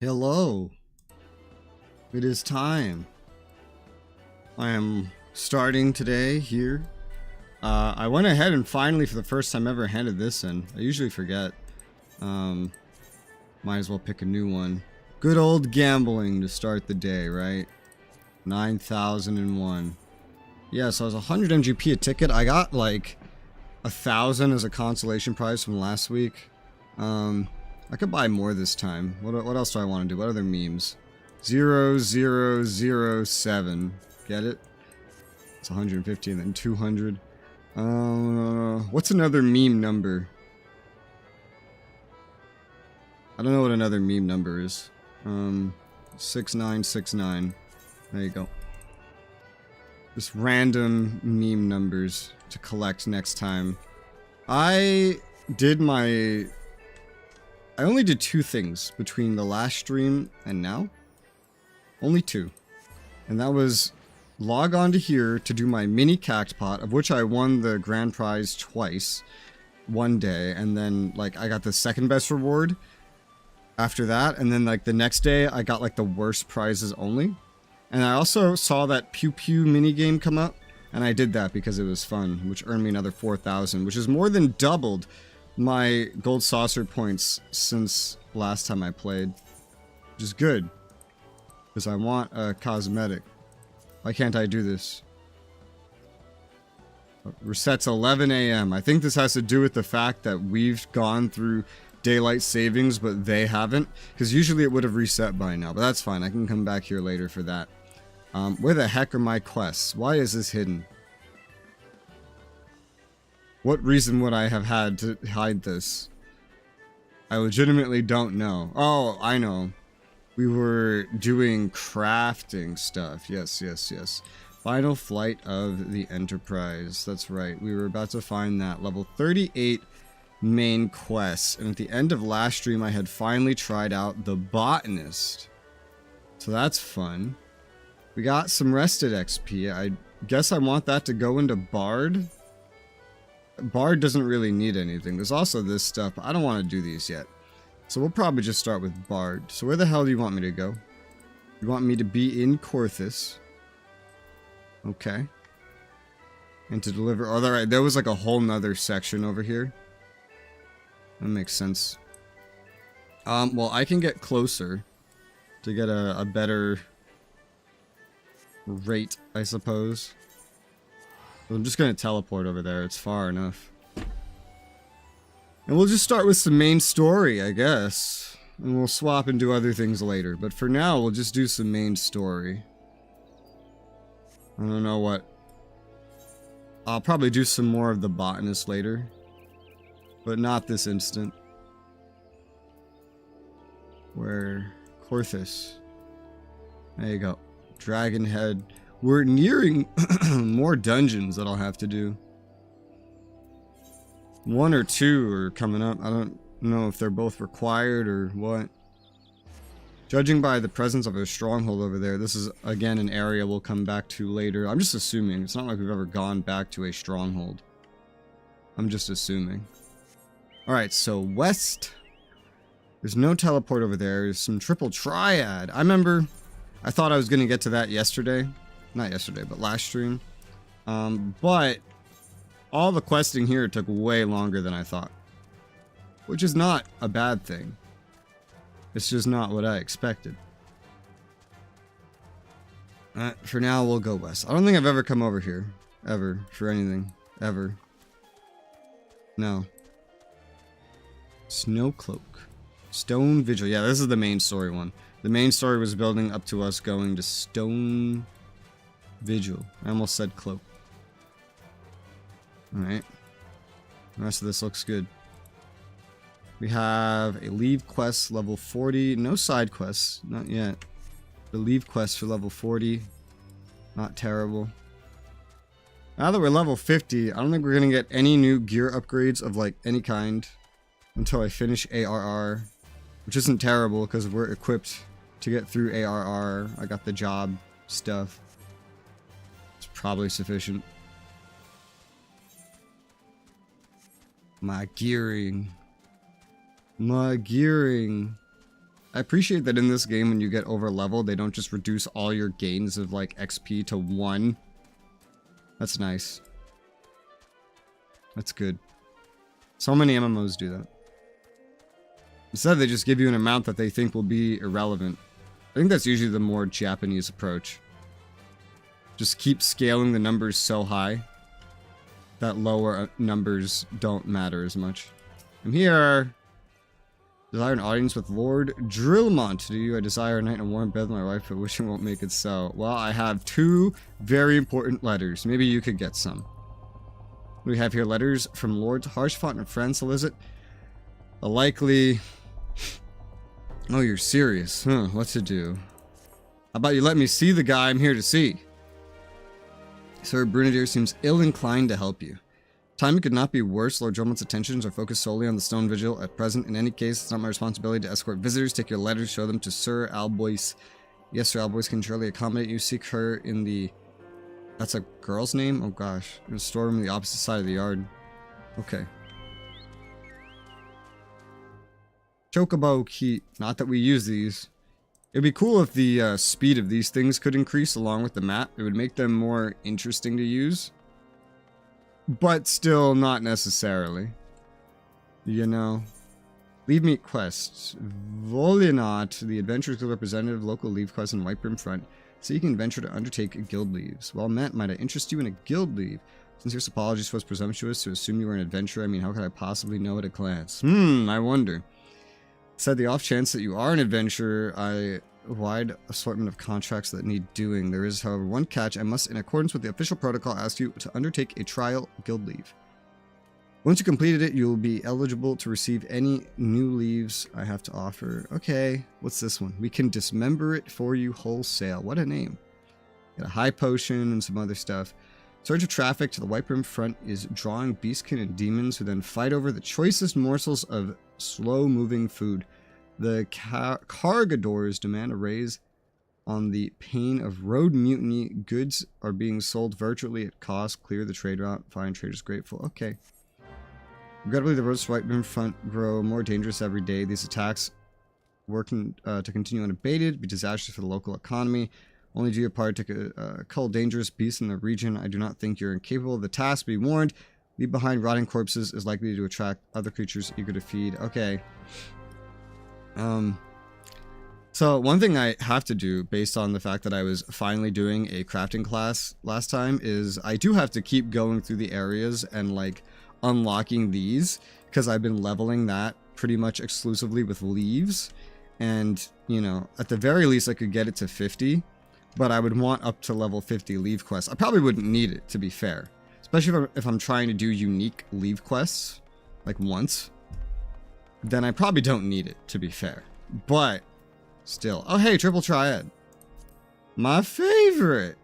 Hello. It is time. I am starting today here. I went ahead and finally, for the first time ever, handed this in. I usually forget. Might as well pick a new one. Good old gambling to start the day, right? 9,001. Yeah, so it was 100 MGP a ticket. I got like 1,000 as a consolation prize from last week. I could buy more this time. What else do I want to do? What other memes? 0007. Get it? It's 150 and then 200. What's another meme number? I don't know what another meme number is. 6969. There you go. Just random meme numbers to collect next time. I only did two things between the last stream and now. Only two. And that was log on to here to do my mini cactpot, of which I won the grand prize twice one day. And then, like, I got the second best reward after that. And then, like, the next day, I got, like, the worst prizes only. And I also saw that Pew Pew minigame come up. And I did that because it was fun, which earned me another 4,000, which is more than doubled my gold saucer points since last time I played, which is good because I want a cosmetic. Why can't I do this? Resets 11 a.m. I think this has to do with the fact that we've gone through daylight savings, but they haven't, because usually it would have reset by now, but that's fine. I can come back here later for that. Where the heck are my quests? Why is this hidden? What reason would I have had to hide this? I legitimately don't know. Oh, I know. We were doing crafting stuff. Yes. Final flight of the Enterprise. That's right. We were about to find that level 38 main quest. And at the end of last stream, I had finally tried out the Botanist. So that's fun. We got some rested XP. I guess I want that to go into Bard. Bard doesn't really need anything. There's also this stuff, but I don't want to do these yet. So we'll probably just start with Bard. So where the hell do you want me to go? You want me to be in Corthus. Okay. And to deliver... Oh, alright, there was like a whole nother section over here. That makes sense. Well, I can get closer to get a better rate, I suppose. I'm just going to teleport over there. It's far enough. And we'll just start with some main story, I guess. And we'll swap and do other things later. But for now, we'll just do some main story. I don't know what... I'll probably do some more of the Botanist later. But not this instant. Where... Corthus. There you go. Dragon Head. We're nearing more dungeons that I'll have to do. One or two are coming up. I don't know if they're both required or what. Judging by the presence of a stronghold over there, this is, again, an area we'll come back to later. I'm just assuming. It's not like we've ever gone back to a stronghold. I'm just assuming. Alright, so west. There's no teleport over there. There's some triple triad. I remember... I thought I was going to get to that yesterday. Not yesterday, but last stream. But all the questing here took way longer than I thought. Which is not a bad thing. It's just not what I expected. For now, we'll go west. I don't think I've ever come over here. Ever. For anything. Ever. No. Snow Cloak. Stone Vigil. Yeah, this is the main story one. The main story was building up to us going to Stone Vigil. I almost said Cloak. Alright. The rest of this looks good. We have a leave quest level 40. No side quests. Not yet. The leave quest for level 40. Not terrible. Now that we're level 50, I don't think we're going to get any new gear upgrades of like any kind until I finish ARR. Which isn't terrible because we're equipped to get through ARR. I got the job stuff. It's probably sufficient. My gearing. I appreciate that in this game, when you get over leveled, they don't just reduce all your gains of like XP to 1. That's nice. That's good. So many MMOs do that. Instead, they just give you an amount that they think will be irrelevant. I think that's usually the more Japanese approach. Just keep scaling the numbers so high that lower numbers don't matter as much. I'm here. Desire an audience with Lord Drillmont. Do you? I desire a night in a warm bed with my wife, but wish it won't make it so. Well, I have 2 very important letters. Maybe you could get some. We have here letters from Lords Harshfont and friend solicit. A likely... Oh, you're serious. Huh, what to do? How about you let me see the guy I'm here to see? Sir Brunadier seems ill-inclined to help you. Timing could not be worse. Lord Drillmont's attentions are focused solely on the Stone Vigil at present. In any case, it's not my responsibility to escort visitors. Take your letters, show them to Sir Albois. Yes, Sir Albois can surely accommodate you. Seek her in the... That's a girl's name? Oh gosh. In a storeroom on the opposite side of the yard. Okay. Chocobo key. Not that we use these. It'd be cool if the speed of these things could increase along with the map. It would make them more interesting to use. But still not necessarily. You know. Leave Meet quests. Volinot, the Adventurers Guild representative, local leave quest in White Brim Front. Seeking adventure to undertake guild leaves. Well met, might I interest you in a guild leave? Since apologies was presumptuous to assume you were an adventurer, I mean, how could I possibly know at a glance? I wonder. Said the off chance that you are an adventurer, a wide assortment of contracts that need doing. There is, however, one catch. I must, in accordance with the official protocol, ask you to undertake a trial guild leave. Once you completed it, you will be eligible to receive any new leaves I have to offer. Okay, what's this one? We can dismember it for you wholesale. What a name. Got a high potion and some other stuff. Surge of traffic to the White Brim Front is drawing beastkin and demons who then fight over the choicest morsels of slow-moving food. The cargadors demand a raise on the pain of road mutiny. Goods are being sold virtually at cost. Clear the trade route. Find traders grateful. Okay. Regrettably, the roads to White Brim Front grow more dangerous every day. These attacks working to continue unabated, be disastrous for the local economy. Only do your part to cull dangerous beasts in the region. I do not think you're incapable of the task. Be warned. Leave behind rotting corpses is likely to attract other creatures eager to feed. Okay. So one thing I have to do, based on the fact that I was finally doing a crafting class last time, is I do have to keep going through the areas and like unlocking these, because I've been leveling that pretty much exclusively with leaves. And, you know, at the very least I could get it to 50, but I would want up to level 50 leave quests. I probably wouldn't need it, to be fair. Especially if I'm trying to do unique leave quests, like once. Then I probably don't need it, to be fair. But, still. Oh, hey, Triple Triad. My favorite.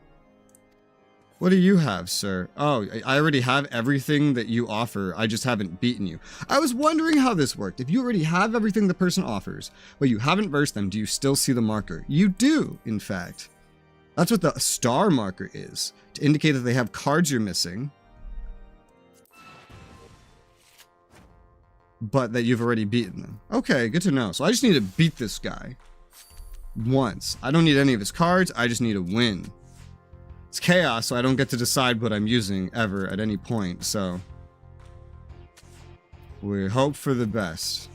What do you have, sir? Oh, I already have everything that you offer. I just haven't beaten you. I was wondering how this worked. If you already have everything the person offers, but you haven't versed them, do you still see the marker? You do, in fact. That's what the star marker is, to indicate that they have cards you're missing, but that you've already beaten them. Okay, good to know. So I just need to beat this guy once. I don't need any of his cards. I just need to win. It's chaos, so I don't get to decide what I'm using ever at any point. So we hope for the best.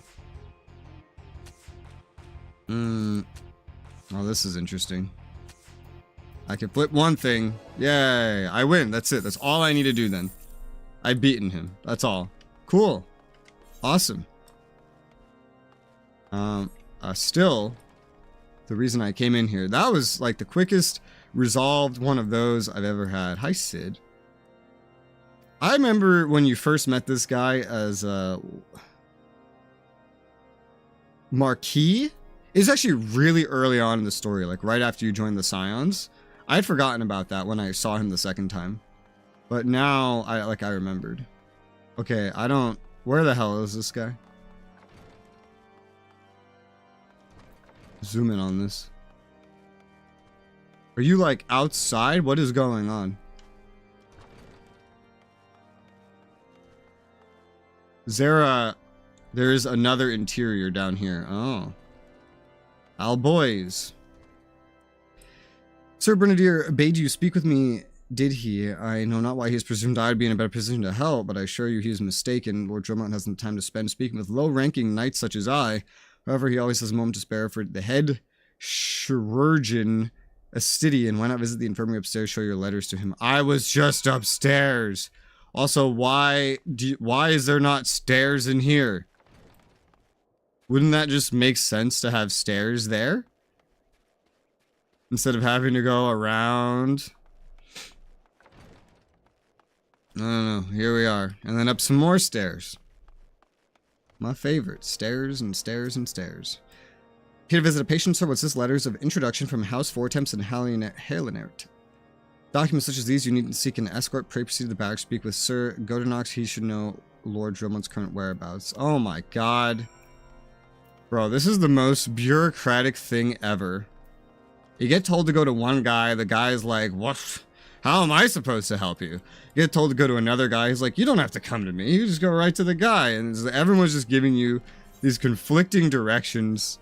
Oh, this is interesting. I can flip one thing. Yay, I win. That's it. That's all I need to do then. I've beaten him. That's all. Cool. Awesome. Still, the reason I came in here, that was like the quickest resolved one of those I've ever had. Hi, Sid. I remember when you first met this guy as Marquis. It's actually really early on in the story, like right after you joined the Scions. I had forgotten about that when I saw him the second time. But now, I remembered. Okay, where the hell is this guy? Zoom in on this. Are you like outside? What is going on? There is another interior down here. Oh. Al boys. Sir Bernadier bade you speak with me, did he? I know not why he is presumed I would be in a better position to help, but I assure you he is mistaken. Lord Dromont hasn't time to spend speaking with low-ranking knights such as I. However, he always has a moment to spare for the head chirurgeon Astidian. Why not visit the infirmary upstairs, show your letters to him? I was just upstairs. Also, why is there not stairs in here? Wouldn't that just make sense to have stairs there? Instead of having to go around. I don't know. Here we are. And then up some more stairs. My favorite. Stairs and stairs and stairs. Here to visit a patient, sir. What's this? Letters of introduction from House Fortemps and Halenert. Documents such as these, you needn't seek an escort. Pray proceed to the barracks. Speak with Sir Godernox. He should know Lord Dromont's current whereabouts. Oh my god. Bro, this is the most bureaucratic thing ever. You get told to go to one guy. The guy's like, what? How am I supposed to help you? You get told to go to another guy. He's like, you don't have to come to me. You just go right to the guy. And everyone's just giving you these conflicting directions.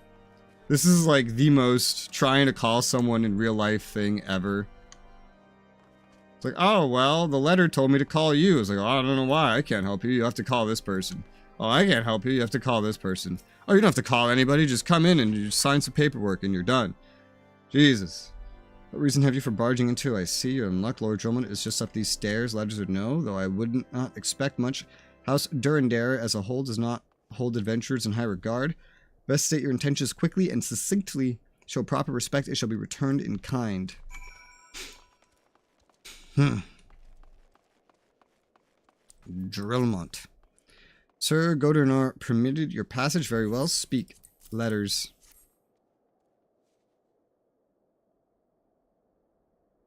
This is like the most trying to call someone in real life thing ever. It's like, oh, well, the letter told me to call you. It's like, oh, I don't know why. I can't help you. You have to call this person. Oh, I can't help you. You have to call this person. Oh, you don't have to call anybody. Just come in and you just sign some paperwork and you're done. Jesus. What reason have you for barging into? I see you're in luck. Lord Dromont is just up these stairs. Letters or no, though I would not expect much. House Durandare as a whole does not hold adventurers in high regard. Best state your intentions quickly and succinctly. Show proper respect. It shall be returned in kind. Drillmont. Sir Godernor permitted your passage. Very well. Speak. Letters.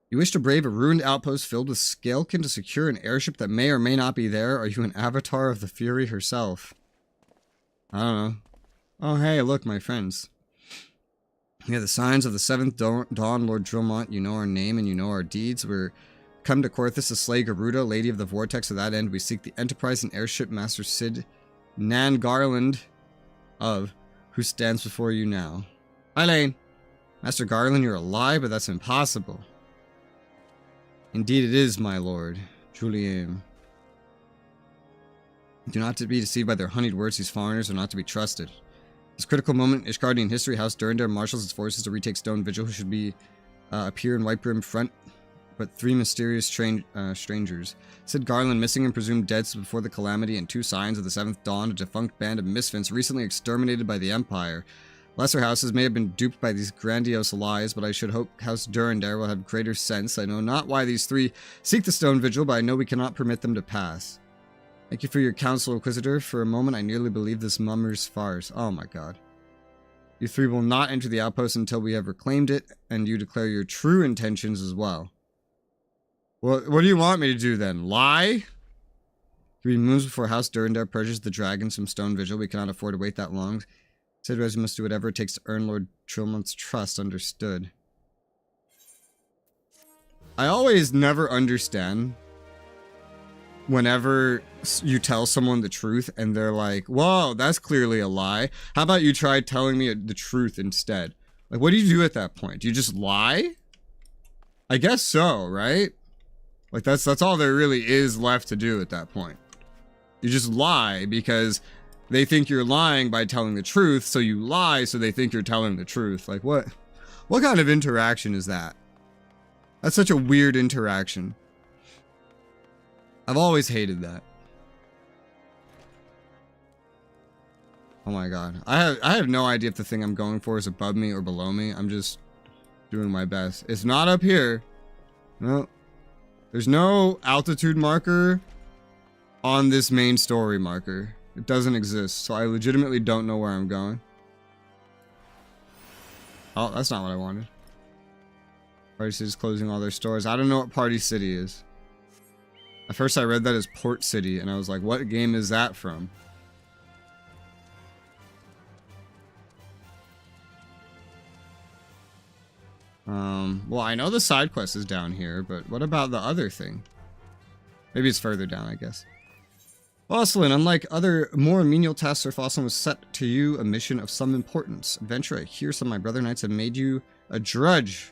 You wish to brave a ruined outpost filled with scalekin to secure an airship that may or may not be there? Are you an avatar of the Fury herself? I don't know. Oh, hey, look, my friends. Yeah, the signs of the 7th dawn, Lord Dromont. You know our name and you know our deeds. We're come to Corthus to slay Garuda, Lady of the Vortex. To that end, we seek the Enterprise and airship Master Sid Nan Garland who stands before you now. Eileen! Master Garland, you're alive, but that's impossible. Indeed it is, my lord. Julien. Do not to be deceived by their honeyed words. These foreigners are not to be trusted. This critical moment, Ishgardian history, House Durandare marshals its forces to retake Stone Vigil, who should be appear in White Brim front, but 3 mysterious strangers. Sid Garland missing and presumed dead before the calamity, and 2 signs of the 7th dawn, a defunct band of misfits recently exterminated by the Empire. Lesser houses may have been duped by these grandiose lies, but I should hope House Durandare will have greater sense. I know not why these 3 seek the Stone Vigil, but I know we cannot permit them to pass. Thank you for your counsel, Inquisitor. For a moment, I nearly believed this mummer's farce. Oh my god. You 3 will not enter the outpost until we have reclaimed it, and you declare your true intentions as well. Well, what do you want me to do then? Lie? 3 moons before House Durandare purges the dragons from Stone Vigil. We cannot afford to wait that long. Sid Rez must do whatever it takes to earn Lord Dromont's trust. Understood. I always never understand whenever you tell someone the truth and they're like, whoa, that's clearly a lie. How about you try telling me the truth instead? Like, what do you do at that point? Do you just lie? I guess so, right? Like, that's all there really is left to do at that point. You just lie because they think you're lying by telling the truth, so you lie so they think you're telling the truth. Like, what kind of interaction is that? That's such a weird interaction. I've always hated that. Oh my god. I have no idea if the thing I'm going for is above me or below me. I'm just doing my best. It's not up here. No. There's no altitude marker on this main story marker. It doesn't exist, so I legitimately don't know where I'm going. Oh, that's not what I wanted. Party City is closing all their stores. I don't know what Party City is. At first I read that as Port City, and I was like, what game is that from? Well, I know the side quest is down here, but what about the other thing? Maybe it's further down, I guess. Fossilin, unlike other more menial tasks, Sir Fossilin was set to you a mission of some importance. Adventurer, I hear some of my brother knights have made you a drudge.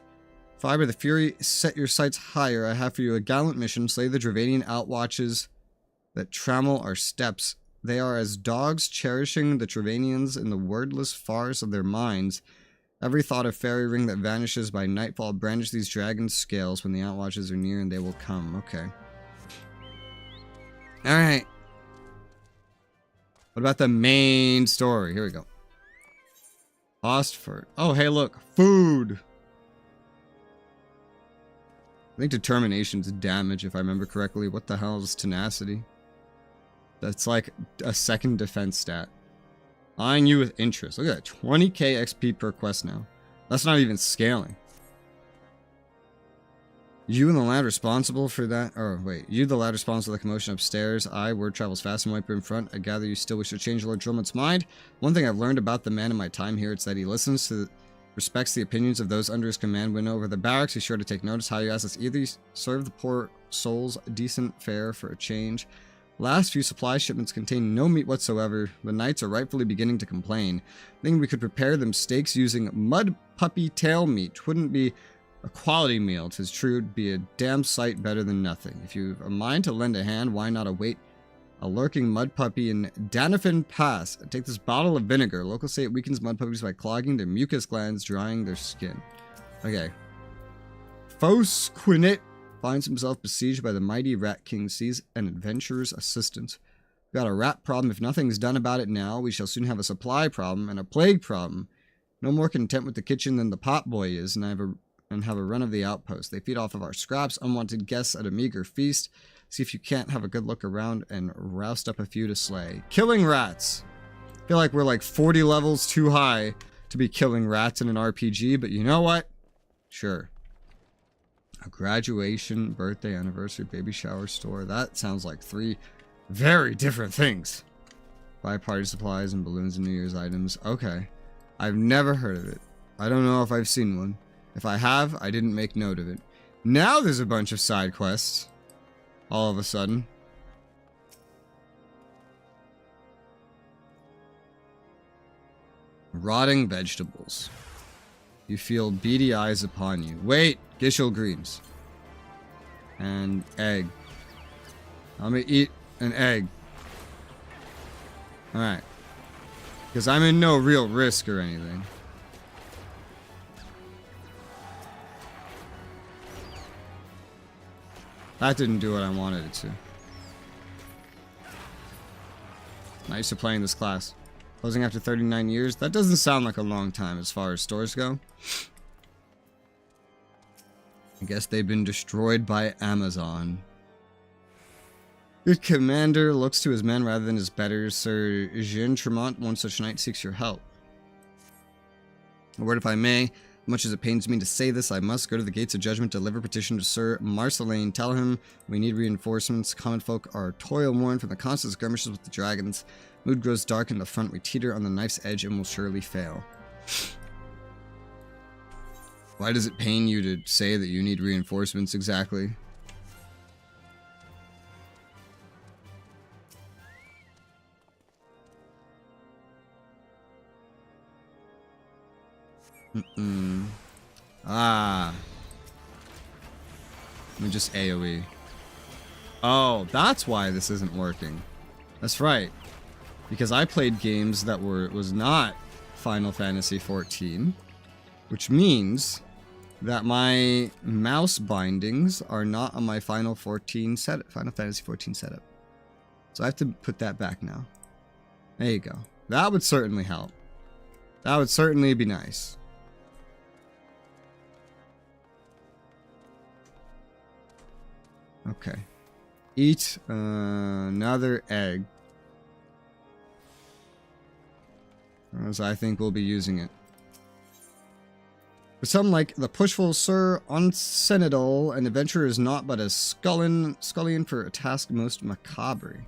Fiber the Fury, set your sights higher. I have for you a gallant mission. Slay the Dravanian outwatches that trammel our steps. They are as dogs cherishing the Dravanians in the wordless forest of their minds. Every thought of fairy ring that vanishes by nightfall. Brandish these dragon scales when the outwatches are near and they will come. Okay. Alright. What about the main story? Here we go. Ostford. Oh, hey, look. Food. I think determination's damage, if I remember correctly. What the hell is tenacity? That's like a second defense stat. Eyeing you with interest. Look at that. 20k XP per quest now. That's not even scaling. You and the lad responsible for that. Or wait, you the lad responsible for the commotion upstairs. Word travels fast and wiper in front. I gather you still wish to change Lord Drillman's mind. One thing I've learned about the man in my time here, it's that he listens to, respects the opinions of those under his command. When over the barracks, he's sure to take notice how you ask us either serve the poor souls decent fare for a change. Last few supply shipments contain no meat whatsoever. The knights are rightfully beginning to complain. I think we could prepare them steaks using mud puppy tail meat. Wouldn't be a quality meal, 'tis true, it'd be a damn sight better than nothing. If you've a mind to lend a hand, why not await a lurking mud puppy in Danafin Pass? Take this bottle of vinegar. Locals say it weakens mud puppies by clogging their mucus glands, drying their skin. Okay. Fos Quinit finds himself besieged by the mighty Rat King, sees an adventurer's assistance. We've got a rat problem. If nothing's done about it now, we shall soon have a supply problem and a plague problem. No more content with the kitchen than the pot boy is, and have a run of the outpost. They feed off of our scraps, unwanted guests at a meager feast. See if you can't have a good look around and roust up a few to slay. Killing rats. I feel like we're like 40 levels too high to be killing rats in an RPG, but you know what? Sure. A graduation, birthday, anniversary, baby shower store. That sounds like 3 very different things. Buy party supplies and balloons and New Year's items. Okay. I've never heard of it. I don't know if I've seen one. If I have, I didn't make note of it. Now there's a bunch of side quests. All of a sudden. Rotting vegetables. You feel beady eyes upon you. Wait! Gishel greens. And egg. I'm gonna eat an egg. Alright. Because I'm in no real risk or anything. That didn't do what I wanted it to. Not used to playing this class. Closing after 39 years? That doesn't sound like a long time as far as stores go. I guess they've been destroyed by Amazon. Good commander looks to his men rather than his betters. Sir Jean Tremont, one such knight, seeks your help. A word if I may. Much as it pains me to say this, I must go to the gates of judgment, deliver petition to Sir Marceline. Tell him we need reinforcements. Common folk are toil-worn from the constant skirmishes with the dragons. Mood grows dark in the front. We teeter on the knife's edge and will surely fail. Why does it pain you to say that you need reinforcements exactly? Ah. Let me just AoE. Oh, that's why this isn't working. That's right. Because I played games that was not Final Fantasy 14, which means that my mouse bindings are not on my Final Fantasy 14 setup. So I have to put that back now. There you go. That would certainly help. That would certainly be nice. Okay. Eat another egg. As I think we'll be using it. For some like the pushful Sir Onsenadol, an adventurer is not but a scullion for a task most macabre.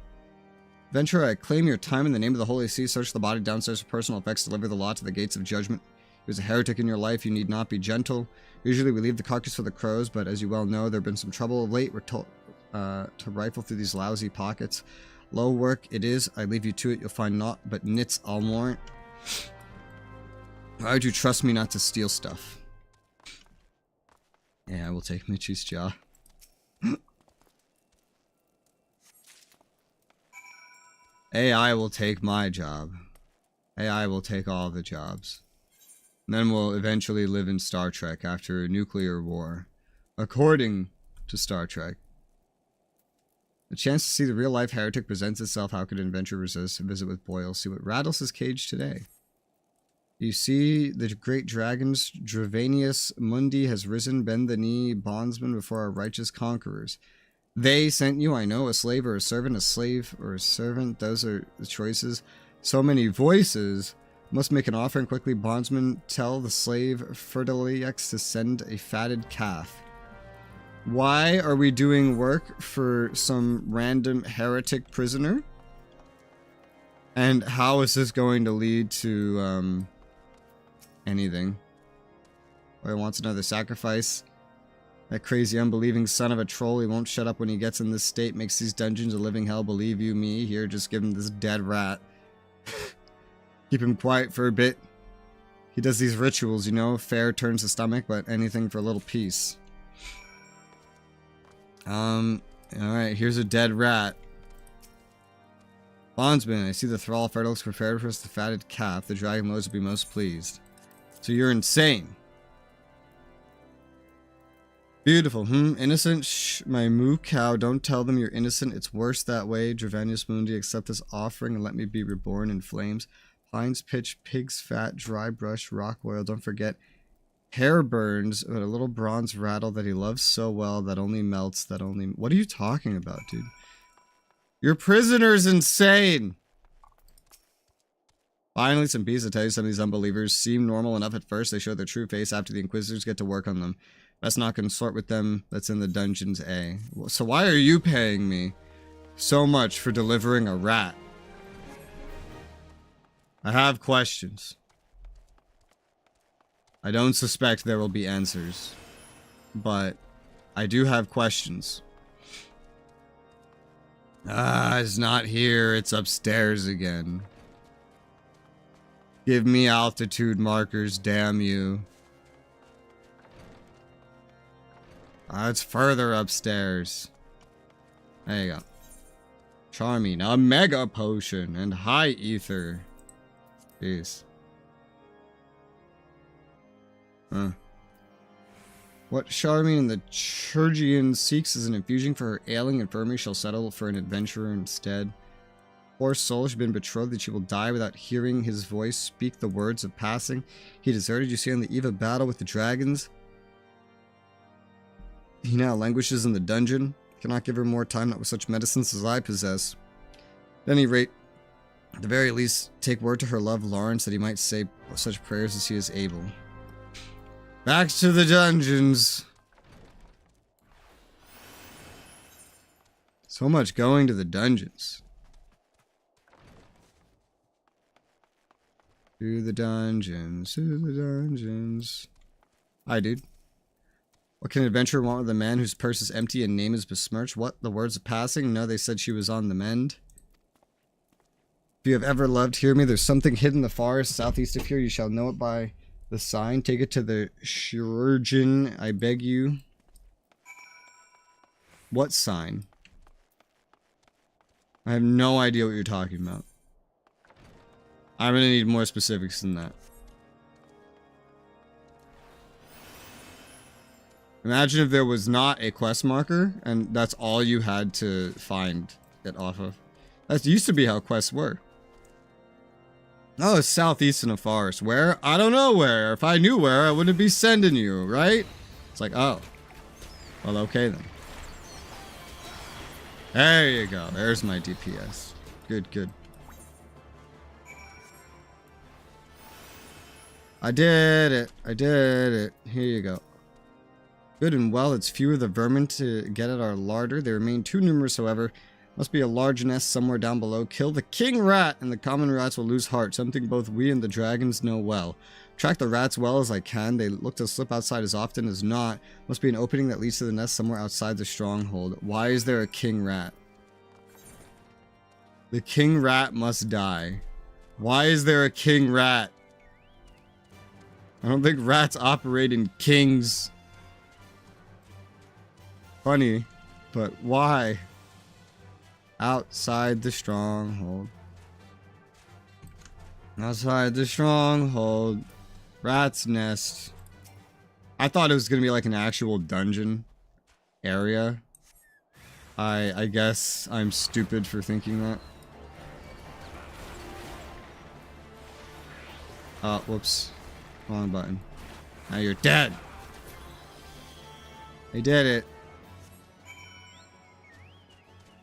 Adventurer, I claim your time in the name of the Holy See. Search the body downstairs for personal effects. Deliver the law to the gates of judgment. He was a heretic in your life. You need not be gentle. Usually we leave the carcass for the crows, but as you well know, there have been some trouble of late. We're told to rifle through these lousy pockets. Low work it is. I leave you to it. You'll find naught but nits I'll warrant. Why would you trust me not to steal stuff? Yeah, I will take Michi's jaw. AI will take my job. AI will take all the jobs. And then we'll eventually live in Star Trek after a nuclear war. According to Star Trek. A chance to see the real-life heretic presents itself. How could an adventurer resist a visit with Boyle? See what rattles his cage today. You see the great dragons. Dravanius Mundi has risen. Bend the knee, bondsman, before our righteous conquerors. They sent you, I know, a slave or a servant, a slave or a servant. Those are the choices. So many voices. Must make an offering quickly. Bondsman, tell the slave Fertiliex to send a fatted calf. Why are we doing work for some random heretic prisoner? And how is this going to lead to, anything? Boy wants another sacrifice. That crazy unbelieving son of a troll, he won't shut up when he gets in this state, makes these dungeons a living hell, believe you me. Here, just give him this dead rat. Keep him quiet for a bit. He does these rituals, you know, fare turns the stomach, but anything for a little peace. Alright, here's a dead rat. Bondsman, I see the thrall Fertilix prepared for us the fatted calf. The dragon lords will be most pleased. So you're insane. Beautiful, innocent? Shh, my moo cow, don't tell them you're innocent. It's worse that way. Dravanius Mundi, accept this offering and let me be reborn in flames. Pines pitch, pig's fat, dry brush, rock oil. Don't forget, hair burns, but a little bronze rattle that he loves so well that only melts, that only... What are you talking about, dude? Your prisoner's insane! Finally, some peace. I tell you, some of these unbelievers seem normal enough at first. They show their true face after the Inquisitors get to work on them. Best not consort with them. That's in the dungeons, eh? So why are you paying me so much for delivering a rat? I have questions. I don't suspect there will be answers, but I do have questions. Ah, it's not here. It's upstairs again. Give me altitude markers, damn you. Ah, it's further upstairs. There you go. Charming. A mega potion and high ether. Jeez. Huh. What Charlemagne and the Chirurgian seeks is an infusion for her ailing infirmary shall settle for an adventurer instead. Poor soul, she's been betrothed that she will die without hearing his voice speak the words of passing. He deserted you see on the eve of battle with the dragons. He now languishes in the dungeon. Cannot give her more time, not with such medicines as I possess. At any rate, at the very least, take word to her love, Lawrence, that he might say such prayers as he is able. Back to the dungeons. So much going to the dungeons. To the dungeons, to the dungeons. Hi, dude. What can an adventurer want with a man whose purse is empty and name is besmirched? What? The words of passing? No, they said she was on the mend. If you have ever loved, hear me. There's something hidden in the forest southeast of here. You shall know it by the sign. Take it to the chirurgeon, I beg you. What sign? I have no idea what you're talking about. I'm gonna need more specifics than that. Imagine if there was not a quest marker, and that's all you had to find it off of. That used to be how quests were. Oh, it's southeast in a forest. Where? I don't know where. If I knew where, I wouldn't be sending you, right? It's like, oh. Well, okay then. There you go. There's my DPS. Good, good. I did it. I did it. Here you go. Good and well, it's fewer the vermin to get at our larder. They remain too numerous, however. Must be a large nest somewhere down below. Kill the king rat, and the common rats will lose heart. Something both we and the dragons know well. Track the rats well as I can. They look to slip outside as often as not. Must be an opening that leads to the nest somewhere outside the stronghold. Why is there a king rat? The king rat must die. Why is there a king rat? I don't think rats operate in kings. Funny, but why? Outside the stronghold. Outside the stronghold. Rat's nest. I thought it was gonna be like an actual dungeon area. I guess I'm stupid for thinking that. Whoops. Wrong button. Now you're dead. I did it.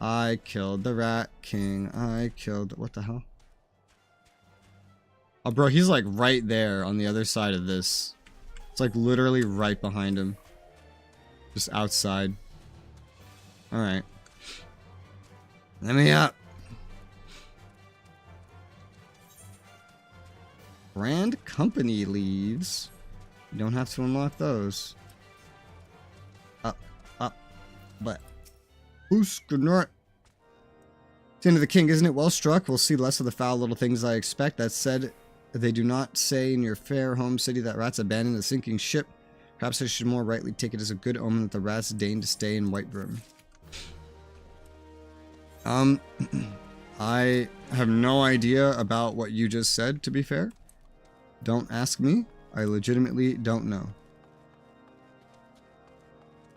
I killed the Rat King. I killed... What the hell? Oh, bro, he's like right there on the other side of this. It's like literally right behind him. Just outside. Alright. Let me up. Brand company leaves. You don't have to unlock those. Up, but. Who's good night? It's the end of the king, isn't it? Well struck. We'll see less of the foul little things I expect. That said, they do not say in your fair home city that rats abandoned a sinking ship. Perhaps I should more rightly take it as a good omen that the rats deign to stay in Whitebrim. I have no idea about what you just said, to be fair. Don't ask me. I legitimately don't know.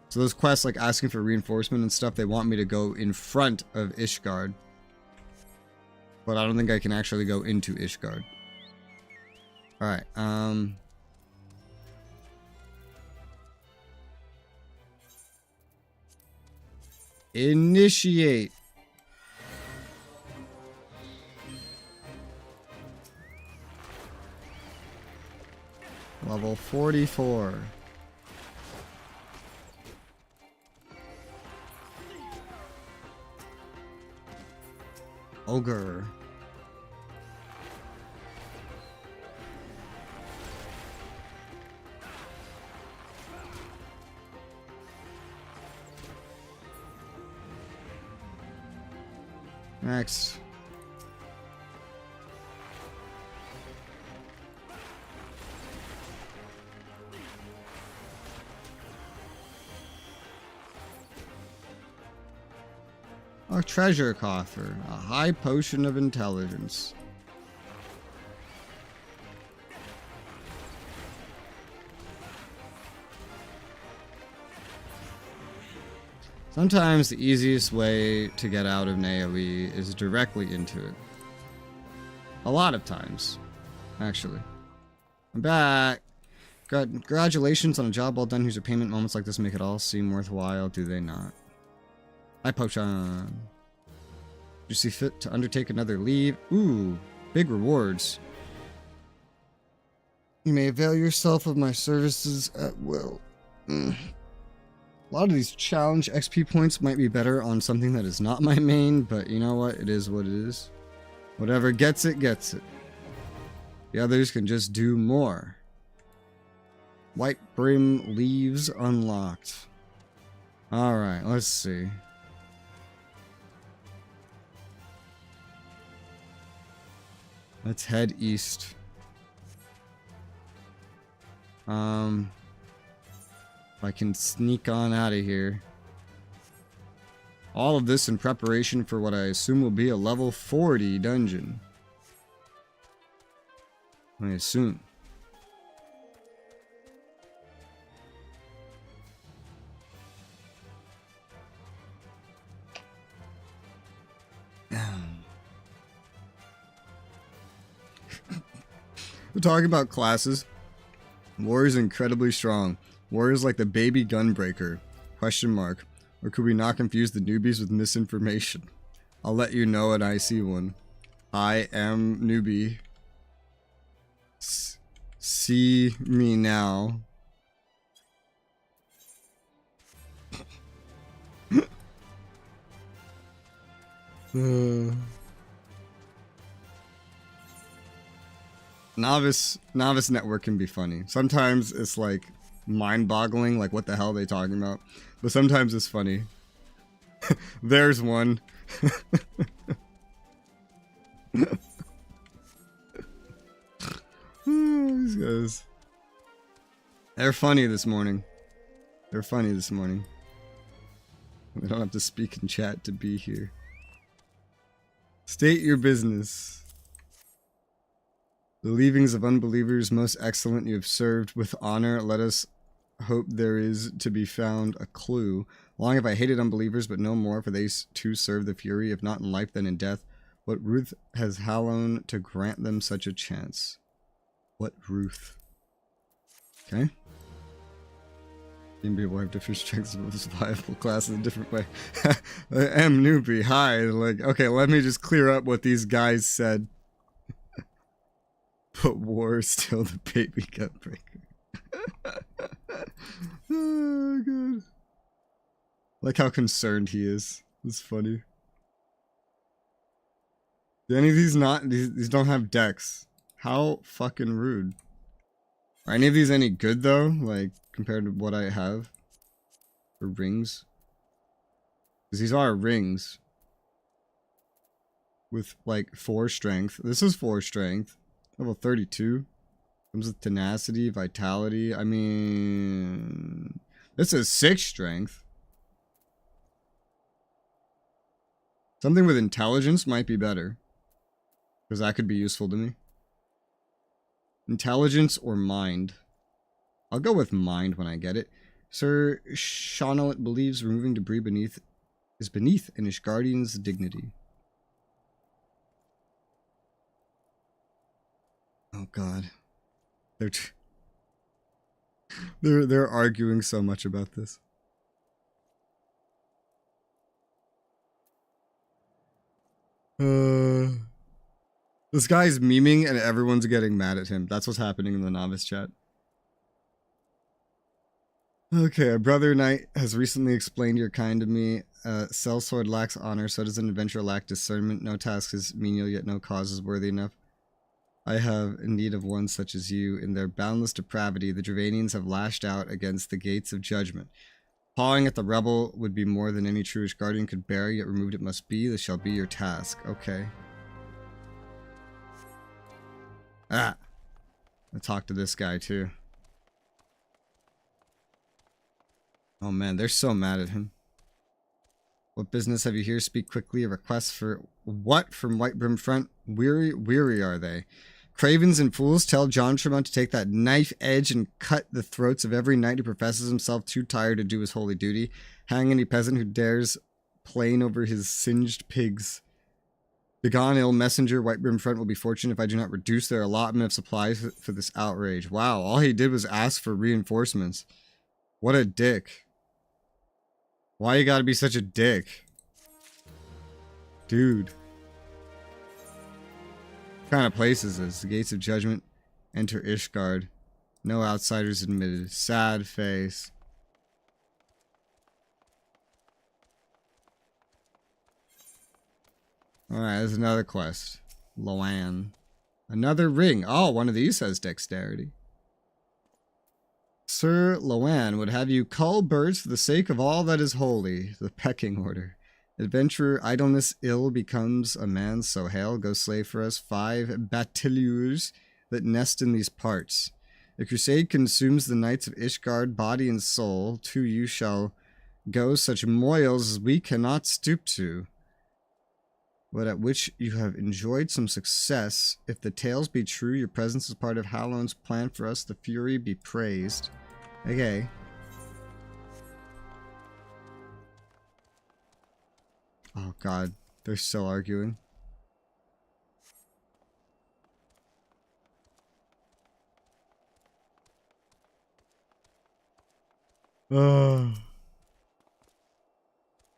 So those quests, like asking for reinforcement and stuff, they want me to go in front of Ishgard. But I don't think I can actually go into Ishgard. Alright, initiate. Level 44. Ogre. Next. A treasure coffer. A high potion of intelligence. Sometimes the easiest way to get out of AoE is directly into it. A lot of times, actually. I'm back. Congratulations on a job well done. Here's your payment. Moments like this make it all seem worthwhile, do they not? High potion. You see fit to undertake another leave. Ooh, big rewards. You may avail yourself of my services at will. A lot of these challenge XP points might be better on something that is not my main, but you know what? It is what it is. Whatever gets it, gets it. The others can just do more. White Brim leaves unlocked. Alright, let's see. Let's head east. If I can sneak on out of here. All of this in preparation for what I assume will be a level 40 dungeon. I assume. We're talking about classes. Warrior's incredibly strong. Warrior's like the baby gunbreaker. Question mark. Or could we not confuse the newbies with misinformation? I'll let you know when I see one. I am newbie. See me now. Novice network can be funny. Sometimes it's like mind-boggling, like what the hell are they talking about? But sometimes it's funny. There's one. These guys. They're funny this morning. They're funny this morning. We don't have to speak in chat to be here. State your business. The leavings of unbelievers, most excellent, you have served with honor. Let us hope there is to be found a clue. Long have I hated unbelievers, but no more, for they too serve the fury, if not in life, then in death. What ruth has Hallown to grant them such a chance? What ruth? Okay. People have different strengths with this viable class in a different way. M newbie, hi. Like, okay, let me just clear up what these guys said. But war is still the baby gut breaker. Oh, God. Like how concerned he is. It's funny. Do any of these not? These don't have decks. How fucking rude. Are any of these any good though? Like, compared to what I have? For rings? Because these are rings. With like 4 strength. This is 4 strength. Level 32. Comes with tenacity, vitality. I mean, this is 6 strength. Something with intelligence might be better. Because that could be useful to me. Intelligence or mind? I'll go with mind when I get it. Sir Shaunalet believes removing debris is beneath an Ishgardian's dignity. Oh God. They're arguing so much about this. This guy's memeing and everyone's getting mad at him. That's what's happening in the novice chat. Okay, a brother knight has recently explained your kind to me. Sellsword lacks honor, so does an adventurer lack discernment. No task is menial, yet no cause is worthy enough. I have need of one such as you. In their boundless depravity, the Dravanians have lashed out against the gates of judgment. Pawing at the rebel would be more than any true guardian could bear, yet removed it must be. This shall be your task. Okay. Ah. I talked to this guy too. Oh man, they're so mad at him. What business have you here? Speak quickly. A request for what from White Brim Front? Weary are they? Cravens and fools, tell John Tremont to take that knife edge and cut the throats of every knight who professes himself too tired to do his holy duty. Hang any peasant who dares plain over his singed pigs. Begone, ill messenger. White Brim Front will be fortunate if I do not reduce their allotment of supplies for this outrage. Wow, all he did was ask for reinforcements. What a dick. Why you gotta be such a dick? Dude. What kind of place is this? The gates of judgment. Enter Ishgard. No outsiders admitted. Sad face. Alright, there's another quest. Loan. Another ring. Oh, one of these has dexterity. Sir Loan would have you cull birds for the sake of all that is holy. The pecking order. Adventurer, idleness ill becomes a man so hail. Go slay for us 5 bateleurs that nest in these parts. The crusade consumes the knights of Ishgard, body and soul. To you shall go such moils as we cannot stoop to, but at which you have enjoyed some success. If the tales be true, your presence is part of Hallown's plan for us. The fury be praised. Okay. Oh God, they're still arguing.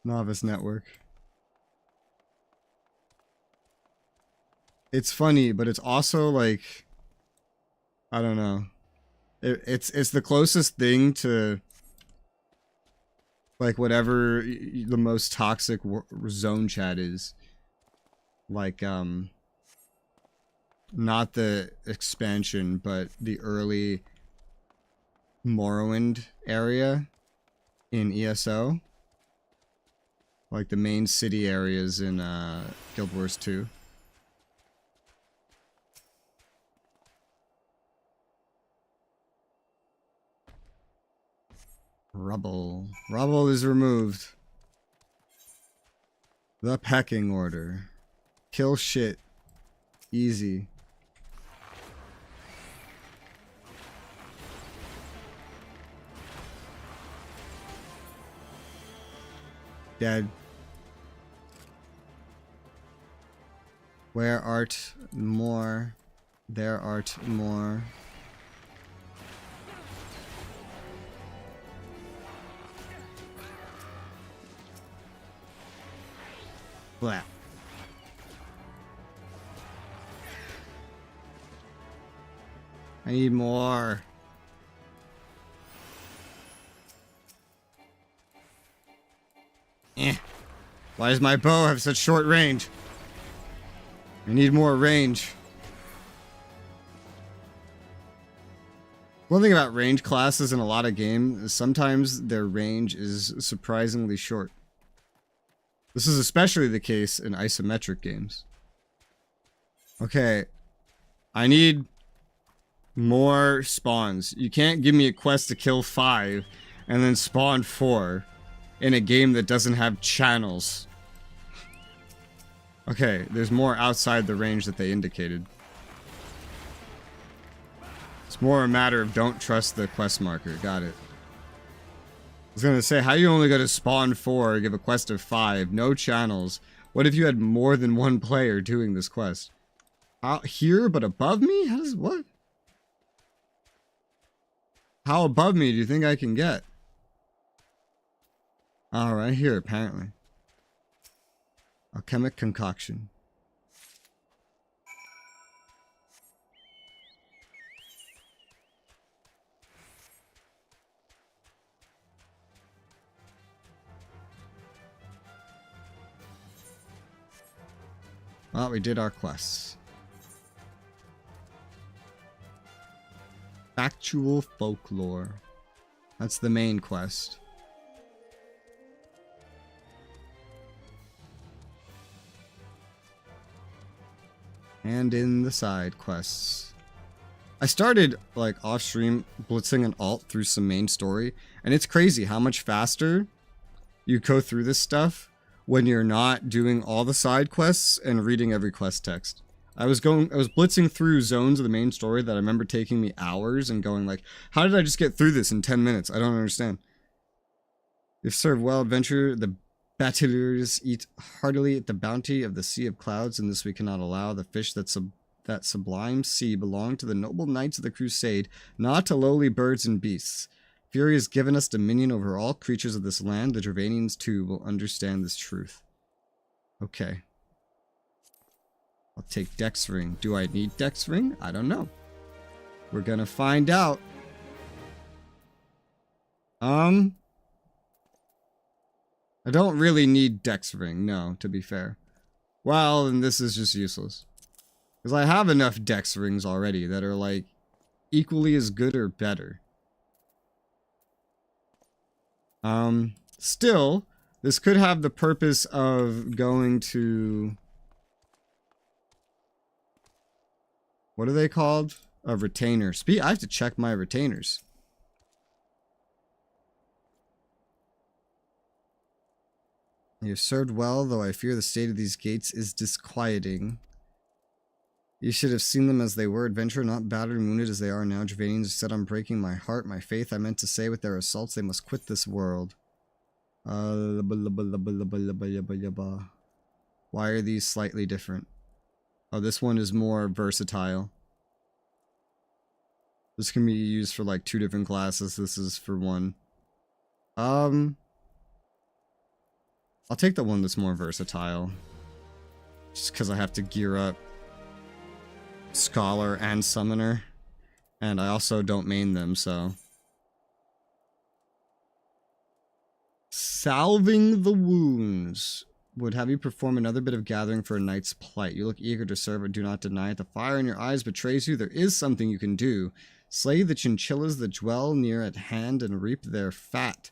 Novice network. It's funny, but it's also like, I don't know. It's the closest thing to like whatever the most toxic zone chat is. Like not the expansion, but the early Morrowind area in ESO. Like the main city areas in Guild Wars 2. Rubble. Rubble is removed. The pecking order. Kill shit. Easy. Dead. Where art more? There art more. Blah. I need more. Why does my bow have such short range? I need more range. One thing about range classes in a lot of games is sometimes their range is surprisingly short. This is especially the case in isometric games. Okay. I need more spawns. You can't give me a quest to kill 5 and then spawn 4 in a game that doesn't have channels. Okay, there's more outside the range that they indicated. It's more a matter of don't trust the quest marker. Got it. I was gonna say, how you only go to spawn 4, give a quest of 5, no channels. What if you had more than one player doing this quest? Out here, but above me? How does, what? How above me do you think I can get? Oh, right here, apparently. Alchemic concoction. Well, we did our quests. Factual folklore. That's the main quest. And in the side quests. I started, like, off-stream blitzing an alt through some main story, and it's crazy how much faster you go through this stuff when you're not doing all the side quests and reading every quest text. I was blitzing through zones of the main story that I remember taking me hours and going like, how did I just get through this in 10 minutes? I don't understand. If served well, adventure, the battlers eat heartily at the bounty of the sea of clouds, and this we cannot allow. The fish that sublime sea belong to the noble knights of the crusade, not to lowly birds and beasts. Fury has given us dominion over all creatures of this land. The Dravanians, too, will understand this truth. Okay. I'll take Dex Ring. Do I need Dex Ring? I don't know. We're gonna find out. I don't really need Dex Ring, no, to be fair. Well, then this is just useless. Because I have enough Dex Rings already that are, like, equally as good or better. Still, this could have the purpose of going to... What are they called? A retainer. I have to check my retainers. You have served well, though I fear the state of these gates is disquieting. You should have seen them as they were, adventurer, not battered and wounded as they are now. Dravanians are set on breaking my heart, my faith. I meant to say with their assaults they must quit this world. Why are these slightly different? Oh, this one is more versatile. This can be used for like 2 different classes. This is for one. I'll take the one that's more versatile. Just because I have to gear up Scholar and Summoner. And I also don't main them, so... Salving the wounds would have you perform another bit of gathering for a knight's plight. You look eager to serve, but do not deny it. The fire in your eyes betrays you. There is something you can do. Slay the chinchillas that dwell near at hand and reap their fat.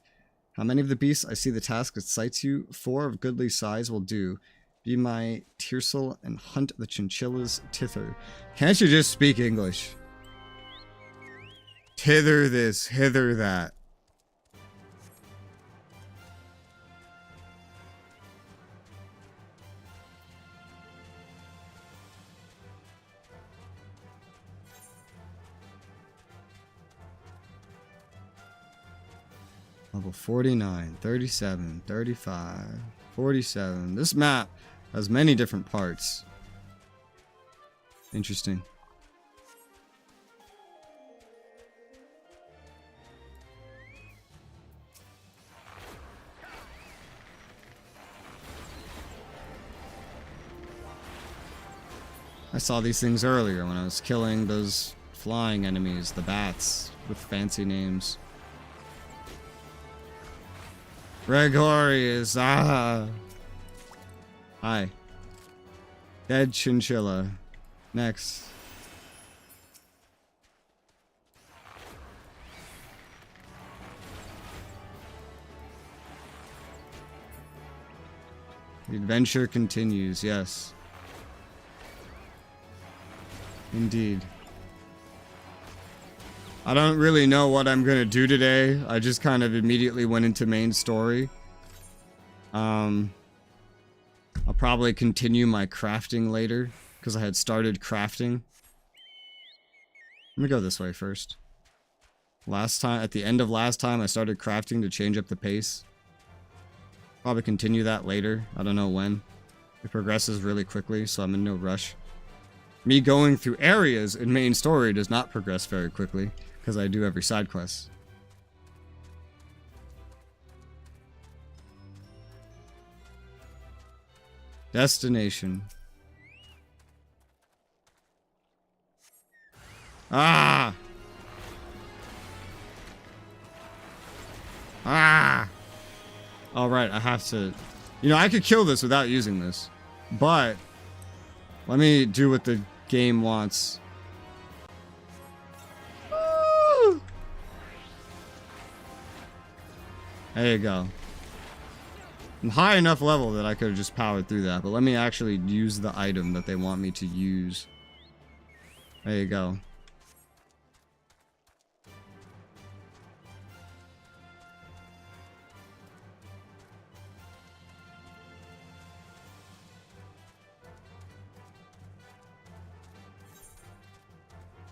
How many of the beasts? I see the task that cites you. 4 of goodly size will do. Be my tiercel and hunt the chinchillas tither. Can't you just speak English? Tither this, hither that. Level 49, 37, 35, 47. This map has many different parts. Interesting. I saw these things earlier when I was killing those flying enemies, the bats with fancy names. Gregorius, Hi. Dead chinchilla. Next. The adventure continues, yes. Indeed. I don't really know what I'm gonna do today. I just kind of immediately went into main story. I'll probably continue my crafting later, because I had started crafting. Let me go this way first. At the end of last time, I started crafting to change up the pace. Probably continue that later. I don't know when. It progresses really quickly, so I'm in no rush. Me going through areas in main story does not progress very quickly, because I do every side quest. Destination. Ah! Ah! Alright, I have to... You know, I could kill this without using this. But... let me do what the game wants. Woo! There you go. I'm high enough level that I could have just powered through that, but let me actually use the item that they want me to use. There you go.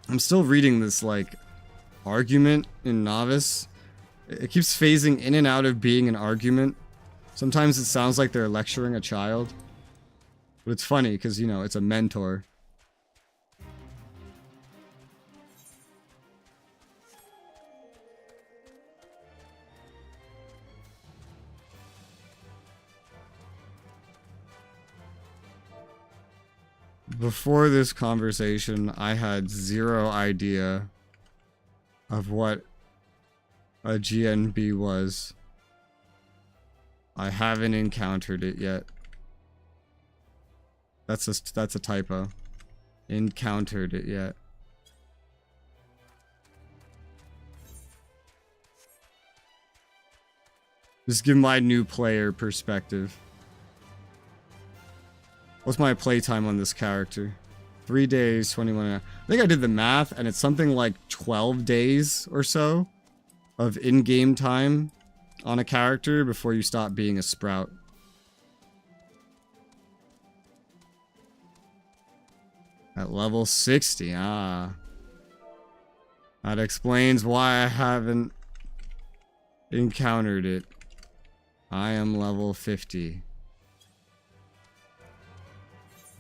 I'm still reading this, like, argument in Novice. It keeps phasing in and out of being an argument. Sometimes it sounds like they're lecturing a child. But it's funny, because, you know, it's a mentor. Before this conversation, I had zero idea of what a GNB was. I haven't encountered it yet. That's a typo. Encountered it yet. Just give my new player perspective. What's my playtime on this character? 3 days, 21. I think I did the math, and it's something like 12 days or so of in-game time on a character before you stop being a sprout. At level 60, ah. That explains why I haven't encountered it. I am level 50.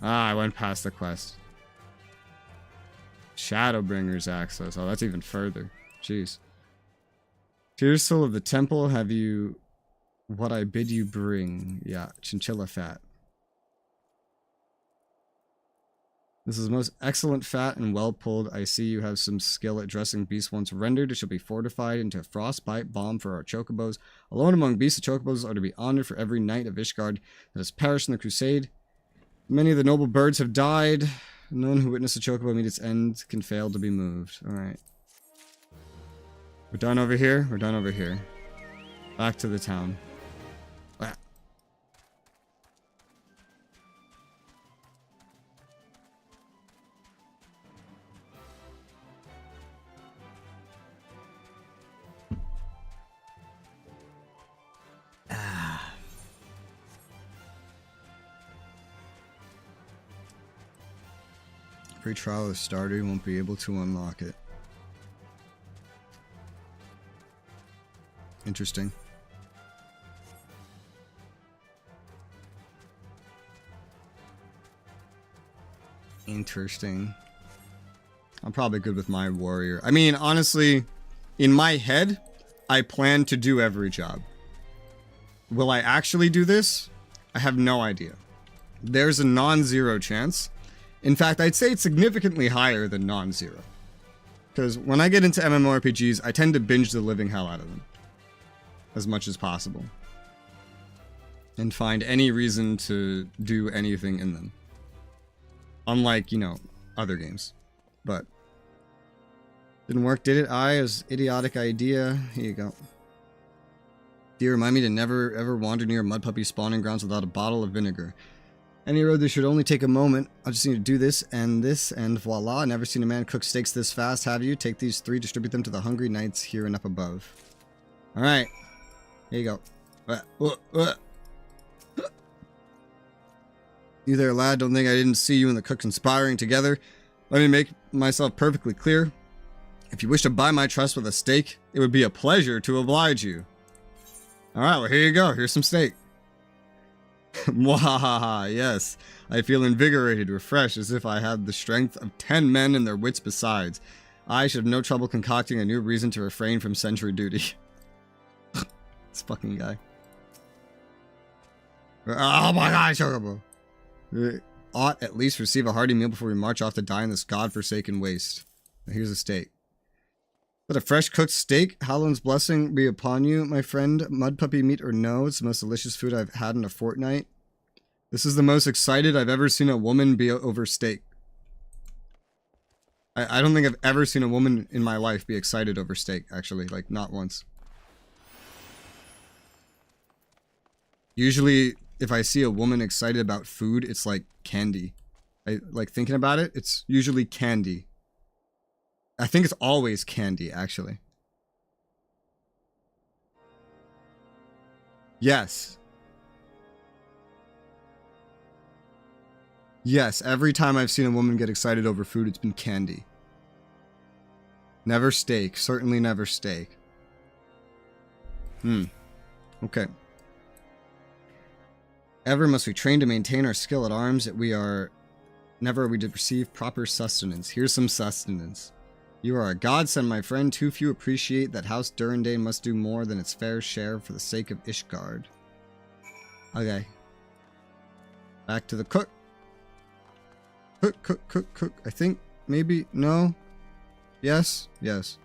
Ah, I went past the quest. Shadowbringer's access. Oh, that's even further. Jeez. Tears Soul of the Temple, have you... what I bid you bring? Yeah, chinchilla fat. This is most excellent fat and well pulled. I see you have some skill at dressing beasts once rendered. It shall be fortified into frostbite balm for our chocobos. Alone among beasts, the chocobos are to be honored for every knight of Ishgard that has perished in the crusade. Many of the noble birds have died. No one who witnessed a chocobo meet its end can fail to be moved. Alright. We're done over here? We're done over here. Back to the town. Ah. Free trial has started, you won't be able to unlock it. Interesting. Interesting. I'm probably good with my warrior. I mean, honestly, in my head, I plan to do every job. Will I actually do this? I have no idea. There's a non-zero chance. In fact, I'd say it's significantly higher than non-zero. Because when I get into MMORPGs, I tend to binge the living hell out of them. As much as possible. And find any reason to do anything in them. Unlike, you know, other games. But didn't work, did it? It was an idiotic idea. Here you go. Do you remind me to never ever wander near mud puppy spawning grounds without a bottle of vinegar? Any road this should only take a moment. I just need to do this, and voila. Never seen a man cook steaks this fast, have you? Take these 3, distribute them to the hungry knights here and up above. Alright. Here you go. You there, lad? Don't think I didn't see you and the cook conspiring together. Let me make myself perfectly clear. If you wish to buy my trust with a steak, it would be a pleasure to oblige you. Alright, well here you go. Here's some steak. Mwahaha, yes. I feel invigorated, refreshed, as if I had the strength of 10 men and their wits besides. I should have no trouble concocting a new reason to refrain from sentry duty. This fucking guy. Oh my god, Chocobo. Ought at least receive a hearty meal before we march off to die in this god-forsaken waste. Now here's a steak. But a fresh cooked steak, Hallown's blessing be upon you, my friend. Mud puppy meat or no, it's the most delicious food I've had in a fortnight. This is the most excited I've ever seen a woman be over steak. I don't think I've ever seen a woman in my life be excited over steak, actually. Like, not once. Usually, if I see a woman excited about food, it's like candy. Like, thinking about it, it's usually candy. I think it's always candy, actually. Yes. Yes, every time I've seen a woman get excited over food, it's been candy. Never steak. Certainly never steak. Okay. Ever must we train to maintain our skill at arms, that never are we to receive proper sustenance. Here's some sustenance. You are a godsend, my friend. Too few appreciate that House Durandane must do more than its fair share for the sake of Ishgard. Okay. Back to the cook. Cook. I think, maybe, no? Yes? Yes.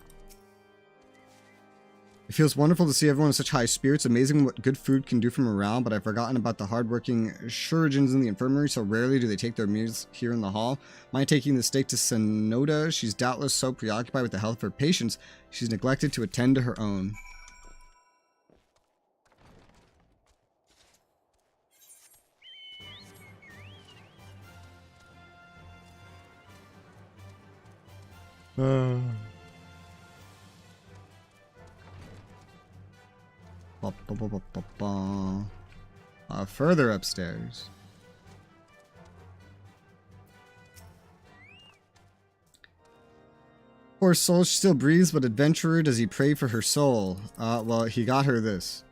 It feels wonderful to see everyone in such high spirits. Amazing what good food can do for morale, but I've forgotten about the hardworking chirurgeons in the infirmary. So rarely do they take their meals here in the hall. Am I taking the steak to Sonoda? She's doubtless so preoccupied with the health of her patients, she's neglected to attend to her own. Further upstairs. Poor soul, she still breathes, but adventurer, does he pray for her soul? Well, he got her this.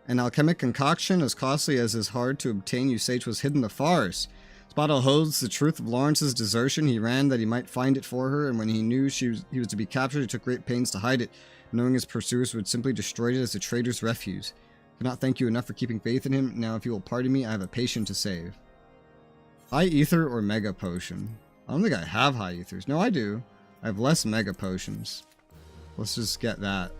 An alchemic concoction as costly as is hard to obtain, you say 'twas hidden in the forest. Spottle holds the truth of Lawrence's desertion. He ran that he might find it for her, and when he knew he was to be captured, he took great pains to hide it, knowing his pursuers would simply destroy it as a traitor's refuse. Cannot thank you enough for keeping faith in him. Now, if you will pardon me, I have a patient to save. High ether or mega potion? I don't think I have high ethers. No, I do. I have less mega potions. Let's just get that.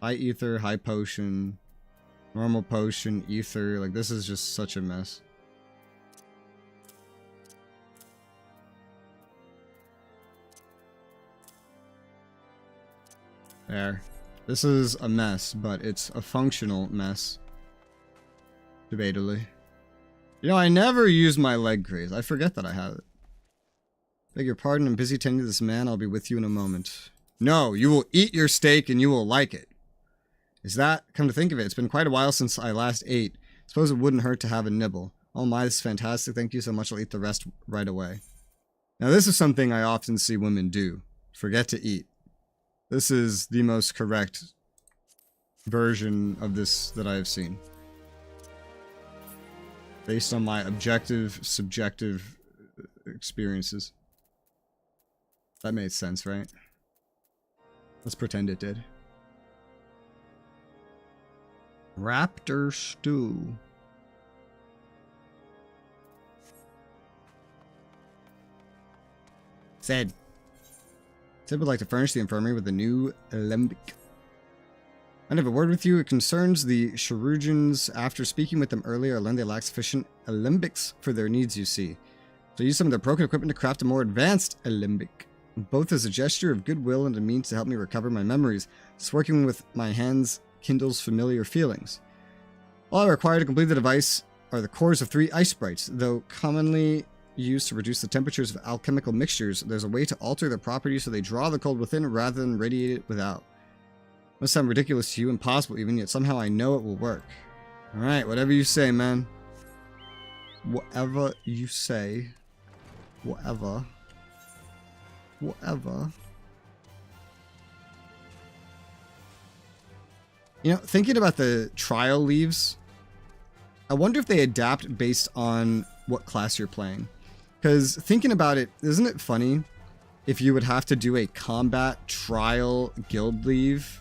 High ether, high potion, normal potion, ether. Like, this is just such a mess. There. This is a mess, but it's a functional mess. Debatably. You know, I never use my leg graze. I forget that I have it. Beg your pardon, I'm busy tending to this man. I'll be with you in a moment. No, you will eat your steak and you will like it. Is that? Come to think of it, it's been quite a while since I last ate. Suppose it wouldn't hurt to have a nibble. Oh my, this is fantastic. Thank you so much. I'll eat the rest right away. Now, this is something I often see women do. Forget to eat. This is the most correct version of this that I have seen. Based on my objective, subjective experiences. That made sense, right? Let's pretend it did. Raptor stew. Said would like to furnish the infirmary with a new alembic. I have a word with you. It concerns the Sharugians. After speaking with them earlier, I learned they lack sufficient alembics for their needs, you see. So I used some of their broken equipment to craft a more advanced alembic. Both as a gesture of goodwill and a means to help me recover my memories. Just working with my hands kindles familiar feelings. All I require to complete the device are the cores of 3 ice sprites, though commonly used to reduce the temperatures of alchemical mixtures. There's a way to alter their properties so they draw the cold within rather than radiate it without. Must sound ridiculous to you, impossible even, yet somehow I know it will work. Alright, whatever you say, man. Whatever you say. Whatever. Whatever. You know, thinking about the trial leaves, I wonder if they adapt based on what class you're playing. Because thinking about it, isn't it funny if you would have to do a combat trial guild leave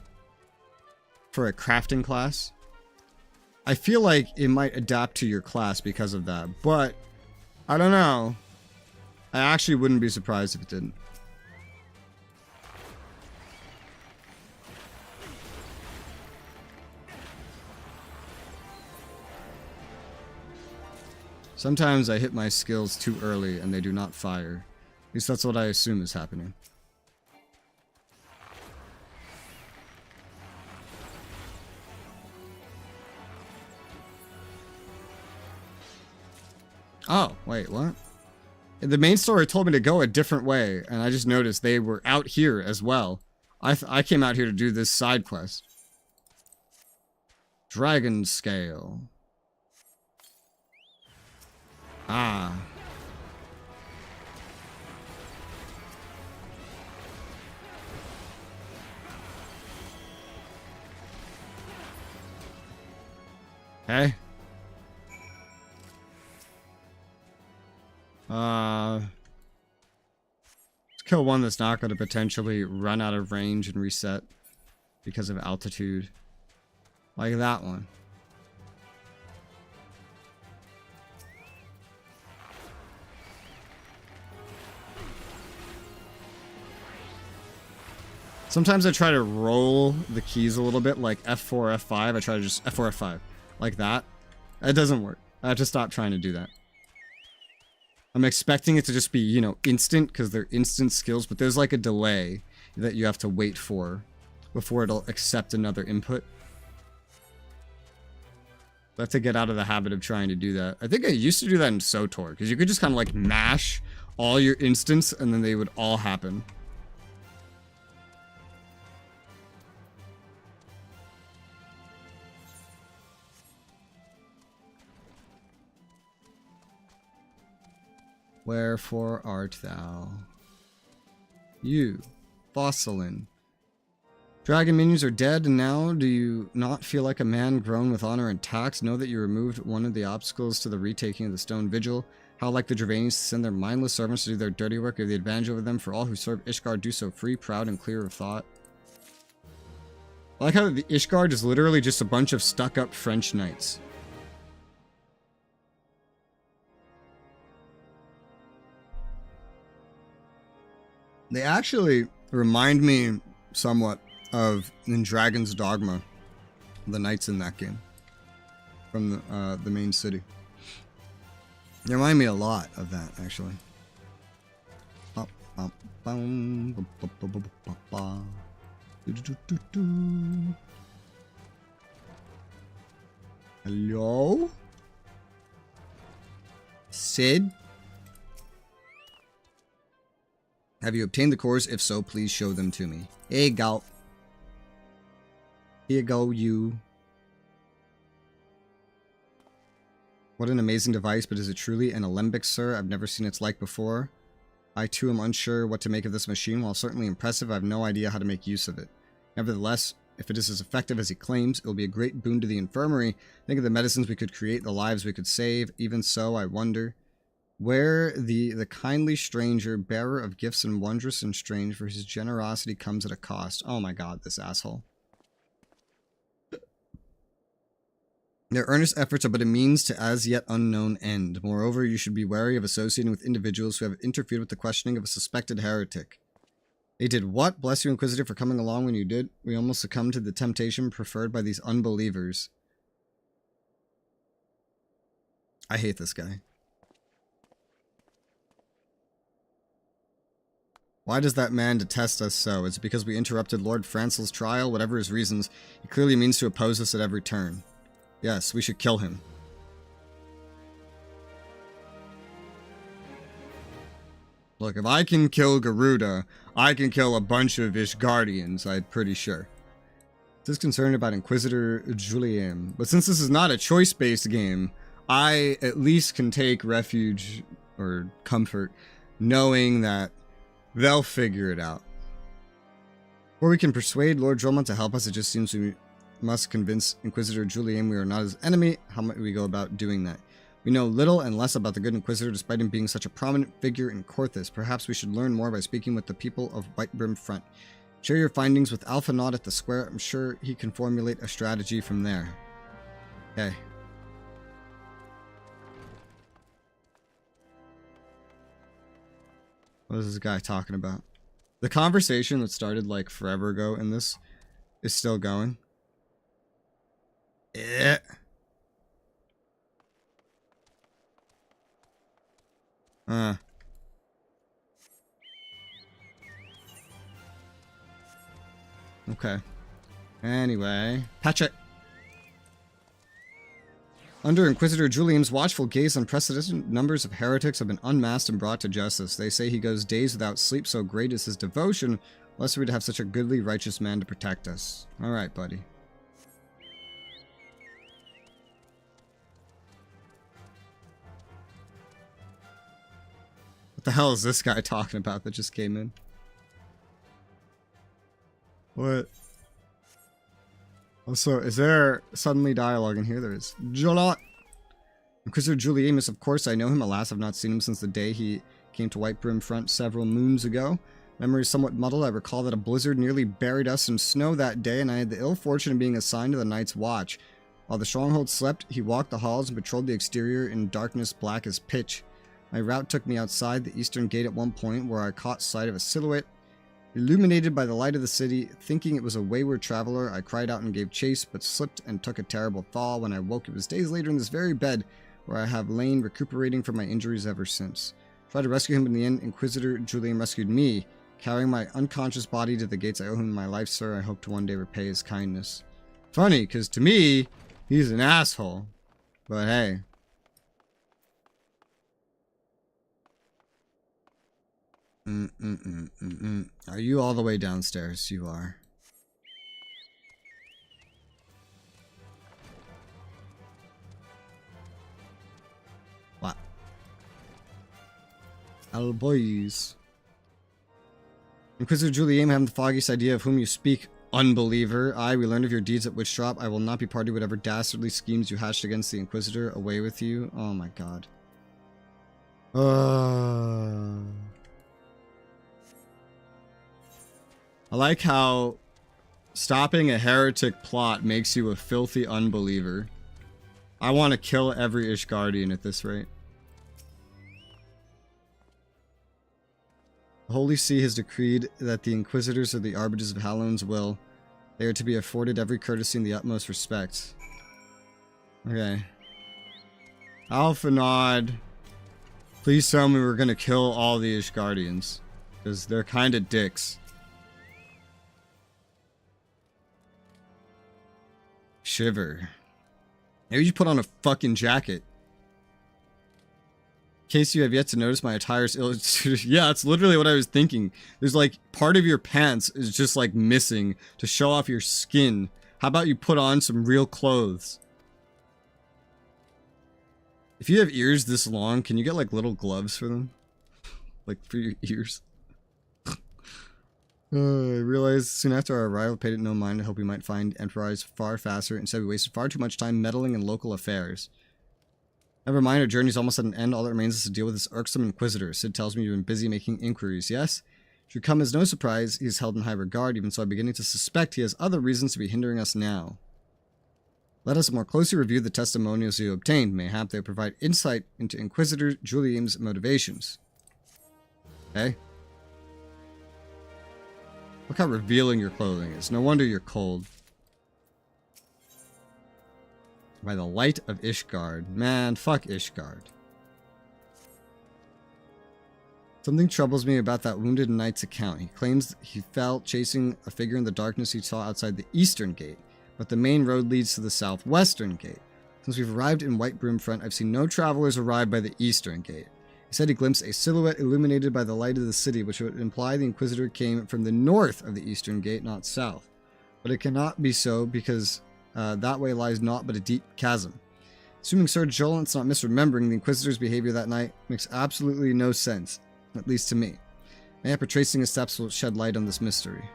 for a crafting class? I feel like it might adapt to your class because of that, but I don't know. I actually wouldn't be surprised if it didn't. Sometimes I hit my skills too early and they do not fire. At least that's what I assume is happening. Oh, wait, what? The main story told me to go a different way, and I just noticed they were out here as well. I came out here to do this side quest. Dragon Scale. Ah. Okay. Let's kill one that's not going to potentially run out of range and reset because of altitude. Like that one. Sometimes I try to roll the keys a little bit, like F4, F5. I try to just F4, F5. Like that. It doesn't work. I have to stop trying to do that. I'm expecting it to just be, you know, instant, because they're instant skills, but there's like a delay that you have to wait for before it'll accept another input. I have to get out of the habit of trying to do that. I think I used to do that in SOTOR, because you could just kind of like mash all your instants and then they would all happen. Wherefore art thou? You, Fossilin. Dragon minions are dead, and now do you not feel like a man grown with honor and tact? Know that you removed one of the obstacles to the retaking of the Stone Vigil. How like the Dravanians to send their mindless servants to do their dirty work, give the advantage over them, for all who serve Ishgard do so free, proud, and clear of thought. I like how the Ishgard is literally just a bunch of stuck-up French knights. They actually remind me somewhat of in Dragon's Dogma, the knights in that game, from the main city. They remind me a lot of that, actually. Hello? Sid? Have you obtained the cores? If so, please show them to me. Here you go. Here you go, you. What an amazing device, but is it truly an alembic, sir? I've never seen its like before. I too am unsure what to make of this machine. While certainly impressive, I have no idea how to make use of it. Nevertheless, if it is as effective as he claims, it will be a great boon to the infirmary. Think of the medicines we could create, the lives we could save. Even so, I wonder where the kindly stranger, bearer of gifts and wondrous and strange, for his generosity comes at a cost. Oh my god, this asshole. Their earnest efforts are but a means to as yet unknown end. Moreover, you should be wary of associating with individuals who have interfered with the questioning of a suspected heretic. They did what? Bless you, Inquisitor, for coming along when you did. We almost succumbed to the temptation preferred by these unbelievers. I hate this guy. Why does that man detest us so? Is it because we interrupted Lord Francel's trial? Whatever his reasons, he clearly means to oppose us at every turn. Yes, we should kill him. Look, if I can kill Garuda, I can kill a bunch of Ishgardians, I'm pretty sure. This is concerned about Inquisitor Julien. But since this is not a choice-based game, I at least can take refuge or comfort knowing that they'll figure it out. Or we can persuade Lord Dromont to help us. It just seems we must convince Inquisitor Julien we are not his enemy. How might we go about doing that? We know little and less about the good Inquisitor despite him being such a prominent figure in Korthus. Perhaps we should learn more by speaking with the people of Whitebrim Front. Share your findings with Alphanaud at the square. I'm sure he can formulate a strategy from there. Okay. What is this guy talking about? The conversation that started like forever ago in this is still going. Yeah. Okay. Anyway. Patch it. Under Inquisitor Julian's watchful gaze, unprecedented numbers of heretics have been unmasked and brought to justice. They say he goes days without sleep, so great is his devotion, lest we to have such a goodly, righteous man to protect us. Alright, buddy. What the hell is this guy talking about that just came in? What? Also, is there suddenly dialogue in here? There is. Jolot! Inquisitor Juliamus, of course, I know him. Alas, I've not seen him since the day he came to Whitebrim Front several moons ago. Memory is somewhat muddled. I recall that a blizzard nearly buried us in snow that day, and I had the ill fortune of being assigned to the Night's Watch. While the stronghold slept, he walked the halls and patrolled the exterior in darkness black as pitch. My route took me outside the eastern gate at one point, where I caught sight of a silhouette. Illuminated by the light of the city, thinking it was a wayward traveler, I cried out and gave chase, but slipped and took a terrible fall. When I woke, it was days later in this very bed, where I have lain recuperating from my injuries ever since. Tried to rescue him in the end. Inquisitor Julian rescued me, carrying my unconscious body to the gates. I owe him my life, sir. I hope to one day repay his kindness. Funny, because to me, he's an asshole. But hey. Are you all the way downstairs? You are. What? Hello, boys. Inquisitor Julien, having the foggiest idea of whom you speak, unbeliever. We learned of your deeds at Witchdrop. I will not be party whatever dastardly schemes you hatched against the Inquisitor. Away with you. Oh my god. I like how stopping a heretic plot makes you a filthy unbeliever. I want to kill every Ishgardian at this rate. The Holy See has decreed that the Inquisitors are the arbiters of Halloween's will. They are to be afforded every courtesy and the utmost respect. Okay. Alphanaud, please tell me we're gonna kill all the Ishgardians, because they're kind of dicks. Shiver. Maybe you put on a fucking jacket. In case you have yet to notice, my attire is ill. Yeah, it's literally what I was thinking. There's like part of your pants is just like missing to show off your skin. How about you put on some real clothes? If you have ears this long, can you get like little gloves for them? Like for your ears. I realized soon after our arrival, paid it no mind. I hope we might find Enterprise far faster. Instead, we wasted far too much time meddling in local affairs. Never mind, our journey's almost at an end. All that remains is to deal with this irksome Inquisitor. Sid tells me you've been busy making inquiries, yes? It should come as no surprise. He is held in high regard, even so I'm beginning to suspect he has other reasons to be hindering us now. Let us more closely review the testimonials you obtained. Mayhap they provide insight into Inquisitor Julian's motivations. Okay? Look how revealing your clothing is. No wonder you're cold. By the light of Ishgard. Man, fuck Ishgard. Something troubles me about that wounded knight's account. He claims he fell chasing a figure in the darkness he saw outside the eastern gate, but the main road leads to the southwestern gate. Since we've arrived in White Broom Front, I've seen no travelers arrive by the eastern gate. He said he glimpsed a silhouette illuminated by the light of the city, which would imply the Inquisitor came from the north of the eastern gate, not south. But it cannot be so, because that way lies naught but a deep chasm. Assuming Sir Jolant's not misremembering, the Inquisitor's behavior that night makes absolutely no sense, at least to me. Mayhap retracing his steps will shed light on this mystery.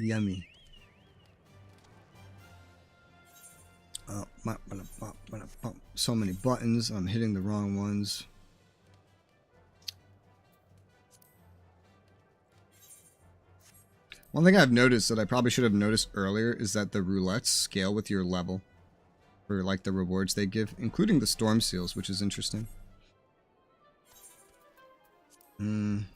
Yummy. So many buttons. I'm hitting the wrong ones. One thing I've noticed that I probably should have noticed earlier is that the roulettes scale with your level for like the rewards they give, including the storm seals, which is interesting. I'm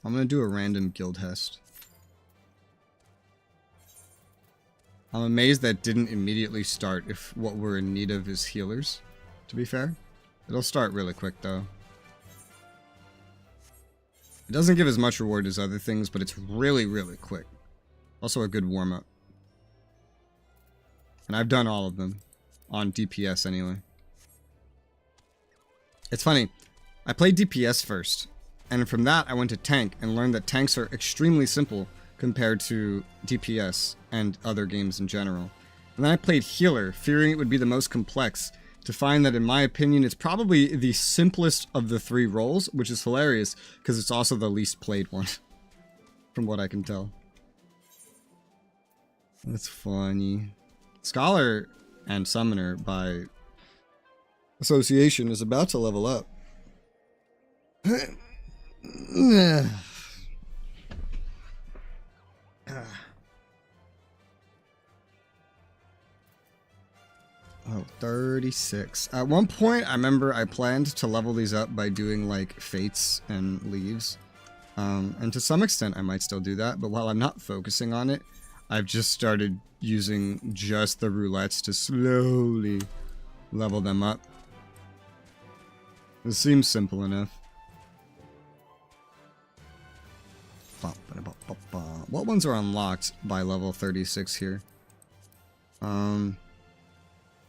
going to do a random guild test. I'm amazed that didn't immediately start if what we're in need of is healers, to be fair. It'll start really quick though. It doesn't give as much reward as other things, but it's really, really quick. Also a good warm-up. And I've done all of them. On DPS anyway. It's funny. I played DPS first. And from that, I went to tank and learned that tanks are extremely simple compared to DPS and other games in general. And then I played healer, fearing it would be the most complex, to find that in my opinion, it's probably the simplest of the three roles, which is hilarious, because it's also the least played one, from what I can tell. That's funny. Scholar and Summoner, by association, is about to level up. Oh, 36. At one point, I remember I planned to level these up by doing, like, fates and leaves. And to some extent, I might still do that, but while I'm not focusing on it, I've just started using just the roulettes to slowly level them up. This seems simple enough. What ones are unlocked by level 36 here?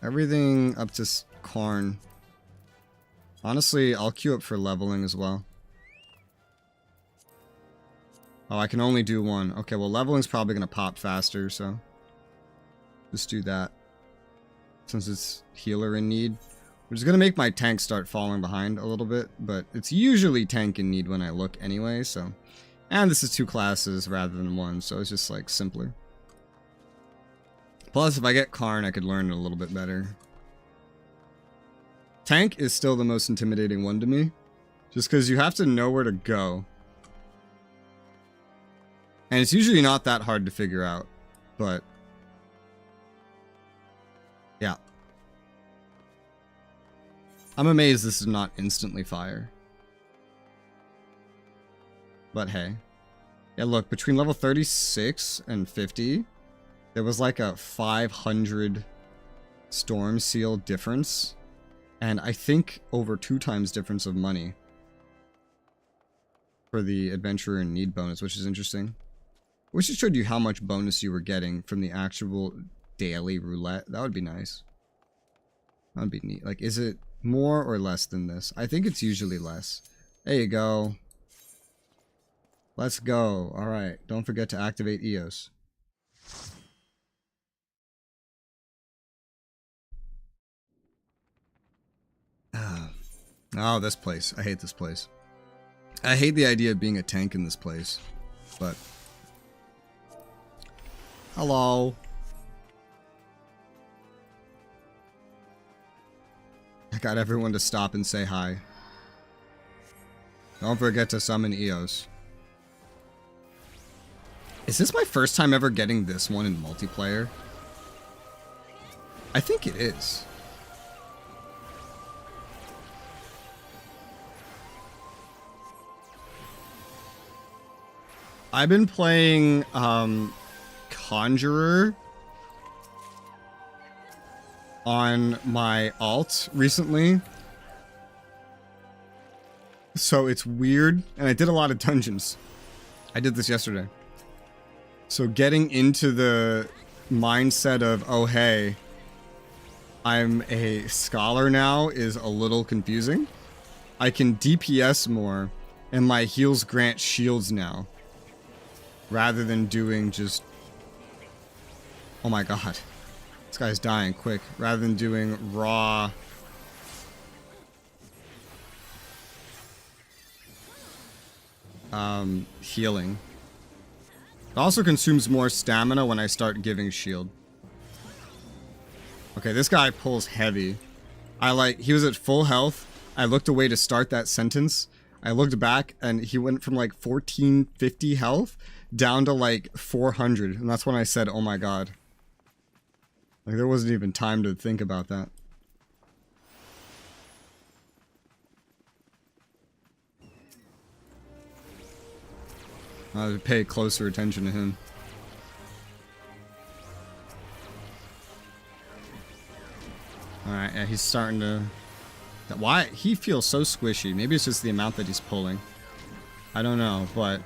Everything up to Karn. Honestly, I'll queue up for leveling as well. Oh, I can only do one. Okay, well, leveling's probably gonna pop faster, so just do that. Since it's healer in need. Which is gonna make my tank start falling behind a little bit, but it's usually tank in need when I look anyway, so. And this is 2 classes rather than 1, so it's just like simpler. Plus, if I get Karn, I could learn it a little bit better. Tank is still the most intimidating one to me, just because you have to know where to go. And it's usually not that hard to figure out, but yeah. I'm amazed this is not instantly fire. But hey. Yeah, look, between level 36 and 50, there was like a 500 storm seal difference. And I think over 2 times difference of money for the adventurer in need bonus, which is interesting. I wish it showed you how much bonus you were getting from the actual daily roulette. That would be nice. That'd be neat. Like, is it more or less than this? I think it's usually less. There you go. Let's go. Alright, don't forget to activate EOS. Oh, this place. I hate this place. I hate the idea of being a tank in this place. But... hello. I got everyone to stop and say hi. Don't forget to summon EOS. Is this my first time ever getting this one in multiplayer? I think it is. I've been playing Conjurer on my alt recently. So it's weird. And I did a lot of dungeons. I did this yesterday. So getting into the mindset of, oh hey, I'm a scholar now is a little confusing. I can DPS more and my heals grant shields now. Rather than doing just... oh my god. This guy's dying quick. Rather than doing raw... healing. It also consumes more stamina when I start giving shield. Okay, this guy pulls heavy. He was at full health. I looked away to start that sentence. I looked back and he went from like 1450 health down to like 400. And that's when I said, oh my god. Like there wasn't even time to think about that. I would pay closer attention to him. Alright, yeah, he's starting to... why? He feels so squishy. Maybe it's just the amount that he's pulling. I don't know, but...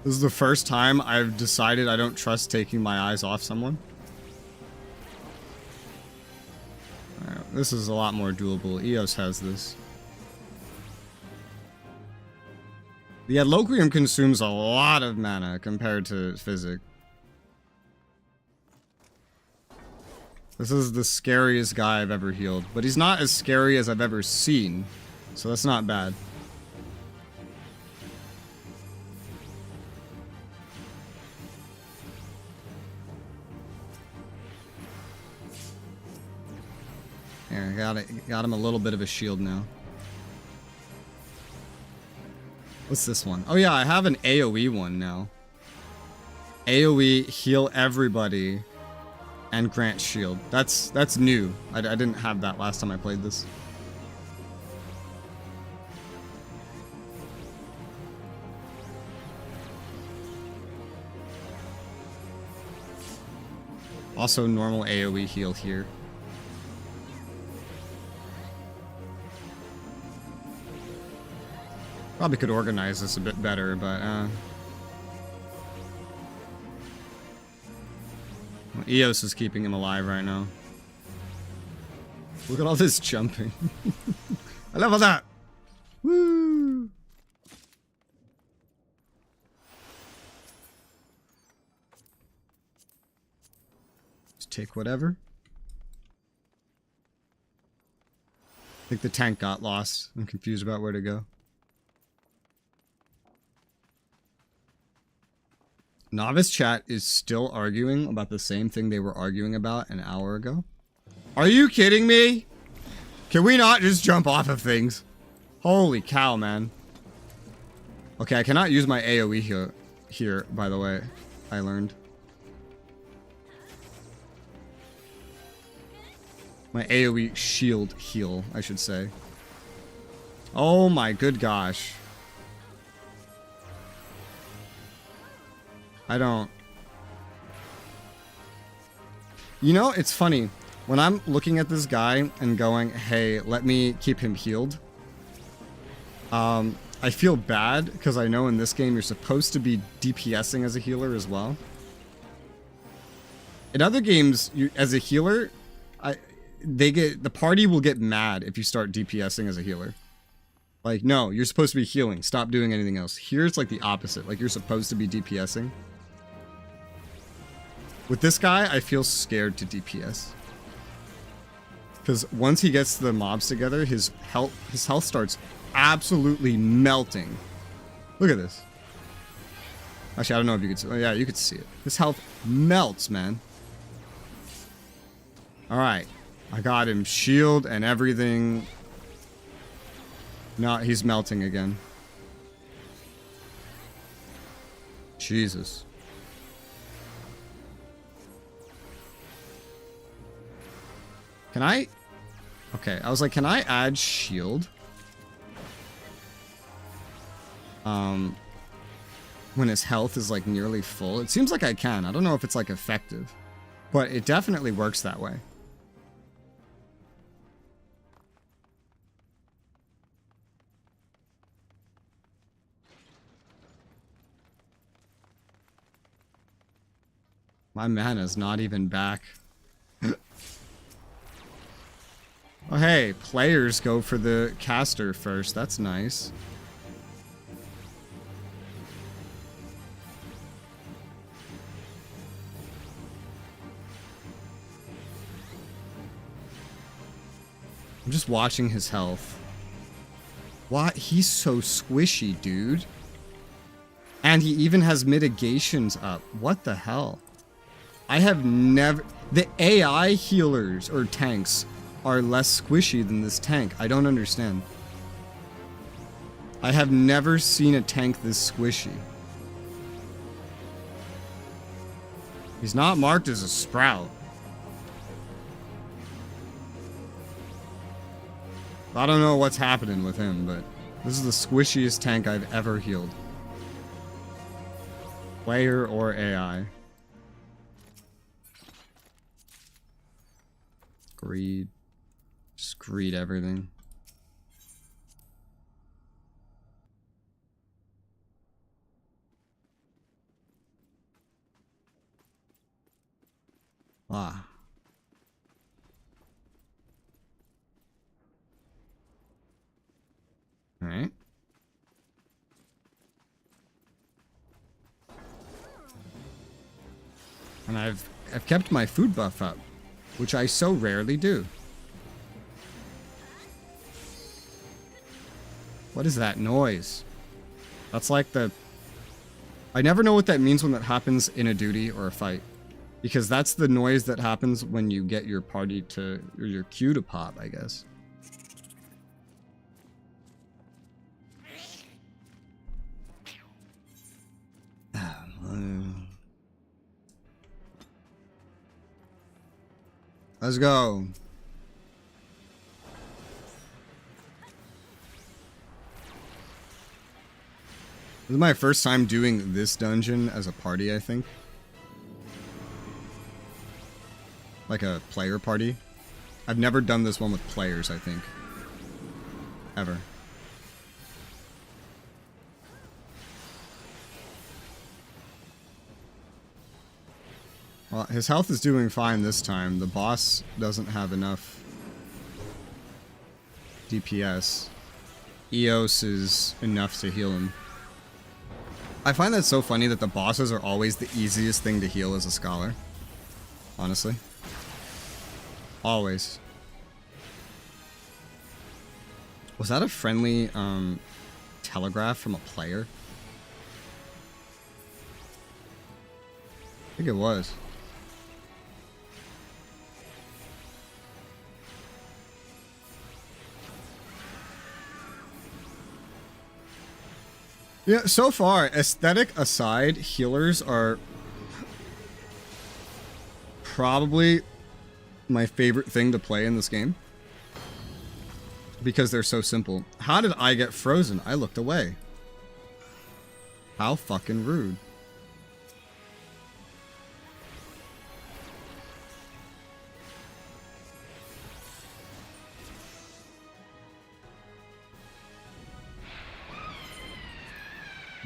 this is the first time I've decided I don't trust taking my eyes off someone. Alright, this is a lot more doable. EOS has this. The Adloquium consumes a lot of mana compared to Physic. This is the scariest guy I've ever healed. But he's not as scary as I've ever seen. So that's not bad. Here, got him a little bit of a shield now. What's this one? Oh yeah, I have an AoE one now. AoE, heal everybody, and grant shield. That's new. I didn't have that last time I played this. Also normal AoE heal here. Probably could organize this a bit better, but well, EOS is keeping him alive right now. Look at all this jumping. I love all that. Woo! Just take whatever. I think the tank got lost. I'm confused about where to go. Novice chat is still arguing about the same thing they were arguing about an hour ago. Are you kidding me? Can we not just jump off of things? Holy cow, man. Okay, I cannot use my AoE here, by the way. I learned. My AoE shield heal, I should say. Oh my good gosh. I don't... You know, it's funny. When I'm looking at this guy and going, hey, let me keep him healed. I feel bad because I know in this game you're supposed to be DPSing as a healer as well. In other games, as a healer, the party will get mad if you start DPSing as a healer. Like, no, you're supposed to be healing. Stop doing anything else. Here it's like the opposite. Like, you're supposed to be DPSing. With this guy, I feel scared to DPS. Because once he gets the mobs together, his health starts absolutely melting. Look at this. Actually, I don't know if you could see. Oh, yeah, you could see it. His health melts, man. Alright. I got him shield and everything. No, he's melting again. Jesus. Can I? Okay, I was like, can I add shield? When his health is like nearly full. It seems like I can. I don't know if it's like effective, but it definitely works that way. My mana's not even back. Oh, hey, players go for the caster first. That's nice. I'm just watching his health. What? He's so squishy, dude. And he even has mitigations up. What the hell? I have never... The AI healers or tanks are less squishy than this tank. I don't understand. I have never seen a tank this squishy. He's not marked as a sprout. I don't know what's happening with him, but this is the squishiest tank I've ever healed. Player or AI. Greed. Just greed everything. Ah. Alright. And I've kept my food buff up, which I so rarely do. What is that noise? That's like the... I never know what that means when that happens in a duty or a fight. Because that's the noise that happens when you get your party to... or your queue to pop, I guess. Let's go. This is my first time doing this dungeon as a party, I think. Like a player party. I've never done this one with players, I think. Ever. Well, his health is doing fine this time. The boss doesn't have enough DPS. Eos is enough to heal him. I find that so funny that the bosses are always the easiest thing to heal as a scholar. Honestly. Always. Was that a friendly telegraph from a player? I think it was. Yeah, so far, aesthetic aside, healers are probably my favorite thing to play in this game. Because they're so simple. How did I get frozen? I looked away. How fucking rude.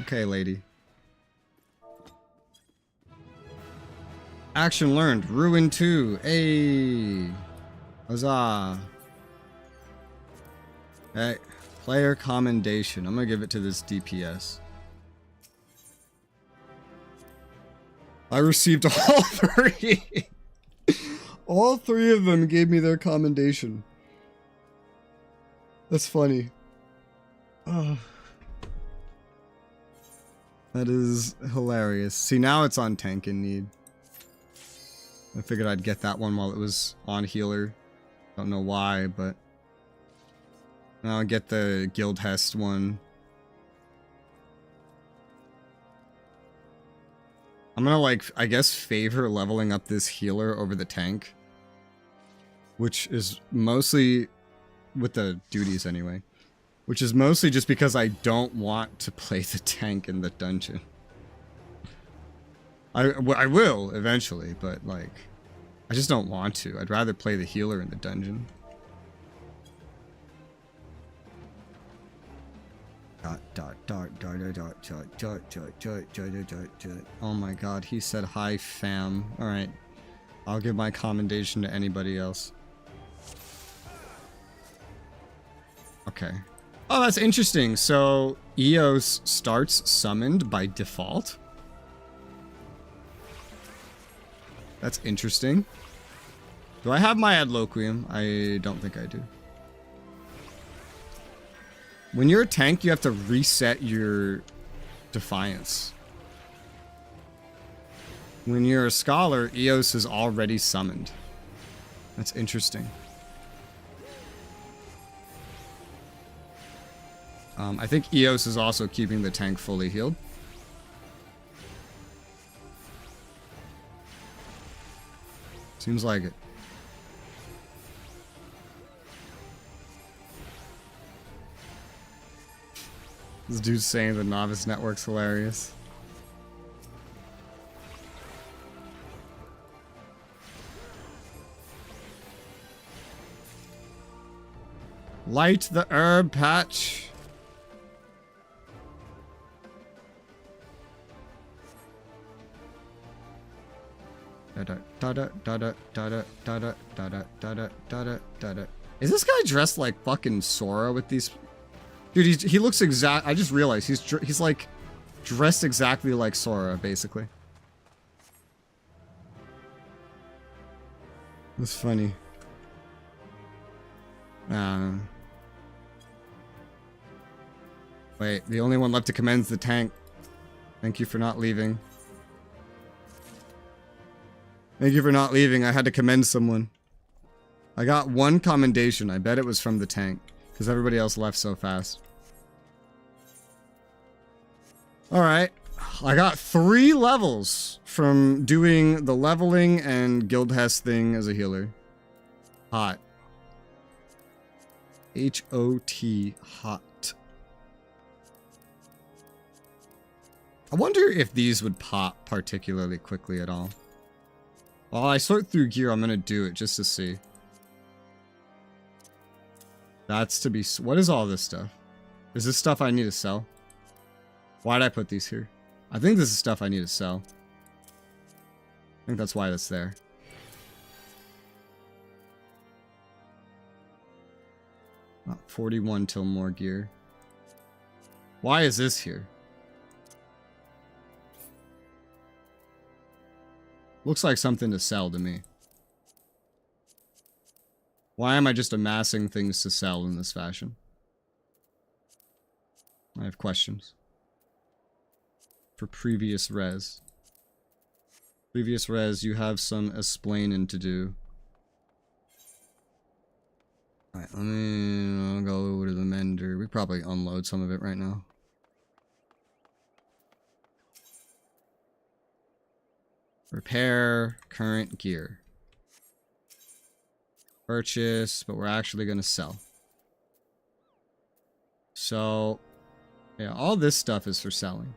Okay, lady. Action learned. Ruin 2. Ayy. Huzzah. Hey, player commendation. I'm gonna give it to this DPS. I received all three. All three of them gave me their commendation. That's funny. That is hilarious. See, now it's on tank in need. I figured I'd get that one while it was on healer. Don't know why, but now I'll get the Guild Hest one. I'm gonna, like, I guess favor leveling up this healer over the tank. Which is mostly, with the duties anyway. Which is mostly just because I don't want to play the tank in the dungeon. I will, eventually, but, like, I just don't want to. I'd rather play the healer in the dungeon. Oh my god, he said hi, fam. Alright. I'll give my commendation to anybody else. Okay. Oh, that's interesting. So, Eos starts summoned by default? That's interesting. Do I have my Adloquium? I don't think I do. When you're a tank, you have to reset your Defiance. When you're a Scholar, Eos is already summoned. That's interesting. I think Eos is also keeping the tank fully healed. Seems like it. This dude's saying the novice network's hilarious. Light the herb patch. Is this guy dressed like fucking Sora with these? Dude, he looks exact. I just realized he's like dressed exactly like Sora, basically. That's funny. Wait, the only one left to commend's the tank. Thank you for not leaving. Thank you for not leaving. I had to commend someone. I got one commendation. I bet it was from the tank, because everybody else left so fast. Alright. I got 3 levels from doing the leveling and Guild Hest thing as a healer. Hot. H-O-T. Hot. I wonder if these would pop particularly quickly at all. While I sort through gear, I'm gonna do it just to see. That's to be... What is all this stuff? Is this stuff I need to sell? Why'd I put these here? I think this is stuff I need to sell. I think that's why that's there. Not 41 till more gear. Why is this here? Looks like something to sell to me. Why am I just amassing things to sell in this fashion? I have questions. For previous res. Previous res, you have some explaining to do. Alright, I'll go over to the mender. We probably unload some of it right now. Repair current gear. Purchase, but we're actually going to sell. So, yeah, all this stuff is for selling.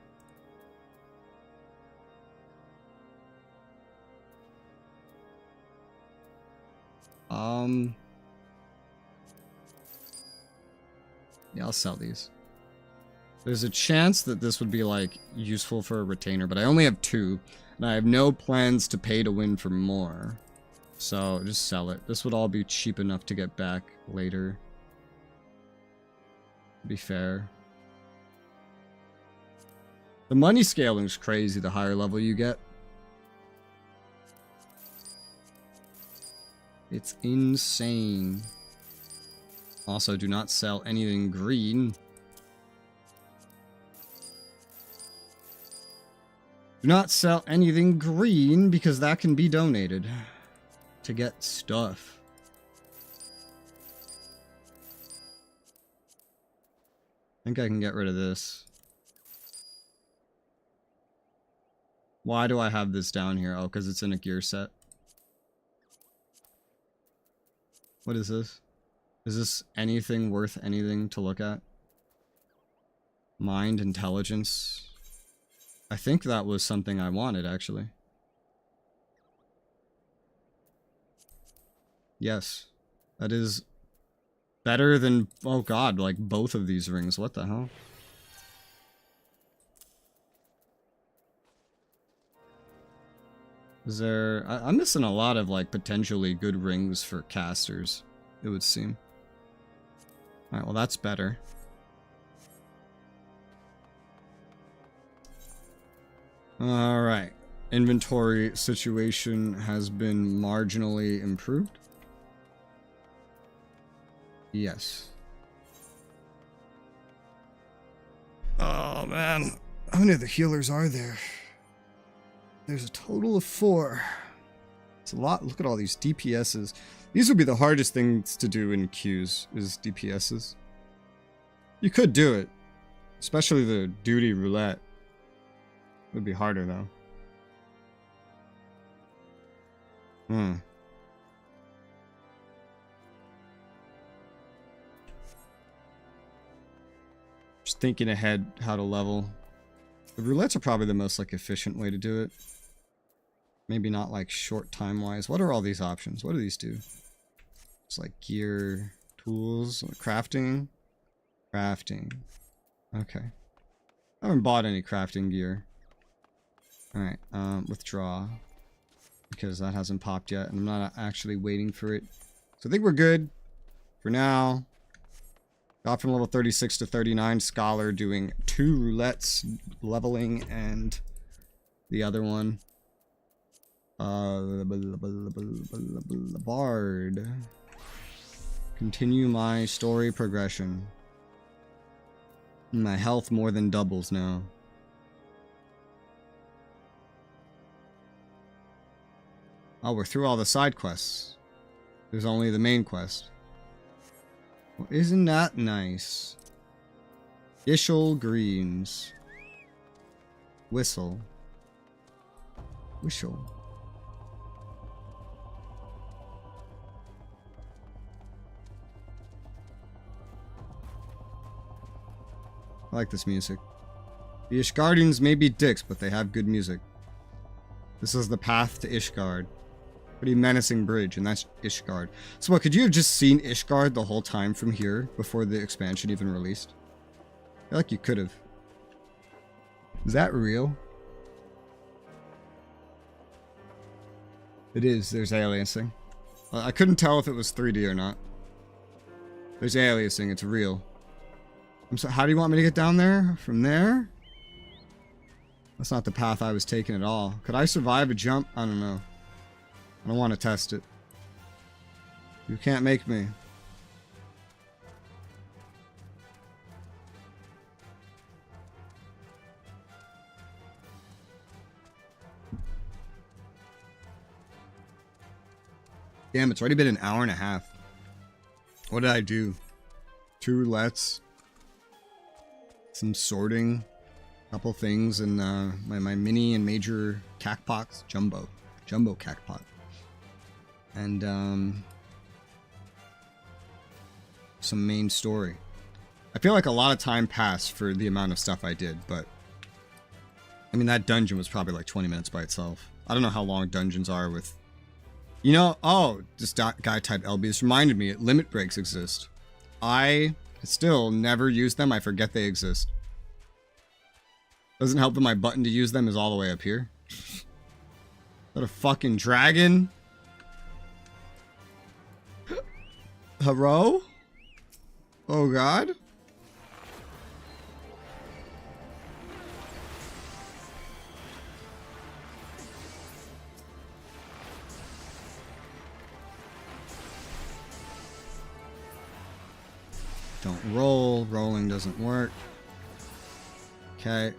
Yeah, I'll sell these. There's a chance that this would be, like, useful for a retainer, but I only have 2. And I have no plans to pay to win for more. So just sell it. This would all be cheap enough to get back later. To be fair. The money scaling is crazy the higher level you get. It's insane. Also, do not sell anything green. Do not sell anything green because that can be donated to get stuff. I think I can get rid of this. Why do I have this down here? Oh, because it's in a gear set. What is this? Is this anything worth anything to look at? Mind, intelligence. I think that was something I wanted, actually. Yes. That is better than, oh god, like both of these rings. What the hell? Is there... I'm missing a lot of, like, potentially good rings for casters, it would seem. Alright, well that's better. Alright. Inventory situation has been marginally improved. Yes. Oh man. How many of the healers are there? There's a total of 4. It's a lot. Look at all these DPSs. These would be the hardest things to do in queues, is DPSs. You could do it. Especially the duty roulette. It would be harder though. Just thinking ahead how to level. The roulettes are probably the most like efficient way to do it. Maybe not like short time wise. What are all these options? What do these do? It's like gear, tools, crafting. Crafting. Okay. I haven't bought any crafting gear. Alright, withdraw. Because that hasn't popped yet, and I'm not actually waiting for it. So I think we're good. For now. Got from level 36 to 39. Scholar doing 2 roulettes, leveling, and the other one. Bard. Continue my story progression. My health more than doubles now. Oh, we're through all the side quests. There's only the main quest. Well, isn't that nice? Ishal Greens. Whistle. Whistle. I like this music. The Ishgardians may be dicks, but they have good music. This is the path to Ishgard. Pretty menacing bridge, and that's Ishgard. So what, could you have just seen Ishgard the whole time from here before the expansion even released? I feel like you could have. Is that real? It is. There's aliasing. I couldn't tell if it was 3D or not. There's aliasing. It's real. I'm so, how do you want me to get down there? From there? That's not the path I was taking at all. Could I survive a jump? I don't know. I don't want to test it. You can't make me. Damn, it's already been an hour and a half. What did I do? 2 roulettes. Some sorting. Couple things in my mini and major cacpots. Jumbo cacpot. And some main story. I feel like a lot of time passed for the amount of stuff I did, but I mean that dungeon was probably like 20 minutes by itself. I don't know how long dungeons are with, you know, oh, this guy type LB. This reminded me, limit breaks exist. I still never use them. I forget they exist. Doesn't help that my button to use them is all the way up here. Is that a fucking dragon? Hello? Oh god? Don't roll. Rolling doesn't work. Okay.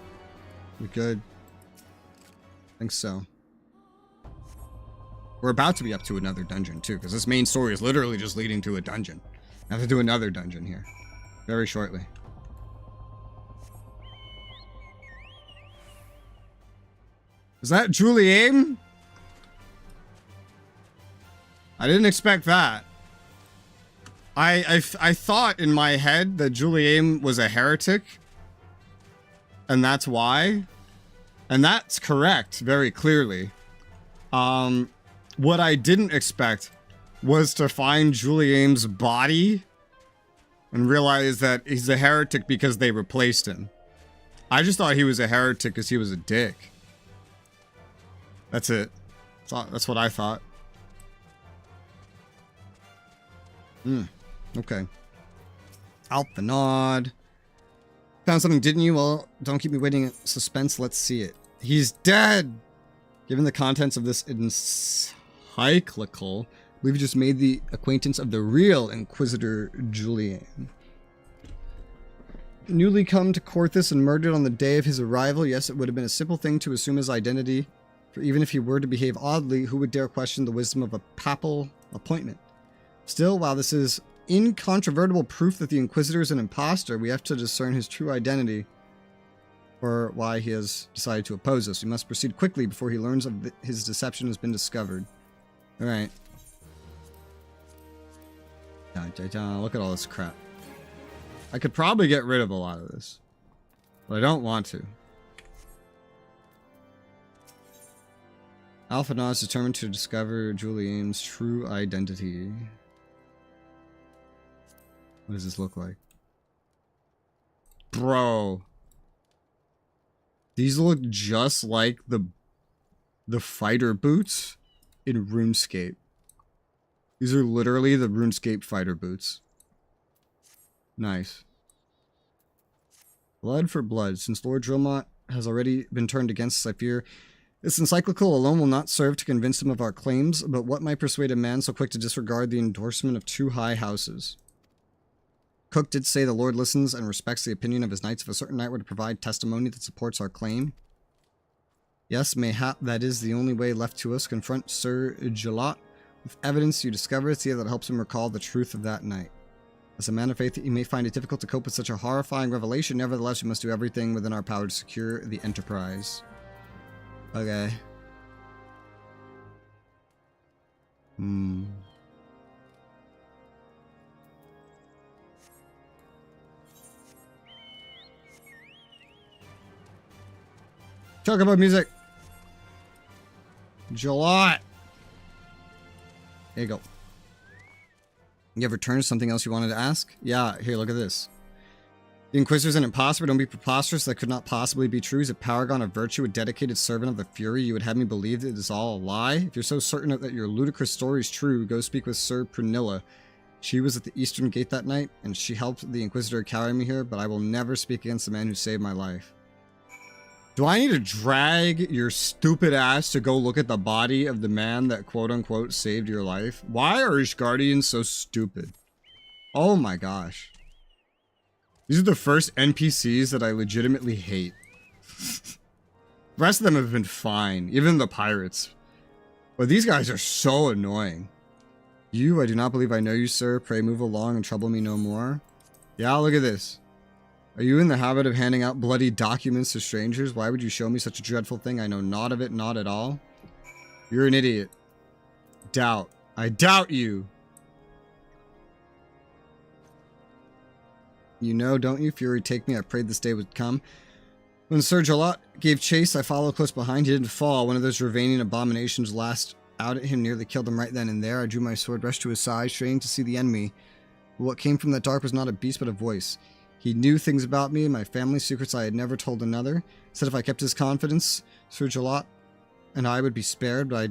We good? I think so. We're about to be up to another dungeon too, because this main story is literally just leading to a dungeon. I have to do another dungeon here. Very shortly. Is that Julie-Aim? I didn't expect that. I thought in my head that Julie-Aim was a heretic. And that's why. And that's correct, very clearly. What I didn't expect was to find Julie-Aim's body and realize that he's a heretic because they replaced him. I just thought he was a heretic because he was a dick. That's it. That's what I thought. Okay. Alpha Nod. Found something, didn't you? Well, don't keep me waiting in suspense. Let's see it. He's dead! Given the contents of this encyclical, I believe you just made the acquaintance of the real Inquisitor Julian. Newly come to Corthus and murdered on the day of his arrival. Yes, it would have been a simple thing to assume his identity, for even if he were to behave oddly, who would dare question the wisdom of a papal appointment? Still, while this is incontrovertible proof that the Inquisitor is an imposter, we have to discern his true identity, or why he has decided to oppose us. We must proceed quickly before he learns of his deception has been discovered. Alright. Look at all this crap. I could probably get rid of a lot of this, but I don't want to. Alpha Nod is determined to discover Julian's true identity. What does this look like? Bro. These look just like the fighter boots in RuneScape. These are literally the RuneScape fighter boots. Nice. Blood for blood. Since Lord Drillmont has already been turned against us, I fear this encyclical alone will not serve to convince him of our claims, but what might persuade a man so quick to disregard the endorsement of two high houses? Cook did say the Lord listens and respects the opinion of his knights if a certain knight were to provide testimony that supports our claim. Yes, mayhap that is the only way left to us. Confront Sir Jalot with evidence you discover, see if that helps him recall the truth of that night. As a man of faith, you may find it difficult to cope with such a horrifying revelation. Nevertheless, we must do everything within our power to secure the Enterprise. Okay. Talk about music. Jalot. There you go. You ever turn to something else you wanted to ask? Yeah, here, look at this. The Inquisitor's an imposter, but don't be preposterous. That could not possibly be true. He's a paragon of virtue, a dedicated servant of the Fury. You would have me believe that it is all a lie? If you're so certain that your ludicrous story is true, go speak with Sir Prunilla. She was at the Eastern Gate that night, and she helped the Inquisitor carry me here, but I will never speak against the man who saved my life. Do I need to drag your stupid ass to go look at the body of the man that quote-unquote saved your life? Why are Ishgardians so stupid? Oh my gosh. These are the first NPCs that I legitimately hate. The rest of them have been fine, even the pirates. But these guys are so annoying. You, I do not believe I know you, sir. Pray move along and trouble me no more. Yeah, look at this. Are you in the habit of handing out bloody documents to strangers? Why would you show me such a dreadful thing? I know naught of it, not at all. You're an idiot. Doubt. I doubt you. You know, don't you, Fury, take me? I prayed this day would come. When Sir Jalot gave chase, I followed close behind. He didn't fall. One of those Ravanian abominations lashed out at him, nearly killed him right then and there. I drew my sword, rushed to his side, straining to see the enemy. But what came from that dark was not a beast, but a voice. He knew things about me and my family, secrets I had never told another. Said if I kept his confidence, Sir Jalot and I would be spared, but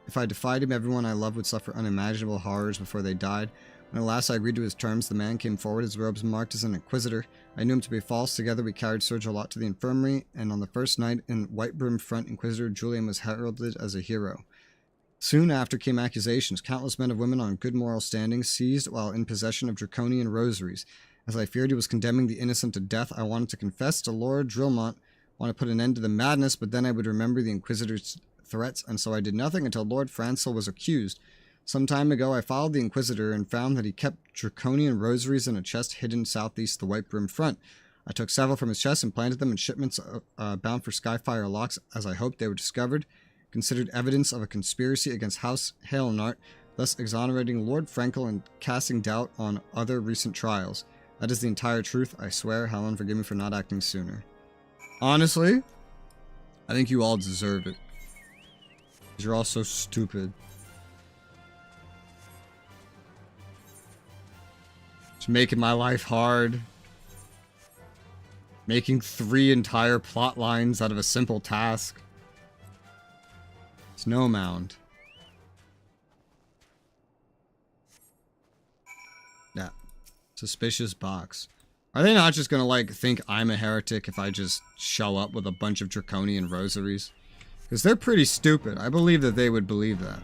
if I defied him, everyone I loved would suffer unimaginable horrors before they died. When at last I agreed to his terms, the man came forward, his robes marked as an inquisitor. I knew him to be false. Together we carried Sergilot to the infirmary, and on the first night in White Brim Front, Inquisitor Julian was heralded as a hero. Soon after came accusations. Countless men and women on good moral standing seized while in possession of draconian rosaries. As I feared he was condemning the innocent to death, I wanted to confess to Lord Drillmont, wanted to put an end to the madness, but then I would remember the Inquisitor's threats, and so I did nothing until Lord Francel was accused. Some time ago, I followed the Inquisitor and found that he kept draconian rosaries in a chest hidden southeast the White Brim Front. I took several from his chest and planted them in shipments bound for Skyfire locks, as I hoped they were discovered, considered evidence of a conspiracy against House Halenart, thus exonerating Lord Frankel and casting doubt on other recent trials. That is the entire truth, I swear. Helen, forgive me for not acting sooner. Honestly, I think you all deserve it. You're all so stupid. Just making my life hard. Making 3 entire plot lines out of a simple task. Snow Mound. Yeah. Suspicious box. Are they not just gonna, like, think I'm a heretic if I just show up with a bunch of draconian rosaries? Because they're pretty stupid. I believe that they would believe that.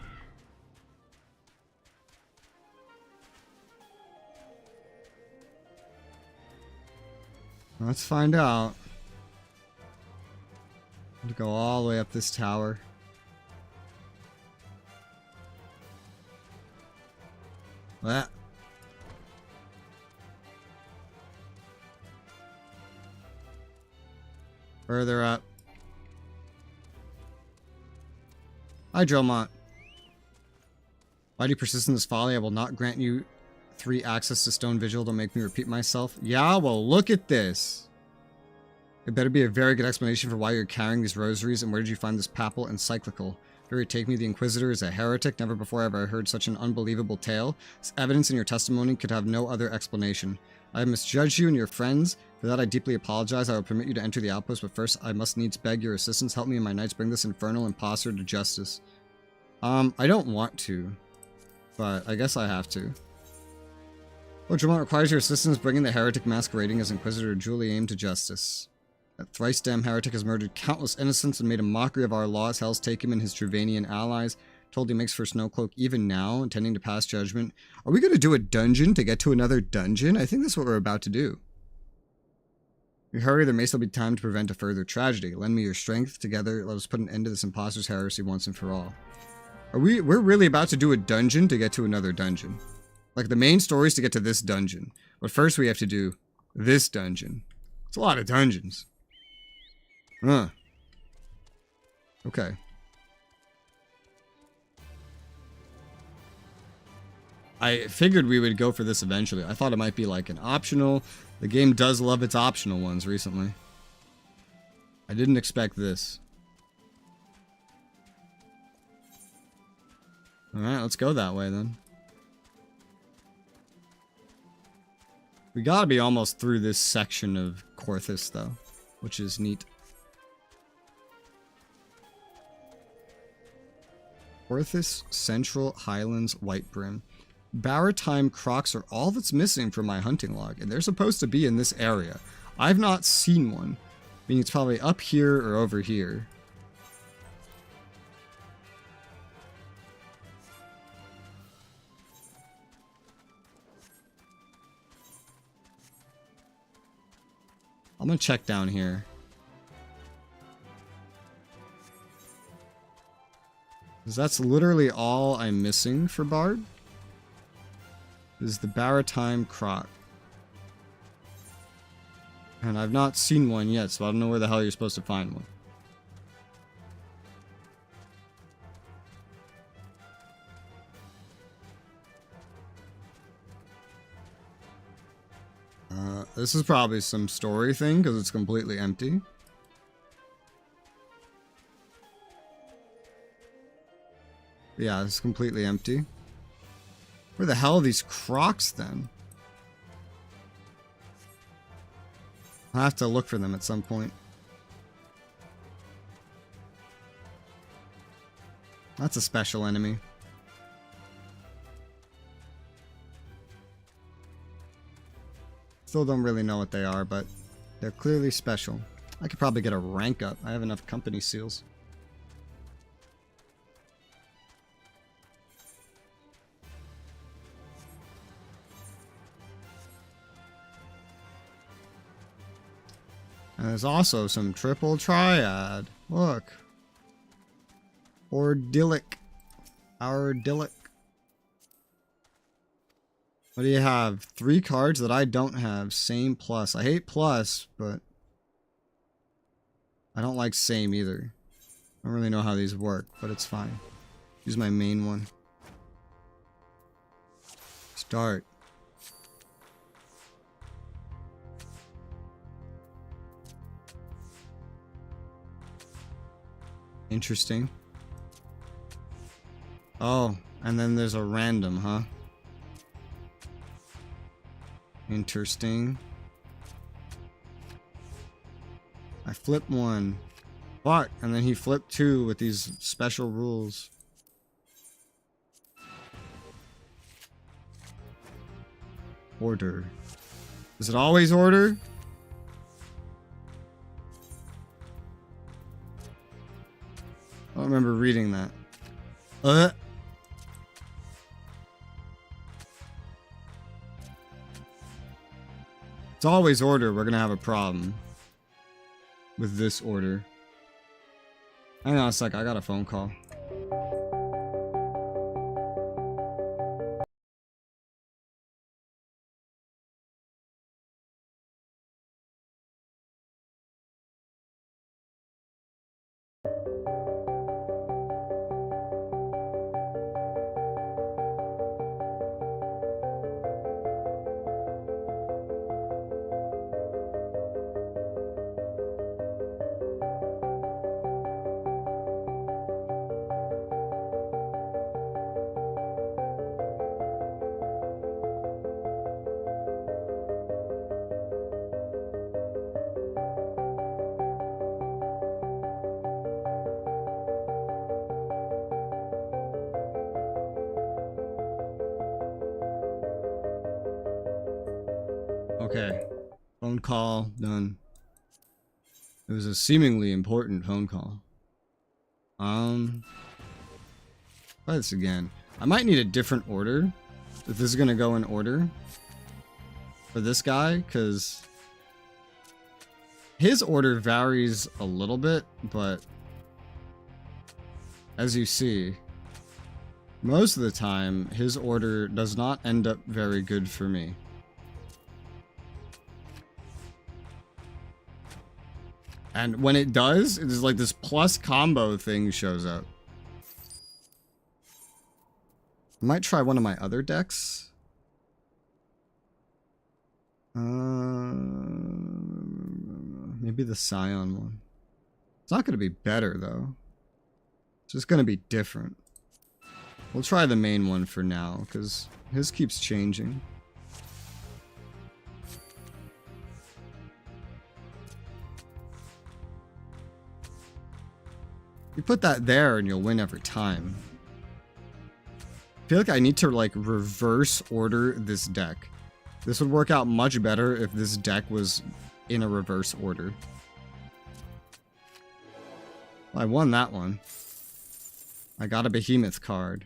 Let's find out. To go all the way up this tower. That. Further up. Hi, Drillmont. Why do you persist in this folly? I will not grant you 3 access to Stone Vigil. Don't make me repeat myself. Yeah, well, look at this. It better be a very good explanation for why you're carrying these rosaries, and where did you find this papal encyclical? Very take me, the Inquisitor is a heretic. Never before have I heard such an unbelievable tale. This evidence in your testimony could have no other explanation. I have misjudged you and your friends. For that I deeply apologize. I will permit you to enter the outpost, but first I must needs beg your assistance. Help me and my knights bring this infernal impostor to justice. I don't want to, but I guess I have to. Lord Drillmont requires your assistance bringing the heretic masquerading as Inquisitor Julian to justice. That thrice damned heretic has murdered countless innocents and made a mockery of our laws. Hell's take him and his Trevanian allies. Told he makes for Snowcloak even now, intending to pass judgment. Are we going to do a dungeon to get to another dungeon? I think that's what we're about to do. You hurry, there may still be time to prevent a further tragedy. Lend me your strength. Together, let us put an end to this imposter's heresy once and for all. We're really about to do a dungeon to get to another dungeon. Like, the main story is to get to this dungeon. But first we have to do this dungeon. It's a lot of dungeons. Okay. I figured we would go for this eventually. I thought it might be like an optional. The game does love its optional ones recently. I didn't expect this. Alright, let's go that way then. We gotta be almost through this section of Corthus though, which is neat. Corthus, Central, Highlands, White Brim. Baratime crocs are all that's missing from my hunting log, and they're supposed to be in this area. I've not seen one, meaning it's probably up here or over here. I'm gonna check down here. Because that's literally all I'm missing for Bard. Is the Baratime croc. And I've not seen one yet, so I don't know where the hell you're supposed to find one. This is probably some story thing, because it's completely empty. Yeah, it's completely empty. Where the hell are these crocs, then? I'll have to look for them at some point. That's a special enemy. Still don't really know what they are, but they're clearly special. I could probably get a rank up. I have enough company seals. And there's also some triple triad. Look. Ordilic. Ordilic. What do you have? 3 cards that I don't have. Same plus. I hate plus, but I don't like same either. I don't really know how these work, but it's fine. Use my main one. Start. Interesting. Oh, and then there's a random, huh? Interesting. I flipped 1. Fuck, and then he flipped 2 with these special rules. Order. Is it always order? I don't remember reading that. It's always order. We're gonna have a problem with this order. Hang on a sec, I got a phone call. Okay. Phone call done. It was a seemingly important phone call. Try this again. I might need a different order. If this is gonna go in order for this guy, because his order varies a little bit, but as you see, most of the time his order does not end up very good for me. And when it does, it is like this plus combo thing shows up. I might try one of my other decks. Maybe the Scion one. It's not going to be better, though. It's just going to be different. We'll try the main one for now, because his keeps changing. You put that there and you'll win every time. I feel like I need to like reverse order this deck. This would work out much better if this deck was in a reverse order. Well, I won that one. I got a Behemoth card.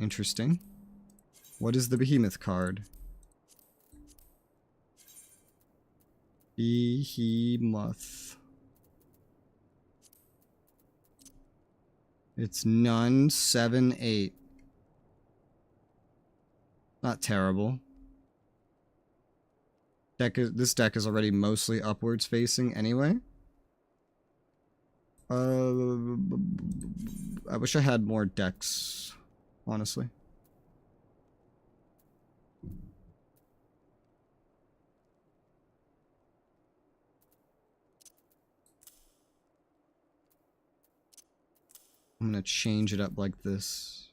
Interesting. What is the Behemoth card? Behemoth. It's none 7/8. Not terrible. This deck is already mostly upwards facing anyway. I wish I had more decks, honestly. I'm gonna change it up like this.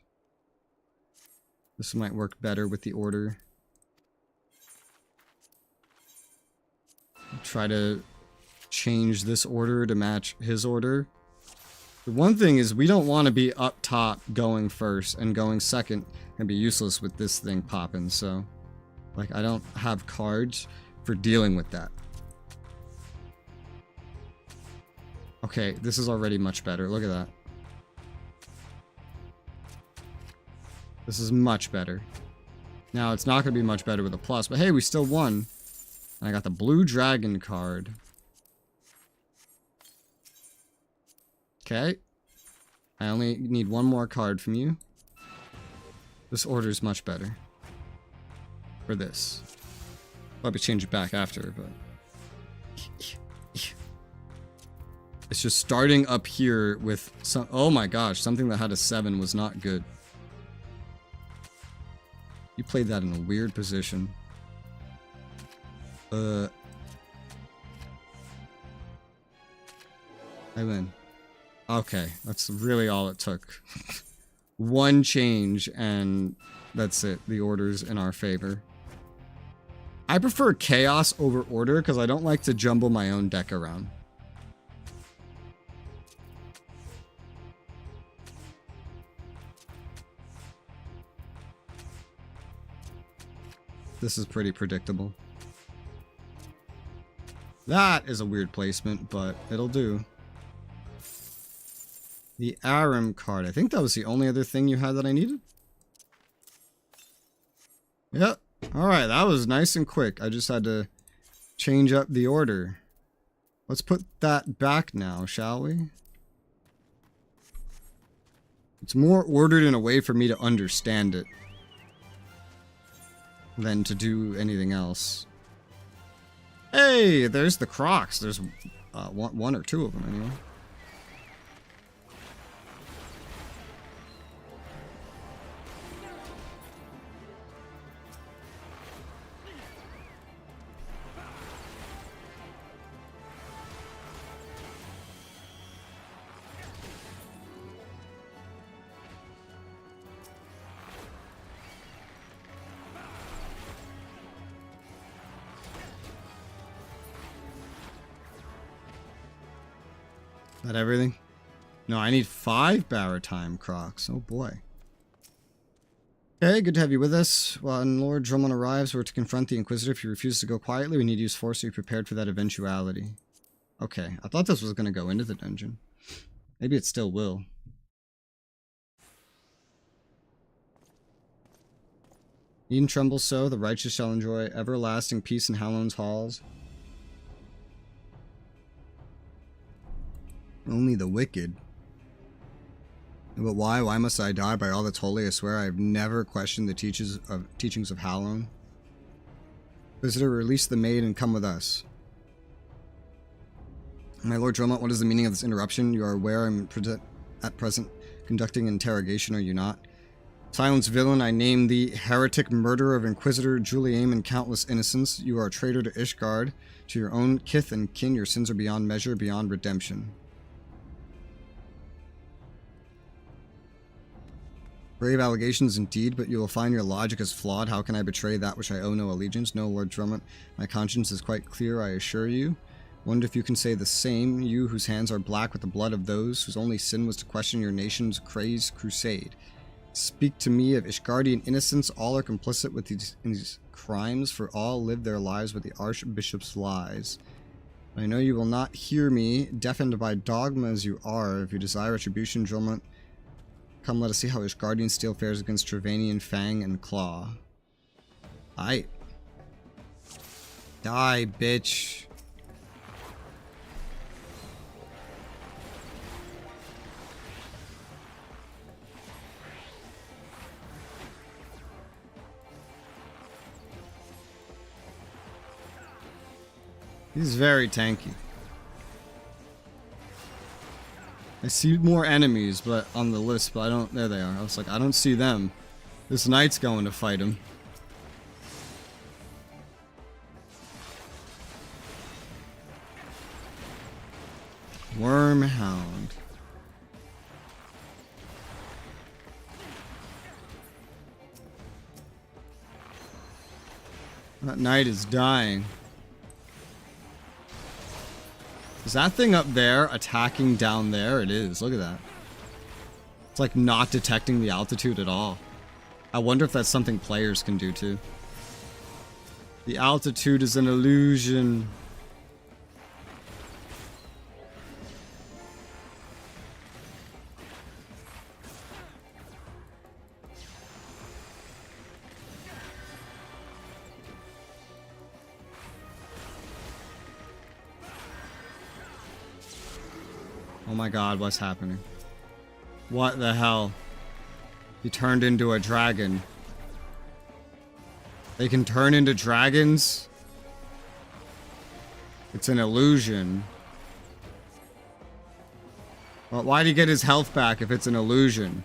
This might work better with the order. Try to change this order to match his order. The one thing is we don't want to be up top going first, and going second can be useless with this thing popping, so like I don't have cards for dealing with that. Okay, this is already much better. Look at that. This is much better. Now, it's not going to be much better with a plus, but hey, we still won. And I got the blue dragon card. Okay. I only need one more card from you. This order is much better. For this. Probably change it back after, but... It's just starting up here with some... Oh my gosh, something that had a 7 was not good. You played that in a weird position. I win. Okay, that's really all it took. One change, and that's it. The order's in our favor. I prefer chaos over order, because I don't like to jumble my own deck around. This is pretty predictable. That is a weird placement, but it'll do. The Aram card. I think that was the only other thing you had that I needed. Yep. Alright, that was nice and quick. I just had to change up the order. Let's put that back now, shall we? It's more ordered in a way for me to understand it than to do anything else. Hey, there's the Crocs. There's one or two of them anyway. That everything? No, I need 5 Baratime Crocs. Oh boy. Okay, good to have you with us. When Lord Drummond arrives, we're to confront the Inquisitor. If he refuses to go quietly, we need to use force to be prepared for that eventuality. Okay, I thought this was going to go into the dungeon. Maybe it still will. Eden trembles so, the righteous shall enjoy everlasting peace in Hallown's halls. Only the wicked. But why? Why must I die? By all that's holy, I swear I have never questioned the teachings of Hallown. Visitor, release the maid and come with us. My Lord Drummond, what is the meaning of this interruption? You are aware I'm at present conducting an interrogation, are you not? Silence, villain, I name thee heretic, murderer of Inquisitor Juliame and countless innocents. You are a traitor to Ishgard, to your own kith and kin. Your sins are beyond measure, beyond redemption. Brave allegations indeed, but you will find your logic is flawed. How can I betray that which I owe no allegiance? No, Lord Drummond, my conscience is quite clear, I assure you. Wonder if you can say the same, you whose hands are black with the blood of those whose only sin was to question your nation's crazed crusade. Speak to me of Ishgardian innocence. All are complicit with these crimes, for all live their lives with the Archbishop's lies. I know you will not hear me, deafened by dogma as you are. If you desire retribution, Drummond, come, let us see how Ishgardian steel fares against Travanian fang and claw. Aight. Die, bitch. He's very tanky. I see more enemies but on the list, but I don't... There they are. I was like, I don't see them. This knight's going to fight him. Wormhound. That knight is dying. This that thing up there attacking down there? It is. Look at that. It's like not detecting the altitude at all. I wonder if that's something players can do too. The altitude is an illusion. Oh my god, what's happening? What the hell? He turned into a dragon. They can turn into dragons? It's an illusion. Well, why'd he get his health back if it's an illusion?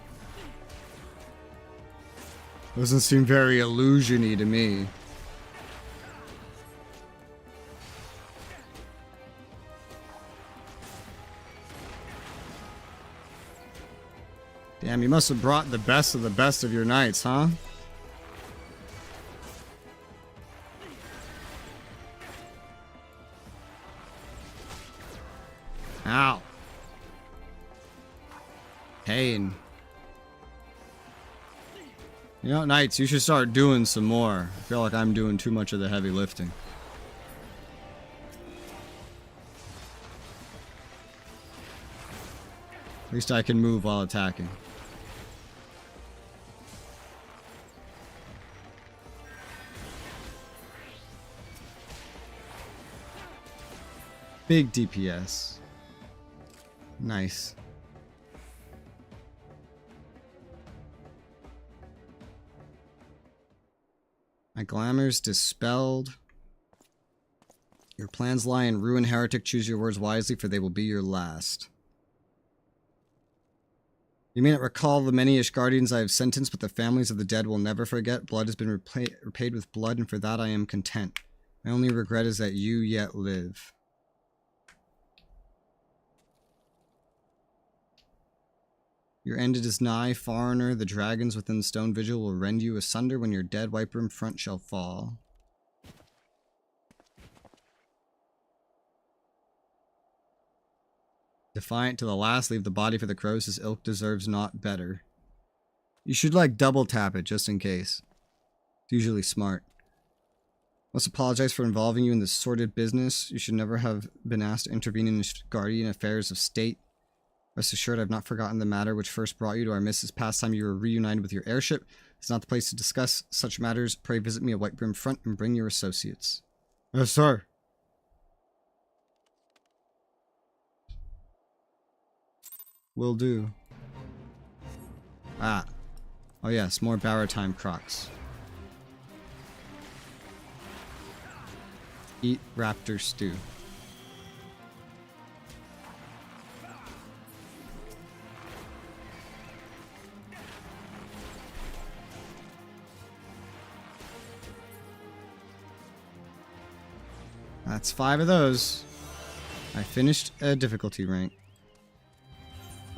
Doesn't seem very illusion-y to me. Damn, you must have brought the best of your knights, huh? Ow. Pain. You know, knights, you should start doing some more. I feel like I'm doing too much of the heavy lifting. At least I can move while attacking. Big DPS. Nice. My glamour's dispelled. Your plans lie in ruin, heretic. Choose your words wisely, for they will be your last. You may not recall the many Ishgardians I have sentenced, but the families of the dead will never forget. Blood has been repaid with blood, and for that I am content. My only regret is that you yet live. Your end is nigh, foreigner. The dragons within the stone vigil will rend you asunder when your dead White Brim front shall fall. Defiant to the last, leave the body for the crows. His ilk deserves not better. You should like double tap it just in case. It's usually smart. Must apologize for involving you in this sordid business. You should never have been asked to intervene in guardian affairs of state. Rest assured, I have not forgotten the matter which first brought you to our mists. Past time you were reunited with your airship. It's not the place to discuss such matters. Pray visit me at White Brim Front and bring your associates. Yes, sir. Will do. Ah. Oh yes, more Baratime Crocs. Eat raptor stew. That's 5 of those. I finished a difficulty rank.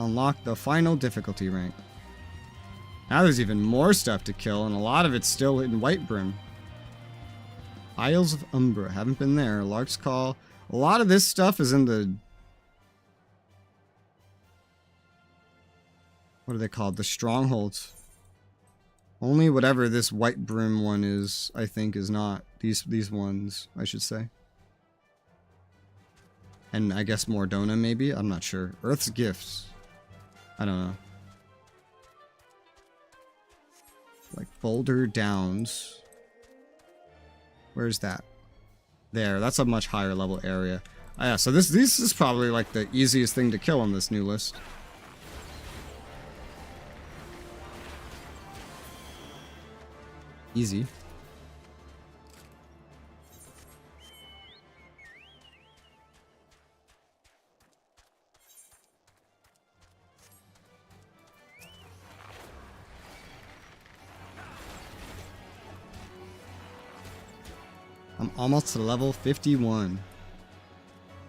Unlock the final difficulty rank. Now there's even more stuff to kill, and a lot of it's still in White Brim. Isles of Umbra. Haven't been there. Lark's Call. A lot of this stuff is in the... What are they called? The Strongholds. Only whatever this White Brim one is, I think, is not. These ones, I should say. And I guess Mordona, maybe? I'm not sure. Earth's Gifts. I don't know. Like Boulder Downs. Where's that? There. That's a much higher level area. Oh, yeah, so this is probably like the easiest thing to kill on this new list. Easy. I'm almost to level 51.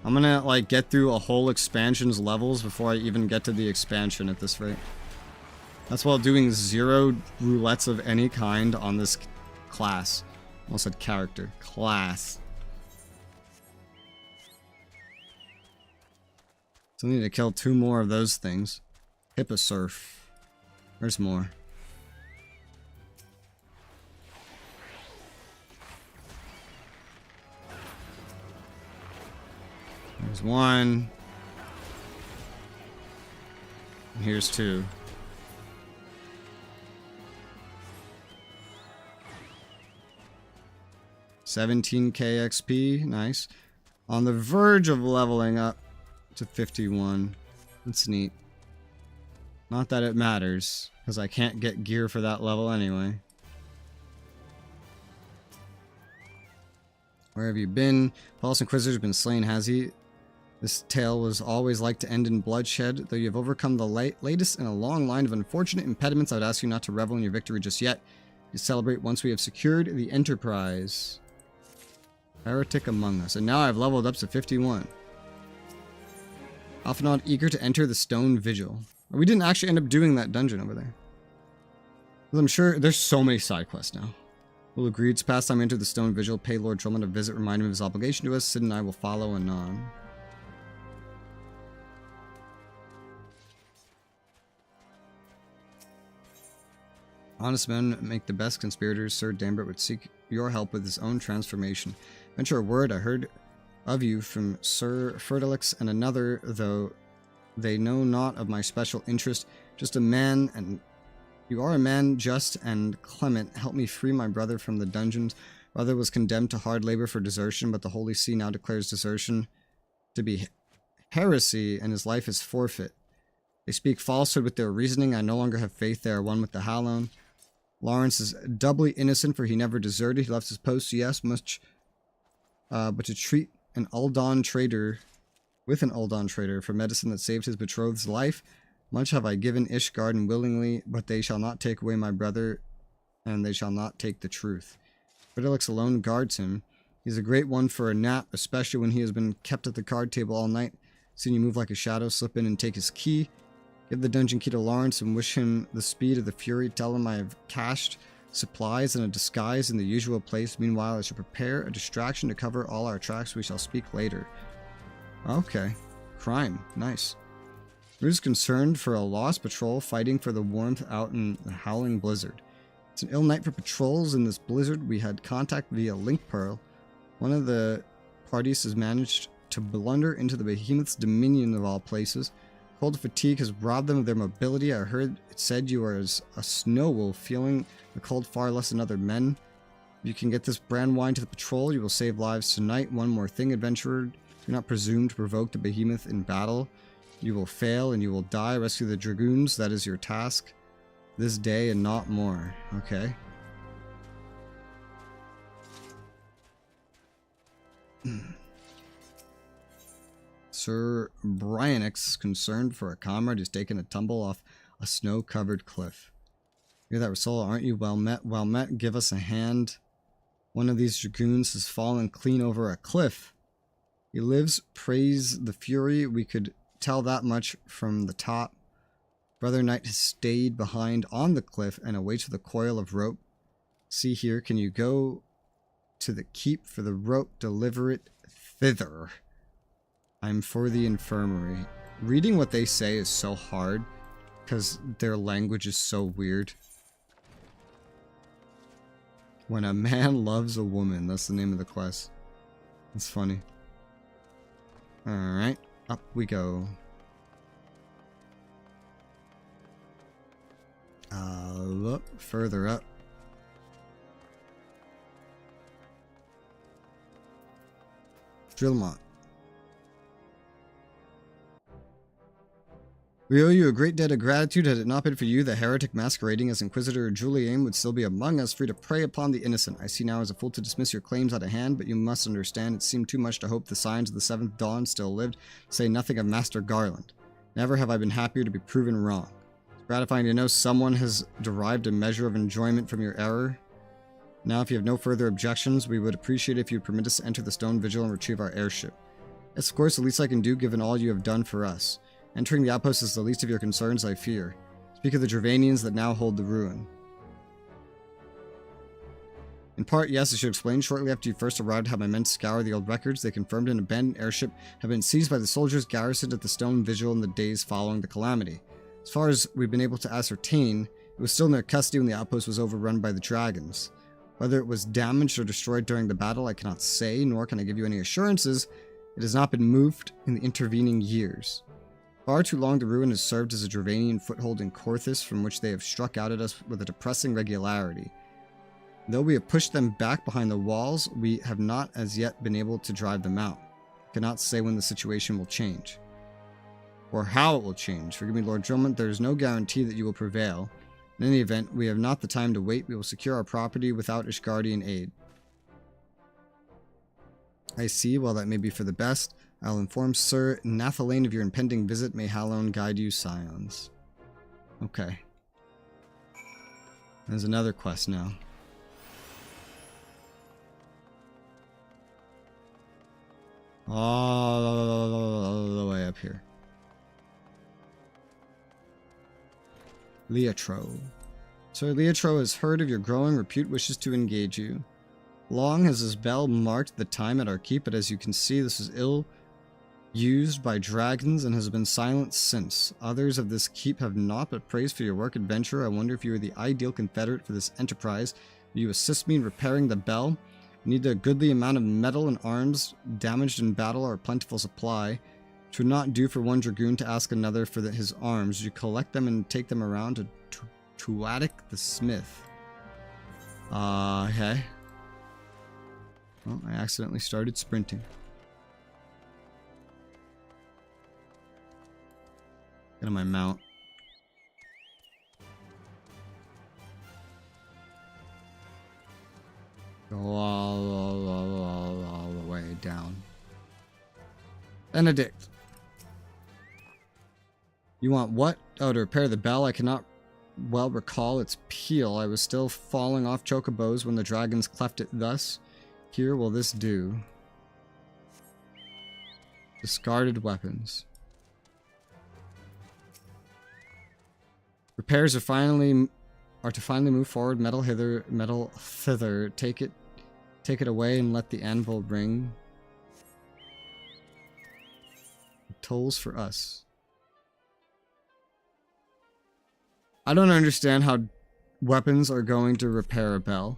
I'm gonna like get through a whole expansion's levels before I even get to the expansion at this rate. That's while doing 0 roulettes of any kind on this class. Almost said character. Class. Still need to kill 2 more of those things. Hipposurf. There's more. There's 1. And here's 2. $17k XP, nice. On the verge of leveling up to 51. That's neat. Not that it matters, because I can't get gear for that level anyway. Where have you been? False Inquisitor's been slain, has he? This tale was always like to end in bloodshed. Though you have overcome the latest in a long line of unfortunate impediments, I would ask you not to revel in your victory just yet. You celebrate once we have secured the Enterprise. Heretic among us. And now I've leveled up to 51. Alphanod eager to enter the Stone Vigil. We didn't actually end up doing that dungeon over there. I'm sure there's so many side quests now. We'll agree it's past time to enter the Stone Vigil. Pay Lord Drummond a visit, remind him of his obligation to us. Sid and I will follow anon. Honest men make the best conspirators. Sir Dambert would seek your help with his own transformation. Venture a word, I heard of you from Sir Fertilix and another, though they know not of my special interest. Just a man, and you are a man just and clement. Help me free my brother from the dungeons. Brother was condemned to hard labor for desertion, but the Holy See now declares desertion to be heresy, and his life is forfeit. They speak falsehood with their reasoning. I no longer have faith they are one with the Hallowed. Lawrence is doubly innocent, for he never deserted. He left his post, yes, much, but to treat an Uldon traitor with an Uldon traitor for medicine that saved his betrothed's life. Much have I given Ishgard willingly, but they shall not take away my brother, and they shall not take the truth. Fidelix alone guards him. He's a great one for a nap, especially when he has been kept at the card table all night. Seen you move like a shadow, slip in and take his key. Give the dungeon key to Lawrence and wish him the speed of the Fury. Tell him I have cached supplies in a disguise in the usual place. Meanwhile, I shall prepare a distraction to cover all our tracks. We shall speak later. Okay. Crime. Nice. Rue's concerned for a lost patrol fighting for the warmth out in the howling blizzard. It's an ill night for patrols in this blizzard. We had contact via Link Pearl. One of the parties has managed to blunder into the behemoth's dominion of all places. Cold fatigue has robbed them of their mobility. I heard it said you are as a snow wolf, feeling the cold far less than other men. If you can get this brand wine to the patrol, you will save lives tonight. One more thing, adventurer. Do not presume to provoke the behemoth in battle. You will fail and you will die. Rescue the dragoons. That is your task this day and not more. Okay. Sir Brianix is concerned for a comrade who's taken a tumble off a snow-covered cliff. Hear that, Resoula? Aren't you well met? Well met. Give us a hand. One of these dragoons has fallen clean over a cliff. He lives. Praise the Fury. We could tell that much from the top. Brother Knight has stayed behind on the cliff and awaits with a coil of rope. See here, can you go to the keep for the rope? Deliver it thither. I'm for the infirmary. Reading what they say is so hard because their language is so weird. When a man loves a woman, that's the name of the quest. That's funny. Alright, up we go. Look further up. Drillmont. We owe you a great debt of gratitude. Had it not been for you, the heretic masquerading as Inquisitor Julien would still be among us, free to prey upon the innocent. I see now as a fool to dismiss your claims out of hand, but you must understand it seemed too much to hope the signs of the seventh dawn still lived, to say nothing of Master Garland. Never have I been happier to be proven wrong. It's gratifying to know someone has derived a measure of enjoyment from your error. Now, if you have no further objections, we would appreciate it if you would permit us to enter the Stone Vigil and retrieve our airship. It's of course the least I can do given all you have done for us. Entering the outpost is the least of your concerns, I fear. Speak of the Dravanians that now hold the ruin. In part, yes, I should explain. Shortly after you first arrived, how my men scoured the old records. They confirmed an abandoned airship had been seized by the soldiers garrisoned at the Stone Vigil in the days following the calamity. As far as we've been able to ascertain, it was still in their custody when the outpost was overrun by the dragons. Whether it was damaged or destroyed during the battle, I cannot say, nor can I give you any assurances. It has not been moved in the intervening years. Far too long the ruin has served as a Dravanian foothold in Korthus, from which they have struck out at us with a depressing regularity. Though we have pushed them back behind the walls, we have not as yet been able to drive them out. I cannot say when the situation will change, or how it will change. Forgive me, Lord Drillman, there is no guarantee that you will prevail. In any event, we have not the time to wait. We will secure our property without Ishgardian aid. I see. While that may be for the best, I'll inform Sir Nathalane of your impending visit. May Halone guide you, Scions. Okay. There's another quest now. All the way up here. Leotro. Sir Leotro has heard of your growing repute, wishes to engage you. Long has his bell marked the time at our keep, but as you can see, this is ill used by dragons and has been silent since. Others of this keep have not but praise for your work, adventurer. I wonder if you are the ideal confederate for this enterprise. Will you assist me in repairing the bell? We need a goodly amount of metal and arms damaged in battle or a plentiful supply. It would not do for one dragoon to ask another for his arms. You collect them and take them around to Tuatic the Smith. Okay. Well, I accidentally started sprinting. Get on my mount. Go all the way down. Benedict. You want what? Oh, to repair the bell. I cannot well recall its peal. I was still falling off chocobos when the dragons cleft it thus. Here will this do. Discarded weapons. Repairs are to finally move forward. Metal hither, metal thither. Take it away and let the anvil ring. It tolls for us. I don't understand how weapons are going to repair a bell.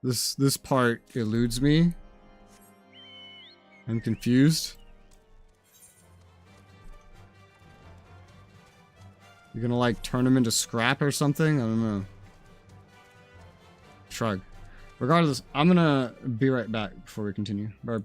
This part eludes me. I'm confused. You're gonna like turn them into scrap or something? I don't know. Shrug. Regardless, I'm gonna be right back before we continue. Barb.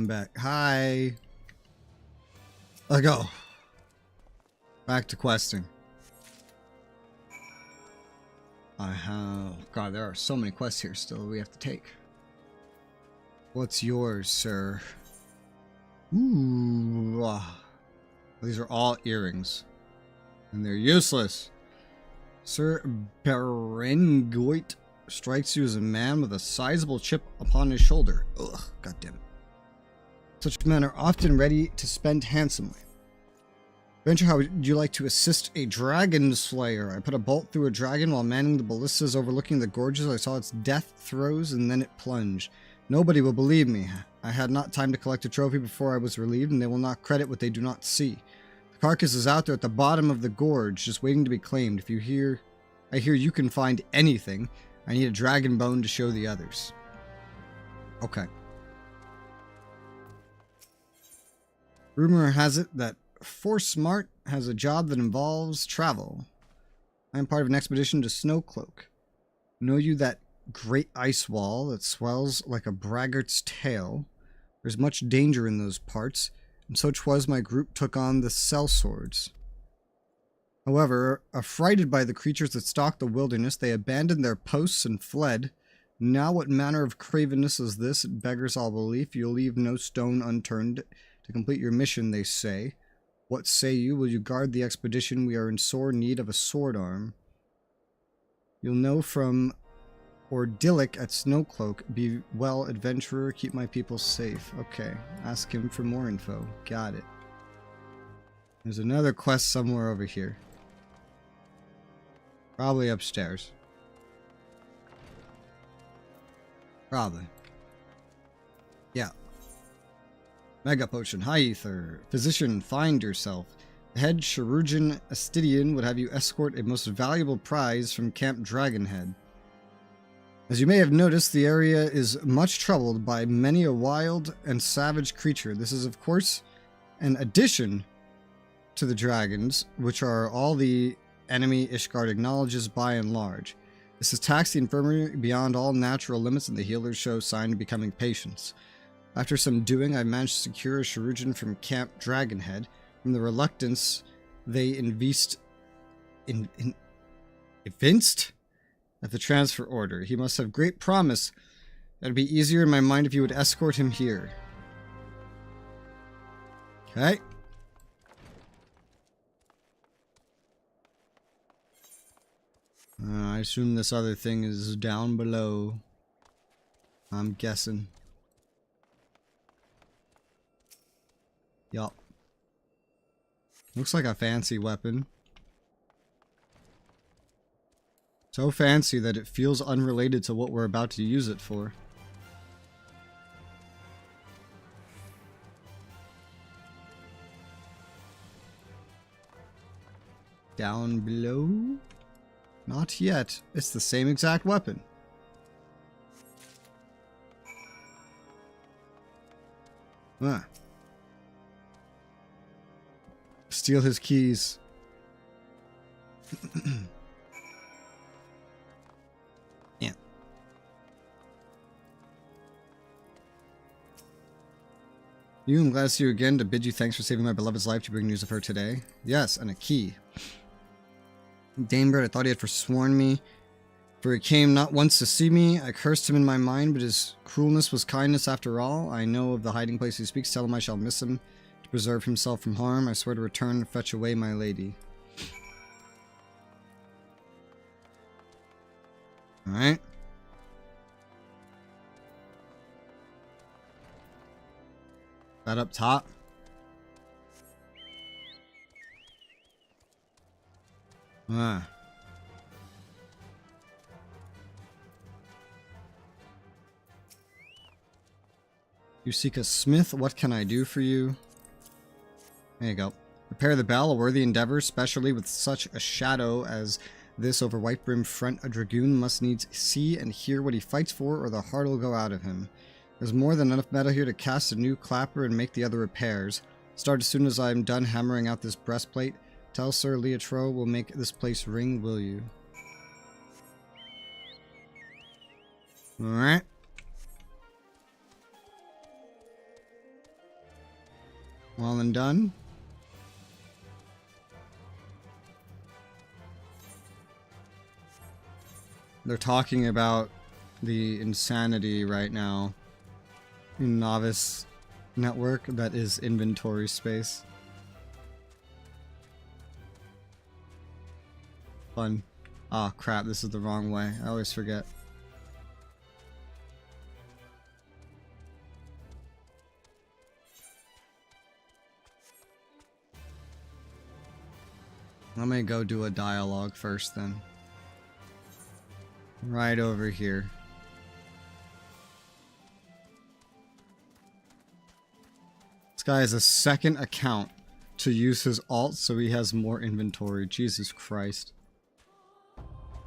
I'm back. Hi. Let's go. Back to questing. God, there are so many quests here still we have to take. What's yours, sir? Ooh. These are all earrings. And they're useless. Sir Berengoit strikes you as a man with a sizable chip upon his shoulder. Ugh, goddamn. Such men are often ready to spend handsomely. Venture, how would you like to assist a dragon slayer? I put a bolt through a dragon while manning the ballistas overlooking the gorges. I saw its death throes and then it plunged. Nobody will believe me. I had not time to collect a trophy before I was relieved, and they will not credit what they do not see. The carcass is out there at the bottom of the gorge, just waiting to be claimed. I hear you can find anything. I need a dragon bone to show the others. Okay. Rumor has it that Force Smart has a job that involves travel. I am part of an expedition to Snowcloak. Know you that great ice wall that swells like a braggart's tail? There's much danger in those parts, and so 'twas my group took on the sellswords. However, affrighted by the creatures that stalk the wilderness, they abandoned their posts and fled. Now what manner of cravenness is this? It beggars all belief. You'll leave no stone unturned to complete your mission, they say. What say you? Will you guard the expedition? We are in sore need of a sword arm. You'll know from Ordilic at Snowcloak. Be well, adventurer. Keep my people safe. Okay. Ask him for more info. Got it. There's another quest somewhere over here. Probably upstairs. Probably. Yeah. Mega Potion. Hi, Ether. Physician, find yourself. The head Chirurgeon Astidian would have you escort a most valuable prize from Camp Dragonhead. As you may have noticed, the area is much troubled by many a wild and savage creature. This is, of course, an addition to the dragons, which are all the enemy Ishgard acknowledges by and large. This has taxed the infirmary beyond all natural limits, and the healers show sign of becoming patients. After some doing, I managed to secure a chirurgeon from Camp Dragonhead. From the reluctance they evinced at the transfer order. He must have great promise. That'd be easier in my mind if you would escort him here. Okay. I assume this other thing is down below. I'm guessing. Yup. Looks like a fancy weapon. So fancy that it feels unrelated to what we're about to use it for. Down below? Not yet. It's the same exact weapon. Ah. Steal his keys. Yeah. I'm glad to see you again. To bid you thanks for saving my beloved's life. To bring news of her today. Yes, and a key. Damebird, I thought he had forsworn me, for he came not once to see me. I cursed him in my mind, but his cruelness was kindness after all. I know of the hiding place he speaks. Tell him I shall miss him. To preserve himself from harm, I swear to return and fetch away my lady. Alright. That up top. Ah. You seek a smith? What can I do for you? There you go. Repair the bell, a worthy endeavor, especially with such a shadow as this over Whitebrim front. A dragoon must needs see and hear what he fights for, or the heart will go out of him. There's more than enough metal here to cast a new clapper and make the other repairs. Start as soon as I'm done hammering out this breastplate. Tell Sir Leotro we'll make this place ring, will you? Alright. mission done. They're talking about the insanity right now in Novice Network that is inventory space. Fun. Oh crap, this is the wrong way. I always forget. Let me go do a dialogue first then. Right over here. This guy has a second account to use his alt so he has more inventory. Jesus Christ.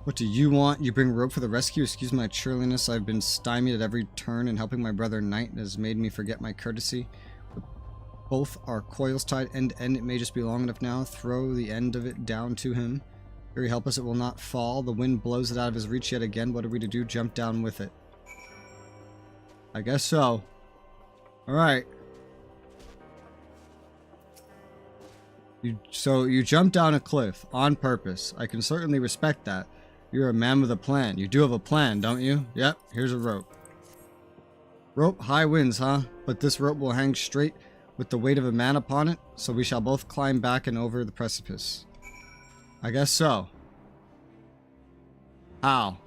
What do you want? You bring rope for the rescue? Excuse my churliness. I've been stymied at every turn, and helping my brother Knight has made me forget my courtesy. Both are coils tied end to end. It may just be long enough now. Throw the end of it down to him. Very help us. It will not fall. The wind blows it out of his reach yet again. What are we to do? Jump down with it. I guess so. Alright. So you jump down a cliff on purpose. I can certainly respect that. You're a man with a plan. You do have a plan, don't you? Yep, here's a rope. Rope, high winds, huh? But this rope will hang straight with the weight of a man upon it, so we shall both climb back and over the precipice. I guess so. How?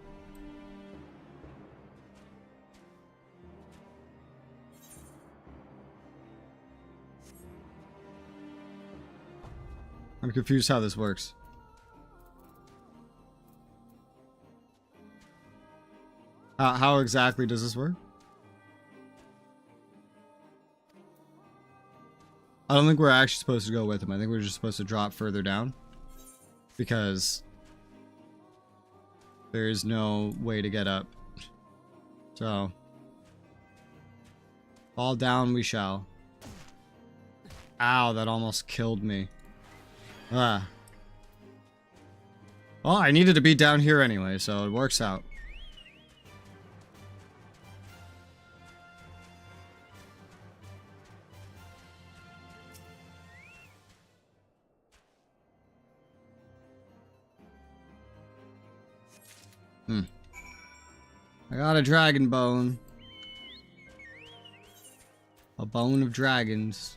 I'm confused how this works. How exactly does this work? I don't think we're actually supposed to go with him. I think we're just supposed to drop further down. Because there is no way to get up. So, fall down we shall. Ow, that almost killed me. Ah. Well, I needed to be down here anyway, so it works out. I got a dragon bone. A bone of dragons.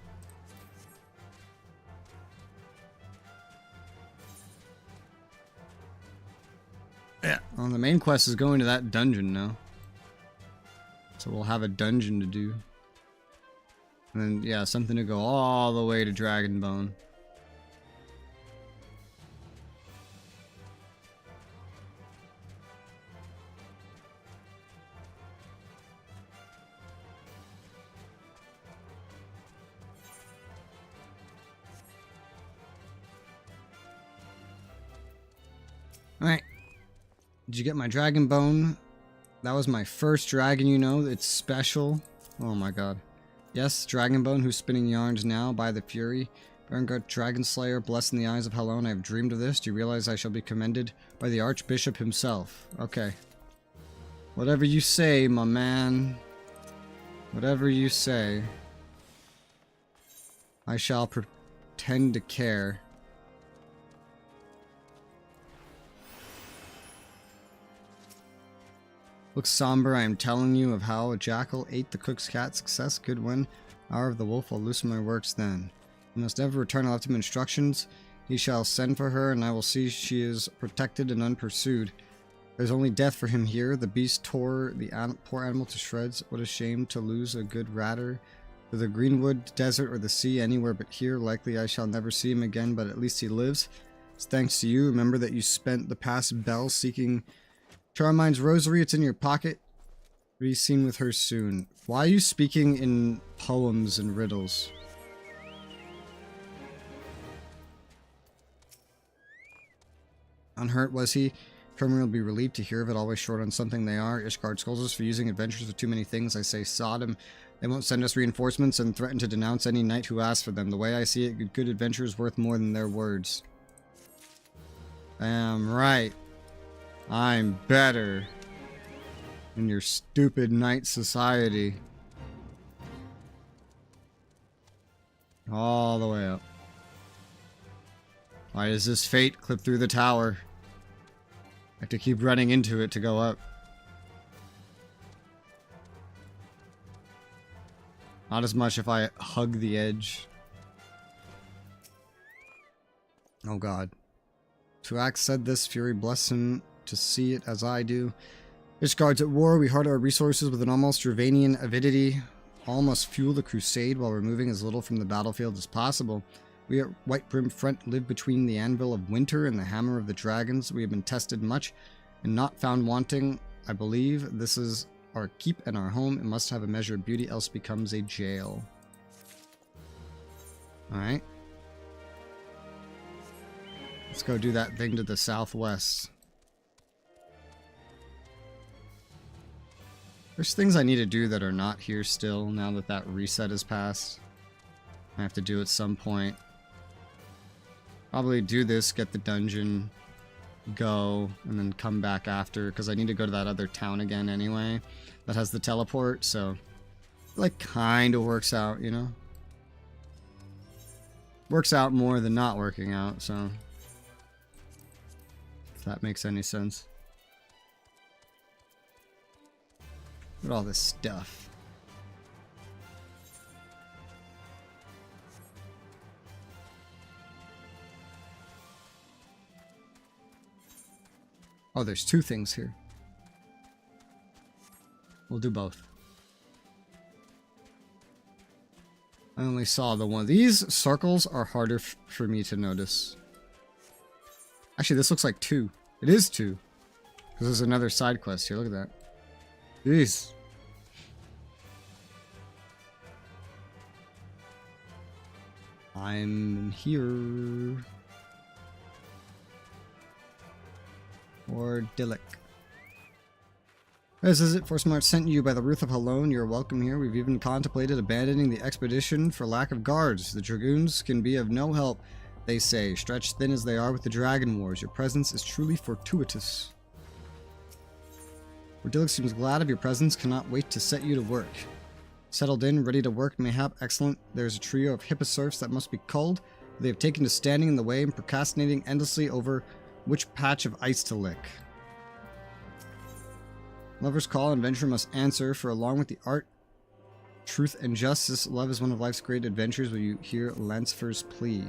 Yeah. Well, the main quest is going to that dungeon now. So we'll have a dungeon to do. And then, yeah, something to go all the way to Dragonbone. Alright. Did you get my dragon bone? That was my first dragon, you know. It's special. Oh my god. Yes, Dragonbone, who's spinning yarns now by the Fury. Berengard Dragonslayer, blessed in the eyes of Helone, I have dreamed of this. Do you realize I shall be commended by the Archbishop himself? Okay. Whatever you say, my man. Whatever you say. I shall pretend to care. Looks somber, I am telling you of how a jackal ate the cook's cat. Success, good win. Hour of the wolf, I'll loosen my works then. You must never return, I left him instructions. He shall send for her, and I will see she is protected and unpursued. There's only death for him here. The beast tore the poor animal to shreds. What a shame to lose a good ratter. To the greenwood, desert, or the sea, anywhere but here. Likely I shall never see him again, but at least he lives. It's thanks to you. Remember that you spent the past bell seeking Charmine's rosary. It's in your pocket. Be seen with her soon. Why are you speaking in poems and riddles? Unhurt was he? Kermit will be relieved to hear of it. Always short on something they are. Ishgard scolds us for using adventures with too many things. I say sod him. They won't send us reinforcements and threaten to denounce any knight who asks for them. The way I see it, good adventure is worth more than their words. Damn right. I'm better in your stupid knight society. All the way up. Why does this fate clip through the tower? I have to keep running into it to go up. Not as much if I hug the edge. Oh god. Tuak said this, Fury bless him to see it as I do. This guards at war, we hoard our resources with an almost Ravanian avidity. All must fuel the crusade while removing as little from the battlefield as possible. We at White Brim Front live between the anvil of winter and the hammer of the dragons. We have been tested much and not found wanting. I believe this is our keep and our home. It must have a measure of beauty, else becomes a jail. Alright. Let's go do that thing to the southwest. There's things I need to do that are not here still, now that that reset has passed. I have to do at some point. Probably do this, get the dungeon, go, and then come back after, because I need to go to that other town again anyway, that has the teleport, so, like, kind of works out, you know? Works out more than not working out, so, if that makes any sense. Look at all this stuff. Oh, there's two things here. We'll do both. I only saw the one. These circles are harder for me to notice. Actually, this looks like two. It is two. Because there's another side quest here. Look at that. Jeez. I'm here. Or Dillick. This is it. Forsmart sent you by the Ruth of Halone. You're welcome here. We've even contemplated abandoning the expedition for lack of guards. The Dragoons can be of no help, they say. Stretched thin as they are with the Dragon Wars, your presence is truly fortuitous. Dillick seems glad of your presence, cannot wait to set you to work. Settled in, ready to work, mayhap, excellent. There's a trio of hipposurfs that must be culled. They have taken to standing in the way and procrastinating endlessly over which patch of ice to lick. Lovers call and adventure must answer, for along with the art, truth, and justice, love is one of life's great adventures. Will you hear Lancefer's plea?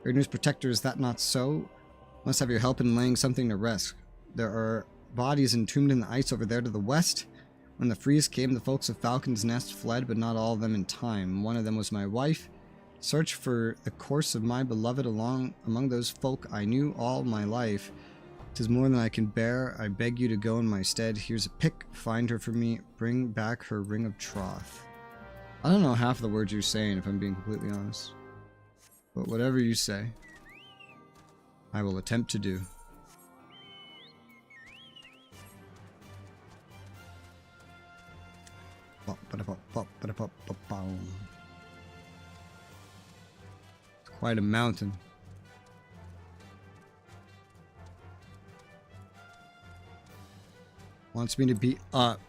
Erden's protector, is that not so? Must have your help in laying something to rest. There are bodies entombed in the ice over there to the west. When the freeze came, the folks of Falcon's Nest fled, but not all of them in time. One of them was my wife. Search for the course of my beloved among those folk I knew all my life. 'Tis more than I can bear. I beg you to go in my stead. Here's a pick. Find her for me. Bring back her ring of troth. I don't know half the words you're saying, if I'm being completely honest. But whatever you say, I will attempt to do. It's quite a mountain. Wants me to be up.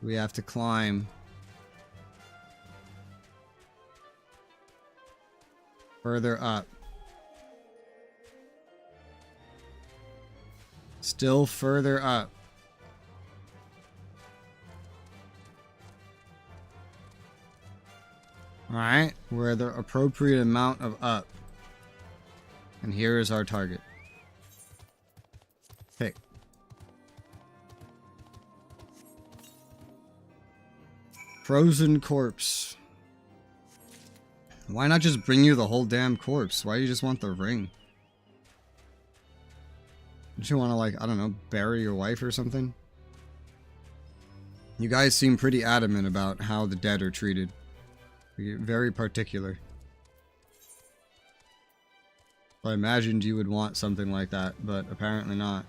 We have to climb. Further up. Still further up. Alright, we're the appropriate amount of up. And here is our target. Pick. Frozen corpse. Why not just bring you the whole damn corpse? Why do you just want the ring? Don't you want to, like, I don't know, bury your wife or something? You guys seem pretty adamant about how the dead are treated. You're very particular. I imagined you would want something like that, but apparently not.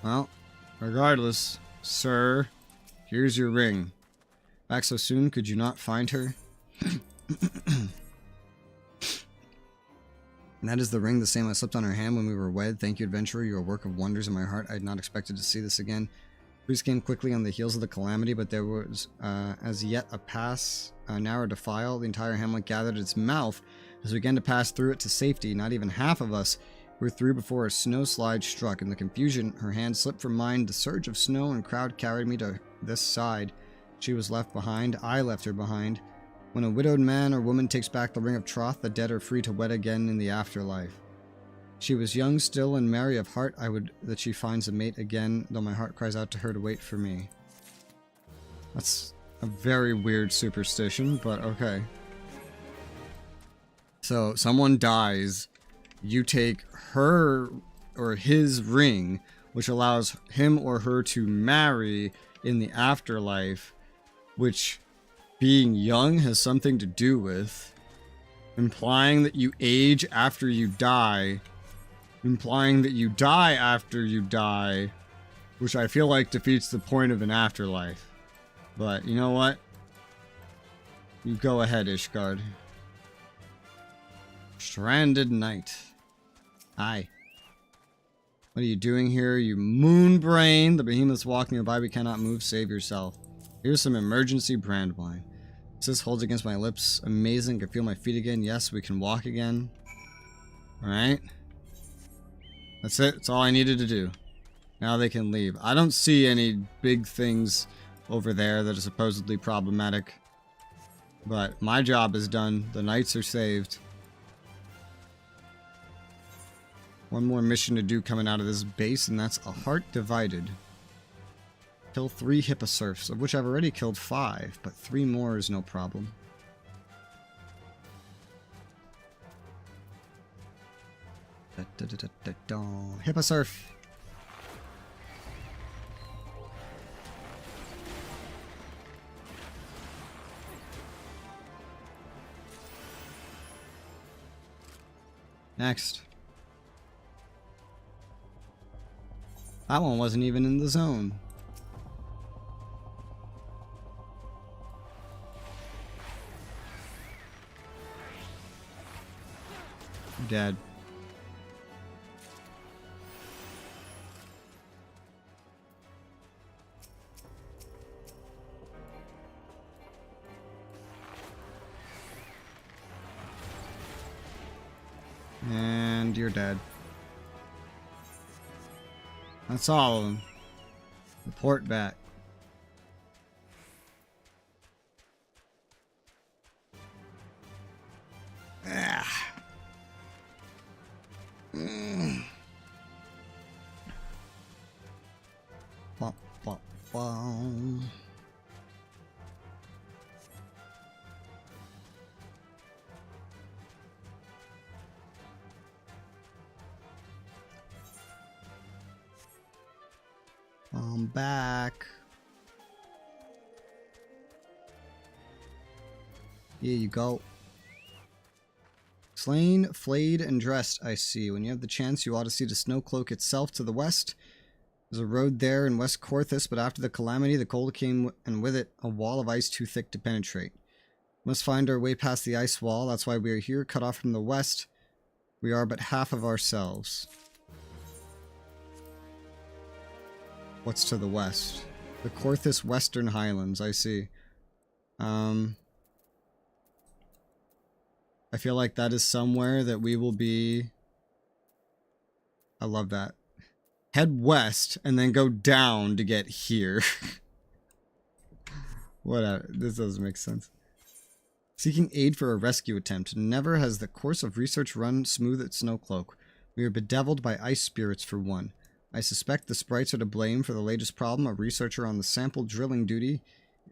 Well, regardless, sir, here's your ring. Back so soon, could you not find her? And that is the ring, the same I slipped on her hand when we were wed. Thank you, adventurer. You are a work of wonders in my heart. I had not expected to see this again. Priest came quickly on the heels of the calamity, but there was as yet a narrow defile. The entire hamlet gathered its mouth as we began to pass through it to safety. Not even half of us were through before a snowslide struck. In the confusion, her hand slipped from mine. The surge of snow and crowd carried me to this side. She was left behind. I left her behind. When a widowed man or woman takes back the ring of troth, the dead are free to wed again in the afterlife. She was young still and merry of heart. I would that she finds a mate again, though my heart cries out to her to wait for me. That's a very weird superstition, but okay. So, someone dies, you take her or his ring, which allows him or her to marry in the afterlife, which being young has something to do with, implying that you age after you die, implying that you die after you die, which I feel like defeats the point of an afterlife. But you know what? You go ahead, Ishgard. Stranded Knight. Hi. What are you doing here, you moon brain? The behemoth's walking nearby. We cannot move. Save yourself. Here's some emergency brand wine. This holds against my lips. Amazing. Can feel my feet again. Yes, we can walk again. Alright. That's it. That's all I needed to do. Now they can leave. I don't see any big things over there that are supposedly problematic. But my job is done. The knights are saved. One more mission to do coming out of this base, and that's a heart divided. Kill 3 hipposurfs, of which I've already killed 5, but 3 more is no problem. Hipposurf! Next. That one wasn't even in the zone. Dead. And you're dead. That's all of them. Report back. Ah. Bum, bum, bum. I'm back. Here you go. Slain, flayed, and dressed, I see. When you have the chance, you ought to see the snow cloak itself to the west. There's a road there in West Corthus, but after the calamity, the cold came, and with it, a wall of ice too thick to penetrate. We must find our way past the ice wall. That's why we are here, cut off from the west. We are but half of ourselves. What's to the west? The Corthus Western Highlands, I see. I feel like that is somewhere that we will be... I love that. Head west and then go down to get here. Whatever. This doesn't make sense. Seeking aid for a rescue attempt. Never has the course of research run smooth at Snowcloak. We are bedeviled by ice spirits for one. I suspect the sprites are to blame for the latest problem. A researcher on the sample drilling duty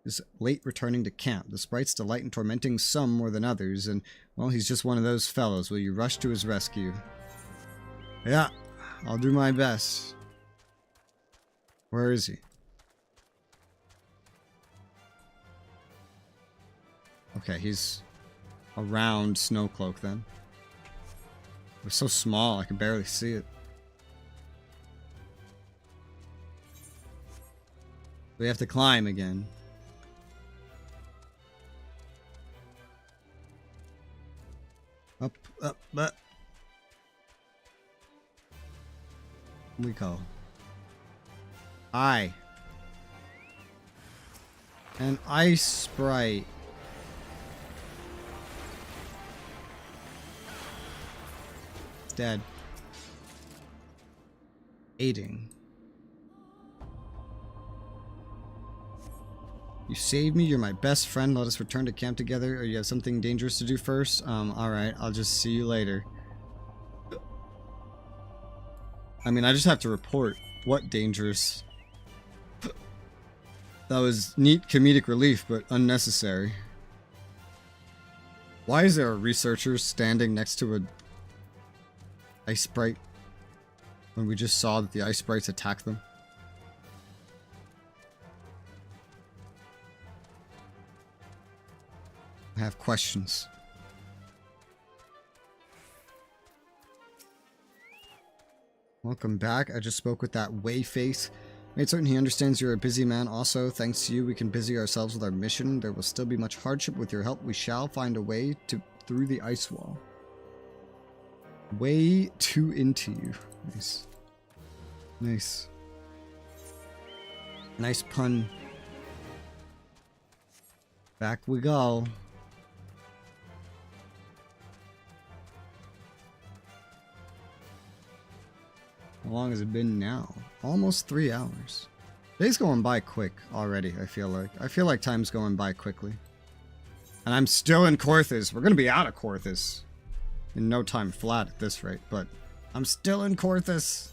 is late returning to camp. The sprites delight in tormenting some more than others, and, well, he's just one of those fellows. Will you rush to his rescue? Yeah, I'll do my best. Where is he? Okay, he's around Snowcloak then. It was so small, I could barely see it. We have to climb again. Up, up, up. We go. Hi. An ice sprite. It's dead. Aiding. You saved me, you're my best friend, let us return to camp together, or you have something dangerous to do first? Alright, I'll just see you later. I mean, I just have to report. What dangerous? That was neat comedic relief, but unnecessary. Why is there a researcher standing next to a ice sprite when we just saw that the ice sprites attacked them? I have questions. Welcome back. I just spoke with that Wayface. Made certain he understands you're a busy man. Also, thanks to you, we can busy ourselves with our mission. There will still be much hardship. With your help, we shall find a way through the ice wall. Way too into you. Nice. Nice. Nice pun. Back we go. How long has it been now? Almost 3 hours. Day's going by quick already, I feel like. I feel like time's going by quickly. And I'm still in Korthus. We're gonna be out of Korthus in no time flat at this rate, but I'm still in Korthus.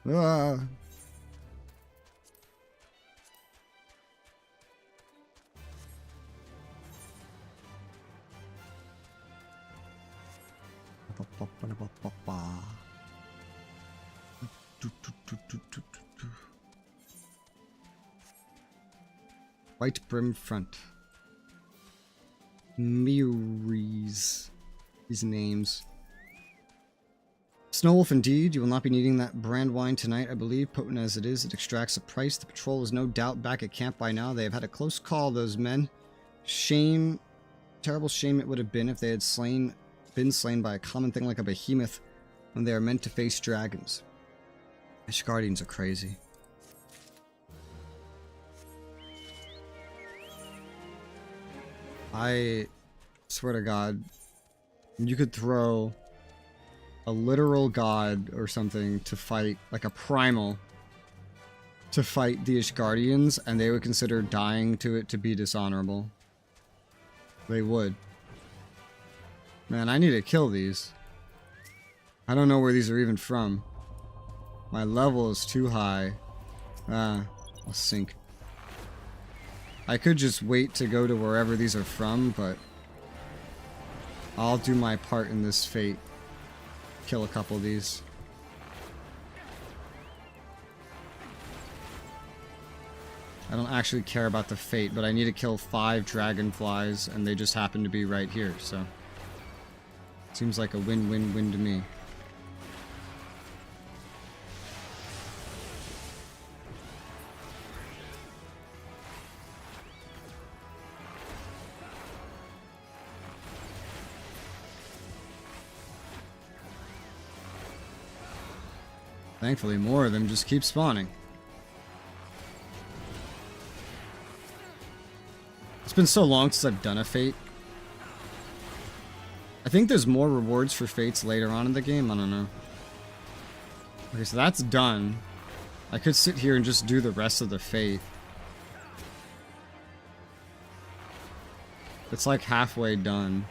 Ah. White brim front. Miuris. These names. Snowwolf indeed. You will not be needing that brand wine tonight, I believe. Potent as it is, it extracts a price. The patrol is no doubt back at camp by now. They have had a close call, those men. Shame. Terrible shame it would have been if they had been slain by a common thing like a behemoth when they are meant to face dragons. Ashgardians are crazy. I swear to God, you could throw a literal god or something to fight, like a primal, to fight the Ashgardians, and they would consider dying to it to be dishonorable. They would. Man, I need to kill these. I don't know where these are even from. My level is too high. I'll sink. I could just wait to go to wherever these are from, but I'll do my part in this fate. Kill a couple of these. I don't actually care about the fate, but I need to kill 5 dragonflies, and they just happen to be right here, so... Seems like a win-win-win to me. Thankfully, more of them just keep spawning. It's been so long since I've done a fate. I think there's more rewards for fates later on in the game. I don't know. Okay, so that's done. I could sit here and just do the rest of the fate. It's like halfway done.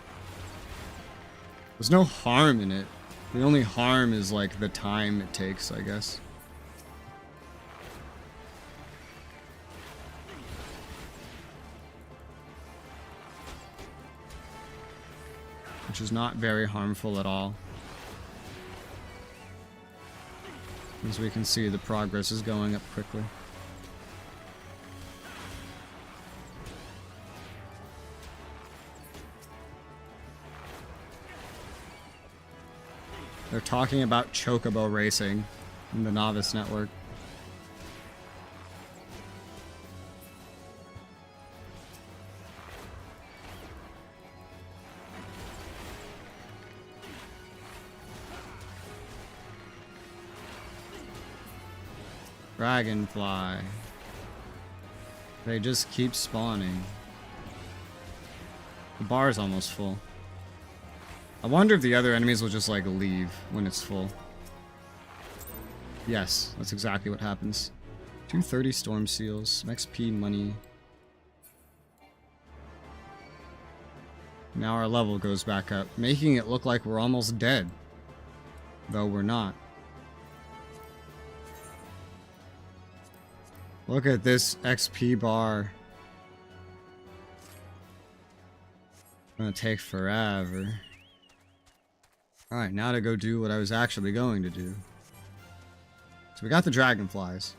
There's no harm in it. The only harm is like the time it takes, I guess. Which is not very harmful at all. As we can see, the progress is going up quickly. They're talking about chocobo racing in the Novice Network. Dragonfly. They just keep spawning. The bar is almost full. I wonder if the other enemies will just like leave when it's full. Yes, that's exactly what happens. 230 storm seals, some XP, money. Now our level goes back up, making it look like we're almost dead. Though we're not. Look at this XP bar. It's gonna take forever. Alright, now to go do what I was actually going to do. So we got the dragonflies.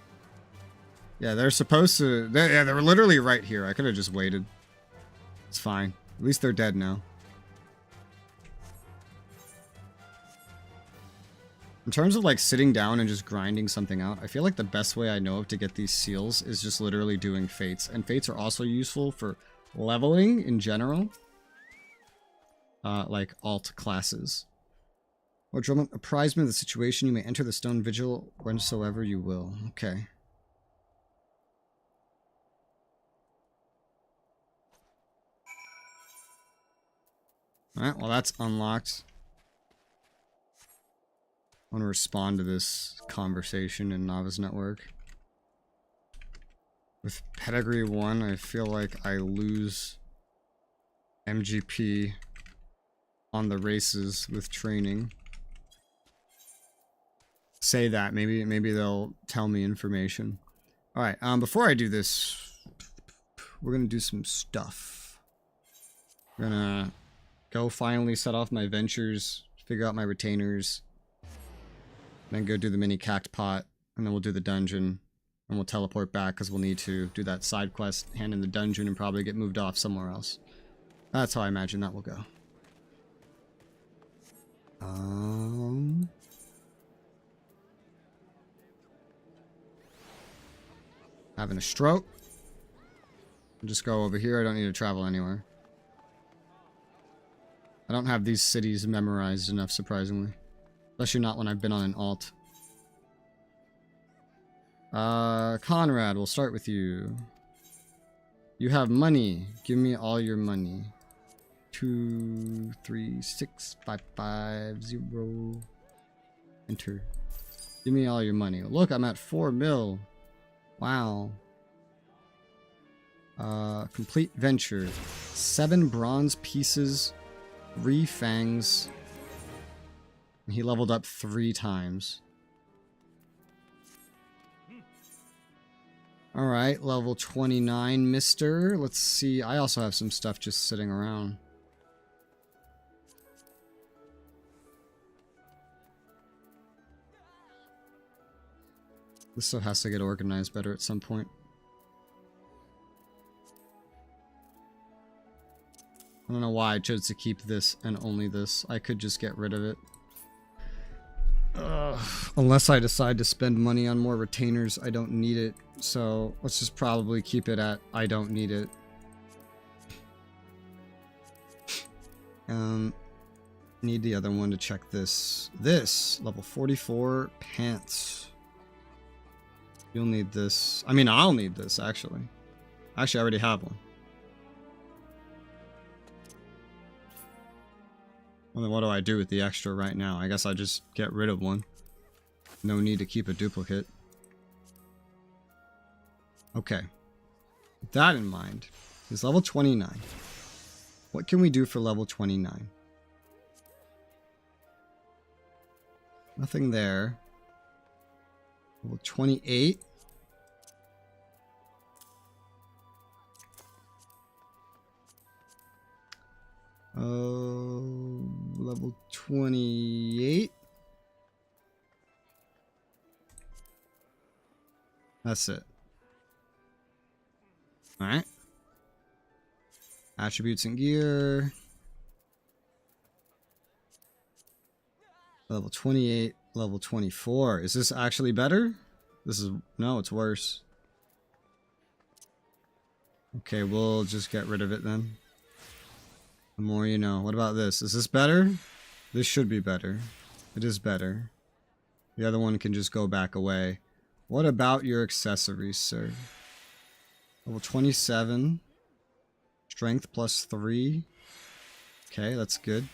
Yeah, they're supposed to... they're literally right here. I could have just waited. It's fine. At least they're dead now. In terms of like sitting down and just grinding something out, I feel like the best way I know of to get these seals is just literally doing fates. And fates are also useful for leveling in general. Like alt classes. Or Drummond, apprise me of the situation. You may enter the stone vigil whensoever you will. Okay. Alright, well that's unlocked. I want to respond to this conversation in Novice Network. With Pedigree 1, I feel like I lose MGP on the races with training. Say that, maybe they'll tell me information. Alright, before I do this, we're gonna do some stuff. We're gonna go finally set off my ventures, figure out my retainers, then go do the mini cact pot, and then we'll do the dungeon, and we'll teleport back because we'll need to do that side quest, hand in the dungeon, and probably get moved off somewhere else. That's how I imagine that will go. Having a stroke. I'll just go over here. I don't need to travel anywhere. I don't have these cities memorized enough, surprisingly. Especially not when I've been on an alt. Conrad, we'll start with you. You have money. Give me all your money. 2, 3, 6, 5, 5, 0. Enter. Give me all your money. Look, I'm at 4 mil. Wow. Complete venture. 7 bronze pieces. 3 fangs. He leveled up 3 times. Alright, level 29, mister. Let's see. I also have some stuff just sitting around. This stuff has to get organized better at some point. I don't know why I chose to keep this and only this. I could just get rid of it. Unless I decide to spend money on more retainers, I don't need it. So let's just probably keep it at I don't need it. Need the other one to check this. This, level 44, pants. You'll need this. I mean, I'll need this, actually. Actually, I already have one. Well, then what do I do with the extra right now? I guess I just get rid of one. No need to keep a duplicate. Okay. With that in mind, is level 29. What can we do for level 29? Nothing there. Level 28. Level 28. That's it. Alright. Attributes and gear. Level 28, level 24. Is this actually better? This is... no, it's worse. Okay, we'll just get rid of it then. The more you know. What about this? Is this better? This should be better. It is better. The other one can just go back away. What about your accessories, sir? Level 27. Strength plus 3. Okay, that's good.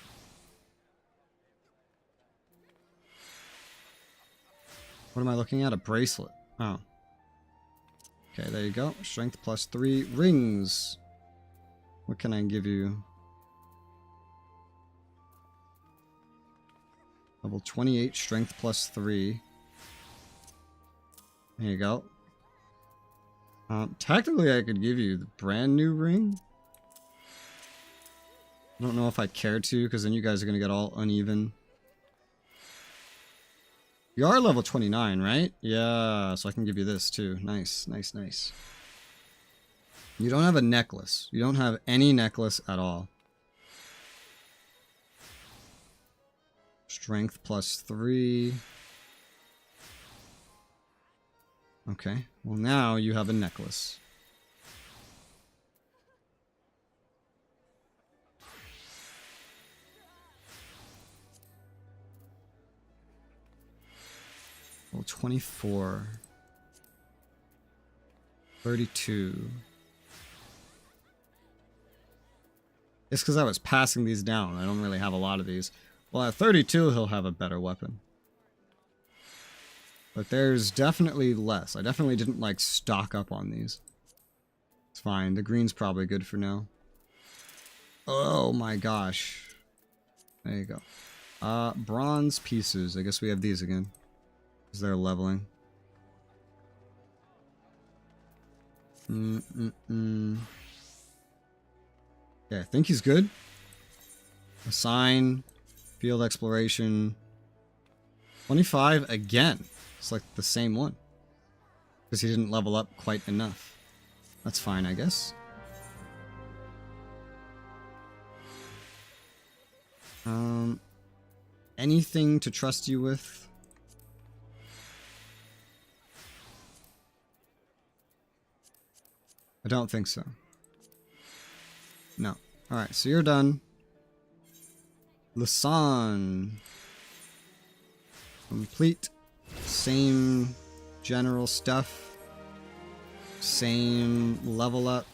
What am I looking at? A bracelet. Oh. Okay, there you go. Strength plus 3. Rings. What can I give you? Level 28. Strength plus 3. There you go. Technically, I could give you the brand new ring. I don't know if I care to, because then you guys are going to get all uneven. You are level 29, right? Yeah, so I can give you this too. Nice, nice, nice. You don't have a necklace. You don't have any necklace at all. Strength plus 3. Okay, well now you have a necklace. Well, 24. 32. It's because I was passing these down. I don't really have a lot of these. Well, at 32, he'll have a better weapon. But there's definitely less. I definitely didn't, like, stock up on these. It's fine. The green's probably good for now. Oh my gosh. There you go. Bronze pieces. I guess we have these again. Because they're leveling. Yeah, I think he's good. Assign. Field exploration. 25 again. It's like the same one. Because he didn't level up quite enough. That's fine, I guess. Anything to trust you with? I don't think so. No. Alright, so you're done. Lisanne. Complete. Same general stuff. Same level up.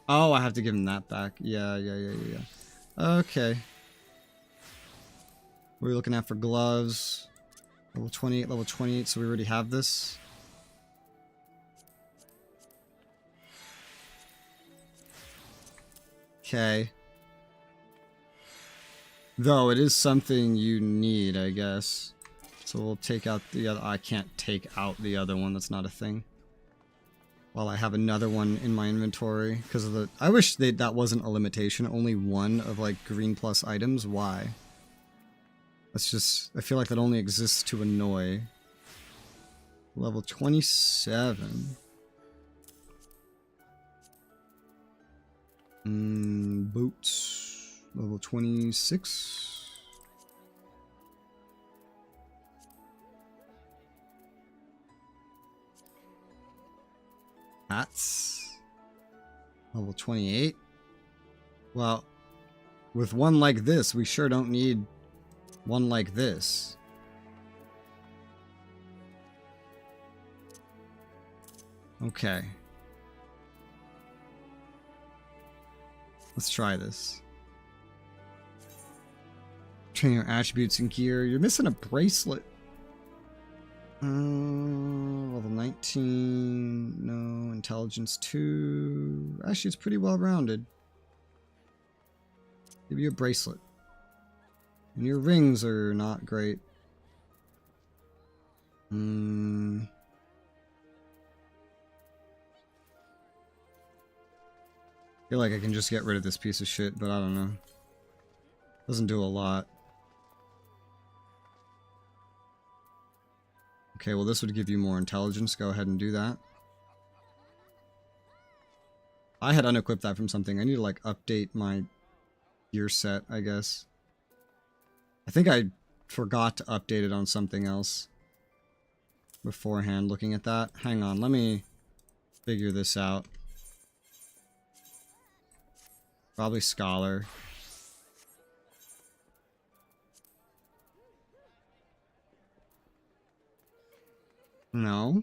Oh, I have to give him that back. Yeah. Okay. What are we looking at for gloves? Level 28, level 28, so we already have this. Okay. Though it is something you need, I guess. So we'll take out the other. I can't take out the other one. That's not a thing. While I have another one in my inventory because of the. I wish that wasn't a limitation. Only one of like green plus items. Why? That's just. I feel like that only exists to annoy. Level 27. Boots. Level 26. Hats. Level 28. Well, with one like this, we sure don't need one like this. Okay. Let's try this. Train your attributes and gear. You're missing a bracelet. Level 19. No. Intelligence 2. Actually, it's pretty well rounded. Give you a bracelet. And your rings are not great. I feel like I can just get rid of this piece of shit, but I don't know. Doesn't do a lot. Okay, well this would give you more intelligence. Go ahead and do that. I had unequipped that from something. I need to like update my gear set, I guess. I think I forgot to update it on something else beforehand looking at that. Hang on, let me figure this out. Probably Scholar. No.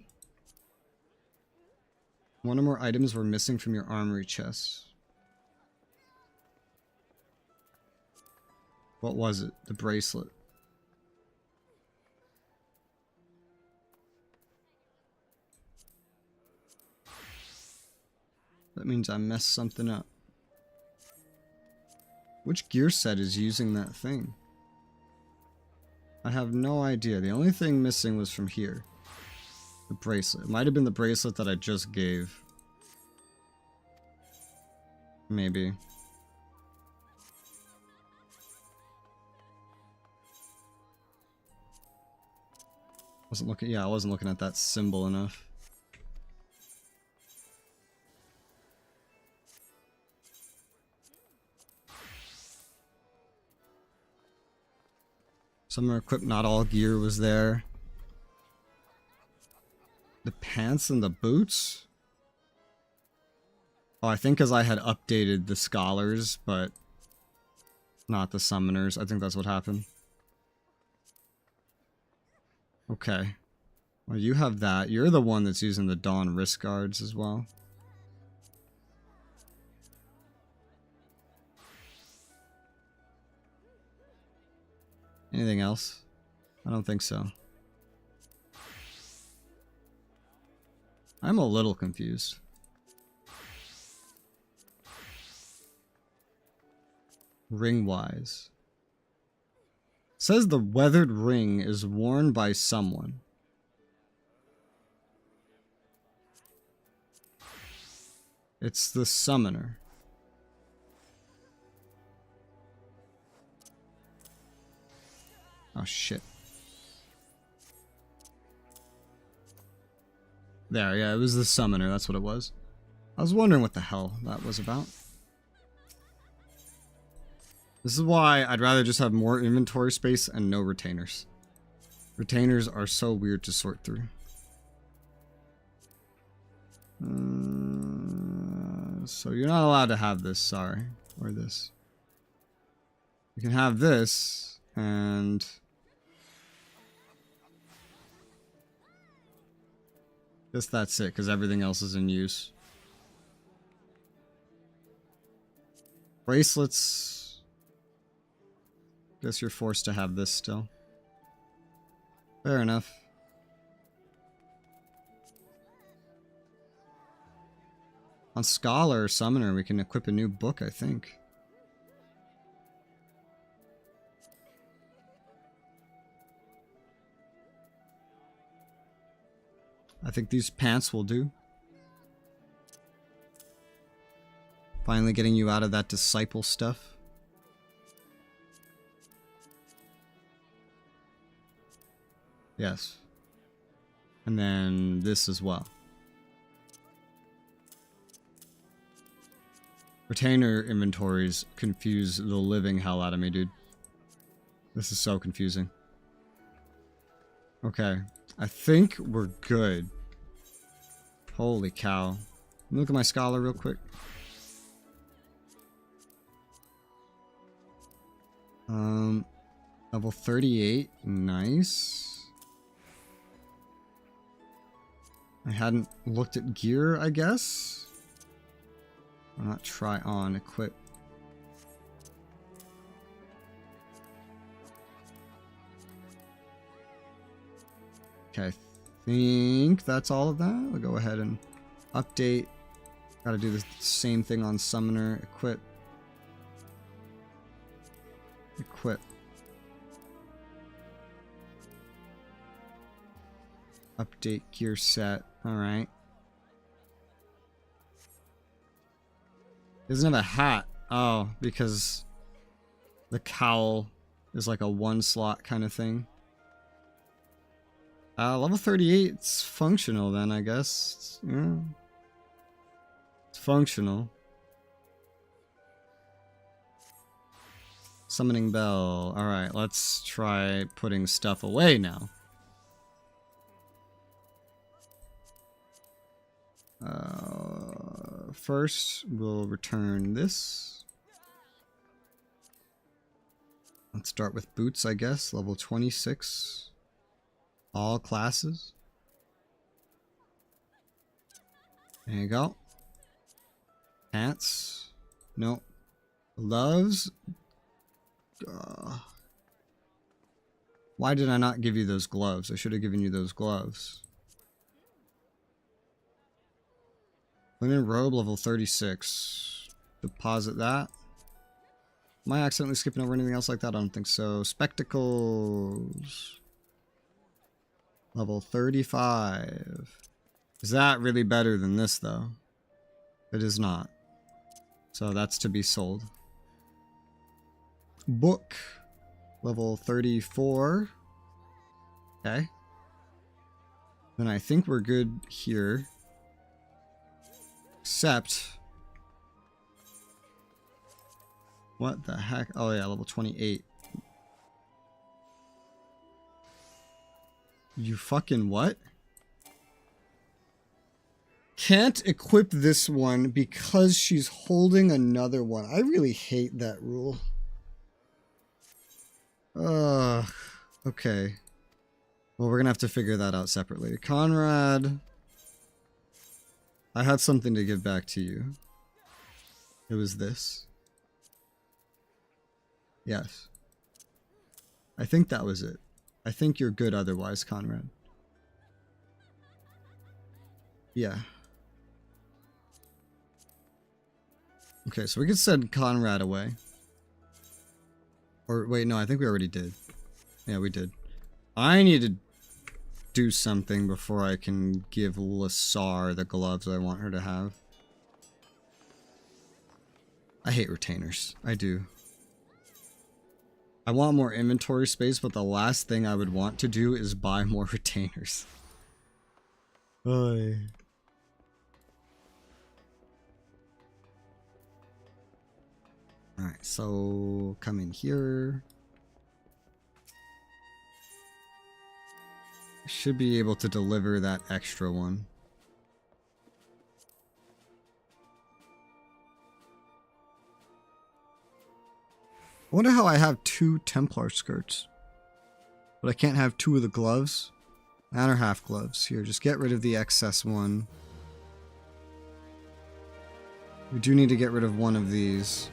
One or more items were missing from your armory chest. What was it? The bracelet. That means I messed something up. Which gear set is using that thing? I have no idea. The only thing missing was from here. The bracelet. It might have been the bracelet that I just gave. Maybe. I wasn't looking at that symbol enough. Some are equipped, not all gear was there. The pants and the boots? Oh, I think because I had updated the scholars, but not the summoners. I think that's what happened. Okay. Well, you have that. You're the one that's using the Dawn wrist guards as well. Anything else? I don't think so. I'm a little confused. Ring-wise. Says the weathered ring is worn by someone. It's the summoner. Oh shit. There, yeah, it was the summoner, that's what it was. I was wondering what the hell that was about. This is why I'd rather just have more inventory space and no retainers. Retainers are so weird to sort through. So you're not allowed to have this, sorry. Or this. You can have this, and... guess that's it, because everything else is in use. Bracelets. Guess you're forced to have this still. Fair enough. On Scholar or Summoner, we can equip a new book, I think. I think these pants will do. Finally getting you out of that disciple stuff. Yes. And then this as well. Retainer inventories confuse the living hell out of me, dude. This is so confusing. Okay. I think we're good. Holy cow. Let me look at my scholar real quick. Level 38. Nice. I hadn't looked at gear, I guess. Why not try on equip? Okay, I think that's all of that. I'll go ahead and update. Gotta do the same thing on Summoner. Equip. Equip. Update gear set. Alright. Doesn't have a hat. Oh, because the cowl is like a one slot kind of thing. Level 38, it's functional then, I guess. Yeah. It's functional. Summoning bell. Alright, let's try putting stuff away now. First, we'll return this. Let's start with boots, I guess. Level 26. All classes. There you go. Pants. Nope. Gloves. Why did I not give you those gloves? I should have given you those gloves. Linen robe, level 36. Deposit that. Am I accidentally skipping over anything else like that? I don't think so. Spectacles. Level 35. Is that really better than this, though? It is not. So that's to be sold. Book. Level 34. Okay. Then I think we're good here. Except... what the heck? Oh yeah, level 28. You fucking what? Can't equip this one because she's holding another one. I really hate that rule. Okay. Well, we're gonna have to figure that out separately. Conrad, I had something to give back to you. It was this. Yes. I think that was it. I think you're good otherwise, Conrad. Yeah. Okay, so we could send Conrad away. Or, wait, no, I think we already did. Yeah, we did. I need to do something before I can give Lasar the gloves I want her to have. I hate retainers. I do. I want more inventory space, but the last thing I would want to do is buy more retainers. Alright, so come in here. I should be able to deliver that extra one. I wonder how I have 2 Templar skirts. But I can't have 2 of the gloves. And or half gloves. Here, just get rid of the excess one. We do need to get rid of one of these.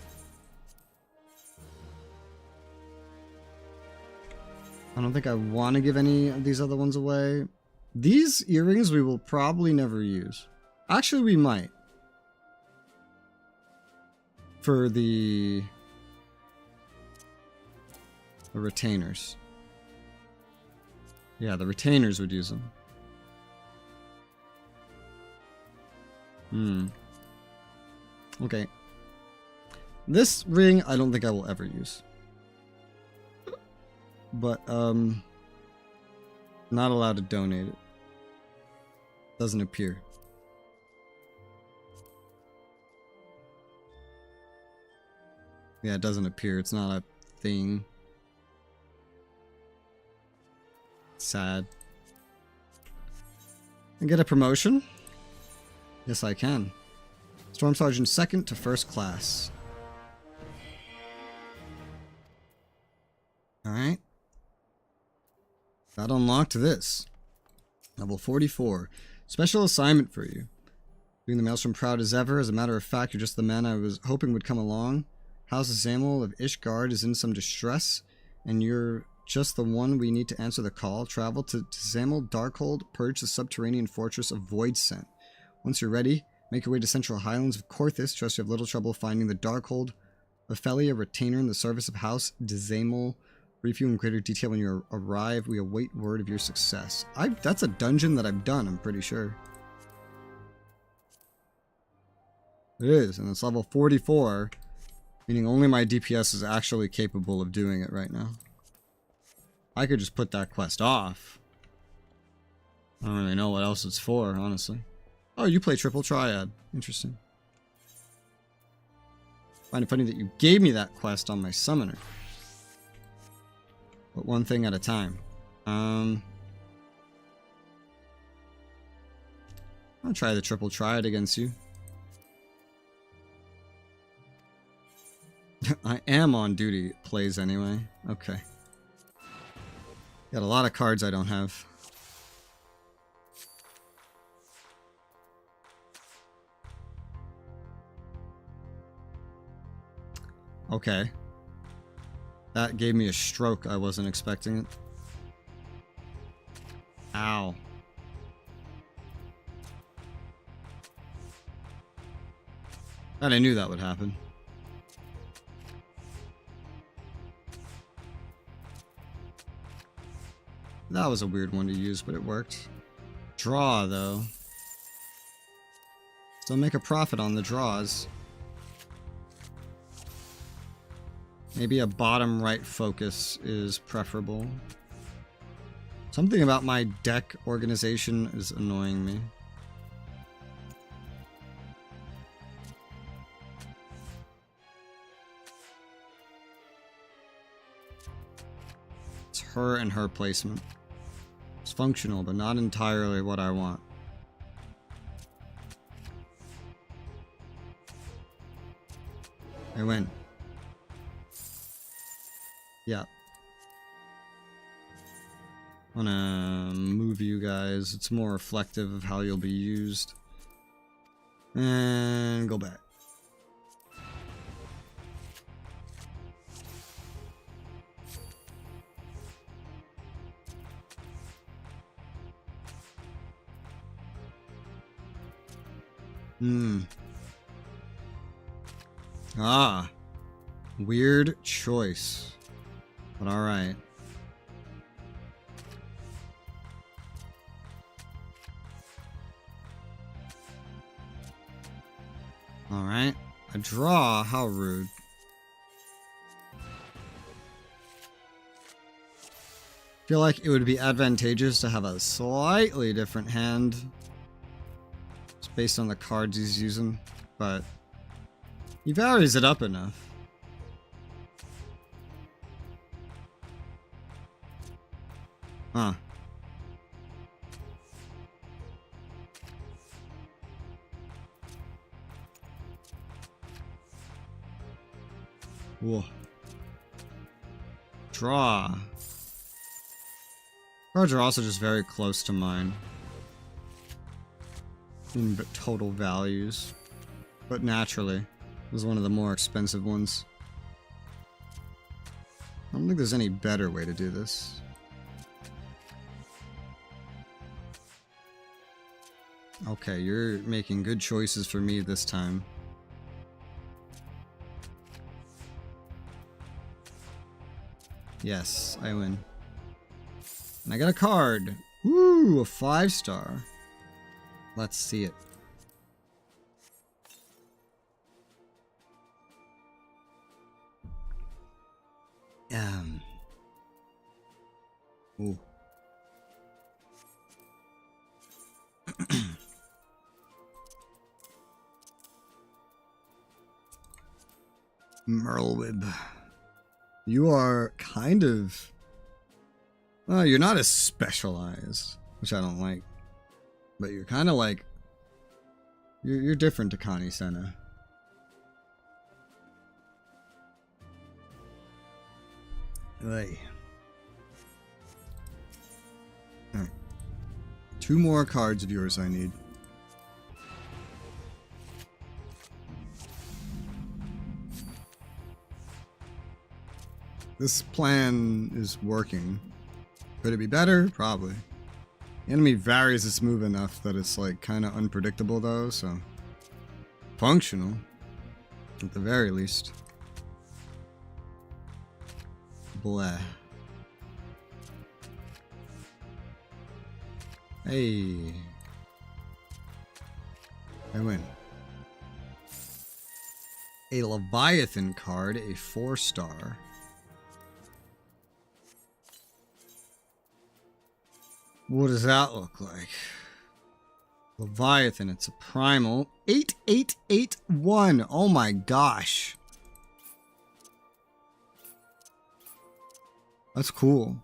I don't think I want to give any of these other ones away. These earrings we will probably never use. Actually, we might. For the retainers. Yeah, the retainers would use them. Okay. This ring, I don't think I will ever use. But, not allowed to donate it. Doesn't appear. Yeah, it doesn't appear. It's not a thing. Sad. And get a promotion? Yes, I can. Storm Sergeant 2nd to 1st class. Alright. That unlocked this. Level 44. Special assignment for you. Being the Maelstrom proud as ever. As a matter of fact, you're just the man I was hoping would come along. House Zamel of Ishgard is in some distress, and you're just the one we need to answer the call. Travel to Zamel Darkhold, purge the subterranean fortress of Voidsent. Once you're ready, make your way to Central Highlands of Korthus. Trust you have little trouble finding the Darkhold. Ophelia, retainer in the service of House Zamel. Brief you in greater detail when you arrive. We await word of your success. That's a dungeon that I've done, I'm pretty sure. It is, and it's level 44, meaning only my DPS is actually capable of doing it right now. I could just put that quest off. I don't really know what else it's for, honestly. Oh, you play Triple Triad. Interesting. Find it funny that you gave me that quest on my Summoner. But one thing at a time. I'll try the Triple Triad against you. I am on duty. Plays anyway. Okay. Got a lot of cards I don't have. Okay. That gave me a stroke. I wasn't expecting it. Ow. And I knew that would happen. That was a weird one to use, but it worked. Draw, though. Still make a profit on the draws. Maybe a bottom right focus is preferable. Something about my deck organization is annoying me. It's her and her placement. It's functional, but not entirely what I want. I win. Yeah. I'm gonna move you guys. It's more reflective of how you'll be used. And go back. Ah. Weird choice. But alright. Alright. A draw? How rude. Feel like it would be advantageous to have a slightly different hand. It's based on the cards he's using, but he varies it up enough. Huh. Whoa. Draw. Cards are also just very close to mine in total values, but naturally, it was one of the more expensive ones. I don't think there's any better way to do this. Okay, you're making good choices for me this time. Yes, I win. And I got a card. Woo, a 5-star. Let's see it. Ooh. Merlwib. You are kind of... Well, you're not as specialized, which I don't like. But you're kind of like... You're different to Connie Senna. Hey. Alright. 2 more cards of yours I need. This plan is working. Could it be better? Probably. The enemy varies its move enough that it's like kind of unpredictable though, so functional at the very least. Blah. Hey. I win. A Leviathan card, a 4-star. What does that look like? Leviathan, it's a primal. 8881. Oh my gosh. That's cool.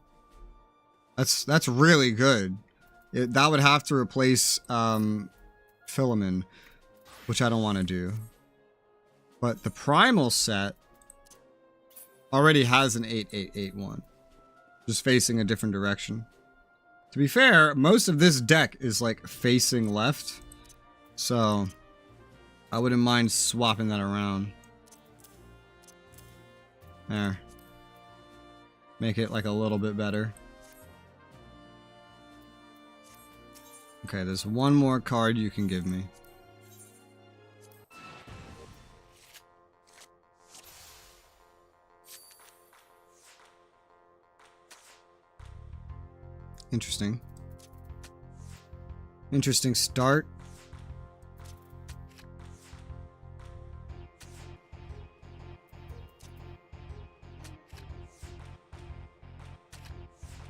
That's really good. That would have to replace Philemon, which I don't want to do. But the primal set already has an 8881. Just facing a different direction. To be fair, most of this deck is like facing left, so I wouldn't mind swapping that around. There. Make it like a little bit better. Okay, there's one more card you can give me. Interesting. Interesting start.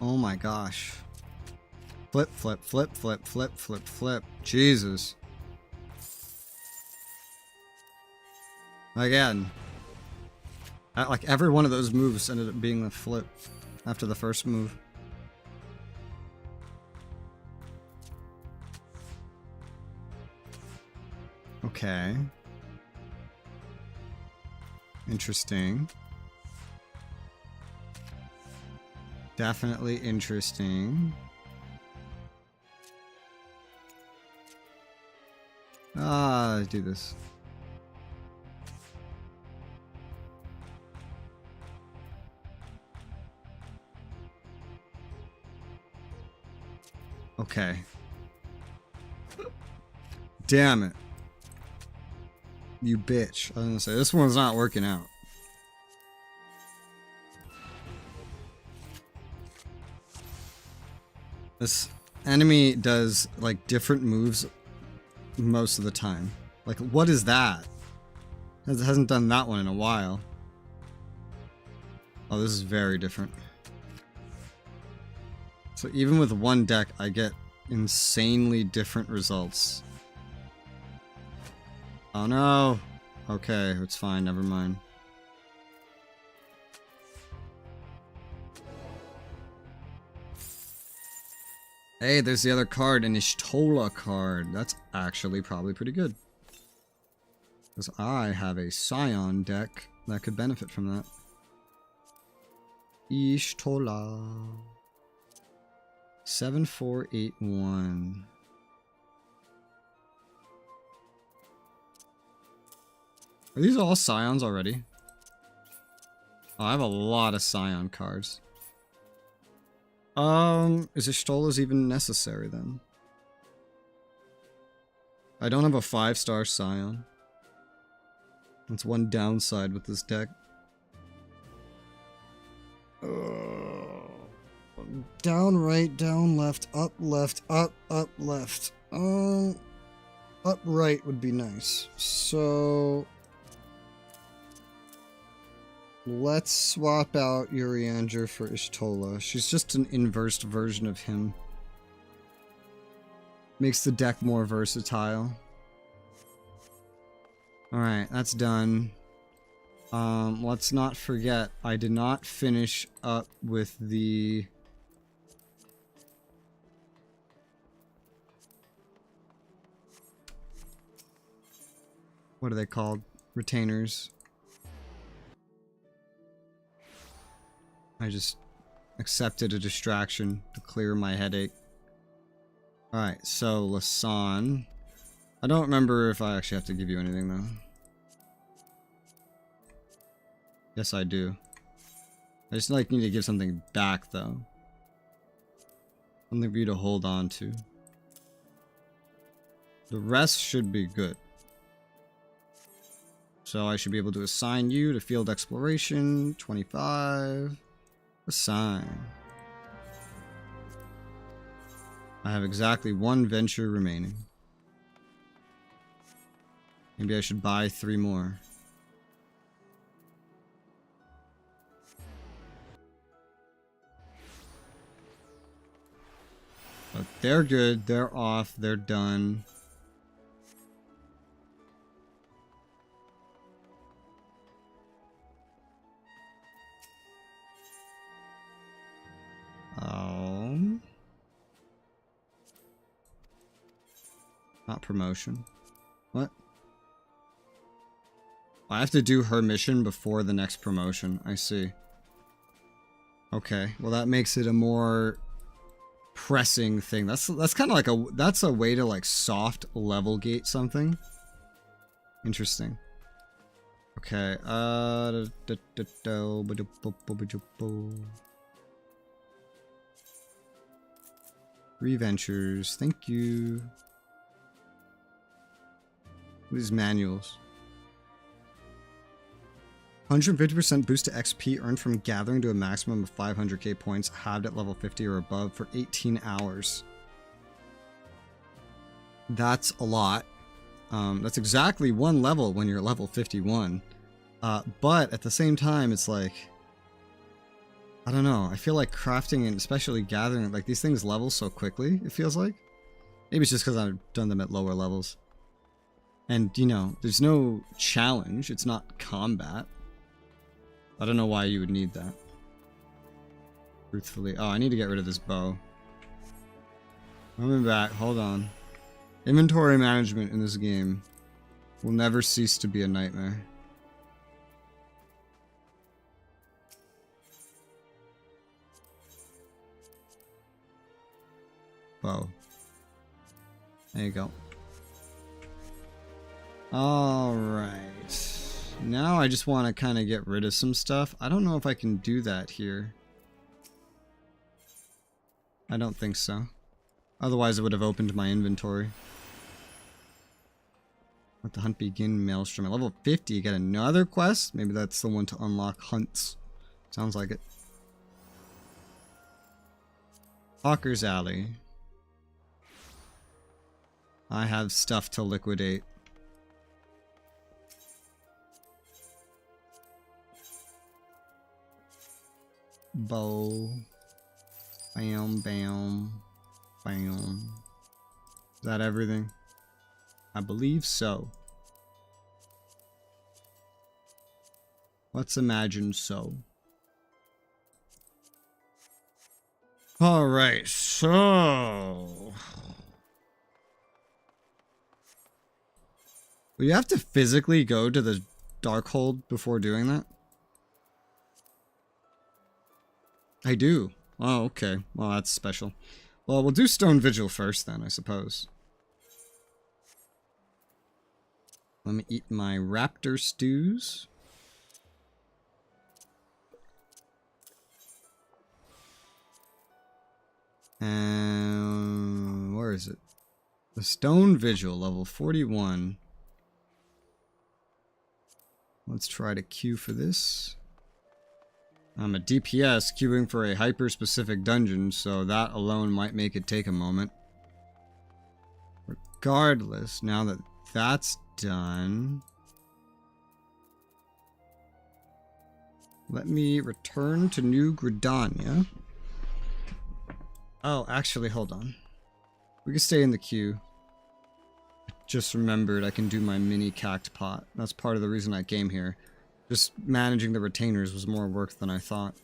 Oh my gosh. Flip, flip, flip, flip, flip, flip, flip. Jesus. Again. Like every one of those moves ended up being a flip after the first move. Okay. Interesting. Definitely interesting. Let's do this. Okay. Damn it. You bitch. I was gonna say, this one's not working out. This enemy does, like, different moves most of the time. Like, what is that? It hasn't done that one in a while. Oh, this is very different. So even with one deck, I get insanely different results. Oh no! Okay, it's fine, never mind. Hey, there's the other card, an Resoula card. That's actually probably pretty good. Because I have a Scion deck that could benefit from that. Resoula. 7481. Are these all Scions already? Oh, I have a lot of Scion cards. Is Resoula's even necessary then? I don't have a 5-star Scion. That's one downside with this deck. Down, right, down, left, up, left. Up, right would be nice. So let's swap out Urianger for Resoula. She's just an inversed version of him. Makes the deck more versatile. Alright, that's done. Let's not forget, I did not finish up with the... What are they called? Retainers. I just accepted a distraction to clear my headache. Alright, so Lasan. I don't remember if I actually have to give you anything though. Yes, I do. I just like need to give something back though. Something for you to hold on to. The rest should be good. So I should be able to assign you to Field Exploration, 25. Assign. I have exactly one venture remaining. Maybe I should buy 3 more. But they're good, they're off, they're done. Not promotion. What? I have to do her mission before the next promotion. I see. Okay, well that makes it a more pressing thing. That's kind of like that's a way to like soft level gate something. Interesting. Okay, Reventures, thank you. These manuals. 150% boost to XP earned from gathering to a maximum of 500k points, halved at level 50 or above for 18 hours. That's a lot. That's exactly one level when you're level 51. But at the same time, it's like, I don't know. I feel like crafting and especially gathering, like these things level so quickly, it feels like. Maybe it's just because I've done them at lower levels. And, you know, there's no challenge. It's not combat. I don't know why you would need that. Truthfully. Oh, I need to get rid of this bow. Coming back. Hold on. Inventory management in this game will never cease to be a nightmare. Bow. There you go. Alright. Now I just want to kind of get rid of some stuff. I don't know if I can do that here. I don't think so. Otherwise it would have opened my inventory. Let the hunt begin, Maelstrom. At level 50 you get another quest? Maybe that's the one to unlock hunts. Sounds like it. Hawker's Alley. I have stuff to liquidate. Bow. Bam, bam, bam. Is that everything? I believe so. Let's imagine so. Alright, so... Will you have to physically go to the Darkhold before doing that? I do. Oh, okay. Well, that's special. Well, we'll do Stone Vigil first then, I suppose. Let me eat my raptor stews. And where is it? The Stone Vigil, level 41. Let's try to queue for this. I'm a DPS queuing for a hyper-specific dungeon, so that alone might make it take a moment. Regardless, now that that's done, let me return to New Gridania. Oh, actually, hold on. We can stay in the queue. Just remembered I can do my mini cact pot. That's part of the reason I came here. Just managing the retainers was more work than I thought.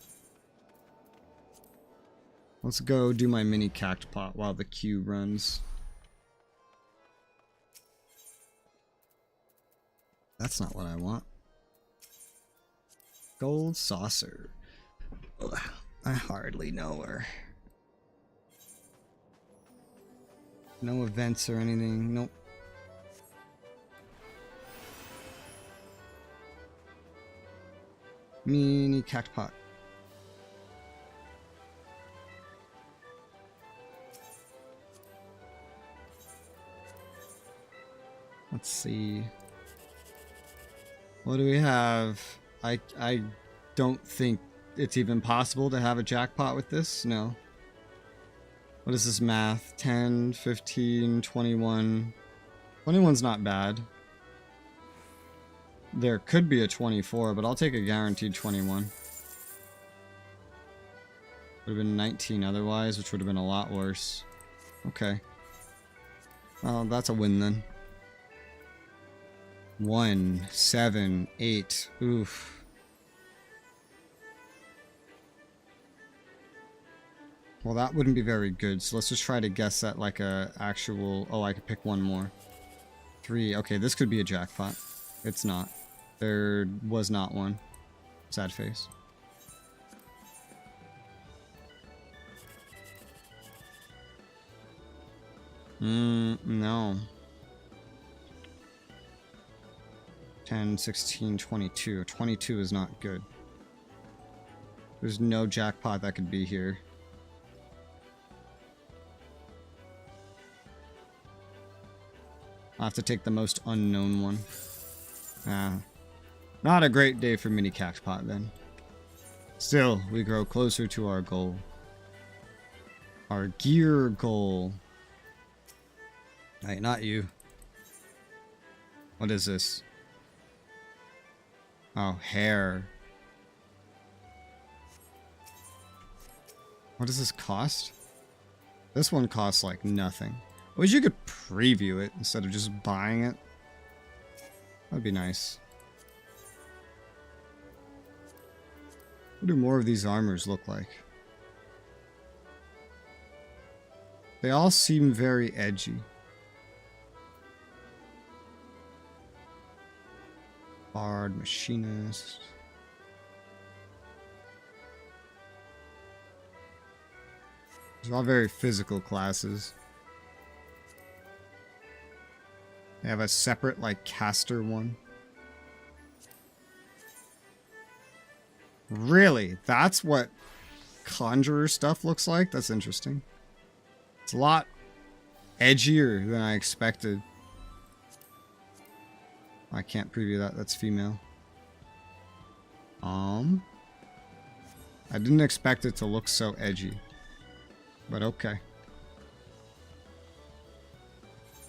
Let's go do my mini cact pot while the queue runs. That's not what I want. Gold saucer. Ugh, I hardly know her. No events or anything. Nope. Mini cactpot. Let's see. What do we have? I don't think it's even possible to have a jackpot with this. No. What is this math? 10, 15, 21. 21's not bad. There could be a 24, but I'll take a guaranteed 21. Would have been 19 otherwise, which would have been a lot worse. Okay. Well, that's a win then. 1, 7, 8. Oof. Well, that wouldn't be very good, so let's just try to guess at like a actual... Oh, I could pick one more. 3. Okay, this could be a jackpot. It's not. There was not one. Sad face. No. 10, 16, 22. 22 is not good. There's no jackpot that could be here. I'll have to take the most unknown one. Not a great day for mini jackpot then. Still, we grow closer to our goal. Our gear goal. Hey, not you. What is this? Oh, hair. What does this cost? This one costs like nothing. I wish you could preview it instead of just buying it. That'd be nice. What do more of these armors look like? They all seem very edgy. Bard, Machinist. These are all very physical classes. They have a separate, like, caster one. Really? That's what conjurer stuff looks like? That's interesting. It's a lot edgier than I expected. I can't preview that. That's female. I didn't expect it to look so edgy. But okay.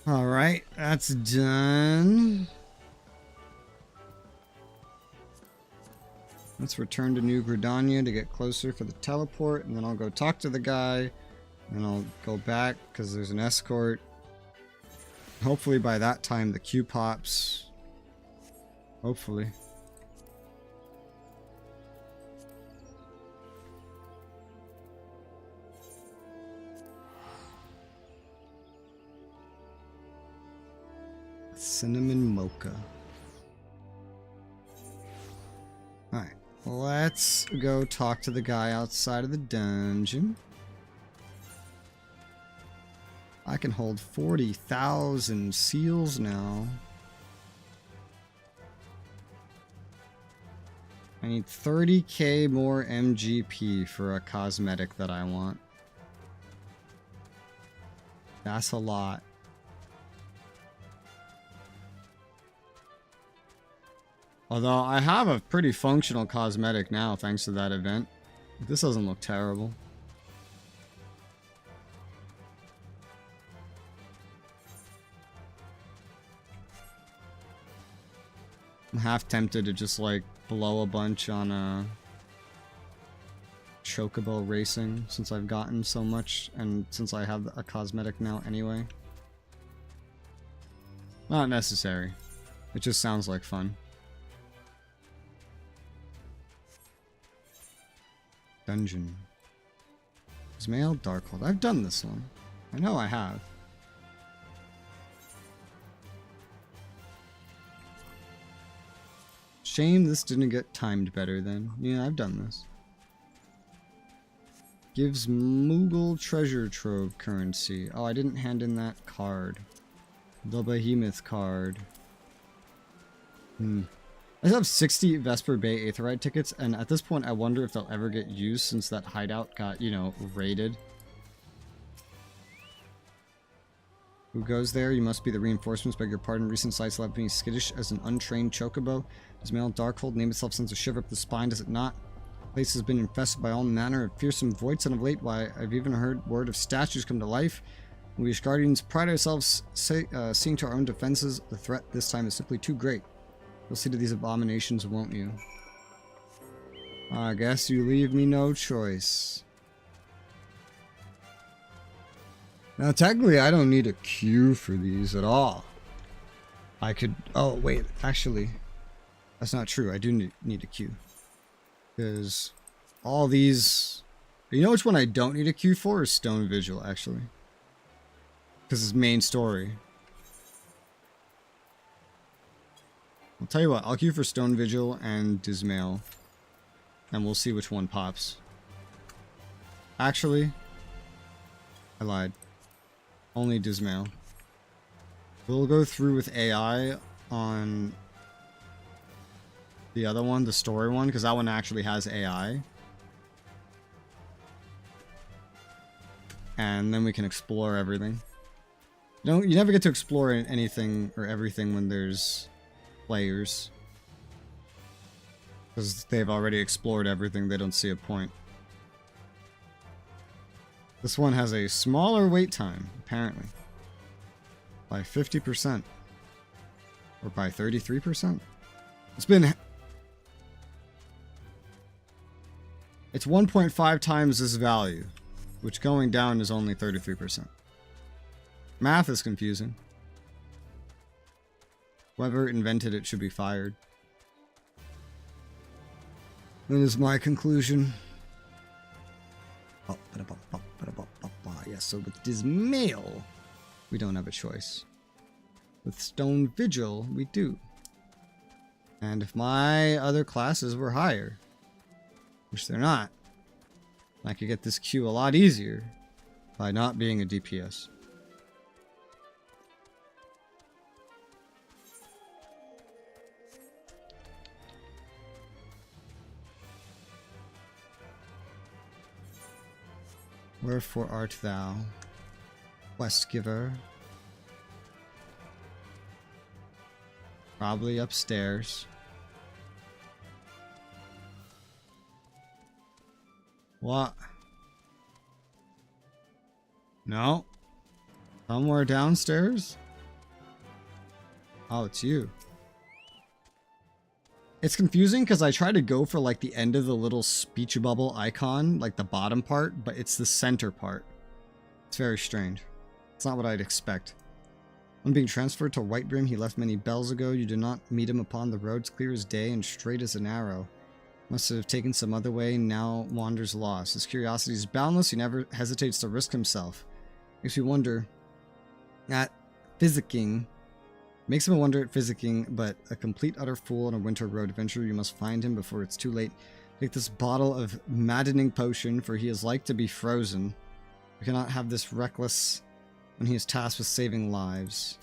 Alright, that's done. Let's return to New Gridania to get closer for the teleport, and then I'll go talk to the guy, and I'll go back because there's an escort. Hopefully by that time the queue pops. Hopefully. Cinnamon mocha. Alright, let's go talk to the guy outside of the dungeon. I can hold 40,000 seals now. I need 30k more MGP for a cosmetic that I want. That's a lot. Although I have a pretty functional cosmetic now thanks to that event. This doesn't look terrible. I'm half tempted to just like blow a bunch on Chocobo racing since I've gotten so much and since I have a cosmetic now anyway. Not necessary. It just sounds like fun. Dungeon. Ismail Darkhold. I've done this one. I know I have. Shame this didn't get timed better then. Yeah, I've done this. Gives Moogle treasure trove currency. Oh, I didn't hand in that card. The Behemoth card. I have 60 Vesper Bay Aetheryte tickets, and at this point I wonder if they'll ever get used since that hideout got, you know, raided. Who goes there? You must be the reinforcements. Beg your pardon. Recent sights left me skittish as an untrained chocobo. Ismail Darkhold, name itself sends a shiver up the spine, does it not? The place has been infested by all manner of fearsome voids, and of late, why, I've even heard word of statues come to life. We as guardians pride ourselves seeing to our own defenses. The threat this time is simply too great. You'll see to these abominations, won't you? I guess you leave me no choice. Now, technically, I don't need a queue for these at all. I could... Oh, wait. Actually, that's not true. I do need a queue. Because all these... You know which one I don't need a queue for? Is Stone Vigil, actually. Because it's main story. I'll tell you what, I'll queue for Stone Vigil and Dismail. And we'll see which one pops. Actually, I lied. Only Dismail. We'll go through with AI on The other one, the story one, because that one actually has AI. And then we can explore everything. You never get to explore anything or everything when there's players. Because they've already explored everything, they don't see a point. This one has a smaller wait time, apparently. By 50%. Or by 33%. It's 1.5 times this value, which going down is only 33%. Math is confusing. Whoever invented it should be fired. That is my conclusion. Yes, so with Dismail, we don't have a choice. With Stone Vigil, we do. And if my other classes were higher, which they're not, I could get this queue a lot easier by not being a DPS. Wherefore art thou, quest giver? Probably upstairs. What? No? Somewhere downstairs? Oh, it's you. It's confusing because I try to go for like the end of the little speech bubble icon, like the bottom part, but it's the center part. It's very strange. It's not what I'd expect. When being transferred to Whitebrim, he left many bells ago. You do not meet him upon the roads, clear as day and straight as an arrow. Must have taken some other way, now wanders lost. His curiosity is boundless, he never hesitates to risk himself. Makes me wonder at physicking. Makes him wonder at physicking, but a complete utter fool on a winter road adventure. You must find him before it's too late. Take this bottle of maddening potion, for he is like to be frozen. We cannot have this reckless when he is tasked with saving lives.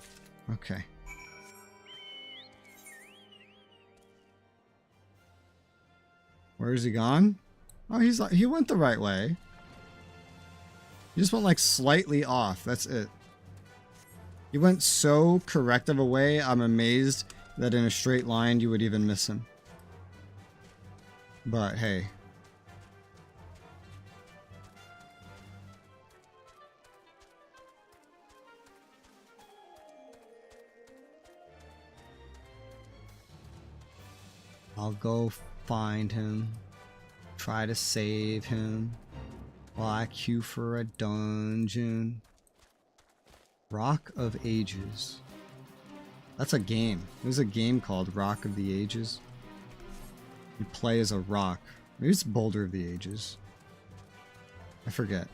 Okay. Where is he gone? Oh, he went the right way. He just went like slightly off. That's it. He went so correct of a way, I'm amazed that in a straight line you would even miss him. But hey. I'll go find him. Try to save him. While I queue for a dungeon. Rock of Ages. That's a game. There's a game called Rock of the Ages. You play as a rock. Maybe it's Boulder of the Ages. I forget.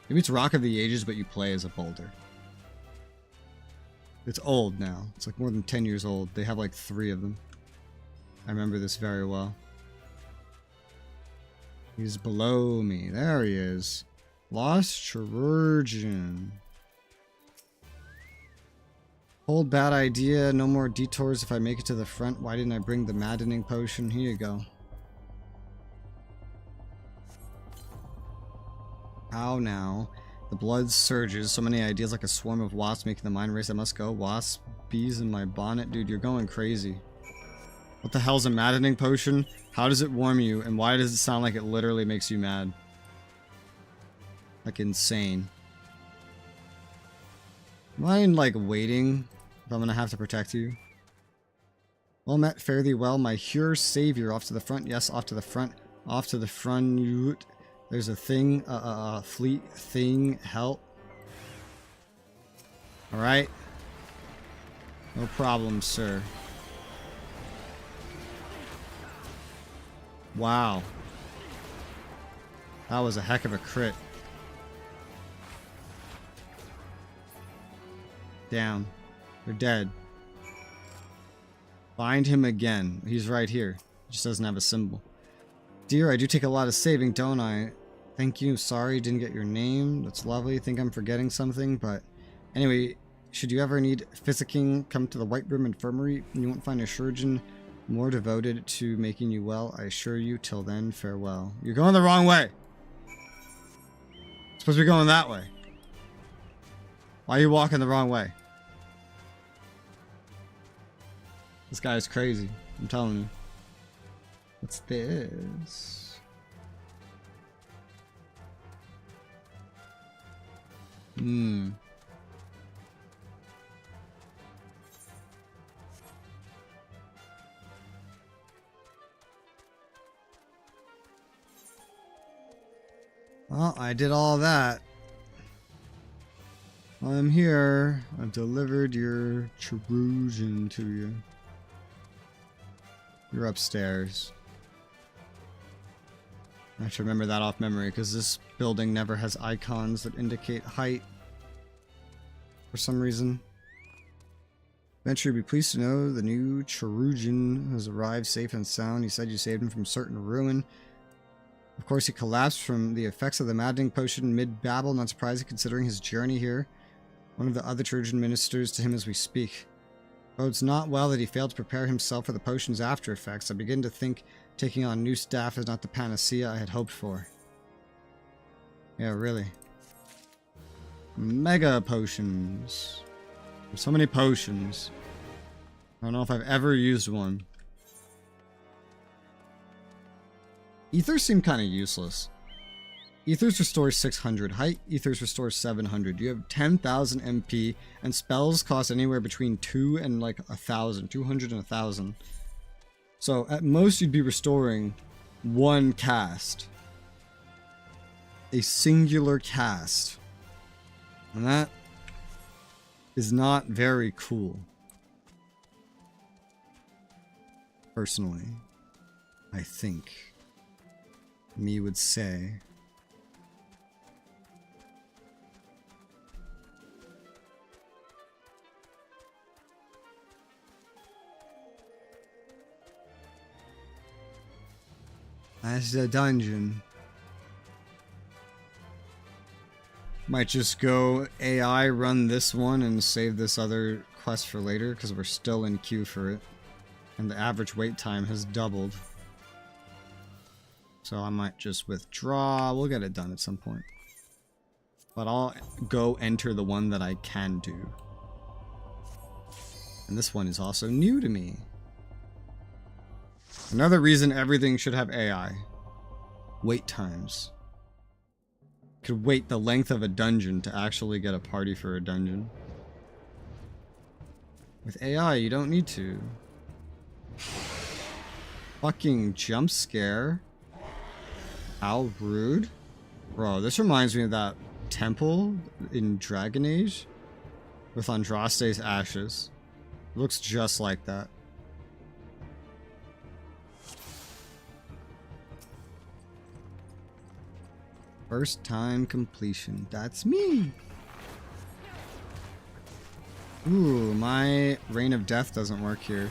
Maybe it's Rock of the Ages, but you play as a boulder. It's old now. It's like more than 10 years old. They have like 3 of them. I remember this very well. He's below me. There he is. Lost Chirurgeon. Old bad idea. No more detours if I make it to the front. Why didn't I bring the maddening potion? Here you go. How now? The blood surges. So many ideas like a swarm of wasps making the mind race. I must go. Wasp, bees in my bonnet. Dude, you're going crazy. What the hell's a maddening potion? How does it warm you? And why does it sound like it literally makes you mad? Like insane. Mind like waiting if I'm gonna have to protect you? Well met, fare thee well, my Hure savior. Off to the front, yes, off to the front. Off to the front. There's a thing, fleet thing, help. Alright. No problem, sir. Wow. That was a heck of a crit. Down. They're dead. Find him again. He's right here. He just doesn't have a symbol. Dear, I do take a lot of saving, don't I? Thank you. Sorry, didn't get your name. That's lovely. Think I'm forgetting something, but anyway, should you ever need physicking, come to the Whitebrim Infirmary and you won't find a surgeon More devoted to making you well, I assure you. Till then, farewell. You're going the wrong way. Supposed to be going that way. Why are you walking the wrong way? This guy is crazy. I'm telling you. What's this? Well, I did all that. I'm here. I've delivered your Cherusian to you. You're upstairs. I should remember that off memory because this building never has icons that indicate height for some reason. Venture, be pleased to know the new Cherusian has arrived safe and sound. He said you saved him from certain ruin. Of course, he collapsed from the effects of the maddening potion mid-babble, not surprising considering his journey here. One of the other Cherusian ministers to him as we speak. Though it's not well that he failed to prepare himself for the potion's after effects, I begin to think taking on new staff is not the panacea I had hoped for. Yeah, really. Mega potions. There's so many potions. I don't know if I've ever used one. Ethers seem kind of useless. Ethers restores 600. Height Ethers restores 700. You have 10,000 MP, and spells cost anywhere between 2 and like 1,000. 200 and 1,000. So at most you'd be restoring one cast. A singular cast. And that is not very cool. Personally, I think. Me would say. That's the dungeon. Might just go AI run this one and save this other quest for later because we're still in queue for it. And the average wait time has doubled. So I might just withdraw. We'll get it done at some point. But I'll go enter the one that I can do. And this one is also new to me. Another reason everything should have AI. Wait times. Could wait the length of a dungeon to actually get a party for a dungeon. With AI, you don't need to. Fucking jump scare. How rude. Bro, this reminds me of that temple in Dragon Age with Andraste's ashes. It looks just like that. First time completion. That's me. Ooh, my Reign of Death doesn't work here.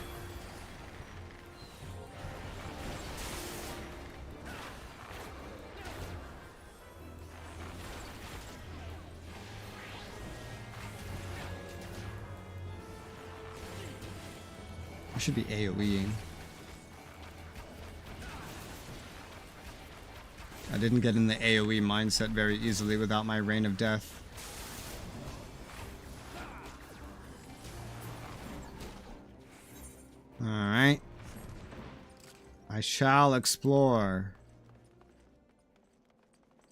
I should be AoEing. I didn't get in the AoE mindset very easily without my Reign of Death. Alright. I shall explore.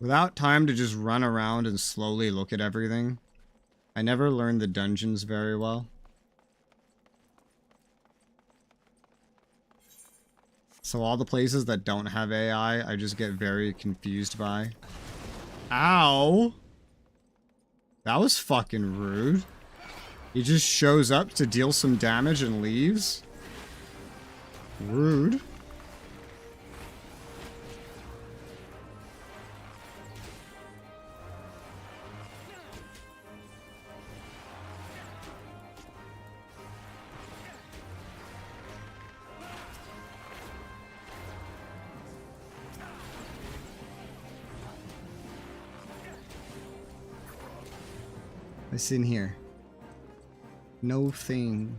Without time to just run around and slowly look at everything, I never learned the dungeons very well. So all the places that don't have AI, I just get very confused by. Ow! That was fucking rude. He just shows up to deal some damage and leaves. Rude. What's in here? No thing.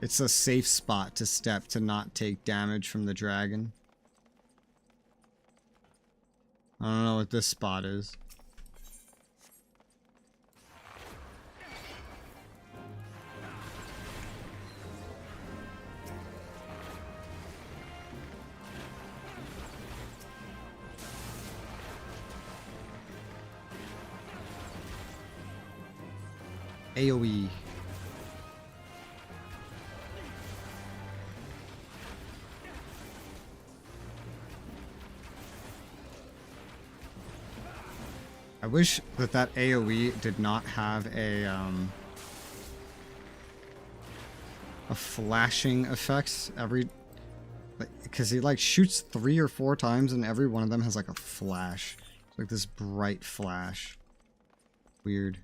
It's a safe spot to step to not take damage from the dragon. I don't know what this spot is. AoE. I wish that that AoE did not have a flashing effect every, because he like shoots 3 or 4 times and every one of them has like a flash, like this bright flash. Weird.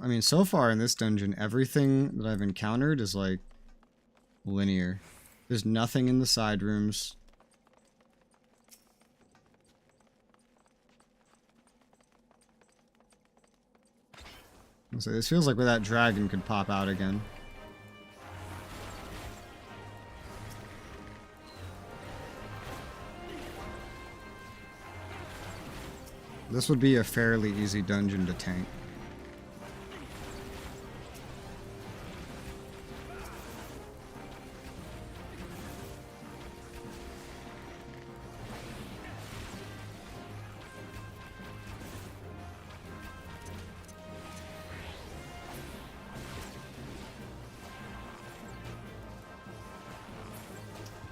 I mean, so far in this dungeon, everything that I've encountered is like linear. There's nothing in the side rooms. So this feels like where that dragon could pop out again. This would be a fairly easy dungeon to tank.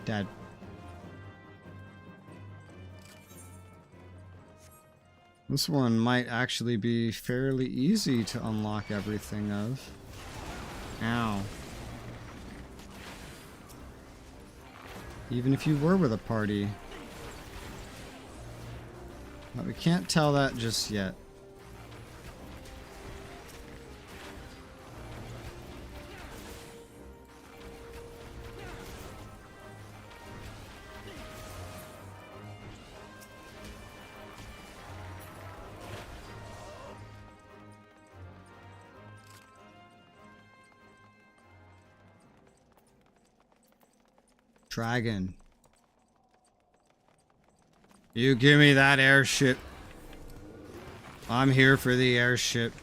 Dead. This one might actually be fairly easy to unlock everything of. Ow. Even if you were with a party. But we can't tell that just yet. Dragon. You give me that airship. I'm here for the airship.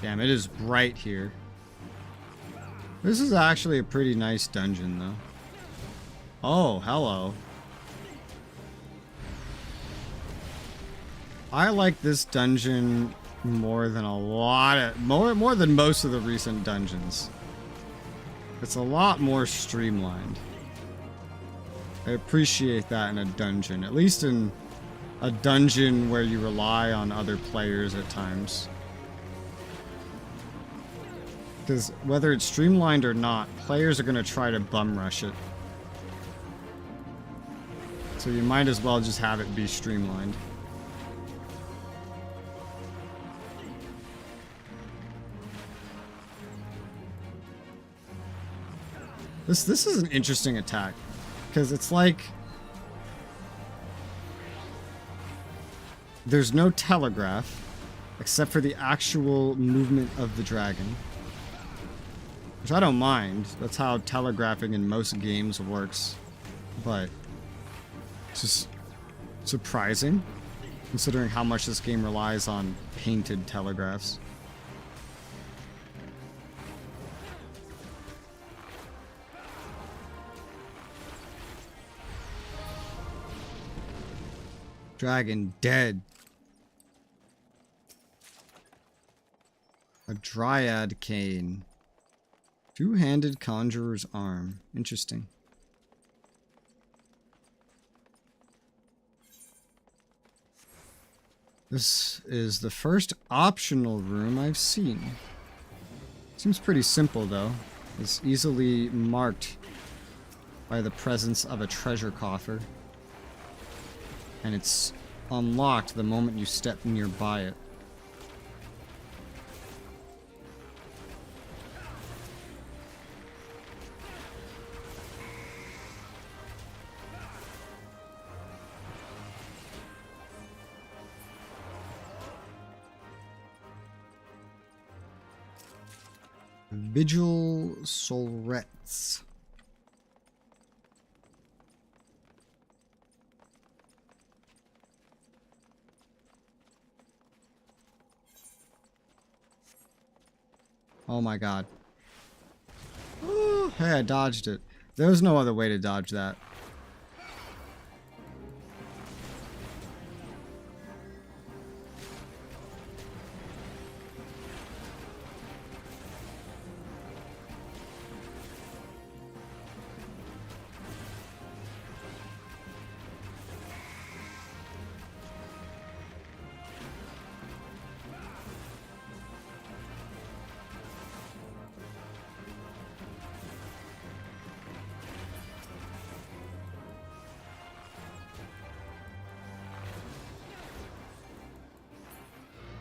Damn, it is bright here. This is actually a pretty nice dungeon, though. Oh, hello. I like this dungeon more than a lot of more than most of the recent dungeons. It's a lot more streamlined. I appreciate that in a dungeon, at least in a dungeon where you rely on other players at times. Because whether it's streamlined or not, players are going to try to bum rush it. So you might as well just have it be streamlined. This is an interesting attack, because it's like there's no telegraph except for the actual movement of the dragon, which I don't mind. That's how telegraphing in most games works, but it's just surprising considering how much this game relies on painted telegraphs. Dragon dead. A dryad cane. Two-handed conjurer's arm. Interesting. This is the first optional room I've seen. Seems pretty simple though. It's easily marked by the presence of a treasure coffer. And it's unlocked the moment you step nearby it. Vigil Solrets. Oh my god. Ooh, hey, I dodged it. There was no other way to dodge that.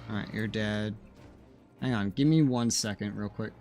Alright, you're dead. Hang on, give me 1 second real quick.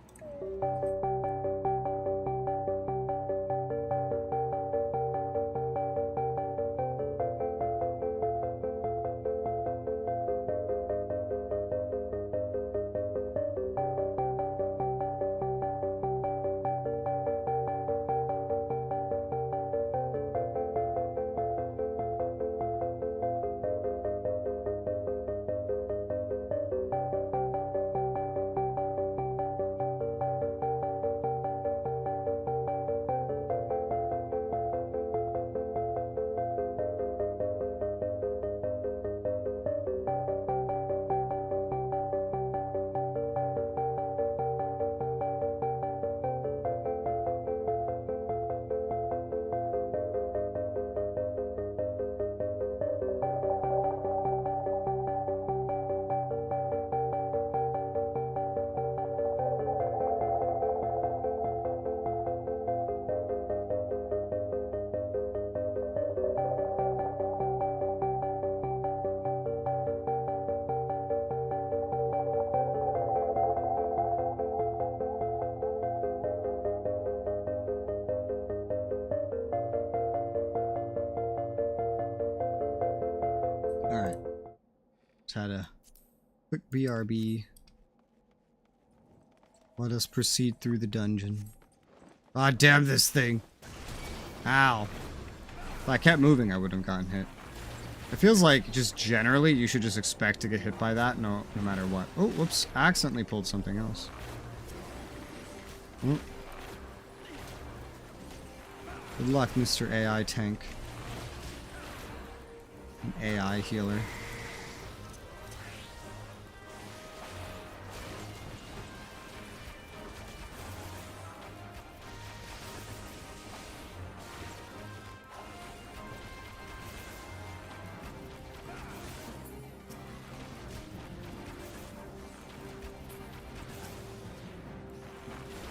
Alright. Just had a quick BRB. Let us proceed through the dungeon. Ah, damn this thing! Ow. If I kept moving, I would have gotten hit. It feels like, just generally, you should just expect to get hit by that no matter what. Oh, whoops. I accidentally pulled something else. Oh. Good luck, Mr. AI Tank. An AI healer.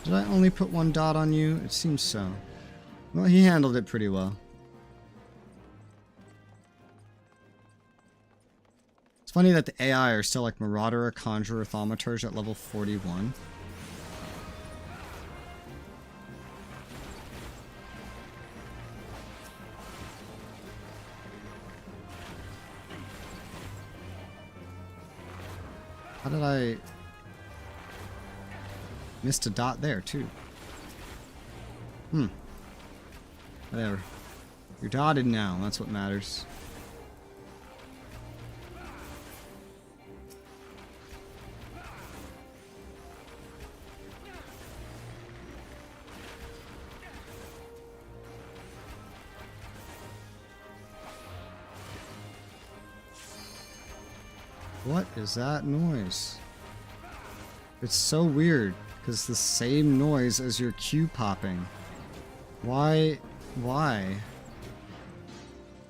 Did I only put 1 dot on you? It seems so. Well, he handled it pretty well. It's funny that the AI are still like Marauder, Conjurer, Thaumaturge at level 41. How did I... Missed a dot there, too. Whatever. You're dotted now, that's what matters. What is that noise? It's so weird. Because it's the same noise as your Q popping. Why? Why?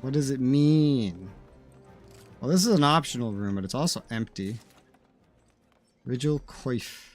What does it mean? Well, this is an optional room, but it's also empty. Vigil Coif.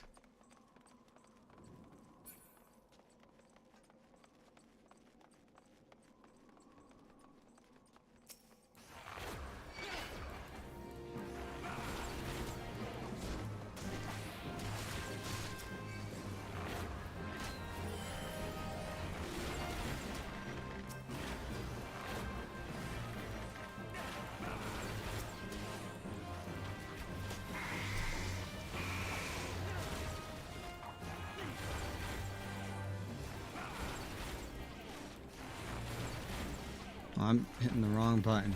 I'm hitting the wrong button.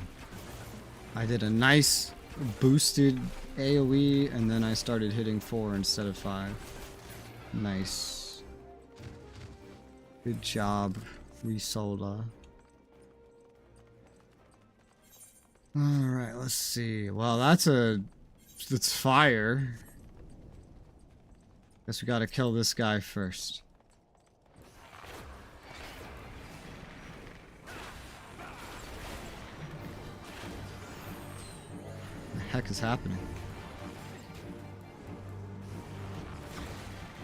I did a nice boosted AoE and then I started hitting 4 instead of 5. Nice. Good job, Resoula. Alright, let's see. Well, that's fire. Guess we gotta kill this guy first. What the heck is happening?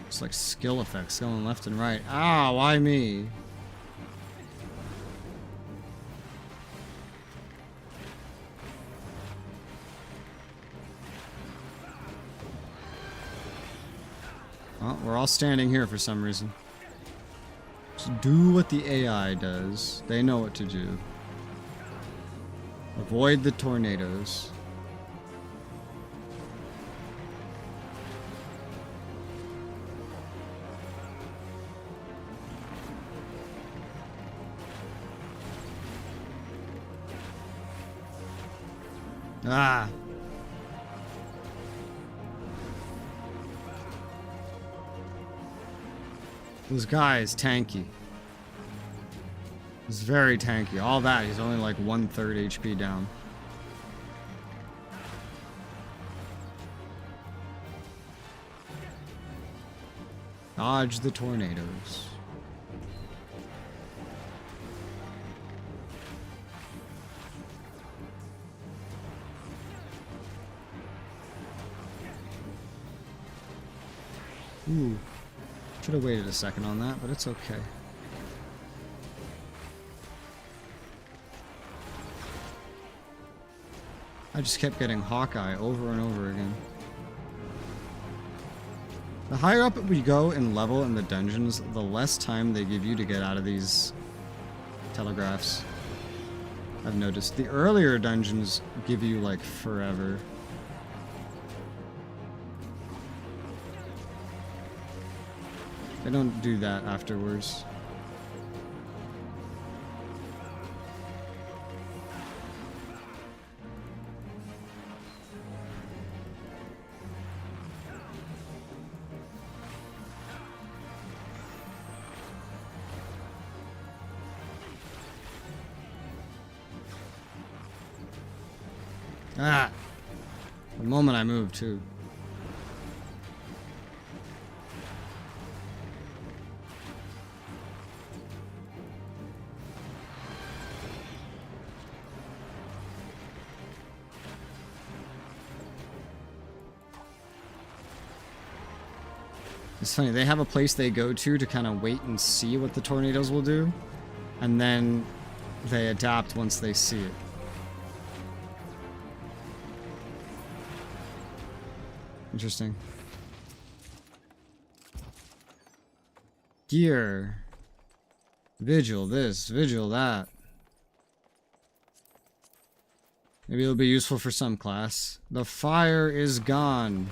It's like skill effects going left and right. Ah, why me? Well, we're all standing here for some reason. Just do what the AI does. They know what to do. Avoid the tornadoes. Ah! This guy is tanky. He's very tanky. All that, he's only like 1/3 HP down. Dodge the tornadoes. Ooh. Should have waited a second on that, but it's okay. I just kept getting Hawkeye over and over again. The higher up we go in level in the dungeons, the less time they give you to get out of these telegraphs. I've noticed. The earlier dungeons give you like forever. They don't do that afterwards. Ah! The moment I move, too. It's funny, they have a place they go to kind of wait and see what the tornadoes will do, and then they adapt once they see it. Interesting. Gear. Vigil this, vigil that. Maybe it'll be useful for some class. The fire is gone.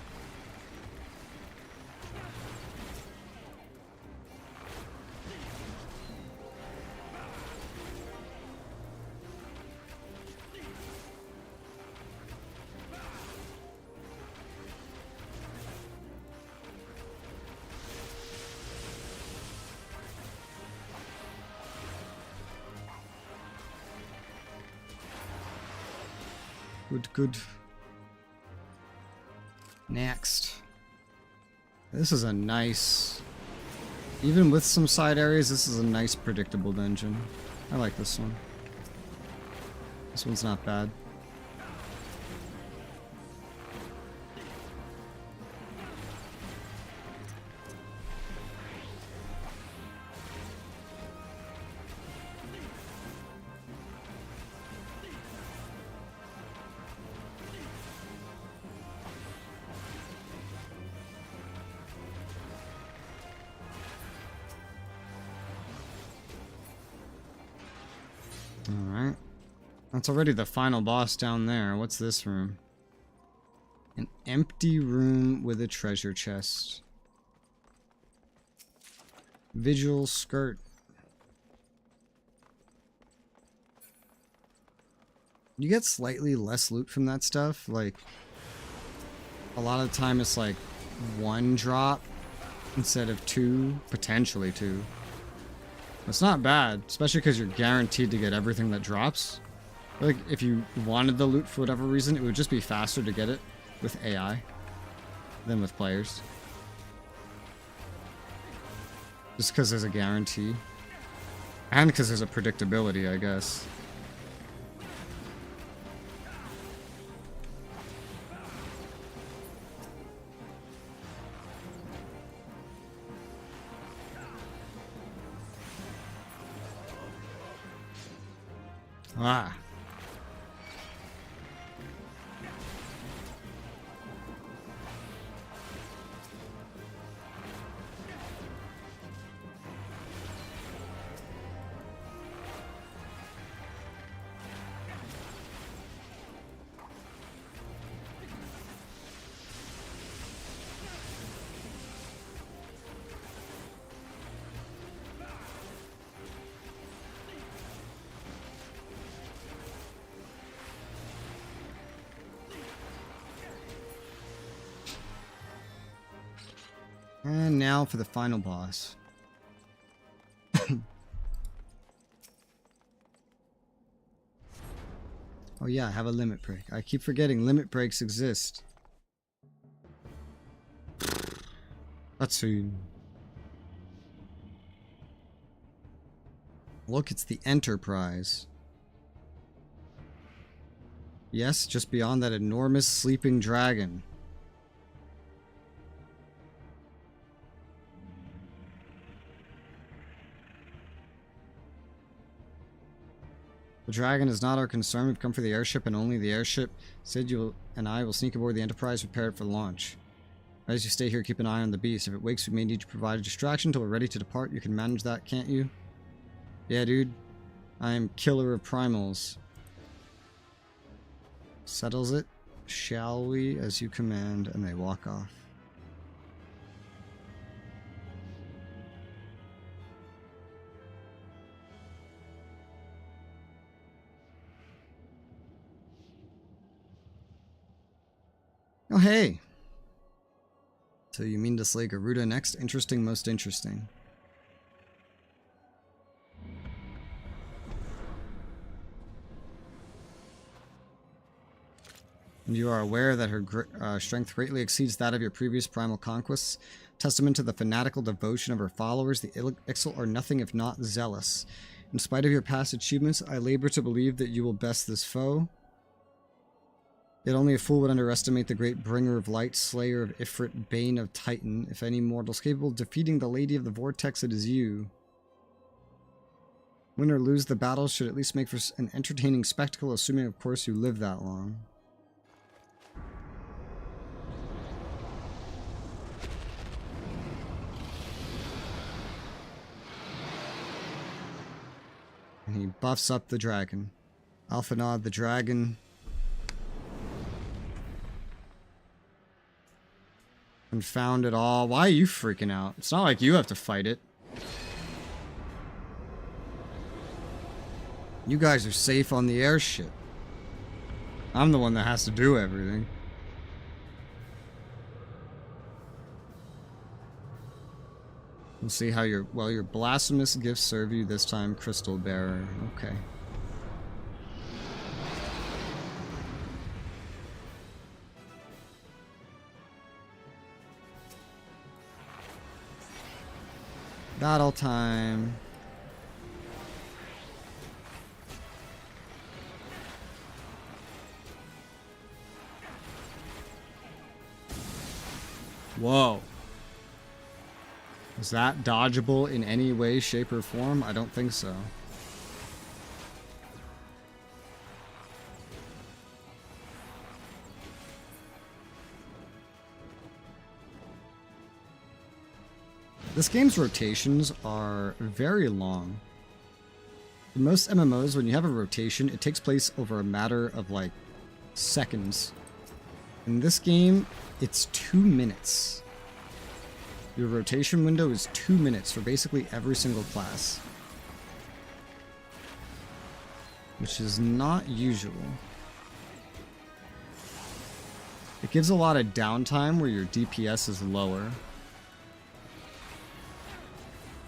Good, good. Next. This is a nice... Even with some side areas, this is a nice predictable dungeon. I like this one. This one's not bad. Alright. That's already the final boss down there. What's this room? An empty room with a treasure chest. Vigil skirt. You get slightly less loot from that stuff. Like, a lot of the time it's like 1 drop instead of 2, potentially 2. It's not bad, especially because you're guaranteed to get everything that drops. Like, if you wanted the loot for whatever reason, it would just be faster to get it with AI than with players. Just because there's a guarantee. And because there's a predictability, I guess. Ah. And now for the final boss. Oh yeah, I have a limit break. I keep forgetting limit breaks exist. Cutscene. Look, it's the Enterprise. Yes, just beyond that enormous sleeping dragon. The dragon is not our concern. We've come for the airship and only the airship. Sid, you and I will sneak aboard the Enterprise, prepare it for launch. As you stay here, keep an eye on the beast. If it wakes, we may need to provide a distraction until we're ready to depart. You can manage that, can't you? Yeah, dude. I am killer of primals. Settles it. Shall we? As you command, and they walk off. Oh, hey. So you mean to slay Garuda next? Interesting, most interesting. And you are aware that her strength greatly exceeds that of your previous primal conquests. Testament to the fanatical devotion of her followers, the Ixal are nothing if not zealous. In spite of your past achievements, I labor to believe that you will best this foe. Yet only a fool would underestimate the great bringer of light, slayer of Ifrit, bane of Titan. If any mortals capable of defeating the Lady of the Vortex, it is you. Win or lose the battle should at least make for an entertaining spectacle, assuming of course you live that long. And he buffs up the dragon. Alphanod the dragon. Confound it all. Why are you freaking out? It's not like you have to fight it. You guys are safe on the airship. I'm the one that has to do everything. We'll see how your blasphemous gifts serve you this time, Crystal Bearer. Okay. Battle time. Whoa. Is that dodgeable in any way, shape, or form? I don't think so. This game's rotations are very long. In most MMOs, when you have a rotation, it takes place over a matter of like seconds. In this game, it's 2 minutes. Your rotation window is 2 minutes for basically every single class, which is not usual. It gives a lot of downtime where your DPS is lower.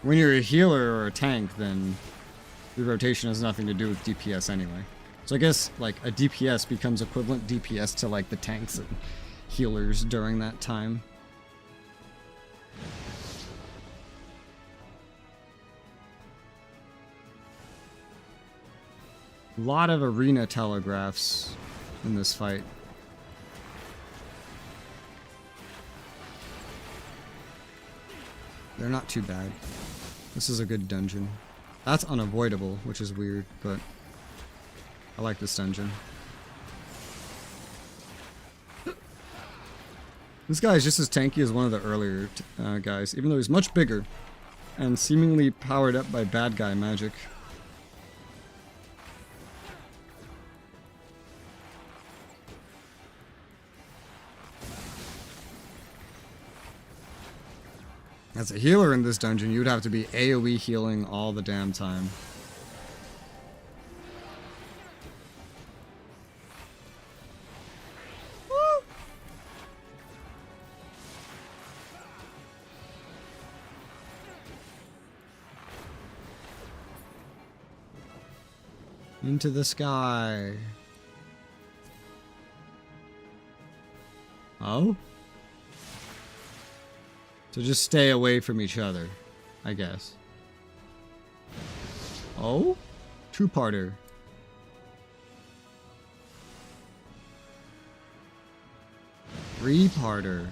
When you're a healer or a tank, then your rotation has nothing to do with DPS anyway. So I guess like a DPS becomes equivalent DPS to like the tanks and healers during that time. A lot of arena telegraphs in this fight. They're not too bad. This is a good dungeon. That's unavoidable, which is weird, but I like this dungeon. This guy is just as tanky as one of the earlier guys, even though he's much bigger and seemingly powered up by bad guy magic. As a healer in this dungeon, you would have to be AoE healing all the damn time. Woo! Into the sky. Oh? So just stay away from each other, I guess. Oh? Two-parter. Three-parter.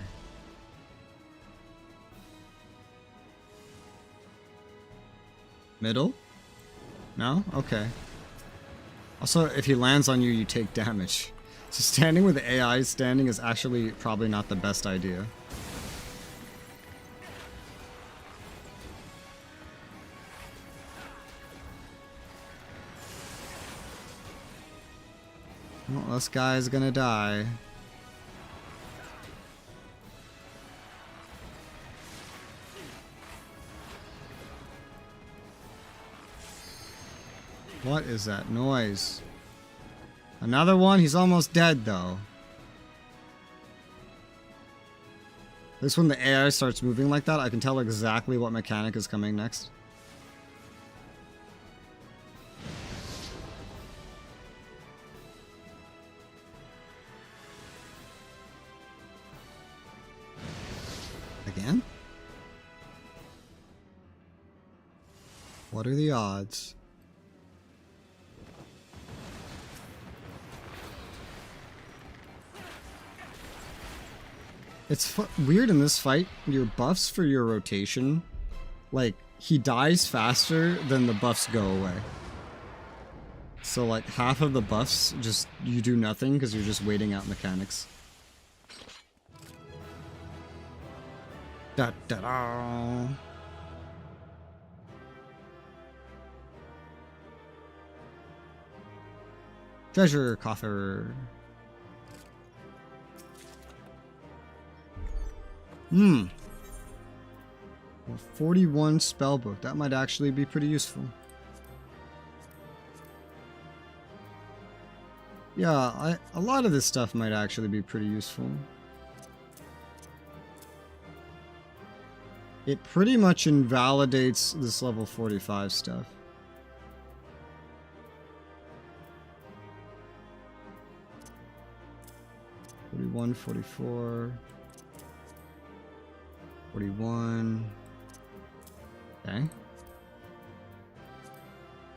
Middle? No? Okay. Also, if he lands on you, you take damage. So standing with the AI standing is actually probably not the best idea. Well, this guy's gonna die. What is that noise? Another one? He's almost dead, though. This when the AI starts moving like that, I can tell exactly what mechanic is coming next. Again? What are the odds? It's weird in this fight, your buffs for your rotation, like, he dies faster than the buffs go away. So like half of the buffs, just, you do nothing because you're just waiting out mechanics. Da da da. Treasure coffer. Well, 41 spellbook. That might actually be pretty useful. Yeah, a lot of this stuff might actually be pretty useful. It pretty much invalidates this level 45 stuff. $41, $44, $41. Okay.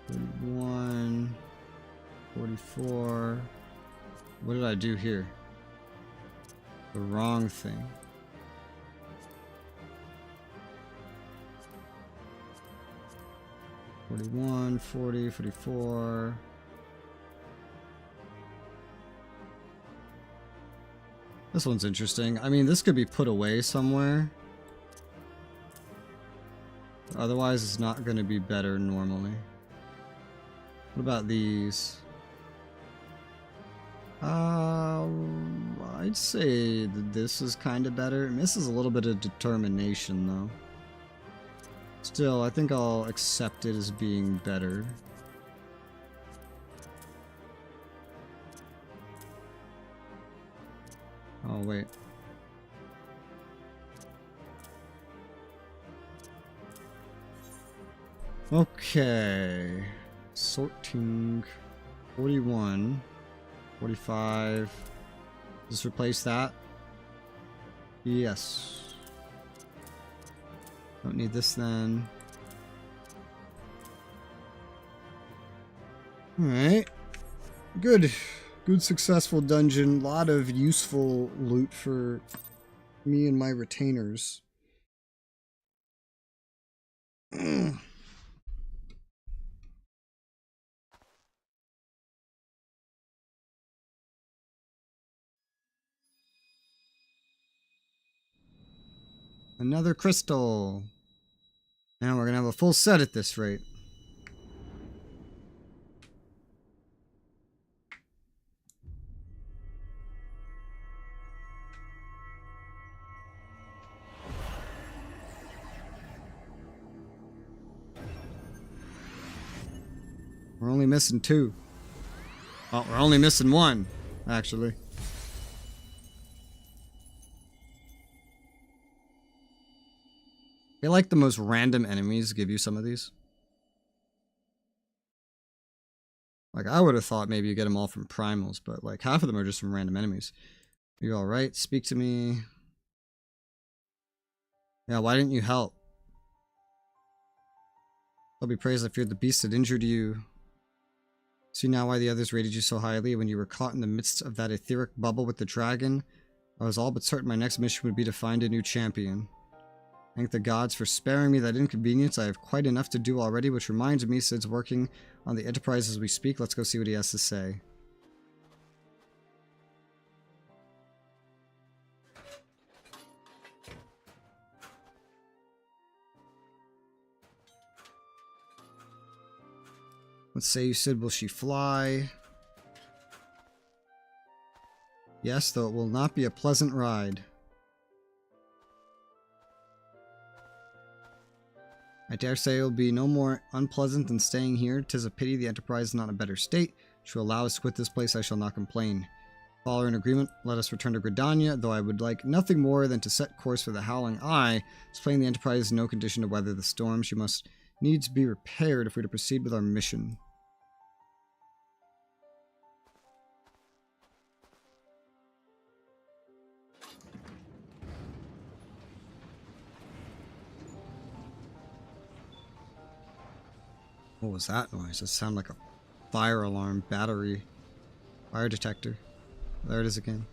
$41, $44. What did I do here? The wrong thing. $41, $40, $44. This one's interesting. I mean, this could be put away somewhere. Otherwise, it's not going to be better normally. What about these? I'd say that this is kind of better. And this is a little bit of determination, though. Still, I think I'll accept it as being better. Oh, wait. Okay. Sorting. 41. 45. Let's replace that. Yes. Don't need this then. Alright. Good. Good successful dungeon. A lot of useful loot for me and my retainers. Another crystal. And we're gonna have a full set at this rate. We're only missing 2. Oh, we're only missing 1, actually. I feel like the most random enemies give you some of these. Like, I would have thought maybe you get them all from primals, but like half of them are just from random enemies. You alright? Speak to me. Yeah, why didn't you help? I'll be praised I feared the beast that injured you. See now why the others rated you so highly. When you were caught in the midst of that etheric bubble with the dragon, I was all but certain my next mission would be to find a new champion. Thank the gods for sparing me that inconvenience. I have quite enough to do already, which reminds me, Sid's working on the Enterprise as we speak. Let's go see what he has to say. Let's say, Sid, will she fly? Yes, though it will not be a pleasant ride. I dare say it will be no more unpleasant than staying here. 'Tis a pity the Enterprise is not in a better state. If you allow us to quit this place, I shall not complain. Follow an agreement, let us return to Gridania, though I would like nothing more than to set course for the Howling Eye. Explain the Enterprise is in no condition to weather the storm. She must needs be repaired if we're to proceed with our mission. What was that noise? It sounded like a fire alarm, battery, fire detector. There it is again.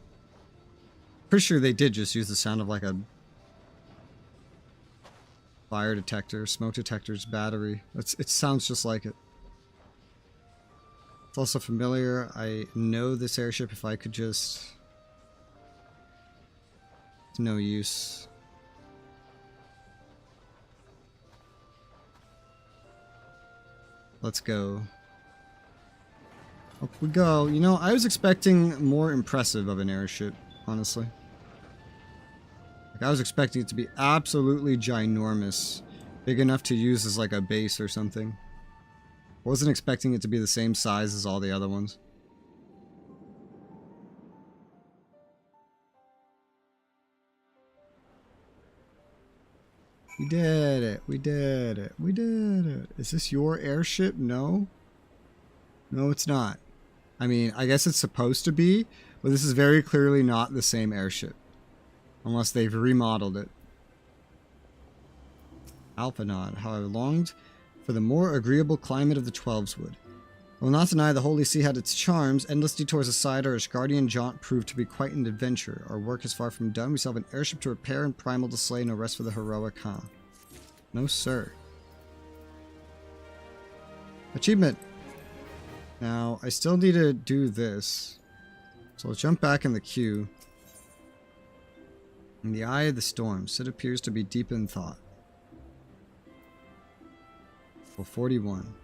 Pretty sure they did just use the sound of like a fire detector, smoke detector's battery. It sounds just like it. It's also familiar. I know this airship. If I could just... It's no use. Let's go. Up we go. You know, I was expecting more impressive of an airship, honestly. Like, I was expecting it to be absolutely ginormous. Big enough to use as like a base or something. Wasn't expecting it to be the same size as all the other ones. We did it. We did it. We did it. Is this your airship? No. No, it's not. I mean, I guess it's supposed to be, but this is very clearly not the same airship. Unless they've remodeled it. Alphanod. How I longed for the more agreeable climate of the Twelveswood. I will not deny the Holy See had its charms. Endless detours aside, our Ashgardian jaunt proved to be quite an adventure. Our work is far from done. We still have an airship to repair and primal to slay. No rest for the heroic, huh? No, sir. Achievement. Now, I still need to do this. So I'll jump back in the queue. In the eye of the storm, Sid appears to be deep in thought. Well, 41.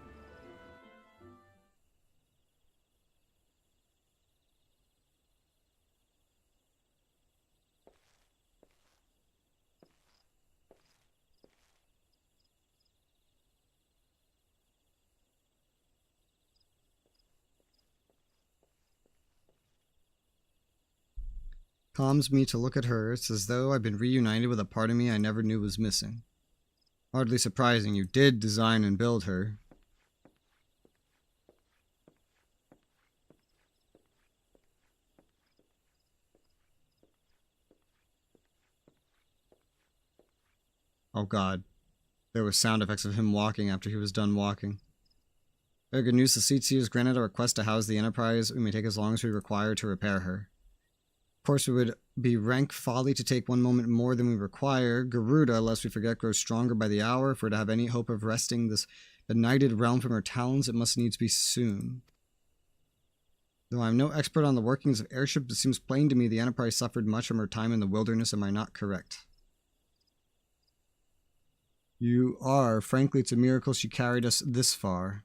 Calms me to look at her. It's as though I've been reunited with a part of me I never knew was missing. Hardly surprising you did design and build her. Oh god. There were sound effects of him walking after he was done walking. Very good news. The Seatseer has granted a request to house the Enterprise. We may take as long as we require to repair her. Of course, it would be rank folly to take one moment more than we require. Garuda, lest we forget, grows stronger by the hour. If we're to have any hope of wresting this benighted realm from her talons, it must needs be soon. Though I'm no expert on the workings of airships, it seems plain to me the Enterprise suffered much from her time in the wilderness. Am I not correct? You are. Frankly, it's a miracle she carried us this far.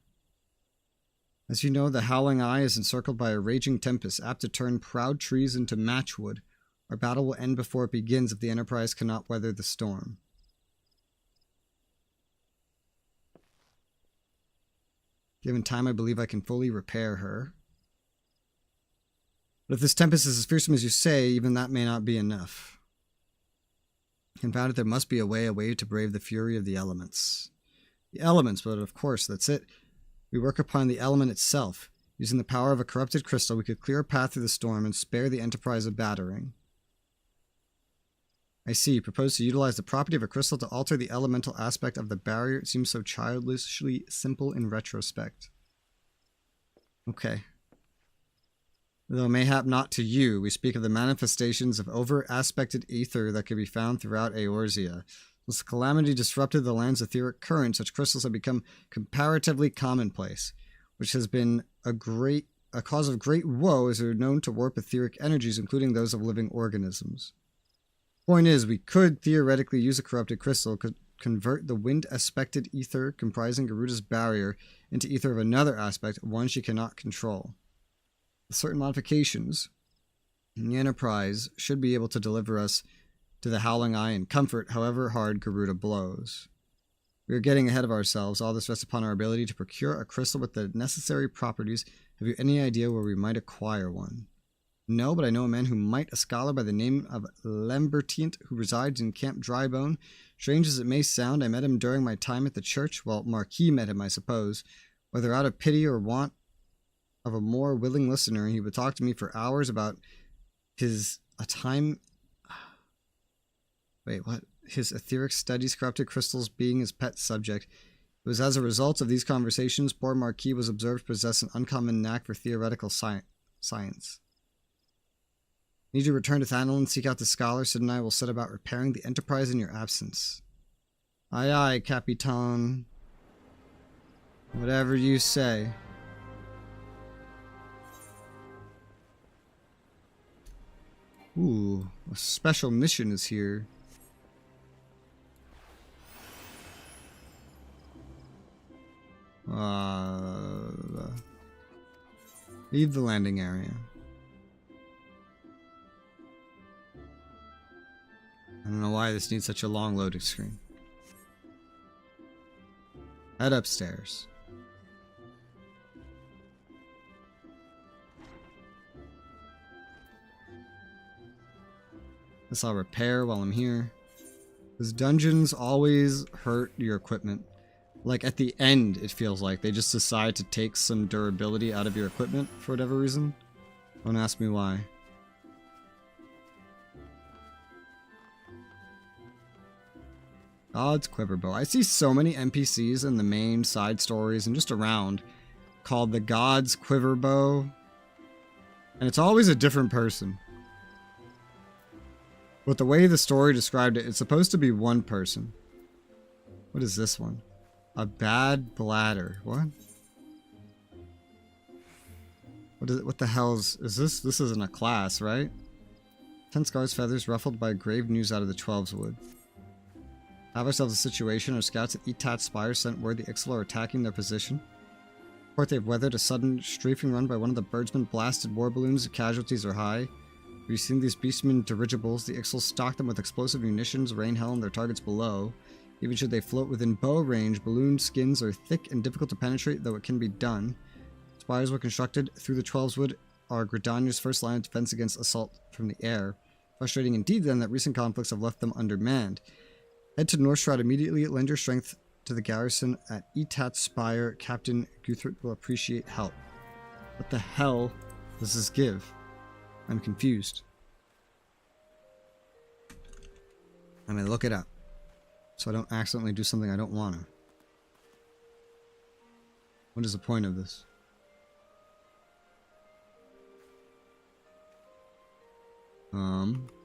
As you know, the Howling Eye is encircled by a raging tempest, apt to turn proud trees into matchwood. Our battle will end before it begins if the Enterprise cannot weather the storm. Given time, I believe I can fully repair her. But if this tempest is as fearsome as you say, even that may not be enough. Confound it, there must be a way to brave the fury of the elements. The elements, but of course, that's it. We work upon the element itself. Using the power of a corrupted crystal, we could clear a path through the storm and spare the Enterprise a battering. I see. You propose to utilize the property of a crystal to alter the elemental aspect of the barrier. It seems so childishly simple in retrospect. Okay. Though mayhap not to you, we speak of the manifestations of over-aspected ether that can be found throughout Eorzea. Since the calamity disrupted the land's etheric current, such crystals have become comparatively commonplace, which has been a cause of great woe as they're known to warp etheric energies, including those of living organisms. Point is, we could theoretically use a corrupted crystal, could convert the wind-aspected ether comprising Garuda's barrier into ether of another aspect, one she cannot control. With certain modifications, the Enterprise should be able to deliver us to the Howling Eye in comfort, however hard Garuda blows. We are getting ahead of ourselves. All this rests upon our ability to procure a crystal with the necessary properties. Have you any idea where we might acquire one? No, but I know a man who might, a scholar by the name of Lambertient, who resides in Camp Drybone. Strange as it may sound, I met him during my time at the church. Well, Marquis met him, I suppose. Whether out of pity or want of a more willing listener, he would talk to me for hours about his etheric studies, corrupted crystals being his pet subject. It was as a result of these conversations, poor Marquis was observed to possess an uncommon knack for theoretical science. Need you return to Thanel and seek out the scholar. Sid and I will set about repairing the Enterprise in your absence. Aye aye, Capitan. Whatever you say. Ooh, a special mission is here. Leave the landing area. I don't know why this needs such a long loading screen. Head upstairs. Guess I'll repair while I'm here. Because dungeons always hurt your equipment. Like at the end, it feels like they just decide to take some durability out of your equipment for whatever reason. Don't ask me why. God's Quiverbow. I see so many NPCs in the main side stories and just around called the God's Quiverbow. And it's always a different person. But the way the story described it, it's supposed to be one person. What is this one? A bad bladder. What? What the hell is this? This isn't a class, right? 10 scars, feathers, ruffled by grave news out of the Twelves Wood. Have ourselves a situation. Our scouts at Etat Spire sent word the Ixal are attacking their position. Report they've weathered a sudden strafing run by one of the Birdsmen blasted war balloons. The casualties are high. Have you seen these beastmen dirigibles? The Ixals stock them with explosive munitions, rain hell on their targets below. Even should they float within bow range, balloon skins are thick and difficult to penetrate, though it can be done. Spires were constructed through the Twelves Wood are Gridania's first line of defense against assault from the air. Frustrating indeed, then, that recent conflicts have left them undermanned. Head to Northshroud immediately. Lend your strength to the garrison at Etat's Spire. Captain Guthert will appreciate help. What the hell does this give? I'm confused. I'm going to look it up so I don't accidentally do something I don't want to. What is the point of this?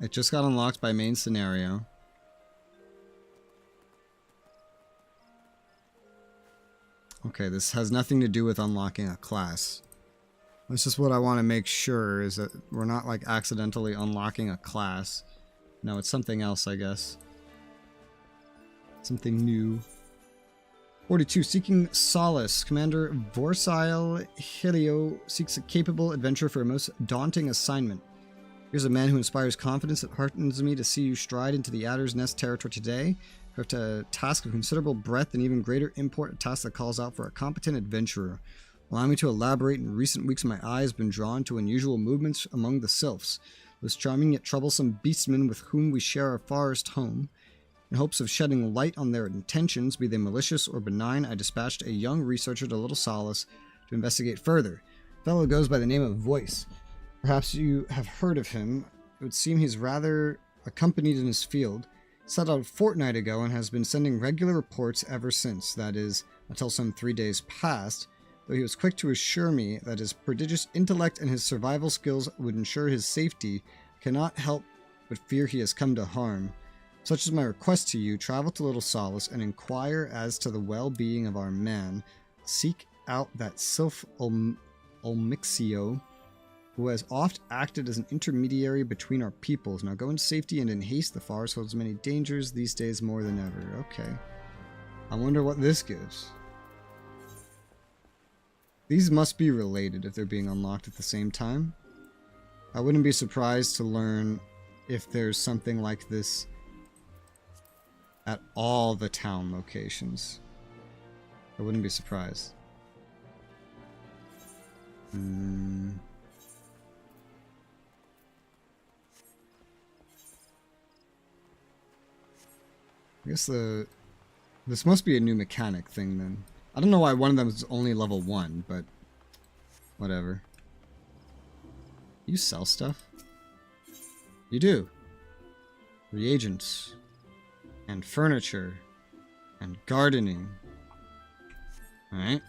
It just got unlocked by main scenario. Okay, this has nothing to do with unlocking a class. That's just what I want to make sure, is that we're not like accidentally unlocking a class. No, it's something else, I guess. Something new. 42. Seeking Solace. Commander Vorsail Helio seeks a capable adventurer for a most daunting assignment. Here's a man who inspires confidence that heartens me to see you stride into the Adder's Nest territory today. You have a task of considerable breadth and even greater import, a task that calls out for a competent adventurer. Allow me to elaborate. In recent weeks, my eye has been drawn to unusual movements among the sylphs, those charming yet troublesome beastmen with whom we share our forest home. In hopes of shedding light on their intentions, be they malicious or benign, I dispatched a young researcher to Little Solace to investigate further. The fellow goes by the name of Voice. Perhaps you have heard of him. It would seem he's rather accompanied in his field. He set out a fortnight ago and has been sending regular reports ever since, that is, until some 3 days past, though he was quick to assure me that his prodigious intellect and his survival skills would ensure his safety. I cannot help but fear he has come to harm. Such is my request to you. Travel to Little Solace and inquire as to the well-being of our man. Seek out that Sylph Olmixio, who has oft acted as an intermediary between our peoples. Now go in safety and in haste. The forest holds many dangers these days more than ever. Okay. I wonder what this gives. These must be related if they're being unlocked at the same time. I wouldn't be surprised to learn if there's something like this at all the town locations. I wouldn't be surprised. I guess this must be a new mechanic thing then. I don't know why one of them is only level 1, but whatever. You sell stuff? You do. Reagents. And furniture. And gardening. Alright.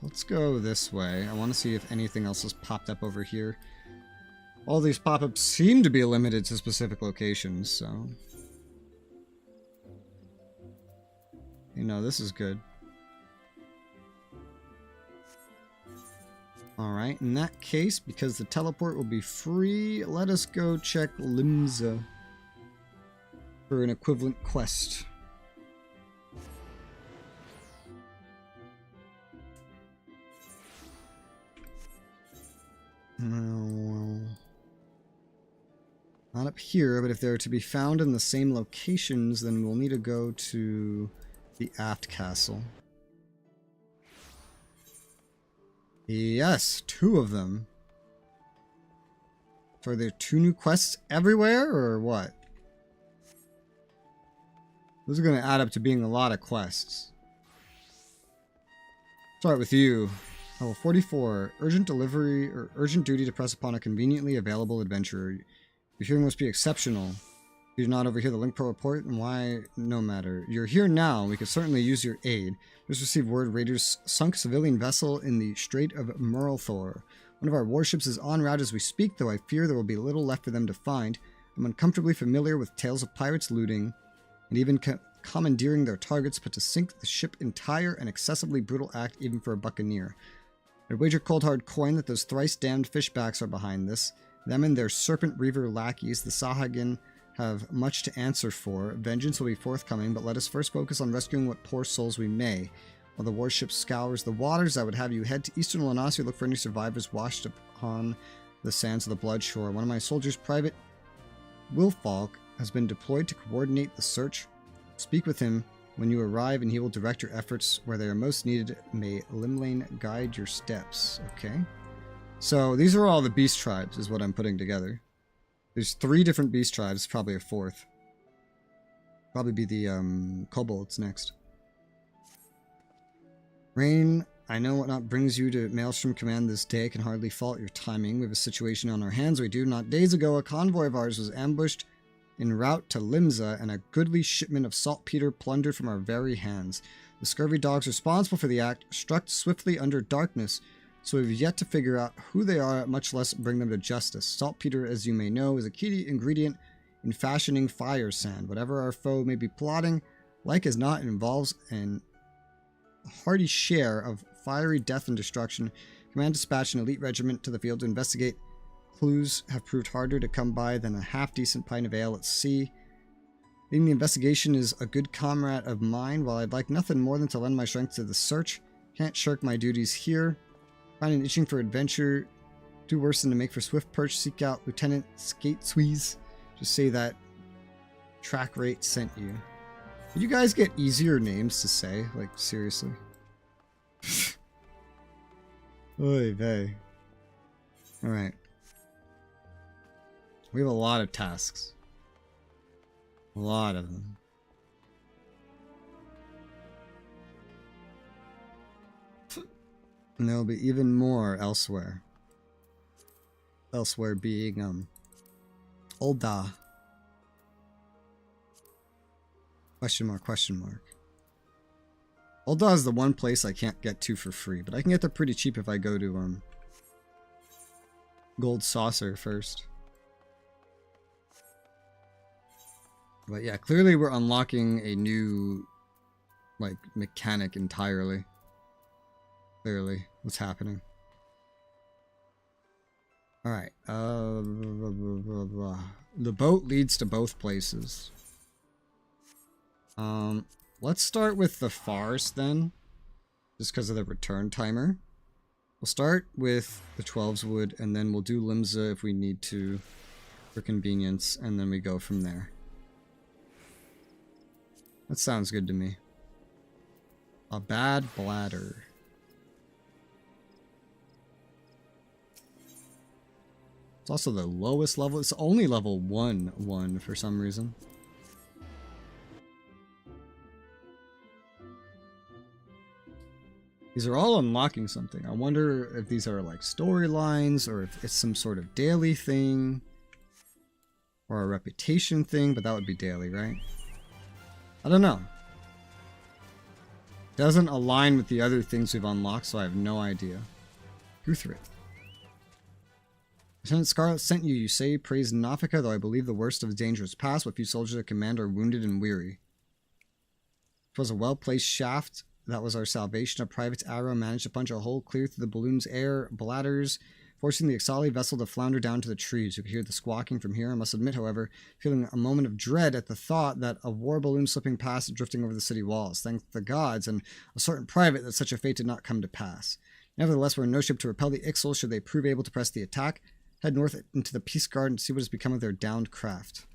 Let's go this way. I want to see if anything else has popped up over here. All these pop-ups seem to be limited to specific locations, so... You know, this is good. Alright, in that case, because the teleport will be free, let us go check Limsa for an equivalent quest. Well, not up here, but if they're to be found in the same locations, then we'll need to go to the Aft Castle. Yes, 2 of them. So are there 2 new quests everywhere, or what? Those are going to add up to being a lot of quests. Start with you. Level 44. Urgent delivery or urgent duty to press upon a conveniently available adventurer. Your hearing must be exceptional. If you do not overhear the Link Pro report, and why, no matter. You're here now, we could certainly use your aid. Just received word raiders sunk civilian vessel in the Strait of Murlthor. One of our warships is en route as we speak, though I fear there will be little left for them to find. I'm uncomfortably familiar with tales of pirates looting, and even commandeering their targets, but to sink the ship entire an excessively brutal act even for a buccaneer. I'd wager cold hard coin that those thrice damned fishbacks are behind this. Them and their serpent reaver lackeys, the Sahagin, have much to answer for. Vengeance will be forthcoming, but let us first focus on rescuing what poor souls we may. While the warship scours the waters, I would have you head to eastern Lanasia, look for any survivors washed upon the sands of the Blood Shore. One of my soldiers, Private Wilfalk, has been deployed to coordinate the search. Speak with him When you arrive, and he will direct your efforts where they are most needed. May Limlane guide your steps. Okay. So these are all the beast tribes, is what I'm putting together. There's 3 different beast tribes, probably a 4th. Probably be the kobolds next. Rain, I know what not brings you to Maelstrom Command this day. Can hardly fault your timing. We have a situation on our hands. We do. Not days ago, a convoy of ours was ambushed en route to Limsa, and a goodly shipment of saltpeter plundered from our very hands. The scurvy dogs responsible for the act struck swiftly under darkness, so we've yet to figure out who they are, much less bring them to justice. Saltpeter, as you may know, is a key ingredient in fashioning fire sand. Whatever our foe may be plotting, like as not, it involves an hearty share of fiery death and destruction. Command dispatch an elite regiment to the field to investigate. Clues have proved harder to come by than a half-decent pint of ale at sea. Leading the investigation is a good comrade of mine. While I'd like nothing more than to lend my strength to the search, can't shirk my duties here. Find an itching for adventure. Do worse than to make for swift perch. Seek out Lieutenant Skatesweeze. Just say that Track Rate sent you. Did you guys get easier names to say? Like, seriously. Oy vey. Alright. We have a lot of tasks. A lot of them. And there'll be even more elsewhere. Elsewhere being, Ul'dah. Question mark, question mark. Ul'dah is the one place I can't get to for free, but I can get there pretty cheap if I go to, Gold Saucer first. But yeah, clearly we're unlocking a new, like, mechanic entirely. Clearly, what's happening. Alright, the boat leads to both places. Let's start with the forest then, just because of the return timer. We'll start with the 12's Wood, and then we'll do Limsa if we need to, for convenience, and then we go from there. That sounds good to me. A bad bladder. It's also the lowest level. It's only level 1 for some reason. These are all unlocking something. I wonder if these are like storylines or if it's some sort of daily thing or a reputation thing, but that would be daily, right? I don't know. Doesn't align with the other things we've unlocked, so I have no idea. Guthrit. Lieutenant Scarlet sent you. You say praise Nafika, though I believe the worst of the dangers past. What few soldiers at command are wounded and weary. It was a well-placed shaft. That was our salvation. A private's arrow managed to punch a hole clear through the balloon's air bladders, forcing the Ixali vessel to flounder down to the trees. You could hear the squawking from here. I must admit, however, feeling a moment of dread at the thought that a war balloon slipping past and drifting over the city walls. Thank the gods and a certain private that such a fate did not come to pass. Nevertheless, we're in no ship to repel the Ixals should they prove able to press the attack. Head north into the Peace Guard and see what has become of their downed craft.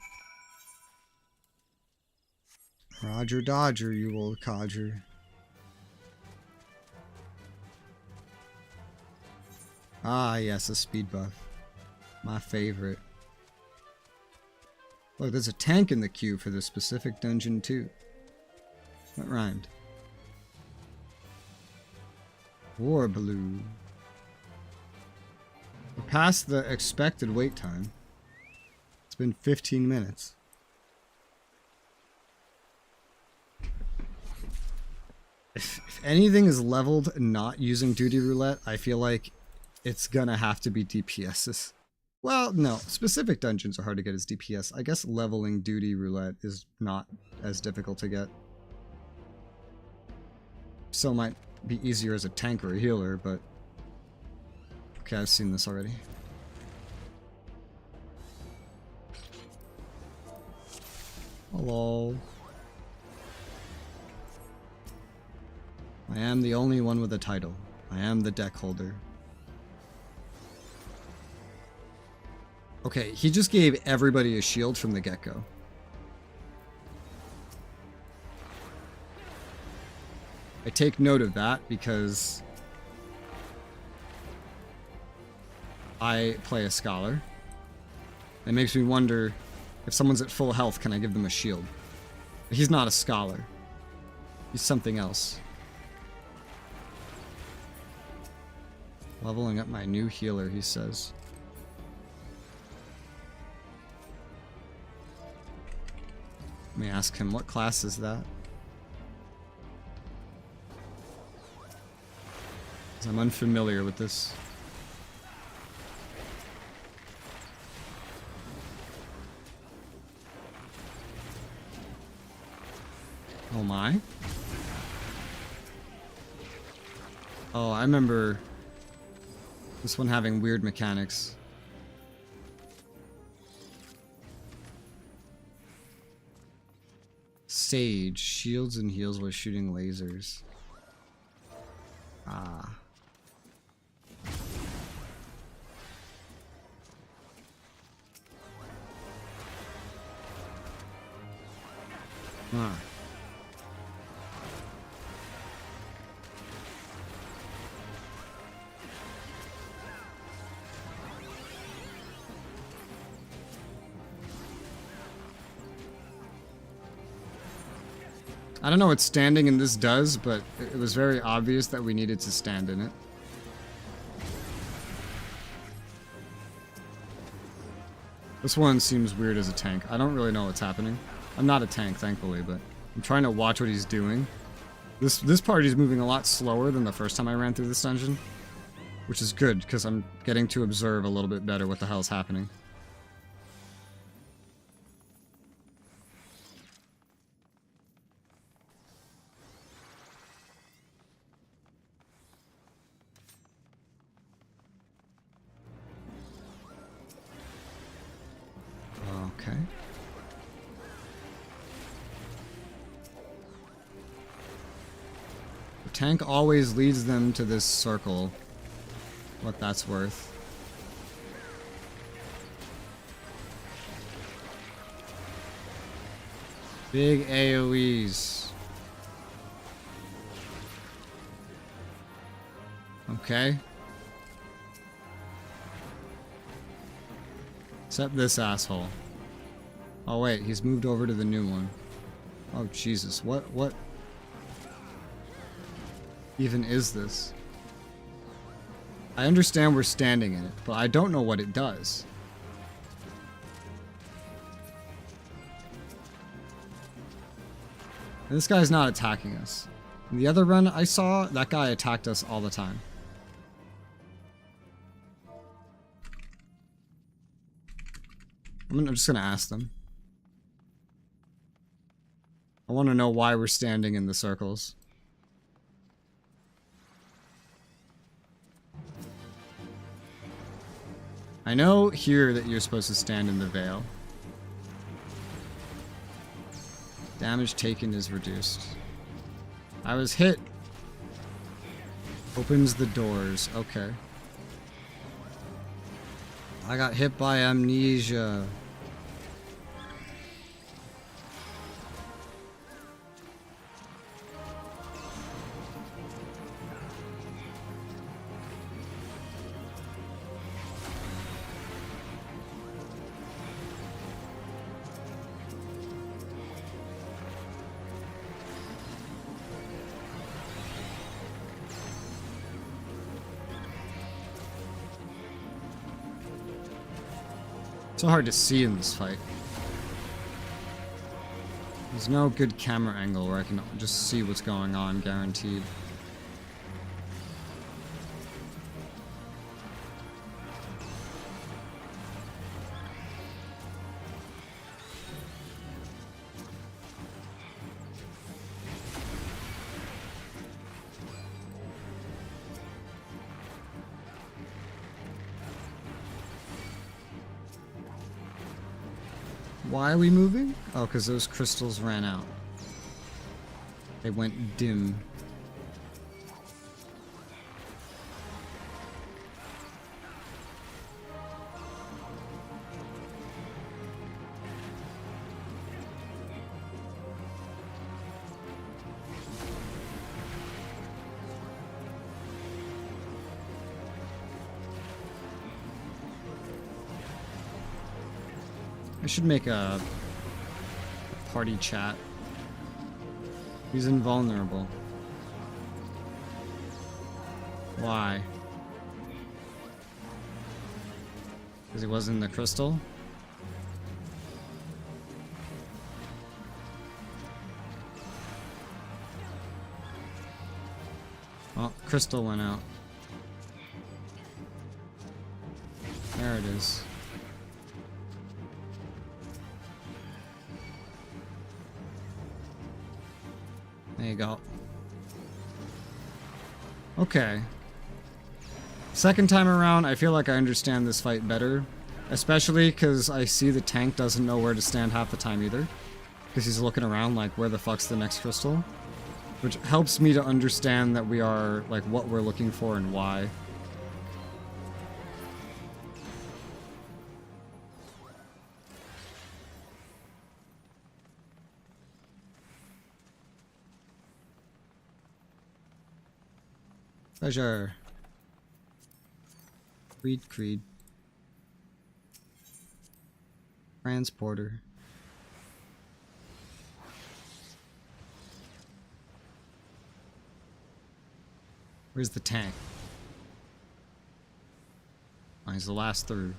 Roger Dodger, you old codger. Ah, yes, a speed buff. My favorite. Look, there's a tank in the queue for this specific dungeon, too. That rhymed. War balloon. We're past the expected wait time. It's been 15 minutes. If anything is leveled not using duty roulette, I feel like it's gonna have to be DPSs. Well, no. Specific dungeons are hard to get as DPS. I guess leveling duty roulette is not as difficult to get. Still might be easier as a tank or a healer, but... Okay, I've seen this already. Hello. I am the only one with a title. I am the deck holder. Okay, he just gave everybody a shield from the get-go. I take note of that because I play a scholar. It makes me wonder if someone's at full health, can I give them a shield? But he's not a scholar. He's something else. Leveling up my new healer, he says. Let me ask him, what class is that? 'Cause I'm unfamiliar with this. Oh my. Oh, I remember this one having weird mechanics. Sage, shields and heals while shooting lasers. Ah. Huh. I don't know what standing in this does, but it was very obvious that we needed to stand in it. This one seems weird as a tank. I don't really know what's happening. I'm not a tank, thankfully, but I'm trying to watch what he's doing. This party's moving a lot slower than the first time I ran through this dungeon, which is good, because I'm getting to observe a little bit better what the hell's happening. Okay. The tank always leads them to this circle. What that's worth. Big AoEs. Okay. Except this asshole. Oh wait, he's moved over to the new one. Oh Jesus, what even is this? I understand we're standing in it, but I don't know what it does. And this guy's not attacking us. In the other run I saw, that guy attacked us all the time. I'm just gonna ask them. I want to know why we're standing in the circles. I know here that you're supposed to stand in the veil. Damage taken is reduced. I was hit. Opens the doors. Okay. I got hit by amnesia. So hard to see in this fight. There's no good camera angle where I can just see what's going on, guaranteed. Why are we moving? Oh, because those crystals ran out. They went dim. should make a party chat. He's invulnerable. Why? Because he wasn't in the crystal? Oh, crystal went out. There it is. There you go. Okay. Second time around, I feel like I understand this fight better. Especially because I see the tank doesn't know where to stand half the time either. Because he's looking around like, where the fuck's the next crystal? Which helps me to understand that we are, like, what we're looking for and why. Pleasure. Creed. Transporter. Where's the tank? Oh, he's the last through.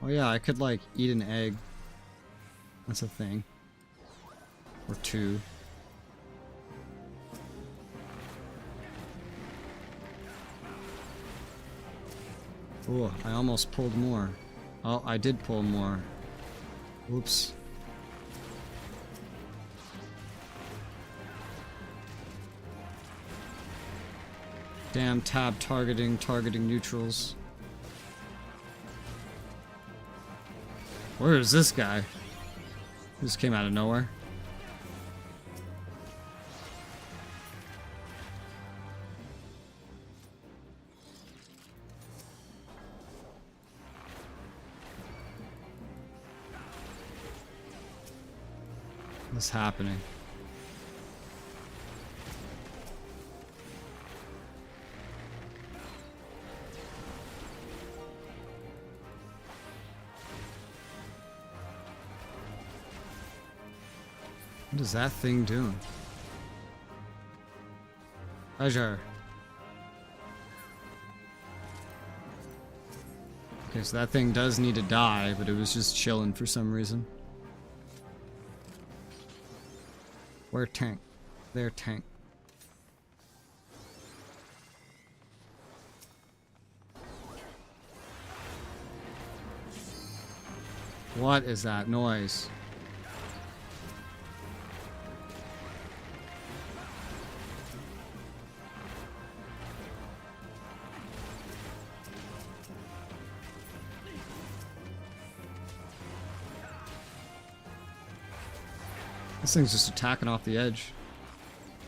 Oh yeah, I could like eat an egg. That's a thing. Or two. Oh, I almost pulled more. Oh, I did pull more. Oops. Damn tab targeting neutrals. Where is this guy? He just came out of nowhere. What's happening? What is that thing doing? Pleasure. Okay, so that thing does need to die, but it was just chilling for some reason. Where tank? There tank. What is that noise? This thing's just attacking off the edge.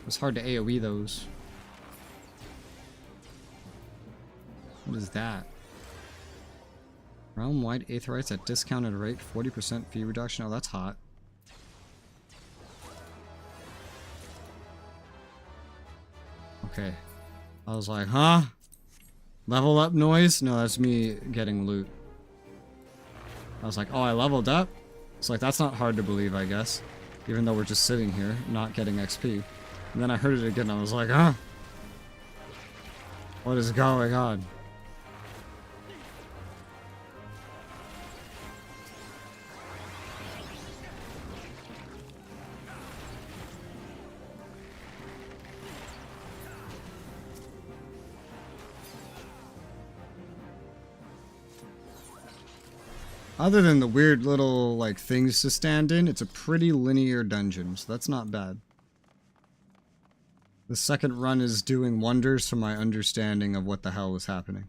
It's hard to AoE those. What is that? Realm-wide Aetherites at discounted rate, 40% fee reduction. Oh, that's hot. Okay. I was like, huh? Level up noise? No, that's me getting loot. I was like, oh, I leveled up? It's like, that's not hard to believe, I guess. Even though we're just sitting here, not getting XP. And then I heard it again, and I was like, huh? What is going on? Other than the weird little, like, things to stand in, it's a pretty linear dungeon, so that's not bad. The second run is doing wonders for my understanding of what the hell was happening.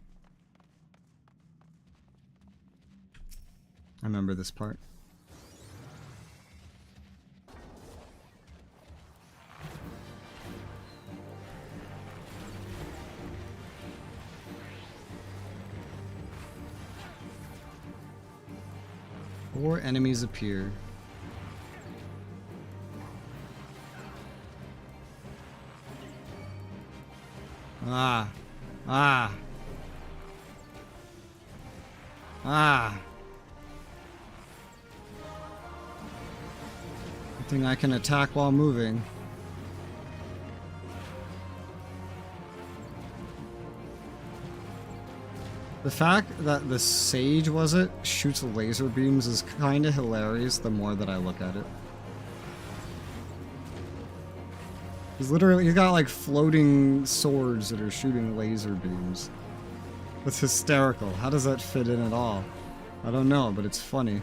I remember this part. Four enemies appear. Ah. Ah. Ah. Good thing I can attack while moving. The fact that the sage, was it, shoots laser beams is kind of hilarious the more that I look at it. He's got like floating swords that are shooting laser beams. That's hysterical. How does that fit in at all? I don't know, but it's funny.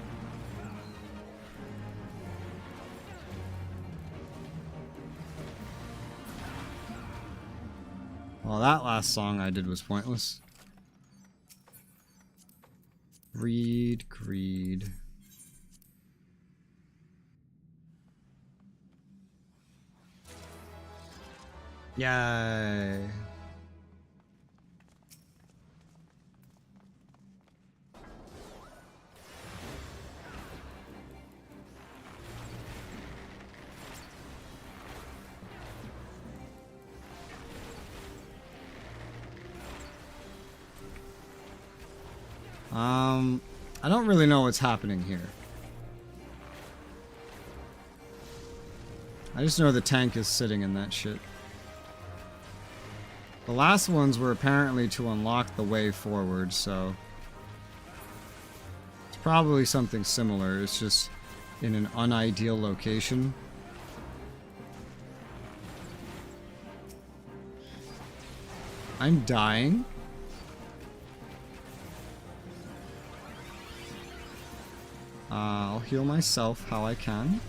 Well, that last song I did was pointless. Greed, greed. Yay. I don't really know what's happening here. I just know the tank is sitting in that shit. The last ones were apparently to unlock the way forward, so it's probably something similar. It's just in an unideal location. I'm dying. I'll heal myself how I can,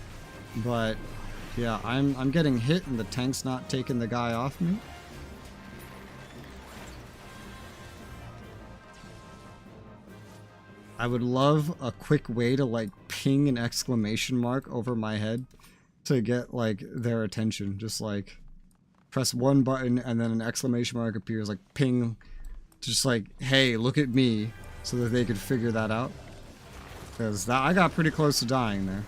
but yeah, I'm getting hit and the tank's not taking the guy off me. I would love a quick way to like ping an exclamation mark over my head to get like their attention. Just like press one button and then an exclamation mark appears, like ping, just like, hey, look at me, so that they could figure that out. Because I got pretty close to dying there.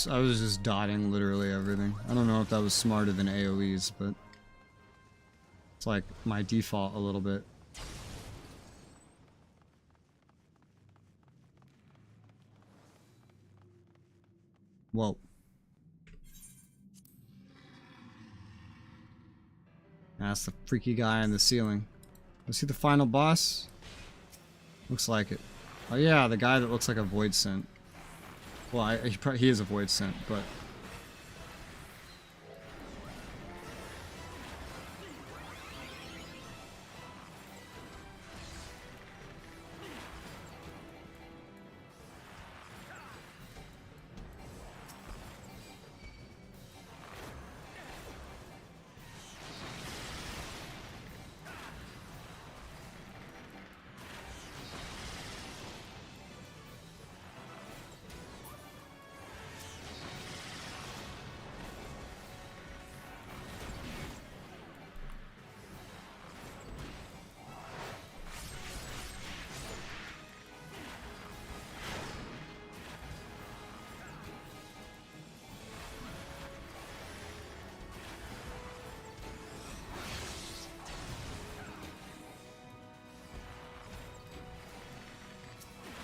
I was just dotting literally everything. I don't know if that was smarter than AoEs, but it's like my default a little bit. Whoa. That's the freaky guy on the ceiling. Was he the final boss? Looks like it. Oh yeah, the guy that looks like a void scent. Well, he is a void scent, but...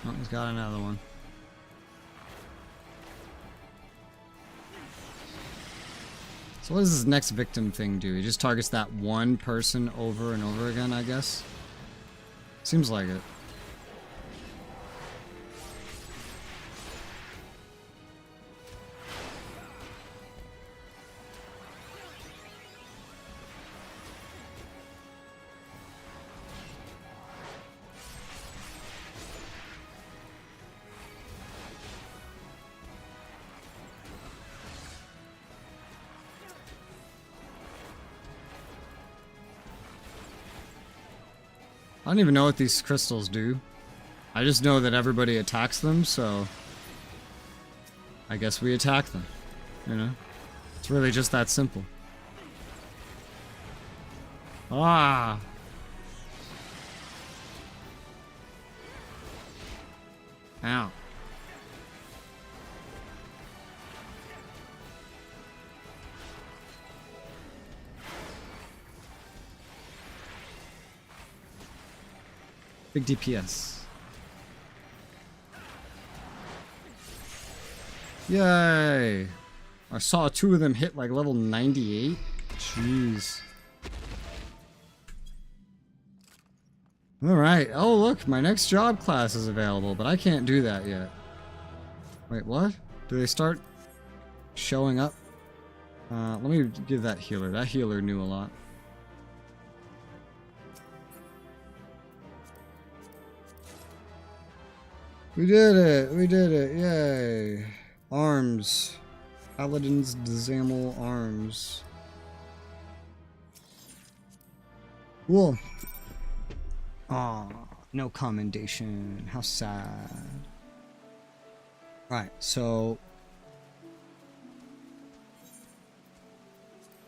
Oh, he's got another one. So what does this next victim thing do? He just targets that one person over and over again, I guess? Seems like it. I don't even know what these crystals do. I just know that everybody attacks them, so I guess we attack them, you know? It's really just that simple. Ah! Ow. Big DPS. Yay! I saw 2 of them hit like level 98. Jeez. Alright. Oh, look, my next job class is available, but I can't do that yet. Wait, what? Do they start showing up? Let me give that healer. That healer knew a lot. We did it! We did it! Yay! Arms. Paladin's Dzamel arms. Cool. Aw, no commendation. How sad. Alright, so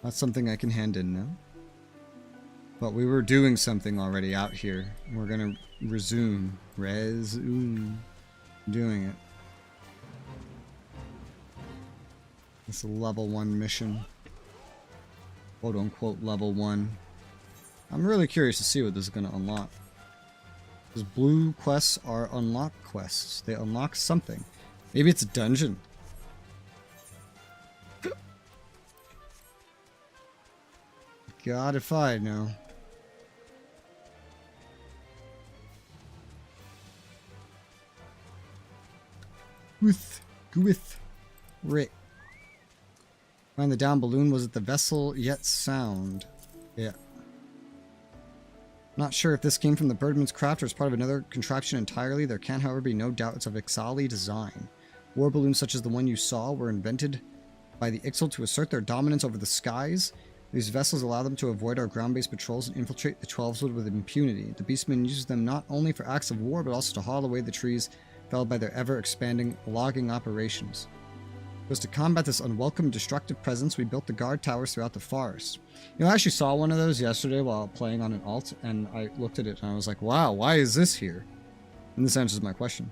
that's something I can hand in now. But we were doing something already out here. We're gonna resume. Doing it. It's a level 1 mission. Quote unquote level 1. I'm really curious to see what this is gonna unlock. Those blue quests are unlock quests. They unlock something. Maybe it's a dungeon. God, if I know. Gwith. Rick. Find the down balloon. Was it the vessel yet sound? Yeah. Not sure if this came from the Birdman's craft or is part of another contraption entirely. There can, however, be no doubt it's of Ixali design. War balloons such as the one you saw were invented by the Ixal to assert their dominance over the skies. These vessels allow them to avoid our ground-based patrols and infiltrate the Twelveswood with impunity. The Beastman uses them not only for acts of war, but also to haul away the trees felled by their ever-expanding logging operations. It was to combat this unwelcome, destructive presence we built the guard towers throughout the forest. You know, I actually saw one of those yesterday while playing on an alt, and I looked at it and I was like, wow, why is this here? And this answers my question.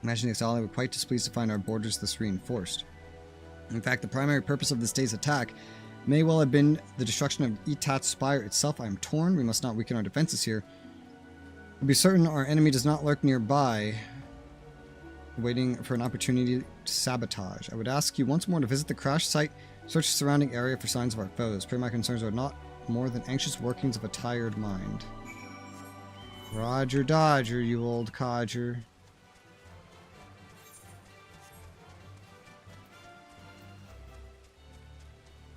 Imagine the Ixali were quite displeased to find our borders thus reinforced. In fact, the primary purpose of this day's attack may well have been the destruction of Etat's spire itself. I am torn. We must not weaken our defenses here. To be certain our enemy does not lurk nearby, waiting for an opportunity to sabotage. I would ask you once more to visit the crash site, search the surrounding area for signs of our foes. Pray my concerns are not more than anxious workings of a tired mind. Roger Dodger, you old codger.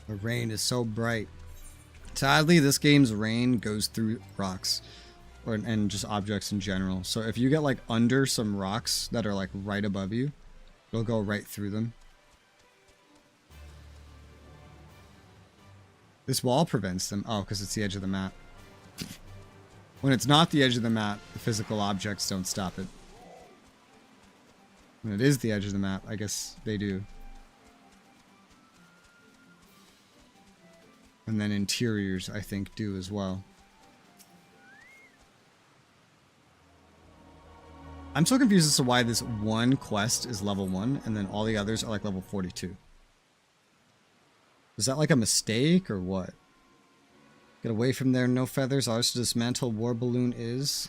The rain is so bright. Sadly, this game's rain goes through rocks. And just objects in general. So if you get like under some rocks that are like right above you, it'll go right through them. This wall prevents them. Oh, because it's the edge of the map. When it's not the edge of the map, the physical objects don't stop it. When it is the edge of the map, I guess they do. And then interiors, I think, do as well. I'm so confused as to why this one quest is level 1 and then all the others are like level 42. Is that like a mistake or what? Get away from there, no feathers. Ours to dismantle war balloon is.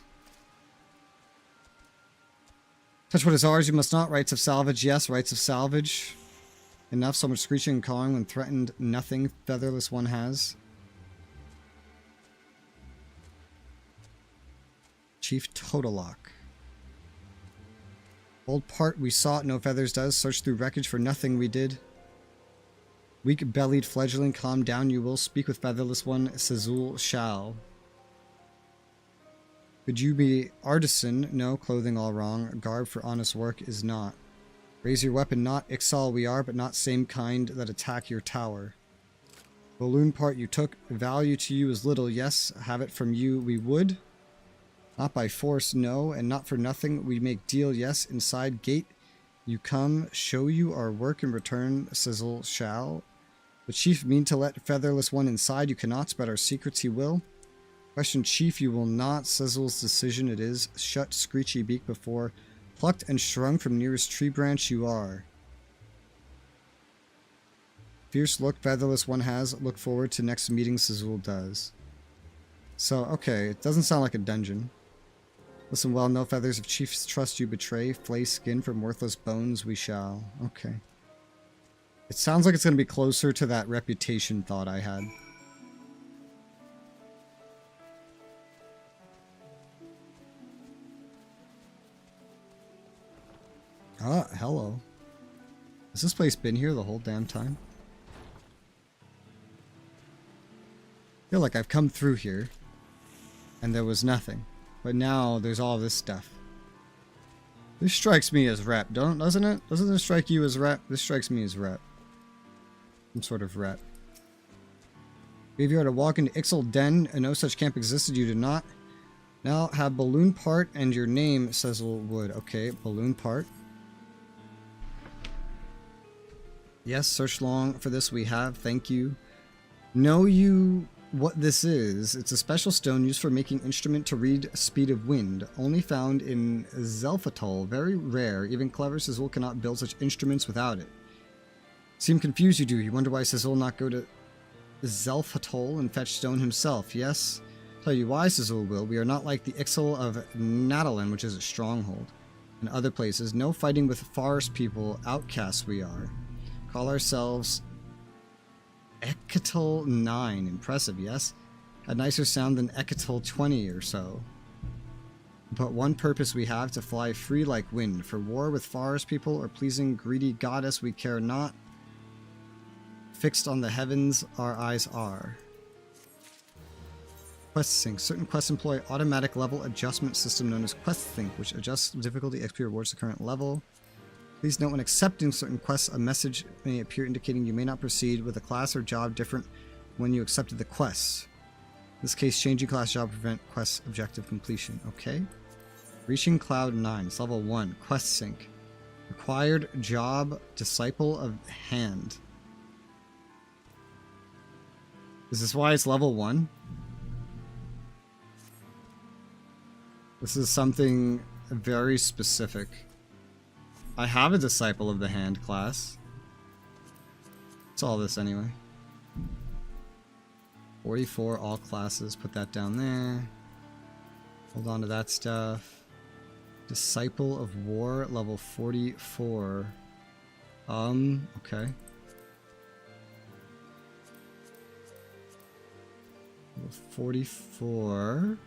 Touch what is ours, you must not. Rights of salvage, yes, rights of salvage. Enough, so much screeching and calling when threatened, nothing featherless one has. Chief Totalock. Old part we sought, no feathers does. Search through wreckage for nothing we did. Weak-bellied fledgling, calm down you will. Speak with featherless one, Sazul shall. Could you be artisan? No, clothing all wrong. Garb for honest work is not. Raise your weapon, not Ixal we are, but not same kind that attack your tower. Balloon part you took, value to you is little, yes, have it from you we would. Not by force, no, and not for nothing. We make deal, yes. Inside gate, you come, show you our work in return, Sizzle shall. The chief mean to let featherless one inside. You cannot, but our secrets he will. Question chief, you will not. Sizzle's decision it is. Shut screechy beak before. Plucked and shrung from nearest tree branch you are. Fierce look featherless one has. Look forward to next meeting Sizzle does. So, okay, it doesn't sound like a dungeon. Listen well, no feathers if chief's trust you betray. Flay skin from worthless bones we shall. Okay. It sounds like it's going to be closer to that reputation thought I had. Ah, hello. Has this place been here the whole damn time? I feel like I've come through here and there was nothing. But now there's all this stuff. This strikes me as rep, doesn't it? Doesn't this strike you as rep? This strikes me as rep. Some sort of rep. If you were to walk into Ixal Den and no such camp existed, you did not. Now have balloon part and your name, Sizzle would. Okay, balloon part. Yes, search long for this we have. Thank you. Know you what this is? It's a special stone used for making instrument to read speed of wind. Only found in Zelfatol. Very rare. Even clever Sizzle cannot build such instruments without it. Seem confused you do. You wonder why Sizzle not go to Zelfatol and fetch stone himself. Yes. Tell you why Sizzle will. We are not like the Ixal of Nadalin, which is a stronghold. And other places. No fighting with forest people. Outcasts we are. Call ourselves Eketal 9. Impressive, yes? A nicer sound than Eketal 20 or so. But one purpose we have, to fly free like wind. For war with forest people or pleasing greedy goddess we care not. Fixed on the heavens our eyes are. Quest Sync. Certain quests employ automatic level adjustment system known as Quest Sync, which adjusts difficulty XP rewards the current level. Please note when accepting certain quests, a message may appear indicating you may not proceed with a class or job different when you accepted the quest. In this case, changing class job prevent quest objective completion. Okay. Reaching Cloud 9. It's level 1. Quest Sync. Required job Disciple of Hand. Is this why it's level 1? This is something very specific. I have a Disciple of the Hand class. It's all this anyway. 44, all classes. Put that down there. Hold on to that stuff. Disciple of War, level 44. Okay. Level 44.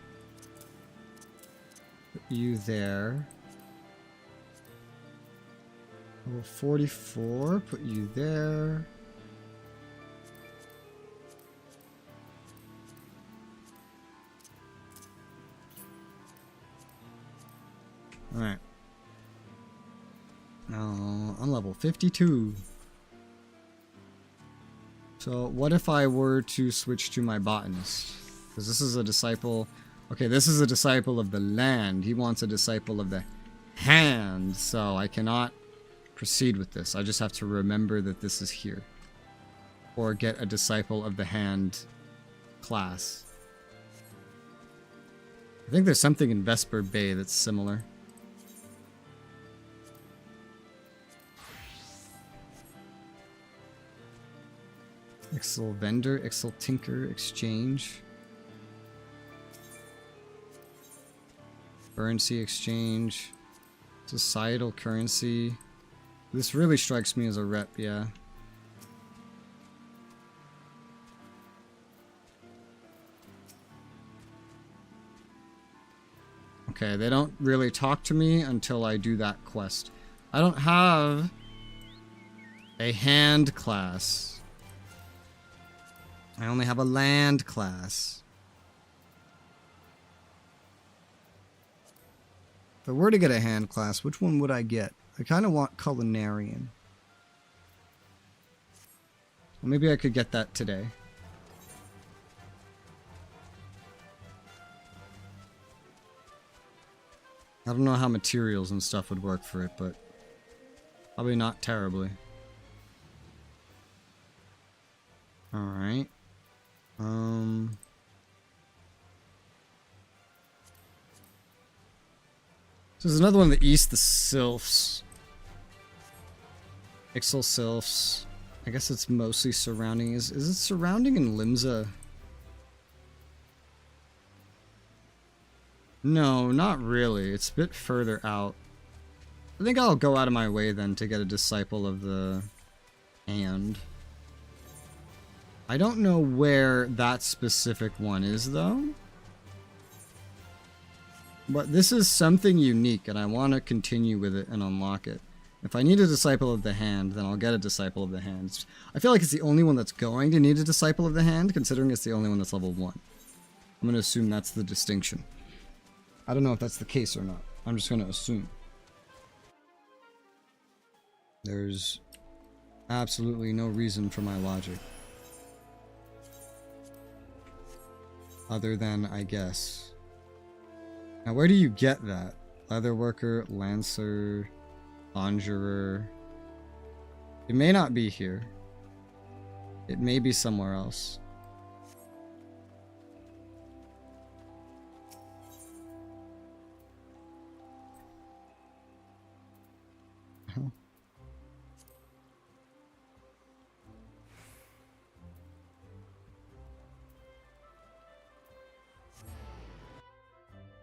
Put you there. Level 44, put you there. Alright. Now, I'm level 52. So, what if I were to switch to my botanist? Because this is a disciple... Okay, this is a disciple of the land. He wants a disciple of the hand, so I cannot proceed with this. I just have to remember that this is here. Or get a Disciple of the Hand class. I think there's something in Vesper Bay that's similar. Ixal Vendor, Ixal Tinker, Exchange. Currency Exchange. Societal Currency. This really strikes me as a rep, yeah. Okay, they don't really talk to me until I do that quest. I don't have a hand class. I only have a land class. If I were to get a hand class, which one would I get? I kind of want Culinarian. Well, maybe I could get that today. I don't know how materials and stuff would work for it, but probably not terribly. Alright. So there's another one in the east, the Sylphs. Ixal Sylphs. I guess it's mostly surrounding. Is it surrounding in Limsa? No, not really. It's a bit further out. I think I'll go out of my way then to get a Disciple of the Hand. I don't know where that specific one is though. But this is something unique and I want to continue with it and unlock it. If I need a Disciple of the Hand, then I'll get a Disciple of the Hand. I feel like it's the only one that's going to need a Disciple of the Hand, considering it's the only one that's level 1. I'm going to assume that's the distinction. I don't know if that's the case or not. I'm just going to assume. There's absolutely no reason for my logic. Other than, I guess. Now, where do you get that? Leatherworker, Lancer, Conjurer. It may not be here. It may be somewhere else.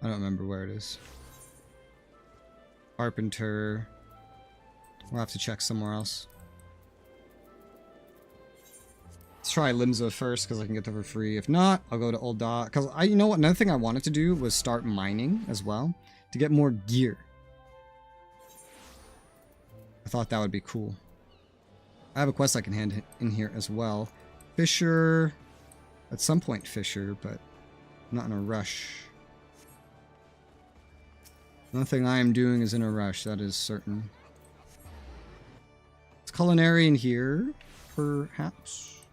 I don't remember where it is. Carpenter. We'll have to check somewhere else. Let's try Limsa first, because I can get them for free. If not, I'll go to Old Dot. Because you know what? Another thing I wanted to do was start mining as well, to get more gear. I thought that would be cool. I have a quest I can hand in here as well. Fisher. At some point, Fisher, but I'm not in a rush. Nothing I am doing is in a rush, that is certain. Is Culinary in here, perhaps?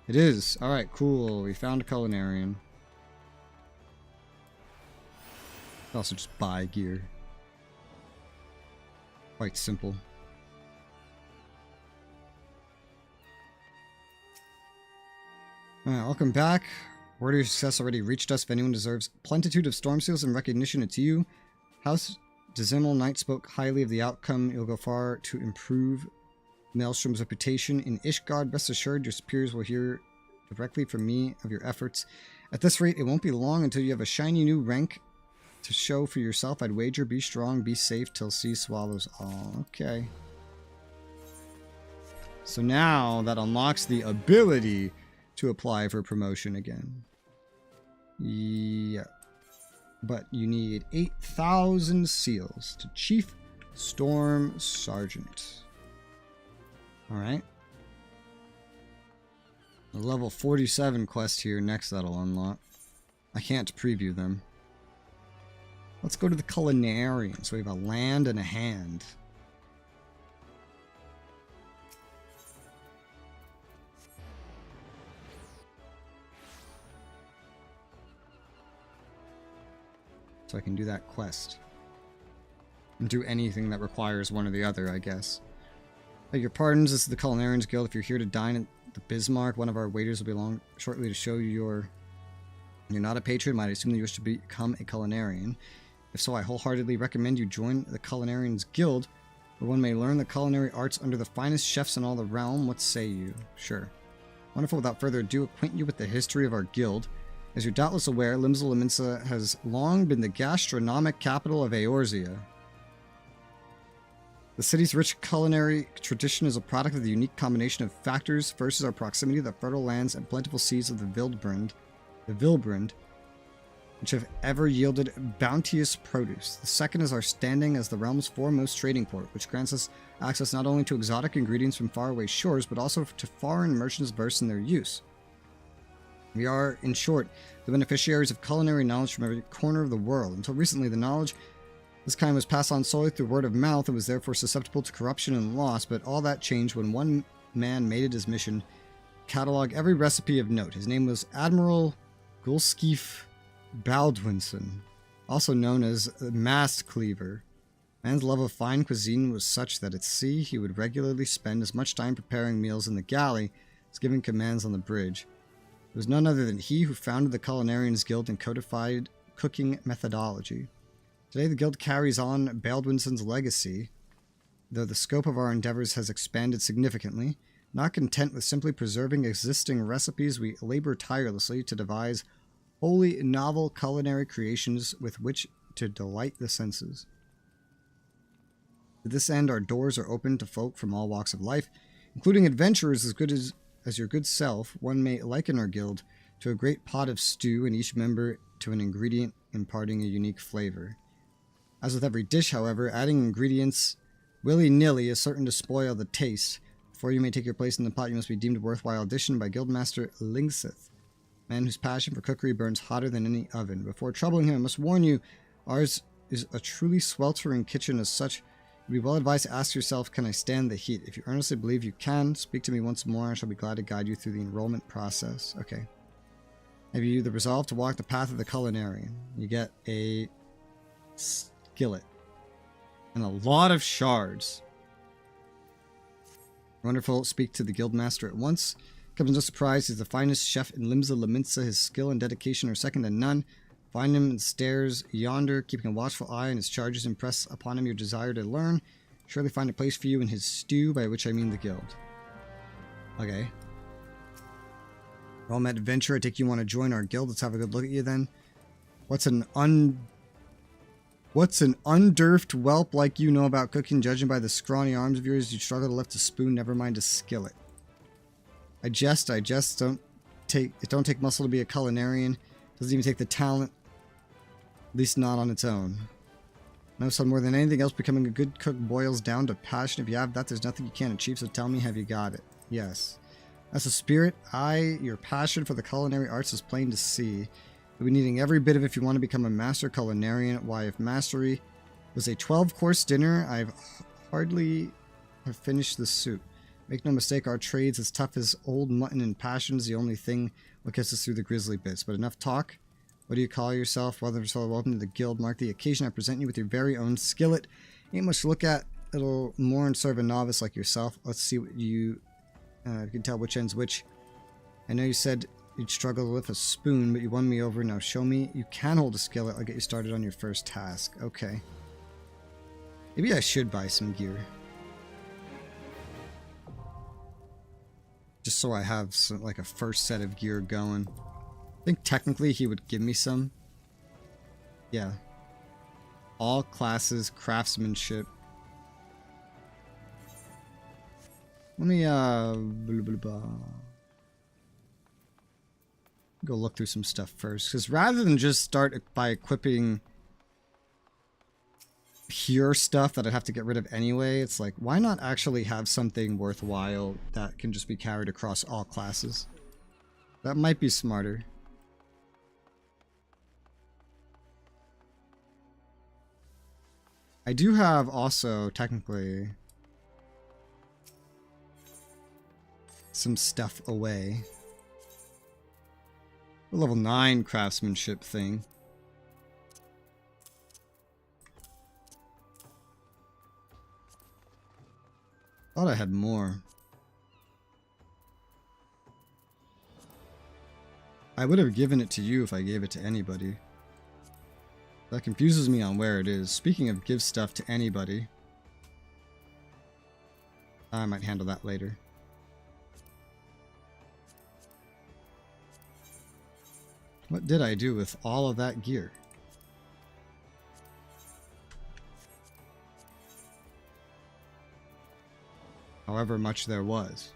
It is. Alright, cool. We found a Culinarian. Also just buy gear. Quite simple. Alright, welcome back. Word of your success already reached us. If anyone deserves plenitude of storm seals and recognition, it's you. House Dismal Knight spoke highly of the outcome. You'll go far to improve Maelstrom's reputation. In Ishgard, rest assured, your superiors will hear directly from me of your efforts. At this rate, it won't be long until you have a shiny new rank to show for yourself. I'd wager, be strong, be safe till sea swallows all. Okay. So now that unlocks the ability to apply for promotion again. Yeah. But you need 8,000 seals to Chief Storm Sergeant. Alright. A level 47 quest here next that'll unlock. I can't preview them. Let's go to the Culinarian. So we have a land and a hand. So I can do that quest. And do anything that requires one or the other, I guess. Beg your pardons, this is the Culinarians Guild. If you're here to dine at the Bismarck, one of our waiters will be along shortly to show you you're not a patron. Might assume that you wish to become a Culinarian. If so, I wholeheartedly recommend you join the Culinarians Guild, where one may learn the culinary arts under the finest chefs in all the realm. What say you? Sure. Wonderful. Without further ado, acquaint you with the history of our guild. As you're doubtless aware, Limsa has long been the gastronomic capital of Eorzea. The city's rich culinary tradition is a product of the unique combination of factors. First is our proximity to the fertile lands and plentiful seas of the Vilbrand, which have ever yielded bounteous produce. The second is our standing as the realm's foremost trading port, which grants us access not only to exotic ingredients from faraway shores, but also to foreign merchants versed in their use. We are, in short, the beneficiaries of culinary knowledge from every corner of the world. Until recently, the knowledge this kind was passed on solely through word of mouth and was therefore susceptible to corruption and loss, but all that changed when one man made it his mission to catalog every recipe of note. His name was Admiral Gulskif Baldwinson. also known as a mast cleaver. Man's love of fine cuisine was such that at sea he would regularly spend as much time preparing meals in the galley as giving commands on the bridge. It was none other than he who founded the Culinarians Guild and codified cooking methodology. Today the guild carries on Baldwinson's legacy, though the scope of our endeavors has expanded significantly. Not content with simply preserving existing recipes, we labor tirelessly to devise wholly novel culinary creations with which to delight the senses. To this end, our doors are open to folk from all walks of life, including adventurers as good as your good self. One may liken our guild to a great pot of stew, and each member to an ingredient imparting a unique flavor. As with every dish, however, adding ingredients willy-nilly is certain to spoil the taste. Before you may take your place in the pot, you must be deemed a worthwhile addition by Guildmaster Lingseth, a man whose passion for cookery burns hotter than any oven. Before troubling him, I must warn you, ours is a truly sweltering kitchen. As such, you'd be well advised to ask yourself, can I stand the heat? If you earnestly believe you can, speak to me once more. I shall be glad to guide you through the enrollment process. Okay. Have you the resolve to walk the path of the culinarian? You get a skillet and a lot of shards. Wonderful. Speak to the guildmaster at once. Comes no surprise, he's the finest chef in Limsa Laminsa. His skill and dedication are second to none. Find him in the stairs yonder, keeping a watchful eye on his charges. Impress upon him your desire to learn. Surely find a place for you in his stew, by which I mean the guild. Okay. Well, met adventure. I take you want to join our guild. Let's have a good look at you then. What's an undurfed whelp like you know about cooking? Judging by the scrawny arms of yours, you struggle to lift a spoon, never mind a skillet. I jest. Don't take muscle to be a culinarian. Doesn't even take the talent, at least not on its own. No, son, more than anything else, becoming a good cook boils down to passion. If you have that, there's nothing you can't achieve, so tell me, have you got it? Yes. That's a spirit. Your passion for the culinary arts is plain to see. You'll be needing every bit of it if you want to become a master culinarian. Why, if mastery was a 12-course dinner, I've hardly have finished the soup. Make no mistake, our trade's as tough as old mutton, and passion's the only thing what gets us through the grisly bits. But enough talk. What do you call yourself? Welcome to the guild. Mark the occasion. I present you with your very own skillet. Ain't much to look at. It'll more and serve a novice like yourself. Let's see what you can tell which end's which. I know you said you'd struggle to lift a spoon, but you won me over. Now show me you can hold a skillet. I'll get you started on your first task. Okay. Maybe I should buy some gear. Just so I have some, like a first set of gear going. I think technically he would give me some. Yeah. All classes, craftsmanship. Let me, go look through some stuff first. Because rather than just start by equipping pure stuff that I'd have to get rid of anyway, it's like, why not actually have something worthwhile that can just be carried across all classes? That might be smarter. I do have also, technically, some stuff away. A level 9 craftsmanship thing. Thought I had more. I would have given it to you if I gave it to anybody. That confuses me on where it is. Speaking of give stuff to anybody, I might handle that later. What did I do with all of that gear? However much there was.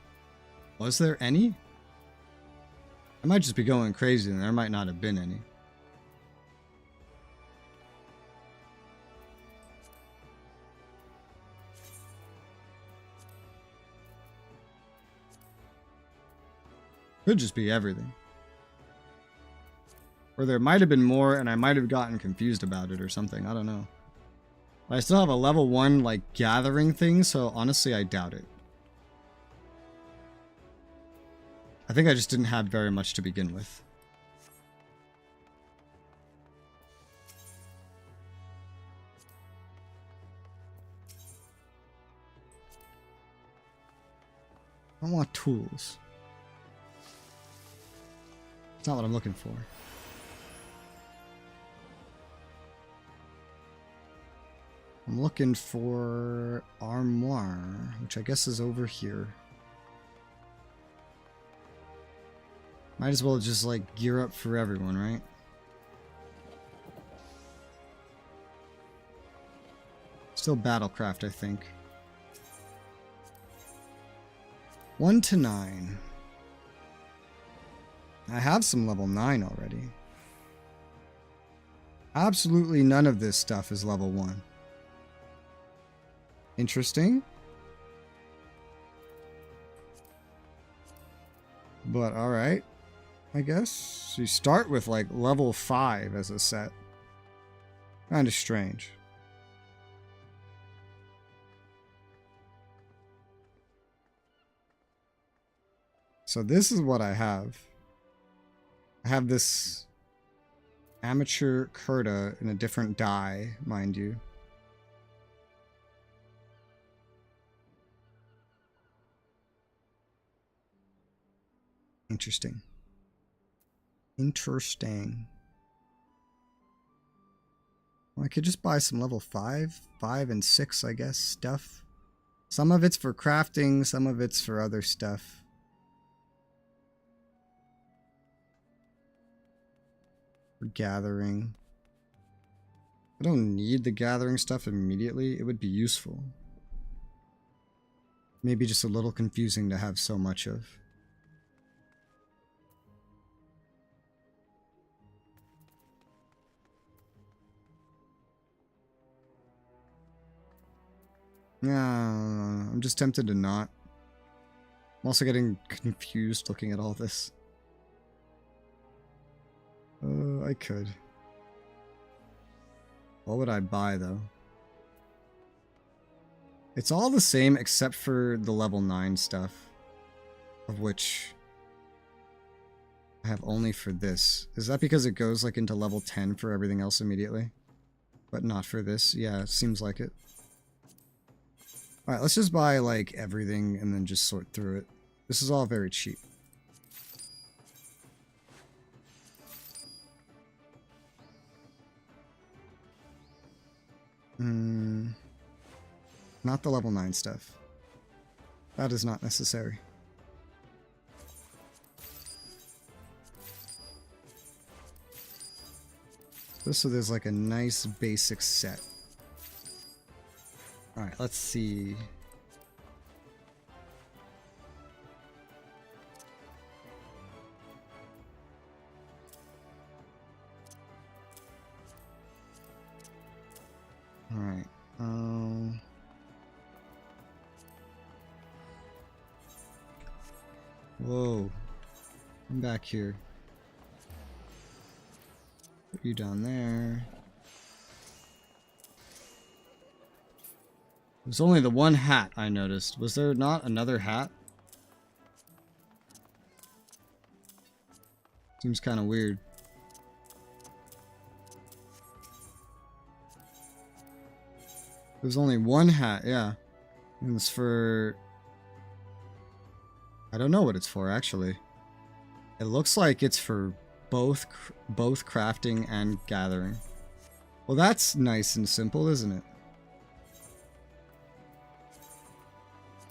Was there any? I might just be going crazy and there might not have been any. Could just be everything. Or there might have been more and I might have gotten confused about it or something. I don't know. But I still have a level 1 like gathering thing, so honestly I doubt it. I think I just didn't have very much to begin with. I don't want tools. It's not what I'm looking for. I'm looking for armoire, which I guess is over here. Might as well just like gear up for everyone, right? Still Battlecraft, I think. 1 to 9. I have some level 9 already. Absolutely none of this stuff is level 1. Interesting. But alright, I guess. So you start with like level 5 as a set. Kind of strange. So this is what I have. I have this amateur Kurta in a different dye, mind you. Interesting. Interesting. Well, I could just buy some level 5, 5 and 6, I guess, stuff. Some of it's for crafting, some of it's for other stuff. For gathering. I don't need the gathering stuff immediately. It would be useful. Maybe just a little confusing to have so much of. Yeah, I'm just tempted to not. I'm also getting confused looking at all this. I could. What would I buy, though? It's all the same except for the level 9 stuff. Of which I have only for this. Is that because it goes like into level 10 for everything else immediately? But not for this? Yeah, it seems like it. Alright, let's just buy like everything and then just sort through it. This is all very cheap. Not the level 9 stuff. That is not necessary. So there's like a nice basic set. Alright, let's see. Alright, whoa. I'm back here. Put you down there. There's only the one hat I noticed. Was there not another hat? Seems kind of weird. There's only one hat, yeah. And it's for... I don't know what it's for, actually. It looks like it's for both crafting and gathering. Well, that's nice and simple, isn't it?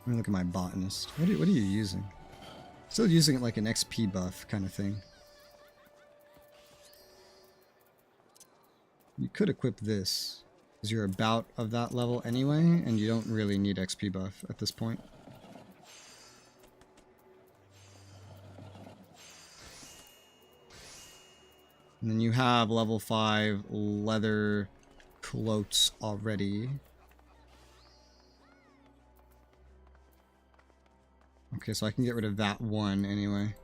Let me look at my botanist. What are you using? Still using it like an XP buff kind of thing. You could equip this, because you're about of that level anyway, and you don't really need XP buff at this point. And then you have level 5 leather cloaks already. Okay, so I can get rid of that one anyway.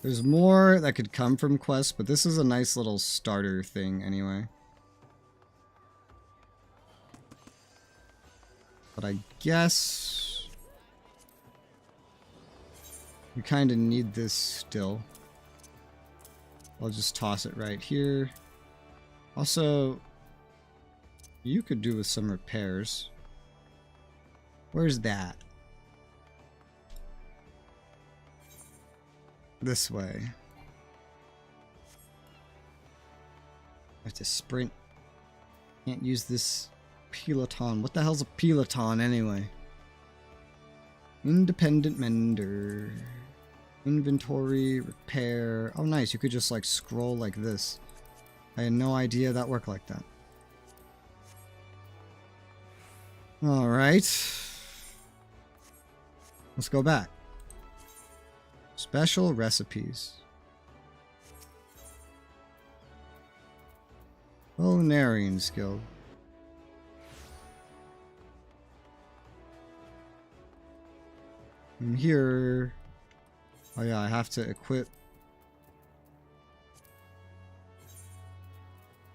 There's more that could come from quests, but this is a nice little starter thing anyway. But I guess you kind of need this still. I'll just toss it right here. Also, You could do with some repairs. Where's that? This way. I have to sprint. Can't use this peloton. What the hell's a peloton anyway? Independent mender. Inventory, repair. Oh nice, you could just like scroll like this. I had no idea that worked like that. Alright. Let's go back. Special recipes. Culinarian skill. And here... Oh yeah, I have to equip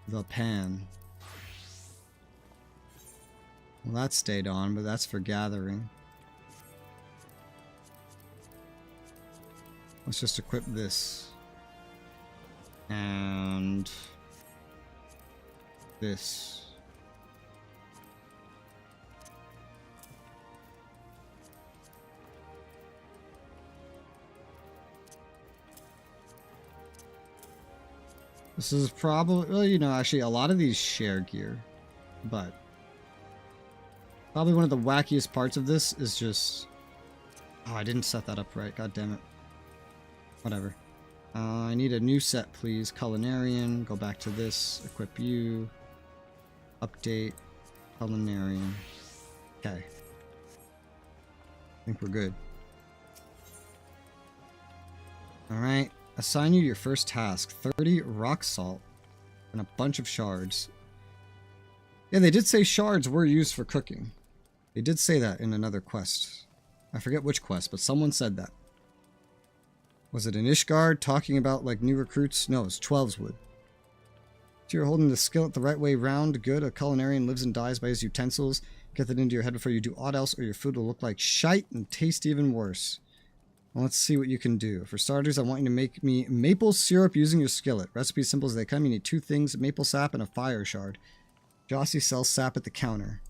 the pan. Well, that stayed on, but that's for gathering. Let's just equip this. And... this. This is probably, well, you know, actually a lot of these share gear, but probably one of the wackiest parts of this is just, oh, I didn't set that up right, god damn it. Whatever. I need a new set, please. Culinarian, go back to this, equip you, update, Culinarian. Okay. I think we're good. Alright. Assign you your first task. 30 rock salt and a bunch of shards. Yeah, they did say shards were used for cooking. They did say that in another quest. I forget which quest, but someone said that. Was it an Ishgard talking about like new recruits? No, it's 12's wood. So you're holding the skillet the right way round. Good. A culinarian lives and dies by his utensils. Get that into your head before you do aught else, or your food will look like shite and taste even worse. Well, let's see what you can do. For starters, I want you to make me maple syrup using your skillet. Recipe as simple as they come. You need 2 things, maple sap and a fire shard. Jossie sells sap at the counter.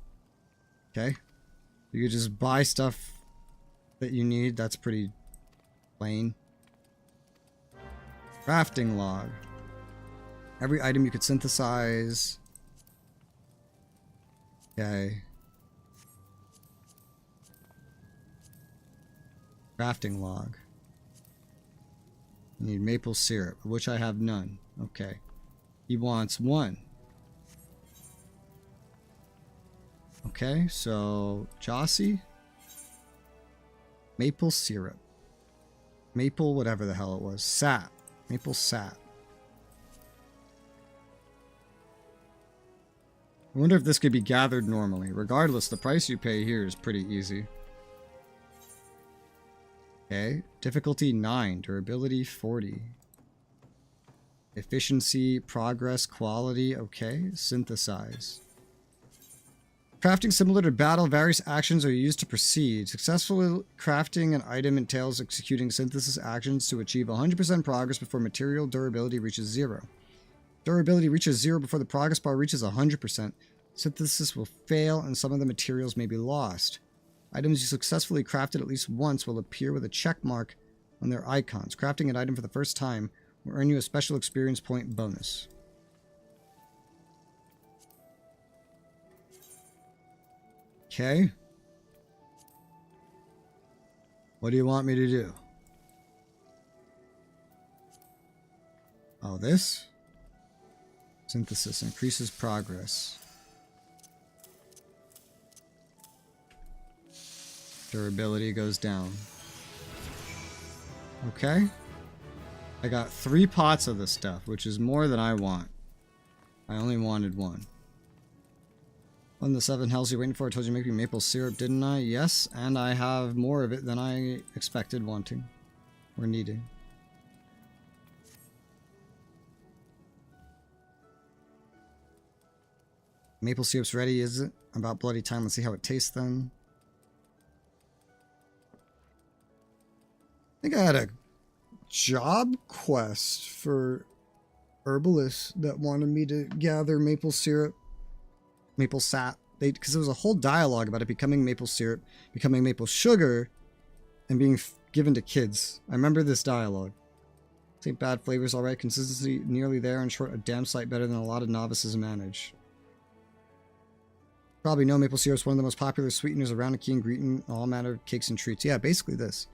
Okay. You could just buy stuff that you need. That's pretty plain. Crafting log. Every item you could synthesize. Okay. Crafting log. You need maple syrup, of which I have none. Okay. He wants 1. Okay, so Jossie. Maple syrup. Maple whatever the hell it was. Sap. Maple sap. I wonder if this could be gathered normally. Regardless, the price you pay here is pretty easy. Okay, difficulty 9, durability 40. Efficiency, progress, quality, okay. Synthesize. Crafting similar to battle, various actions are used to proceed. Successfully crafting an item entails executing synthesis actions to achieve 100% progress before material durability reaches 0. Durability reaches 0 before the progress bar reaches 100%. Synthesis will fail and some of the materials may be lost. Items you successfully crafted at least once will appear with a check mark on their icons. Crafting an item for the first time will earn you a special experience point bonus. Okay. What do you want me to do? Oh, this? Synthesis increases progress. Durability goes down. Okay. I got 3 pots of this stuff, which is more than I want. I only wanted 1. One of the 7 hells you're waiting for, I told you to make me maple syrup, didn't I? Yes, and I have more of it than I expected wanting. Or needing. Maple syrup's ready, is it? About bloody time. Let's see how it tastes then. I think I had a job quest for herbalists that wanted me to gather maple syrup. Maple sap. Because there was a whole dialogue about it becoming maple syrup, becoming maple sugar, and being given to kids. I remember this dialogue. Ain't bad, flavors alright, consistency nearly there, and short a damn sight better than a lot of novices manage. Probably know maple syrup is one of the most popular sweeteners around, a key ingredient in all manner of cakes and treats. Yeah, basically this.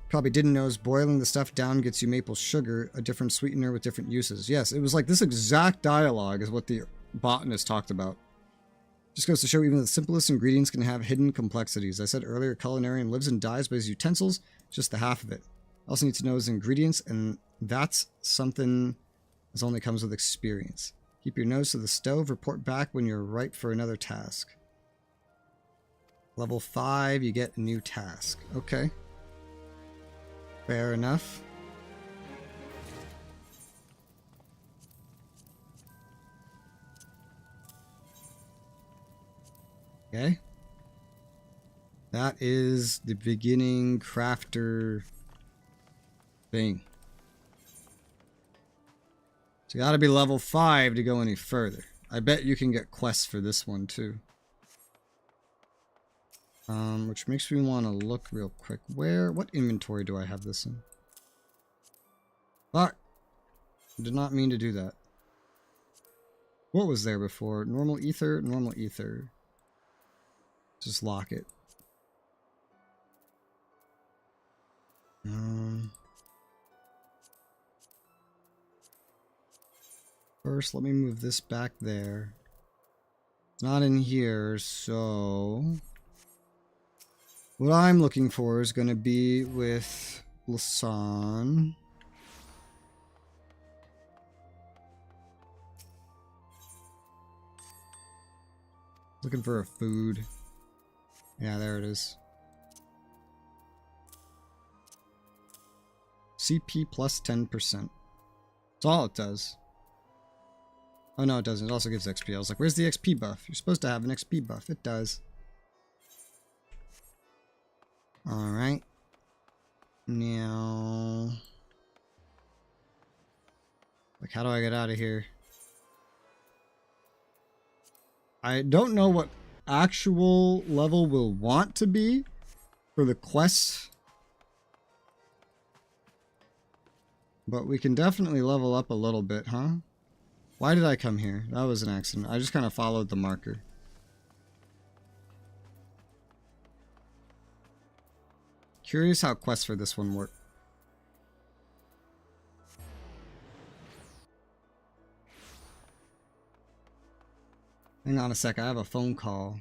Probably didn't know is boiling the stuff down gets you maple sugar, a different sweetener with different uses. Yes, it was like this exact dialogue is what the botanist talked about. Just goes to show even the simplest ingredients can have hidden complexities. I said earlier, culinarian lives and dies by his utensils, just the half of it. Also need to know his ingredients, and that's something that only comes with experience. Keep your nose to the stove, report back when you're ripe for another task. Level 5, you get a new task. Okay. Fair enough. Okay. That is the beginning crafter thing. So you gotta be level 5 to go any further. I bet you can get quests for this one too. Which makes me want to look real quick. What inventory do I have this in? Fuck! I did not mean to do that. What was there before? Normal ether, normal ether. Just lock it. First, let me move this back there. It's not in here, so... What I'm looking for is going to be with Lasan. Looking for a food. Yeah, there it is. CP plus 10%. That's all it does. Oh no, it doesn't. It also gives XP. I was like, where's the XP buff? You're supposed to have an XP buff. It does. Alright. Now... Like, how do I get out of here? I don't know what actual level will want to be for the quests. But we can definitely level up a little bit, huh? Why did I come here? That was an accident. I just kind of followed the marker. Curious how quests for this one work. Hang on a sec, I have a phone call.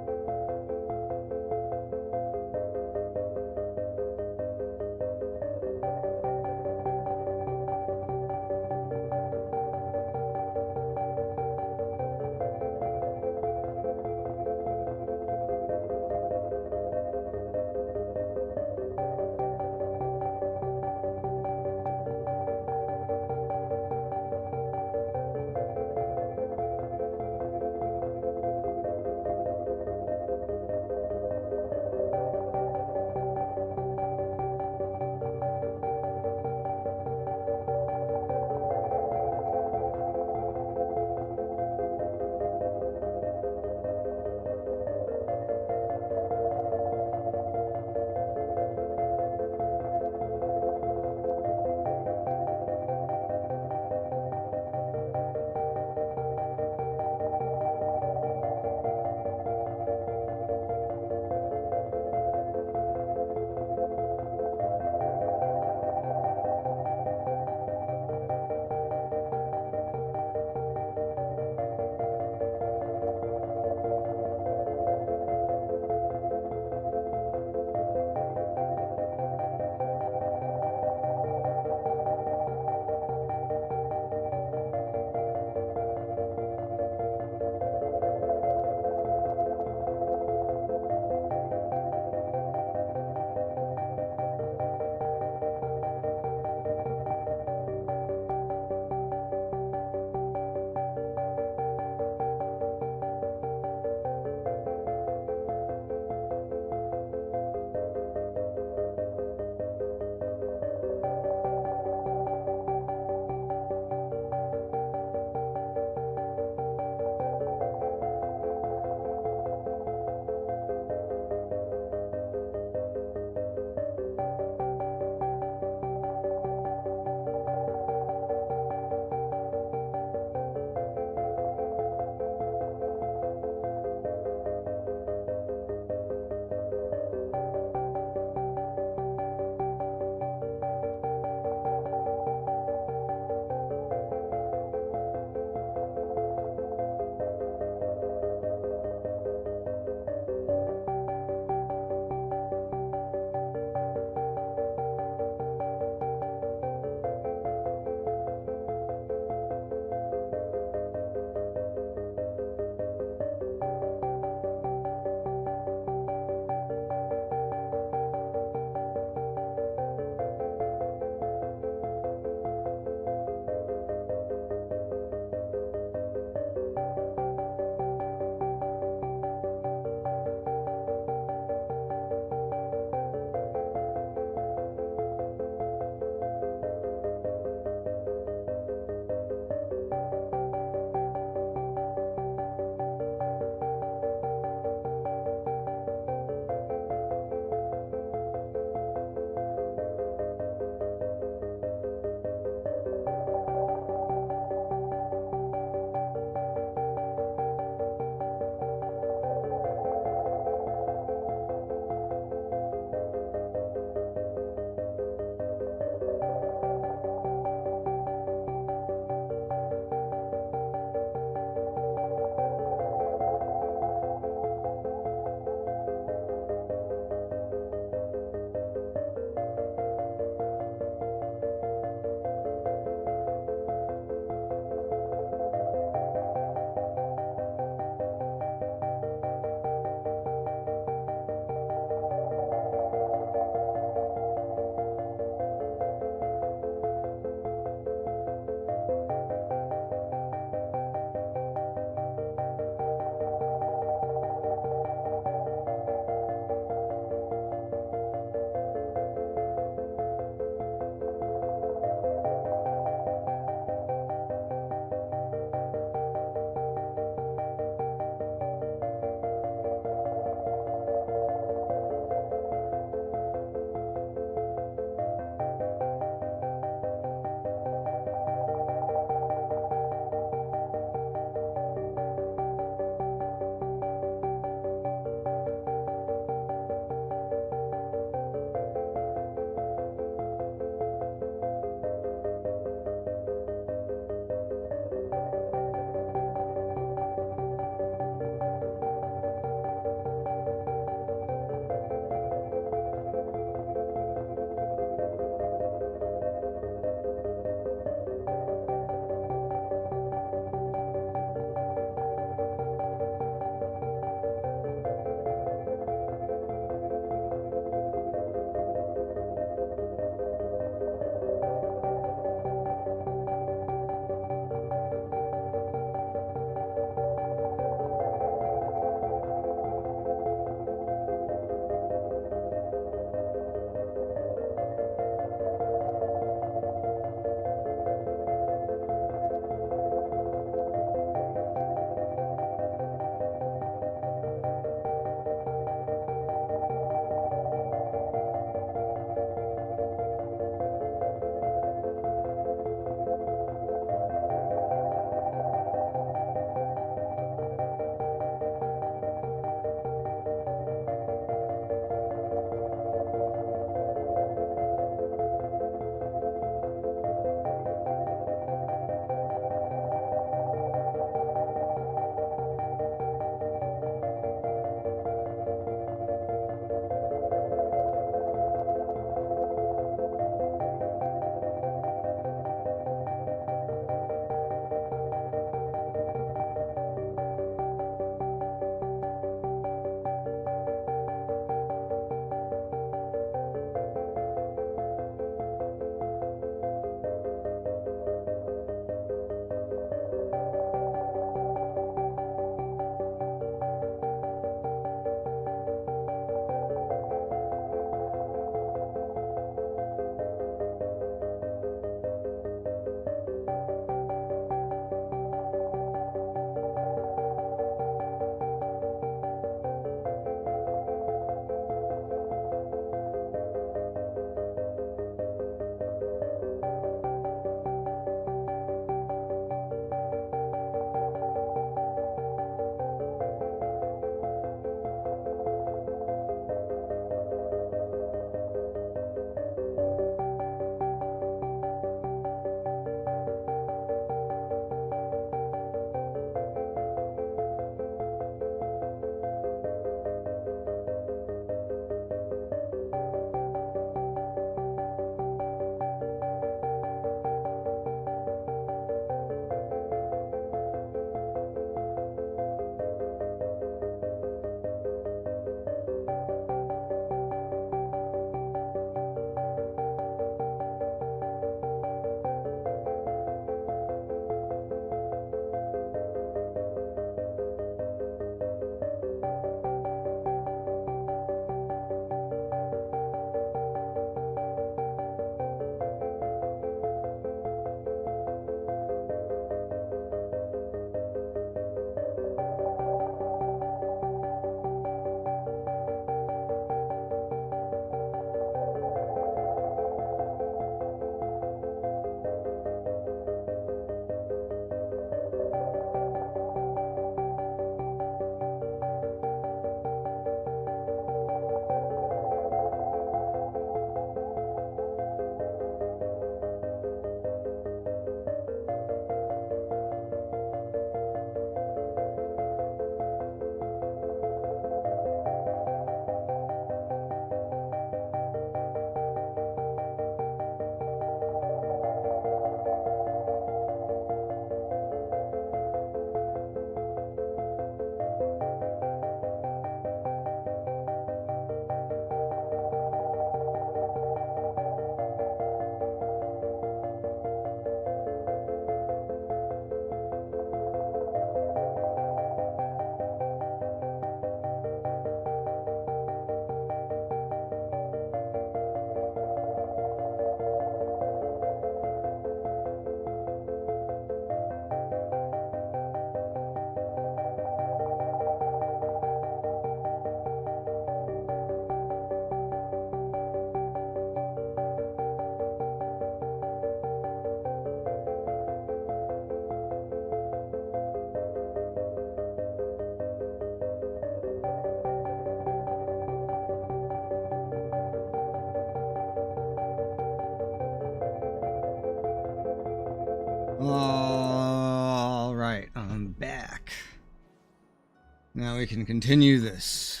Now we can continue this.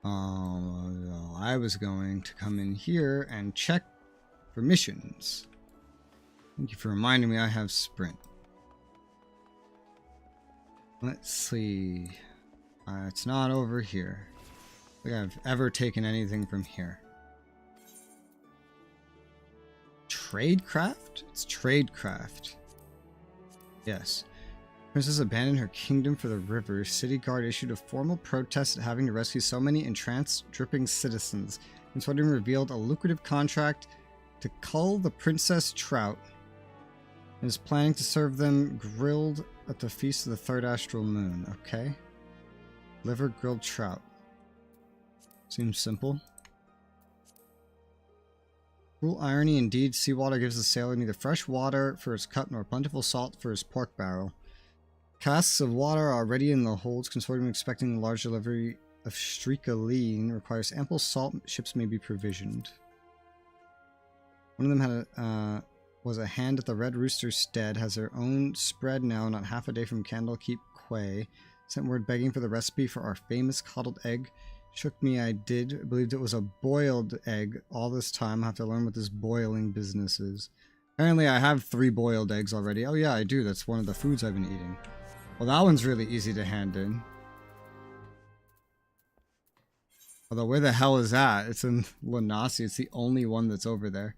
I was going to come in here and check for missions. Thank you for reminding me I have sprint. Let's see. It's not over here. I don't think I've ever taken anything from here. Tradecraft? It's tradecraft. Yes. Princess abandoned her kingdom for the river. City guard issued a formal protest at having to rescue so many entranced, dripping citizens. Consortium revealed a lucrative contract to cull the princess trout and is planning to serve them grilled at the feast of the third astral moon. Okay. Liver grilled trout. Seems simple. Cruel irony indeed, seawater gives the sailor neither fresh water for his cup nor plentiful salt for his pork barrel. Casks of water are already in the holds. Consortium expecting the large delivery of Streakaline requires ample salt. Ships may be provisioned. One of them had was a hand at the Red Rooster's stead. Has their own spread now, not half a day from Candlekeep Quay. Sent word begging for the recipe for our famous coddled egg. Shook me I did. Believed it was a boiled egg all this time. I have to learn what this boiling business is. Apparently I have 3 boiled eggs already. Oh yeah, I do. That's one of the foods I've been eating. Well, that one's really easy to hand in. Although, where the hell is that? It's in Lanasi. It's the only one that's over there.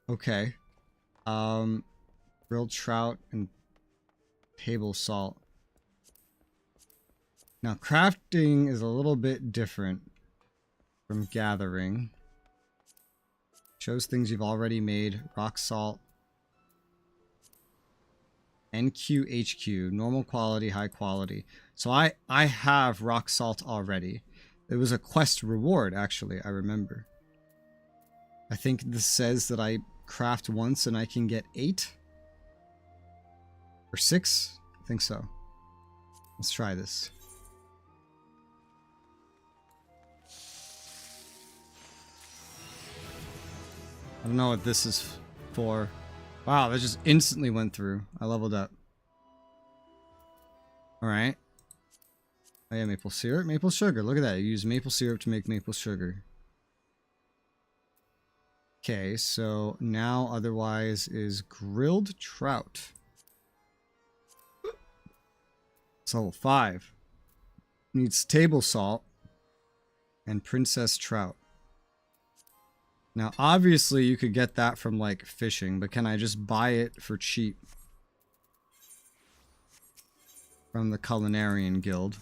Okay. Grilled trout and table salt. Now, crafting is a little bit different from gathering. Shows things you've already made. Rock salt. NQHQ, normal quality, high quality. So I have rock salt already. It was a quest reward, actually, I remember. I think this says that I craft once and I can get 8? Or 6? I think so. Let's try this. I don't know what this is for. Wow, that just instantly went through. I leveled up. Alright. Oh yeah, maple syrup, maple sugar. Look at that. You use maple syrup to make maple sugar. Okay, so now otherwise is grilled trout. It's level 5. Needs table salt and princess trout. Now, obviously, you could get that from, like, fishing, but can I just buy it for cheap? From the Culinarian Guild.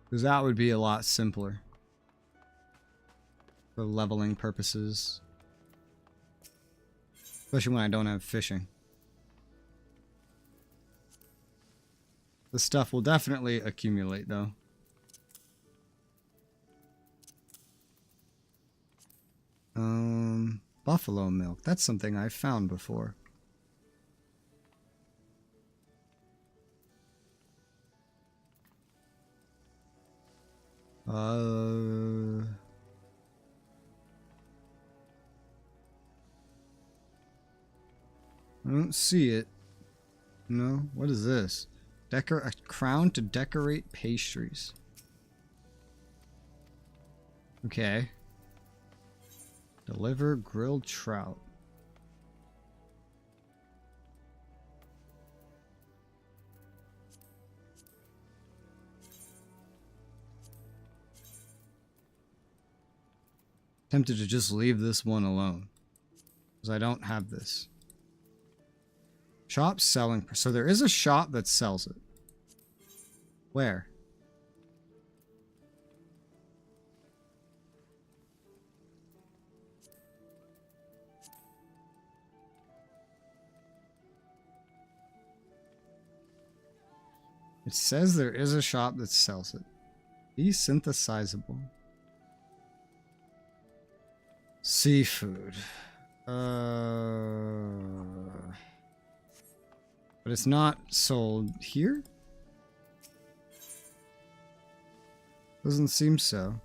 Because that would be a lot simpler. For leveling purposes. Especially when I don't have fishing. The stuff will definitely accumulate, though. Buffalo milk. That's something I've found before. I don't see it. No? What is this? A crown to decorate pastries. Okay. Deliver grilled trout. Tempted to just leave this one alone. Because I don't have this. Shop selling. So there is a shop that sells it. Where? It says there is a shop that sells it. Be synthesizable. Seafood. But it's not sold here? Doesn't seem so.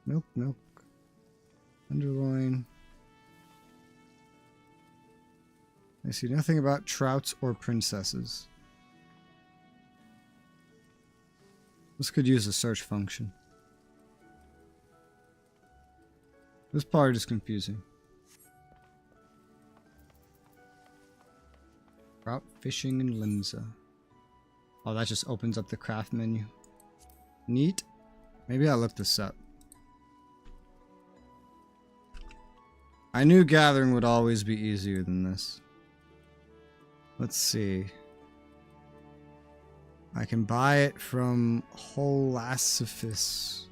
Milk. Tenderloin. I see nothing about trouts or princesses. This could use a search function. This part is confusing. Trout fishing in Limsa. Oh, that just opens up the craft menu. Neat. Maybe I'll look this up. I knew gathering would always be easier than this. Let's see. I can buy it from Holasophis.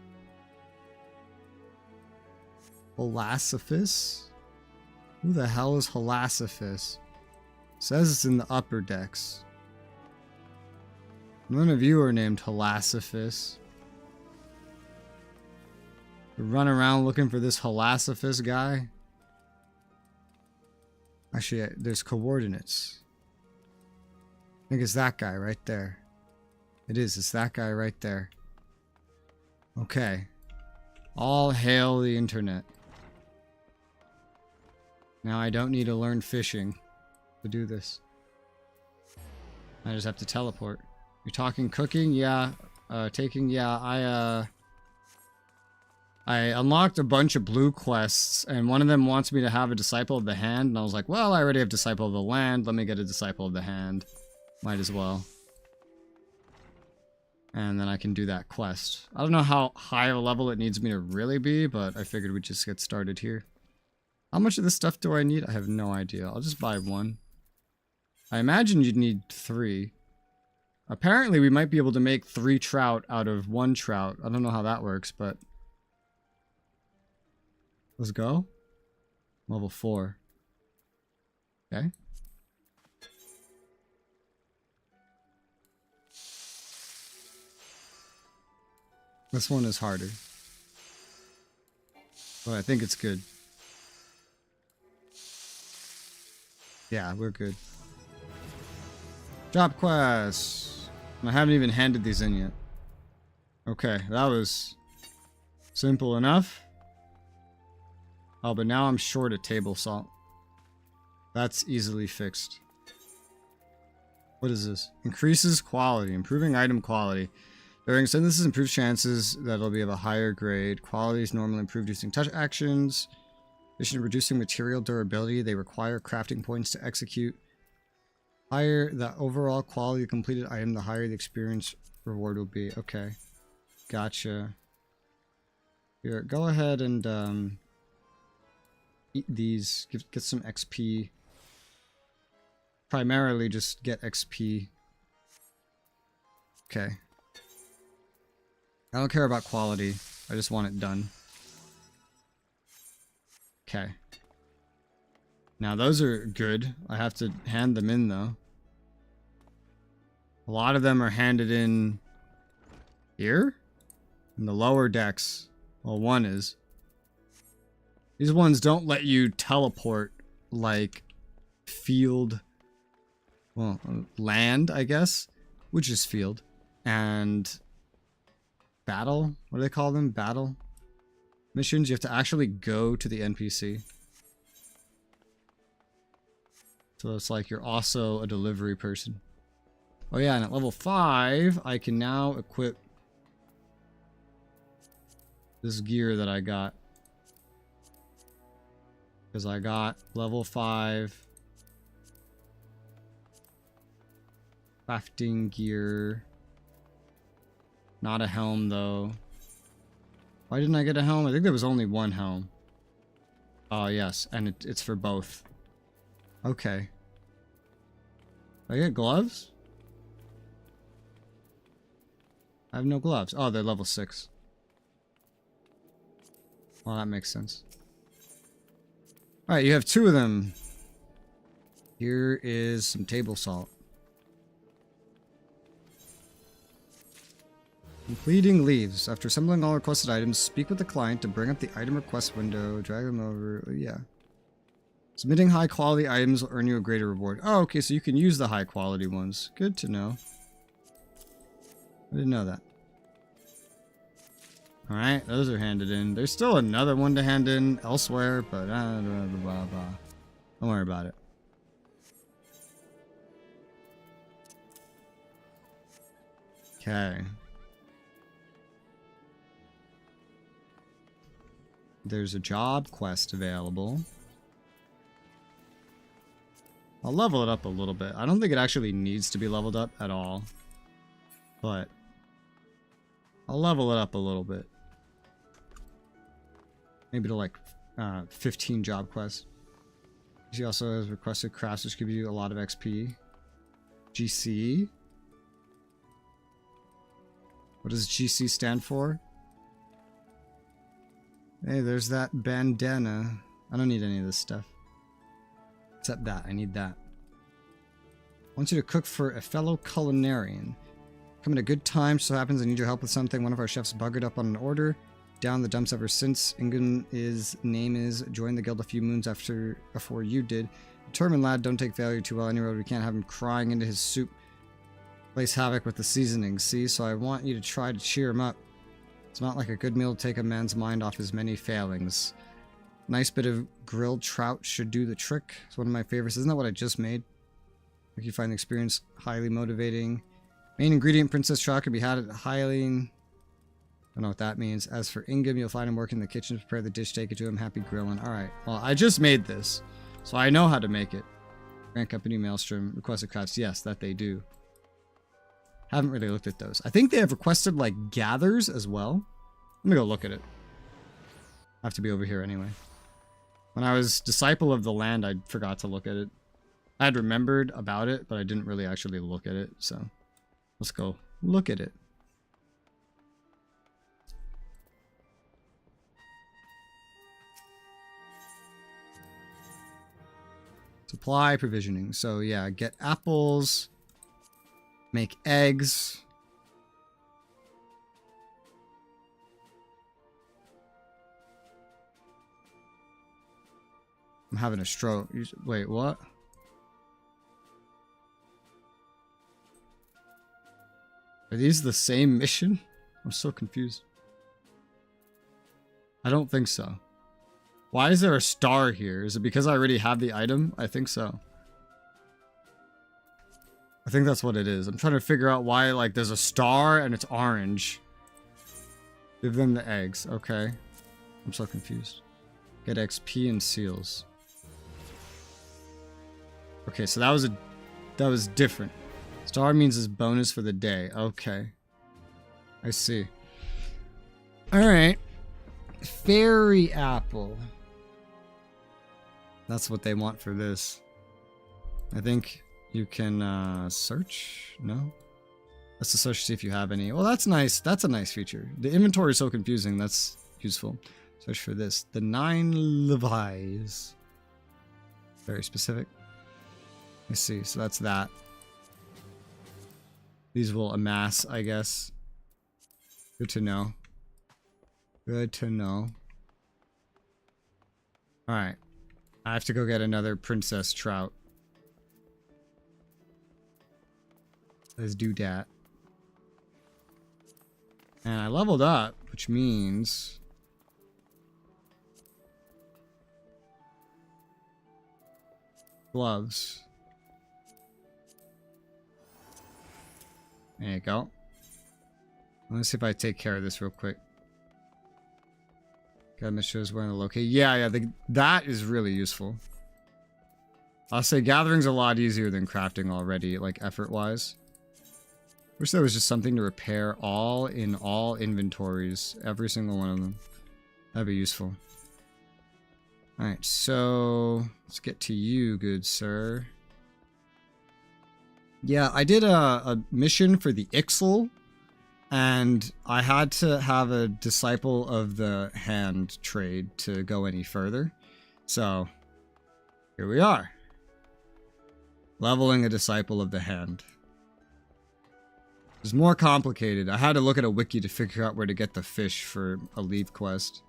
Holasophis? Who the hell is Holasophis? Says it's in the upper decks. None of you are named Holasophis. You run around looking for this Holasophis guy? Actually, there's coordinates. I think it's that guy right there. It is. It's that guy right there. Okay. All hail the internet. Now I don't need to learn fishing to do this. I just have to teleport. You're talking cooking? Yeah. Taking? Yeah. I unlocked a bunch of blue quests, and one of them wants me to have a Disciple of the Hand, and I was like, well, I already have Disciple of the Land. Let me get a Disciple of the Hand. Might as well. And then I can do that quest. I don't know how high of a level it needs me to really be, but I figured we'd just get started here. How much of this stuff do I need? I have no idea. I'll just buy one. I imagine you'd need 3. Apparently we might be able to make 3 trout out of 1 trout. I don't know how that works, but... Let's go. Level 4. Okay. This one is harder. But I think it's good. Yeah, we're good. Drop quests. I haven't even handed these in yet. Okay, that was simple enough. Oh, but now I'm short of table salt. That's easily fixed. What is this? Increases quality. Improving item quality. During synthesis, improves chances that it'll be of a higher grade. Quality is normally improved using touch actions. In addition to reducing material durability, they require crafting points to execute. Higher the overall quality of completed item, the higher the experience reward will be. Okay. Gotcha. Here, go ahead and eat these. Get some XP. Primarily just get XP. Okay. I don't care about quality. I just want it done. Okay. Now those are good. I have to hand them in though. A lot of them are handed in here? In the lower decks. Well, one is. These ones don't let you teleport like field, well, land, I guess, which is field, and battle. What do they call them? Battle missions. You have to actually go to the NPC. So it's like you're also a delivery person. Oh yeah, and at level 5, I can now equip this gear that I got. Because I got level 5 crafting gear. Not a helm though. Why didn't I get a helm? I think there was only one helm. Oh yes, and it's for both. Okay. I get gloves? I have no gloves. Oh, they're level 6. Well, that makes sense. Alright, you have 2 of them. Here is some table salt. Completing leaves. After assembling all requested items, speak with the client to bring up the item request window, drag them over. Yeah. Submitting high quality items will earn you a greater reward. Oh, okay, so you can use the high quality ones. Good to know. I didn't know that. Alright, those are handed in. There's still another one to hand in elsewhere, but blah, blah, blah, blah. Don't worry about it. Okay. There's a job quest available. I'll level it up a little bit. I don't think it actually needs to be leveled up at all. But I'll level it up a little bit. Maybe to like 15 job quests. She also has requested crafts, which give you a lot of XP. GC. What does GC stand for? Hey, there's that bandana. I don't need any of this stuff. Except that. I need that. I want you to cook for a fellow culinarian. Come at a good time. So happens I need your help with something. One of our chefs buggered up on an order. Down the dumps ever since. Ingun's name is. Joined the guild a few moons before you did. Determined lad, don't take failure too well. Anyway, we can't have him crying into his soup. Plays havoc with the seasoning, see? So I want you to try to cheer him up. It's not like a good meal to take a man's mind off his many failings. Nice bit of grilled trout should do the trick. It's one of my favorites. Isn't that what I just made? If you find the experience highly motivating. Main ingredient, princess trout, can be had at highly... I don't know what that means. As for Ingam, you'll find him working in the kitchen to prepare the dish. Take it to him. Happy grilling. Alright. Well, I just made this. So I know how to make it. Grand Company, Maelstrom, requested crafts. Yes, that they do. Haven't really looked at those. I think they have requested, like, gathers as well. Let me go look at it. I have to be over here anyway. When I was Disciple of the Land, I forgot to look at it. I had remembered about it, but I didn't really actually look at it. So, let's go look at it. Supply provisioning. So, yeah, get apples... Make eggs. I'm having a stroke. Wait, what? Are these the same mission? I'm so confused. I don't think so. Why is there a star here? Is it because I already have the item? I think so. I think that's what it is. I'm trying to figure out why, like, there's a star and it's orange. Give them the eggs. Okay. I'm so confused. Get XP and seals. Okay, so that was different. Star means it's bonus for the day. Okay. I see. Alright. Fairy apple. That's what they want for this. I think... You can search? No? That's to search to see if you have any. Well, that's nice. That's a nice feature. The inventory is so confusing. That's useful. Search for this. The 9 Levi's. Very specific. I see. So that's that. These will amass, I guess. Good to know. Good to know. Alright. I have to go get another princess trout. Let's do that. And I leveled up, which means... gloves. There you go. Let's see if I take care of this real quick. Gotta make sure it's wearing the location. Yeah, that is really useful. I'll say gathering's a lot easier than crafting already, like effort-wise. Wish there was just something to repair all in all inventories. Every single one of them. That'd be useful. Alright, so... let's get to you, good sir. Yeah, I did a mission for the Ixal. And I had to have a Disciple of the Hand trade to go any further. So, here we are. Leveling a Disciple of the Hand. It's more complicated. I had to look at a wiki to figure out where to get the fish for a leave quest.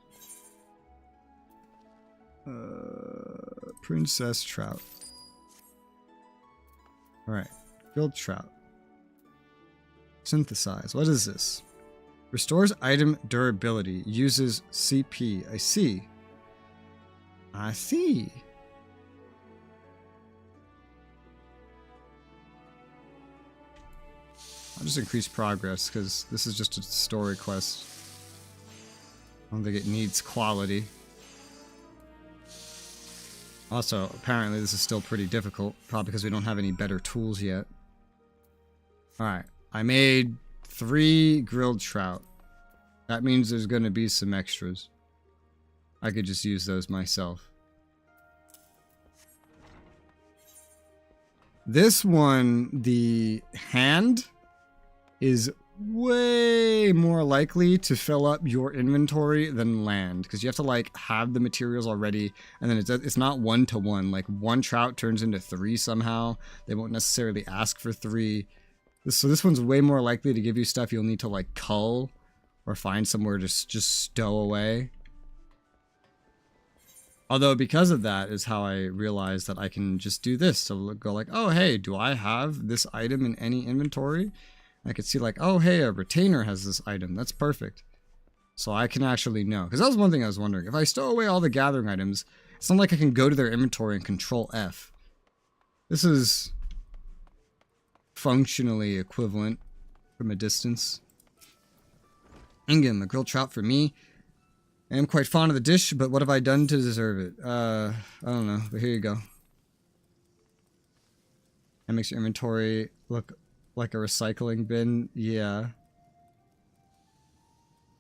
Princess trout. Alright. Grilled trout. Synthesize. What is this? Restores item durability. Uses CP. I see. I see. I'll just increase progress because this is just a story quest. I don't think it needs quality. Also, apparently this is still pretty difficult, probably because we don't have any better tools yet. Alright, I made 3 grilled trout. That means there's going to be some extras. I could just use those myself. This one, the hand, is way more likely to fill up your inventory than land, because you have to like have the materials already, and then it's not 1-to-1. Like 1 trout turns into 3 somehow. They won't necessarily ask for 3. So this one's way more likely to give you stuff you'll need to like cull or find somewhere to just stow away. Although because of that is how I realized that I can just do this to go like, oh hey, do I have this item in any inventory? I could see like, oh hey, a retainer has this item. That's perfect. So I can actually know. Because that was one thing I was wondering. If I stow away all the gathering items, it's not like I can go to their inventory and control F. This is functionally equivalent from a distance. Ingam, a grilled trout for me. I am quite fond of the dish, but what have I done to deserve it? I don't know, but here you go. That makes your inventory look like a recycling bin. Yeah.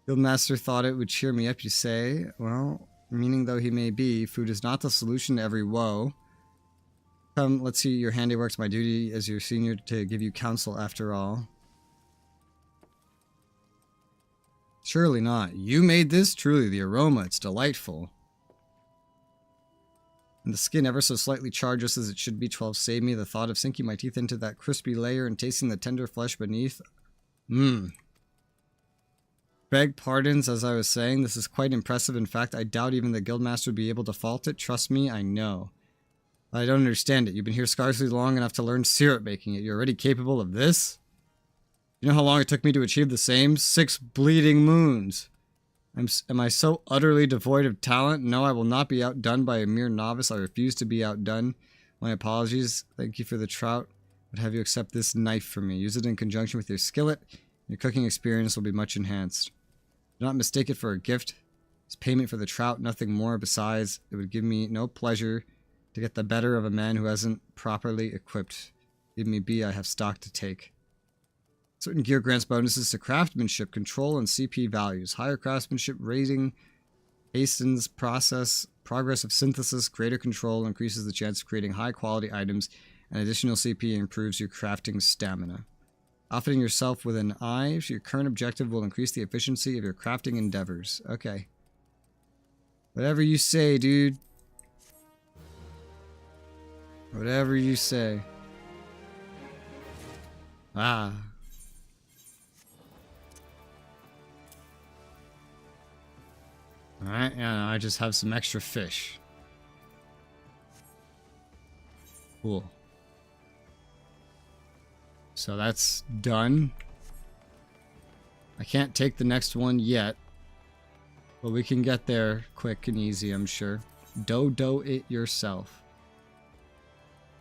Guildmaster thought it would cheer me up, you say? Well, meaning though he may be, food is not the solution to every woe. Come, let's see your handiwork's my duty as your senior to give you counsel after all. Surely not. You made this? Truly, the aroma, it's delightful. And the skin ever so slightly charred just as it should be. 12 save me. The thought of sinking my teeth into that crispy layer and tasting the tender flesh beneath. Beg pardons, as I was saying, this is quite impressive. In fact, I doubt even the guildmaster would be able to fault it. Trust me, I know. I don't understand it. You've been here scarcely long enough to learn syrup making, yet you're already capable of this? You know how long it took me to achieve the same? 6 bleeding moons. Am I so utterly devoid of talent? No, I will not be outdone by a mere novice. I refuse to be outdone. My apologies. Thank you for the trout. But have you accept this knife from me. Use it in conjunction with your skillet. Your cooking experience will be much enhanced. Do not mistake it for a gift. It's payment for the trout, nothing more. Besides, it would give me no pleasure to get the better of a man who hasn't properly equipped. Leave me be, I have stock to take. Certain gear grants bonuses to craftsmanship, control, and CP values. Higher craftsmanship rating hastens progress of synthesis. Greater control increases the chance of creating high-quality items, and additional CP improves your crafting stamina. Outfitting yourself with an eye to your current objective will increase the efficiency of your crafting endeavors. Okay. Whatever you say, dude. Whatever you say. Ah. Alright, yeah, I just have some extra fish. Cool. So that's done. I can't take the next one yet. But we can get there quick and easy, I'm sure. Do it yourself.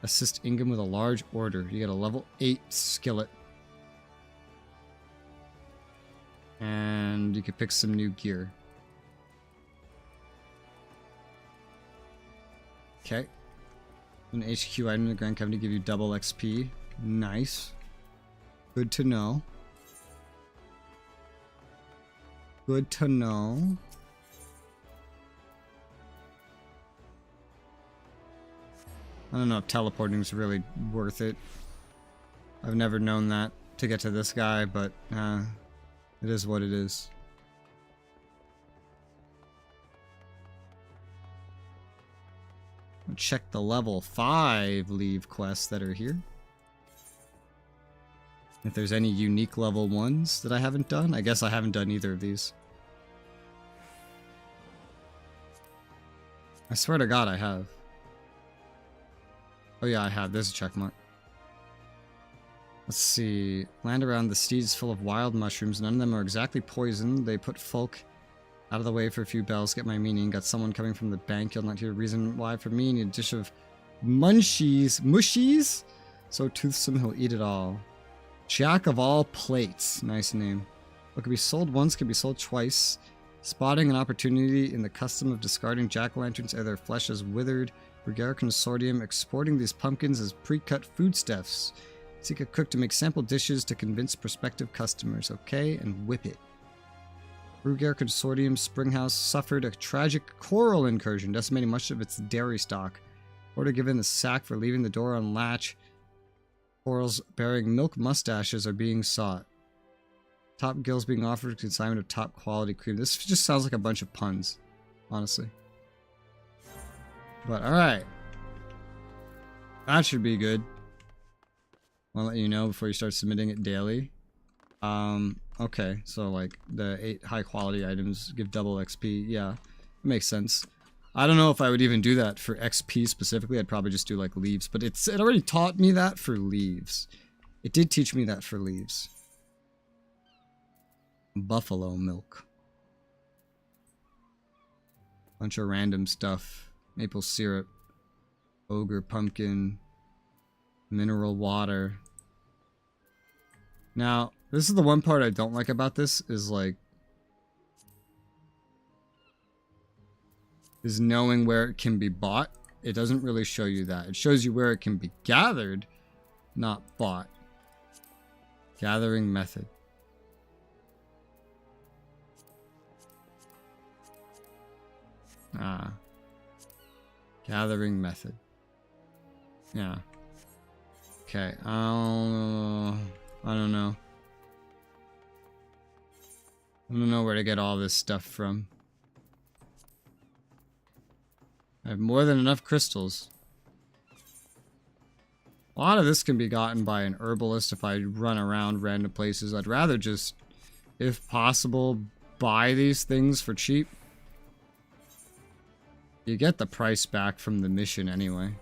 Assist Ingam with a large order. You get a level 8 skillet. And you can pick some new gear. Okay. An HQ item in the Grand Company give you double XP. Nice. Good to know. Good to know. I don't know if teleporting is really worth it. I've never known that to get to this guy, but it is what it is. I'll check the level 5 leave quests that are here. If there's any unique level 1s that I haven't done. I guess I haven't done either of these. I swear to God I have. Oh yeah, I have. There's a check mark. Let's see. Land around the steeds full of wild mushrooms. None of them are exactly poison. They put folk out of the way for a few bells. Get my meaning. Got someone coming from the bank. You'll not hear a reason why for me. Need a dish of munchies. Mushies? So toothsome he'll eat it all. Jack of all plates. Nice name. What could be sold once could be sold twice. Spotting an opportunity in the custom of discarding jack-o'-lanterns ere their flesh is withered. Brugere Consortium exporting these pumpkins as pre-cut foodstuffs. Seek a cook to make sample dishes to convince prospective customers. Okay, and whip it. Brugere Consortium Springhouse suffered a tragic coral incursion, decimating much of its dairy stock. Order given the sack for leaving the door on latch. Corals bearing milk mustaches are being sought. Top gills being offered consignment of top quality cream. This just sounds like a bunch of puns, honestly. But alright. That should be good. I'll let you know before you start submitting it daily. Okay, so like the 8 high quality items give double XP. Yeah, it makes sense. I don't know if I would even do that for XP specifically. I'd probably just do like leaves, but it already taught me that for leaves. It did teach me that for leaves. Buffalo milk. Bunch of random stuff. Maple syrup. Ogre pumpkin. Mineral water. Now, this is the one part I don't like about this is like is knowing where it can be bought. It doesn't really show you that. It shows you where it can be gathered, not bought. Gathering method. Ah. Gathering method. Yeah. Okay. I don't know. I don't know where to get all this stuff from. I have more than enough crystals. A lot of this can be gotten by an herbalist if I run around random places. I'd rather just, if possible, buy these things for cheap. You get the price back from the mission anyway. I'm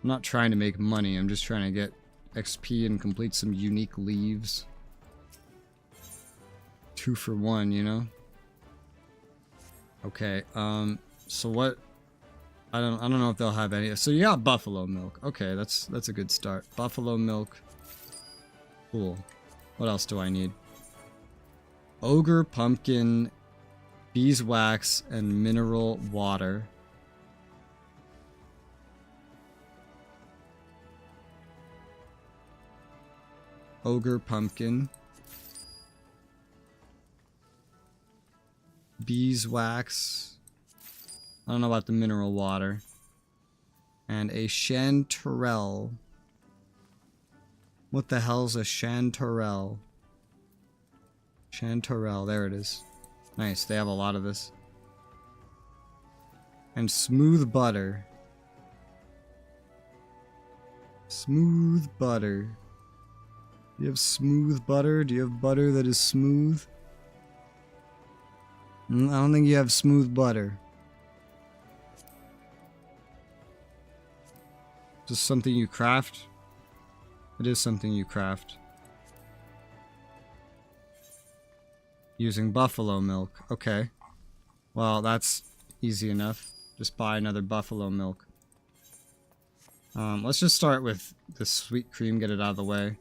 not trying to make money, I'm just trying to get XP and complete some unique leaves. 2 for 1, you know? Okay, so what? I don't know if they'll have any. So you got buffalo milk. Okay, that's a good start. Buffalo milk. Cool. What else do I need? Ogre pumpkin, beeswax, and mineral water. Ogre pumpkin. Beeswax. I don't know about the mineral water. And a chanterelle. What the hell's a chanterelle? Chanterelle, there it is. Nice, they have a lot of this. And smooth butter. Smooth butter. Do you have smooth butter? Do you have butter that is smooth? I don't think you have smooth butter. Is this something you craft? It is something you craft. Using buffalo milk. Okay. Well, that's easy enough. Just buy another buffalo milk. Let's just start with the sweet cream, get it out of the way.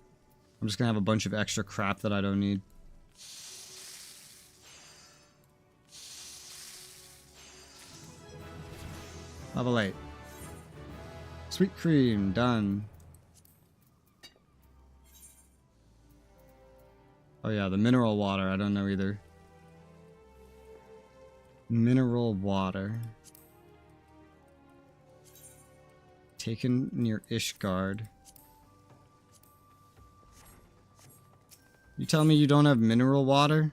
I'm just gonna have a bunch of extra crap that I don't need. Level 8. Sweet cream, done. Oh yeah, the mineral water, I don't know either. Mineral water. Taken near Ishgard. You tell me you don't have mineral water?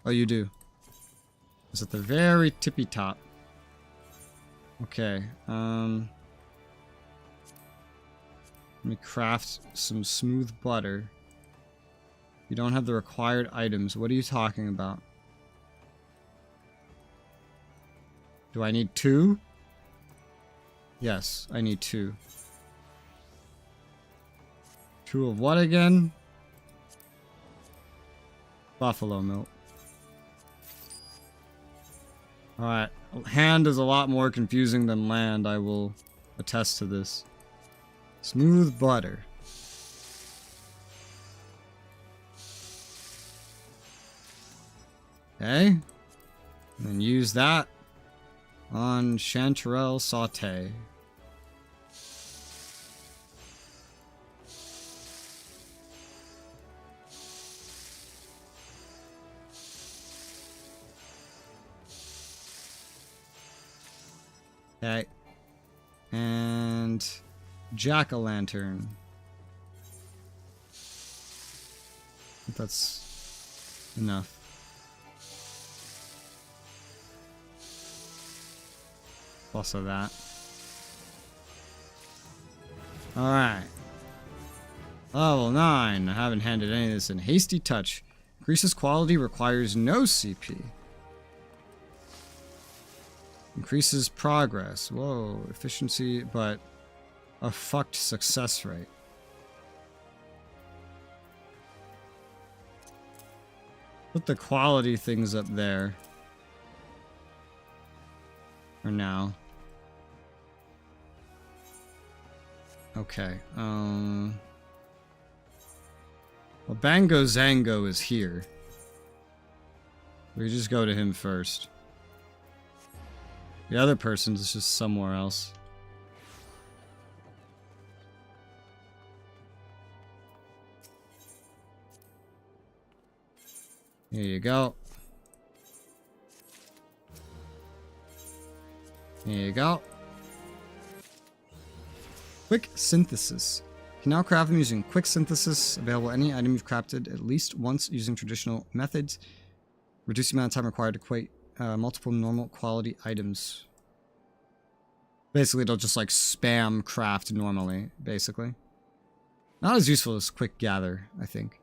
Oh, you do. It's at the very tippy top. Okay, let me craft some smooth butter. You don't have the required items. What are you talking about? Do I need 2? Yes, I need 2. 2 of what again? Buffalo milk. Alright. Hand is a lot more confusing than land, I will attest to this. Smooth butter. Okay. And then use that on chanterelle saute. Okay. And jack-o'-lantern. That's enough. Also that. Alright. Level 9. I haven't handed any of this in. Hasty Touch. Increases quality, requires no CP. Increases progress. Whoa. Efficiency, but a fucked success rate. Put the quality things up there. For now. Okay. Well, Bango Zango is here. We just go to him first. The other person's just somewhere else. Here you go. Here you go. Quick Synthesis. You can now craft them using Quick Synthesis. Available any item you've crafted at least once using traditional methods. Reduce the amount of time required to create multiple normal quality items. Basically, it'll just like spam craft normally, basically. Not as useful as Quick Gather, I think.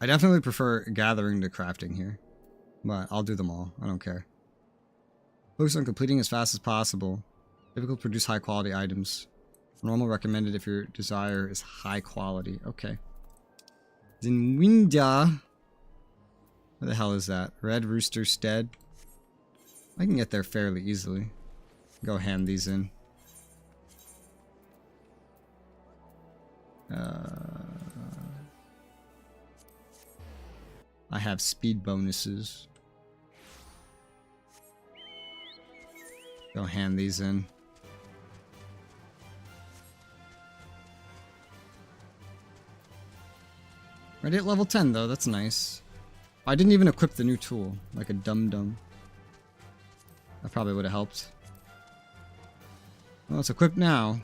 I definitely prefer gathering to crafting here. But I'll do them all. I don't care. Focus on completing as fast as possible. Difficult to produce high quality items. Normal recommended if your desire is high quality. Okay. Zinwinda. Where the hell is that? Red Rooster Stead. I can get there fairly easily. Go hand these in. I have speed bonuses. Go hand these in. Ready at level 10 though, that's nice. I didn't even equip the new tool, like a dum-dum. That probably would have helped. Well, it's equipped now.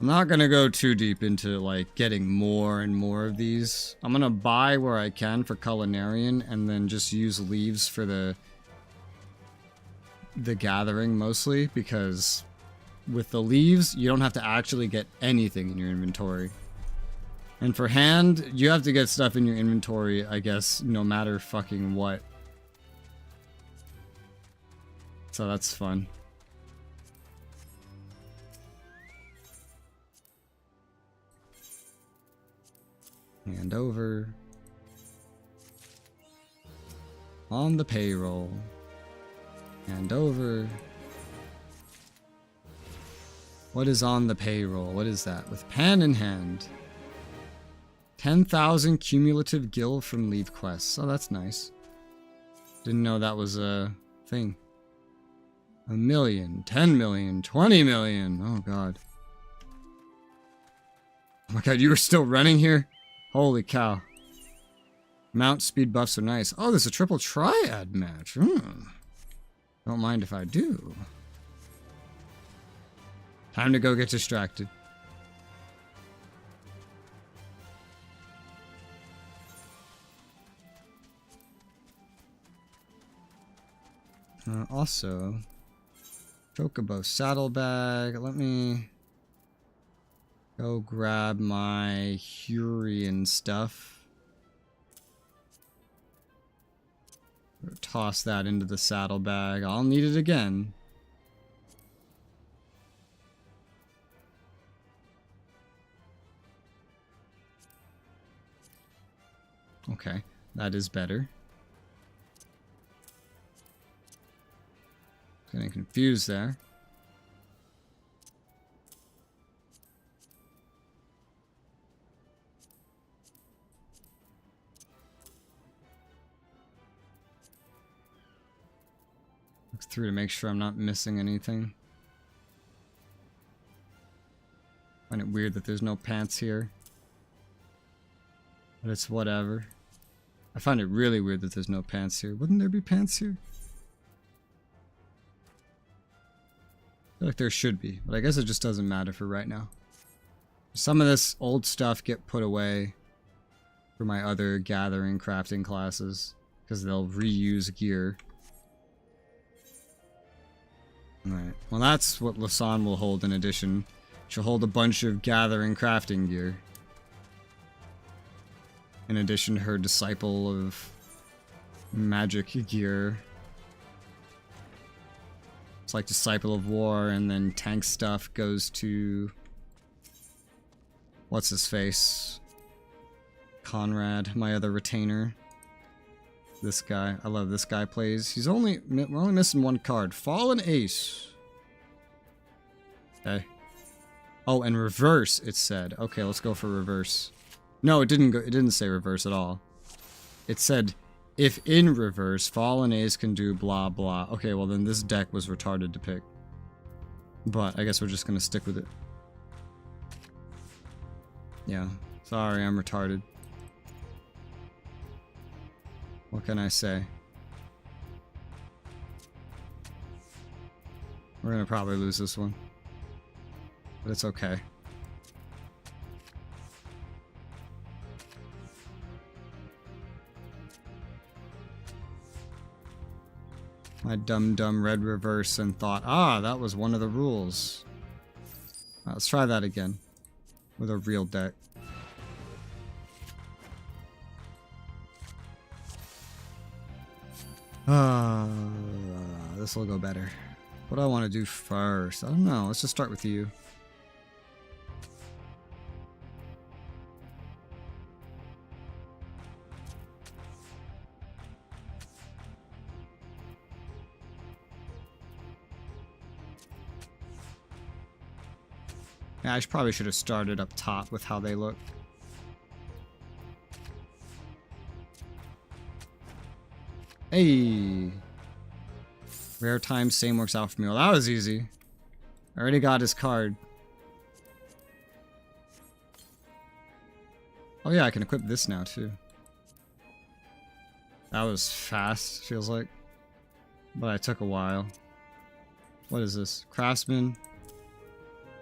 I'm not gonna go too deep into like getting more and more of these. I'm gonna buy where I can for Culinarian and then just use leaves for the gathering mostly, because with the leaves you don't have to actually get anything in your inventory. And for hand, you have to get stuff in your inventory, I guess, no matter fucking what. So that's fun. Hand over. On the payroll. Hand over. What is on the payroll? What is that? With pan in hand. 10,000 cumulative gil from leave quests. Oh, that's nice. Didn't know that was a thing. 1 million, 10 million, 20 million. Oh god. Oh my god, you were still running here? Holy cow. Mount speed buffs are nice. Oh, there's a triple triad match. Don't mind if I do. Time to go get distracted. Also, Chocobo saddlebag. Let me go grab my Hurian stuff. Toss that into the saddlebag. I'll need it again. Okay, that is better. Getting confused there. Look through to make sure I'm not missing anything. Find it weird that there's no pants here. But it's whatever. I find it really weird that there's no pants here. Wouldn't there be pants here? I feel like there should be, but I guess it just doesn't matter for right now. Some of this old stuff get put away for my other gathering crafting classes because they'll reuse gear. Alright, well that's what Lasan will hold in addition. She'll hold a bunch of gathering crafting gear. In addition to her disciple of magic gear. It's like disciple of war, and then tank stuff goes to... what's his face? Conrad, my other retainer. This guy, I love this guy plays. We're only missing one card. Fallen Ace. Okay. Oh, and reverse, it said. Okay, let's go for reverse. No, it didn't say reverse at all. It said, if in reverse, Fallen Ace can do blah blah. Okay, well then this deck was retarded to pick. But I guess we're just gonna stick with it. Yeah, sorry, I'm retarded. What can I say? We're gonna probably lose this one. But it's okay. My dumb read reverse and thought, ah, that was one of the rules. Let's try that again. With a real deck. This will go better. What do I want to do first? I don't know. Let's just start with you. Yeah, I probably should have started up top with how they look. Hey! Rare time, same works out for me. Well, that was easy. I already got his card. Oh yeah, I can equip this now too. That was fast, feels like. But I took a while. What is this? Craftsman.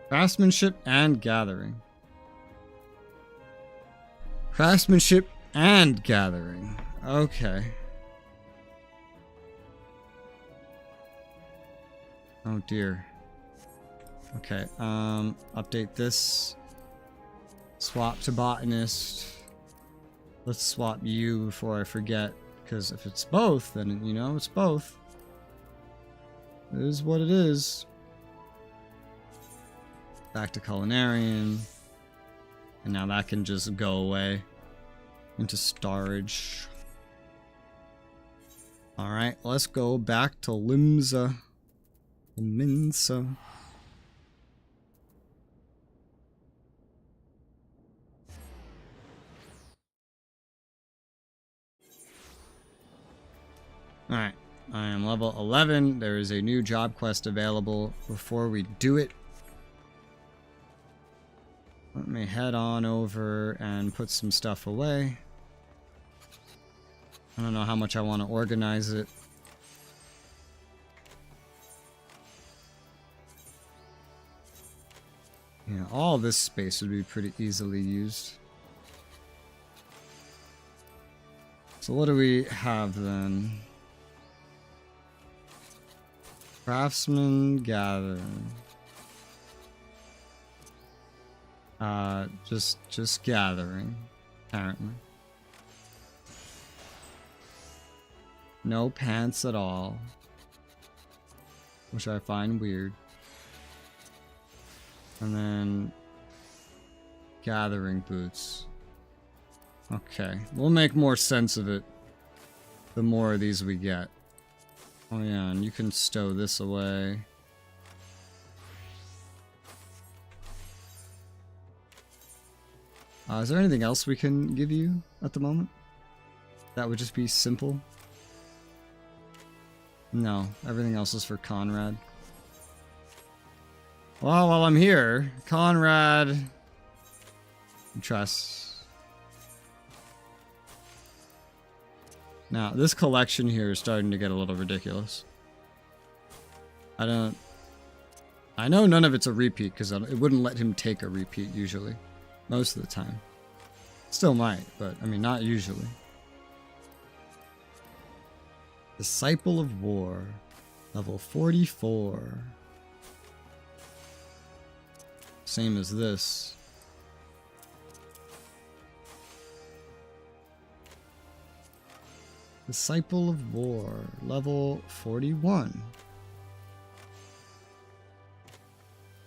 Craftsmanship and gathering. Craftsmanship and gathering. Okay. Oh dear. Okay, update this. Swap to botanist. Let's swap you before I forget, because if it's both, then you know it's both. It is what it is. Back to culinarian. And now that can just go away into storage. Alright, let's go back to Limsa. Minsa. Alright, I am level 11. There is a new job quest available. Before we do it, let me head on over and put some stuff away. I don't know how much I want to organize it. Yeah, all this space would be pretty easily used. So what do we have then? Craftsman gathering. Just gathering, apparently. No pants at all. Which I find weird. And then gathering boots. Okay, we'll make more sense of it the more of these we get. Oh yeah, and you can stow this away. Is there anything else we can give you at the moment? That would just be simple. No, everything else is for Conrad. Well, while I'm here, Conrad... Trust. Now, this collection here is starting to get a little ridiculous. I know none of it's a repeat, because it wouldn't let him take a repeat, usually. Most of the time. Still might, but, I mean, not usually. Disciple of War. Level 44. Same as this. Disciple of War. Level 41.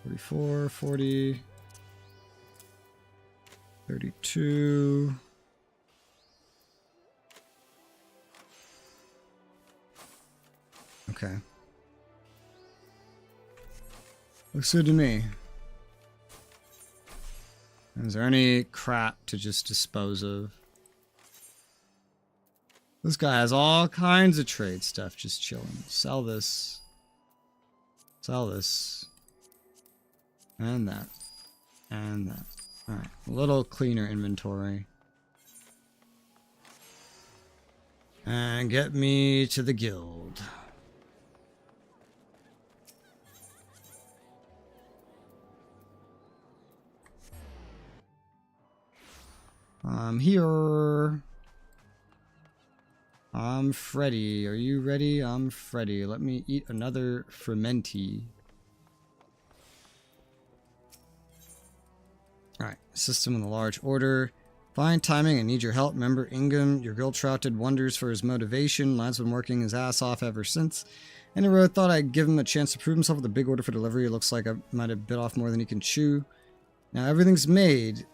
44, 40... 32. Okay. Looks good to me. Is there any crap to just dispose of? This guy has all kinds of trade stuff just chilling. Sell this. Sell this. And that. And that. Alright, a little cleaner inventory. And get me to the guild. I'm here. I'm Freddy. Are you ready? I'm Freddy. Let me eat another fermenty. Alright, system in a large order. Fine timing, I need your help. Remember Ingham, your guild trout did wonders for his motivation. Lad's been working his ass off ever since. And I really thought I'd give him a chance to prove himself with a big order for delivery. It looks like I might have bit off more than he can chew. Now everything's made.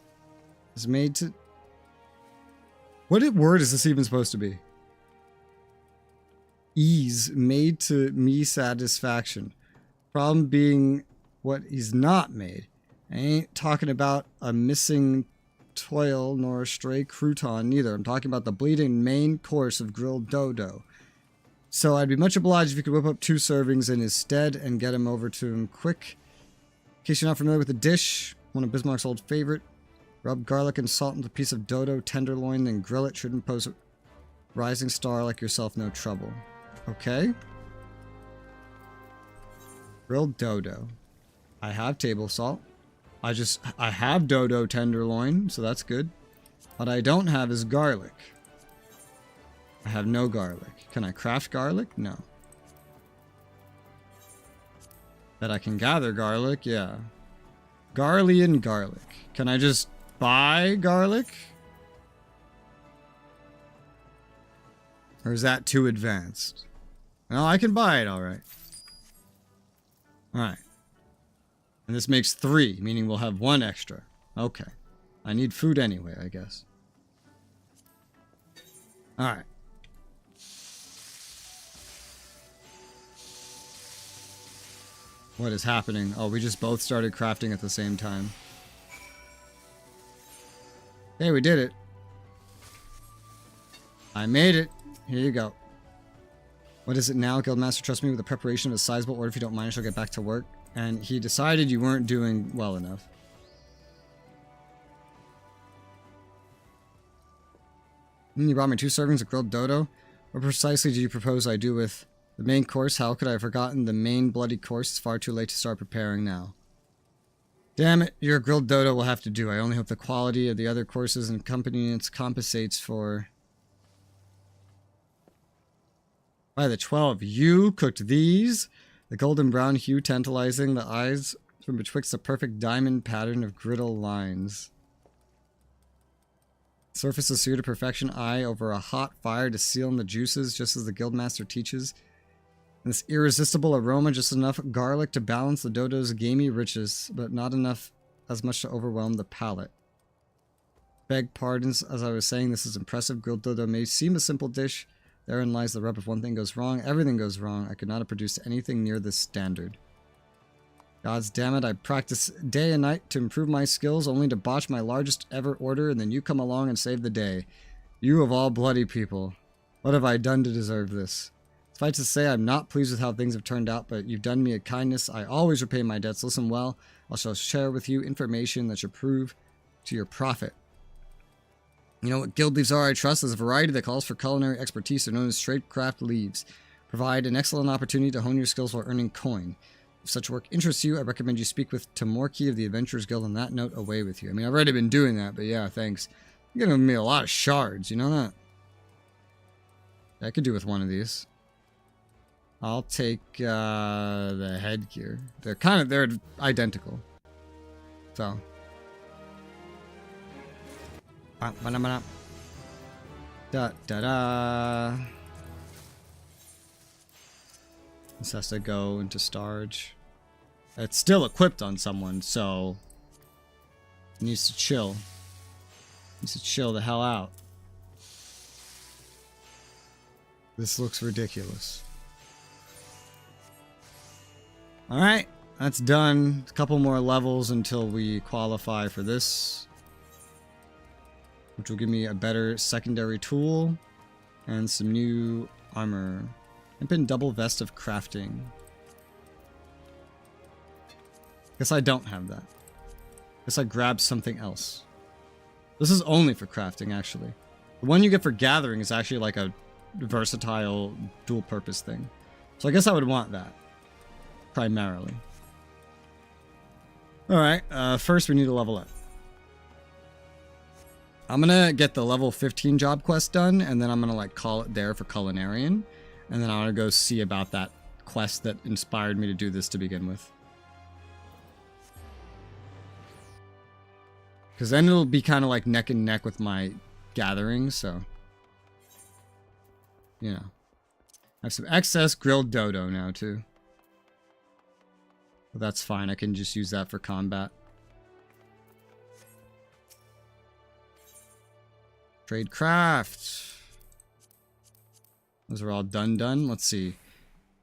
It's made to... What word is this even supposed to be? Ease. Made to me satisfaction. Problem being what he's not made. I ain't talking about a missing toil nor a stray crouton neither. I'm talking about the bleeding main course of grilled dodo. So I'd be much obliged if you could whip up 2 servings in his stead and get him over to him quick. In case you're not familiar with the dish, one of Bismarck's old favorite. Rub garlic and salt into a piece of dodo tenderloin, then grill it. Shouldn't pose a rising star like yourself no trouble. Okay. Grilled dodo. I have table salt. I have dodo tenderloin, so that's good. What I don't have is garlic. I have no garlic. Can I craft garlic? No. Bet I can gather garlic? Yeah. Garly and garlic. Can I just buy garlic? Or is that too advanced? No, I can buy it, alright. Alright. And this makes 3, meaning we'll have 1 extra. Okay. I need food anyway, I guess. Alright. What is happening? Oh, we just both started crafting at the same time. Hey, we did it. I made it. Here you go. What is it now? Guildmaster, trust me with the preparation of a sizable order. If you don't mind, I shall get back to work. And he decided you weren't doing well enough. You brought me 2 servings of grilled dodo. What precisely do you propose I do with the main course? How could I have forgotten the main bloody course? It's far too late to start preparing now. Damn it, your grilled dodo will have to do. I only hope the quality of the other courses and accompaniments compensates for... By the 12, you cooked these? The golden brown hue tantalizing, the eyes from betwixt the perfect diamond pattern of griddle lines. Surface is seared to perfection, eye over a hot fire to seal in the juices, just as the guildmaster teaches. And this irresistible aroma, just enough garlic to balance the dodo's gamey riches, but not enough as much to overwhelm the palate. Beg pardons, as I was saying, this is impressive. Grilled dodo may seem a simple dish. Therein lies the rub. If one thing goes wrong, everything goes wrong. I could not have produced anything near this standard. Gods damn it, I practice day and night to improve my skills, only to botch my largest ever order, and then you come along and save the day. You of all bloody people. What have I done to deserve this? Suffice to say, I'm not pleased with how things have turned out, but you've done me a kindness. I always repay my debts. Listen well, I shall share with you information that should prove to your profit. You know what guild leaves are, I trust? There's a variety that calls for culinary expertise. They're known as tradecraft leaves. Provide an excellent opportunity to hone your skills while earning coin. If such work interests you, I recommend you speak with Tamorki of the Adventurers Guild. On that note, away with you. I mean, I've already been doing that, but yeah, thanks. You're giving me a lot of shards, you know that? I could do with one of these. I'll take the headgear. They're identical. So. Da-da-da. This has to go into storage. It's still equipped on someone, so it needs to chill. It needs to chill the hell out. This looks ridiculous. Alright, that's done. A couple more levels until we qualify for this, which will give me a better secondary tool and some new armor. Impen double vest of crafting. Guess I don't have that. Guess I grabbed something else. This is only for crafting, actually. The one you get for gathering is actually like a versatile dual purpose thing. So I guess I would want that. Primarily. Alright, first we need to level up. I'm gonna get the level 15 job quest done, and then I'm gonna like call it there for Culinarian. And then I want to go see about that quest that inspired me to do this to begin with. Because then it'll be kind of like neck and neck with my gathering, so. You know. I have some excess grilled dodo now, too. But that's fine, I can just use that for combat. Trade craft. Those are all done. Let's see.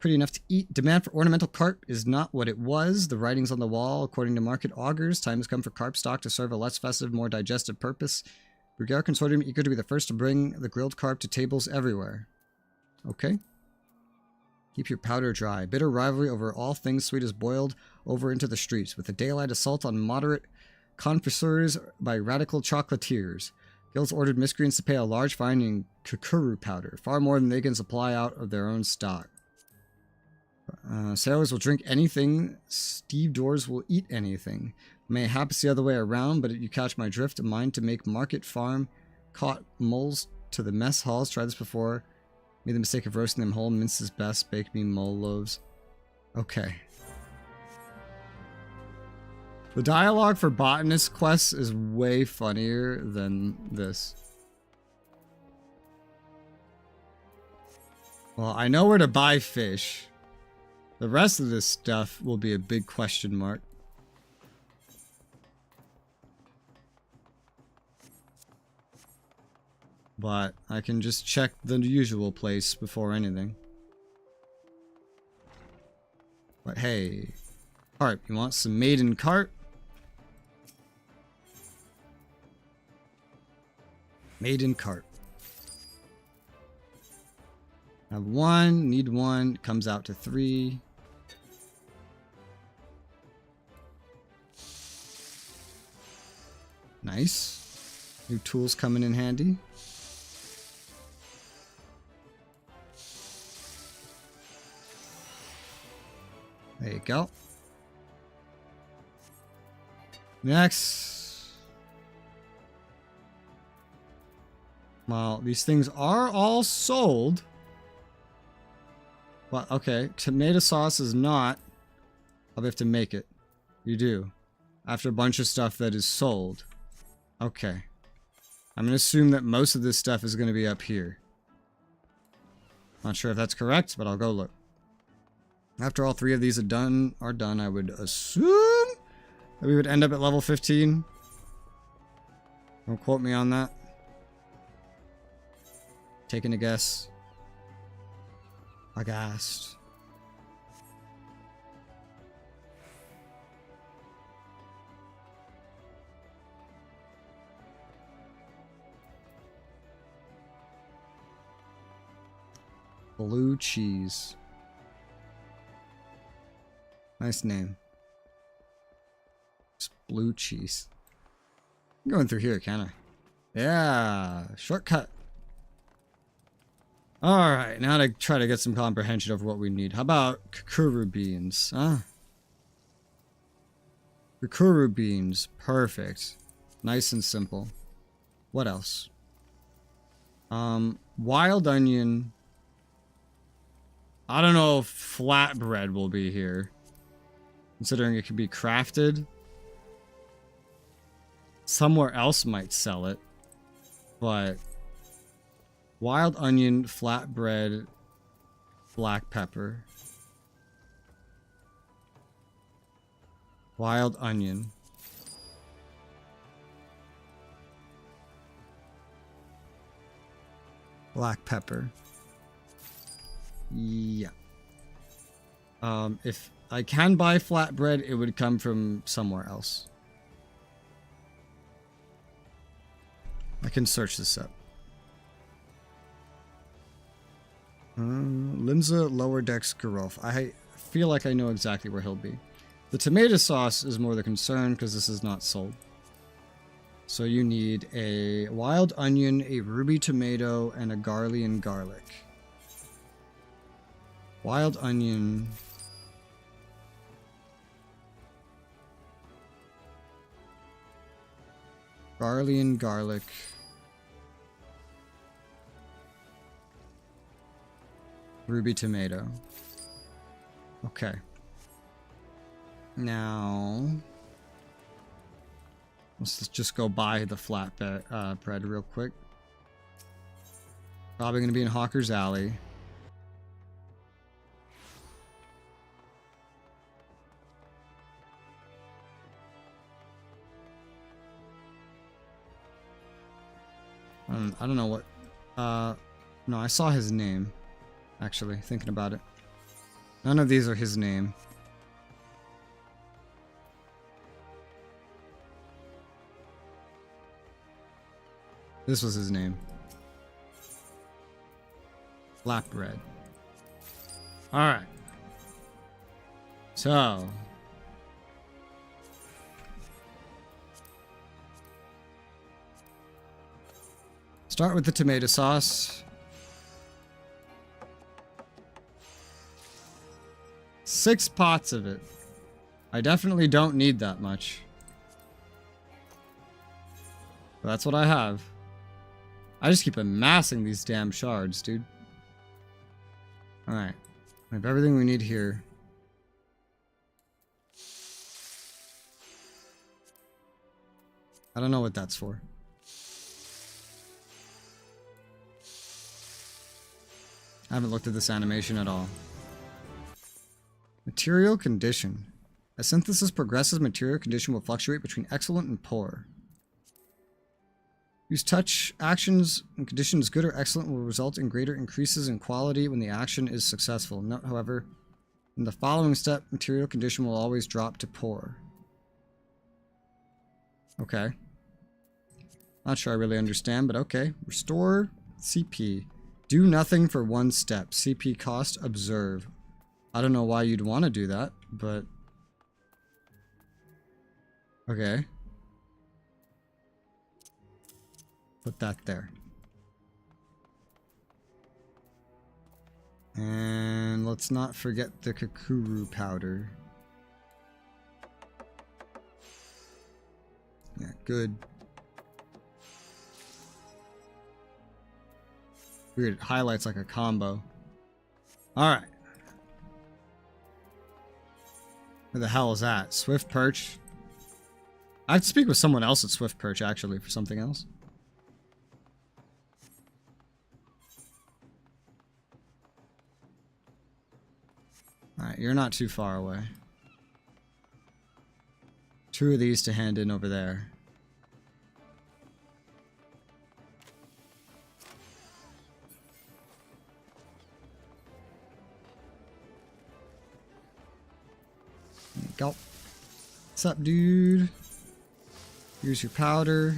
Pretty enough to eat. Demand for ornamental carp is not what it was. The writings on the wall, according to market augurs, time has come for carp stock to serve a less festive, more digestive purpose. Brugere Consortium eager to be the first to bring the grilled carp to tables everywhere. Okay. Keep your powder dry. Bitter rivalry over all things sweet is boiled over into the streets, with a daylight assault on moderate confessors by radical chocolatiers. Guilds ordered miscreants to pay a large fine in kukuru powder, far more than they can supply out of their own stock. Sailors will drink anything, stevedores will eat anything. Mayhap it's the other way around, but you catch my drift. Mine to make market farm, caught moles to the mess halls. Try this before. Made the mistake of roasting them whole. Mince is best. Bake me mole loaves. Okay. The dialogue for botanist quests is way funnier than this. Well, I know where to buy fish. The rest of this stuff will be a big question mark. But I can just check the usual place before anything. But hey, carp, you want some maiden carp? Maiden carp. Have one, need one, comes out to 3. Nice. New tools coming in handy. There you go. Next. Well, these things are all sold. Well, okay. Tomato sauce is not. I'll have to make it. You do. After a bunch of stuff that is sold. Okay. I'm going to assume that most of this stuff is going to be up here. Not sure if that's correct, but I'll go look. After all 3 of these are done, I would assume that we would end up at level 15. Don't quote me on that. Taking a guess. Aghast. Blue cheese. Nice name. Just blue cheese. I'm going through here, can I? Yeah, shortcut. Alright, now to try to get some comprehension of what we need. How about kukuru beans? Kukuru beans. Perfect. Nice and simple. What else? Wild onion. I don't know if flatbread will be here, considering it could be crafted. Somewhere else might sell it, but wild onion, flatbread, black pepper. Wild onion. Black pepper. Yeah. If I can buy flatbread, it would come from somewhere else. I can search this up. Limsa Lower Decks Garolf. I feel like I know exactly where he'll be. The tomato sauce is more the concern because this is not sold. So you need a wild onion, a ruby tomato, and a Garlean garlic. Wild onion. Garlean garlic. Ruby tomato. Okay. Now, let's just go buy the flatbread bread real quick. Probably going to be in Hawker's Alley. I don't know what. No, I saw his name. Actually, thinking about it. None of these are his name. This was his name. Flatbread. Alright. So. Start with the tomato sauce. 6 pots of it. I definitely don't need that much. But that's what I have. I just keep amassing these damn shards, dude. Alright. We have everything we need here. I don't know what that's for. I haven't looked at this animation at all. Material condition. As synthesis progresses, material condition will fluctuate between excellent and poor. Use touch actions and conditions good or excellent will result in greater increases in quality when the action is successful. Note, however, in the following step, material condition will always drop to poor. Okay. Not sure I really understand, but okay. Restore CP. Do nothing for 1 step. CP cost, observe. I don't know why you'd want to do that, but... Okay. Put that there. And let's not forget the kukuru powder. Yeah, good. Weird, it highlights like a combo. Alright. Where the hell is that? Swift Perch? I have to speak with someone else at Swift Perch, actually, for something else. Alright, you're not too far away. 2 of these to hand in over there. There you go. What's up, dude? Here's your powder.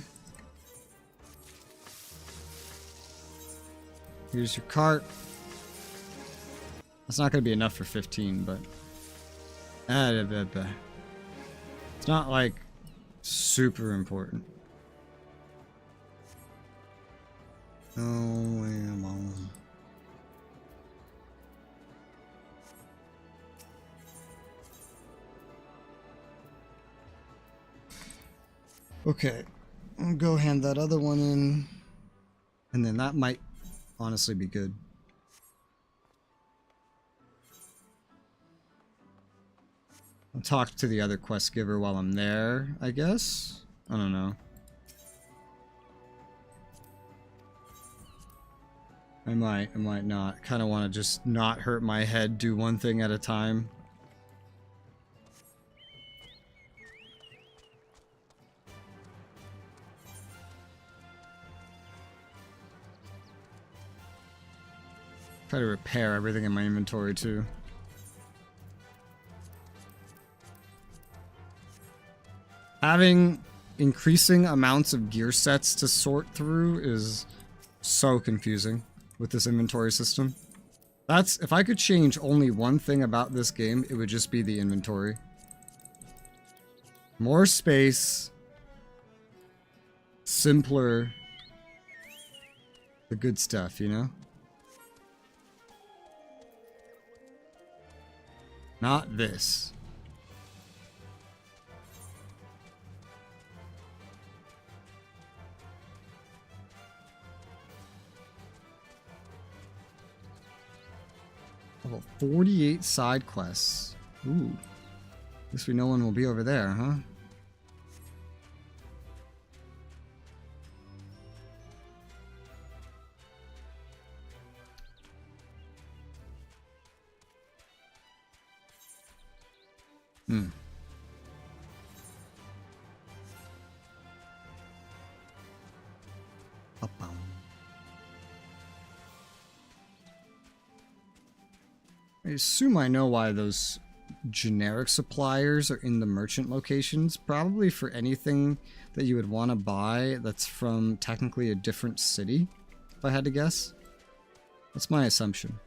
Here's your cart. That's not going to be enough for 15, but... it's not, like, super important. Oh, okay. I'll go hand that other one in. And then that might honestly be good. I'll talk to the other quest giver while I'm there, I guess? I don't know. I might not. Kind of want to just not hurt my head, do one thing at a time. Try to repair everything in my inventory too. Having increasing amounts of gear sets to sort through is so confusing with this inventory system. That's, if I could change only one thing about this game, it would just be the inventory. More space, simpler, the good stuff, you know? Not this. Level 48 side quests. Ooh. Guess we know one will be over there, huh? Hmm. I assume I know why those generic suppliers are in the merchant locations. Probably for anything that you would want to buy that's from technically a different city, if I had to guess. That's my assumption.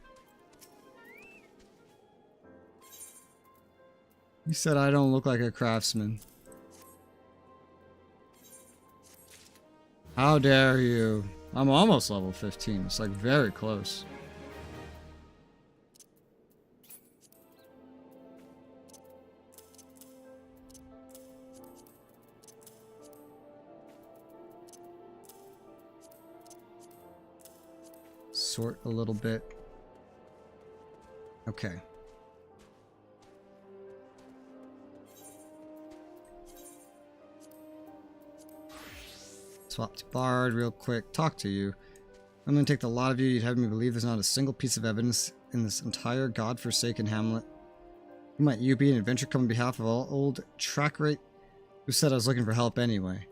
You said I don't look like a craftsman. How dare you? I'm almost level 15. It's like very close. Sort a little bit. Okay. Swap to Bard real quick. Talk to you. I'm gonna take the lot of you. You'd have me believe there's not a single piece of evidence in this entire godforsaken hamlet. Who might you be an adventurer come on behalf of all old Trackrate who said I was looking for help anyway?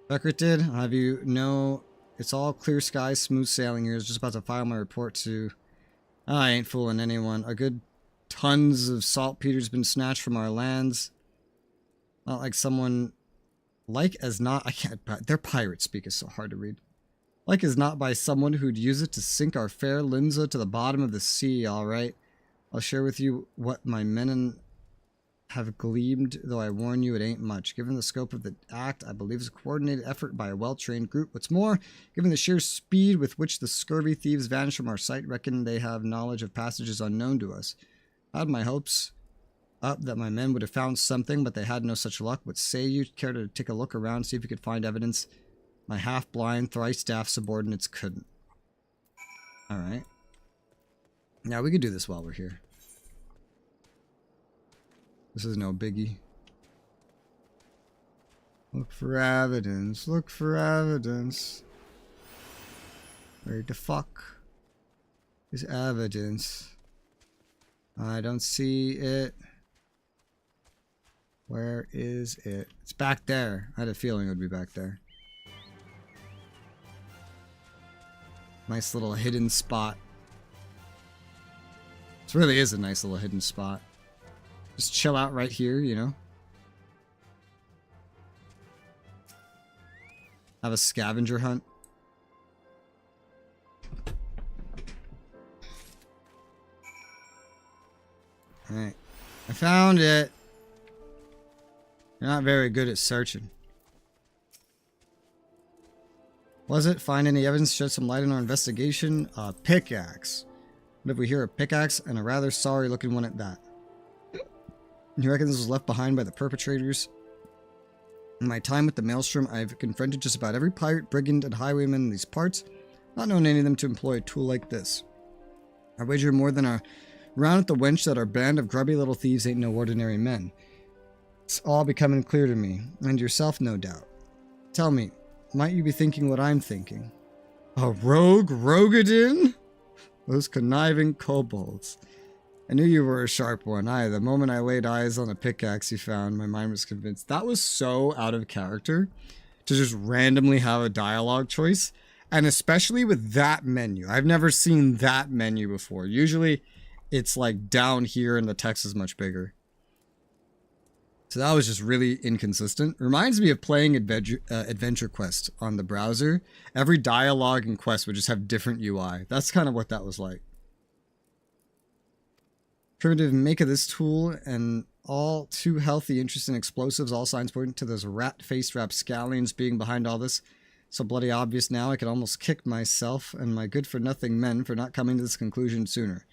Trackrate did. I'll have you know it's all clear skies, smooth sailing here. I was just about to file my report to... I ain't fooling anyone. A good tons of saltpeter's been snatched from our lands. Not like someone... Like as not... I can't... Their pirate speak is so hard to read. Like as not by someone who'd use it to sink our fair Linza to the bottom of the sea, alright? I'll share with you what my men have gleamed, though I warn you it ain't much. Given the scope of the act, I believe it's a coordinated effort by a well-trained group. What's more, given the sheer speed with which the scurvy thieves vanish from our sight, reckon they have knowledge of passages unknown to us. I had my hopes up that my men would have found something, but they had no such luck. What say you care to take a look around, see if you could find evidence my half-blind, thrice-daft subordinates couldn't? Alright. Now we could do this while we're here. This is no biggie. Look for evidence. Look for evidence. Where the fuck is evidence? I don't see it. Where is it? It's back there. I had a feeling it would be back there. Nice little hidden spot. This really is a nice little hidden spot. Just chill out right here, you know? Have a scavenger hunt. Alright. I found it. You're not very good at searching. Was it? Find any evidence? Shed some light on our investigation? A pickaxe. What if we hear a pickaxe and a rather sorry looking one at that? You reckon this was left behind by the perpetrators? In my time with the Maelstrom, I've confronted just about every pirate, brigand, and highwayman in these parts, not known any of them to employ a tool like this. I wager more than a round at the wench that our band of grubby little thieves ain't no ordinary men. It's all becoming clear to me, and yourself, no doubt. Tell me, might you be thinking what I'm thinking? A rogue Rogadin? Those conniving kobolds. I knew you were a sharp one. Aye, the moment I laid eyes on a pickaxe you found, my mind was convinced. That was so out of character to just randomly have a dialogue choice, and especially with that menu. I've never seen that menu before. Usually it's like down here and the text is much bigger. So that was just really inconsistent. Reminds me of playing Adventure Quest on the browser. Every dialogue and quest would just have different UI. That's kind of what that was like. Primitive make of this tool and all too healthy interest in explosives. All signs point to those rat-faced rapscallions being behind all this. So bloody obvious now I could almost kick myself and my good-for-nothing men for not coming to this conclusion sooner.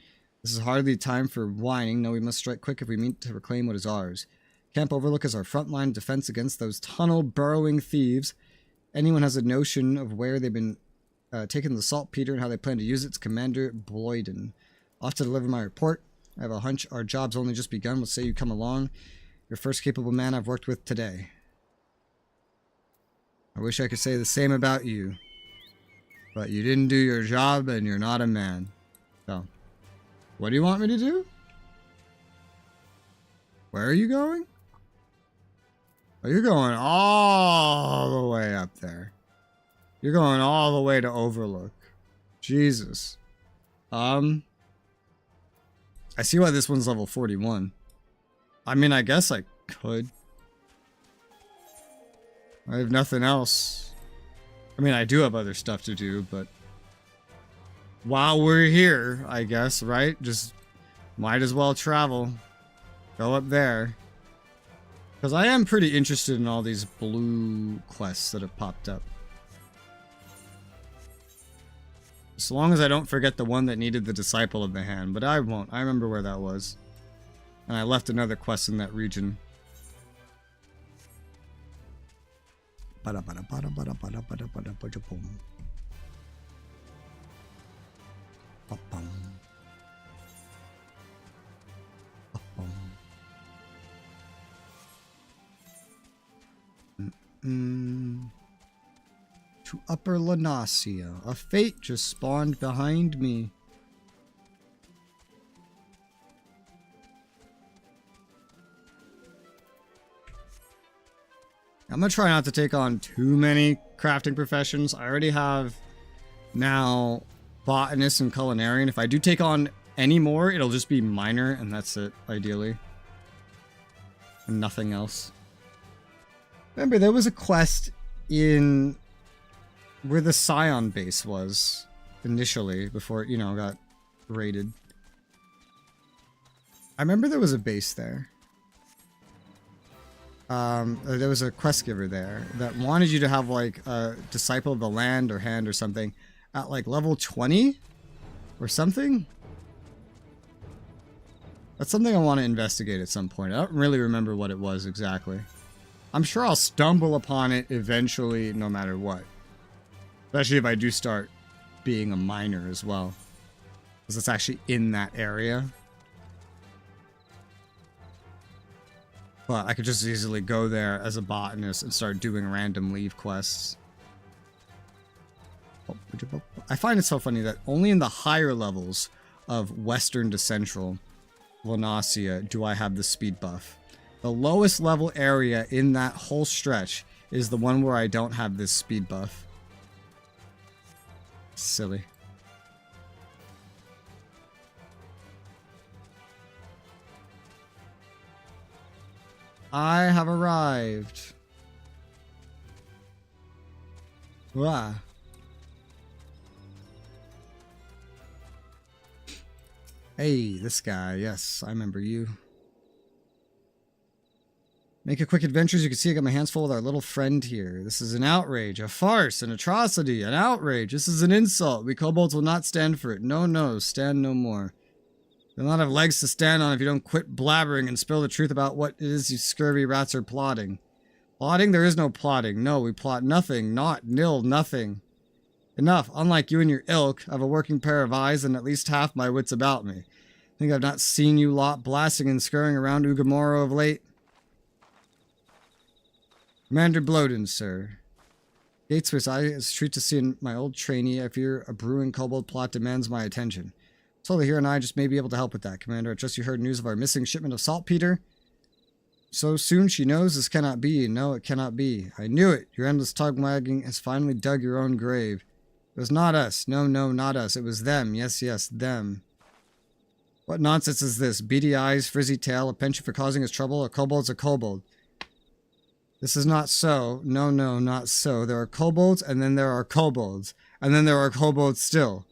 This is hardly time for whining. No, we must strike quick if we mean to reclaim what is ours. Camp Overlook is our frontline defense against those tunnel-burrowing thieves. Anyone has a notion of where they've been taking the saltpeter and how they plan to use it? It's Commander Bloyden. Off to deliver my report. I have a hunch our job's only just begun. We'll say you come along. You're the first capable man I've worked with today. I wish I could say the same about you. But you didn't do your job and you're not a man. So, what do you want me to do? Where are you going? Oh, you're going all the way up there. You're going all the way to Overlook. Jesus. I see why this one's level 41. I mean, I guess I could. I have nothing else. I mean, I do have other stuff to do, but while we're here, I guess, right? Just might as well travel. Go up there. Because I am pretty interested in all these blue quests that have popped up. As long as I don't forget the one that needed the Disciple of the Hand, but I won't. I remember where that was. And I left another quest in that region. To Upper Lanasia. A fate just spawned behind me. I'm gonna try not to take on too many crafting professions. I already have now botanist and culinarian. If I do take on any more, it'll just be minor, and that's it, ideally. And nothing else. Remember, there was a quest in where the Scion base was initially, before it, you know, got raided. I remember there was a base there. There was a quest giver there that wanted you to have like a Disciple of the Land or Hand or something at like level 20 or something. That's something I want to investigate at some point. I don't really remember what it was exactly. I'm sure I'll stumble upon it eventually, no matter what. Especially if I do start being a miner as well. Because it's actually in that area. But I could just easily go there as a botanist and start doing random leave quests. I find it so funny that only in the higher levels of Western to Central Lanasia do I have the speed buff. The lowest level area in that whole stretch is the one where I don't have this speed buff. Silly. I have arrived. Wow. Hey, this guy. Yes, I remember you. Make a quick adventure. As you can see, I got my hands full with our little friend here. This is an outrage, a farce, an atrocity, an outrage. This is an insult. We kobolds will not stand for it. No, no, stand no more. You'll not have legs to stand on if you don't quit blabbering and spill the truth about what it is you scurvy rats are plotting. Plotting? There is no plotting. No, we plot nothing. Not, nil, nothing. Enough. Unlike you and your ilk, I have a working pair of eyes and at least half my wits about me. Think I've not seen you lot blasting and scurrying around Ugamoro of late? Commander Bloden, sir. Gateswiss, I is treat to see my old trainee. I fear a brewing kobold plot demands my attention. Solely here and I just may be able to help with that, Commander. I trust you heard news of our missing shipment of saltpeter. So soon she knows this cannot be. No, it cannot be. I knew it. Your endless tongue-wagging has finally dug your own grave. It was not us. No, no, not us. It was them. Yes, yes, them. What nonsense is this? Beady eyes, frizzy tail, a penchant for causing us trouble. A kobold's a kobold. This is not so. No, no, not so. There are kobolds, and then there are kobolds. And then there are kobolds still.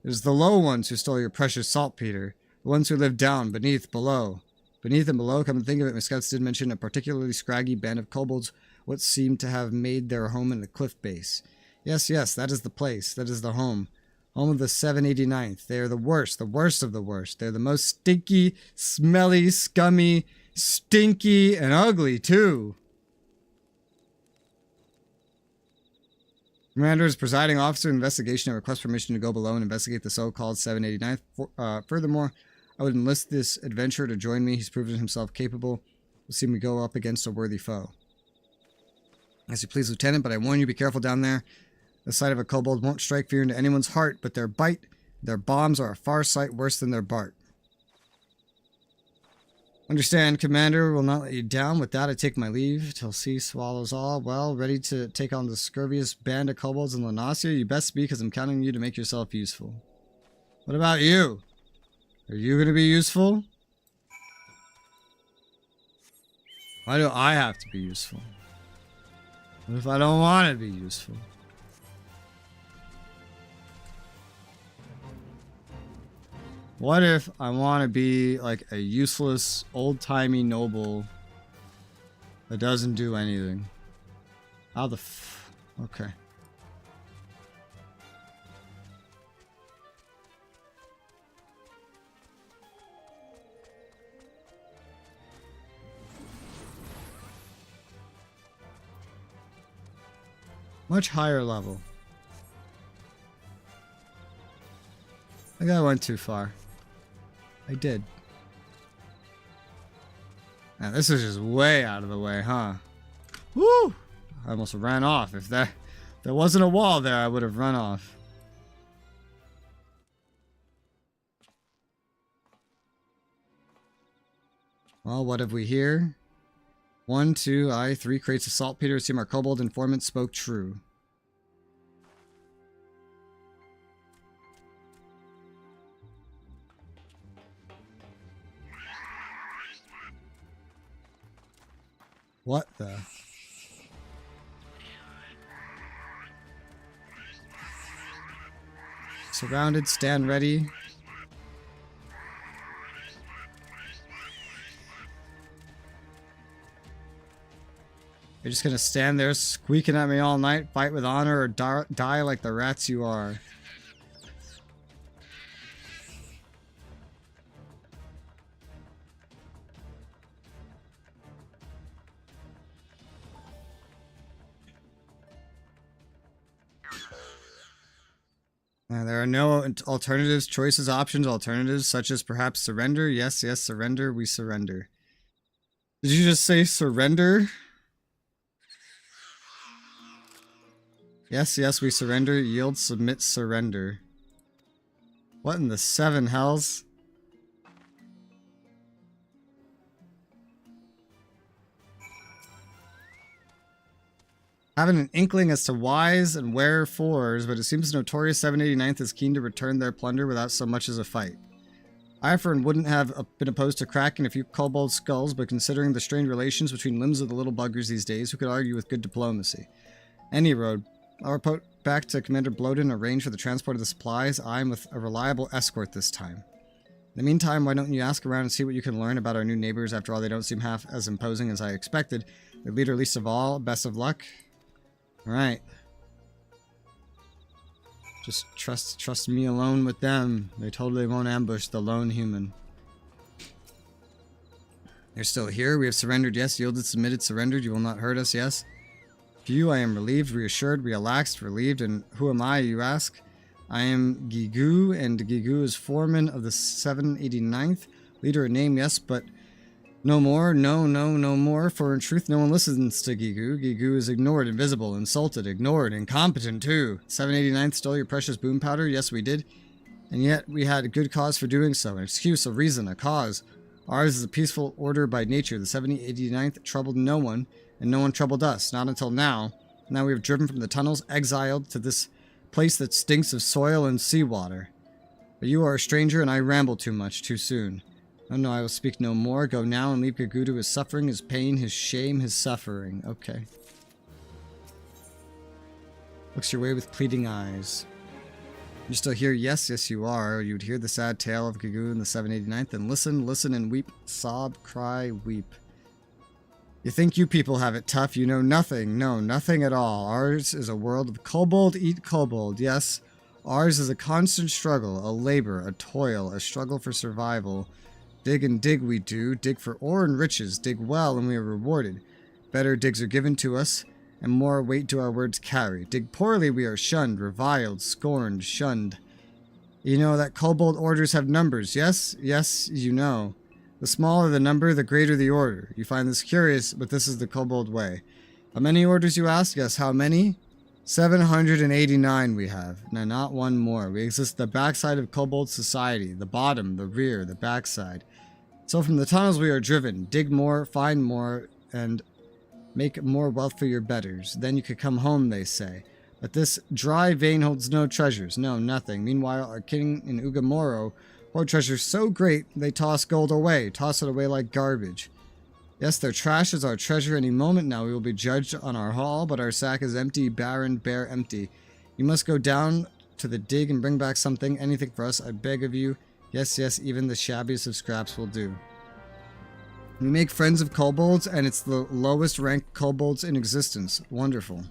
It is the low ones who stole your precious saltpeter. The ones who live down, beneath, below. Beneath and below, come to think of it, my scouts did mention a particularly scraggy band of kobolds, what seemed to have made their home in the cliff base. Yes, yes, that is the place. That is the home. Home of the 789th. They are the worst of the worst. They're the most stinky, smelly, scummy, stinky, and ugly, too. Commander is presiding officer of investigation and requests permission to go below and investigate the so-called 789th. Furthermore, I would enlist this adventurer to join me. He's proven himself capable. We'll see me go up against a worthy foe. As you please, Lieutenant, but I warn you, be careful down there. The sight of a kobold won't strike fear into anyone's heart, but their bite, their bombs are a far sight worse than their Bart. Understand, Commander, will not let you down. With that, I take my leave till sea swallows all. Well, ready to take on the scurviest band of kobolds in Lanasia? You best be, because I'm counting on you to make yourself useful. What about you? Are you going to be useful? Why do I have to be useful? What if I don't want to be useful? What if I want to be like a useless, old-timey noble that doesn't do anything? How the okay. Much higher level. I think I went too far. I did. Now this is just way out of the way, huh? Woo! I almost ran off. If there wasn't a wall there, I would have run off. Well, what have we here? 1, 2, 3 crates of saltpeter. Seem our kobold informant spoke true. What the? Surrounded, stand ready. You're just gonna stand there squeaking at me all night, fight with honor, or die like the rats you are. There are no alternatives, choices, options, alternatives, such as perhaps surrender. Yes, yes, surrender. We surrender. Did you just say surrender? Yes, yes, we surrender. Yield, submit, surrender. What in the 7 hells? Having an inkling as to whys and wherefores, but it seems the notorious 789th is keen to return their plunder without so much as a fight. I, for one, wouldn't have been opposed to cracking a few kobold skulls, but considering the strained relations between limbs of the little buggers these days, who could argue with good diplomacy? Any road. I'll report back to Commander Bloden, arrange for the transport of the supplies. I'm with a reliable escort this time. In the meantime, why don't you ask around and see what you can learn about our new neighbors? After all, they don't seem half as imposing as I expected. The leader least of all, best of luck. Alright. Just trust me alone with them. They totally won't ambush the lone human. You're still here. We have surrendered, yes. Yielded, submitted, surrendered. You will not hurt us, yes. For you, I am relieved, reassured, relaxed, relieved. And who am I, you ask? I am Gigu, and Gigu is foreman of the 789th. Leader a name, yes, but no more, no more, for in truth no one listens to Gigu. Gigu is ignored, invisible, insulted, ignored, incompetent too. 789th stole your precious boom powder, yes we did. And yet we had a good cause for doing so, an excuse, a reason, a cause. Ours is a peaceful order by nature. The 789th troubled no one, and no one troubled us, not until now. Now we have driven from the tunnels, exiled to this place that stinks of soil and seawater. But you are a stranger, and I ramble too much, too soon. Oh no, I will speak no more. Go now and leave Gigu to his suffering, his pain, his shame, his suffering. Okay. Looks your way with pleading eyes. You still here? Yes, yes you are. You would hear the sad tale of Gigu and the 789th, and listen, listen and weep. Sob, cry, weep. You think you people have it tough. You know nothing. No, nothing at all. Ours is a world of kobold eat kobold. Yes, ours is a constant struggle, a labor, a toil, a struggle for survival. Dig and dig we do, dig for ore and riches, dig well and we are rewarded. Better digs are given to us, and more weight do our words carry. Dig poorly we are shunned, reviled, scorned, shunned. You know that kobold orders have numbers, yes? Yes, you know. The smaller the number, the greater the order. You find this curious, but this is the kobold way. How many orders, you ask? Yes, how many? 789 we have. No, not one more. We exist at the backside of kobold society. The bottom, the rear, the backside. So from the tunnels we are driven. Dig more, find more, and make more wealth for your betters. Then you could come home, they say. But this dry vein holds no treasures. No, nothing. Meanwhile, our king in Ugamoro hoard treasures so great, they toss gold away. Toss it away like garbage. Yes, their trash is our treasure. Any moment now we will be judged on our haul, but our sack is empty, barren, bare, empty. You must go down to the dig and bring back something, anything for us, I beg of you. Yes, yes, even the shabbiest of scraps will do. We make friends of kobolds, and it's the lowest ranked kobolds in existence. Wonderful.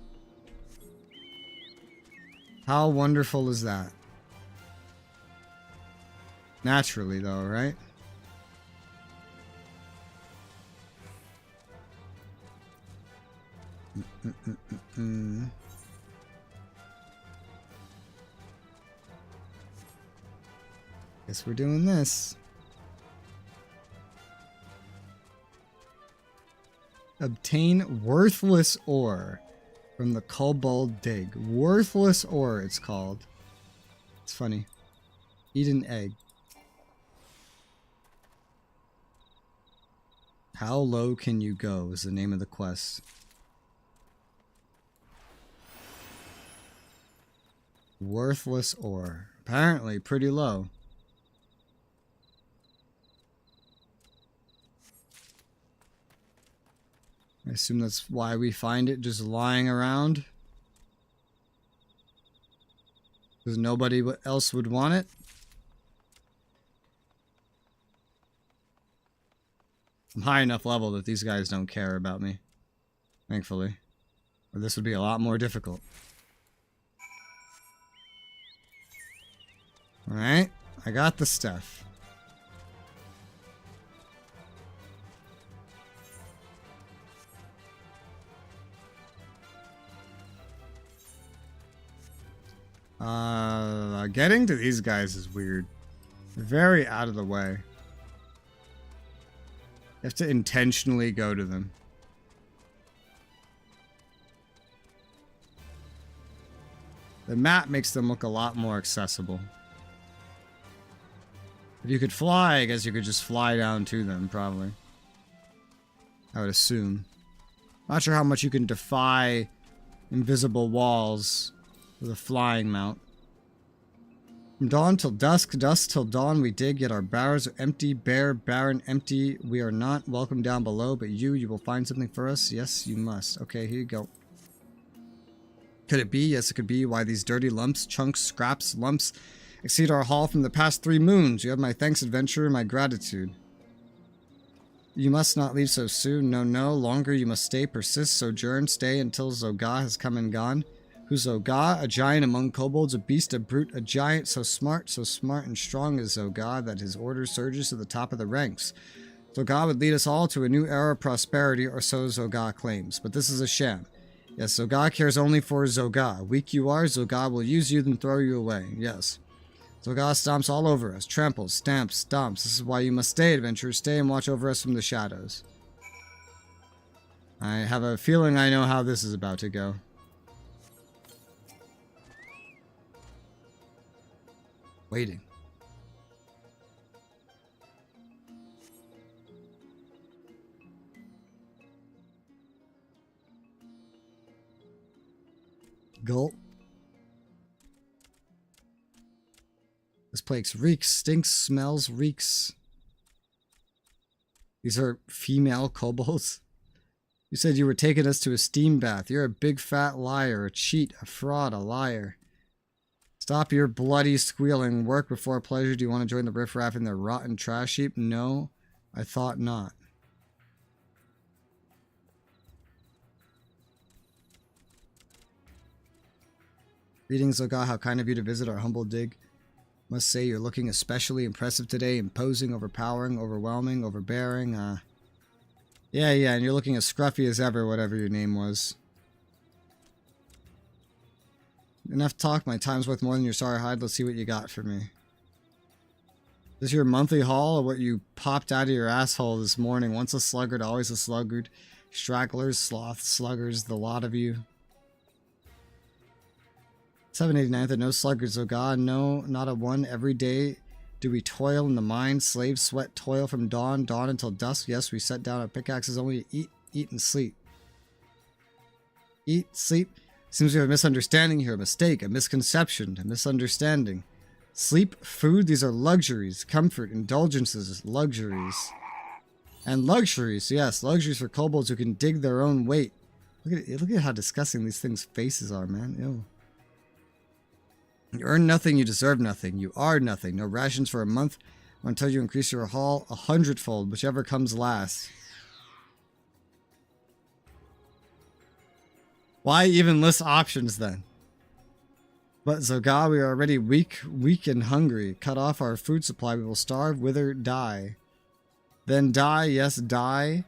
How wonderful is that? Naturally, though, right? Guess we're doing this. Obtain worthless ore from the kobold dig. Worthless ore, it's called. It's funny. Eat an egg. How low can you go is the name of the quest. Worthless ore. Apparently pretty low. I assume that's why we find it just lying around. Because nobody else would want it. I'm high enough level that these guys don't care about me. Thankfully. Or this would be a lot more difficult. Alright, I got the stuff. Getting to these guys is weird. Very out of the way. You have to intentionally go to them. The map makes them look a lot more accessible. If you could fly, I guess you could just fly down to them, probably. I would assume. Not sure how much you can defy invisible walls with a flying mount. From dawn till dusk, dusk till dawn we dig, yet our barrows are empty, bare, barren, empty. We are not welcome down below, but you will find something for us. Yes, you must. Okay, here you go. Could it be? Yes, it could be. Why these dirty lumps, chunks, scraps, lumps exceed our haul from the past 3 moons. You have my thanks, adventurer, my gratitude. You must not leave so soon. No, no. Longer you must stay, persist, sojourn, stay until Zoga has come and gone. Who's Zoga? A giant among kobolds, a beast, a brute, a giant, so smart and strong is Zoga that his order surges to the top of the ranks. Zoga would lead us all to a new era of prosperity, or so Zoga claims. But this is a sham. Yes, Zoga cares only for Zoga. Weak you are, Zoga will use you, then throw you away. Yes. Zoga stomps all over us, tramples, stamps, stomps. This is why you must stay, adventurers. Stay and watch over us from the shadows. I have a feeling I know how this is about to go. Waiting. Gulp. This place reeks, stinks, smells, reeks. These are female kobolds. You said you were taking us to a steam bath. You're a big fat liar, a cheat, a fraud, a liar. Stop your bloody squealing. Work before pleasure. Do you want to join the riffraff in their rotten trash heap? No, I thought not. Greetings, Zoga. How kind of you to visit our humble dig. Must say you're looking especially impressive today. Imposing, overpowering, overwhelming, overbearing. Yeah, and you're looking as scruffy as ever, whatever your name was. Enough talk. My time's worth more than your sorry hide. Let's see what you got for me. Is this your monthly haul, or what you popped out of your asshole this morning? Once a sluggard, always a sluggard. Stragglers, sloths, sluggers, the lot of you. 789th, and no sluggards, oh God, no, not a one. Every day do we toil in the mine, slave, sweat, toil from dawn until dusk. Yes, we set down our pickaxes only to eat and sleep. Eat, sleep. Seems we have a misunderstanding here, a mistake, a misconception, a misunderstanding. Sleep, food, these are luxuries, comfort, indulgences, luxuries. And luxuries, yes, luxuries for kobolds who can dig their own weight. Look at how disgusting these things' faces are, man. Ew. You earn nothing, you deserve nothing. You are nothing. No rations for a month or until you increase your haul 100-fold, whichever comes last. Why even list options then? But Zoga, we are already weak and hungry. Cut off our food supply, we will starve, wither, die. Then die, yes, die.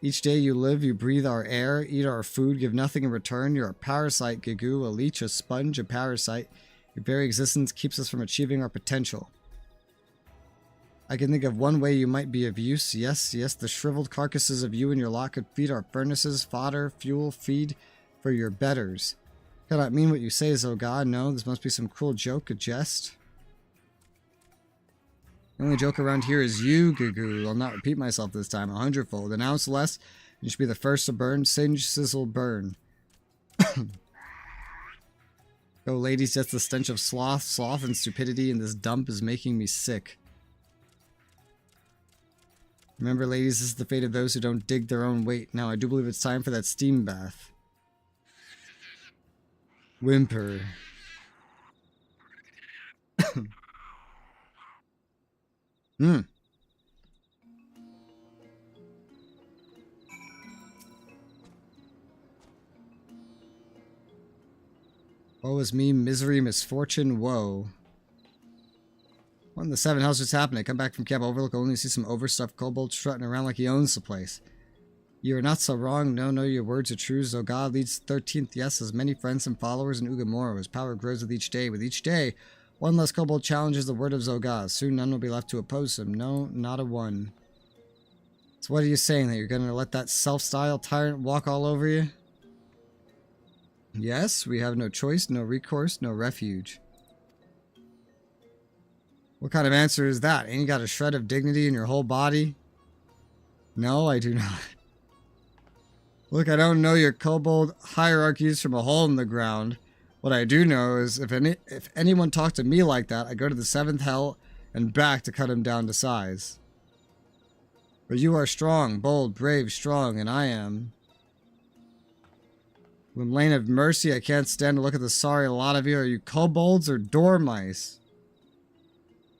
Each day you live, you breathe our air, eat our food, give nothing in return. You're a parasite, Gigu, a leech, a sponge, a parasite. Your very existence keeps us from achieving our potential. I can think of one way you might be of use. Yes, the shriveled carcasses of you and your lot could feed our furnaces, fodder, fuel, feed for your betters. Cannot mean what you say, Zoga. No, this must be some cruel joke, a jest. The only joke around here is you, Gugu. I'll not repeat myself this time, 100-fold. An ounce less, and you should be the first to burn. Singe, sizzle, burn. Oh, ladies, just the stench of sloth and stupidity in this dump is making me sick. Remember, ladies, this is the fate of those who don't dig their own weight. Now, I do believe it's time for that steam bath. Whimper. Woe is me, misery, misfortune, woe. What in the 7 hell's just happened? I come back from Camp Overlook only to see some overstuffed kobold strutting around like he owns the place. You are not so wrong. No, your words are true. Zoga leads 13th, yes, has many friends and followers in Ugamora. His power grows with each day. With each day, one less kobold challenges the word of Zoga. Soon none will be left to oppose him. No, not a one. So what are you saying? That you're going to let that self-styled tyrant walk all over you? Yes, we have no choice, no recourse, no refuge. What kind of answer is that? Ain't you got a shred of dignity in your whole body? No, I do not. Look, I don't know your kobold hierarchies from a hole in the ground. What I do know is if anyone talked to me like that, I go to the 7th hell and back to cut him down to size. But you are strong, bold, brave, strong, and I am. When Lane of Mercy, I can't stand to look at the sorry lot of you. Are you kobolds or dormice?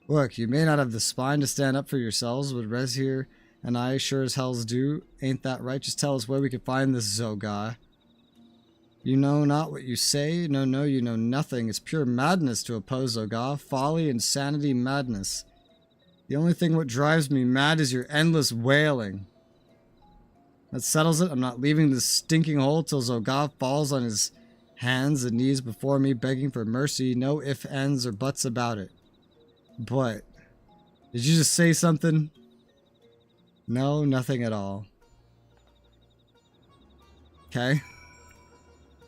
Look, you may not have the spine to stand up for yourselves, but Res here and I sure as hells do. Ain't that right? Just tell us where we can find this Zoga. You know not what you say? No, you know nothing. It's pure madness to oppose Zoga. Folly, insanity, madness. The only thing what drives me mad is your endless wailing. That settles it. I'm not leaving this stinking hole till Zoga falls on his hands and knees before me begging for mercy. No ifs, ands, or buts about it. But, did you just say something? No, nothing at all. Okay.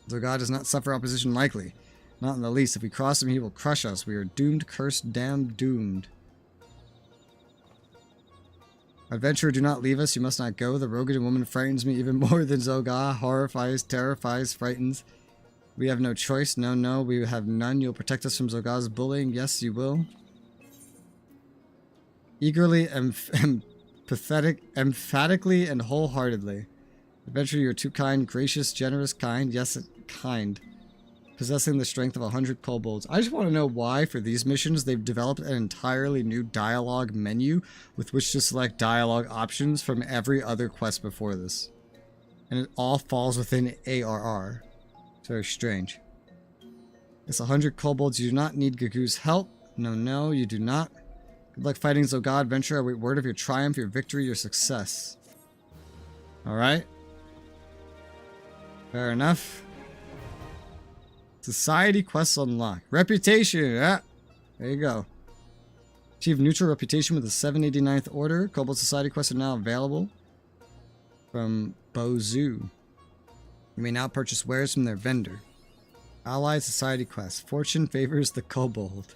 Zoga does not suffer opposition likely. Not in the least. If we cross him, he will crush us. We are doomed, cursed, damned, doomed. Adventurer, do not leave us. You must not go. The Rogan woman frightens me even more than Zoga. Horrifies, terrifies, frightens. We have no choice. No, we have none. You'll protect us from Zoga's bullying. Yes, you will. Eagerly, emphatically, and wholeheartedly. Adventurer, you're too kind, gracious, generous, kind. Yes, kind. Possessing the strength of 100 kobolds. I just want to know why, for these missions, they've developed an entirely new dialogue menu with which to select dialogue options from every other quest before this. And it all falls within ARR. It's very strange. It's 100 kobolds. You do not need Gagu's help. No, you do not. Good luck fighting Zoga, adventurer. I wait word of your triumph, your victory, your success. Alright. Fair enough. Society quests unlocked. Reputation! Yeah. There you go. Achieve neutral reputation with the 789th Order. Kobold Society quests are now available from Bozu. You may now purchase wares from their vendor. Allied Society quests. Fortune favors the kobold.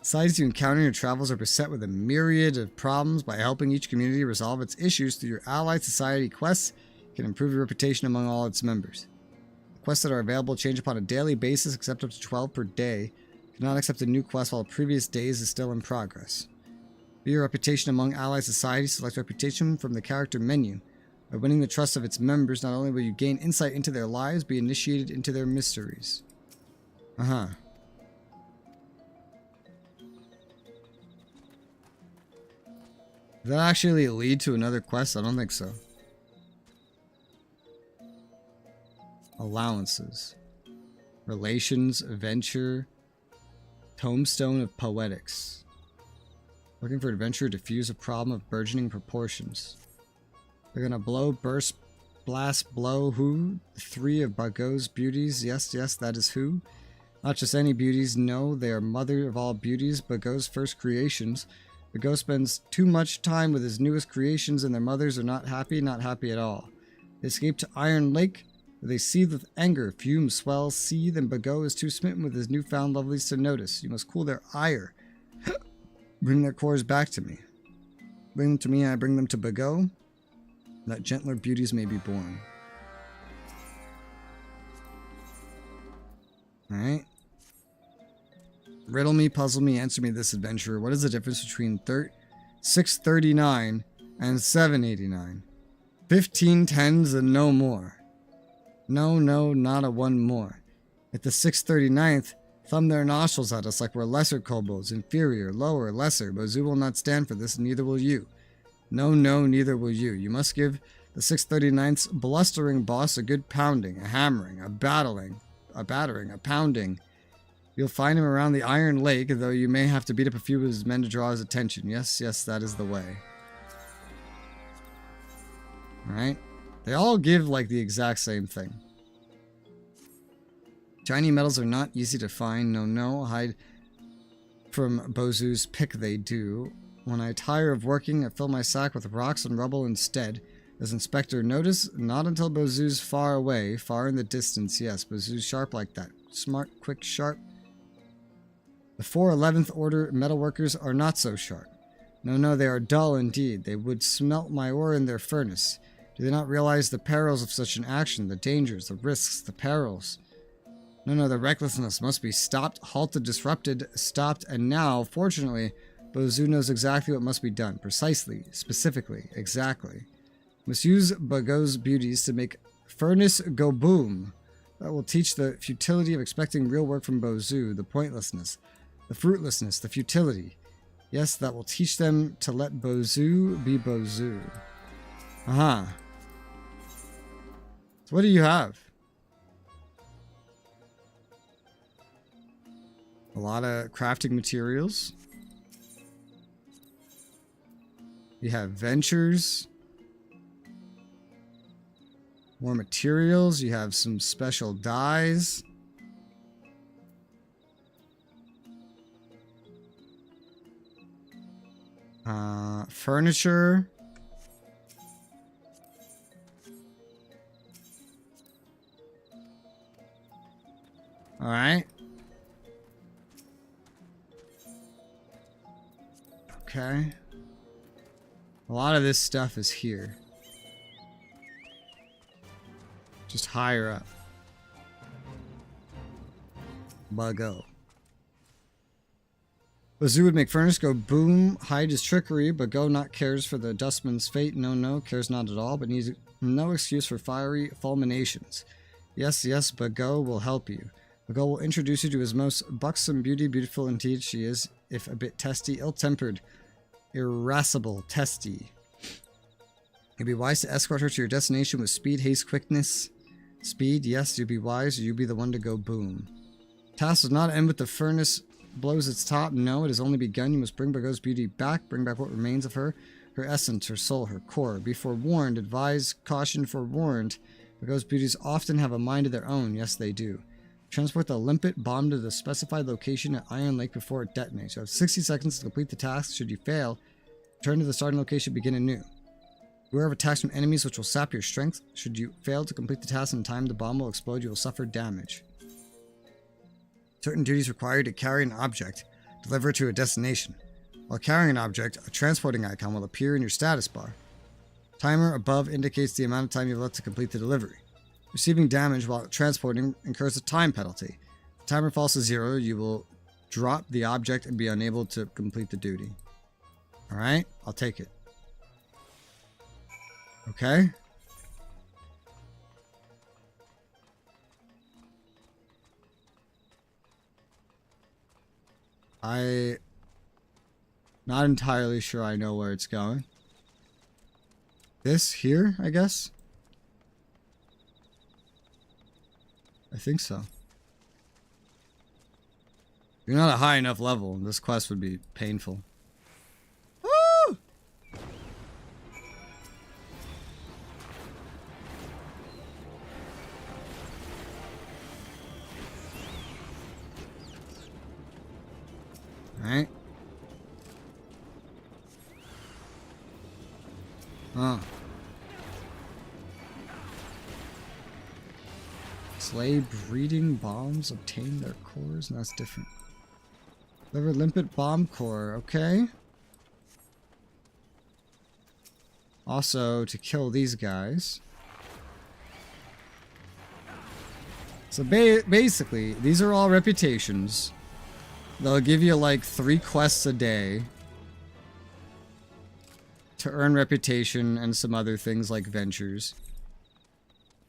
Societies you encounter in your travels are beset with a myriad of problems. By helping each community resolve its issues through your Allied Society quests, you can improve your reputation among all its members. Quests that are available change upon a daily basis, except up to 12 per day. You cannot accept a new quest while a previous days is still in progress. View your reputation among allied societies. Select reputation from the character menu. By winning the trust of its members, not only will you gain insight into their lives, be initiated into their mysteries. Does that actually lead to another quest? I don't think so. Allowances. Relations, adventure, tombstone of poetics. Looking for adventure to diffuse a problem of burgeoning proportions. They're gonna blow, burst, blast, blow, who? 3 of Bago's beauties. Yes, that is who. Not just any beauties, no, they are mother of all beauties, Bago's first creations. Bago spends too much time with his newest creations and their mothers are not happy at all. They escape to Iron Lake, where they seethe with anger, fume, swell, seethe, and Bago is too smitten with his newfound lovelies to notice. You must cool their ire. Bring their cores back to me. Bring them to me and I bring them to Bago, that gentler beauties may be born. Alright. Riddle me, puzzle me, answer me this, adventurer. What is the difference between 639 and 789? 15 tens and no more. No, not a one more. At the 639th, thumb their nostrils at us like we're lesser kobolds, inferior, lower, lesser. Bozu will not stand for this, and neither will you. No, neither will you. You must give the 639th's blustering boss a good pounding, a hammering, a battering, a pounding. You'll find him around the Iron Lake, though you may have to beat up a few of his men to draw his attention. Yes, that is the way. Alright. They all give, like, the exact same thing. Shiny metals are not easy to find. No. Hide from Bozu's pick they do. When I tire of working, I fill my sack with rocks and rubble instead. Does Inspector notice? Not until Bozu's far away, far in the distance. Yes, Bozu's sharp like that. Smart, quick, sharp. The 4 11th Order metalworkers are not so sharp. No, they are dull indeed. They would smelt my ore in their furnace. Do they not realize the perils of such an action, the dangers, the risks, the perils? No, the recklessness must be stopped, halted, disrupted, stopped, and now, fortunately, Bozu knows exactly what must be done. Precisely, specifically, exactly. Must use Bago's beauties to make furnace go boom. That will teach the futility of expecting real work from Bozu, the pointlessness, the fruitlessness, the futility. Yes, that will teach them to let Bozu be Bozu. Uh-huh. So what do you have? A lot of crafting materials. You have ventures. More materials. You have some special dyes. Furniture. All right. Okay. A lot of this stuff is here. Just higher up. Buggo. Bozu would make furnace go boom, hide his trickery, but Go not cares for the dustman's fate. No, cares not at all, but needs no excuse for fiery fulminations. Yes, but Go will help you. Bago will introduce you to his most buxom beauty. Beautiful indeed she is, if a bit testy, ill-tempered, irascible, testy. It'd be wise to escort her to your destination with speed, haste, quickness. Speed, yes, you'd be wise, or you'd be the one to go boom. Task does not end with the furnace blows its top. No, it has only begun. You must bring Bago's beauty back. Bring back what remains of her. Her essence, her soul, her core. Be forewarned, advise, caution, forewarned. Bago's beauties often have a mind of their own. Yes, they do. Transport the limpet bomb to the specified location at Iron Lake before it detonates. You have 60 seconds to complete the task. Should you fail, return to the starting location, begin anew. Beware of attacks from enemies which will sap your strength. Should you fail to complete the task in time, the bomb will explode. You will suffer damage. Certain duties require you to carry an object, deliver it to a destination. While carrying an object, a transporting icon will appear in your status bar. Timer above indicates the amount of time you have left to complete the delivery. Receiving damage while transporting incurs a time penalty. If the timer falls to 0, you will drop the object and be unable to complete the duty. Alright, I'll take it. Okay. Not entirely sure I know where it's going. This here, I guess? I think so. You're not a high enough level. This quest would be painful. Woo! Alright. Huh. Slay breeding bombs, obtain their cores, and that's different. Deliver limpet bomb core, okay. Also, to kill these guys. So basically, these are all reputations. They'll give you like 3 quests a day to earn reputation and some other things like ventures.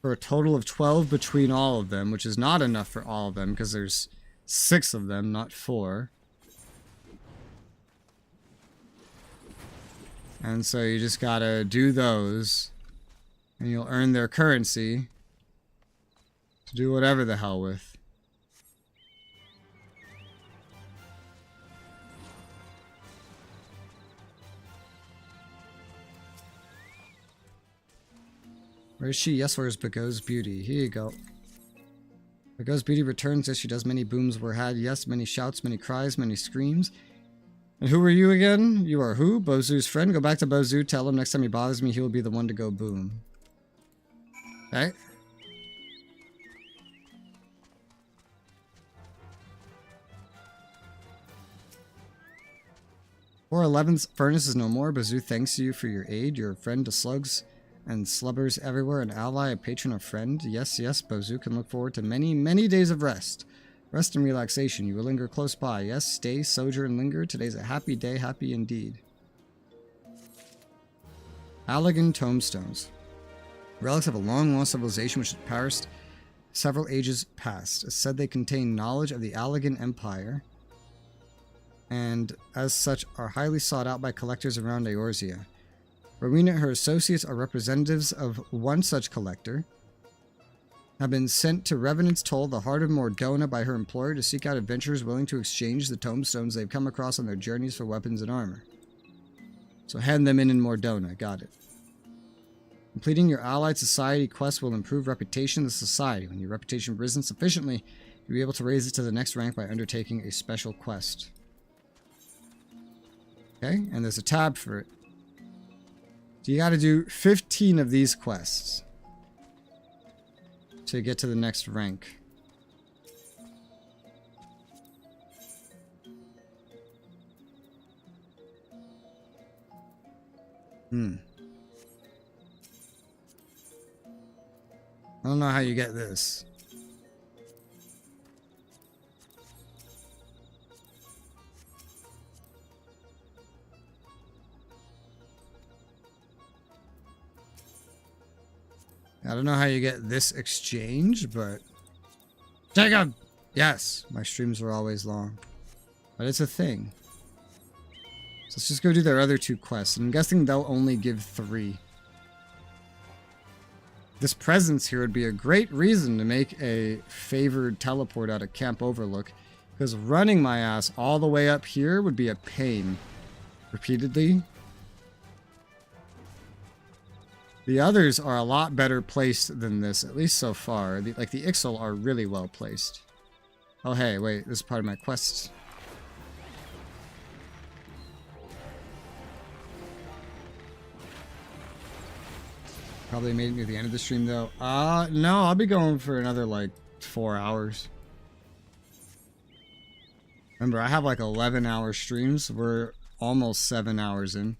For a total of 12 between all of them, which is not enough for all of them because there's 6 of them, not 4. And so you just gotta do those, and you'll earn their currency to do whatever the hell with. Where is she? Yes, where's Bago's beauty? Here you go. Bago's beauty returns as she does. Many booms were had. Yes, many shouts, many cries, many screams. And who are you again? You are who? Bozu's friend? Go back to Bozu. Tell him next time he bothers me, he will be the one to go boom. Okay. Or 11th furnace is no more. Bozu thanks you for your aid. Your friend to slugs and slubbers everywhere, an ally, a patron, a friend. Yes, yes, Bozu can look forward to many, many days of rest. Rest and relaxation. You will linger close by. Yes, stay, sojourn, linger. Today's a happy day, happy indeed. Allagan Tombstones. Relics of a long-lost civilization which has perished several ages past. It's said they contain knowledge of the Allagan Empire, and as such are highly sought out by collectors around Eorzea. Rowena and her associates are representatives of one such collector, have been sent to Revenant's Toll, the heart of Mordona, by her employer to seek out adventurers willing to exchange the tombstones they've come across on their journeys for weapons and armor. So hand them in Mordona. Got it. Completing your allied society quest will improve reputation in the society. When your reputation risen sufficiently, you'll be able to raise it to the next rank by undertaking a special quest. Okay, and there's a tab for it. So you gotta do 15 of these quests to get to the next rank. I don't know how you get this. I don't know how you get this exchange, but... Jacob! Yes! My streams are always long. But it's a thing. So let's just go do their other 2 quests. I'm guessing they'll only give 3. This presence here would be a great reason to make a favored teleport out of Camp Overlook, because running my ass all the way up here would be a pain. Repeatedly. The others are a lot better placed than this, at least so far. The Ixal are really well placed. Oh hey, wait, this is part of my quest. Probably made it near the end of the stream though. No, I'll be going for another like 4 hours. Remember, I have like 11-hour streams. We're almost 7 hours in.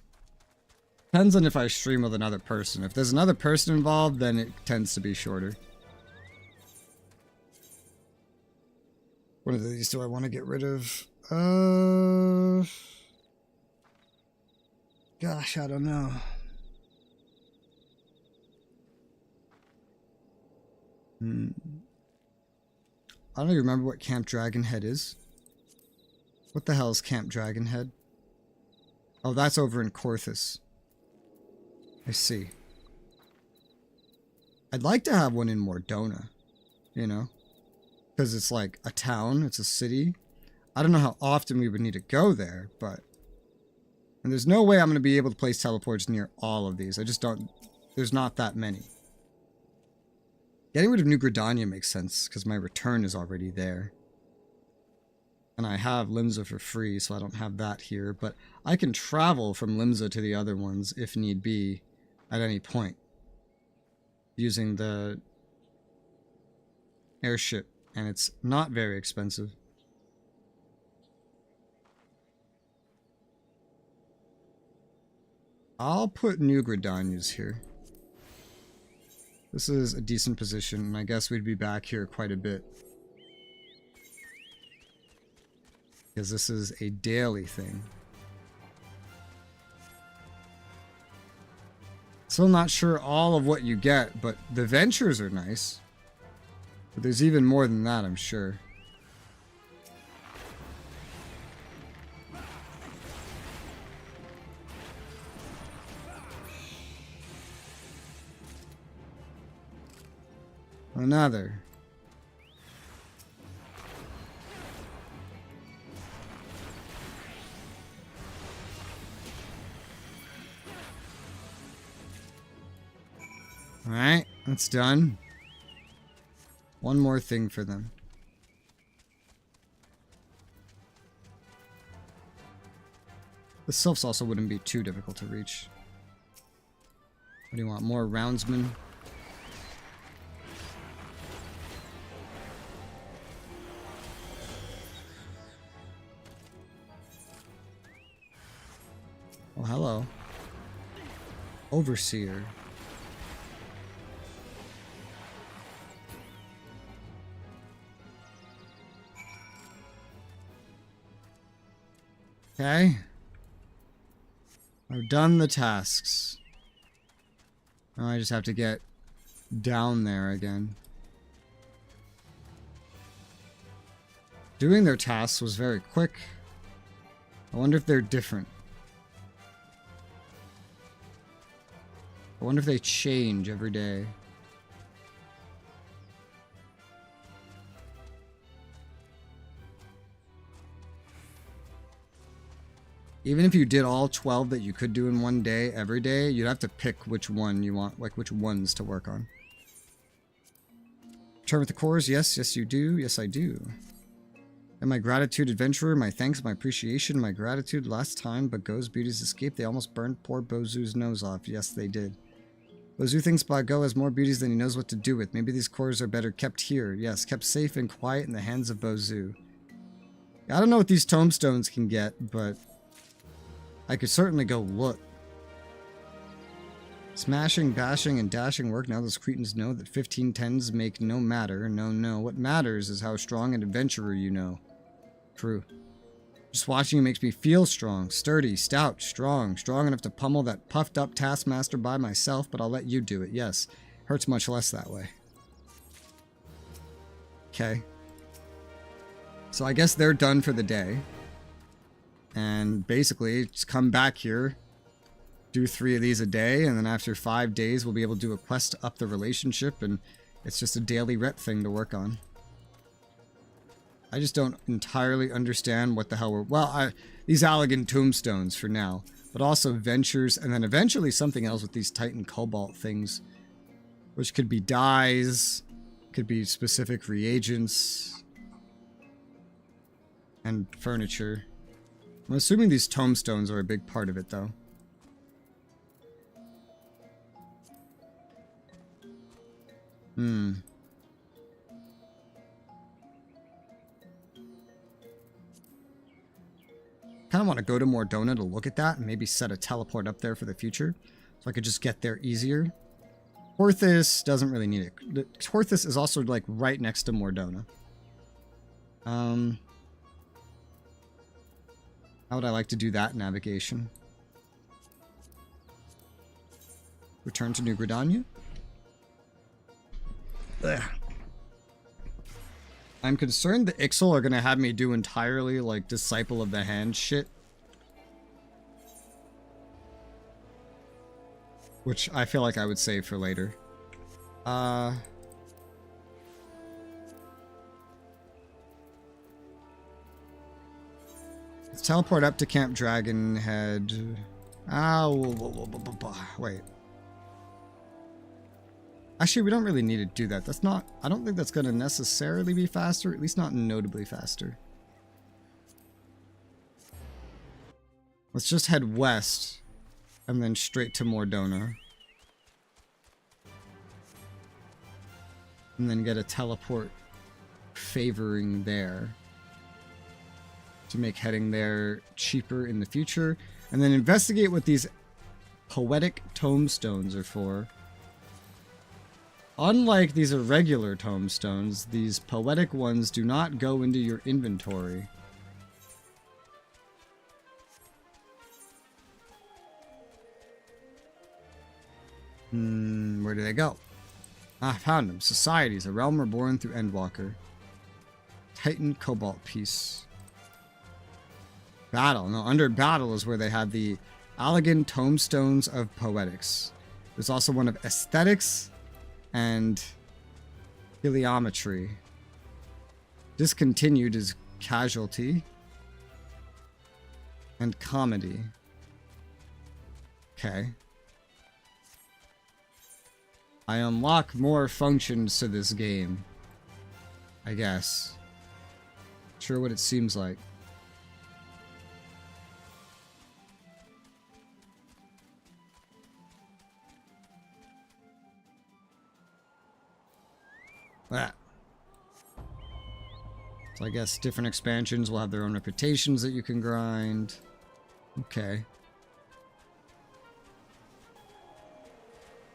Depends on if I stream with another person. If there's another person involved, then it tends to be shorter. What of these do I want to get rid of? Gosh, I don't know. I don't even remember what Camp Dragonhead is. What the hell is Camp Dragonhead? Oh, that's over in Korthus. I see. I'd like to have one in Mordona, you know? Because it's like a town, it's a city. I don't know how often we would need to go there, but... And there's no way I'm going to be able to place teleports near all of these. I just don't... There's not that many. Getting rid of New Gridania makes sense, because my return is already there. And I have Limsa for free, so I don't have that here. But I can travel from Limsa to the other ones, if need be, at any point. Using the airship, and it's not very expensive. I'll put New Gridania's here. This is a decent position, and I guess we'd be back here quite a bit. Because this is a daily thing. Still not sure all of what you get, but the ventures are nice. But there's even more than that, I'm sure. Another. Alright, that's done. One more thing for them. The sylphs also wouldn't be too difficult to reach. What do you want? More roundsmen? Oh, hello. Overseer. Okay. I've done the tasks. Now I just have to get down there again. Doing their tasks was very quick. I wonder if they're different. I wonder if they change every day. Even if you did all 12 that you could do in one day, every day, you'd have to pick which one you want, like which ones to work on. Return with the cores, yes, yes you do, yes I do. And my gratitude, adventurer, my thanks, my appreciation, my gratitude. Last time Bago's beauties escaped, they almost burned poor Bozu's nose off. Yes, they did. Bozu thinks Bago has more beauties than he knows what to do with. Maybe these cores are better kept here. Yes, kept safe and quiet in the hands of Bozu. I don't know what these tombstones can get, but I could certainly go look. Smashing, bashing, and dashing work. Now those cretins know that 1510s make no matter. No, no. What matters is how strong an adventurer you know. True. Just watching you makes me feel strong, sturdy, stout, strong enough to pummel that puffed up taskmaster by myself, but I'll let you do it. Yes. Hurts much less that way. Okay. So I guess they're done for the day. And basically, just come back here, do 3 of these a day, and then after 5 days, we'll be able to do a quest to up the relationship, and it's just a daily rep thing to work on. I just don't entirely understand what the hell we're... Well, these Allegan tombstones for now, but also ventures, and then eventually something else with these Titan Cobalt things, which could be dyes, could be specific reagents, and furniture. I'm assuming these tombstones are a big part of it, though. Kind of want to go to Mordona to look at that and maybe set a teleport up there for the future, so I could just get there easier. Horthus doesn't really need it. Horthus is also like right next to Mordona. How would I like to do that navigation? Return to New Gridania? Ugh. I'm concerned the Ixal are going to have me do entirely, like, Disciple of the Hand shit. Which I feel like I would save for later. Let's teleport up to Camp Dragonhead. Wait. Actually, we don't really need to do that. That's not... I don't think that's going to necessarily be faster. At least not notably faster. Let's just head west. And then straight to Mordona. And then get a teleport favoring there. To make heading there cheaper in the future. And then investigate what these poetic tombstones are for. Unlike these irregular tombstones, these poetic ones do not go into your inventory. Where do they go? Ah, I found them. Societies, a realm reborn through Endwalker. Titan Cobalt piece. Battle. No, under battle is where they have the Allegan Tombstones of Poetics. There's also one of Aesthetics and Heliometry. Discontinued is Casualty and Comedy. Okay. I unlock more functions to this game. I guess. Sure what it seems like. That. So I guess different expansions will have their own reputations that you can grind. Okay.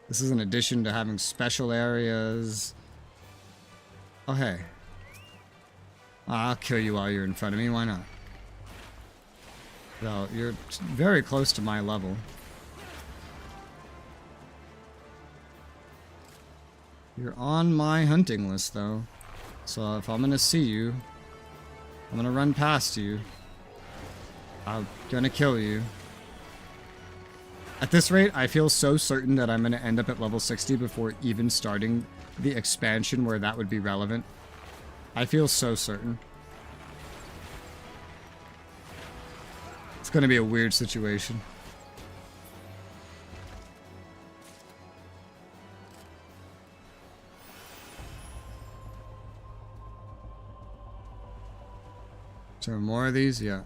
This is in addition to having special areas. Oh, hey. I'll kill you while you're in front of me. Why not? So you're very close to my level. You're on my hunting list, though. So if I'm gonna see you, I'm gonna run past you. I'm gonna kill you. At this rate, I feel so certain that I'm gonna end up at level 60 before even starting the expansion where that would be relevant. I feel so certain. It's gonna be a weird situation. So more of these? Yeah.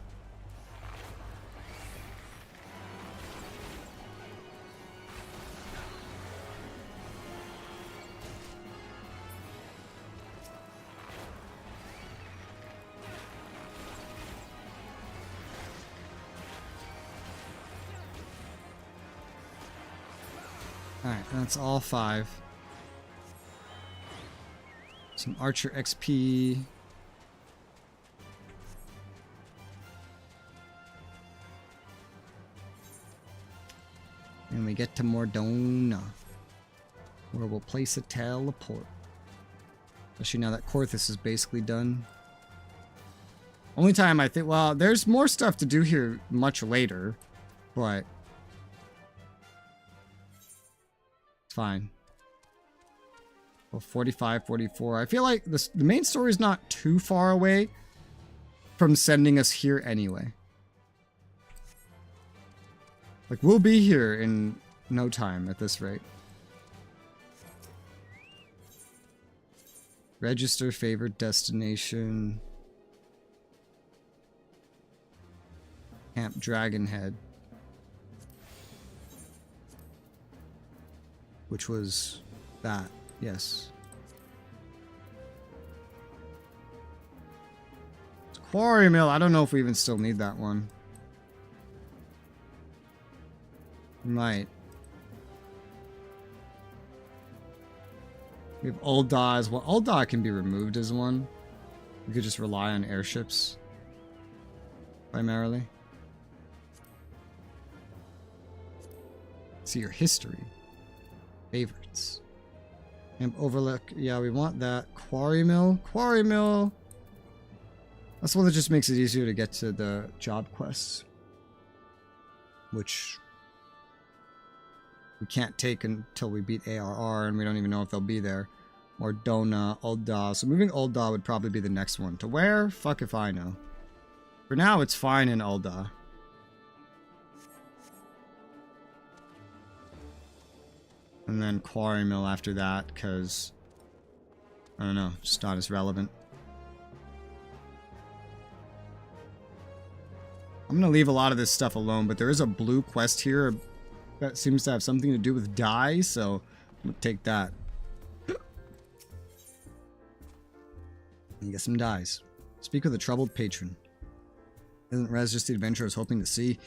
Alright, that's all 5. Some Archer XP. And we get to Mordona, where we'll place a teleport. Especially now that Korthus is basically done. Only time I think, well, there's more stuff to do here much later, but it's fine. Well, 45, 44. I feel like the main story is not too far away from sending us here anyway. Like, we'll be here in no time at this rate. Register favorite destination. Camp Dragonhead. Which was that, yes. Quarry Mill, I don't know if we even still need that one. Might. We have Ul'dah as well. Ul'dah can be removed as one. We could just rely on airships. Primarily. See your history. Favorites. Camp Overlook. Yeah, we want that. Quarry Mill. Quarry Mill. That's the one that just makes it easier to get to the job quests. Which we can't take until we beat ARR, and we don't even know if they'll be there. Mordona, Ul'dah. So moving Ul'dah would probably be the next one. To where? Fuck if I know. For now, it's fine in Ul'dah. And then Quarry Mill after that, because I don't know, just not as relevant. I'm gonna leave a lot of this stuff alone, but there is a blue quest here that seems to have something to do with dye, so I'm gonna take that. And get some dyes. Speak with a troubled patron. Isn't Res just the adventurer I was hoping to see?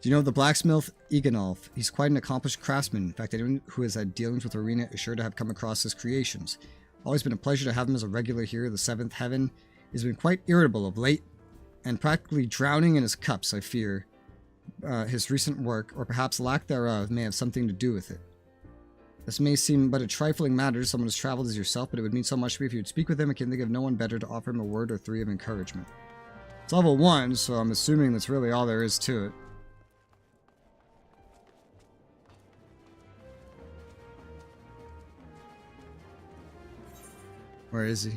Do you know the blacksmith Eganolf? He's quite an accomplished craftsman. In fact, anyone who has had dealings with Arena is sure to have come across his creations. Always been a pleasure to have him as a regular here. The Seventh Heaven. He's been quite irritable of late, and practically drowning in his cups, I fear. His recent work, or perhaps lack thereof, may have something to do with it. This may seem but a trifling matter to someone as traveled as yourself, but it would mean so much to me if you would speak with him. I can think of no one better to offer him a word or 3 of encouragement. It's level 1, so I'm assuming that's really all there is to it. Where is he?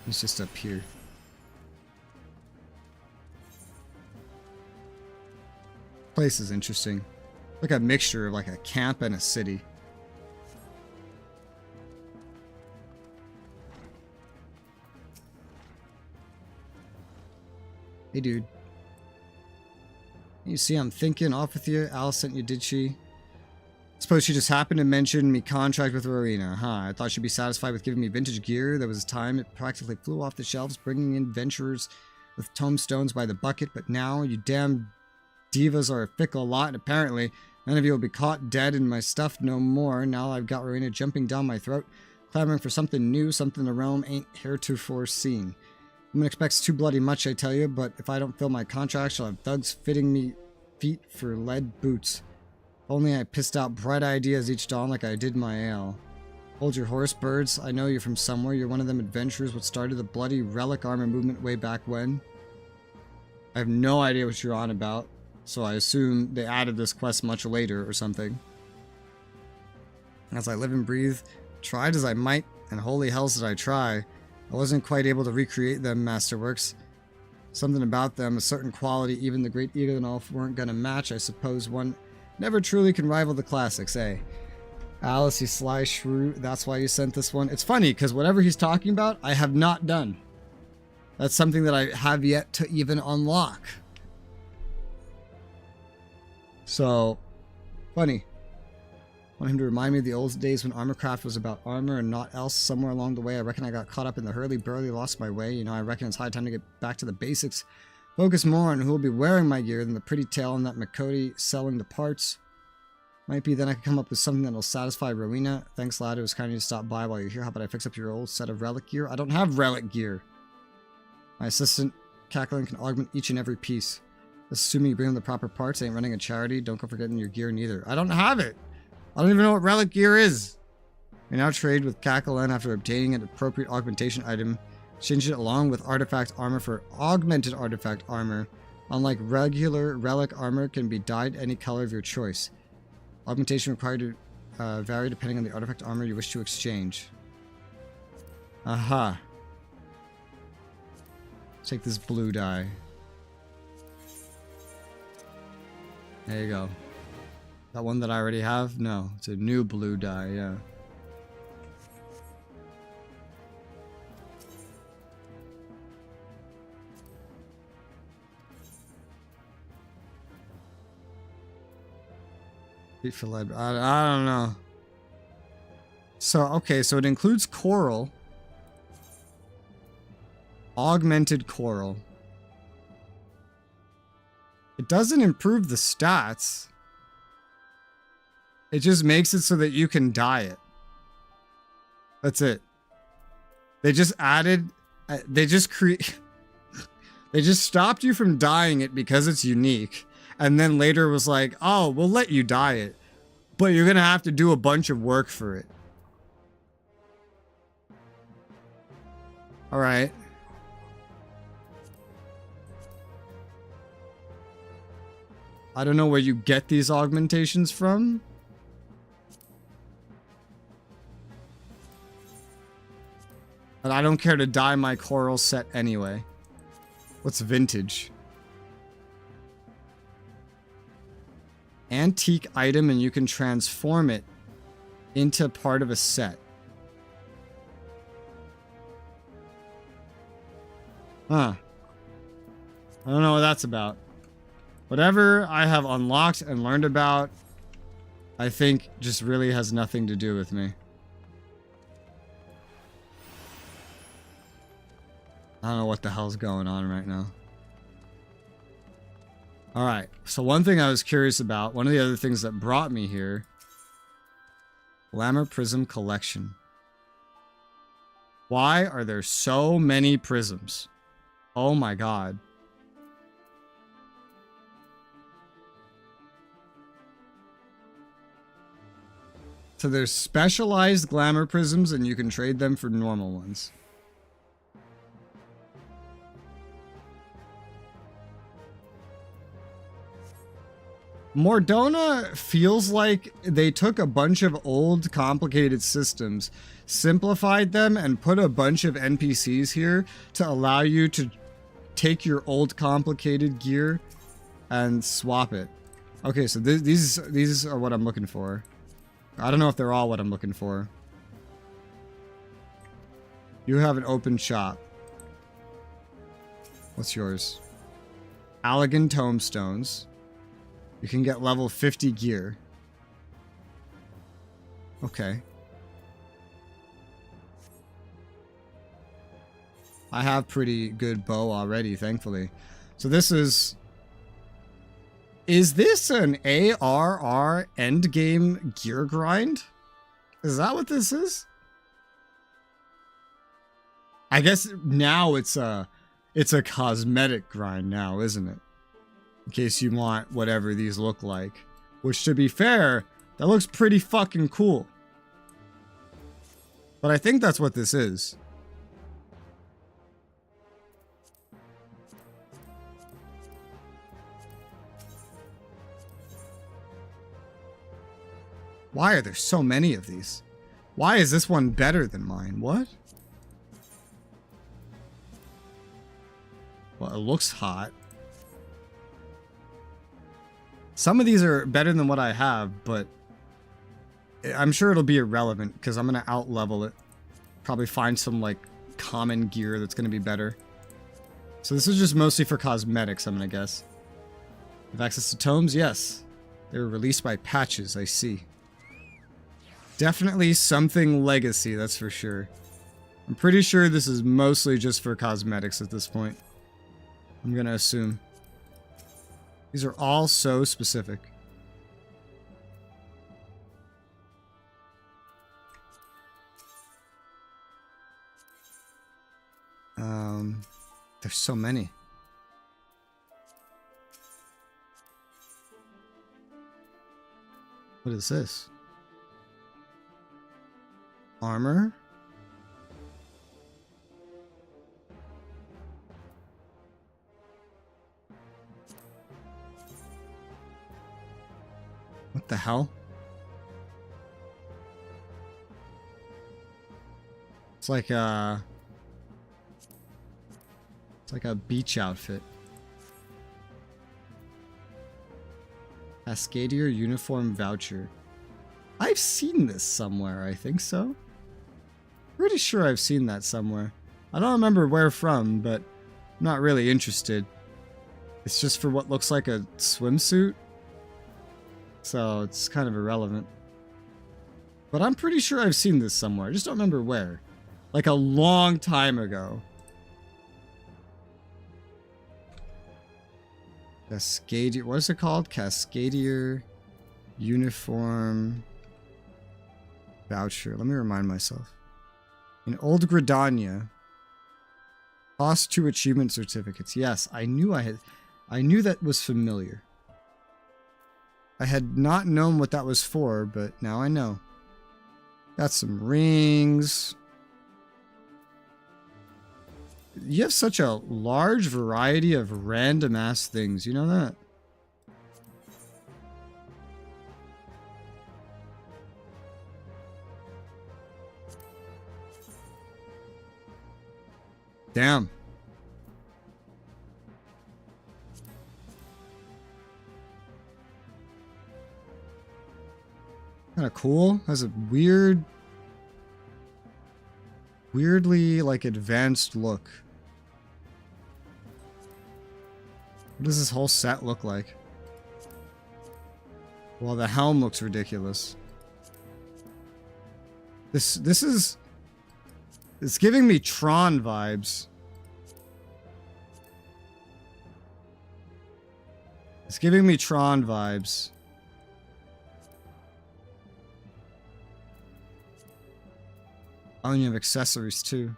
He's just up here. Place is interesting. Like a mixture of like a camp and a city. Hey dude. You see I'm thinking off with you. Alice sent you, did she? Suppose she just happened to mention me contract with Rowena, huh? I thought she'd be satisfied with giving me vintage gear. There was a time it practically flew off the shelves, bringing in venturers with tombstones by the bucket, but now you damn divas are a fickle lot, and apparently none of you will be caught dead in my stuff no more. Now I've got Rowena jumping down my throat, clamoring for something new, something the realm ain't heretofore seen. Woman expects too bloody much, I tell you, but if I don't fill my contract, she'll have thugs fitting me feet for lead boots. If only I pissed out bright ideas each dawn like I did my ale. Hold your horse, birds. I know you're from somewhere. You're one of them adventurers what started the bloody relic armor movement way back when. I have no idea what you're on about, so I assume they added this quest much later or something. As I live and breathe, tried as I might, and holy hells did I try. I wasn't quite able to recreate them masterworks. Something about them, a certain quality even the great Eagle and Elf weren't gonna match. I suppose one never truly can rival the classics, eh? Alice, you sly shrew, that's why you sent this one. It's funny, because whatever he's talking about, I have not done. That's something that I have yet to even unlock. So, funny. Want him to remind me of the old days when armorcraft was about armor and not else. Somewhere along the way, I reckon I got caught up in the hurly-burly, lost my way. You know, I reckon it's high time to get back to the basics. Focus more on who will be wearing my gear than the pretty tail on that Makoti selling the parts. Might be then I could come up with something that'll satisfy Rowena. Thanks, lad. It was kind of you to stop by while you're here. How about I fix up your old set of relic gear? I don't have relic gear. My assistant, Cackling, can augment each and every piece. Assuming you bring them the proper parts, ain't running a charity. Don't go forgetting your gear neither. I don't have it. I don't even know what relic gear is. We now trade with Cackling after obtaining an appropriate augmentation item. Change it along with artifact armor for augmented artifact armor. Unlike regular relic armor, can be dyed any color of your choice. Augmentation required to vary depending on the artifact armor you wish to exchange. Aha. Take this blue dye. There you go. That one that I already have? No, it's a new blue dye, yeah. For lead. I don't know. So, okay, so it includes coral. Augmented coral. It doesn't improve the stats. It just makes it so that you can dye it. That's it. They just added... They just They just stopped you from dyeing it because it's unique. And then later was like, oh, we'll let you dye it. But you're going to have to do a bunch of work for it. Alright. I don't know where you get these augmentations from. But I don't care to dye my coral set anyway. What's vintage? Antique item, and you can transform it into part of a set. Huh. I don't know what that's about. Whatever I have unlocked and learned about, I think just really has nothing to do with me. I don't know what the hell's going on right now. Alright, so one thing I was curious about, one of the other things that brought me here, Glamour Prism Collection. Why are there so many prisms? Oh my god. So there's specialized glamour prisms and you can trade them for normal ones. Mordona feels like they took a bunch of old complicated systems, simplified them, and put a bunch of NPCs here to allow you to take your old complicated gear and swap it. Okay, so these are what I'm looking for. I don't know if they're all what I'm looking for. You have an open shop. What's yours? Allegan Tomestones. You can get level 50 gear. Okay. I have pretty good bow already, thankfully. So this is... Is this an ARR endgame gear grind? Is that what this is? I guess now it's a It's a cosmetic grind now, isn't it? In case you want whatever these look like. Which, to be fair, that looks pretty fucking cool. But I think that's what this is. Why are there so many of these? Why is this one better than mine? What? Well, it looks hot. Some of these are better than what I have, but I'm sure it'll be irrelevant because I'm going to out-level it. Probably find some, like, common gear that's going to be better. So this is just mostly for cosmetics, I'm going to guess. Have access to tomes? Yes. They were released by patches, I see. Definitely something legacy, that's for sure. I'm pretty sure this is mostly just for cosmetics at this point. I'm going to assume. These are all so specific. There's so many. What is this? Armor? What the hell? It's like a beach outfit. Cascadier uniform voucher. I've seen this somewhere, I think so. Pretty sure I've seen that somewhere. I don't remember where from, but I'm not really interested. It's just for what looks like a swimsuit. So it's kind of irrelevant. But I'm pretty sure I've seen this somewhere. I just don't remember where. Like a long time ago. Cascadier. What is it called? Cascadier uniform voucher. Let me remind myself. In Old Gridania. Cost 2 achievement certificates. Yes, I knew that was familiar. I had not known what that was for, but now I know. Got some rings. You have such a large variety of random ass things, you know that? Damn. Kind of cool. Has a weirdly like advanced look. What does this whole set look like? Well, the helm looks ridiculous. This is... It's giving me Tron vibes. It's giving me Tron vibes. Oh, and you have accessories too.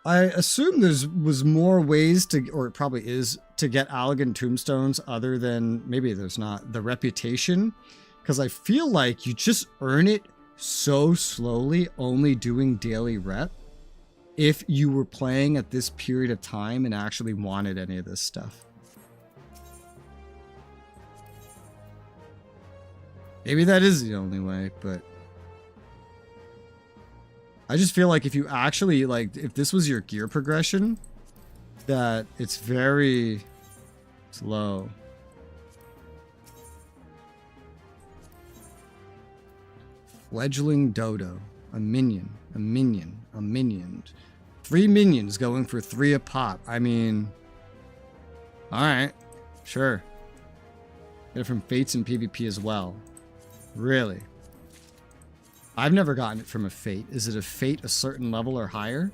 I assume was more ways to, or it probably is, to get Allegan tombstones other than, maybe there's not, the reputation. Because I feel like you just earn it so slowly, only doing daily rep, if you were playing at this period of time and actually wanted any of this stuff. Maybe that is the only way, but I just feel like if you actually, like, if this was your gear progression, that it's very slow. Fledgling Dodo. A minion. A minion. A minion. 3 minions going for 3 a pop. I mean... Alright. Sure. Get it from Fates and PvP as well. Really? I've never gotten it from a Fate. Is it a Fate a certain level or higher?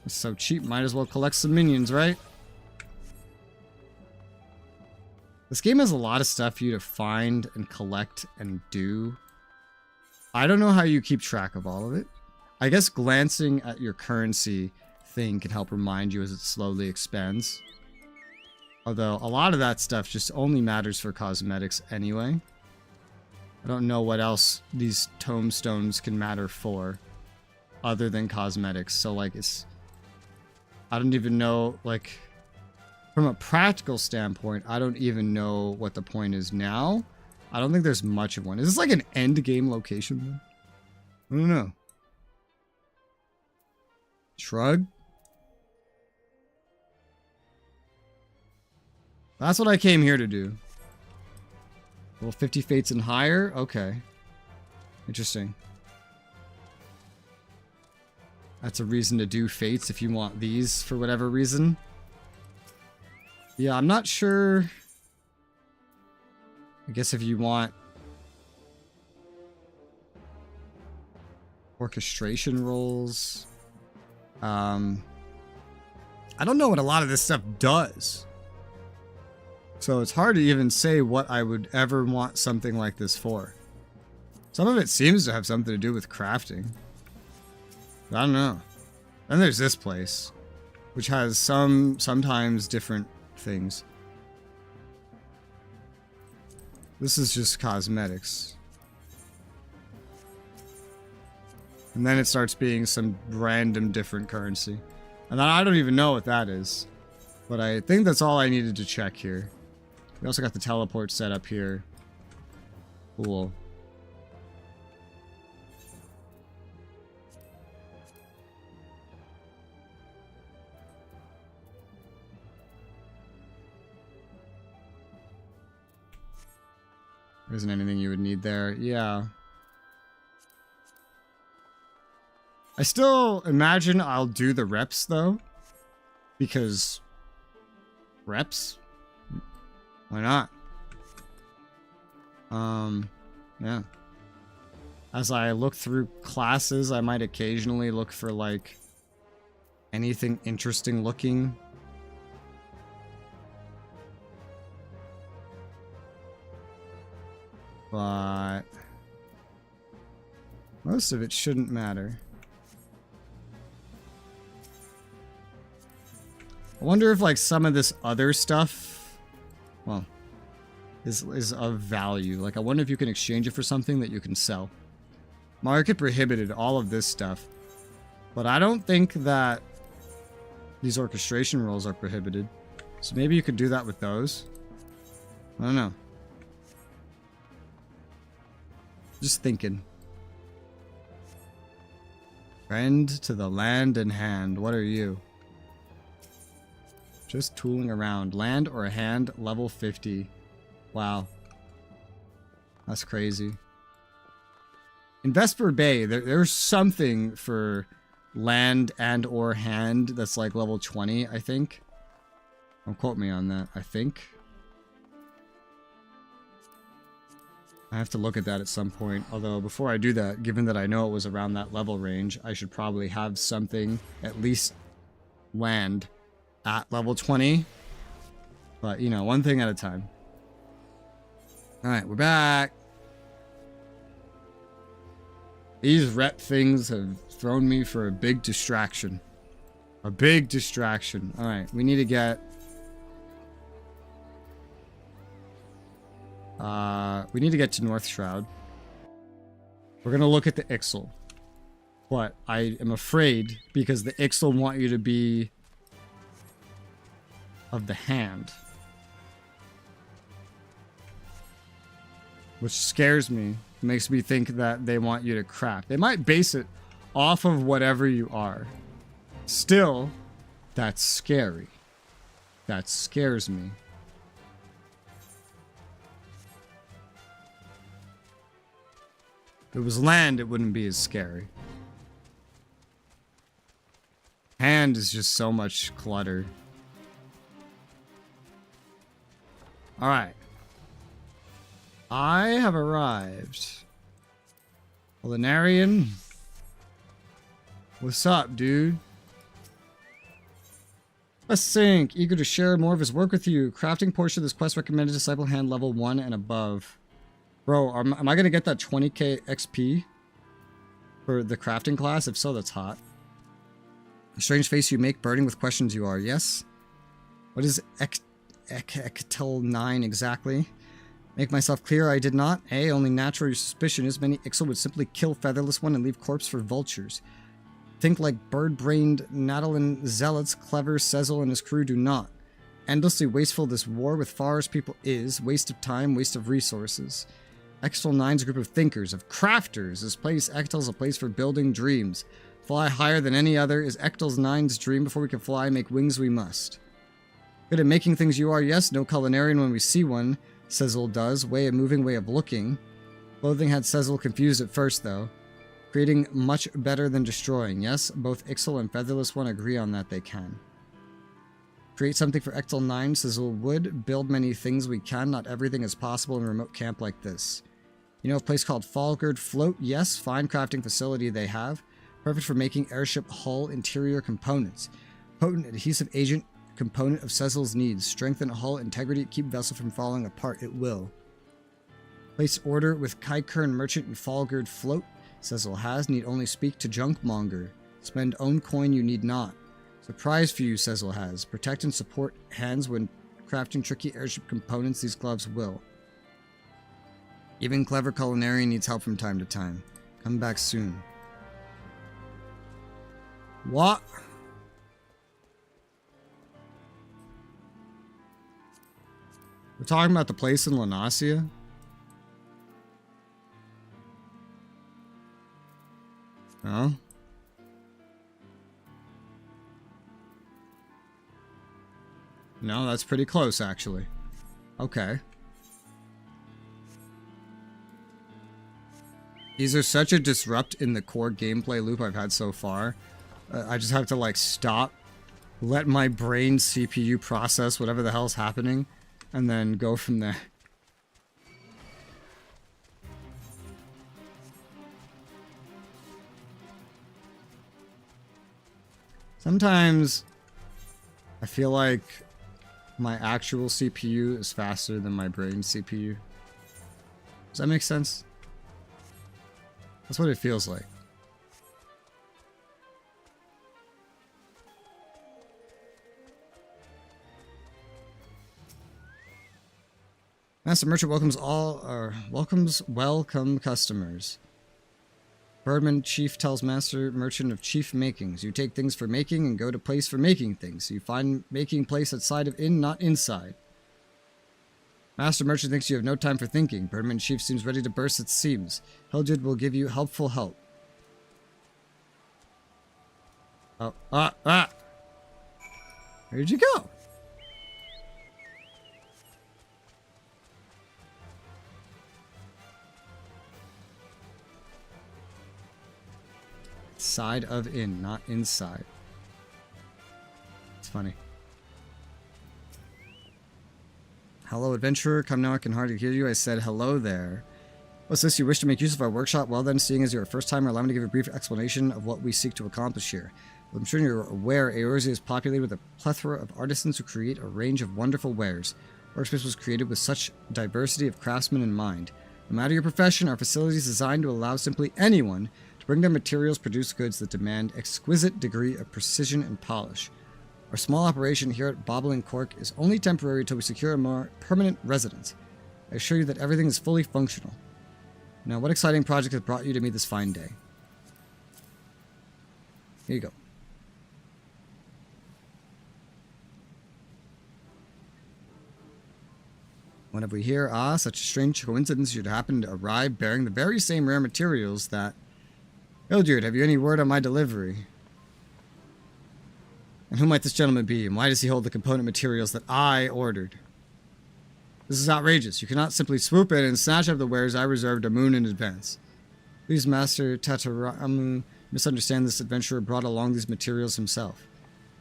It's so cheap. Might as well collect some minions, right? This game has a lot of stuff for you to find and collect and do. I don't know how you keep track of all of it. I guess glancing at your currency thing can help remind you as it slowly expands. Although a lot of that stuff just only matters for cosmetics anyway. I don't know what else these tomestones can matter for other than cosmetics. So like I don't even know, like from a practical standpoint, I don't even know what the point is now. I don't think there's much of one. Is this like an end game location? I don't know. Shrug? That's what I came here to do. Level 50 fates and higher? Okay. Interesting. That's a reason to do fates if you want these for whatever reason. Yeah, I'm not sure. I guess if you want orchestration roles. I don't know what a lot of this stuff does. So it's hard to even say what I would ever want something like this for. Some of it seems to have something to do with crafting. I don't know. Then there's this place, which has sometimes different things. This is just cosmetics. And then it starts being some random different currency. And then I don't even know what that is. But I think that's all I needed to check here. We also got the teleport set up here. Cool. There isn't anything you would need there. Yeah. I still imagine I'll do the reps though. Because reps? Why not? Yeah. As I look through classes, I might occasionally look for like anything interesting looking. But most of it shouldn't matter. I wonder if like some of this other stuff, well, is of value. Like I wonder if you can exchange it for something that you can sell. Market prohibited, all of this stuff. But I don't think that these orchestration roles are prohibited. So maybe you could do that with those. I don't know. Just thinking. Friend to the land in hand. What are you? Just tooling around. Land or hand, level 50. Wow. That's crazy. In Vesper Bay, there's something for land and or hand that's like level 20, I think. Don't quote me on that, I think. I have to look at that at some point. Although, before I do that, given that I know it was around that level range, I should probably have something, at least land, at level 20. But, you know, one thing at a time. Alright, we're back. These rep things have thrown me for a big distraction. A big distraction. Alright, we need to get... we need to get to North Shroud. We're gonna look at the Ixal. But I am afraid, because the Ixal want you to be of the hand. Which scares me. Makes me think that they want you to craft. They might base it off of whatever you are. Still, that's scary. That scares me. If it was land, it wouldn't be as scary. Hand is just so much clutter. Alright. I have arrived. Culinarian. What's up, dude? Sink, eager to share more of his work with you. Crafting portion of this quest recommended disciple hand level 1 and above. Bro, am I going to get that 20k XP for the crafting class? If so, that's hot. A strange face you make, burning with questions you are. Yes? What is Ectel 9 exactly? Make myself clear, I did not. Only natural your suspicion is many Ixal would simply kill Featherless One and leave corpse for vultures. Think like bird-brained Nadalin zealots, clever Cecil and his crew do not. Endlessly wasteful this war with forest people is, waste of time, waste of resources. Ectel 9's a group of thinkers, of crafters. This place, Ectel's a place for building dreams. Fly higher than any other is Ectel's 9's dream. Before we can fly, make wings we must. Good at making things you are, yes, no culinarian when we see one. Cecil does. Way of moving, way of looking. Clothing had Cecil confused at first, though. Creating much better than destroying. Yes, both Ixal and Featherless One agree on that they can. Create something for Ectel 9, Cecil would. Build many things we can. Not everything is possible in a remote camp like this. You know a place called Falgard Float? Yes, fine crafting facility they have. Perfect for making airship hull interior components. Potent adhesive agent component of Cecil's needs. Strengthen hull integrity, keep vessel from falling apart. It will. Place order with Kaikern Merchant and Falgard Float. Cecil has. Need only speak to Junkmonger. Spend own coin you need not. Surprise for you, Cecil has. Protect and support hands when crafting tricky airship components. These gloves will. Even clever culinarian needs help from time to time. Come back soon. What? We're talking about the place in Lanasia? No? No, that's pretty close, actually. Okay. These are such a disrupt in the core gameplay loop I've had so far. I just have to, like, stop, let my brain CPU process whatever the hell's happening, and then go from there. Sometimes I feel like my actual CPU is faster than my brain CPU. Does that make sense? That's what it feels like. Master Merchant welcomes welcome customers. Birdman Chief tells Master Merchant of Chief Makings. You take things for making and go to place for making things. You find making place outside of inn, not inside. Master Merchant thinks you have no time for thinking. Birdman Chief seems ready to burst its seams. Hildred will give you helpful help. Oh, where'd you go? Side of inn, not inside. It's funny. Hello, adventurer. Come now, I can hardly hear you. I said hello there. What's this? You wish to make use of our workshop? Well then, seeing as you're a first-timer, allow me to give a brief explanation of what we seek to accomplish here. I'm sure you're aware Eorzea is populated with a plethora of artisans who create a range of wonderful wares. Workspace was created with such diversity of craftsmen in mind. No matter your profession, our facility is designed to allow simply anyone to bring their materials, produce goods that demand exquisite degree of precision and polish. Our small operation here at Bobbling Cork is only temporary until we secure a more permanent residence. I assure you that everything is fully functional. Now, what exciting project has brought you to me this fine day? Here you go. What have we here? Ah, such a strange coincidence you'd happen to arrive bearing the very same rare materials that... Hildred, have you any word on my delivery? And who might this gentleman be, and why does he hold the component materials that I ordered? This is outrageous. You cannot simply swoop in and snatch up the wares I reserved a moon in advance. Please, Master Tataramu, misunderstand this adventurer brought along these materials himself.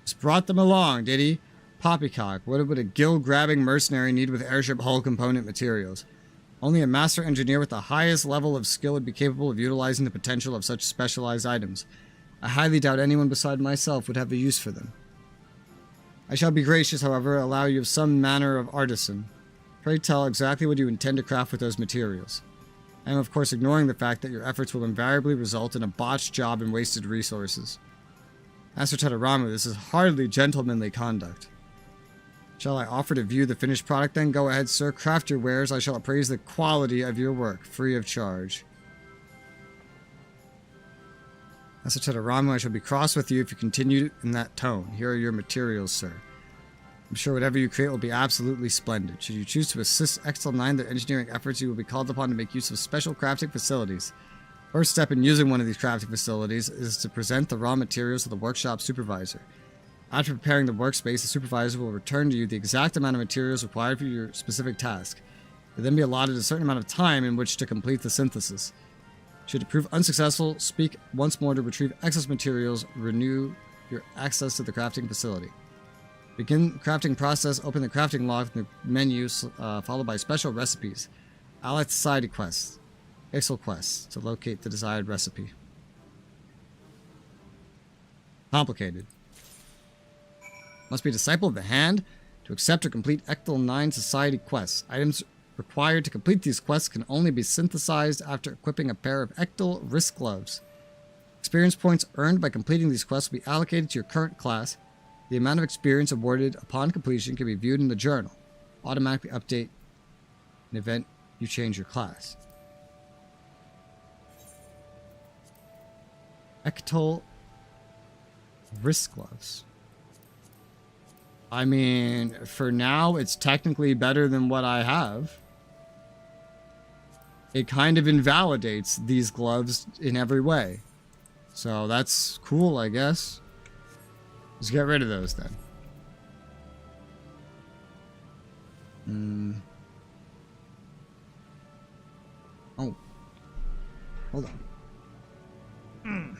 Just brought them along, did he? Poppycock, what would a gill-grabbing mercenary need with airship hull component materials? Only a master engineer with the highest level of skill would be capable of utilizing the potential of such specialized items. I highly doubt anyone beside myself would have a use for them. I shall be gracious, however, allow you of some manner of artisan. Pray tell exactly what you intend to craft with those materials. I am of course ignoring the fact that your efforts will invariably result in a botched job and wasted resources. Master Tadaramu, this is hardly gentlemanly conduct. Shall I offer to view the finished product then? Go ahead, sir. Craft your wares. I shall appraise the quality of your work, free of charge. Master Tadaramu, I shall be cross with you if you continue in that tone. Here are your materials, sir. I'm sure whatever you create will be absolutely splendid. Should you choose to assist XL9 in their engineering efforts, you will be called upon to make use of special crafting facilities. First step in using one of these crafting facilities is to present the raw materials to the workshop supervisor. After preparing the workspace, the supervisor will return to you the exact amount of materials required for your specific task. You'll then be allotted a certain amount of time in which to complete the synthesis. Should it prove unsuccessful, speak once more to retrieve excess materials, renew your access to the crafting facility. Begin crafting process, open the crafting log in the menu, followed by special recipes. Allied Society quests. Pixel quests to locate the desired recipe. Complicated. Must be a disciple of the hand to accept or complete Ectel 9 Society quests. Items required to complete these quests can only be synthesized after equipping a pair of Ectel wrist gloves. Experience points earned by completing these quests will be allocated to your current class. The amount of experience awarded upon completion can be viewed in the journal. Automatically update in event you change your class. Ectel wrist gloves. I mean, for now, it's technically better than what I have. It kind of invalidates these gloves in every way. So that's cool, I guess. Let's get rid of those then. Oh. Hold on.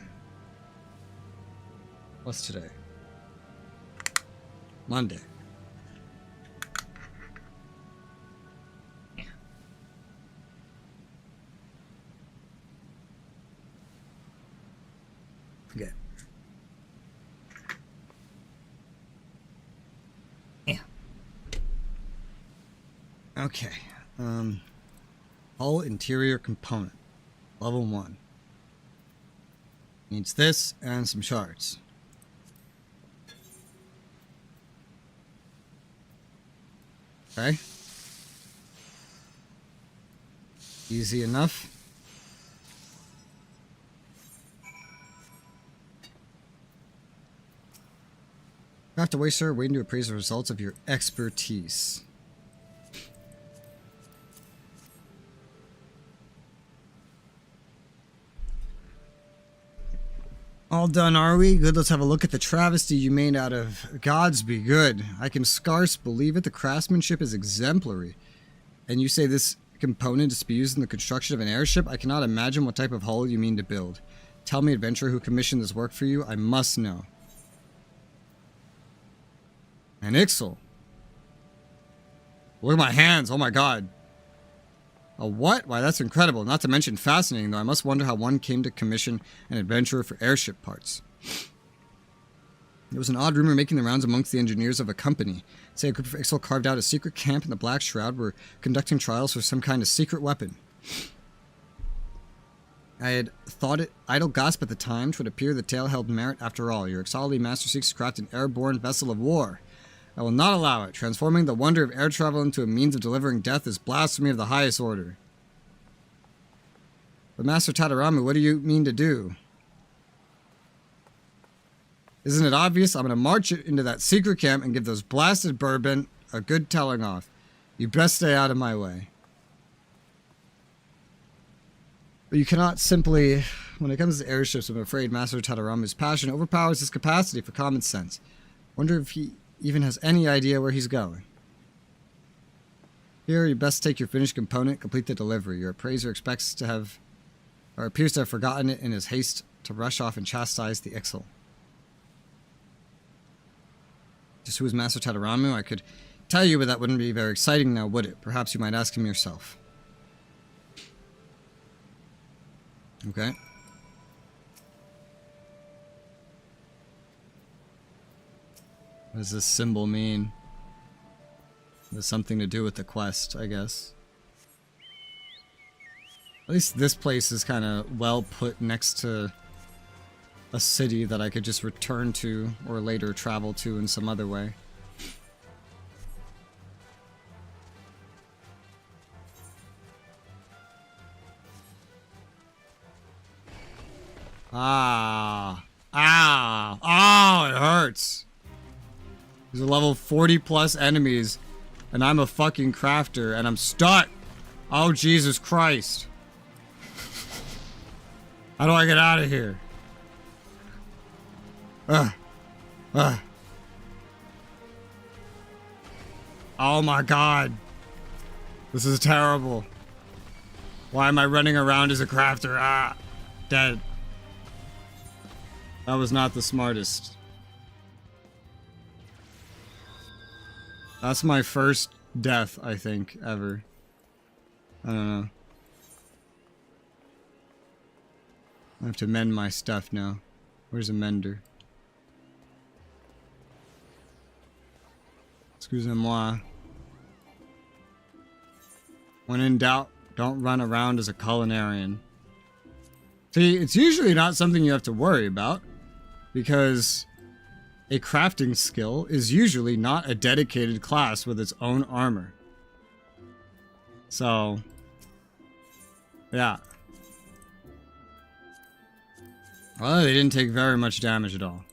What's today? Monday. Okay. Yeah. Okay. Hull interior component. Level 1. Needs this and some shards. Okay. Easy enough. Craft away, sir. Waiting to appraise the results of your expertise. All done, are we? Good, let's have a look at the travesty you made out of gods be good. I can scarce believe it. The craftsmanship is exemplary. And you say this component is to be used in the construction of an airship? I cannot imagine what type of hull you mean to build. Tell me, adventurer, who commissioned this work for you. I must know. An Ixel. Look at my hands. Oh my god. A what? Why, that's incredible. Not to mention fascinating, though. I must wonder how one came to commission an adventurer for airship parts. There was an odd rumor making the rounds amongst the engineers of a company. Say a group of Ixel carved out a secret camp in the Black Shroud were conducting trials for some kind of secret weapon. I had thought it idle gossip at the time. 'Twould appear the tale held merit after all. Your Ixali master seeks to craft an airborne vessel of war. I will not allow it. Transforming the wonder of air travel into a means of delivering death is blasphemy of the highest order. But Master Tadaramu, what do you mean to do? Isn't it obvious? I'm going to march it into that secret camp and give those blasted bourbon a good telling off. You best stay out of my way. But you cannot simply... When it comes to airships, I'm afraid Master Tadaramu's passion overpowers his capacity for common sense. Wonder if he even has any idea where he's going. Here, you best take your finished component, complete the delivery. Your appraiser expects to have, or appears to have forgotten it in his haste to rush off and chastise the Ixel. Just who is Master Tadaramu? I could tell you, but that wouldn't be very exciting now, would it? Perhaps you might ask him yourself. Okay. What does this symbol mean? It has something to do with the quest, I guess. At least this place is kind of well put next to a city that I could just return to or later travel to in some other way. Ah. Ah. Oh, it hurts. There's a level 40 plus enemies, and I'm a fucking crafter, and I'm stuck. Oh, Jesus Christ. How do I get out of here? Oh my God. This is terrible. Why am I running around as a crafter? Ah, dead. That was not the smartest. That's my first death, I think, ever. I don't know. I have to mend my stuff now. Where's a mender? Excusez-moi. When in doubt, don't run around as a culinarian. See, it's usually not something you have to worry about, because a crafting skill is usually not a dedicated class with its own armor. So, yeah. Well, they didn't take very much damage at all.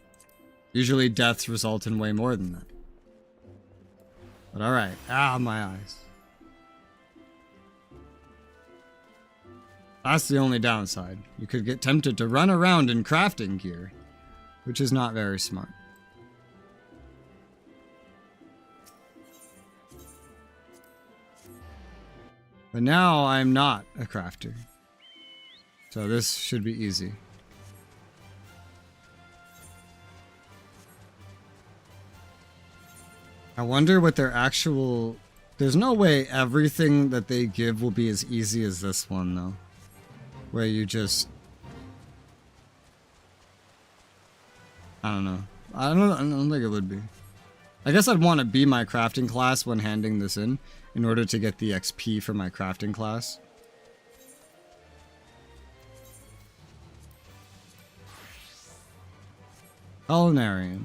Usually deaths result in way more than that. But alright. Ah, my eyes. That's the only downside. You could get tempted to run around in crafting gear, which is not very smart. But now I'm not a crafter. So this should be easy. I wonder what their actual... There's no way everything that they give will be as easy as this one, though. Where you just... I don't know. I don't think it would be. I guess I'd want to be my crafting class when handing this in order to get the XP for my crafting class. Culinarian.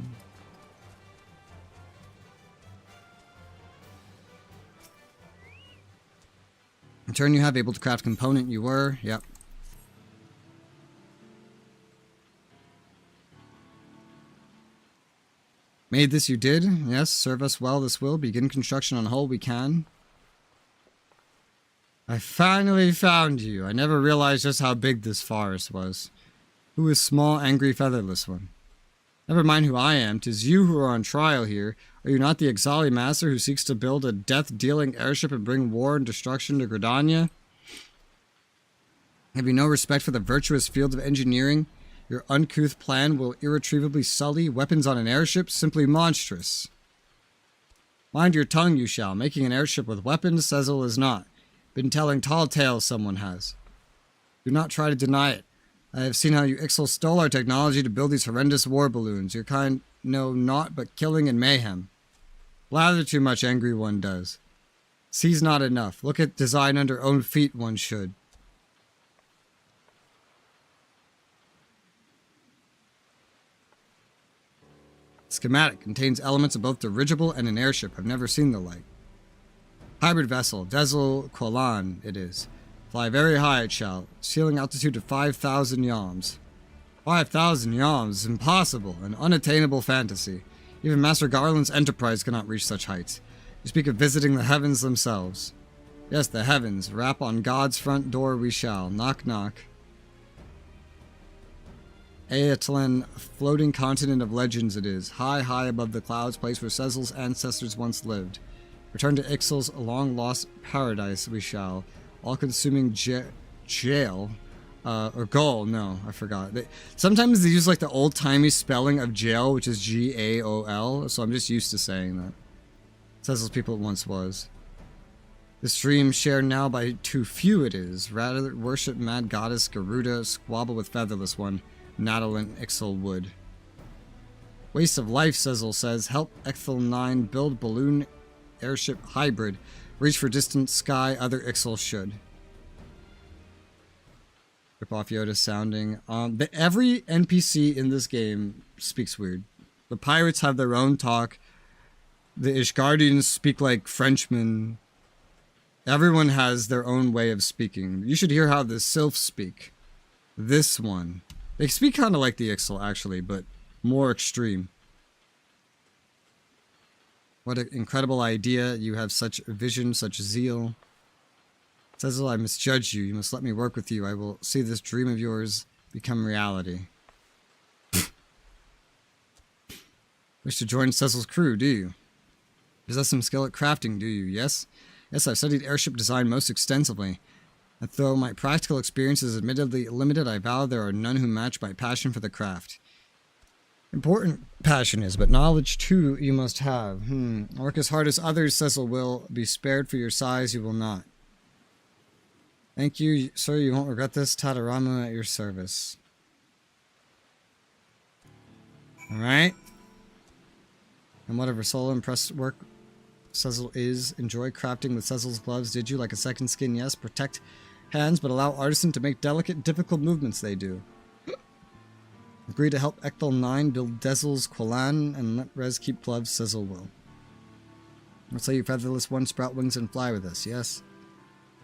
Turn you have able to craft component you were. Yep. Made this you did. Yes, serve us well this will. Begin construction on hull we can. I finally found you. I never realized just how big this forest was. Who is small, angry, featherless one? Never mind who I am. 'Tis you who are on trial here. Are you not the Exali Master who seeks to build a death-dealing airship and bring war and destruction to Gridania? Have you no respect for the virtuous field of engineering? Your uncouth plan will irretrievably sully weapons on an airship, simply monstrous. Mind your tongue, you shall. Making an airship with weapons, Cecil is not. Been telling tall tales, someone has. Do not try to deny it. I have seen how you Ixal stole our technology to build these horrendous war balloons. Your kind know naught but killing and mayhem. Blather too much, angry one does. See's not enough. Look at design under own feet, one should. Schematic. Contains elements of both dirigible and an airship. I've never seen the like. Hybrid vessel. Dezel Qualan it is. Fly very high it shall. Ceiling altitude of 5,000 yalms. 5,000 yalms is impossible. An unattainable fantasy. Even Master Garland's enterprise cannot reach such heights. You speak of visiting the heavens themselves. Yes, the heavens. Rap on God's front door we shall. Knock, knock. Aetlan, floating continent of legends it is. High, high above the clouds, place where Cecil's ancestors once lived. Return to Ixal's long-lost paradise we shall. All-consuming jail. Or goal. No, I forgot. Sometimes they use like the old-timey spelling of jail, which is G-A-O-L, so I'm just used to saying that. Cecil's people it once was. The stream shared now by too few it is. Rather worship mad goddess Garuda, squabble with featherless one. Nadalent Ixal wood. Waste of life, Cecil says. Help Ixal 9 build balloon airship hybrid. Reach for distant sky, other Ixal should. Rip off Yoda sounding. Every NPC in this game speaks weird. The pirates have their own talk. The Ishgardians speak like Frenchmen. Everyone has their own way of speaking. You should hear how the Sylphs speak. This one. They speak kind of like the Ixal, actually, but more extreme. What an incredible idea. You have such vision, such zeal. Cecil, I misjudged you. You must let me work with you. I will see this dream of yours become reality. Wish to join Cecil's crew, do you? Possess some skill at crafting, do you? Yes? Yes, I've studied airship design most extensively. And though my practical experience is admittedly limited, I vow there are none who match my passion for the craft. Important passion is, but knowledge too you must have. Work as hard as others, Cecil will. Be spared for your size, you will not. Thank you, sir. You won't regret this. Tadaramu at your service. Alright. And whatever solo impressed work Cecil is. Enjoy crafting with Cecil's gloves. Did you? Like a second skin, yes. Protect hands, but allow artisan to make delicate, difficult movements they do. Agree to help Ixal 9 build Dezel's Quillan and let Res keep gloves, Cecil will. Let's say you featherless one, sprout wings and fly with us, yes?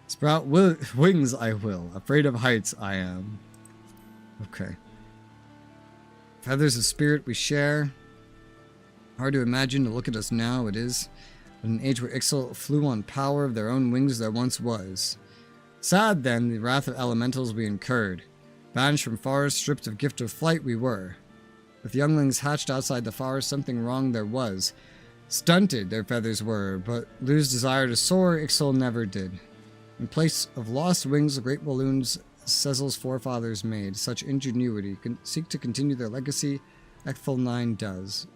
Sprout wings I will. Afraid of heights I am. Okay. Feathers of spirit we share. Hard to imagine to look at us now, it is. But an age where Ixal flew on power of their own wings there once was. Sad then, the wrath of elementals we incurred. Banished from forest, stripped of gift of flight we were. With younglings hatched outside the forest, something wrong there was. Stunted their feathers were, but lose desire to soar, Ixal never did. In place of lost wings, the great balloons Cecil's forefathers made. Such ingenuity seek to continue their legacy, Ixal 9 does.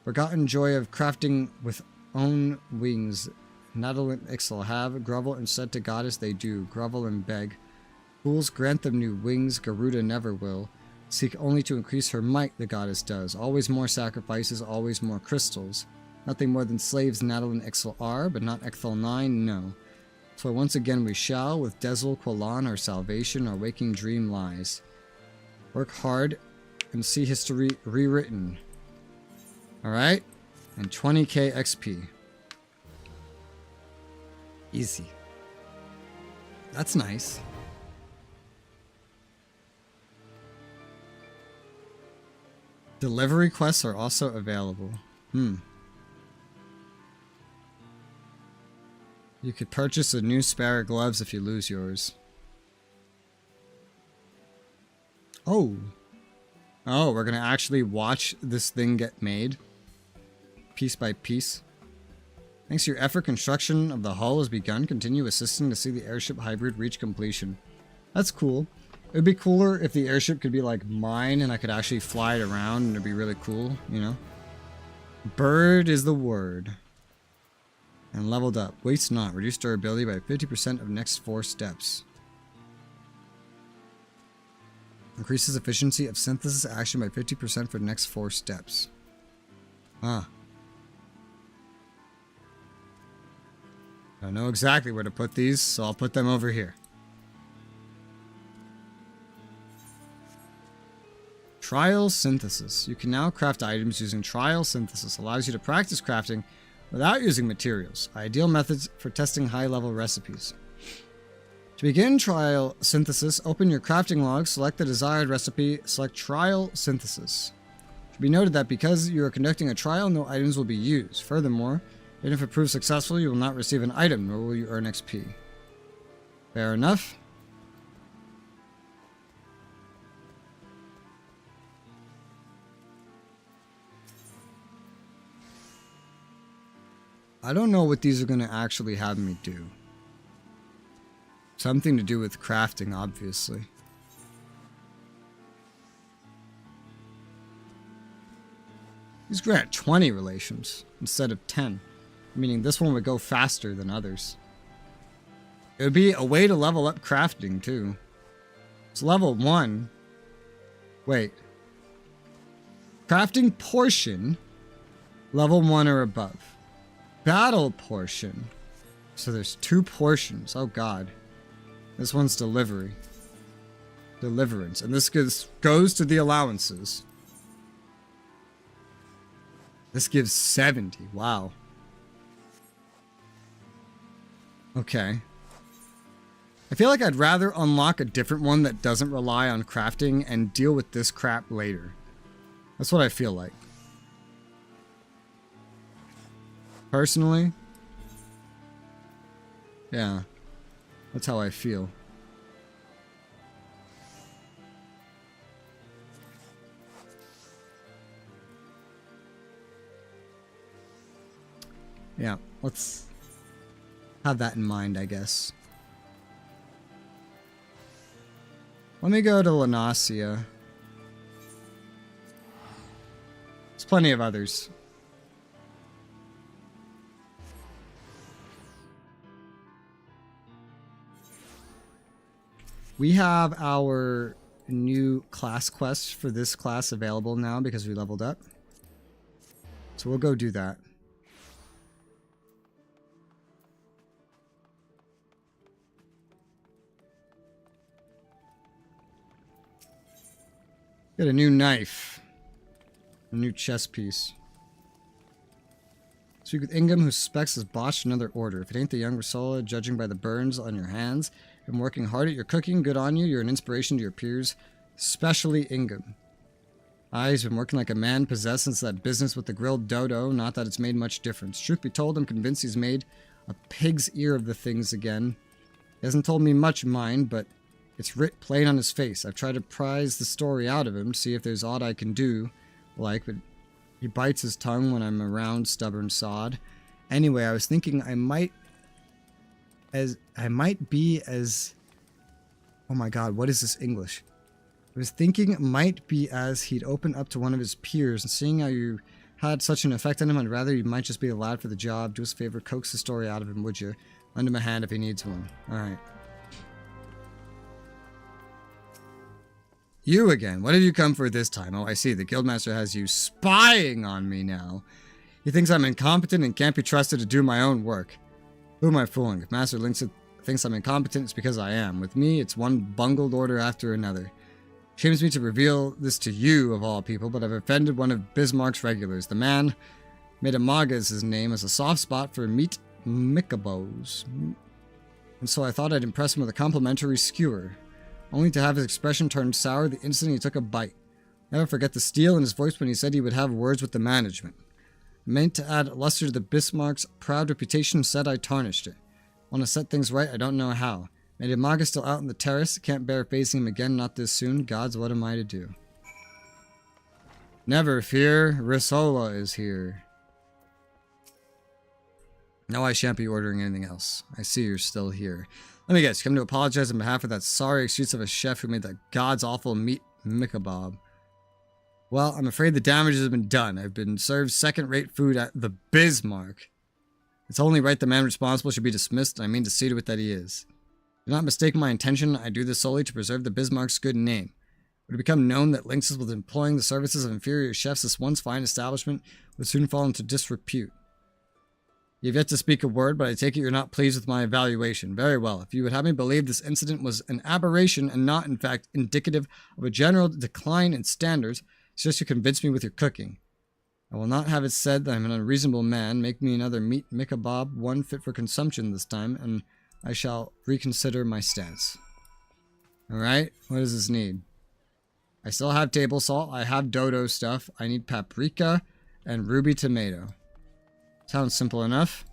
Forgotten joy of crafting with own wings. Nadal and Ixal have, grovel instead to goddess they do, grovel and beg. Fools grant them new wings, Garuda never will. Seek only to increase her might, the goddess does. Always more sacrifices, always more crystals. Nothing more than slaves Nadal and Ixal are, but not Ixal 9, no. So once again we shall, with Dezel, Quillan, our salvation, our waking dream lies. Work hard and see history rewritten. Alright? And 20k XP. Easy. That's nice. Delivery quests are also available. You could purchase a new spare of gloves if you lose yours. Oh. Oh, we're gonna actually watch this thing get made. Piece by piece. Thanks to your effort, construction of the hull has begun. Continue assisting to see the airship hybrid reach completion. That's cool. It would be cooler if the airship could be like mine and I could actually fly it around and it'd be really cool, you know? Bird is the word. And leveled up. Waste not. Reduce durability by 50% of next 4 steps. Increases efficiency of synthesis action by 50% for the next 4 steps. Ah. I don't know exactly where to put these, so I'll put them over here. Trial synthesis. You can now craft items using trial synthesis. Allows you to practice crafting without using materials. Ideal methods for testing high-level recipes. To begin trial synthesis, open your crafting log, select the desired recipe, select trial synthesis. It should be noted that because you are conducting a trial, no items will be used. Furthermore, even if it proves successful, you will not receive an item, nor will you earn XP. Fair enough. I don't know what these are going to actually have me do. Something to do with crafting, obviously. These grant 20 relations instead of 10. Meaning this one would go faster than others. It would be a way to level up crafting, too. It's level 1. Wait. Crafting portion, level 1 or above. Battle portion. So there's 2 portions. Oh god. This one's delivery. Deliverance. And this goes to the allowances. This gives 70. Wow. Okay. I feel like I'd rather unlock a different one that doesn't rely on crafting and deal with this crap later. That's what I feel like. Personally. Yeah. That's how I feel. Yeah, let's have that in mind, I guess. Let me go to Lanasia. There's plenty of others. We have our new class quest for this class available now because we leveled up. So we'll go do that. Got a new knife. A new chess piece. Speak with Ingham, who suspects has botched another order. If it ain't the young Resoula, judging by the burns on your hands, been working hard at your cooking, good on you. You're an inspiration to your peers, especially Ingham. He's been working like a man possessed since that business with the grilled dodo. Not that it's made much difference. Truth be told, I'm convinced he's made a pig's ear of the things again. He hasn't told me much, mind, but it's writ plain on his face. I've tried to prise the story out of him, see if there's aught I can do, but he bites his tongue when I'm around, stubborn sod. Anyway, I was thinking I might be as... Oh my god, what is this English? I was thinking it might be as he'd open up to one of his peers, and seeing how you had such an effect on him, I'd rather you might just be the lad for the job. Do us a favor, coax the story out of him, would you? Lend him a hand if he needs one. Alright. You again. What have you come for this time? Oh, I see. The Guildmaster has you spying on me now. He thinks I'm incompetent and can't be trusted to do my own work. Who am I fooling? If Master Lynx thinks I'm incompetent, it's because I am. With me, it's one bungled order after another. Shames me to reveal this to you, of all people, but I've offended one of Bismarck's regulars. The man, Medamaga is his name, has a soft spot for meat mikabos. And so I thought I'd impress him with a complimentary skewer, only to have his expression turned sour the instant he took a bite. Never forget the steel in his voice when he said he would have words with the management. Meant to add luster to the Bismarck's proud reputation, said I tarnished it. Want to set things right, I don't know how. Medamaga's still out on the terrace, can't bear facing him again, not this soon. Gods, what am I to do? Never fear, Resoula is here. No, I shan't be ordering anything else. I see you're still here. Let me guess, you come to apologize on behalf of that sorry excuse of a chef who made that god's awful meat mikabob. Well, I'm afraid the damage has been done. I've been served second-rate food at the Bismarck. It's only right the man responsible should be dismissed, and I mean to see to it that he is. Do not mistake my intention. I do this solely to preserve the Bismarck's good name. Would it become known that Lynx was employing the services of inferior chefs, this once fine establishment would soon fall into disrepute. You have yet to speak a word, but I take it you're not pleased with my evaluation. Very well. If you would have me believe this incident was an aberration and not, in fact, indicative of a general decline in standards, it's just to convince me with your cooking. I will not have it said that I'm an unreasonable man. Make me another meat mikabob, one fit for consumption this time, and I shall reconsider my stance. Alright, what does this need? I still have table salt, I have dodo stuff, I need paprika and ruby tomato. Sounds simple enough.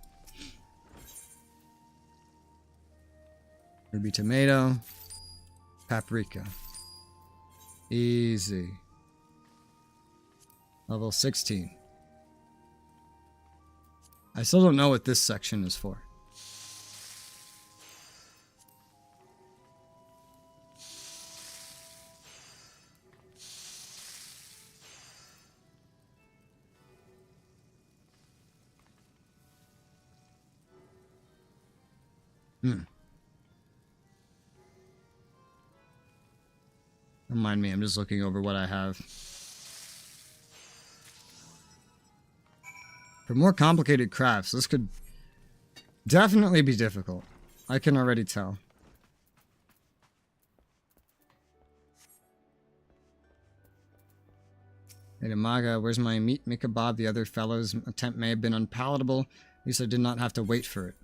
Ruby tomato, paprika. Easy. Level 16. I still don't know what this section is for. Don't mind me, I'm just looking over what I have. For more complicated crafts, this could definitely be difficult. I can already tell. Hey, Maga, where's my meat, Mikabob? The other fellow's attempt may have been unpalatable. At least I did not have to wait for it.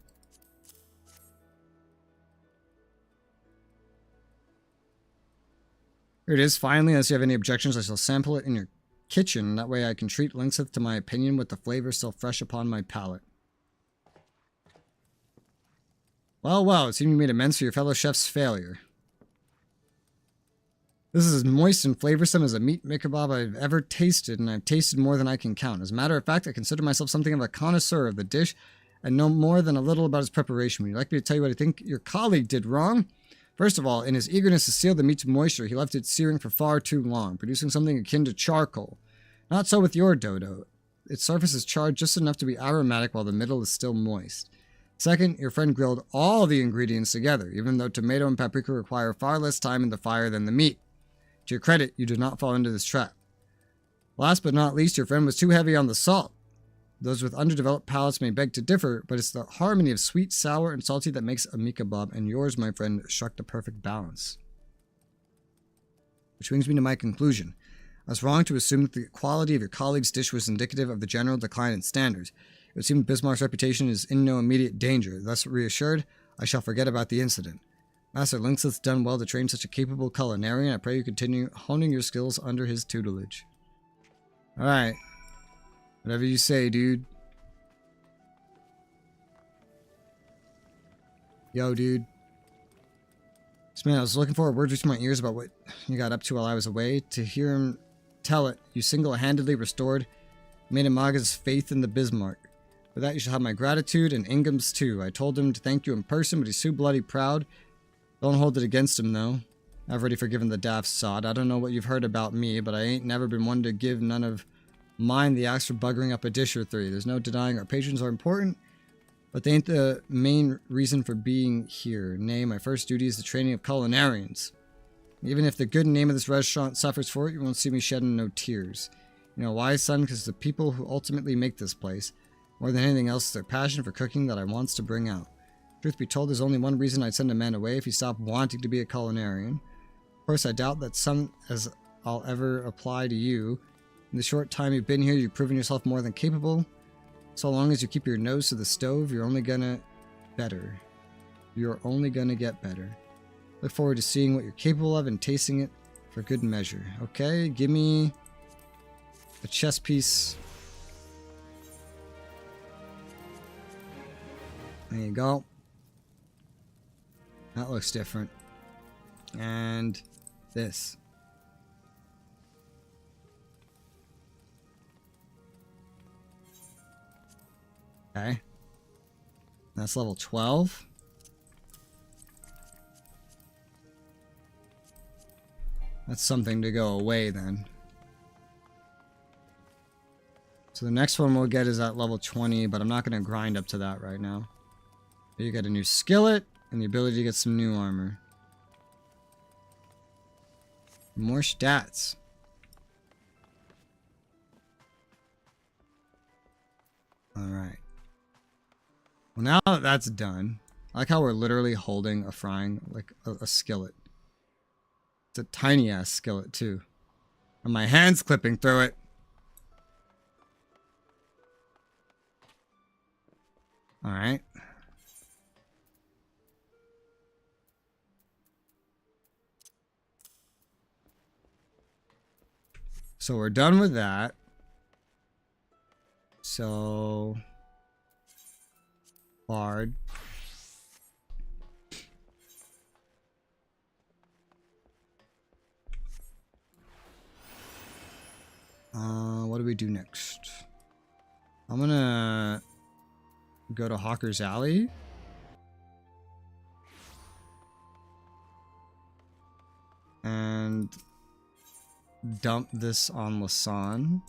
Here it is, finally. Unless you have any objections, I shall sample it in your kitchen. That way I can treat Linksith to my opinion with the flavor still fresh upon my palate. Well, well, it seemed you made amends for your fellow chef's failure. This is as moist and flavorsome as a meat Mikabob I've ever tasted, and I've tasted more than I can count. As a matter of fact, I consider myself something of a connoisseur of the dish, and know more than a little about its preparation. Would you like me to tell you what I think your colleague did wrong? First of all, in his eagerness to seal the meat to moisture, he left it searing for far too long, producing something akin to charcoal. Not so with your dodo. Its surface is charred just enough to be aromatic while the middle is still moist. Second, your friend grilled all the ingredients together, even though tomato and paprika require far less time in the fire than the meat. To your credit, you did not fall into this trap. Last but not least, your friend was too heavy on the salt. Those with underdeveloped palates may beg to differ, but it's the harmony of sweet, sour, and salty that makes a Mikabob, and yours, my friend, struck the perfect balance. Which brings me to my conclusion. I was wrong to assume that the quality of your colleague's dish was indicative of the general decline in standards. It would seem Bismarck's reputation is in no immediate danger. Thus reassured, I shall forget about the incident. Master Linksith's done well to train such a capable culinarian. I pray you continue honing your skills under his tutelage. Alright. Whatever you say, dude. Yo, dude. So, man, I was looking for words reaching my ears about what you got up to while I was away. To hear him tell it, you single-handedly restored Maidamaga's faith in the Bismarck. For that, you shall have my gratitude and Ingham's too. I told him to thank you in person, but he's too bloody proud. Don't hold it against him, though. I've already forgiven the daft sod. I don't know what you've heard about me, but I ain't never been one to give none of mine the axe for buggering up a dish or three. There's no denying our patrons are important, but they ain't the main reason for being here. Nay, my first duty is the training of culinarians. Even if the good name of this restaurant suffers for it, you won't see me shedding no tears. You know why, son? Because the people who ultimately make this place, more than anything else, is their passion for cooking that I wants to bring out. Truth be told, there's only one reason I'd send a man away if he stopped wanting to be a culinarian. Of course, I doubt that some as I'll ever apply to you. In the short time you've been here, you've proven yourself more than capable. So long as you keep your nose to the stove, you're only gonna better. You're only gonna get better. Look forward to seeing what you're capable of and tasting it for good measure. Okay, give me a chess piece. There you go. That looks different. And this. Okay. That's level 12. That's something to go away then. So the next one we'll get is at level 20, but I'm not going to grind up to that right now. You get a new skillet and the ability to get some new armor. More stats. Alright. Well, now that that's done, I like how we're literally holding a frying, like a skillet. It's a tiny ass skillet too. And my hand's clipping through it. Alright. So we're done with that. So Bard. What do we do next? I'm gonna go to Hawker's Alley. And dump this on Lasan.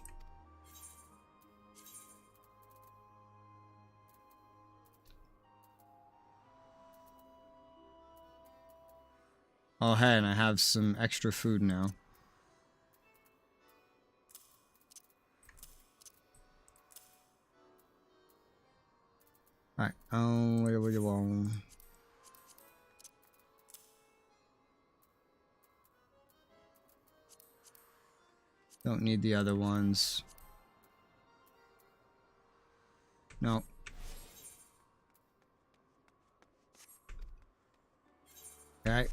Oh, hey, and I have some extra food now. Oh, what do you want? Don't need the other ones. No. Okay.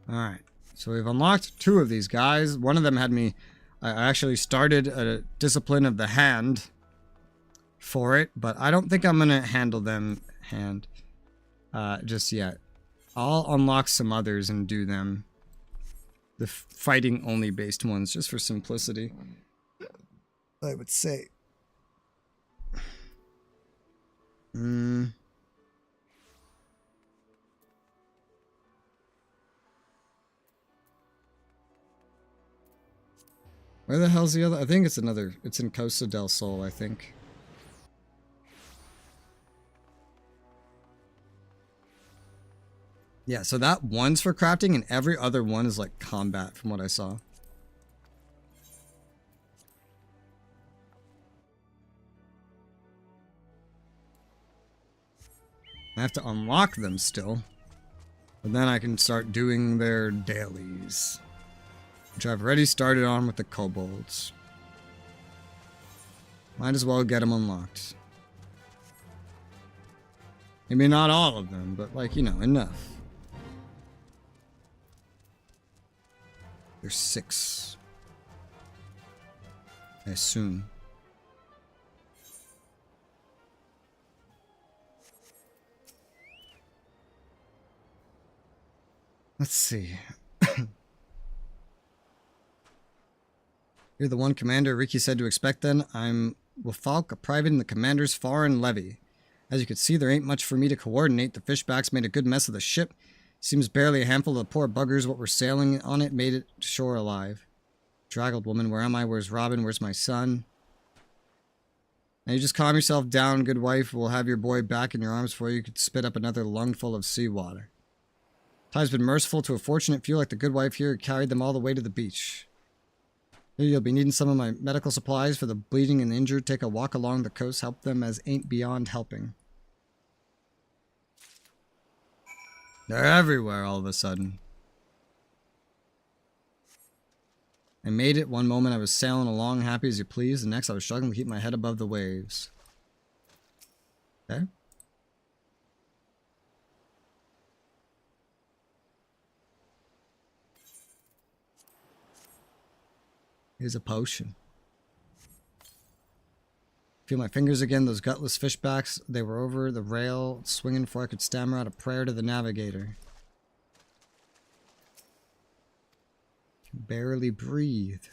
Alright. So we've unlocked 2 of these guys. One of them had me... I actually started a Discipline of the Hand for it, but I don't think I'm going to handle them just yet. I'll unlock some others and do them. The fighting only based ones, just for simplicity, I would say. Where the hell's the other? I think it's another. It's in Costa del Sol, I think. Yeah, so that one's for crafting, and every other one is like combat, from what I saw. I have to unlock them still. But then I can start doing their dailies. Which I've already started on with the kobolds. Might as well get them unlocked. Maybe not all of them, but like, you know, enough. There's 6. I assume. Let's see. You're the one commander Ricky said to expect then. I'm Wafalk, a private in the commander's foreign levy. As you can see, there ain't much for me to coordinate. The fishbacks made a good mess of the ship. Seems barely a handful of the poor buggers what were sailing on it made it to shore alive. Draggled woman, where am I? Where's Robin? Where's my son? Now you just calm yourself down, good wife. We'll have your boy back in your arms before you could spit up another lungful of seawater. Time's been merciful to a fortunate few like the good wife here who carried them all the way to the beach. Here you'll be needing some of my medical supplies for the bleeding and injured. Take a walk along the coast. Help them as ain't beyond helping. They're everywhere all of a sudden. I made it. One moment I was sailing along happy as you please. The next I was struggling to keep my head above the waves. Okay. Here's a potion. Feel my fingers again, those gutless fishbacks. They were over the rail, swinging before I could stammer out a prayer to the navigator. Barely breathe.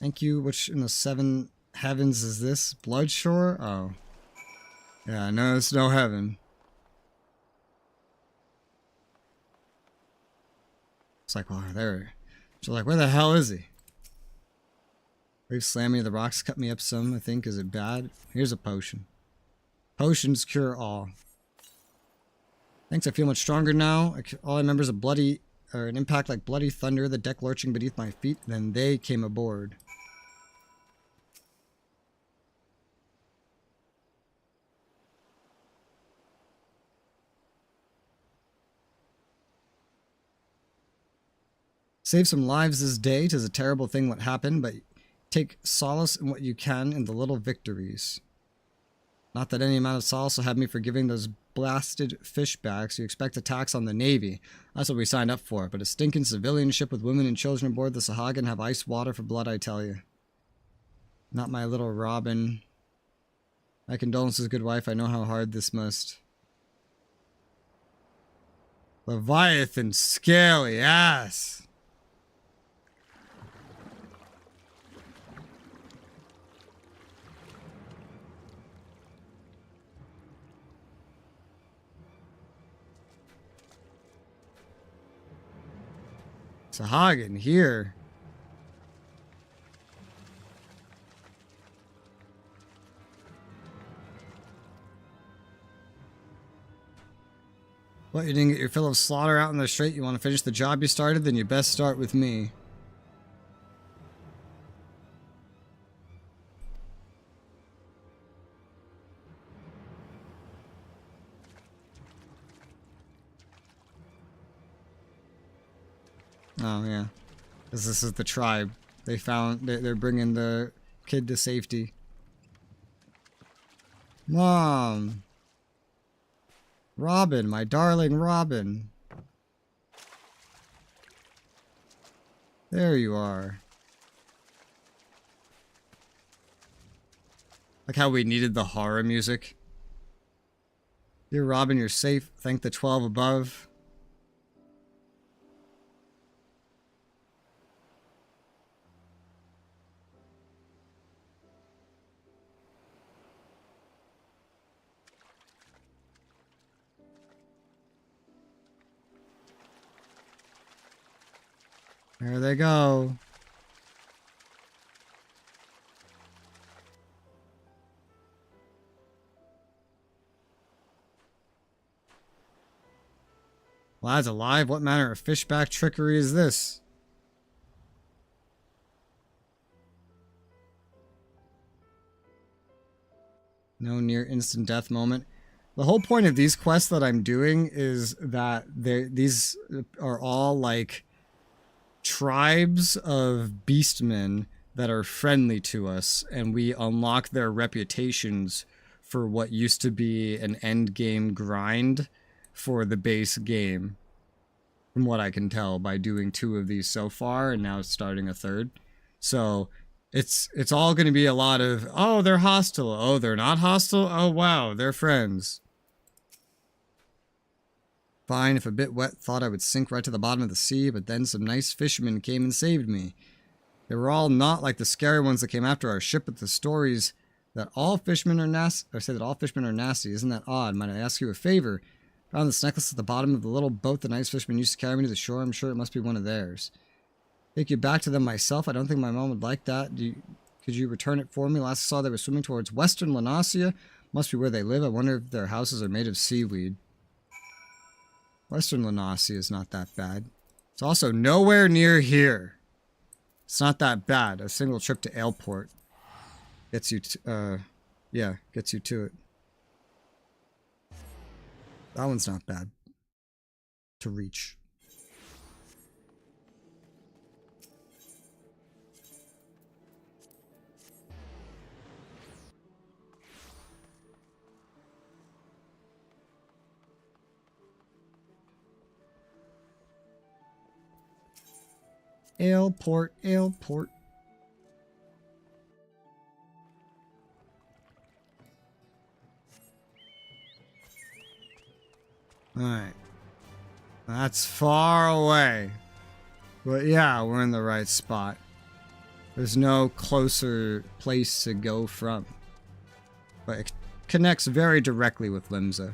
Thank you. Which in the 7 heavens is this? Bloodshore? Oh. Yeah, no, it's no heaven. It's like, well, there. She's like, where the hell is he? Waves slammed me to the rocks, cut me up some, I think. Is it bad? Here's a potion. Potions cure all. Thanks, I feel much stronger now. All I remember is an impact like bloody thunder, the deck lurching beneath my feet, then they came aboard. Save some lives this day. 'Tis a terrible thing what happened, but take solace in what you can in the little victories. Not that any amount of solace will have me forgiving those blasted fishbacks. You expect attacks on the Navy. That's what we signed up for. But a stinking civilian ship with women and children aboard the Sahagin have ice water for blood, I tell you. Not my little Robin. My condolences, good wife. I know how hard this must. Leviathan, scaly ass. Sahagin here. What, you didn't get your fill of slaughter out in the strait? You want to finish the job you started? Then you best start with me. Oh, yeah. Because this is the tribe. They're bringing the kid to safety. Mom! Robin, my darling Robin. There you are. Like how we needed the horror music. Dear Robin, you're safe. Thank the 12 above. There they go. Lads alive, what manner of fishback trickery is this? No near instant death moment. The whole point of these quests that I'm doing is that these are all like tribes of beastmen that are friendly to us, and we unlock their reputations for what used to be an end game grind for the base game, from what I can tell by doing 2 of these so far and now starting a 3rd. So it's all going to be a lot of, oh, they're hostile, oh, they're not hostile, oh wow, they're friends. Fine, if a bit wet, thought I would sink right to the bottom of the sea, but then some nice fishermen came and saved me. They were all not like the scary ones that came after our ship, but the stories that all fishermen are nasty. I say that all fishermen are nasty. Isn't that odd? Might I ask you a favor? Found this necklace at the bottom of the little boat the nice fishermen used to carry me to the shore. I'm sure it must be one of theirs. Take you back to them myself. I don't think my mom would like that. Could you return it for me? Last I saw they were swimming towards western Lanasia. Must be where they live. I wonder if their houses are made of seaweed. Western Lanasia is not that bad. It's also nowhere near here. It's not that bad. A single trip to Aleport gets you gets you to it. That one's not bad to reach. Aleport, Aleport. Alright. That's far away. But yeah, we're in the right spot. There's no closer place to go from. But it connects very directly with Limsa.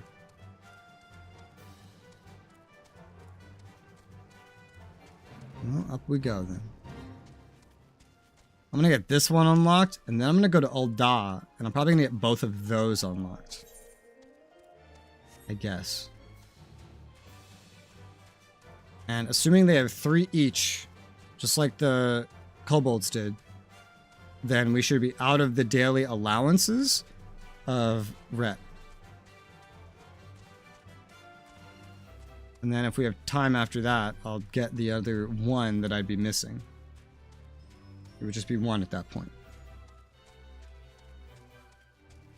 Well, up we go then. I'm gonna get this one unlocked, and then I'm gonna go to Ul'dah, and I'm probably gonna get both of those unlocked. I guess. And assuming they have 3 each, just like the kobolds did, then we should be out of the daily allowances of Ret. And then if we have time after that, I'll get the other one that I'd be missing. It would just be 1 at that point.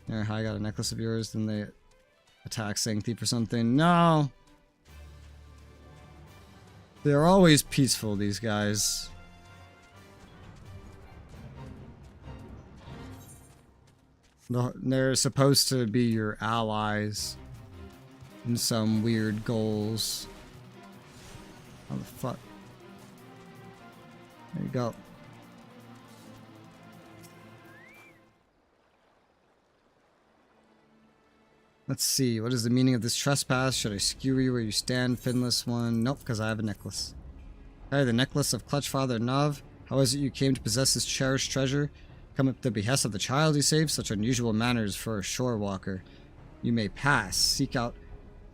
Yeah, I got a necklace of yours, then they attack saying thief or something. No! They're always peaceful, these guys. They're supposed to be your allies in some weird goals. How the fuck? There you go. Let's see, what is the meaning of this trespass? Should I skewer you where you stand, finless one? Nope, because I have a necklace. Carry the necklace of Clutchfather Nov. How is it you came to possess this cherished treasure? Come at the behest of the child you saved? Such unusual manners for a shore walker. You may pass. Seek out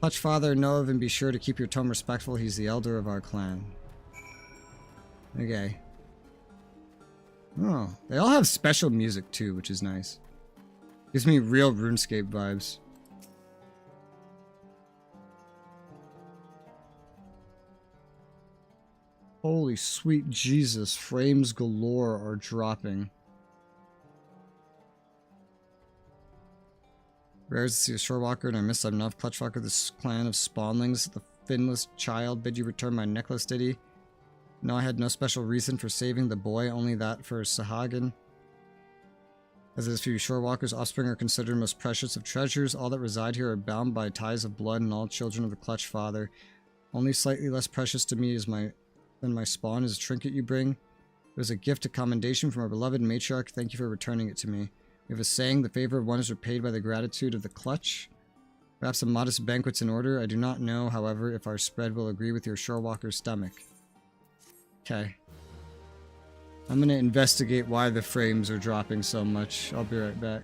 Clutchfather Nov and be sure to keep your tone respectful. He's the elder of our clan. Okay. Oh, they all have special music too, which is nice. Gives me real RuneScape vibes. Holy sweet Jesus, frames galore are dropping. Rare to see a shorewalker, and I miss enough. Clutchwalker, this clan of spawnlings. The finless child bid you return my necklace, did he? No, I had no special reason for saving the boy, only that for Sahagin. As it is for you shorewalkers, offspring are considered most precious of treasures. All that reside here are bound by ties of blood, and all children of the Clutch Father. Only slightly less precious to me than my spawn is a trinket you bring. It was a gift of commendation from our beloved matriarch. Thank you for returning it to me. We have a saying, the favor of one is repaid by the gratitude of the Clutch. Perhaps a modest banquet's in order. I do not know, however, if our spread will agree with your shorewalker's stomach. Okay. I'm gonna investigate why the frames are dropping so much. I'll be right back.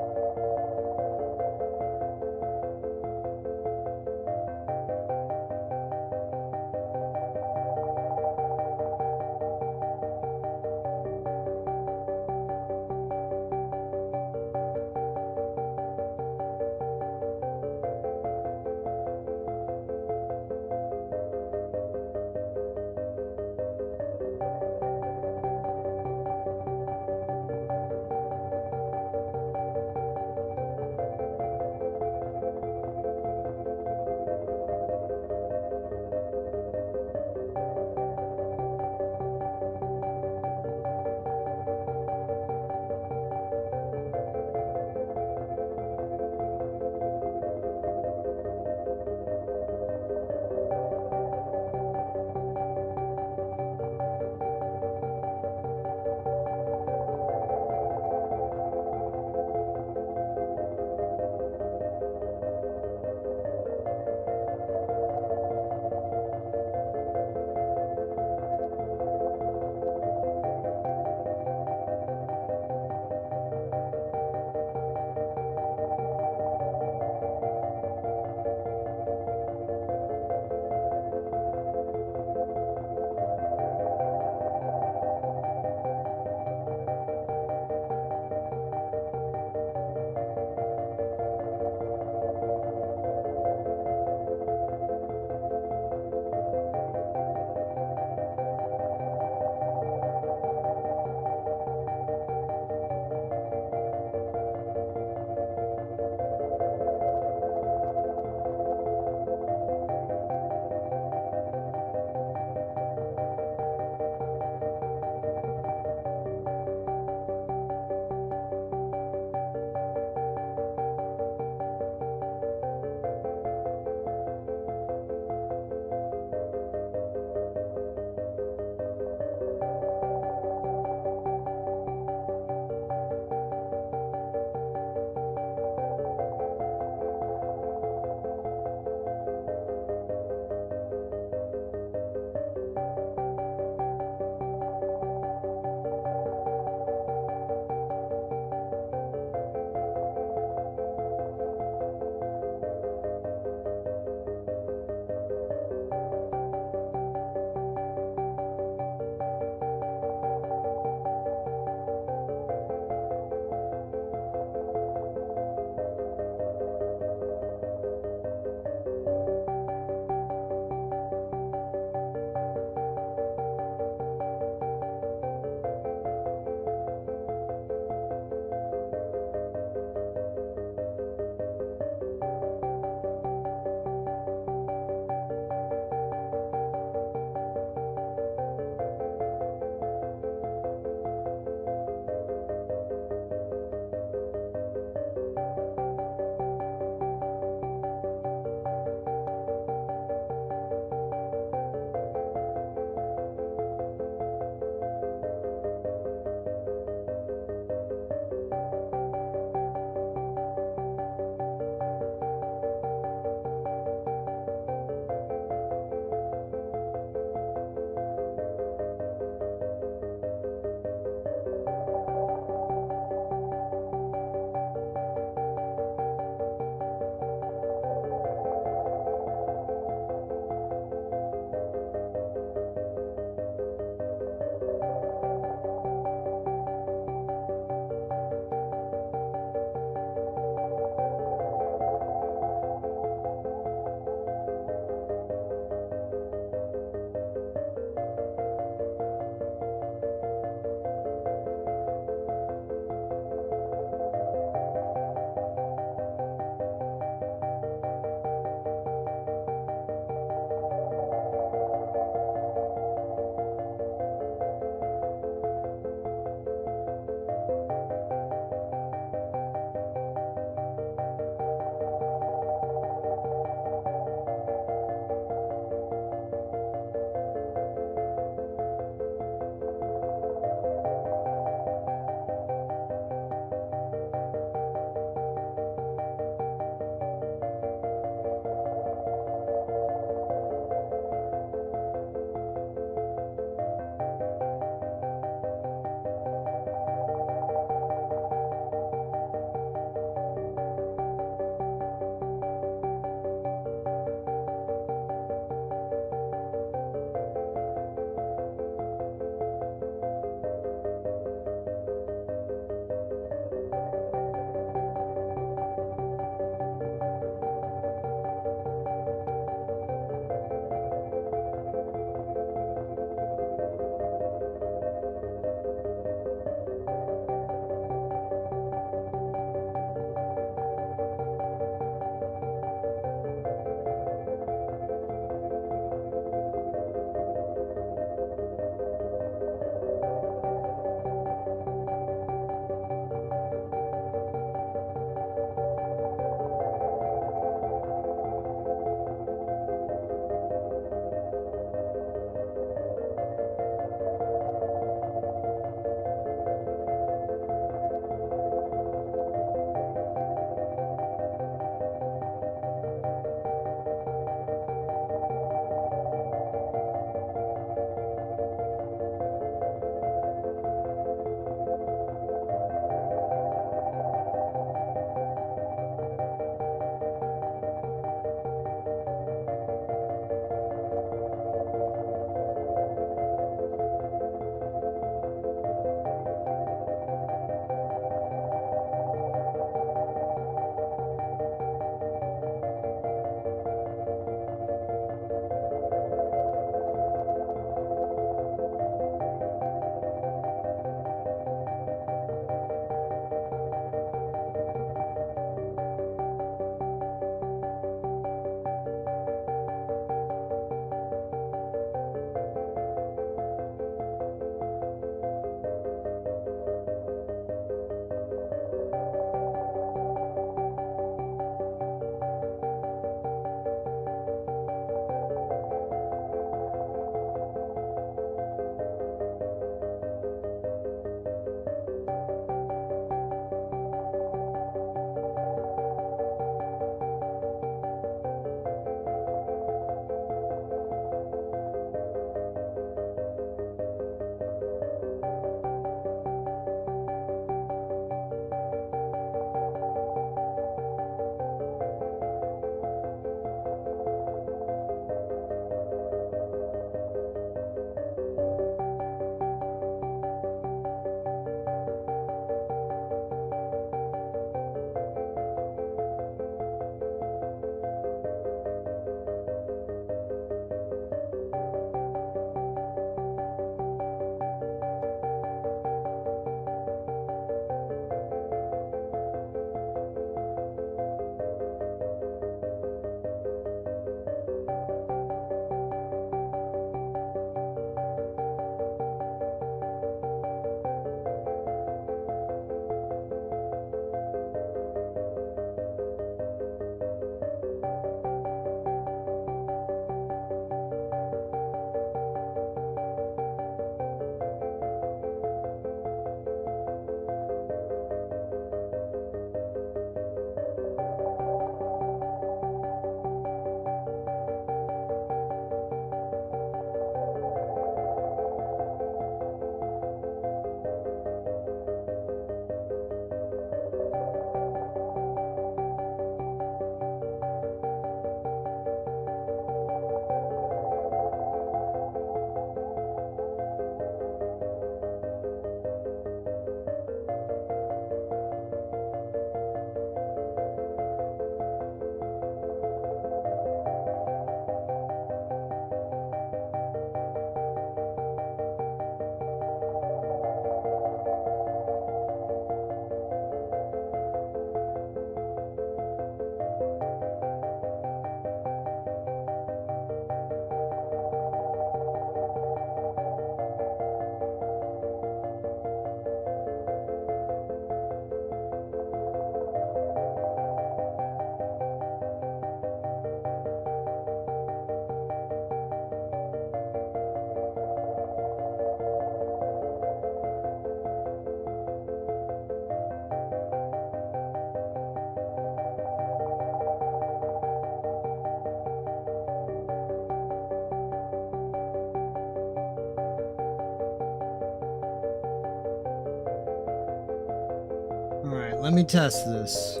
let me test this.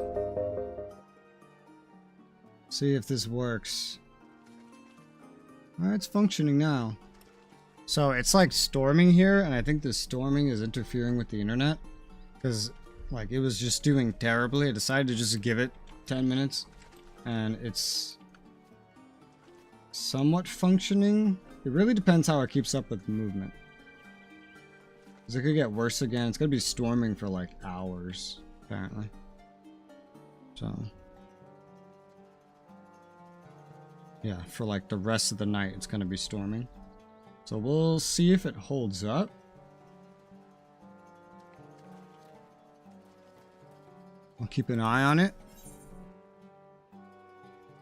See if this works. Alright, it's functioning now. So it's like storming here, and I think the storming is interfering with the internet. Because, like, it was just doing terribly. I decided to just give it 10 minutes. And it's somewhat functioning. It really depends how it keeps up with movement. Because it could get worse again. It's going to be storming for, like, hours, apparently. So... yeah, for like the rest of the night, it's going to be storming. So we'll see if it holds up. I'll keep an eye on it.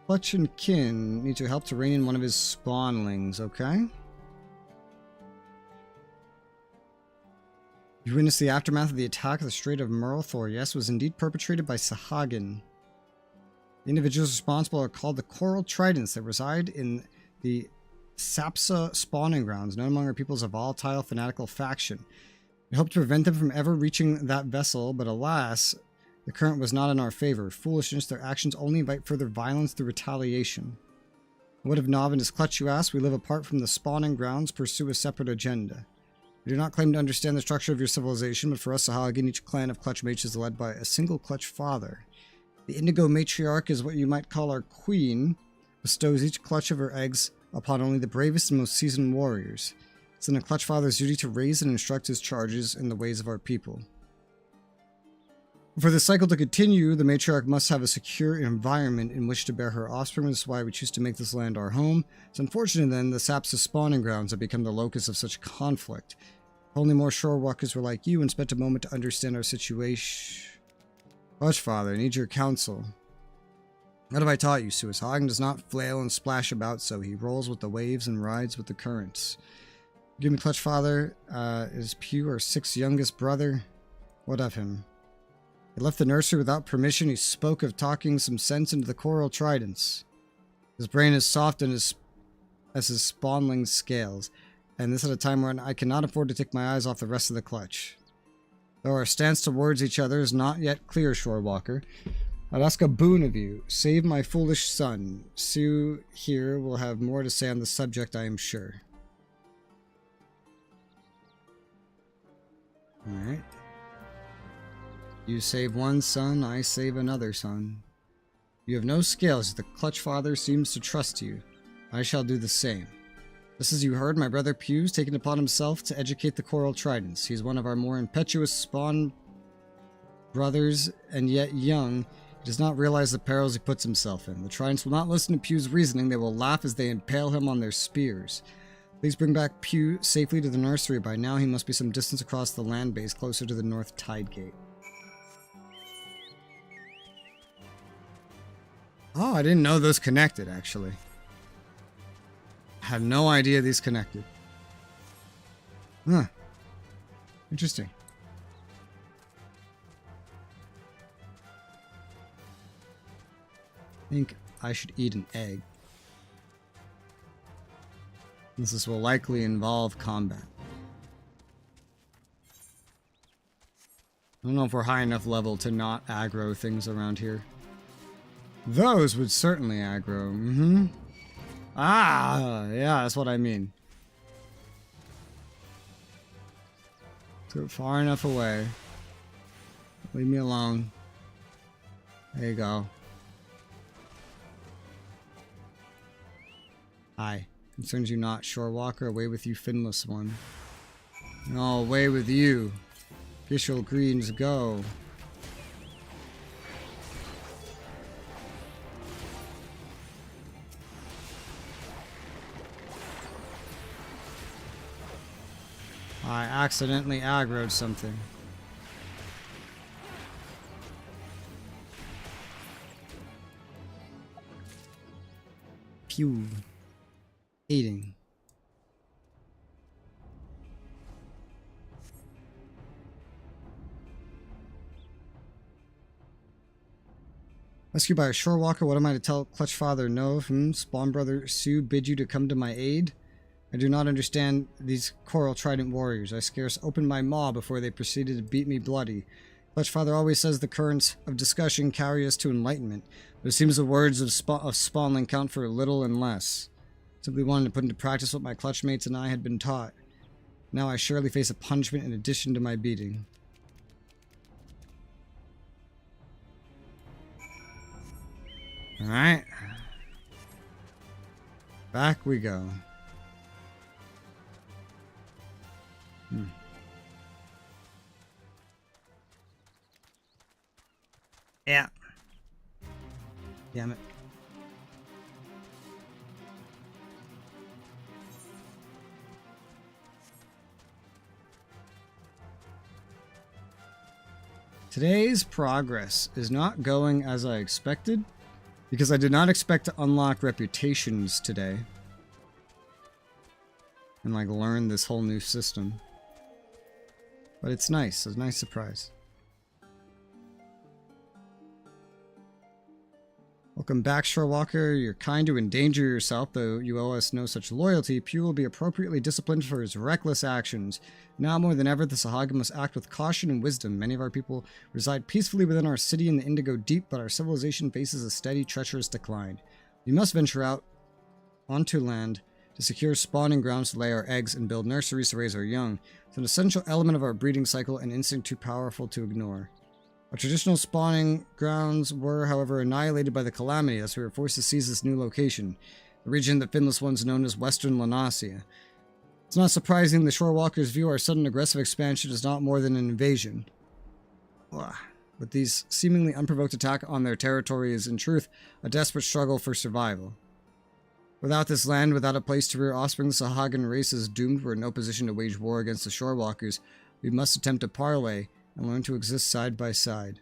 Clutch and Kin needs your help to rein in one of his spawnlings, okay? You witnessed the aftermath of the attack of the Strait of Merlthor. Yes, was indeed perpetrated by Sahagin. The individuals responsible are called the Coral Tridents that reside in the Sapsa spawning grounds. Known among our people as a volatile, fanatical faction. We hope to prevent them from ever reaching that vessel, but alas, the current was not in our favor. Foolishness, their actions only invite further violence through retaliation. What of Nov and his clutch, you ask? We live apart from the spawning grounds, pursue a separate agenda. We do not claim to understand the structure of your civilization, but for us, Sahagin, each clan of clutch mates is led by a single clutch father. The Indigo Matriarch is what you might call our queen, bestows each clutch of her eggs upon only the bravest and most seasoned warriors. It's in a clutch father's duty to raise and instruct his charges in the ways of our people. For the cycle to continue, the matriarch must have a secure environment in which to bear her offspring. This is why we choose to make this land our home. It's unfortunate then the Sapsa spawning grounds have become the locus of such conflict. If only more shorewalkers were like you and spent a moment to understand our situation. Clutch Father, I need your counsel. What have I taught you, Suishag? Does not flail and splash about so. He rolls with the waves and rides with the currents. Give me Clutch Father. Is Pew our sixth youngest brother? What of him? He left the nursery without permission. He spoke of talking some sense into the Coral Tridents. His brain is soft and as his spawnling's scales. And this at a time when I cannot afford to take my eyes off the rest of the clutch. Though our stance towards each other is not yet clear, Shorewalker, I'd ask a boon of you. Save my foolish son. Sue here will have more to say on the subject, I am sure. Alright. You save one son, I save another son. You have no scales, the Clutch Father seems to trust you. I shall do the same. Just as you heard, my brother Pew's taken upon himself to educate the Coral Tridents. He's one of our more impetuous spawn brothers, and yet young. He does not realize the perils he puts himself in. The Tridents will not listen to Pew's reasoning. They will laugh as they impale him on their spears. Please bring back Pew safely to the nursery. By now he must be some distance across the land base, closer to the North Tide Gate. Oh, I didn't know those connected, actually. I had no idea these connected. Huh. Interesting. I think I should eat an egg. This will likely involve combat. I don't know if we're high enough level to not aggro things around here. Those would certainly aggro. Mm-hmm. Ah, yeah, that's what I mean. Go far enough away. Leave me alone. There you go. Hi. Concerns you not, Shorewalker. Away with you, finless one. No, away with you. Official greens go. I accidentally aggroed something. Pew. Eating. Rescued by a shorewalker, what am I to tell Clutch Father? No, Spawn Brother Sue bid you to come to my aid? I do not understand these Coral Trident warriors. I scarce opened my maw before they proceeded to beat me bloody. Clutch Father always says the currents of discussion carry us to enlightenment, but it seems the words of Spawnling count for little and less. Simply wanted to put into practice what my clutch mates and I had been taught. Now I surely face a punishment in addition to my beating. Alright. Back we go. Yeah. Damn it. Today's progress is not going as I expected, because I did not expect to unlock reputations today. And like learn this whole new system. But it's nice, it's a nice surprise. Welcome back, Shorewalker. You're kind to endanger yourself, though you owe us no such loyalty. Pew will be appropriately disciplined for his reckless actions. Now more than ever, the Sahagin must act with caution and wisdom. Many of our people reside peacefully within our city in the Indigo Deep, but our civilization faces a steady, treacherous decline. We must venture out onto land to secure spawning grounds to lay our eggs and build nurseries to raise our young. It's an essential element of our breeding cycle, an instinct too powerful to ignore. Our traditional spawning grounds were, however, annihilated by the calamity, as we were forced to seize this new location, the region that Finless once known as Western Lanasia. It's not surprising the Shorewalkers view our sudden aggressive expansion as not more than an invasion. But these seemingly unprovoked attack on their territory is, in truth, a desperate struggle for survival. Without this land, without a place to rear offspring, the Sahagin race is doomed. We're in no position to wage war against the Shorewalkers. We must attempt to parley and learn to exist side by side.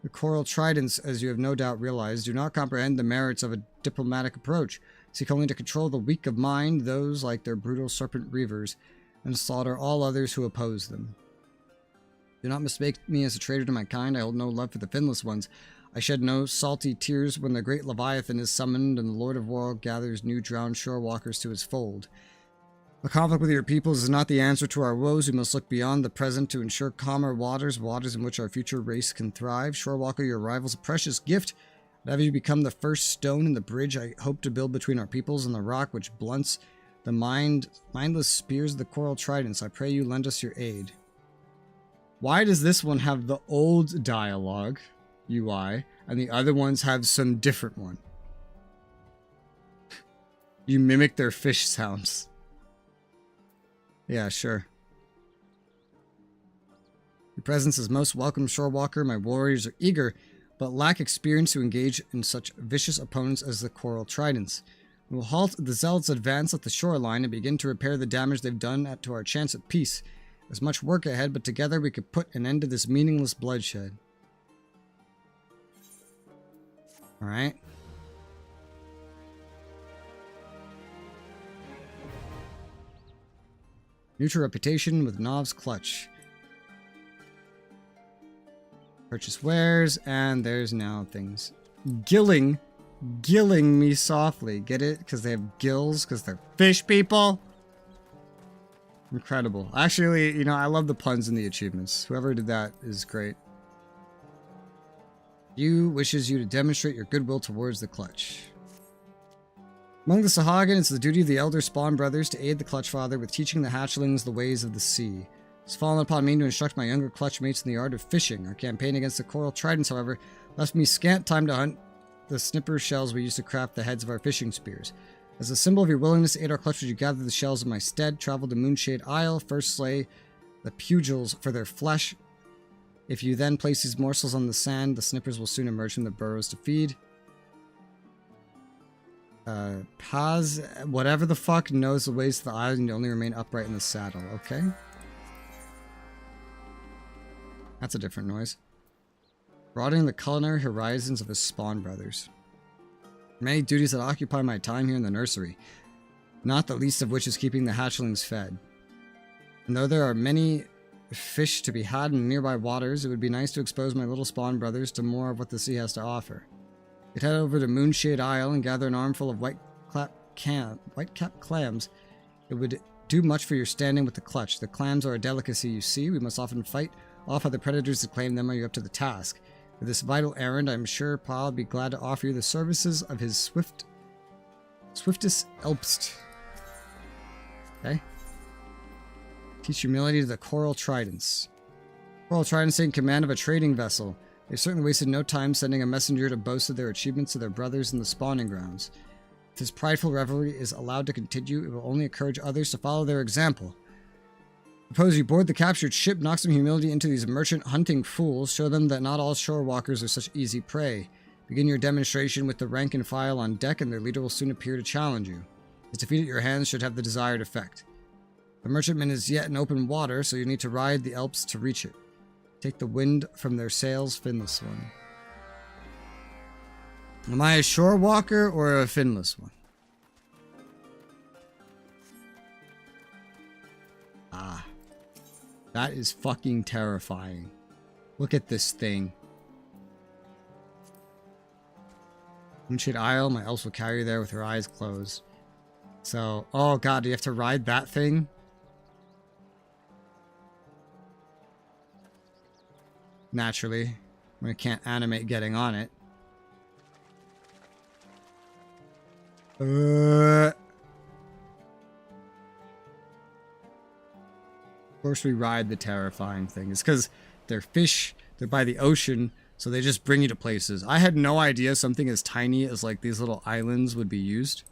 The Coral Tridents, as you have no doubt realized, do not comprehend the merits of a diplomatic approach, seek only to control the weak of mind, those like their brutal serpent reavers, and slaughter all others who oppose them. Do not mistake me as a traitor to my kind. I hold no love for the Finless ones. I shed no salty tears when the great Leviathan is summoned and the Lord of War gathers new drowned Shorewalkers to his fold. A conflict with your peoples is not the answer to our woes. We must look beyond the present to ensure calmer waters in which our future race can thrive. Shorewalker, your arrival's a precious gift. But have you become the first stone in the bridge I hope to build between our peoples and the rock which blunts the mindless spears of the Coral Tridents? I pray you lend us your aid. Why does this one have the old dialogue, UI, and the other ones have some different one? You mimic their fish sounds. Yeah, sure. Your presence is most welcome, Shorewalker. My warriors are eager, but lack experience to engage in such vicious opponents as the Coral Tridents. We will halt the Zealots' advance at the shoreline and begin to repair the damage they've done to our chance at peace. There's much work ahead, but together we could put an end to this meaningless bloodshed. Alright. Neutral reputation with Nov's Clutch. Purchase wares, and there's now things. Gilling me softly. Get it? Because they have gills? Because they're fish people? Incredible. Actually, you know, I love the puns in the achievements. Whoever did that is great. You wishes you to demonstrate your goodwill towards the Clutch. Among the Sahagin, it's the duty of the elder Spawn brothers to aid the Clutch Father with teaching the hatchlings the ways of the sea. It's fallen upon me to instruct my younger Clutch mates in the art of fishing. Our campaign against the Coral Tridents, however, left me scant time to hunt the snipper shells we used to craft the heads of our fishing spears. As a symbol of your willingness to aid our Clutch, would you gather the shells in my stead, travel to Moonshade Isle, first slay the pugils for their flesh. If you then place these morsels on the sand, the snippers will soon emerge from the burrows to feed. Paz, whatever the fuck, knows the ways to the island and only remain upright in the saddle, okay? That's a different noise. Broadening the culinary horizons of his Spawn brothers. Many duties that occupy my time here in the nursery, not the least of which is keeping the hatchlings fed. And though there are many fish to be had in nearby waters, it would be nice to expose my little Spawn brothers to more of what the sea has to offer. We'd head over to Moonshade Isle and gather an armful of white-capped clams. It would do much for your standing with the Clutch. The clams are a delicacy, you see. We must often fight off other predators to claim them, or you're up to the task. For this vital errand, I'm sure Pa will be glad to offer you the services of his swiftest Elpst. Okay. Teach humility to the Coral Tridents. Coral Tridents are in command of a trading vessel. They've certainly wasted no time sending a messenger to boast of their achievements to their brothers in the spawning grounds. If this prideful revelry is allowed to continue, it will only encourage others to follow their example. Suppose you board the captured ship, knock some humility into these merchant hunting fools, show them that not all shore walkers are such easy prey. Begin your demonstration with the rank and file on deck, and their leader will soon appear to challenge you. His defeat at your hands should have the desired effect. The merchantman is yet in open water, so you need to ride the Alps to reach it. Take the wind from their sails, finless one. Am I a shore walker or a finless one? Ah. That is fucking terrifying. Look at this thing. Moonshade Isle, my elves will carry you there with her eyes closed. So, oh god, do you have to ride that thing? Naturally, when I can't animate getting on it. Of course we ride the terrifying thing. It's because they're fish, they're by the ocean, so they just bring you to places. I had no idea something as tiny as like these little islands would be used.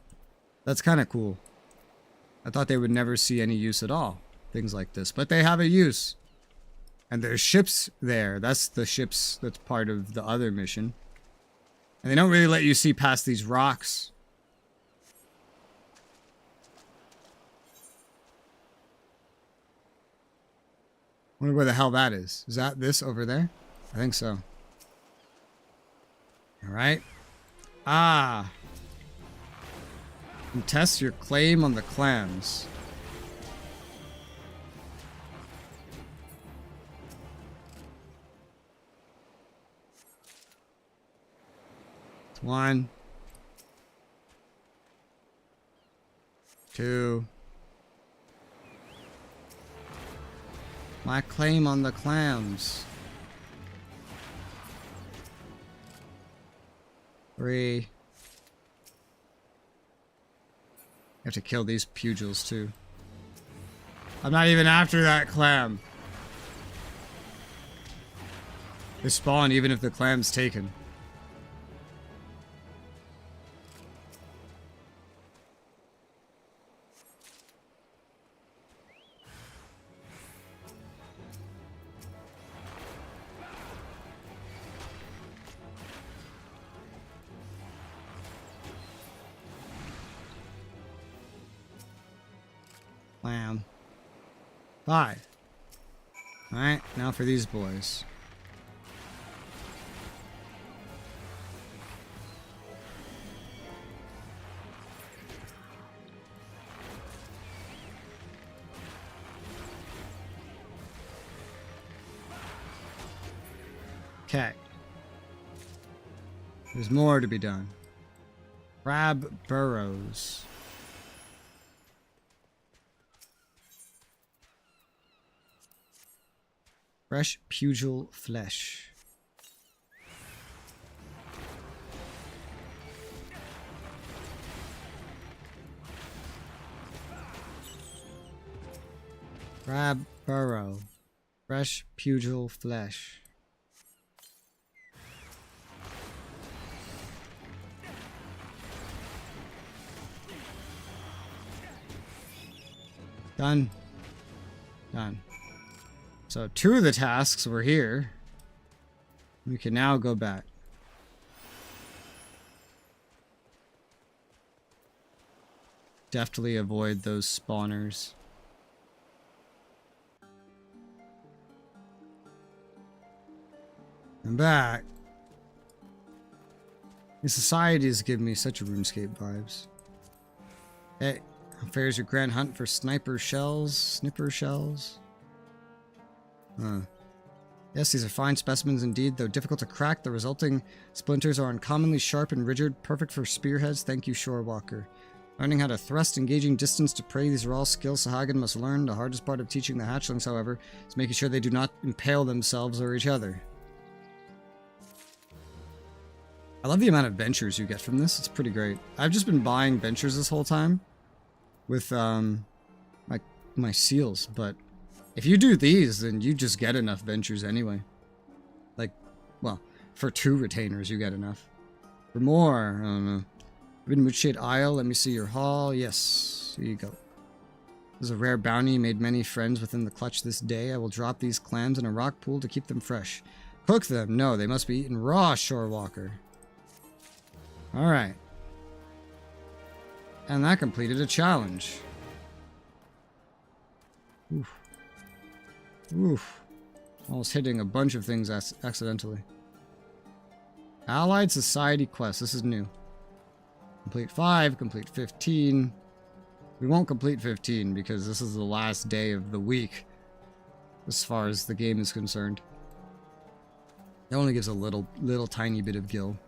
That's kind of cool. I thought they would never see any use at all. Things like this. But they have a use. And there's ships there. That's the ships that's part of the other mission. And they don't really let you see past these rocks. Wonder where the hell that is. Is that this over there? I think so. Alright. Ah. Contest your claim on the clams. It's 1. 2. My claim on the clams. 3. You have to kill these pugils too. I'm not even after that clam. They spawn even if the clam's taken. Clam. 5. Alright, now for these boys. Okay. There's more to be done. Crab burrows. Fresh pugil flesh. Crab burrow. Fresh pugil flesh. Done. Done. So 2 of the tasks were here. We can now go back. Deftly avoid those spawners. I'm back. The societies give me such RuneScape vibes. Hey, how fares your grand hunt for snipper shells? Snipper shells? Huh. Yes, these are fine specimens indeed, though difficult to crack. The resulting splinters are uncommonly sharp and rigid, perfect for spearheads. Thank you, Shorewalker. Learning how to thrust, engaging distance to prey, these are all skills Sahagin must learn. The hardest part of teaching the hatchlings, however, is making sure they do not impale themselves or each other. I love the amount of ventures you get from this. It's pretty great. I've just been buying ventures this whole time with my seals, but if you do these, then you just get enough ventures anyway. Like, well, for 2 retainers, you get enough. For more, I don't know. In Moonshade Isle, let me see your haul. Yes, here you go. This is a rare bounty. Made many friends within the clutch this day. I will drop these clams in a rock pool to keep them fresh. Cook them? No, they must be eaten raw, Shorewalker. Alright. And that completed a challenge. Oof. Oof. Almost hitting a bunch of things accidentally. Allied Society Quest. This is new. Complete 5, complete 15. We won't complete 15 because this is the last day of the week as far as the game is concerned. It only gives a little tiny bit of gil.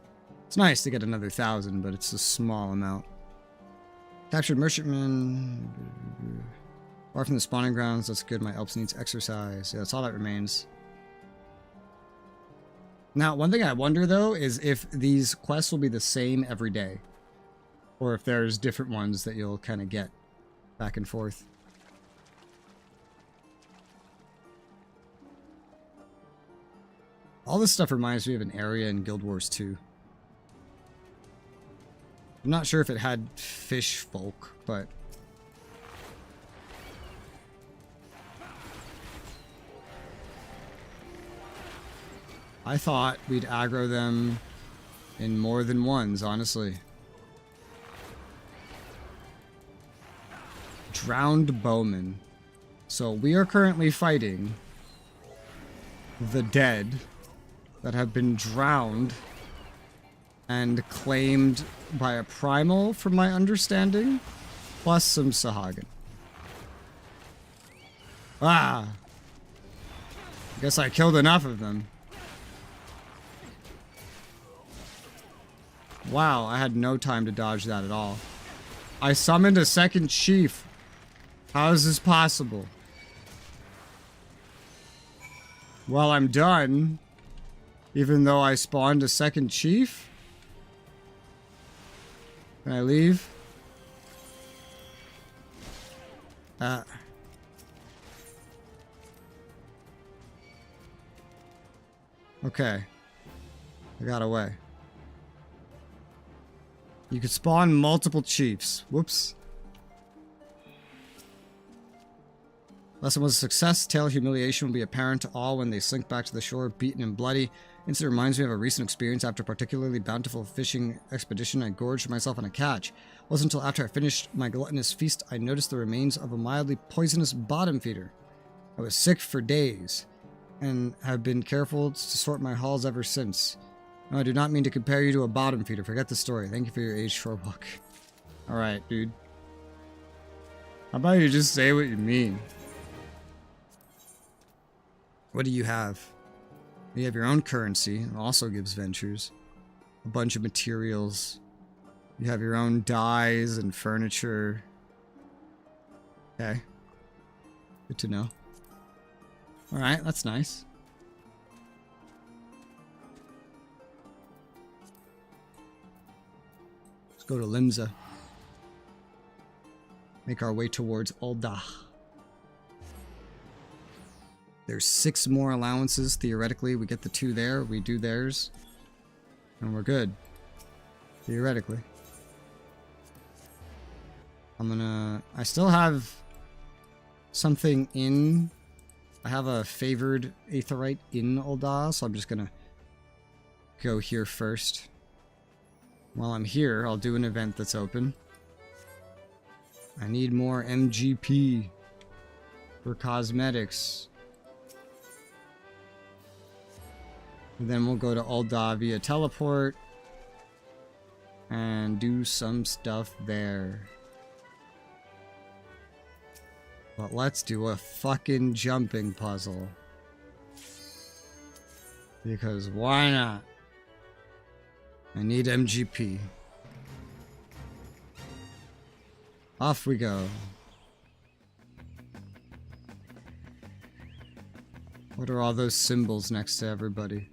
It's nice to get another 1,000, but it's a small amount. Captured merchantman. Far from the spawning grounds. That's good. My Alps needs exercise. Yeah, that's all that remains. Now, one thing I wonder, though, is if these quests will be the same every day. Or if there's different ones that you'll kind of get back and forth. All this stuff reminds me of an area in Guild Wars 2. I'm not sure if it had fish folk, but... I thought we'd aggro them in more than ones, honestly. Drowned Bowman. So we are currently fighting the dead that have been drowned and claimed by a primal, from my understanding, plus some Sahagin. Ah! I guess I killed enough of them. Wow, I had no time to dodge that at all. I summoned a second chief. How is this possible? Well, I'm done. Even though I spawned a second chief? Can I leave? Okay. I got away. You could spawn multiple chiefs. Whoops. Lesson was a success. Tale of humiliation will be apparent to all when they slink back to the shore, beaten and bloody. Incident reminds me of a recent experience. After a particularly bountiful fishing expedition, I gorged myself on a catch. It wasn't until after I finished my gluttonous feast I noticed the remains of a mildly poisonous bottom feeder. I was sick for days, and have been careful to sort my hauls ever since. No, I do not mean to compare you to a bottom feeder. Forget the story. Thank you for your age, Shorewalk. Alright, dude. How about you just say what you mean? What do you have? You have your own currency. It also gives ventures. A bunch of materials. You have your own dyes and furniture. Okay. Good to know. Alright, that's nice. Let's go to Limsa. Make our way towards Ul'dah. There's 6 more allowances. Theoretically, we get the 2 there. We do theirs. And we're good. Theoretically. I still have something in... I have a favored Aetheryte in Ul'dah, so I'm just gonna go here first. While I'm here, I'll do an event that's open. I need more MGP for cosmetics. And then we'll go to Ul'dah via teleport and do some stuff there. But let's do a fucking jumping puzzle. Because why not? I need MGP. Off we go. What are all those symbols next to everybody?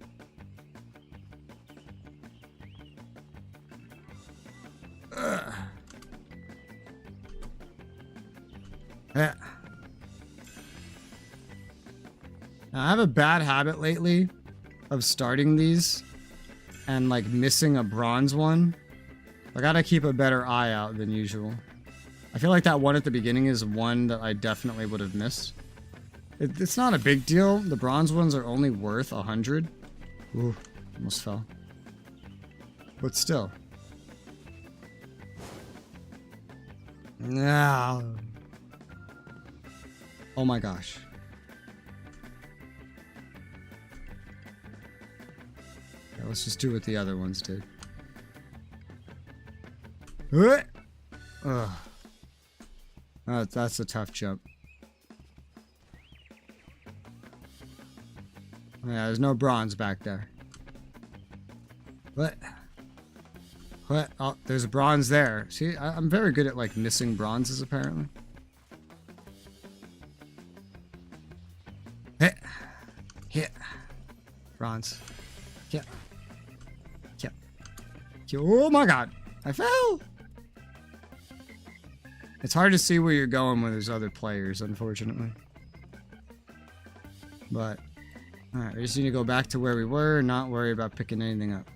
Ugh. Yeah. Now, I have a bad habit lately of starting these and like missing a bronze one. I gotta keep a better eye out than usual. I feel like that one at the beginning is one that I definitely would have missed. It's not a big deal. The bronze ones are only worth 100. Ooh, almost fell. But still. No. Oh my gosh. Yeah, let's just do what the other ones did. Ugh. That's a tough jump. Yeah, there's no bronze back there. What? What? Oh, there's a bronze there. See, I'm very good at like missing bronzes apparently. Hit. Hit. Bronze. Yeah. Yeah. Oh my god. I fell. It's hard to see where you're going when there's other players, unfortunately. But alright, we just need to go back to where we were and not worry about picking anything up.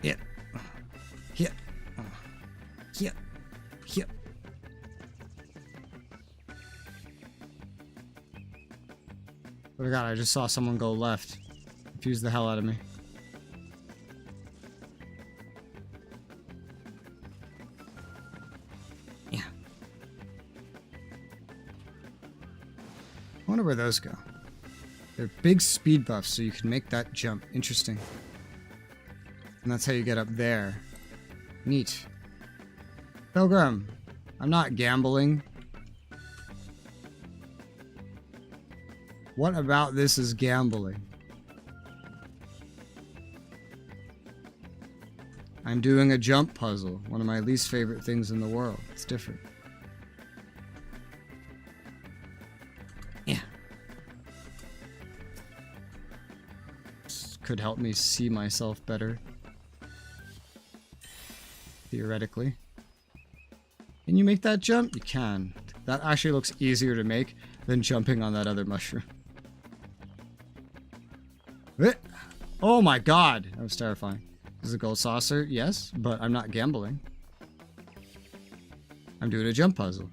Yeah. Yeah. Yeah. Yeah. Oh my god, I just saw someone go left. Confused the hell out of me. I wonder where those go. They're big speed buffs, so you can make that jump. Interesting. And that's how you get up there. Neat. Pilgrim, I'm not gambling. What about this is gambling? I'm doing a jump puzzle, one of my least favorite things in the world. It's different. Could help me see myself better. Theoretically. Can you make that jump? You can. That actually looks easier to make than jumping on that other mushroom. Oh my god! That was terrifying. This is a gold saucer? Yes, but I'm not gambling. I'm doing a jump puzzle.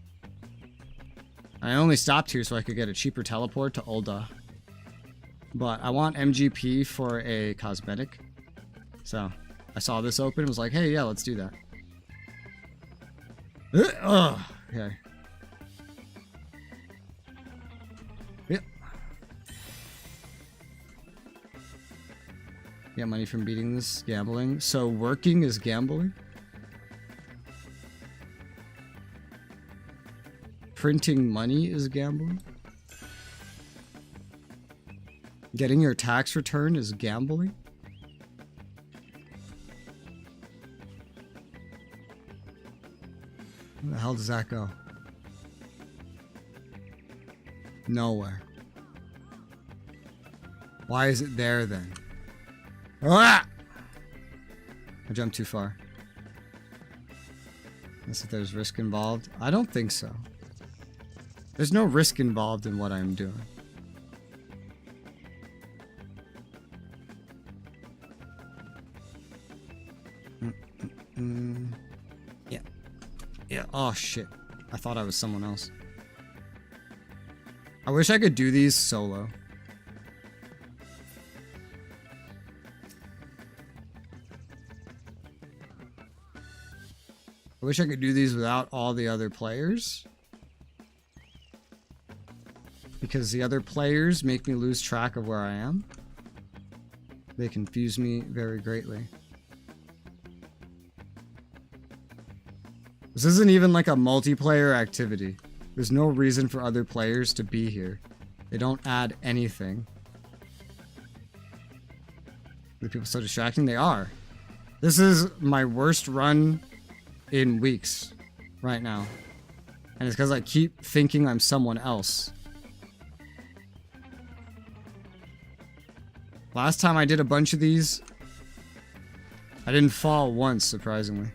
I only stopped here so I could get a cheaper teleport to Ul'dah. But I want MGP for a cosmetic. So, I saw this open and was like, hey, yeah, let's do that. Okay. Yep. Get money from beating this. Gambling. So, working is gambling? Printing money is gambling? Getting your tax return is gambling? Where the hell does that go? Nowhere. Why is it there then? Ah! I jumped too far. Unless if there's risk involved. I don't think so. There's no risk involved in what I'm doing. Yeah. Yeah. Oh, shit. I thought I was someone else. I wish I could do these solo. I wish I could do these without all the other players. Because the other players make me lose track of where I am. They confuse me very greatly. This isn't even like a multiplayer activity. There's no reason for other players to be here. They don't add anything. The people so distracting? They are. This is my worst run in weeks right now. And it's because I keep thinking I'm someone else. Last time I did a bunch of these, I didn't fall once, surprisingly.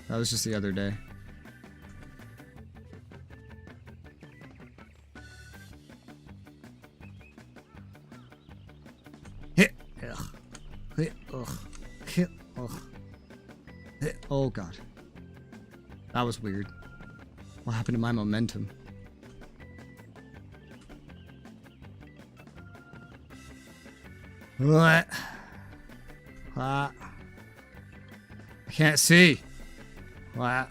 That was just the other day. Hit. Ugh. Hit. Ugh. Hit. Ugh. Hit. Oh god. That was weird. What happened to my momentum? What? I can't see. What?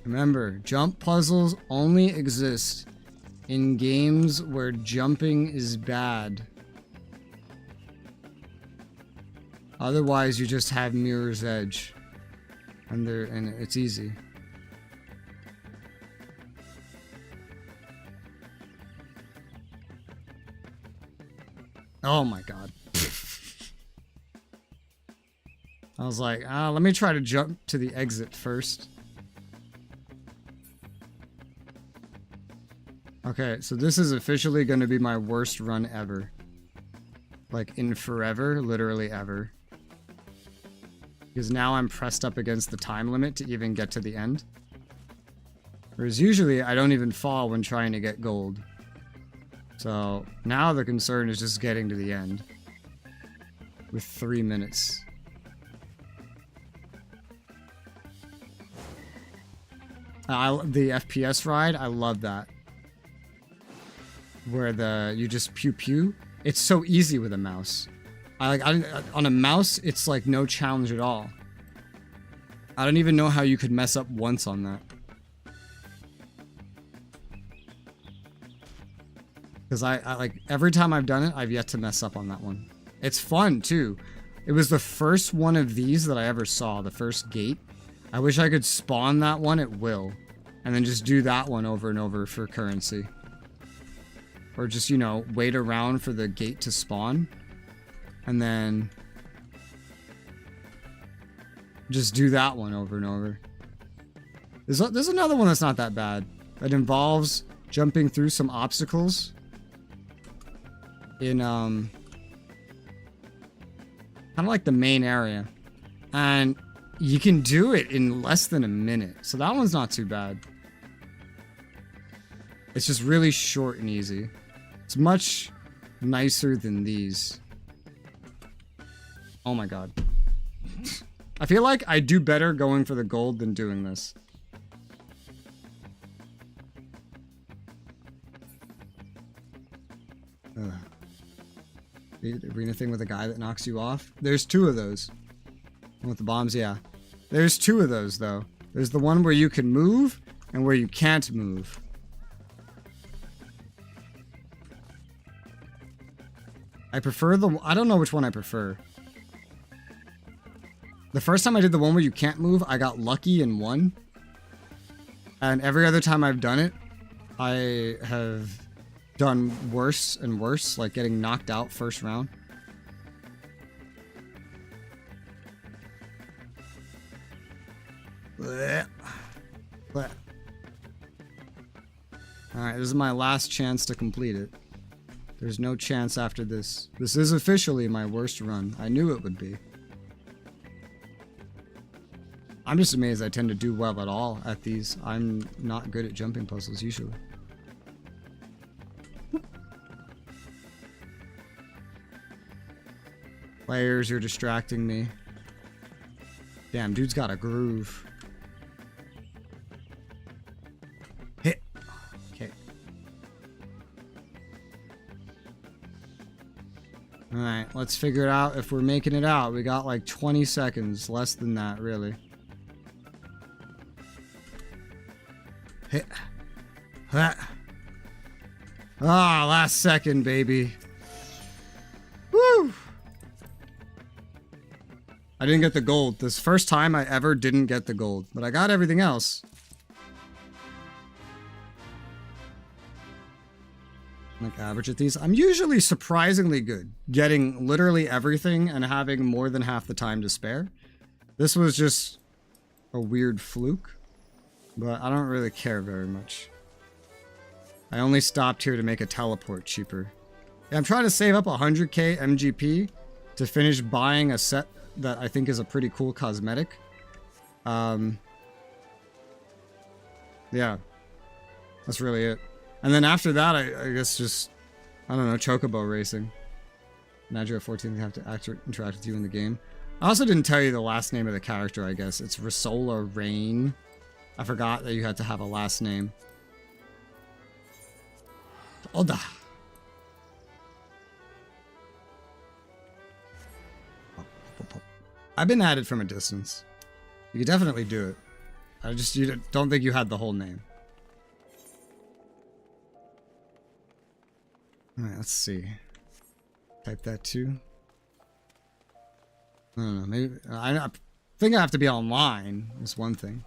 Remember, jump puzzles only exist in games where jumping is bad. Otherwise, you just have Mirror's Edge. And it's easy. Oh my god. I was like, let me try to jump to the exit first. Okay, so this is officially going to be my worst run ever. Like, in forever, literally ever. Because now I'm pressed up against the time limit to even get to the end. Whereas usually, I don't even fall when trying to get gold. So, now the concern is just getting to the end. With 3 minutes. The FPS ride, I love that. Where you just pew pew. It's so easy with a mouse. On a mouse, it's like no challenge at all. I don't even know how you could mess up once on that. Because I like, every time I've done it, I've yet to mess up on that one. It's fun, too. It was the first one of these that I ever saw, the first gate. I wish I could spawn that one at will. And then just do that one over and over for currency. Or just, you know, wait around for the gate to spawn. And then just do that one over and over. There's another one that's not that bad. That involves jumping through some obstacles. In, kind of like the main area. And you can do it in less than a minute. So that one's not too bad. It's just really short and easy. It's much nicer than these. Oh my god. I feel like I do better going for the gold than doing this. Ugh. The arena thing with a guy that knocks you off? There's two of those. With the bombs, yeah. There's two of those, though. There's the one where you can move, and where you can't move. I prefer I don't know which one I prefer. The first time I did the one where you can't move, I got lucky and won. And every other time I've done it, I have done worse and worse, like getting knocked out first round. Blech. Blech. Alright, this is my last chance to complete it. There's no chance after this. This is officially my worst run. I knew it would be. I'm just amazed I tend to do well at all at these. I'm not good at jumping puzzles usually. Players, you're distracting me. Damn, dude's got a groove. Hit. Okay. Alright, let's figure it out if we're making it out. We got like 20 seconds. Less than that, really. Hit. Ah, last second, baby. Woo! I didn't get the gold. This first time I ever didn't get the gold, but I got everything else. like average at these. I'm usually surprisingly good, getting literally everything and having more than half the time to spare. This was just a weird fluke, but I don't really care very much. I only stopped here to make a teleport cheaper. Yeah, I'm trying to save up 100k MGP to finish buying a set that I think is a pretty cool cosmetic. Yeah, that's really it. And then after that, I guess just, I don't know, chocobo racing. Imagine at 14 they have to interact with you in the game. I also didn't tell you the last name of the character, I guess. It's Resoula Rain. I forgot that you had to have a last name. Oda. I've been at it from a distance. You could definitely do it. You don't think you had the whole name. Alright, let's see. Type that too. I don't know, maybe... I think I have to be online, is one thing.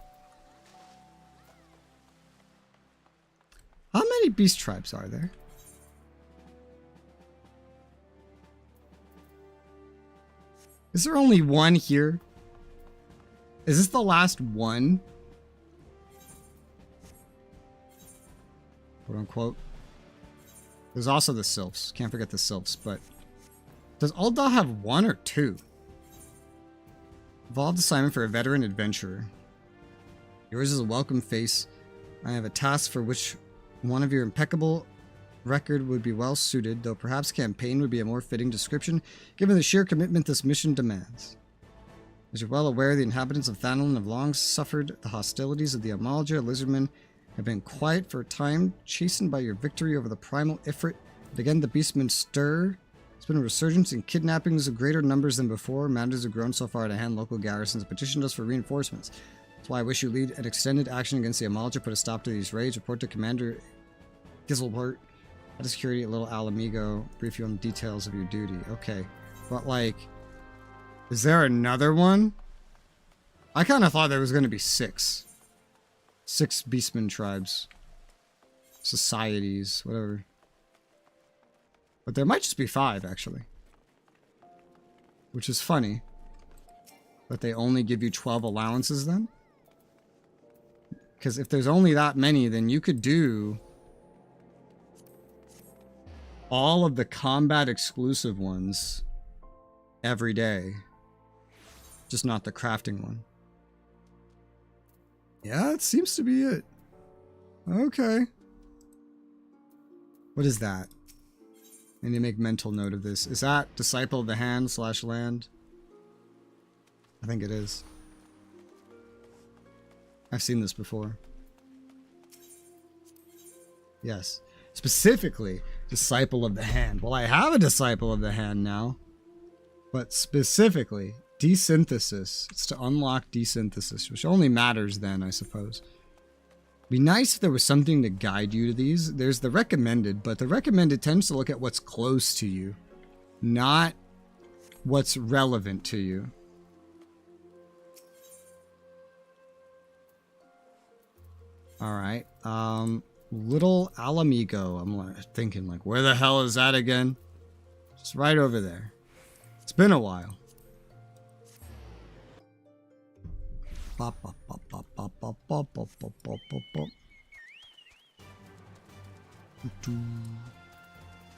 How many beast tribes are there? Is there only one here? Is this the last one? Quote unquote. There's also the sylphs. Can't forget the sylphs, but... Does Ul'dah have one or two? Evolved assignment for a veteran adventurer. Yours is a welcome face. I have a task for which one of your impeccable record would be well suited, though perhaps campaign would be a more fitting description, given the sheer commitment this mission demands. As you're well aware, the inhabitants of Thanalan have long suffered the hostilities of the Amalja Lizardmen, have been quiet for a time, chastened by your victory over the primal Ifrit. But again, the beastmen stir. There's been a resurgence in kidnappings of greater numbers than before. Matters have grown so far to hand. Local garrisons petitioned us for reinforcements. That's why I wish you lead an extended action against the Amalja, put a stop to these raids, report to Commander Gizelbert. Out of security at Little Alamigo, brief you on the details of your duty. Okay, but like, is there another one? I kind of thought there was going to be 6. 6 beastman tribes. Societies, whatever. But there might just be 5, actually. Which is funny. But they only give you 12 allowances then? Because if there's only that many, then you could do all of the combat exclusive ones every day. Just not the crafting one. Yeah, it seems to be it. Okay. What is that? I need to make mental note of this. Is that Disciple of the Hand / land? I think it is. I've seen this before. Yes. Specifically, Disciple of the Hand. Well, I have a Disciple of the Hand now. But specifically, desynthesis. It's to unlock desynthesis, which only matters then, I suppose. Be nice if there was something to guide you to these. There's the recommended, but the recommended tends to look at what's close to you, not what's relevant to you. Alright, Little Alamigo. I'm thinking, like, where the hell is that again? It's right over there. It's been a while.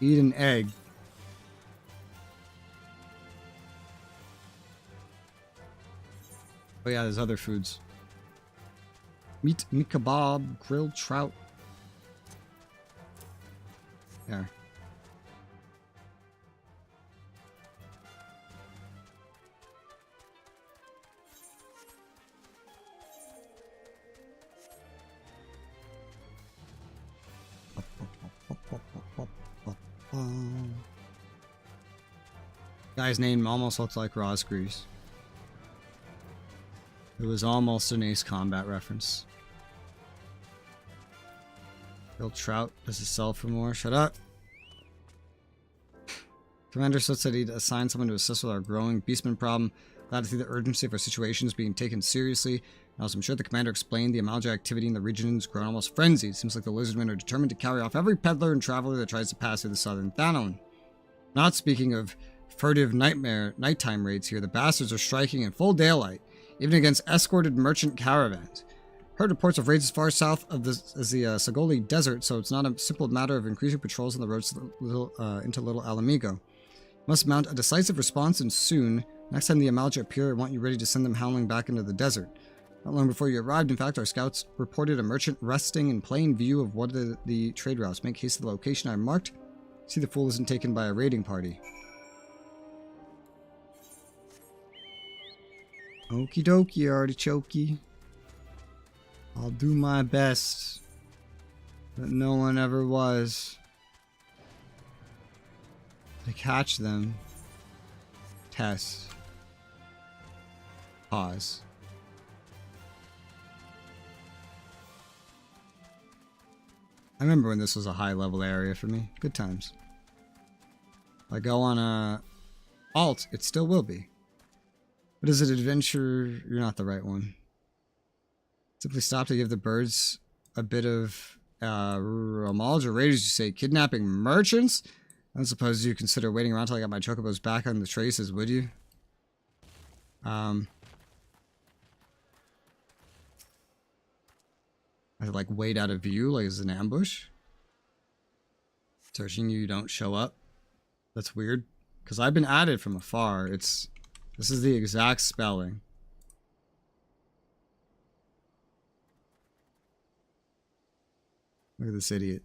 Eat an egg. Oh yeah, there's other foods. Meat kebab, grilled trout. There. Guy's name almost looks like Rosgrease. It was almost an Ace Combat reference. Bill Trout, does it sell for more? Shut up! Commander Soot said he'd assign someone to assist with our growing beastman problem. Glad to see the urgency of our situation is being taken seriously. Now, as I'm sure the commander explained, the Amalja activity in the region has grown almost frenzied. Seems like the lizardmen are determined to carry off every peddler and traveler that tries to pass through the southern Thanon. Not speaking of furtive nighttime raids here, the bastards are striking in full daylight, even against escorted merchant caravans. Heard reports of raids as far south of as the Sagoli Desert, so it's not a simple matter of increasing patrols on the roads to into Little Alamigo. Must mount a decisive response, and soon. Next time the Amalja appear, I want you ready to send them howling back into the desert. Not long before you arrived, in fact, our scouts reported a merchant resting in plain view of one of the trade routes. Make haste to the location I marked. See the fool isn't taken by a raiding party. Okie dokie, artichoke. I'll do my best. But no one ever was. To catch them. Test. Pause. I remember when this was a high level area for me. Good times. If I go on a alt, it still will be. What is it, adventure? You're not the right one. Simply stop to give the birds a bit of Amalja raiders, you say, kidnapping merchants? I don't suppose you consider waiting around till I got my chocobos back on the traces, would you? I like wait out of view, like it's an ambush. Searching you don't show up. That's weird. Because I've been added from afar. This is the exact spelling. Look at this idiot.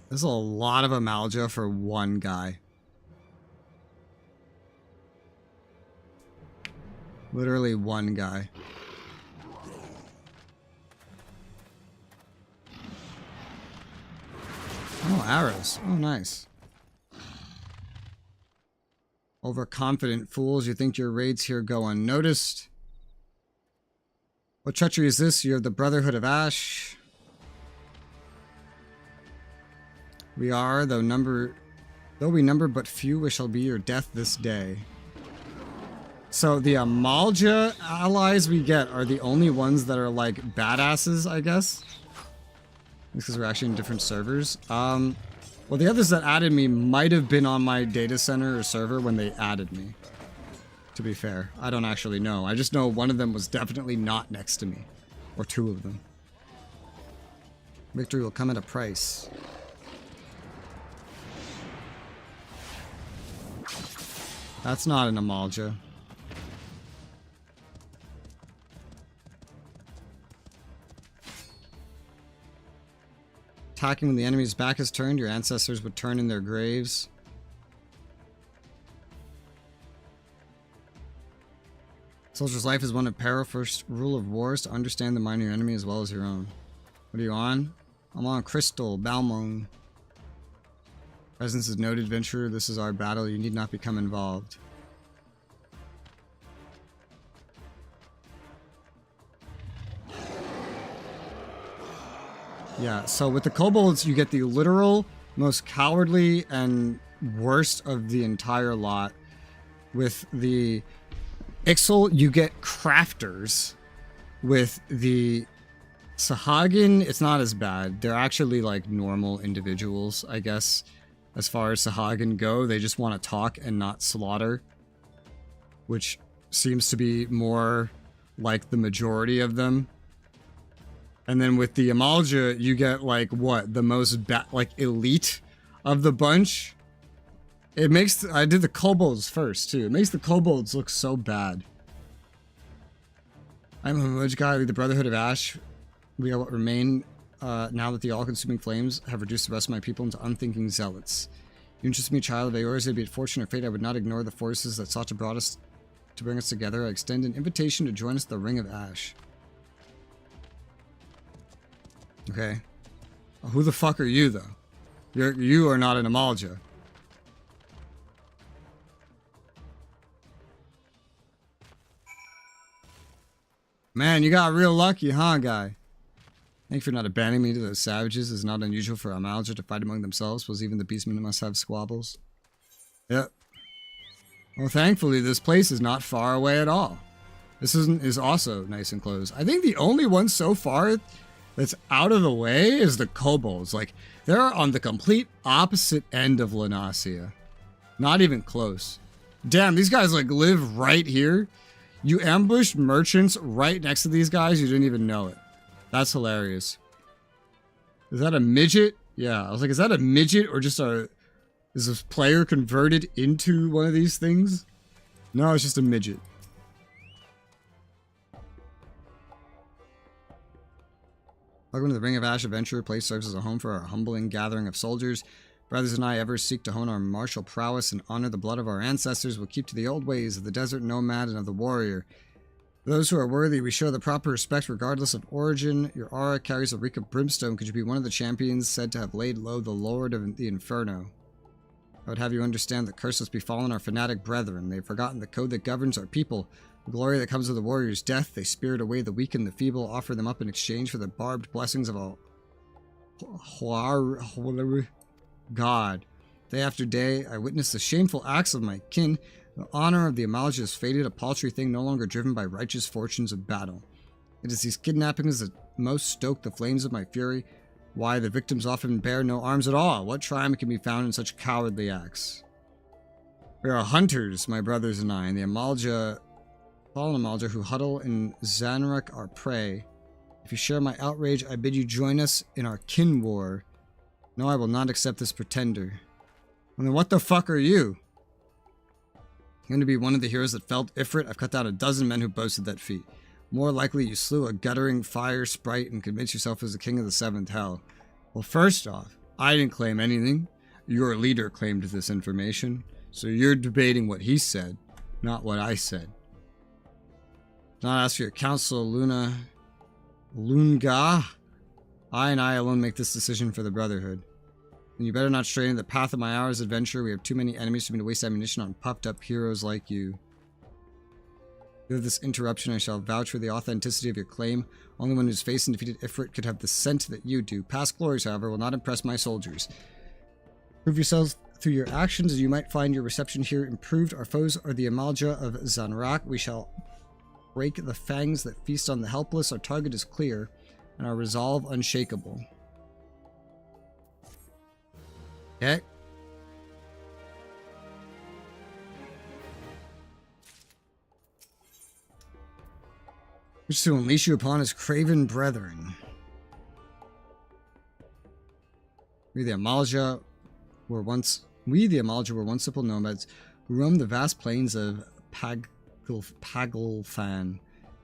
There's a lot of Amalja for one guy. Literally one guy. Oh, arrows. Oh, nice. Overconfident fools, you think your raids here go unnoticed? What treachery is this? You're the Brotherhood of Ash. We are, though we number but few, we shall be your death this day. So the Amalja allies we get are the only ones that are like badasses, I guess. Because we're actually in different servers. Well, the others that added me might have been on my data center or server when they added me. To be fair, I don't actually know. I just know one of them was definitely not next to me. Or two of them. Victory will come at a price. That's not an Amalja. Attacking when the enemy's back is turned, your ancestors would turn in their graves. Soldier's life is one of peril. First rule of war is to understand the mind of your enemy as well as your own. What are you on? I'm on Crystal, Balmung. Presence is noted, adventurer. This is our battle. You need not become involved. Yeah, so with the kobolds, you get the literal, most cowardly, and worst of the entire lot. With the Ixal, you get crafters. With the Sahagin, it's not as bad. They're actually like normal individuals, I guess. As far as Sahagin go, they just want to talk and not slaughter. Which seems to be more like the majority of them. And then with the Amalja, you get like what? The most like elite of the bunch. It makes I did the kobolds first too. It makes the kobolds look so bad. I'm a Mudge guy, the Brotherhood of Ash. We are what remain now that the all-consuming flames have reduced the rest of my people into unthinking zealots. You interest me, child of Eorze, be it fortune or fate, I would not ignore the forces that sought to bring us together. I extend an invitation to join us at the Ring of Ash. Okay. Well, who the fuck are you, though? You are not an Amalja. Man, you got real lucky, huh, guy? Thank you for not abandoning me to those savages. It's not unusual for Amalja to fight among themselves, because even the beastmen must have squabbles. Yep. Well, thankfully, this place is not far away at all. This is also nice and close. I think the only one so far that's out of the way is the kobolds. Like, they're on the complete opposite end of Lanasia. Not even close. Damn, these guys, like, live right here. You ambushed merchants right next to these guys. You didn't even know it. That's hilarious. Is that a midget? Yeah, I was like, is that a midget or just a... Is this player converted into one of these things? No, it's just a midget. Welcome to the Ring of Ash Adventure. Place serves as a home for our humbling gathering of soldiers. Brothers and I ever seek to hone our martial prowess and honor the blood of our ancestors. We'll keep to the old ways of the desert nomad and of the warrior. For those who are worthy, we show the proper respect regardless of origin. Your aura carries a reek of brimstone. Could you be one of the champions said to have laid low the Lord of the Inferno? I would have you understand that curse has befallen our fanatic brethren. They have forgotten the code that governs our people. The glory that comes with the warrior's death. They spirit away the weak and the feeble, offer them up in exchange for the barbed blessings of a God. Day after day, I witness the shameful acts of my kin. The honor of the Amalja has faded, a paltry thing no longer driven by righteous fortunes of battle. It is these kidnappings that most stoke the flames of my fury. Why, the victims often bear no arms at all. What triumph can be found in such cowardly acts? We are hunters, my brothers and I, and the Amalja, fallen Amalja, who huddle in Zanrak our prey. If you share my outrage, I bid you join us in our kin war. No, I will not accept this pretender. Well, then what the fuck are you? I'm going to be one of the heroes that felled Ifrit. I've cut down a dozen men who boasted that feat. More likely, you slew a guttering fire sprite and convinced yourself as the king of the seventh hell. Well, first off, I didn't claim anything. Your leader claimed this information. So you're debating what he said, not what I said. Do not ask for your counsel, Lunga. I and I alone make this decision for the Brotherhood. And you better not stray into the path of my hour's adventure. We have too many enemies for me to waste ammunition on puffed-up heroes like you. With this interruption, I shall vouch for the authenticity of your claim. Only one who's faced and defeated Ifrit could have the scent that you do. Past glories, however, will not impress my soldiers. Prove yourselves through your actions, and you might find your reception here improved. Our foes are the Amalja of Zanrak. We shall break the fangs that feast on the helpless. Our target is clear, and our resolve unshakable. Okay. Which to unleash you upon his craven brethren. We the Amalja were once simple nomads who roamed the vast plains of Paglfan.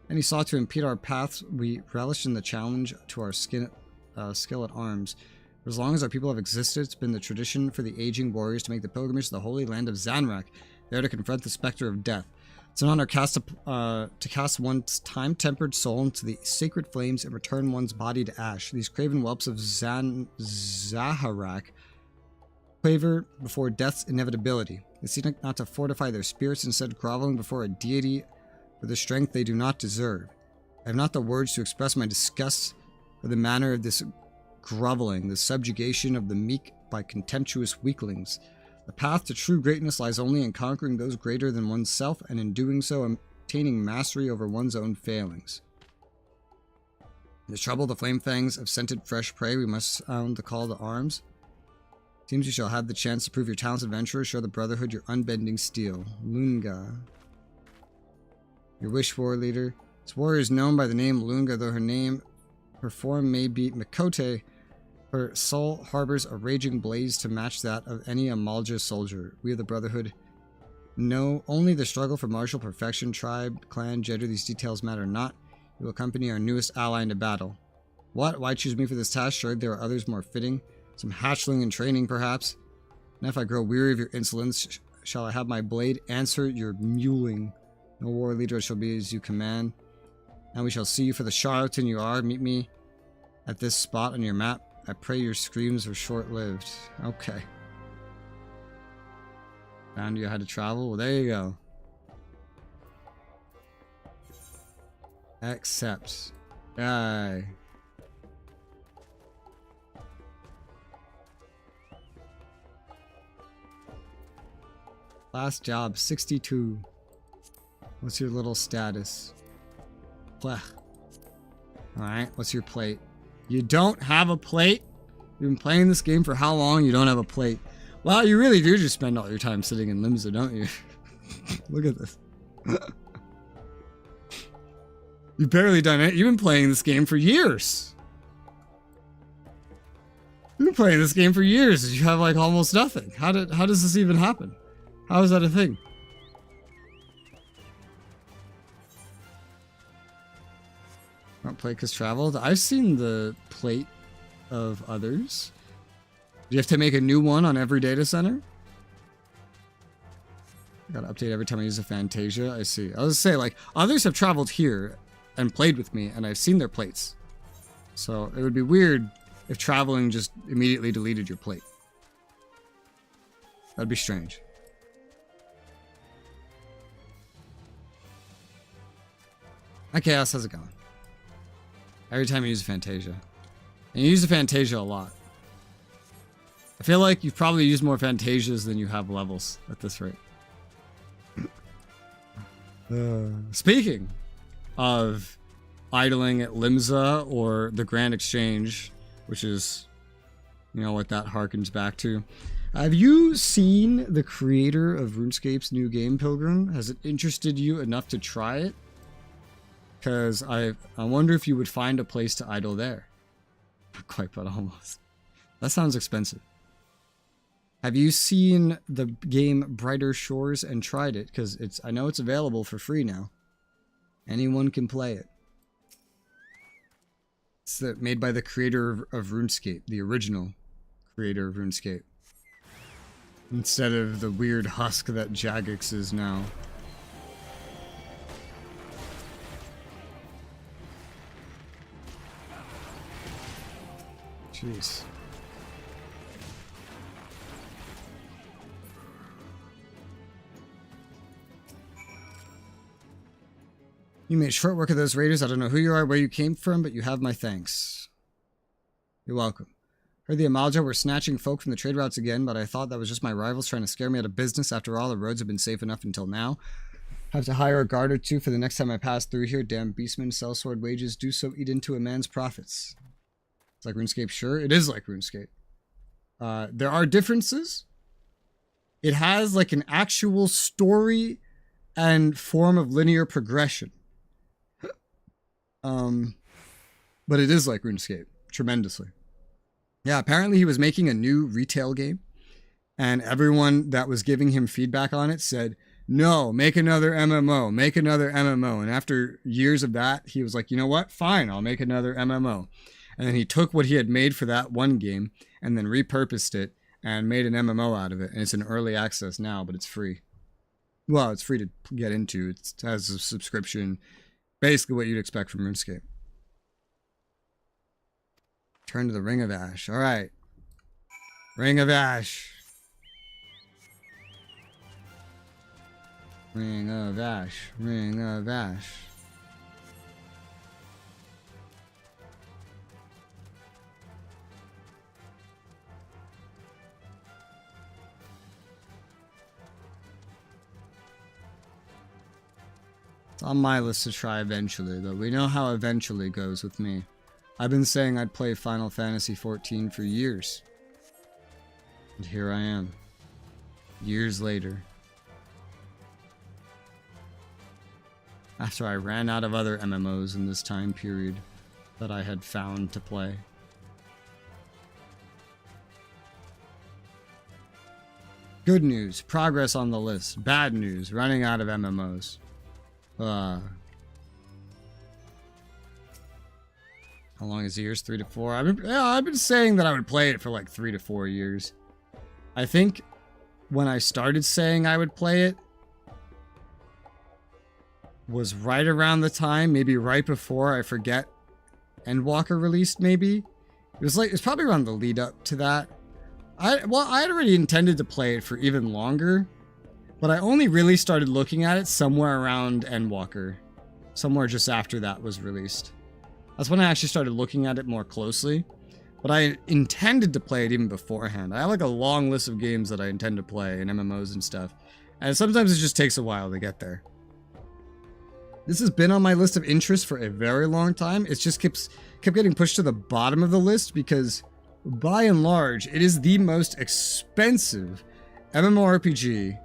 Any sought to impede our paths, we relished in the challenge to our skill at arms. For as long as our people have existed, it's been the tradition for the aging warriors to make the pilgrimage to the holy land of Zanrak, there to confront the specter of death. It's an honor to cast one's time-tempered soul into the sacred flames and return one's body to ash. These craven whelps of Zaharak quaver before death's inevitability. They seek not to fortify their spirits, instead groveling before a deity for the strength they do not deserve. I have not the words to express my disgust for the manner of this groveling, the subjugation of the meek by contemptuous weaklings. The path to true greatness lies only in conquering those greater than oneself, and in doing so, obtaining mastery over one's own failings. In the trouble, the flame fangs of scented fresh prey, we must sound the call to arms. Seems you shall have the chance to prove your talents, adventurer. Show the Brotherhood your unbending steel. Lunga. Your wish, war leader. This warrior is known by the name Lunga, though her form may be Mikote. Her soul harbors a raging blaze to match that of any Amalja soldier. We of the Brotherhood know only the struggle for martial perfection. Tribe, clan, gender, these details matter not. You will accompany our newest ally into battle. What? Why choose me for this task? Sure, there are others more fitting. Some hatchling in training, perhaps. And if I grow weary of your insolence, shall I have my blade answer your mewling? No war leader shall be as you command. Now we shall see you for the charlatan you are. Meet me at this spot on your map. I pray your screams were short-lived. Okay. Found you had to travel? Well, there you go. Accept. Die. Last job, 62. What's your little status? Blech. Alright, what's your plate? You don't have a plate? You've been playing this game for how long? You don't have a plate. Well, you really do just spend all your time sitting in Limsa, don't you? Look at this. You've barely done it. You've been playing this game for years. You've been playing this game for years. You have like almost nothing. How does this even happen? How is that a thing? Not plate because traveled. I've seen the plate of others. Do you have to make a new one on every data center? Gotta update every time I use a Fantasia. I see. I was gonna say, like, others have traveled here and played with me, and I've seen their plates. So it would be weird if traveling just immediately deleted your plate. That'd be strange. Hi Chaos, how's it going? Every time you use a Fantasia. And you use a Fantasia a lot. I feel like you've probably used more Fantasias than you have levels at this rate. Speaking of idling at Limsa or the Grand Exchange, which is, you know, what that harkens back to. Have you seen the creator of RuneScape's new game, Pilgrim? Has it interested you enough to try it? Because I wonder if you would find a place to idle there. Not quite, but almost. That sounds expensive. Have you seen the game Brighter Shores and tried it? Because I know it's available for free now. Anyone can play it. It's made by the creator of RuneScape, the original creator of RuneScape. Instead of the weird husk that Jagex is now. Jeez. You made short work of those raiders. I don't know who you are, where you came from, but you have my thanks. You're welcome. Heard the Amalja were snatching folk from the trade routes again, but I thought that was just my rivals trying to scare me out of business. After all, the roads have been safe enough until now. Have to hire a guard or two for the next time I pass through here. Damn beastmen, sellsword wages, do so eat into a man's profits. It's like RuneScape, sure. It is like RuneScape. There are differences. It has like an actual story and form of linear progression. But it is like RuneScape, tremendously. Yeah, apparently he was making a new retail game, and everyone that was giving him feedback on it said, no, make another MMO, make another MMO. And after years of that, he was like, you know what? Fine, I'll make another MMO. And then he took what he had made for that one game and then repurposed it and made an MMO out of it. And it's in early access now, but it's free. Well, it's free to get into. It has a subscription. Basically what you'd expect from RuneScape. Turn to the Ring of Ash. All right. Ring of Ash. Ring of Ash. Ring of Ash. It's on my list to try eventually, though. We know how eventually goes with me. I've been saying I'd play Final Fantasy 14 for years. And here I am. Years later. After I ran out of other MMOs in this time period that I had found to play. Good news, progress on the list. Bad news, running out of MMOs. How long is years? 3 to 4? I've been saying that I would play it for like 3 to 4 years. I think when I started saying I would play it was right around the time, maybe right before, I forget, Endwalker released, maybe. It's probably around the lead up to that. I had already intended to play it for even longer, but I only really started looking at it somewhere around Endwalker. Somewhere just after that was released. That's when I actually started looking at it more closely. But I intended to play it even beforehand. I have like a long list of games that I intend to play and MMOs and stuff. And sometimes it just takes a while to get there. This has been on my list of interests for a very long time. It just kept getting pushed to the bottom of the list because, by and large, it is the most expensive MMORPG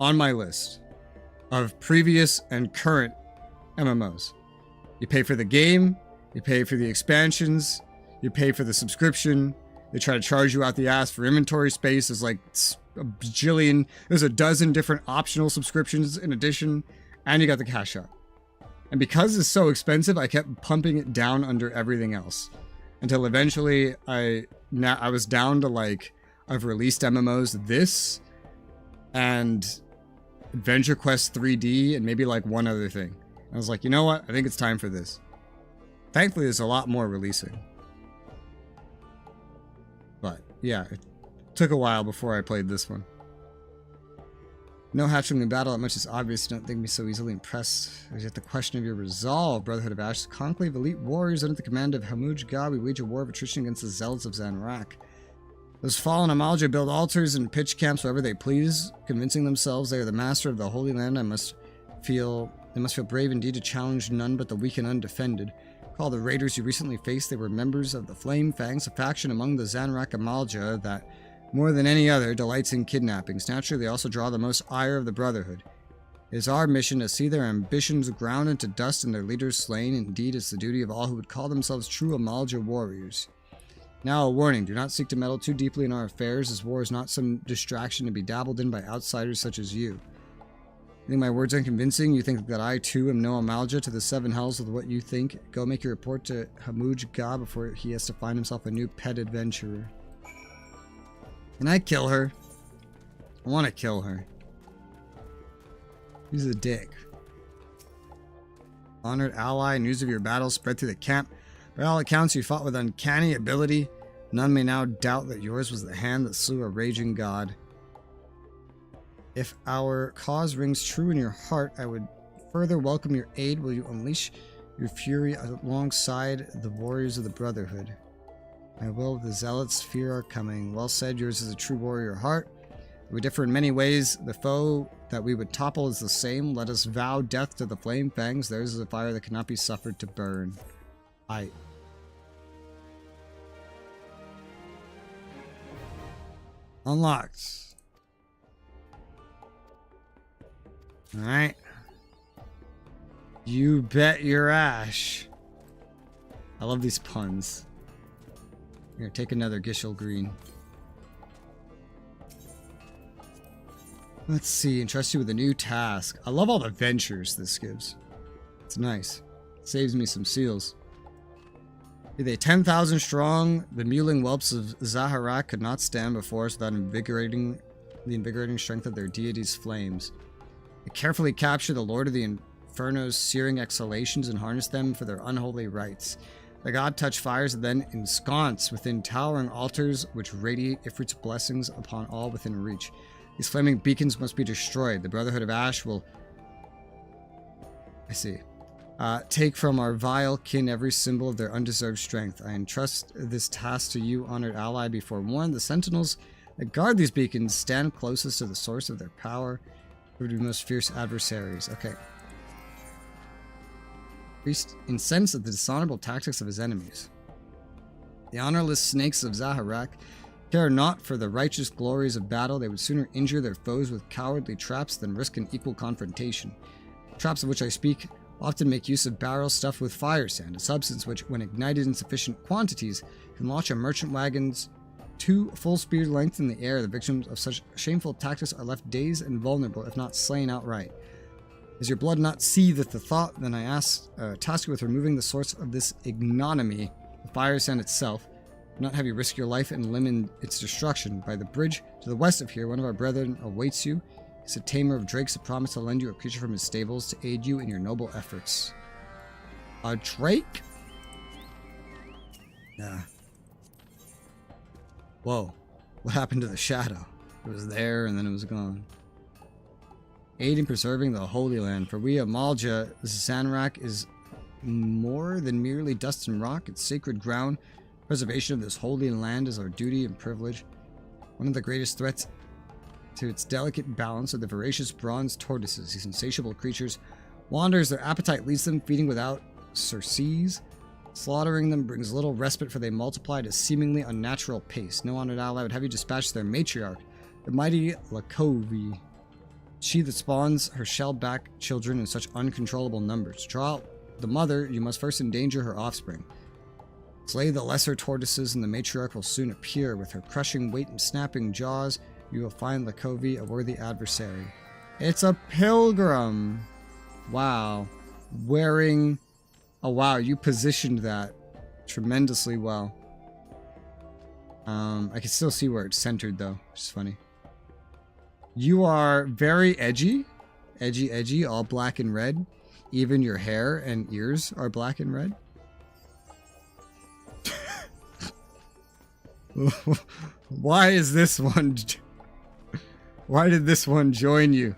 on my list of previous and current MMOs. You pay for the game, you pay for the expansions, you pay for the subscription. They try to charge you out the ass for inventory space. There's like a bajillion, there's a dozen different optional subscriptions in addition, and you got the cash out. And because it's so expensive, I kept pumping it down under everything else until eventually I was down to like, I've released MMOs this and Adventure Quest 3D and maybe like one other thing. I was like, you know what? I think it's time for this. Thankfully, there's a lot more releasing. But yeah, it took a while before I played this one. No hatchling in battle, that much is obvious. Don't think me so easily impressed. There's yet the question of your resolve, Brotherhood of Ash. Conclave elite warriors under the command of Hamuj Ga, we wage a war of attrition against the zealots of Zanrak. Those fallen Amalja build altars and pitch camps wherever they please, convincing themselves they are the master of the Holy Land. They must feel brave indeed to challenge none but the weak and undefended. Call the raiders you recently faced. They were members of the Flame Fangs, a faction among the Zanrak Amalja that, more than any other, delights in kidnappings. Naturally, they also draw the most ire of the Brotherhood. It is our mission to see their ambitions ground into dust and their leaders slain. Indeed, it's the duty of all who would call themselves true Amalja warriors. Now, a warning, do not seek to meddle too deeply in our affairs, as war is not some distraction to be dabbled in by outsiders such as you. You think my words unconvincing? You think that I, too, am no Amalja to the seven hells with what you think? Go make your report to Hamuj Ga before he has to find himself a new pet adventurer. Can I kill her? I want to kill her. He's a dick. Honored ally, news of your battle spread through the camp. By all accounts, you fought with uncanny ability. None may now doubt that yours was the hand that slew a raging god. If our cause rings true in your heart, I would further welcome your aid. Will you unleash your fury alongside the warriors of the Brotherhood? My will, the zealots fear our coming. Well said, yours is a true warrior heart. We differ in many ways. The foe that we would topple is the same. Let us vow death to the Flame Fangs. Theirs is a fire that cannot be suffered to burn. Unlocked. Alright. You bet your ash. I love these puns. Here, take another Gishel Green. Let's see, entrust you with a new task. I love all the ventures this gives. It's nice. Saves me some seals. Be they 10,000 strong, the mewling whelps of Zaharak could not stand before us without the invigorating strength of their deity's flames. They carefully capture the Lord of the Inferno's searing exhalations and harness them for their unholy rites. The god-touched fires are then ensconced within towering altars which radiate Ifrit's blessings upon all within reach. These flaming beacons must be destroyed. The Brotherhood of Ash will... take from our vile kin every symbol of their undeserved strength. I entrust this task to you, honored ally. Be forewarned, the sentinels that guard these beacons stand closest to the source of their power. Who would be most fierce adversaries. Okay. Priest incensed at the dishonorable tactics of his enemies. The honorless snakes of Zaharak care not for the righteous glories of battle. They would sooner injure their foes with cowardly traps than risk an equal confrontation. Traps of which I speak often make use of barrels stuffed with fire sand, a substance which, when ignited in sufficient quantities, can launch a merchant wagon's 2 full speed lengths in the air. The victims of such shameful tactics are left dazed and vulnerable, if not slain outright. Is your blood not seethed at the thought? Then I task you with removing the source of this ignominy, the fire sand itself. Do not have you risk your life and limb in its destruction. By the bridge to the west of here, one of our brethren awaits you. He's a tamer of drakes that promised to lend you a creature from his stables to aid you in your noble efforts. A drake? Yeah. Whoa. What happened to the shadow? It was there and then it was gone. Aid in preserving the Holy Land. For we Amalja, Zanrak is more than merely dust and rock. It's sacred ground. Preservation of this holy land is our duty and privilege. One of the greatest threats To its delicate balance are the voracious bronze tortoises. These insatiable creatures wander as their appetite leads them, feeding without surcease. Slaughtering them brings little respite, for they multiply at a seemingly unnatural pace. No honored ally would have you dispatch their matriarch, the mighty Lakovi. She that spawns her shell-back children in such uncontrollable numbers. To draw out the mother, you must first endanger her offspring. Slay the lesser tortoises, and the matriarch will soon appear. With her crushing weight and snapping jaws, you will find Lakovi a worthy adversary. It's a pilgrim! Wow. Wearing... Oh, wow, you positioned that tremendously well. I can still see where it's centered, though, which is funny. You are very edgy. Edgy, edgy, all black and red. Even your hair and ears are black and red. Why is this one... Why did this one join you?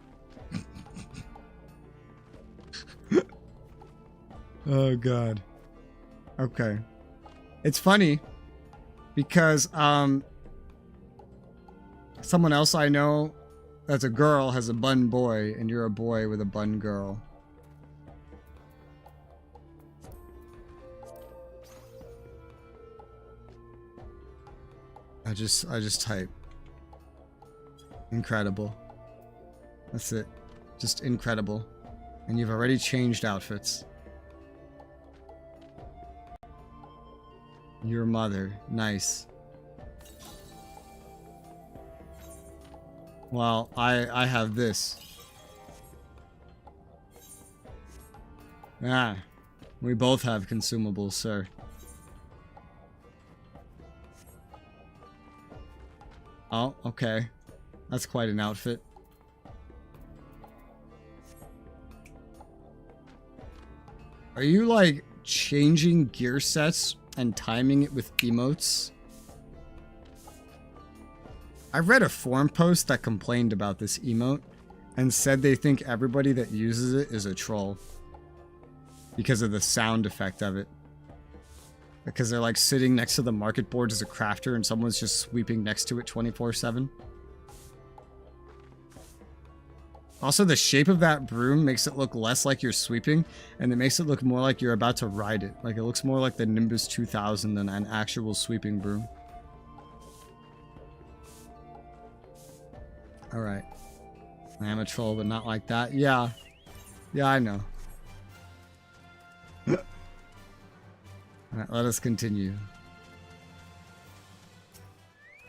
Oh, God. Okay. It's funny because someone else I know that's a girl has a bun boy, and you're a boy with a bun girl. I just type. Incredible. That's it. Just incredible. And you've already changed outfits. Your mother. Nice. Well, I have this. Ah. We both have consumables, sir. Oh, okay. That's quite an outfit. Are you, like, changing gear sets and timing it with emotes? I read a forum post that complained about this emote and said they think everybody that uses it is a troll because of the sound effect of it. Because they're like sitting next to the market board as a crafter and someone's just sweeping next to it 24/7. Also, the shape of that broom makes it look less like you're sweeping, and it makes it look more like you're about to ride it. Like, it looks more like the Nimbus 2000 than an actual sweeping broom. Alright. I am a troll, but not like that. Yeah. Yeah, I know. Alright, let us continue.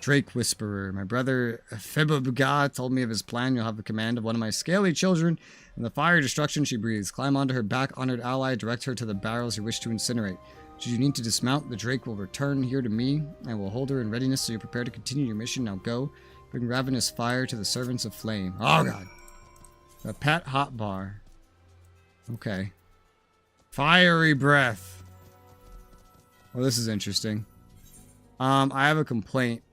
Drake Whisperer. My brother Fibabga told me of his plan. You'll have the command of one of my scaly children, and the fire destruction she breathes. Climb onto her back, honored ally. Direct her to the barrels you wish to incinerate. Should you need to dismount, the Drake will return here to me. I will hold her in readiness so you're prepared to continue your mission. Now go. Bring ravenous fire to the servants of flame. Oh, God. A pet hot bar. Okay. Fiery breath. Well, this is interesting. I have a complaint.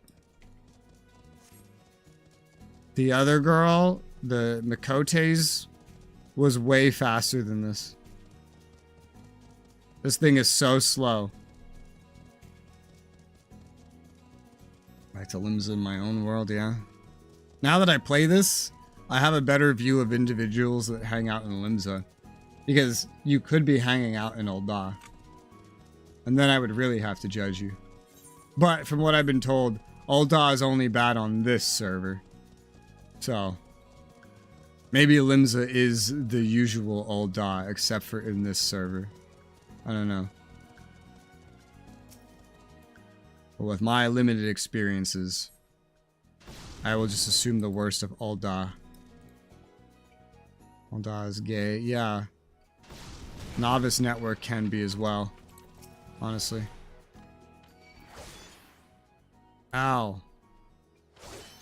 The other girl, the Mikote's, was way faster than this. This thing is so slow. Back to Limsa in my own world, yeah. Now that I play this, I have a better view of individuals that hang out in Limsa. Because you could be hanging out in Ul'dah. And then I would really have to judge you. But from what I've been told, Ul'dah is only bad on this server. So, maybe Limsa is the usual Ul'dah, except for in this server. I don't know. But with my limited experiences, I will just assume the worst of Ul'dah. Ul'dah is gay. Yeah. Novice Network can be as well. Honestly. Ow.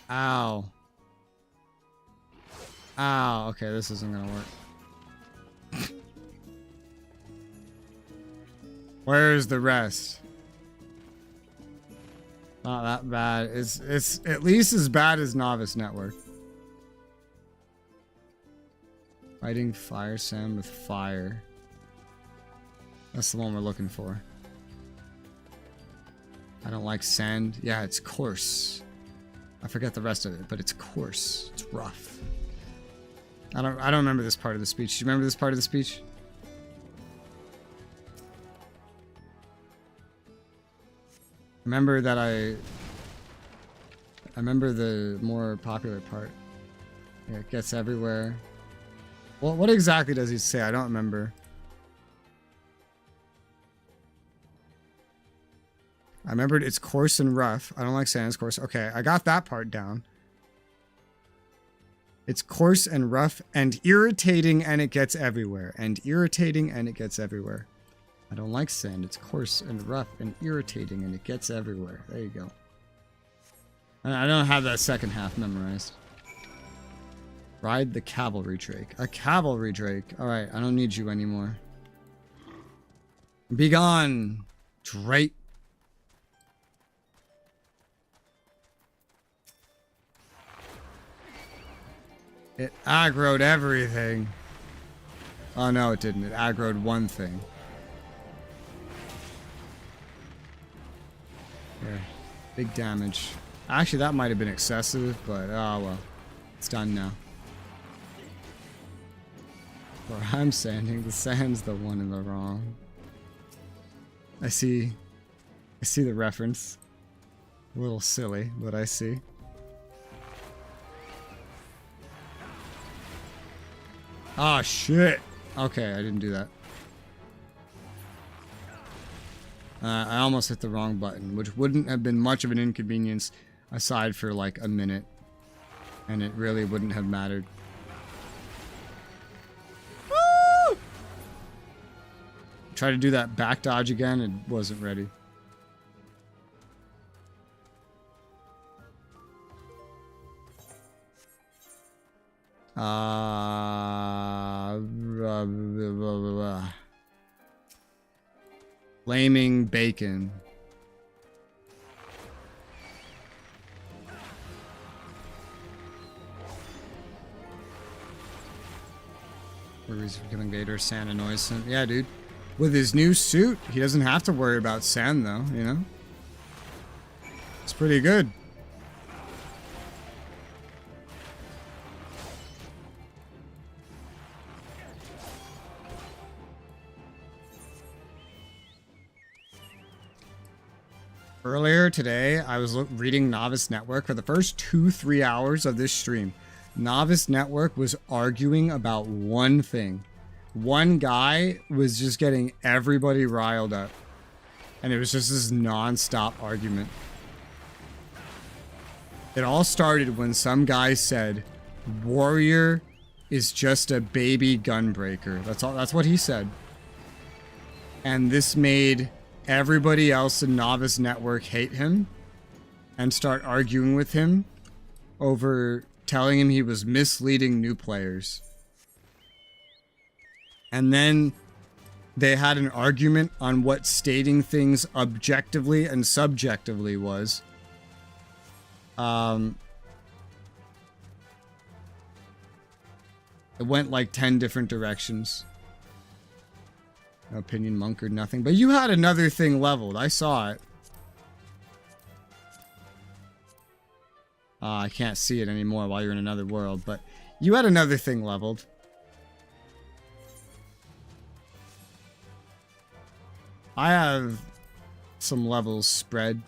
Ow. Ow. Okay, this isn't gonna work. Where's the rest? Not that bad. It's at least as bad as Novice Network. Fighting fire sand with fire. That's the one we're looking for. I don't like sand. Yeah, it's coarse. I forget the rest of it, but it's coarse. It's rough. I don't remember this part of the speech. Do you remember this part of the speech? Remember that I remember the more popular part. Yeah, it gets everywhere. Well, what exactly does he say? I don't remember. I remembered it's coarse and rough. I don't like saying it's coarse. Okay, I got that part down. It's coarse and rough and irritating, and it gets everywhere. And irritating, and it gets everywhere. I don't like sand. It's coarse and rough and irritating, and it gets everywhere. There you go. I don't have that second half memorized. Ride the cavalry drake. A cavalry drake. Alright, I don't need you anymore. Be gone, drake. It aggroed everything. Oh no, it didn't. It aggroed one thing. Yeah, big damage. Actually, that might have been excessive, but oh well. It's done now. Where I'm standing, the sand's the one in the wrong. I see the reference. A little silly, but I see. Ah, shit. Okay, I didn't do that. I almost hit the wrong button, which wouldn't have been much of an inconvenience aside for like a minute. And it really wouldn't have mattered. Woo! Try to do that back dodge again, it wasn't ready. Flaming bacon. Where he's becoming Vader, sand annoys him. Yeah, dude. With his new suit, he doesn't have to worry about sand, though, you know? It's pretty good. Earlier today, I was reading Novice Network for the first 2-3 hours of this stream. Novice Network was arguing about one thing. One guy was just getting everybody riled up. And it was just this non-stop argument. It all started when some guy said, Warrior is just a baby gunbreaker. That's what he said. And this made everybody else in Novice Network hate him and start arguing with him over telling him he was misleading new players. And then they had an argument on what stating things objectively and subjectively was. It went like 10 different directions. No opinion monkered, nothing. But you had another thing leveled. I saw it. I can't see it anymore while you're in another world, but you had another thing leveled. I have some levels spread.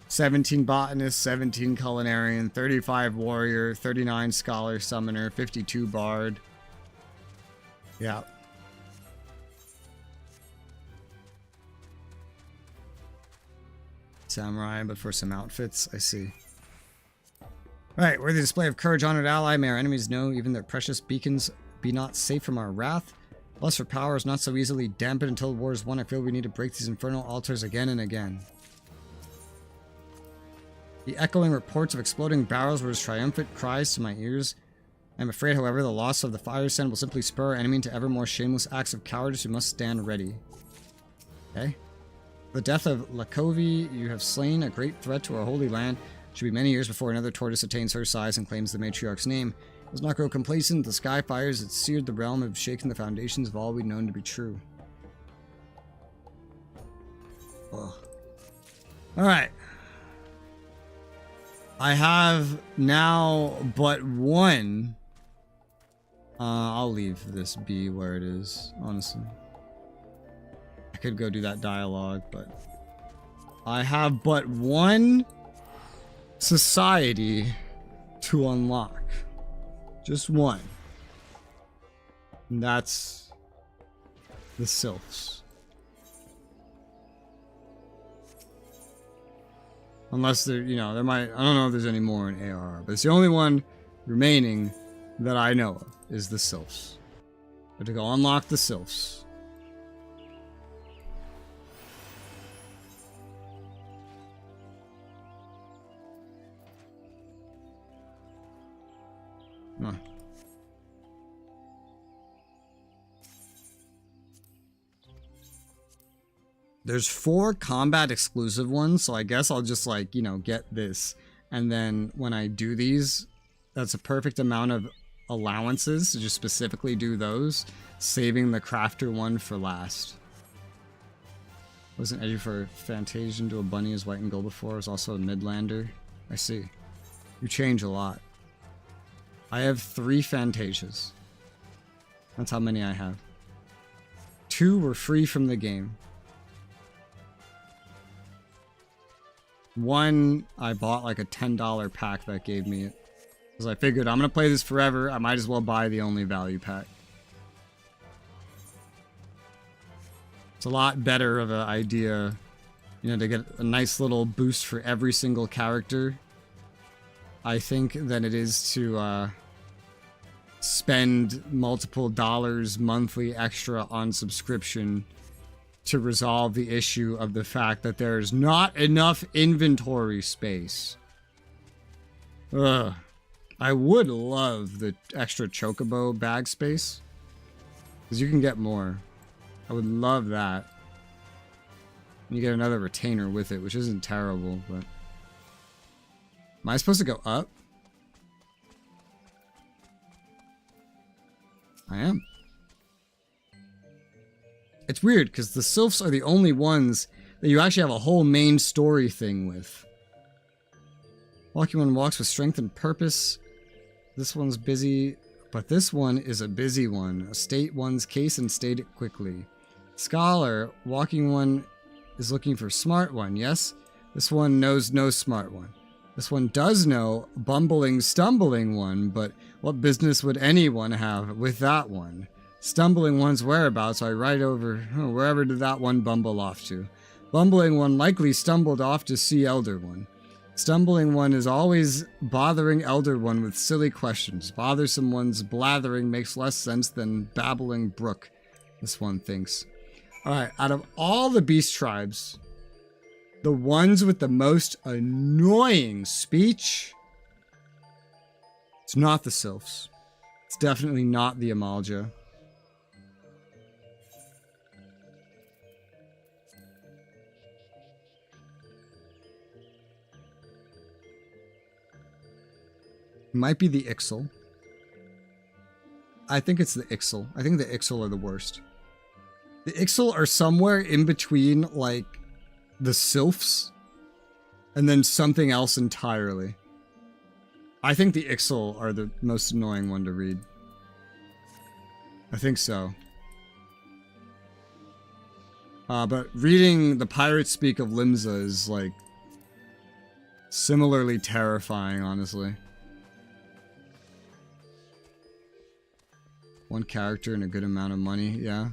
17 Botanist, 17 Culinarian, 35 Warrior, 39 Scholar Summoner, 52 Bard. Yeah. Samurai, but for some outfits, I see. Alright, worthy display of courage, honored ally. May our enemies know even their precious beacons be not safe from our wrath. Lust for power is not so easily dampened until war is won. I feel we need to break these infernal altars again and again. The echoing reports of exploding barrels were his triumphant cries to my ears. I am afraid, however, the loss of the fire sand will simply spur our enemy to ever more shameless acts of cowardice who must stand ready. Okay. The death of Lakovi, you have slain a great threat to our holy land. It should be many years before another tortoise attains her size and claims the matriarch's name. It does not grow complacent. The sky fires that seared the realm have shaken the foundations of all we've known to be true. Ugh. Alright. I have now but one. I'll leave this be where it is, honestly. I could go do that dialogue, but I have but one society to unlock. Just one. And that's the Sylphs. Unless there, you know, there might, I don't know if there's any more in AR, but it's the only one remaining that I know of is the Sylphs. I have to go unlock the Sylphs. Huh. There's 4 combat exclusive ones, so I guess I'll just like, you know, get this. And then when I do these, that's a perfect amount of allowances to just specifically do those, saving the crafter one for last. Wasn't edgy for Fantasian to a bunny as white and gold before. It was also a Midlander. I see. You change a lot. I have 3 Fantasias. That's how many I have. 2 were free from the game. 1, I bought like a $10 pack that gave me it. Because I figured I'm going to play this forever, I might as well buy the only value pack. It's a lot better of an idea, you know, to get a nice little boost for every single character, I think, than it is to spend multiple dollars monthly extra on subscription to resolve the issue of the fact that there's not enough inventory space. Ugh. I would love the extra chocobo bag space, because you can get more. I would love that. You get another retainer with it, which isn't terrible, but... Am I supposed to go up? I am. It's weird, because the Sylphs are the only ones that you actually have a whole main story thing with. Walking one walks with strength and purpose. This one's busy, but this one is a busy one. State one's case and state it quickly. Scholar, walking one is looking for smart one, yes? This one knows no smart one. This one does know bumbling, stumbling one, but what business would anyone have with that one? Stumbling one's whereabouts, I write over, wherever did that one bumble off to? Bumbling one likely stumbled off to see Elder One. Stumbling one is always bothering Elder One with silly questions. Bothersome one's blathering makes less sense than babbling brook, this one thinks. Alright, out of all the beast tribes, the ones with the most annoying speech, it's not the Sylphs. It's definitely not the Amalja. Might be the Ixal. I think it's the Ixal. I think the Ixal are the worst. The Ixal are somewhere in between, like, the Sylphs and then something else entirely. I think the Ixal are the most annoying one to read. I think so. But reading the pirate speak of Limsa is, like, similarly terrifying, honestly. One character and a good amount of money, yeah.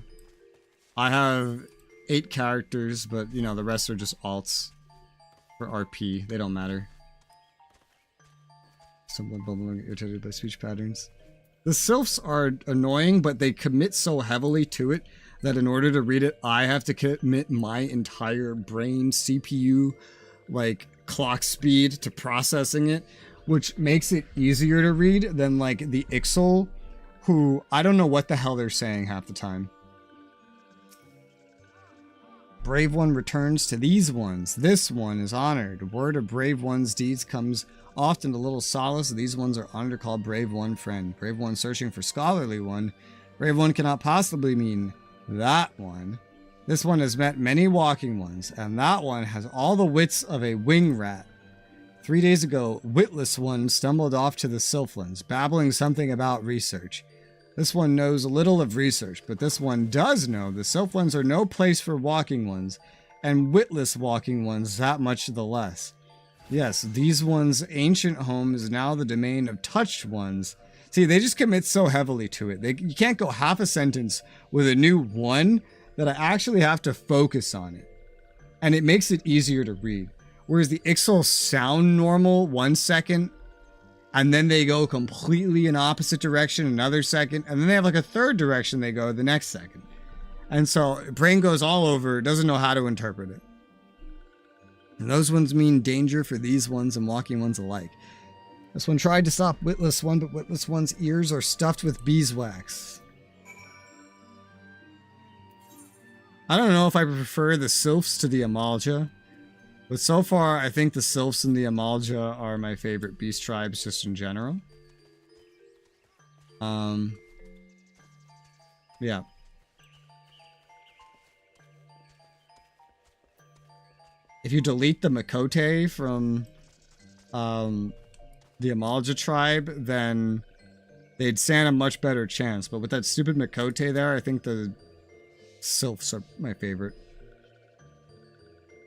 I have 8 characters, but, you know, the rest are just alts for RP. They don't matter. Someone bubbling, irritated by speech patterns. The Sylphs are annoying, but they commit so heavily to it that in order to read it, I have to commit my entire brain CPU, like, clock speed to processing it, which makes it easier to read than, like, the Ixal, who, I don't know what the hell they're saying half the time. Brave one returns to these ones. This one is honored. Word of brave one's deeds comes often to little solace. These ones are honored, called brave one friend. Brave one searching for scholarly one. Brave one cannot possibly mean that one. This one has met many walking ones, and that one has all the wits of a wing rat. 3 days ago, witless one stumbled off to the Sylphlands, babbling something about research. This one knows little of research, but this one does know the Sylphlands are no place for walking ones, and witless walking ones that much the less. Yes, these ones' ancient home is now the domain of touched ones. See, they just commit so heavily to it. You can't go half a sentence with a new one that I actually have to focus on it. And it makes it easier to read. Whereas the Ixals sound normal 1 second, and then they go completely in opposite direction another second, and then they have like a third direction they go the next second. And so brain goes all over, doesn't know how to interpret it. And those ones mean danger for these ones and walking ones alike. This one tried to stop witless one, but witless one's ears are stuffed with beeswax. I don't know if I prefer the Sylphs to the Amalja. But so far, I think the Sylphs and the Amalja are my favorite beast tribes just in general. Yeah. If you delete the Makote from the Amalja tribe, then they'd stand a much better chance. But with that stupid Makote there, I think the Sylphs are my favorite.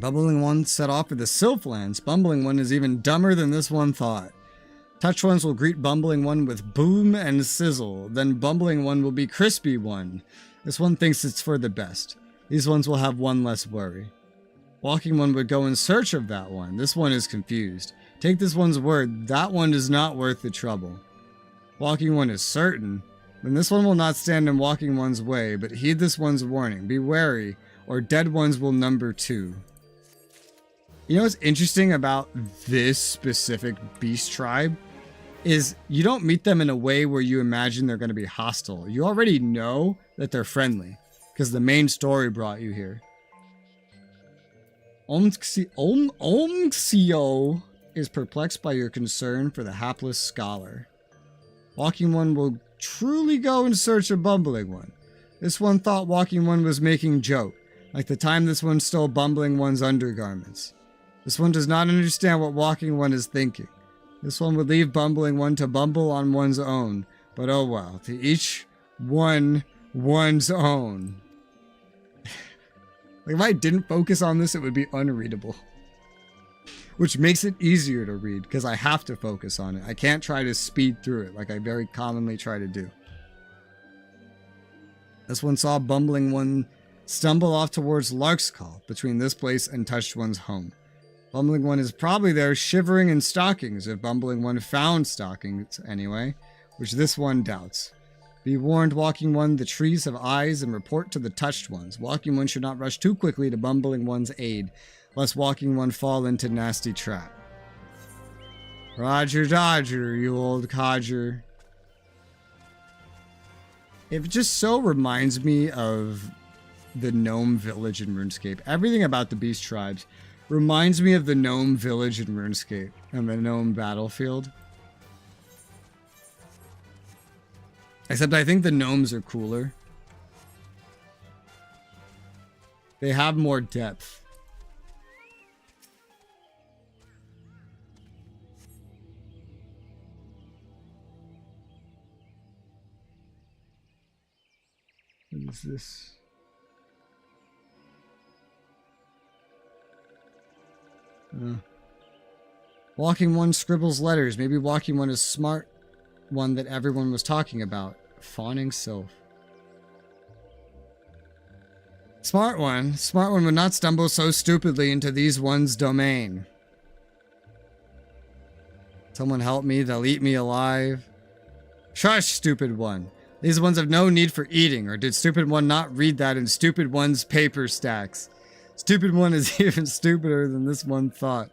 Bumbling one set off for the Sylphlands. Bumbling one is even dumber than this one thought. Touch ones will greet Bumbling one with boom and sizzle. Then Bumbling one will be crispy one. This one thinks it's for the best. These ones will have one less worry. Walking one would go in search of that one. This one is confused. Take this one's word. That one is not worth the trouble. Walking one is certain. Then this one will not stand in walking one's way, but heed this one's warning. Be wary, or dead ones will number 2. You know what's interesting about this specific beast tribe is you don't meet them in a way where you imagine they're going to be hostile. You already know that they're friendly because the main story brought you here. Omxio is perplexed by your concern for the hapless scholar. Walking one will truly go in search of Bumbling one. This one thought Walking one was making joke, like the time this one stole Bumbling one's undergarments. This one does not understand what Walking one is thinking. This one would leave Bumbling one to bumble on one's own, but oh well, to each one one's own. Like if I didn't focus on this, it would be unreadable. Which makes it easier to read, because I have to focus on it. I can't try to speed through it, like I very commonly try to do. This one saw Bumbling one stumble off towards Lark's Call, between this place and Touched one's home. Bumbling one is probably there shivering in stockings, if Bumbling one found stockings anyway, which this one doubts. Be warned, Walking one, the trees have eyes and report to the touched ones. Walking one should not rush too quickly to Bumbling one's aid, lest Walking one fall into nasty trap. Roger Dodger, you old codger. It just so reminds me of the gnome village in RuneScape. Everything about the beast tribes reminds me of the gnome village in RuneScape and the gnome battlefield. Except I think the gnomes are cooler. They have more depth. What is this? Walking one scribbles letters. Maybe Walking one is smart one that everyone was talking about. Fawning Sylph. Smart one would not stumble so stupidly into these one's domain. Someone help me, they'll eat me alive. Shush, stupid one. These ones have no need for eating, or did stupid one not read that in stupid one's paper stacks? Stupid one is even stupider than this one thought.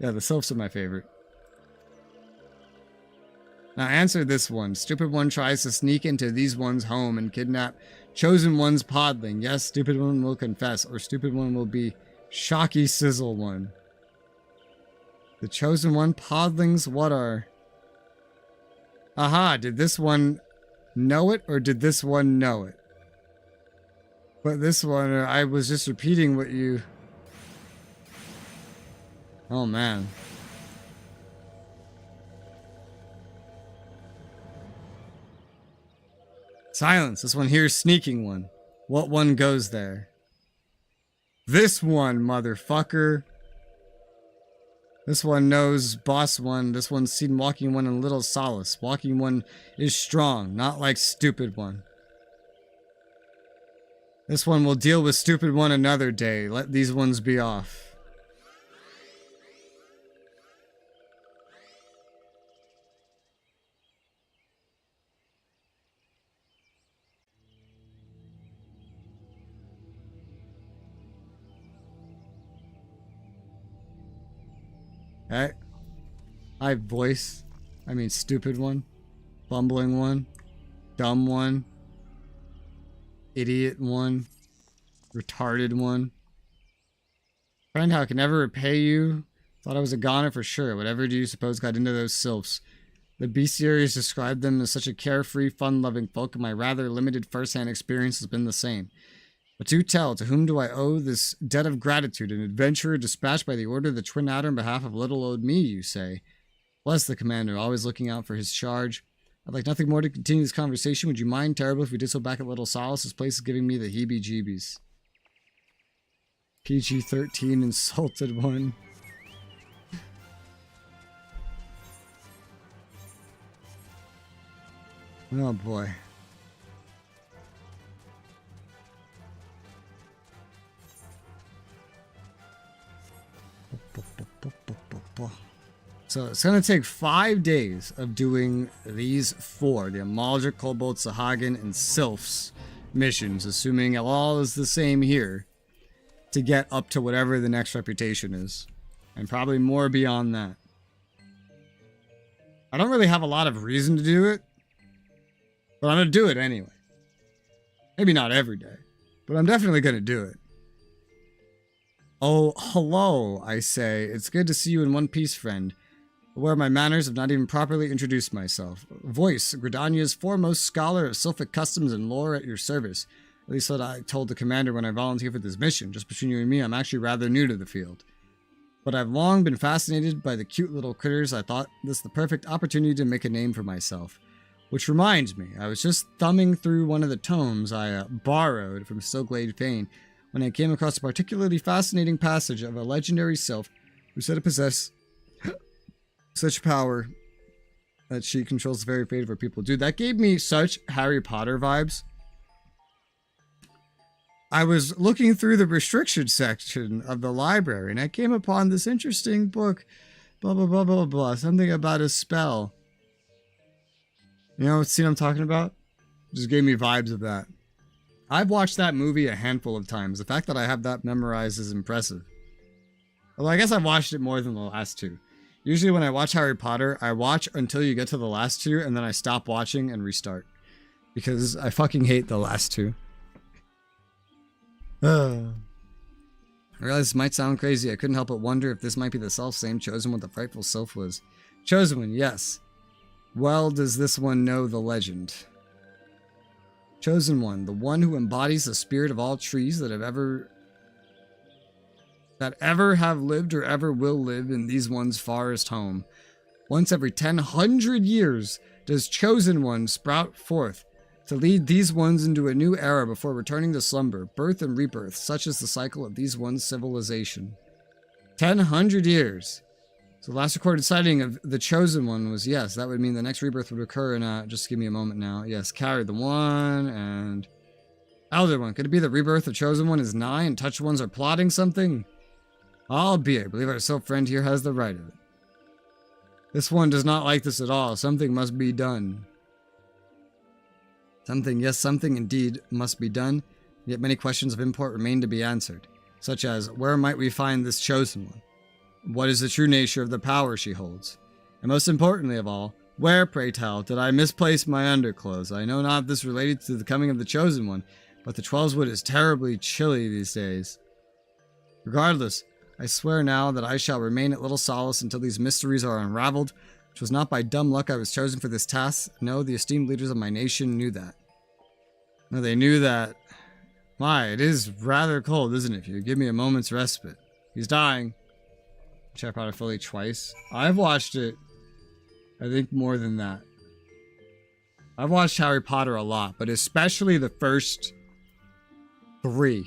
Yeah, the Sylphs are my favorite. Now answer this one. Stupid one tries to sneak into these one's home and kidnap chosen one's podling. Yes, stupid one will confess, or stupid one will be shocky sizzle one. The chosen one podlings, what are... Aha, did this one know it, or did this one know it? But this one, I was just repeating what you... Oh, man. Silence. This one here's sneaking one. What one goes there? This one, motherfucker. This one knows boss one. This one's seen walking one in little solace. Walking one is strong, not like stupid one. This one will deal with stupid one another day. Let these ones be off. Okay. I voice. I mean stupid one. Bumbling one. Dumb one. Idiot one. Retarded one. Friend, how I can never repay you. Thought I was a goner for sure. Whatever do you suppose got into those sylphs? The bestiaries described them as such a carefree, fun-loving folk, and my rather limited first-hand experience has been the same. But do tell, to whom do I owe this debt of gratitude? An adventurer dispatched by the order of the Twin Adder on behalf of little old me, you say? Bless the commander, always looking out for his charge. I'd like nothing more to continue this conversation. Would you mind terribly if we did so back at Little Solace? This place is giving me the heebie-jeebies. PG-13 insulted one. Oh boy. So it's going to take 5 days of doing these 4, the Amalgir, Kobold, Sahagin, and Sylphs missions, assuming all is the same here, to get up to whatever the next reputation is. And probably more beyond that. I don't really have a lot of reason to do it, but I'm going to do it anyway. Maybe not every day, but I'm definitely going to do it. Oh, hello, I say. It's good to see you in one piece, friend. Aware of my manners, have not even properly introduced myself. Voice, Gridania's foremost scholar of Sylphic customs and lore at your service. At least what I told the commander when I volunteered for this mission. Just between you and me, I'm actually rather new to the field. But I've long been fascinated by the cute little critters. I thought this the perfect opportunity to make a name for myself. Which reminds me, I was just thumbing through one of the tomes I borrowed from Stillglade Fane when I came across a particularly fascinating passage of a legendary sylph who said to possess such power that she controls the very fate of her people. Dude, that gave me such Harry Potter vibes. I was looking through the restriction section of the library and I came upon this interesting book, blah, blah, blah, blah, blah, something about a spell. You know what scene I'm talking about? Just gave me vibes of that. I've watched that movie a handful of times. The fact that I have that memorized is impressive. Although I guess I've watched it more than the last 2. Usually when I watch Harry Potter, I watch until you get to the last 2 and then I stop watching and restart. Because I fucking hate the last 2. I realize this might sound crazy. I couldn't help but wonder if this might be the self-same chosen one the frightful sylph was. Chosen one, yes. Well does this one know the legend. Chosen one, the one who embodies the spirit of all trees that ever have lived or ever will live in these one's farthest home. Once every 100 years does Chosen One sprout forth to lead these ones into a new era before returning to slumber, birth and rebirth, such is the cycle of these one's civilization. 100 years. So the last recorded sighting of the Chosen One was, yes, that would mean the next rebirth would occur in, just give me a moment now. Yes, Carry the One and Elder One. Could it be the rebirth of Chosen One is nigh and Touched Ones are plotting something? Albeit, I believe our sylph friend here has the right of it. This one does not like this at all. Something must be done. Something, yes, something indeed must be done. Yet many questions of import remain to be answered, such as, where might we find this Chosen One? What is the true nature of the power she holds? And most importantly of all, where, pray tell, did I misplace my underclothes? I know not if this related to the coming of the Chosen One, but the Twelveswood is terribly chilly these days. Regardless, I swear now that I shall remain at Little Solace until these mysteries are unraveled. It was not by dumb luck I was chosen for this task. No, the esteemed leaders of my nation knew that. No, they knew that. My, it is rather cold, isn't it? If you give me a moment's respite. He's dying. Which I probably fully twice. I've watched it, I think, more than that. I've watched Harry Potter a lot, but especially the first 3.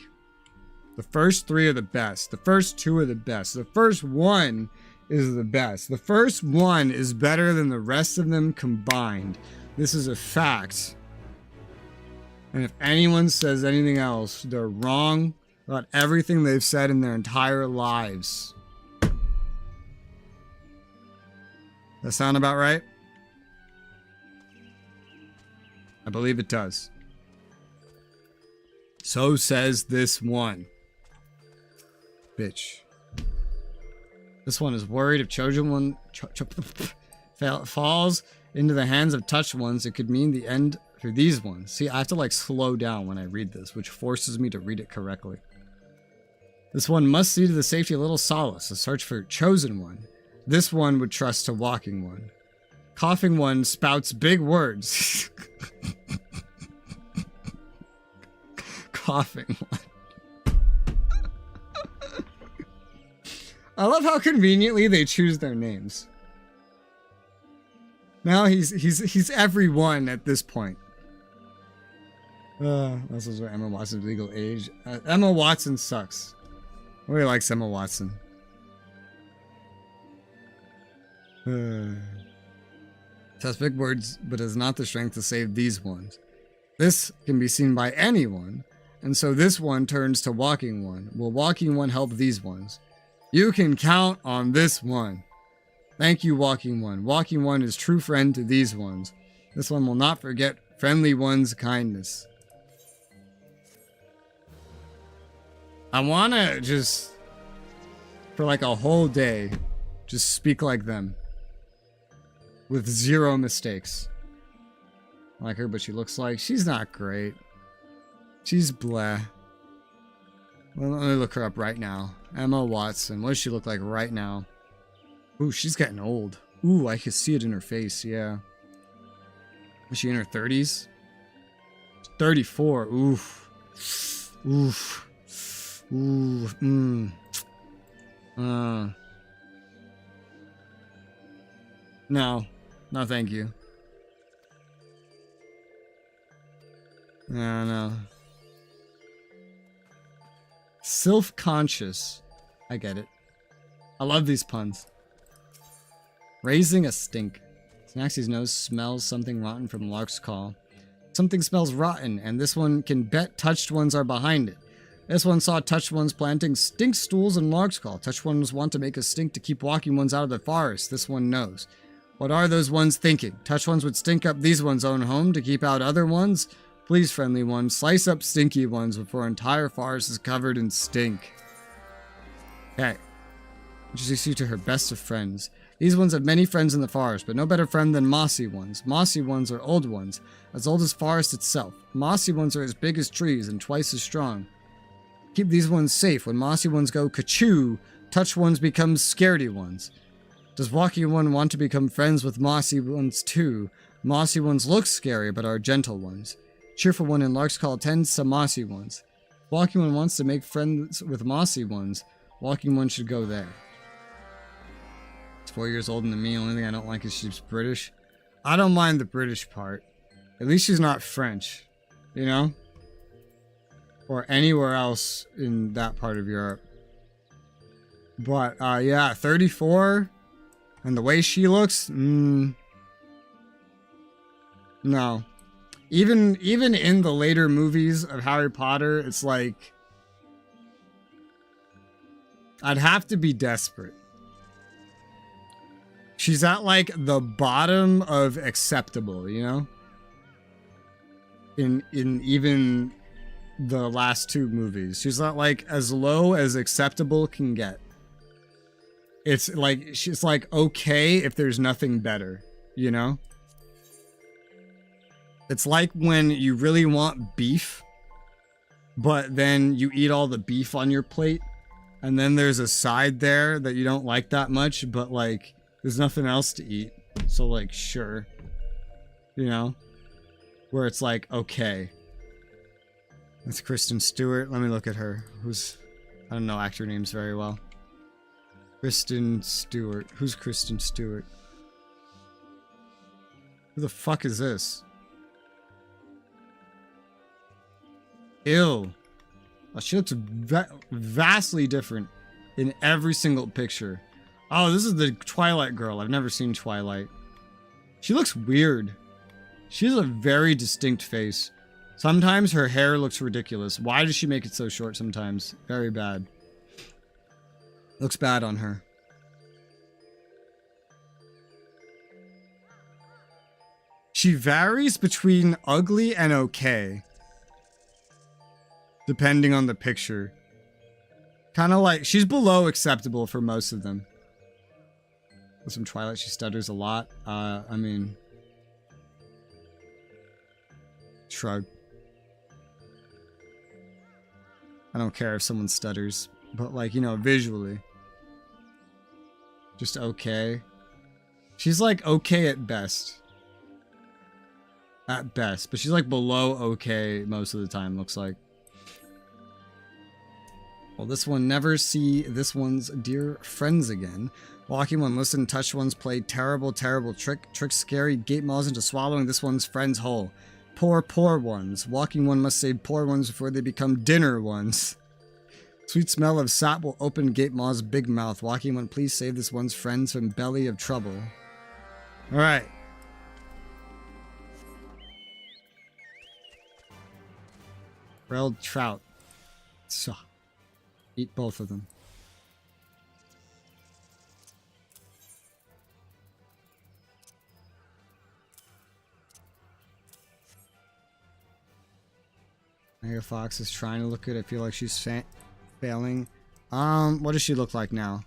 The first 3 are the best. The first 2 are the best. The first 1 is the best. The first 1 is better than the rest of them combined. This is a fact. And if anyone says anything else, they're wrong about everything they've said in their entire lives. That sound about right? I believe it does. So says this one. Bitch. This one is worried if chosen one falls into the hands of touched ones, it could mean the end for these ones. See, I have to like slow down when I read this, which forces me to read it correctly. This one must see to the safety a little solace, a search for chosen one. This one would trust to walking one. Coughing one spouts big words. Coughing one. I love how conveniently they choose their names. Now he's everyone at this point. This is Emma Watson's legal age. Emma Watson sucks. Nobody likes Emma Watson. Has big words, but has not the strength to save these ones. This can be seen by anyone, and so this one turns to walking one. Will walking one help these ones? You can count on this one. Thank you, walking one. Walking one is true friend to these ones. This one will not forget friendly one's kindness. I wanna just, for like a whole day, just speak like them. With 0 mistakes. I like her, but she looks like she's not great. She's blah. Well, let me look her up right now. Emma Watson. What does she look like right now? Ooh, she's getting old. Ooh, I can see it in her face, yeah. Is she in her 30s? 34. Oof. Oof. Ooh. No. No, thank you. No. Self-conscious. I get it. I love these puns. Raising a stink. Snaxy's nose smells something rotten from Lark's call. Something smells rotten, and this one can bet touched ones are behind it. This one saw touched ones planting stink stools in Lark's call. Touched ones want to make a stink to keep walking ones out of the forest. This one knows. What are those ones thinking? Touched ones would stink up these ones' own home to keep out other ones? Please, friendly ones, slice up stinky ones before entire forest is covered in stink. Okay. Introduce you to her best of friends. These ones have many friends in the forest, but no better friend than mossy ones. Mossy ones are old ones, as old as forest itself. Mossy ones are as big as trees and twice as strong. Keep these ones safe. When mossy ones go ka-choo, touch ones become scaredy ones. Does walking one want to become friends with mossy ones too? Mossy ones look scary, but are gentle ones. Cheerful one in Lark's call tends to mossy ones. Walking one wants to make friends with mossy ones. Walking one should go there. It's 4 years older than me. Only thing I don't like is she's British. I don't mind the British part. At least she's not French. You know? Or anywhere else in that part of Europe. But, yeah, 34. And the way she looks, no. Even in the later movies of Harry Potter, it's like, I'd have to be desperate. She's at like the bottom of acceptable, you know? In even the last 2 movies. She's not like as low as acceptable can get. It's like, she's like okay if there's nothing better, you know? It's like when you really want beef, but then you eat all the beef on your plate, and then there's a side there that you don't like that much, but like, there's nothing else to eat. So like, sure. You know? Where it's like, okay. That's Kristen Stewart. Let me look at her. I don't know actor names very well. Kristen Stewart. Who's Kristen Stewart? Who the fuck is this? Ew. Oh, she looks vastly different in every single picture. Oh, this is the Twilight girl. I've never seen Twilight. She looks weird. She has a very distinct face. Sometimes her hair looks ridiculous. Why does she make it so short sometimes? Very bad. Looks bad on her. She varies between ugly and okay. Depending on the picture. Kind of like, she's below acceptable for most of them. With some Twilight, she stutters a lot. I mean... Shrug. I don't care if someone stutters. But like, you know, visually. Just okay. She's like okay at best. At best. But she's like below okay most of the time, looks like. Well, this one never see this one's dear friends again. Walking one, listen, touch one's play terrible, terrible trick. Trick scary, gate maws into swallowing this one's friends whole. Poor, poor ones. Walking one must save poor ones before they become dinner ones. Sweet smell of sap will open gate maw's big mouth. Walking one, please save this one's friends from belly of trouble. Alright. Grilled trout. So. Eat both of them. Mega Fox is trying to look good. I feel like she's failing. What does she look like now?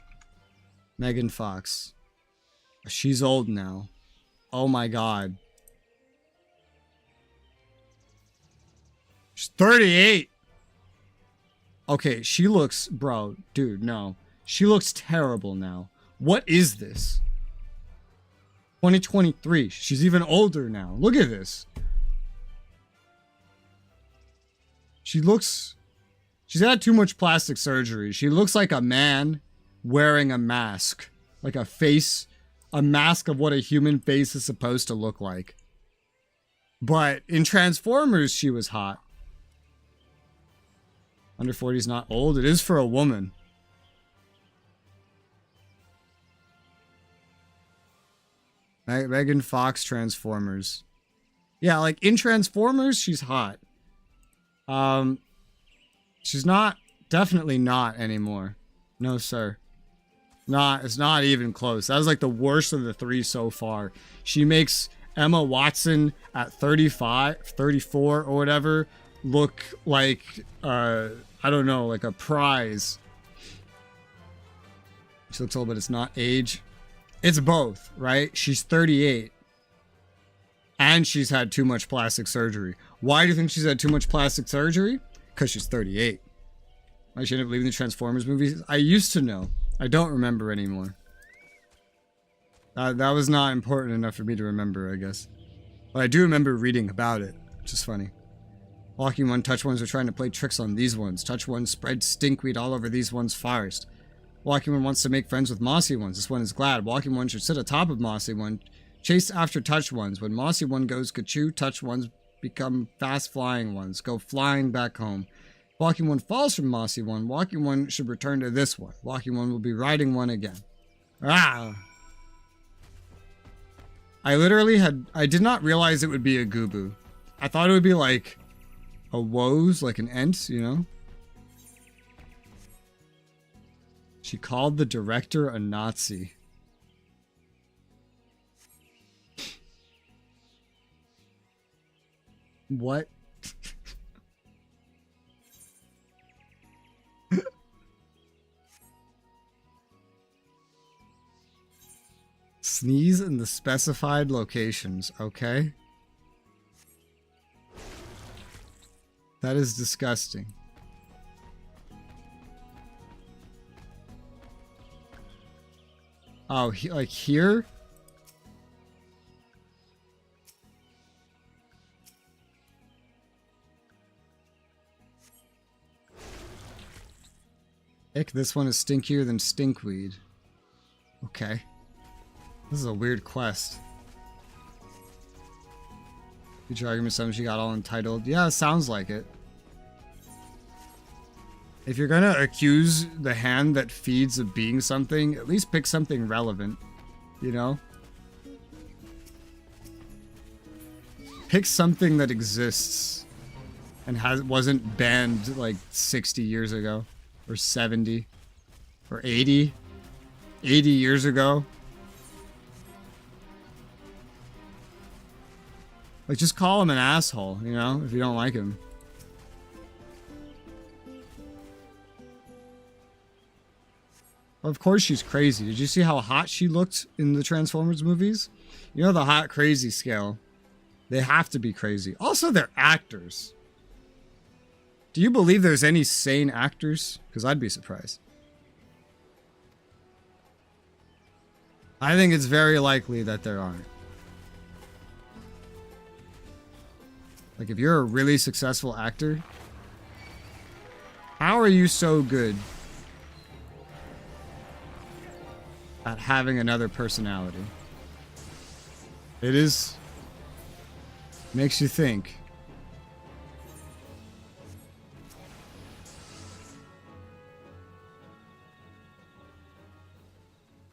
Megan Fox. She's old now. Oh my god. She's 38! Okay, she looks... Bro, dude, no. She looks terrible now. What is this? 2023. She's even older now. Look at this. She looks... She's had too much plastic surgery. She looks like a man wearing a mask. Like a face... A mask of what a human face is supposed to look like. But in Transformers, she was hot. Under 40 is not old. It is for a woman. Megan Fox Transformers. Yeah, like in Transformers, she's hot. She's not, definitely not anymore. No, sir. It's not even close. That was like the worst of the three so far. She makes Emma Watson at 35, 34 or whatever look like, I don't know, like a prize. She looks old, but it's not age. It's both, right? She's 38. And she's had too much plastic surgery. Why do you think she's had too much plastic surgery? Because she's 38. Why she ended up leaving the Transformers movies? I used to know. I don't remember anymore. That was not important enough for me to remember, I guess. But I do remember reading about it, which is funny. Walking one, touch ones are trying to play tricks on these ones. Touch one, spread stinkweed all over these ones' forest. Walking one wants to make friends with mossy ones. This one is glad. Walking one should sit atop of mossy one. Chase after touch ones. When mossy one goes ka-choo, touch ones become fast flying ones. Go flying back home. Walking one falls from mossy one. Walking one should return to this one. Walking one will be riding one again. Ah! I did not realize it would be a Goobu. I thought it would be like a woes, like an ent, you know? She called the director a Nazi. What? Sneeze in the specified locations, okay? That is disgusting. Oh, like here? Ick, this one is stinkier than stinkweed. Okay. This is a weird quest. Future argument something she got all entitled. Yeah, it sounds like it. If you're gonna accuse the hand that feeds of being something, at least pick something relevant. You know? Pick something that exists and wasn't banned like 60 years ago. Or 70. Or 80. 80 years ago. Like, just call him an asshole, you know, if you don't like him. Of course she's crazy. Did you see how hot she looked in the Transformers movies? You know the hot crazy scale. They have to be crazy. Also, they're actors. Do you believe there's any sane actors? Because I'd be surprised. I think it's very likely that there aren't. Like, if you're a really successful actor, how are you so good at having another personality? It is... makes you think.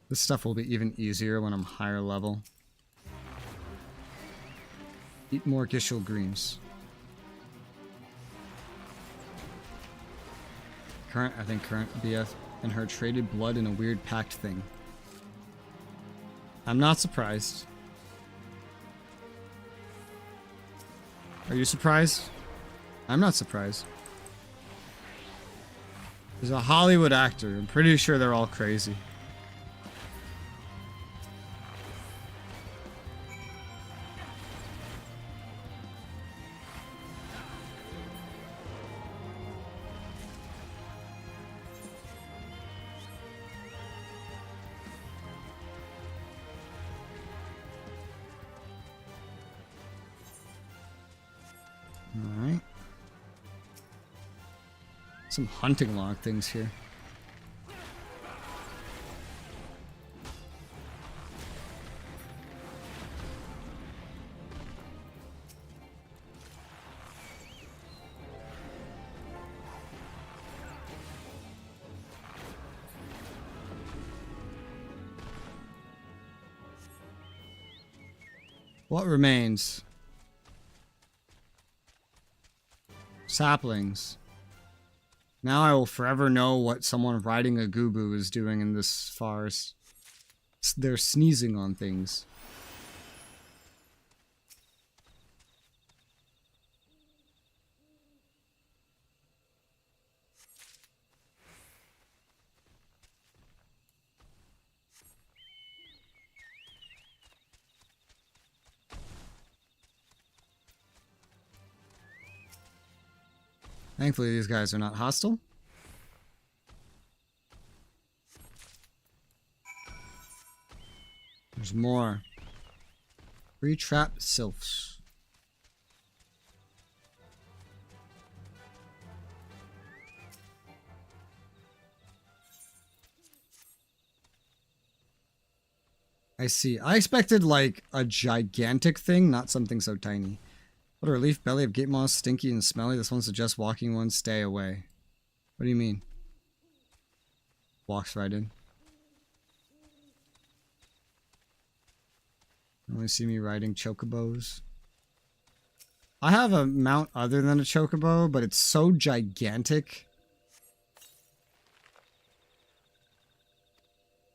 This stuff will be even easier when I'm higher level. Eat more Gishel greens. I think current BF and her traded blood in a weird pact thing. I'm not surprised. Are you surprised? I'm not surprised. There's a Hollywood actor. I'm pretty sure they're all crazy. Alright. Some hunting log things here. What remains? Saplings. Now I will forever know what someone riding a Gubu is doing in this forest. They're sneezing on things. Thankfully, these guys are not hostile. There's more. Pre-trapped sylphs. I see. I expected like a gigantic thing, not something so tiny. What a relief. Belly of gate moss, stinky and smelly. This one suggests walking one, stay away. What do you mean? Walks right in. You only see me riding chocobos. I have a mount other than a chocobo, but it's so gigantic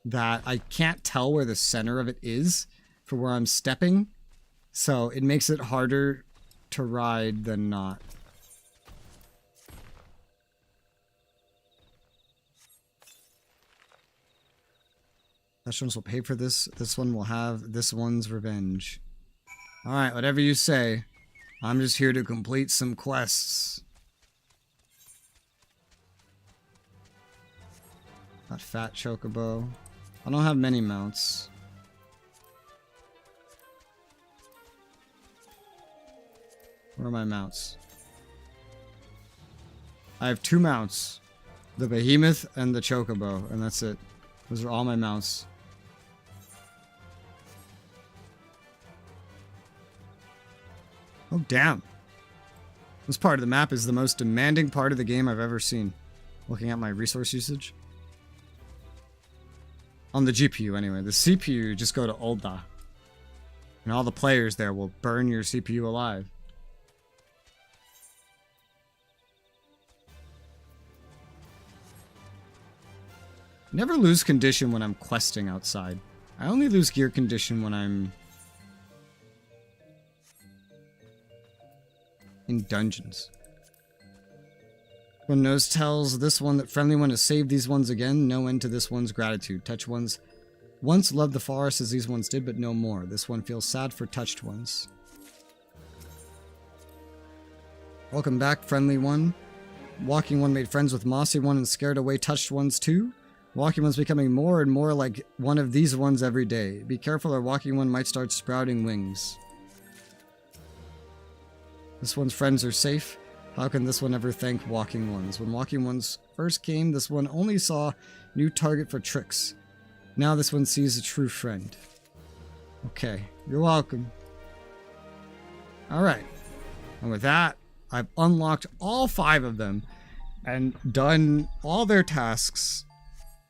that I can't tell where the center of it is for where I'm stepping. So it makes it harder to ride than not. Restaurants will pay for this. This one will have this one's revenge. Alright, whatever you say. I'm just here to complete some quests. That fat chocobo. I don't have many mounts. Where are my mounts? I have 2 mounts. The behemoth and the chocobo, and that's it. Those are all my mounts. Oh, damn. This part of the map is the most demanding part of the game I've ever seen. Looking at my resource usage. On the GPU, anyway. The CPU, just go to Ulda. And all the players there will burn your CPU alive. Never lose condition when I'm questing outside. I only lose gear condition when I'm in dungeons. When Nose tells this one that friendly one has saved these ones again, no end to this one's gratitude. Touch ones once loved the forest as these ones did, but no more. This one feels sad for touched ones. Welcome back, friendly one. Walking one made friends with mossy one and scared away touched ones too. Walking one's becoming more and more like one of these ones every day. Be careful or walking one might start sprouting wings. This one's friends are safe. How can this one ever thank walking ones? When walking ones first came, this one only saw new target for tricks. Now this one sees a true friend. Okay, you're welcome. Alright. And with that, I've unlocked all 5 of them and done all their tasks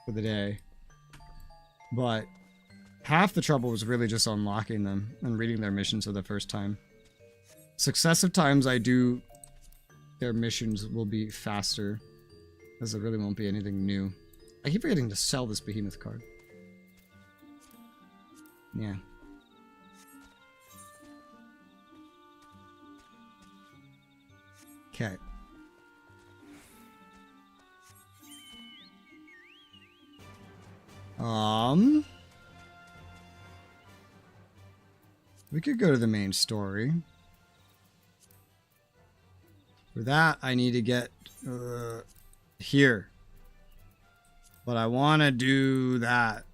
for the day. But half the trouble was really just unlocking them and reading their missions for the first time. Successive times I do their missions will be faster, as there really won't be anything new. I keep forgetting to sell this behemoth card. Yeah. Okay. We could go to the main story. For that, I need to get here. But I want to do that.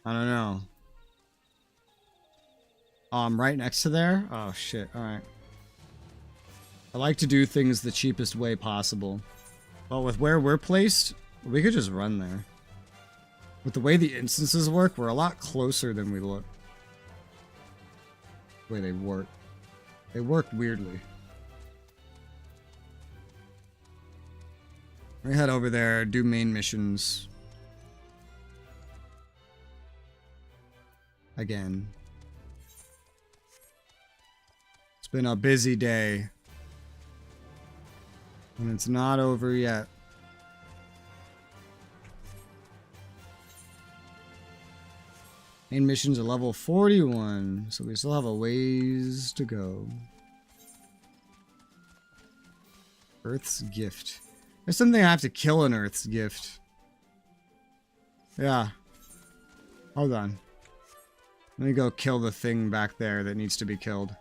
I don't know. Oh, I'm right next to there? Oh, shit. Alright. I like to do things the cheapest way possible. But with where we're placed, we could just run there. With the way the instances work, we're a lot closer than we look. The way they work. They work weirdly. We head over there, do main missions. Again. It's been a busy day. And it's not over yet. Main missions are level 41, so we still have a ways to go. Earth's Gift. There's something I have to kill in Earth's Gift. Yeah. Hold on. Let me go kill the thing back there that needs to be killed.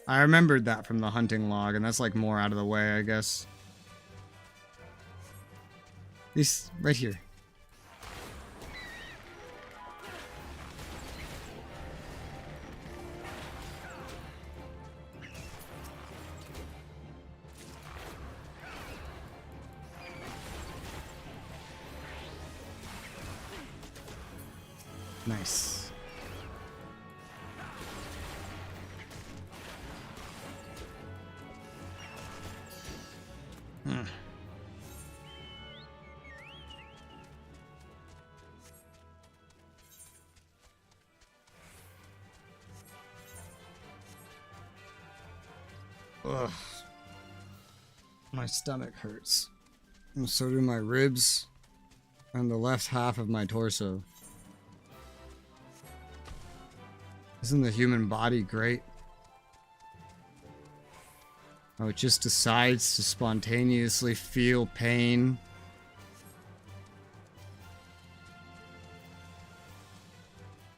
I remembered that from the hunting log, and that's like more out of the way, I guess. This right here. Nice. Ugh. My stomach hurts. And so do my ribs and the left half of my torso. Isn't the human body great? Oh, it just decides to spontaneously feel pain.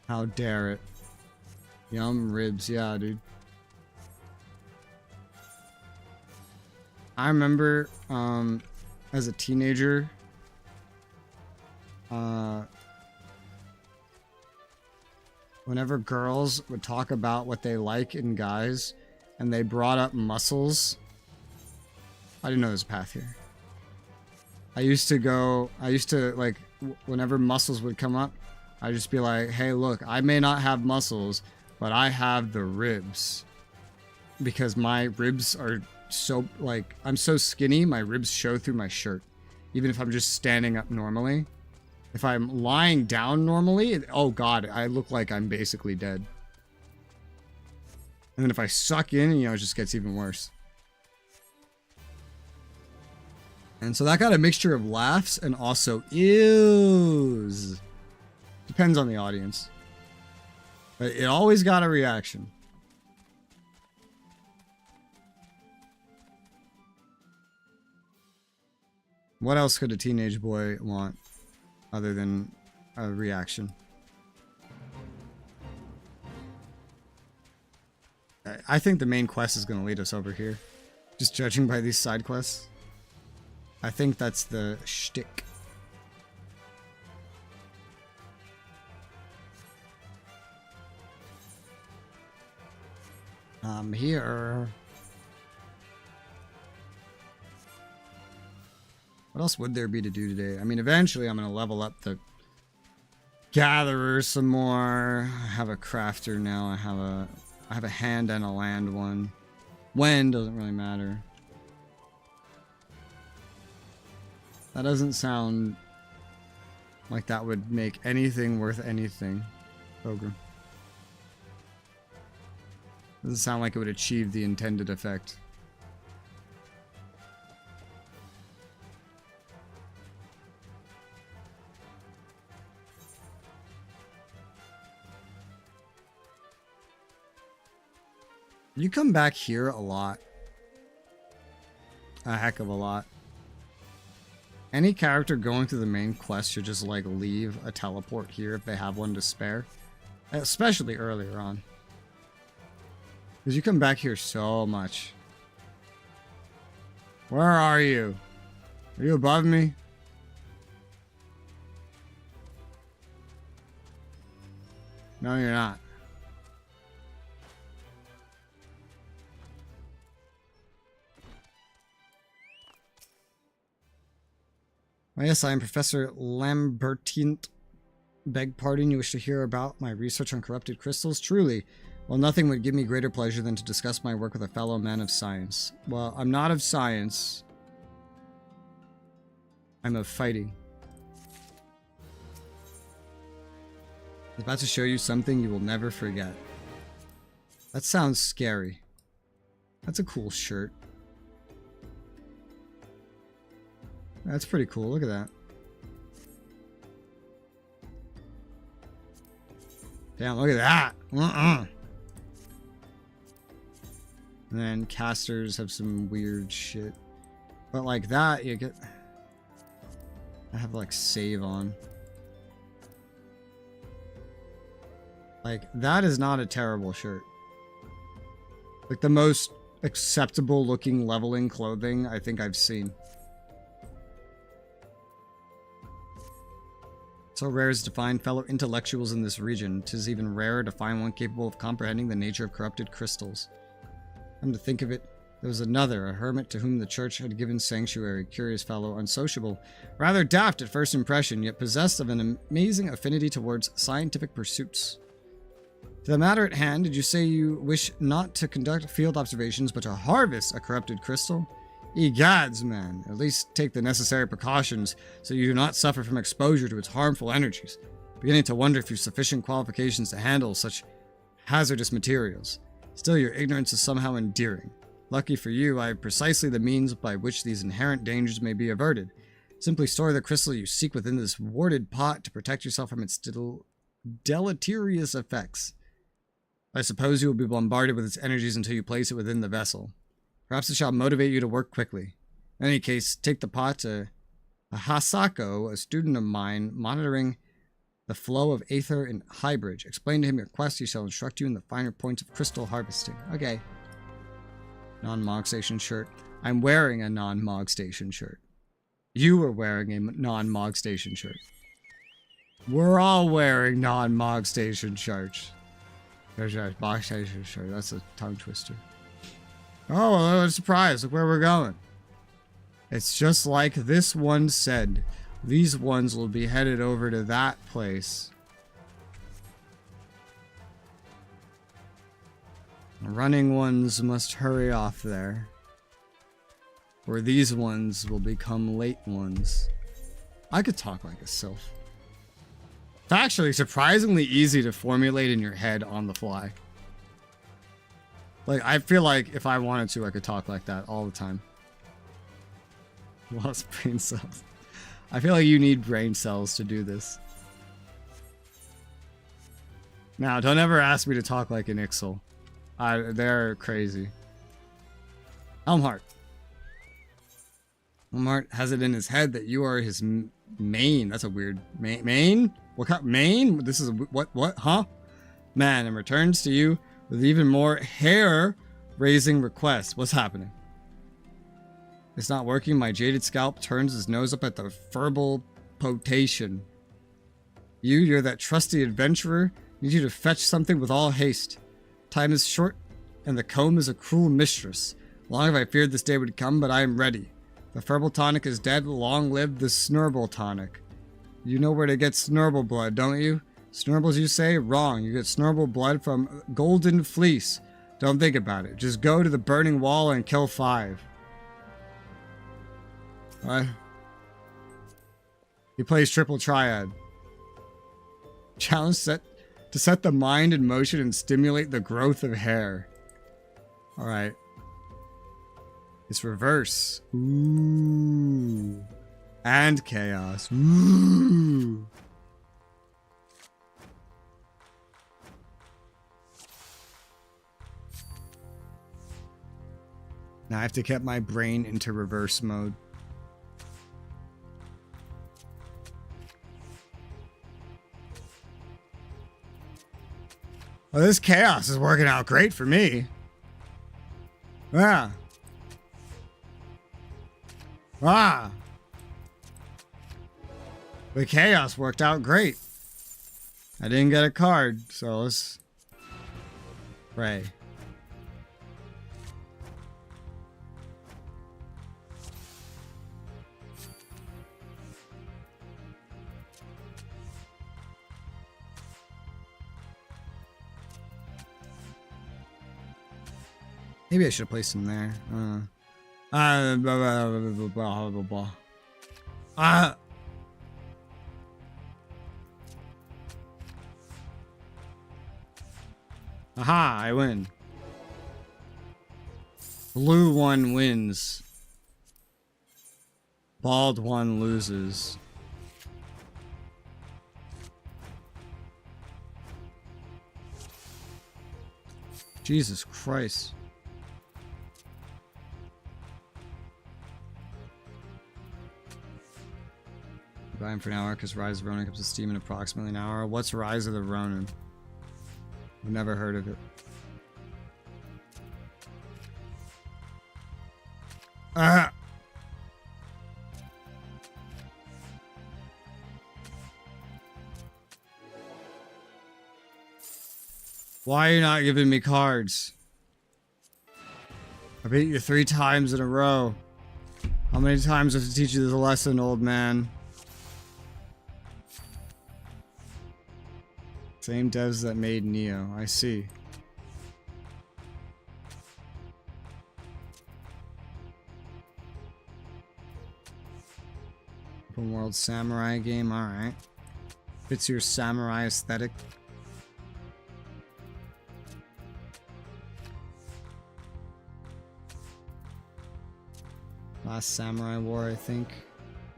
How dare it? Yum, ribs, yeah, dude. I remember, as a teenager, whenever girls would talk about what they like in guys, and they brought up muscles, I didn't know there's a path here. I used to like, whenever muscles would come up, I'd just be like, hey, look, I may not have muscles, but I have the ribs. Because my ribs are so, like, I'm so skinny, my ribs show through my shirt. Even if I'm just standing up normally. If I'm lying down normally, oh god, I look like I'm basically dead. And then if I suck in, you know, it just gets even worse. And so that got a mixture of laughs and also ews. Depends on the audience. But it always got a reaction. What else could a teenage boy want other than a reaction? I think the main quest is going to lead us over here. Just judging by these side quests. I think that's the shtick. I'm here. What else would there be to do today? I mean, eventually I'm going to level up the gatherer some more. I have a crafter now. I have a hand and a land one. When doesn't really matter. That doesn't sound like that would make anything worth anything, Pilgrim. Doesn't sound like it would achieve the intended effect. You come back here a lot. A heck of a lot. Any character going through the main quest should just, like, leave a teleport here if they have one to spare. Especially earlier on. Because you come back here so much. Where are you? Are you above me? No, you're not. Oh, yes, I am Professor Lambertine. Beg pardon, you wish to hear about my research on corrupted crystals? Truly. Well, nothing would give me greater pleasure than to discuss my work with a fellow man of science. Well, I'm not of science. I'm of fighting. I'm about to show you something you will never forget. That sounds scary. That's a cool shirt. That's pretty cool. Look at that. Damn, look at that. And then casters have some weird shit. But like that, you get... I have like save on. Like, that is not a terrible shirt. Like the most acceptable looking leveling clothing I think I've seen. So rare is to find fellow intellectuals in this region. 'Tis even rarer to find one capable of comprehending the nature of corrupted crystals. Come to think of it, there was another, a hermit to whom the church had given sanctuary. Curious fellow, unsociable, rather daft at first impression, yet possessed of an amazing affinity towards scientific pursuits. To the matter at hand, did you say you wish not to conduct field observations, but to harvest a corrupted crystal? Egads, man. At least take the necessary precautions so you do not suffer from exposure to its harmful energies. Beginning to wonder if you've sufficient qualifications to handle such hazardous materials. Still, your ignorance is somehow endearing. Lucky for you, I have precisely the means by which these inherent dangers may be averted. Simply store the crystal you seek within this warded pot to protect yourself from its deleterious effects. I suppose you will be bombarded with its energies until you place it within the vessel. Perhaps it shall motivate you to work quickly. In any case, take the pot to Hasako, a student of mine, monitoring the flow of aether in Highbridge. Explain to him your quest. He shall instruct you in the finer points of crystal harvesting. Okay. Non-Mog Station shirt. I'm wearing a non-Mog Station shirt. You were wearing a non-Mog Station shirt. We're all wearing non-Mog Station shirts. There's a Mog Station shirt. That's a tongue twister. Oh, well, surprise. Look where we're going. It's just like this one said. These ones will be headed over to that place. The running ones must hurry off there. Or these ones will become late ones. I could talk like a sylph. It's actually surprisingly easy to formulate in your head on the fly. Like, I feel like if I wanted to, I could talk like that all the time. Lost brain cells. I feel like you need brain cells to do this. Now, don't ever ask me to talk like an Ixal. They're crazy. Elmhart. Elmhart has it in his head that you are his main. That's a weird... Main? What kind? Main? This is... What? Huh? Man, and returns to you with even more hair-raising requests. What's happening? It's not working. My jaded scalp turns his nose up at the verbal potation. You're that trusty adventurer. Need you to fetch something with all haste. Time is short, and the comb is a cruel mistress. Long have I feared this day would come, but I am ready. The Referral tonic is dead. Long live the Snurble tonic. You know where to get Snurble blood, don't you? Snurbles, you say? Wrong. You get Snurble blood from Golden Fleece. Don't think about it. Just go to the burning wall and kill 5. What? He plays triple triad. Challenge set to set the mind in motion and stimulate the growth of hair. Alright. It's reverse. Ooh. And chaos. Ooh. Now I have to get my brain into reverse mode. Well, this chaos is working out great for me. Yeah. Ah. The chaos worked out great. I didn't get a card, so let's pray. Maybe I should have placed him there. Aha, I win. Blue one wins. Bald one loses. Jesus Christ. Buy him for an hour because Rise of Ronin comes to Steam in approximately an hour. What's Rise of the Ronin? I've never heard of it. Ah! Why are you not giving me cards? I beat you 3 times in a row. How many times do I have to teach you this lesson, old man? Same devs that made Neo. I see. Open world samurai game. Alright. Fits your samurai aesthetic. Last Samurai War, I think.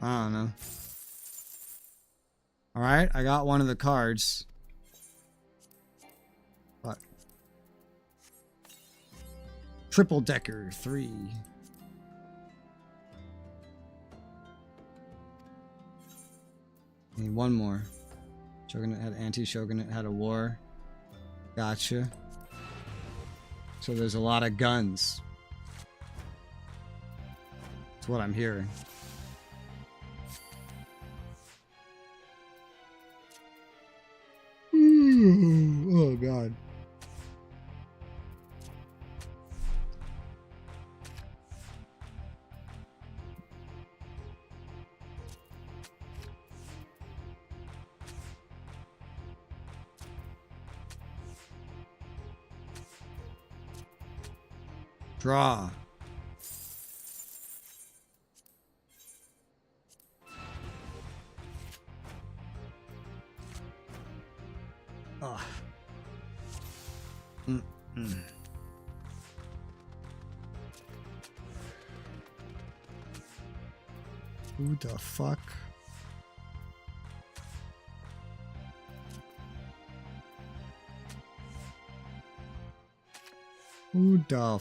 I don't know. Alright, I got one of the cards. What? Triple Decker 3. Need one more. Shogunate had anti-Shogunate had a war. Gotcha. So there's a lot of guns. That's what I'm hearing. Oh god. Draw. Ugh. Who the fuck? Who the...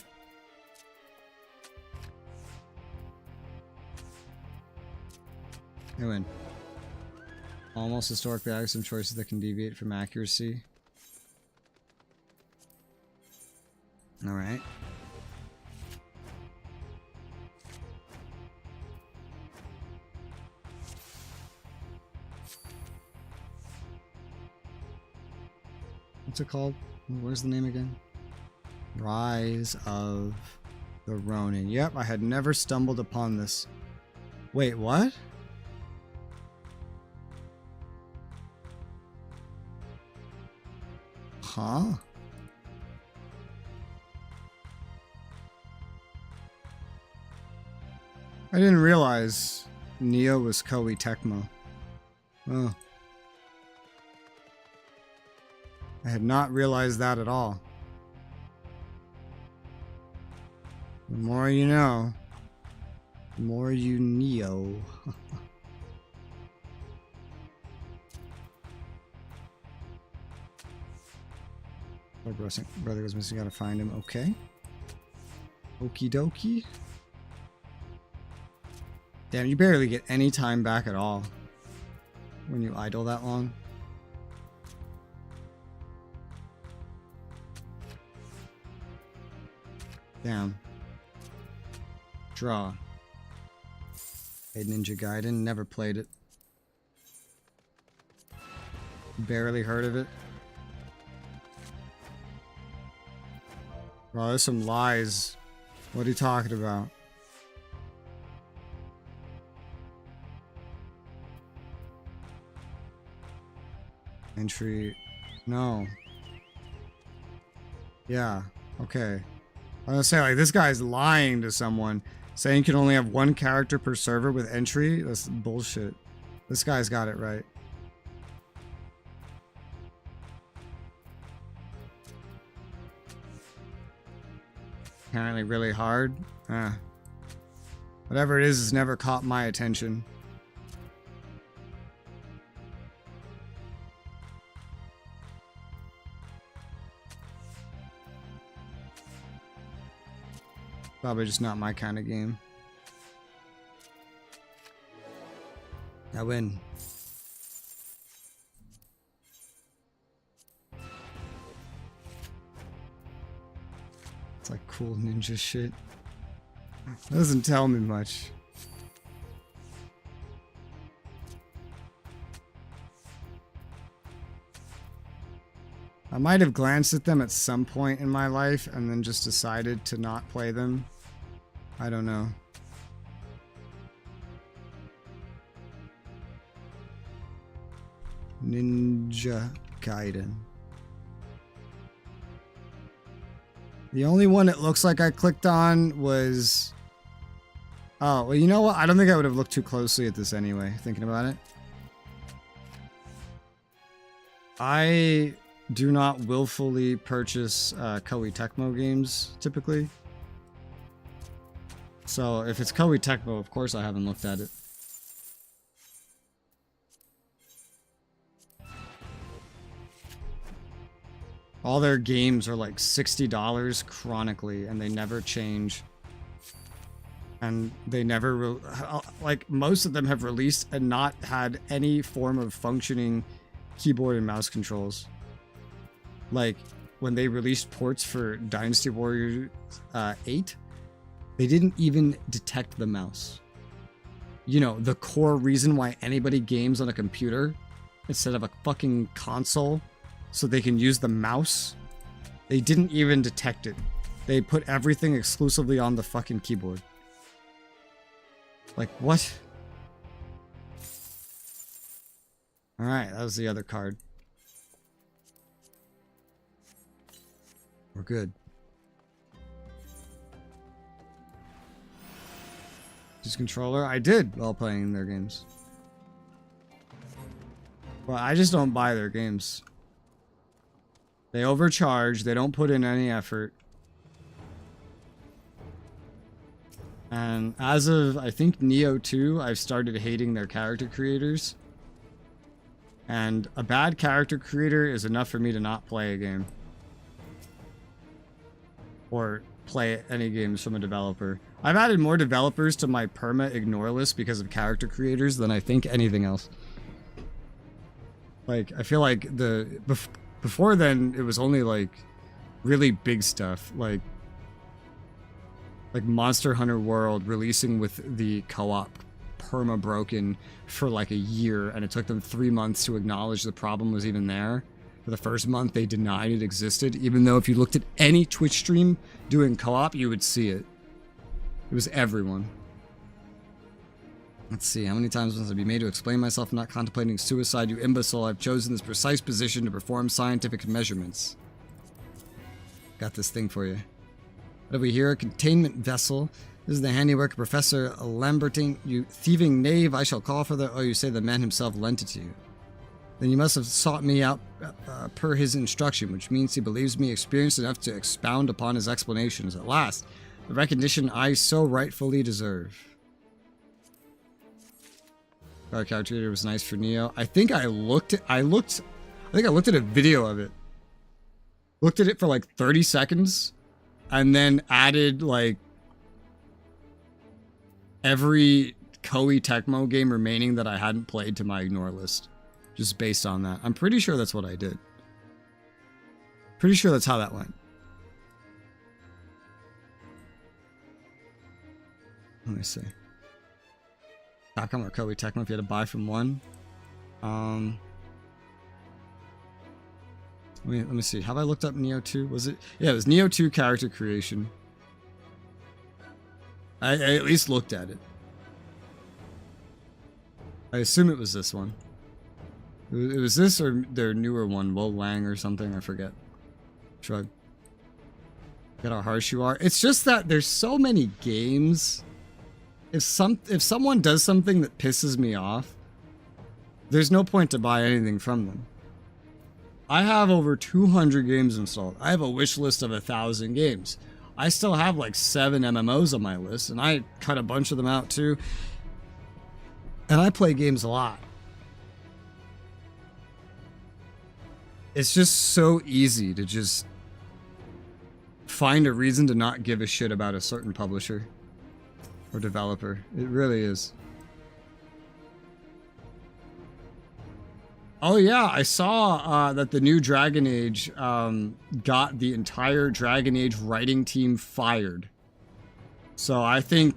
I win. Almost historic values, some choices that can deviate from accuracy. Alright. What's it called? Where's the name again? Rise of the Ronin. Yep, I had never stumbled upon this. Wait, what? Huh? I didn't realize Neo was Koei Tecmo. Oh. I had not realized that at all. The more you know, the more you Neo. My brother was missing, gotta find him. Okay. Okie dokie. Damn, you barely get any time back at all when you idle that long. Damn. Draw. Played Ninja Gaiden, never played it. Barely heard of it. Bro, there's some lies. What are you talking about? Entry. No. Yeah. Okay. I was gonna say, like, this guy's lying to someone, saying you can only have one character per server with entry. That's bullshit. This guy's got it right. Apparently really hard. Whatever it is has never caught my attention. Probably just not my kind of game. I win. It's like cool ninja shit. Doesn't tell me much. I might have glanced at them at some point in my life and then just decided to not play them. I don't know. Ninja Gaiden. The only one it looks like I clicked on was... Oh, well, you know what? I don't think I would have looked too closely at this anyway, thinking about it. I do not willfully purchase Koei Tecmo games, typically. So, if it's Koei Tecmo, of course I haven't looked at it. All their games are like $60 chronically, and they never change. And they never, like, most of them have released and not had any form of functioning keyboard and mouse controls. Like, when they released ports for Dynasty Warriors 8, they didn't even detect the mouse. You know, the core reason why anybody games on a computer instead of a fucking console, so they can use the mouse. They didn't even detect it. They put everything exclusively on the fucking keyboard. Like, what? Alright, that was the other card. We're good. Use controller? I did while playing their games. Well, I just don't buy their games. They overcharge. They don't put in any effort. And as of, I think, Neo 2, I've started hating their character creators. And a bad character creator is enough for me to not play a game. Or play any games from a developer. I've added more developers to my perma-ignore list because of character creators than I think anything else. Like, I feel like before then, it was only, like, really big stuff. Like Monster Hunter World releasing with the co-op perma broken for like a year, and it took them 3 months to acknowledge the problem was even there. For the first month, they denied it existed, even though if you looked at any Twitch stream doing co-op, you would see it. It was everyone. Let's see, how many times must I be made to explain myself? I'm not contemplating suicide, you imbecile. I've chosen this precise position to perform scientific measurements. Got this thing for you. What have we here? A containment vessel. This is the handiwork of Professor Lambertine. You thieving knave, I shall call for the... Oh, you say the man himself lent it to you. Then you must have sought me out per his instruction, which means he believes me experienced enough to expound upon his explanations. At last, the recognition I so rightfully deserve. Our character was nice for Neo. I think I looked at a video of it. Looked at it for like 30 seconds. And then added, like, every Koei Tecmo game remaining that I hadn't played to my ignore list. Just based on that. I'm pretty sure that's what I did. Pretty sure that's how that went. Let me see. Capcom or Koei Tecmo if you had to buy from one. Let me see. Have I looked up Neo 2? Was it? Yeah, it was Neo 2 character creation. I at least looked at it. I assume it was this one. It was this or their newer one, Wo Lang or something, I forget. Shrug. Look at how harsh you are. It's just that there's so many games. If someone does something that pisses me off, there's no point to buy anything from them. I have over 200 games installed. I have a wish list of 1,000 games. I still have like 7 MMOs on my list, and I cut a bunch of them out too. And I play games a lot. It's just so easy to just find a reason to not give a shit about a certain publisher or developer. It really is. Oh yeah, I saw that the new Dragon Age got the entire Dragon Age writing team fired. So I think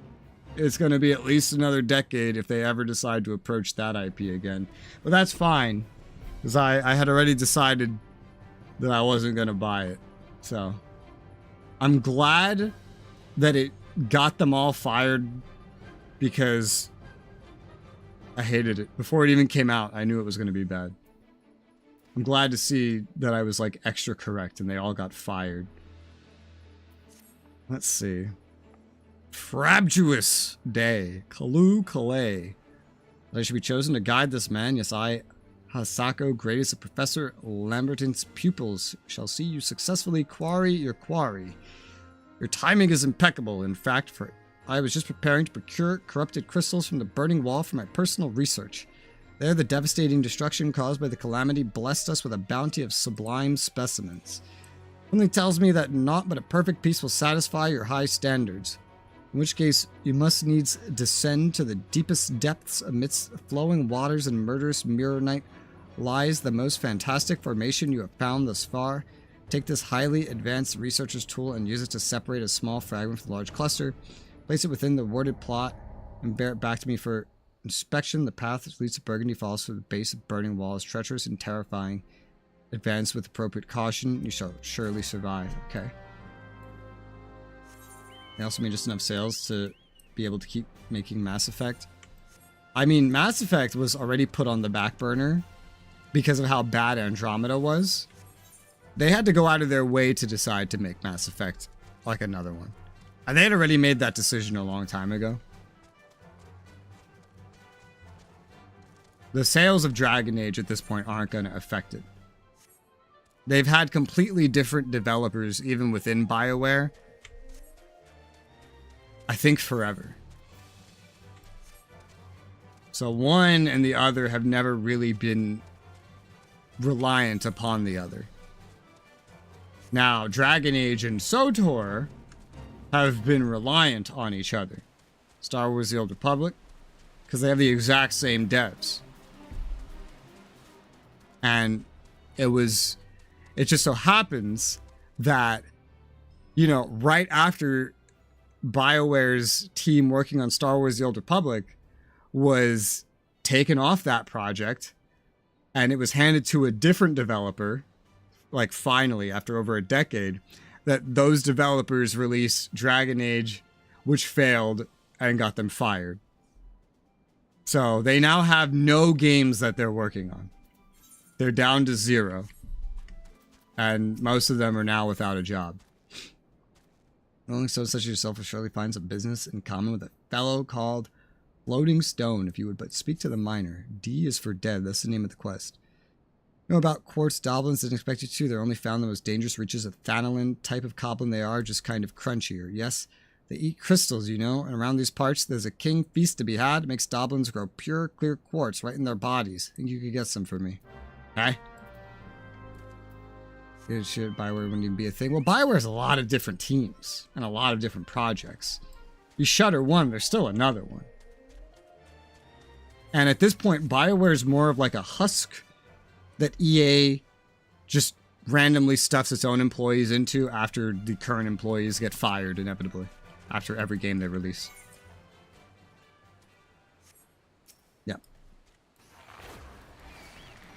it's going to be at least another decade if they ever decide to approach that IP again. But that's fine, because I had already decided that I wasn't going to buy it. So I'm glad that it got them all fired, because I hated it. Before it even came out, I knew it was going to be bad. I'm glad to see that I was like extra correct and they all got fired. Let's see. Frabjous Day. Kalu Kalei. That I should be chosen to guide this man. Yes, I, Hasako, greatest of Professor Lambertin's pupils, shall see you successfully quarry your quarry. Your timing is impeccable. In fact, for I was just preparing to procure corrupted crystals from the burning wall for my personal research. There, the devastating destruction caused by the calamity blessed us with a bounty of sublime specimens. Something tells me that naught but a perfect peace will satisfy your high standards. In which case, you must needs descend to the deepest depths amidst flowing waters and murderous mirror night lies the most fantastic formation you have found thus far. Take this highly advanced researcher's tool and use it to separate a small fragment from the large cluster. Place it within the worded plot and bear it back to me for inspection. The path that leads to Burgundy falls through the base of burning wall is treacherous and terrifying. Advance with appropriate caution. You shall surely survive. Okay. They also made just enough sales to be able to keep making Mass Effect. I mean, Mass Effect was already put on the back burner because of how bad Andromeda was. They had to go out of their way to decide to make Mass Effect like another one. And they had already made that decision a long time ago. The sales of Dragon Age at this point aren't going to affect it. They've had completely different developers even within BioWare, I think forever. So one and the other have never really been reliant upon the other. Now, Dragon Age and SWTOR have been reliant on each other. Star Wars: The Old Republic, because they have the exact same devs. And it just so happens that, you know, right after BioWare's team working on Star Wars: The Old Republic was taken off that project, and it was handed to a different developer, like finally, after over a decade, that those developers released Dragon Age, which failed and got them fired. So they now have no games that they're working on. They're down to 0. And most of them are now without a job. Rolling Stone such as yourself will surely find some business in common with a fellow called Floating Stone, if you would but speak to the miner. D is for dead. That's the name of the quest. You know about quartz goblins? Didn't expect you to. They're only found in the most dangerous reaches of Thanalin. Type of goblin they are, just kind of crunchier. Yes, they eat crystals, you know, and around these parts there's a king feast to be had. It makes goblins grow pure, clear quartz right in their bodies. Think you could get some for me? Okay. Good shit, BioWare wouldn't even be a thing. Well, BioWare has a lot of different teams and a lot of different projects. You shutter one, there's still another one. And at this point, BioWare is more of like a husk that EA just randomly stuffs its own employees into after the current employees get fired inevitably after every game they release. Yeah.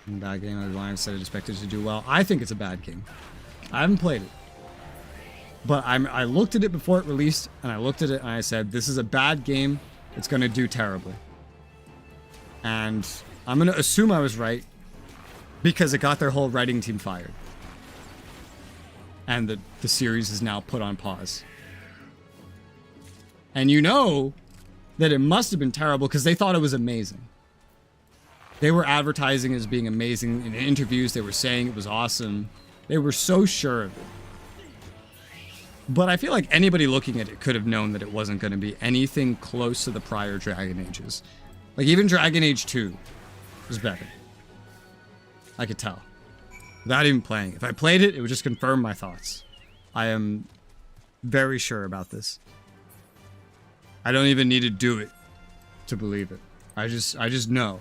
Bad game. I said it expected to do well. I think it's a bad game. I haven't played it. But I looked at it before it released, and I looked at it and I said, this is a bad game. It's going to do terribly. And I'm going to assume I was right because it got their whole writing team fired. And the series is now put on pause. And you know that it must have been terrible because they thought it was amazing. They were advertising as being amazing. In interviews, they were saying it was awesome. They were so sure of it. But I feel like anybody looking at it could have known that it wasn't going to be anything close to the prior Dragon Ages. Like, even Dragon Age 2 was better. I could tell. Without even playing. If I played it, it would just confirm my thoughts. I am very sure about this. I don't even need to do it to believe it. I just know.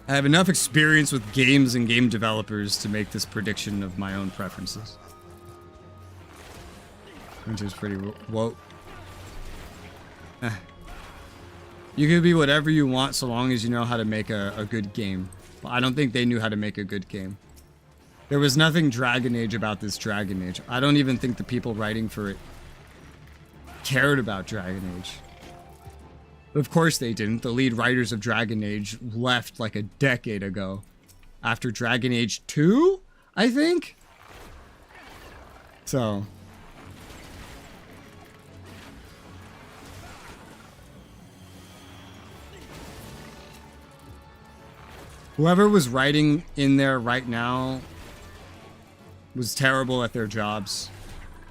I have enough experience with games and game developers to make this prediction of my own preferences. Winter's pretty... Whoa. You can be whatever you want so long as you know how to make a good game. But I don't think they knew how to make a good game. There was nothing Dragon Age about this Dragon Age. I don't even think the people writing for it cared about Dragon Age. Of course they didn't. The lead writers of Dragon Age left like a decade ago. After Dragon Age 2, I think? So... whoever was writing in there right now was terrible at their jobs.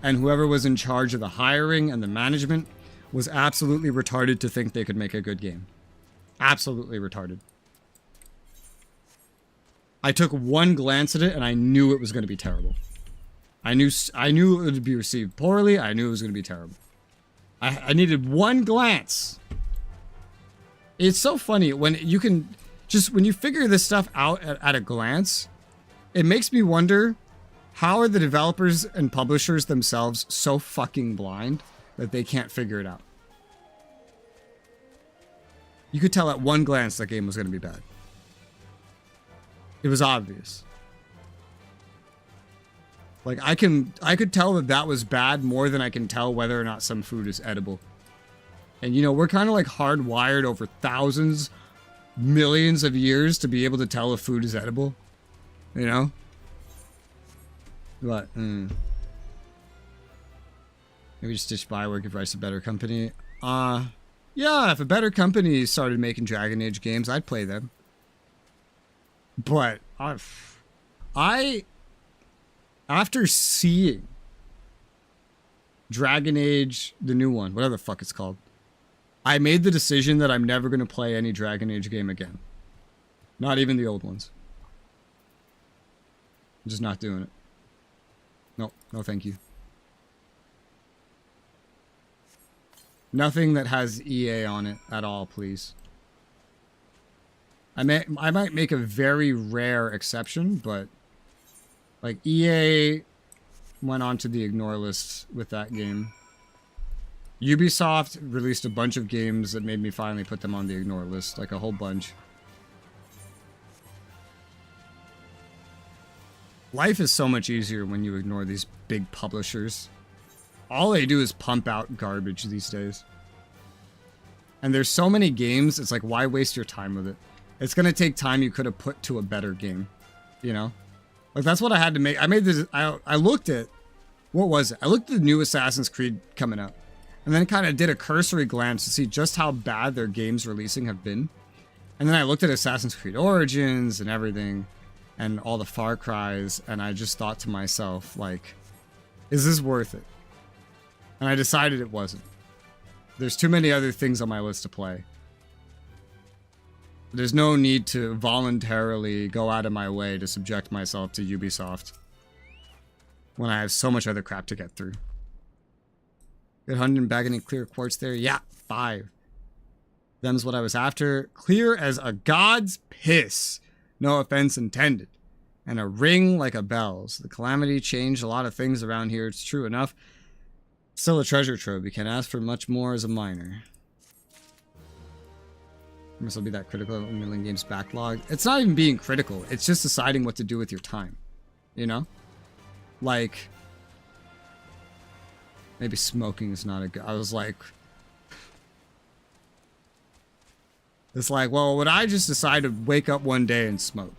And whoever was in charge of the hiring and the management was absolutely retarded to think they could make a good game. Absolutely retarded. I took one glance at it and I knew it was going to be terrible. I knew it would be received poorly. I knew it was going to be terrible. I needed one glance. It's so funny when you can... just when you figure this stuff out at a glance, it makes me wonder, how are the developers and publishers themselves so fucking blind that they can't figure it out? You could tell at one glance that game was going to be bad. It was obvious. Like, I could tell that that was bad more than I can tell whether or not some food is edible. And, you know, we're kind of like hardwired over thousands, millions of years to be able to tell if food is edible. You know? But, maybe just ditch BioWare, give Rice a better company. Yeah, if a better company started making Dragon Age games, I'd play them. But I after seeing Dragon Age, the new one, whatever the fuck it's called, I made the decision that I'm never going to play any Dragon Age game again. Not even the old ones. I'm just not doing it. No, no thank you. Nothing that has EA on it at all, please. I might make a very rare exception, but like EA went onto the ignore list with that game. Ubisoft released a bunch of games that made me finally put them on the ignore list, like a whole bunch. Life is so much easier when you ignore these big publishers. All they do is pump out garbage these days. And there's so many games, it's like, why waste your time with it? It's going to take time you could have put to a better game, you know? Like, that's what I had to make. I made this, I looked at, what was it? I looked at the new Assassin's Creed coming up. And then kind of did a cursory glance to see just how bad their games releasing have been. And then I looked at Assassin's Creed Origins and everything, and all the Far Cries, and I just thought to myself, like, is this worth it? And I decided it wasn't. There's too many other things on my list to play. There's no need to voluntarily go out of my way to subject myself to Ubisoft when I have so much other crap to get through. Good hunting, bag any clear quartz there? Yeah, 5. Them's what I was after. Clear as a god's piss. No offense intended. And a ring like a bell's. The calamity changed a lot of things around here. It's true enough. Still a treasure trove. You can't ask for much more as a miner. This will be that critical of million games backlog. It's not even being critical. It's just deciding what to do with your time. You know? Like, maybe smoking is not a good... I was like... It's like, well, would I just decide to wake up one day and smoke?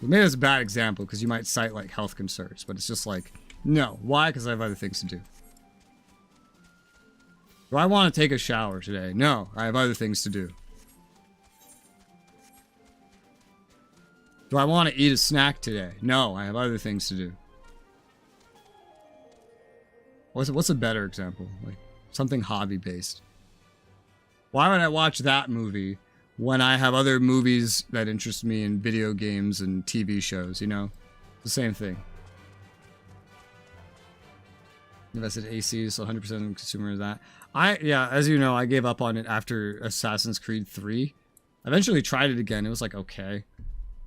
Well, maybe that's a bad example because you might cite like health concerns, but it's just like, no. Why? Because I have other things to do. Do I want to take a shower today? No, I have other things to do. Do I want to eat a snack today? No, I have other things to do. What's a better example? Like something hobby-based. Why would I watch that movie when I have other movies that interest me in video games and TV shows, you know? The same thing. Invested AC, so 100% consumer of that. Yeah, as you know, I gave up on it after Assassin's Creed 3. I eventually tried it again. It was like, okay.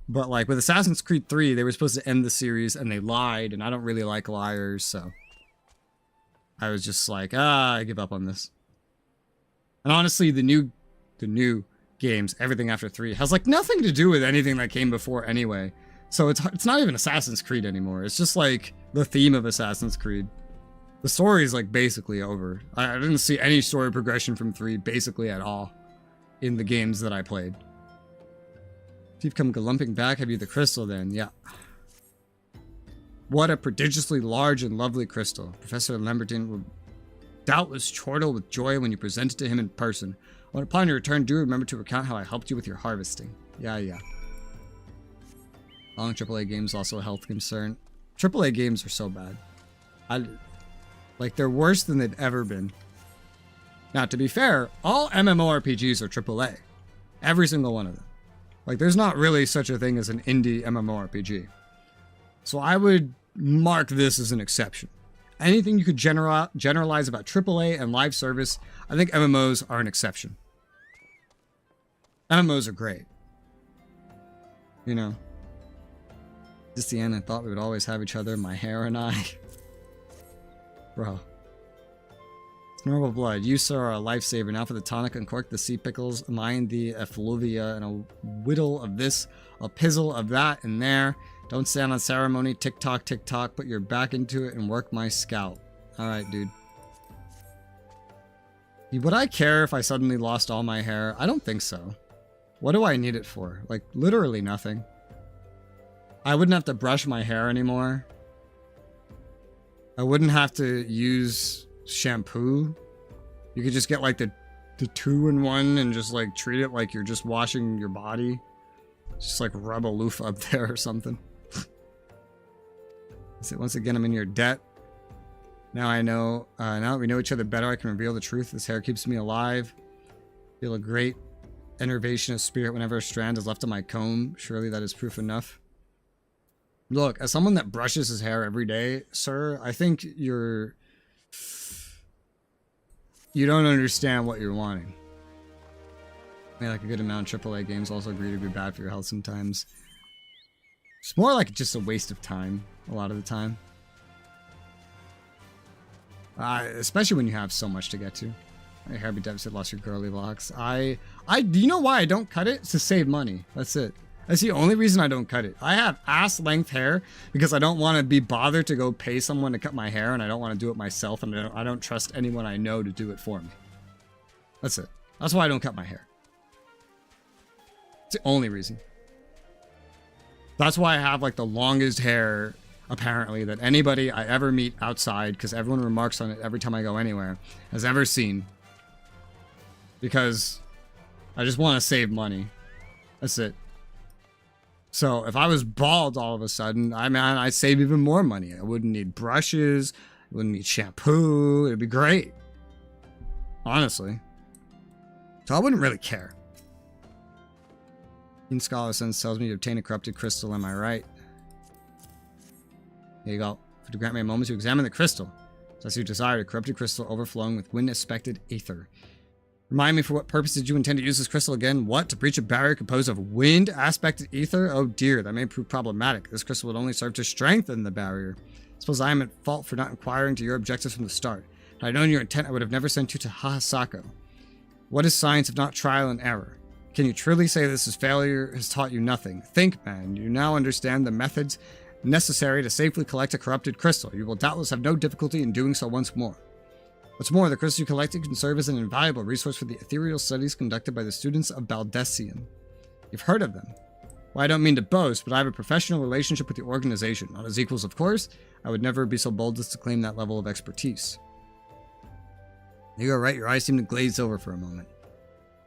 But like with Assassin's Creed 3, they were supposed to end the series and they lied, and I don't really like liars, so I was just like, I give up on this. And honestly, the new games, everything after 3, has like nothing to do with anything that came before anyway. So it's not even Assassin's Creed anymore. It's just like the theme of Assassin's Creed. The story is like basically over. I didn't see any story progression from 3 basically at all in the games that I played. If you've come glumping back, have you the crystal then? Yeah. What a prodigiously large and lovely crystal. Professor Lamberton will doubtless chortle with joy when you present it to him in person. When upon your return, do remember to recount how I helped you with your harvesting. Yeah. Long AAA games also a health concern. AAA games are so bad. Like, they're worse than they've ever been. Now, to be fair, all MMORPGs are AAA. Every single one of them. Like, there's not really such a thing as an indie MMORPG. So I would mark this as an exception. Anything you could generalize about AAA and live service, I think MMOs are an exception. MMOs are great. You know. Just the end, I thought we would always have each other, my hair and I. Bro. It's normal blood. You, sir, are a lifesaver. Now for the tonic, uncork the sea pickles, mine the effluvia, and a whittle of this, a pizzle of that, and there. Don't stand on ceremony. Tick-tock, tick-tock. Put your back into it and work my scalp. Alright, dude. Would I care if I suddenly lost all my hair? I don't think so. What do I need it for? Like, literally nothing. I wouldn't have to brush my hair anymore. I wouldn't have to use shampoo. You could just get, like, the the 2-in-1 and just like treat it like you're just washing your body. Just like rub a loofah up there or something. So once again, I'm in your debt. Now I know, now that we know each other better, I can reveal the truth. This hair keeps me alive. Feel a great enervation of spirit whenever a strand is left on my comb. Surely that is proof enough. Look, as someone that brushes his hair every day, sir, I think you don't understand what you're wanting. I mean, like a good amount of AAA games also agree to be bad for your health sometimes. It's more like just a waste of time a lot of the time. Especially when you have so much to get to. Your hair be devastated, lost your girly locks. Do you know why I don't cut it? It's to save money. That's it. That's the only reason I don't cut it. I have ass length hair because I don't want to be bothered to go pay someone to cut my hair, and I don't want to do it myself, and I don't trust anyone I know to do it for me. That's it. That's why I don't cut my hair. It's the only reason. That's why I have like the longest hair, apparently, that anybody I ever meet outside, because everyone remarks on it every time I go anywhere, has ever seen. Because I just want to save money. That's it. So if I was bald all of a sudden, I'd save even more money. I wouldn't need brushes. I wouldn't need shampoo. It'd be great. Honestly. So I wouldn't really care. Keen Scholar Sense tells me to obtain a corrupted crystal. Am I right? Here you go. To grant me a moment to examine the crystal. So as you desire, a corrupted crystal overflowing with wind-aspected aether. Remind me, for what purpose did you intend to use this crystal again? What? To breach a barrier composed of wind-aspected ether? Oh dear, that may prove problematic. This crystal would only serve to strengthen the barrier. Suppose I am at fault for not inquiring to your objectives from the start. Had I known your intent, I would have never sent you to Hahasako. What is science if not trial and error? Can you truly say this failure has taught you nothing? Think, man. You now understand the methods necessary to safely collect a corrupted crystal. You will doubtless have no difficulty in doing so once more. What's more, the crystal you collected can serve as an invaluable resource for the ethereal studies conducted by the students of Baldessian. You've heard of them. Well, I don't mean to boast, but I have a professional relationship with the organization. Not as equals, of course. I would never be so bold as to claim that level of expertise. You are right. Your eyes seem to glaze over for a moment.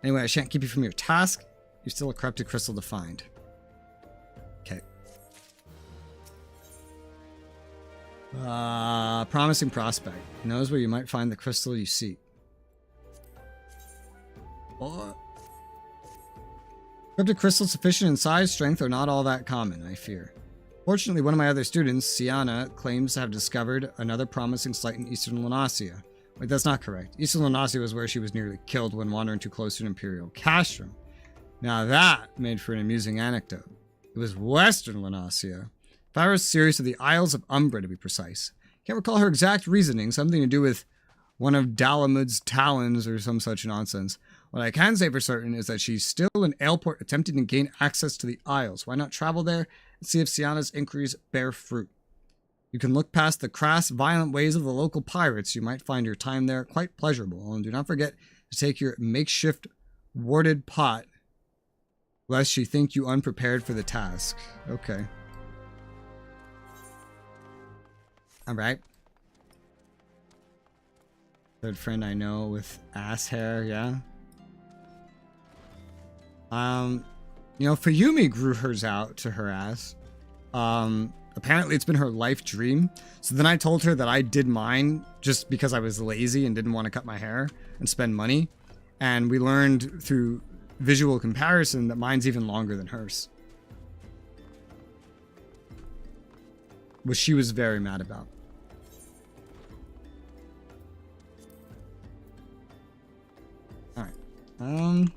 Anyway, I shan't keep you from your task. You're still a corrupted crystal to find. Okay. Promising prospect. Knows where you might find the crystal you seek. What? Corrupted crystals sufficient in size, strength are not all that common, I fear. Fortunately, one of my other students, Siana, claims to have discovered another promising site in eastern Lunasia. Wait, that's not correct. Eastern Lunasia was where she was nearly killed when wandering too close to an Imperial castrum. Now that made for an amusing anecdote. It was Western Lunasia. Farah's series of the Isles of Umbra, to be precise. Can't recall her exact reasoning, something to do with one of Dalamud's talons or some such nonsense. What I can say for certain is that she's still in Ailport attempting to gain access to the Isles. Why not travel there and see if Siana's inquiries bear fruit? You can look past the crass, violent ways of the local pirates. You might find your time there quite pleasurable. And do not forget to take your makeshift warded pot, lest she think you unprepared for the task. Okay. Alright. Third friend I know with ass hair, yeah. You know, Fayumi grew hers out to her ass. Apparently it's been her life dream. So then I told her that I did mine just because I was lazy and didn't want to cut my hair and spend money. And we learned through visual comparison that mine's even longer than hers. Which she was very mad about. Alright.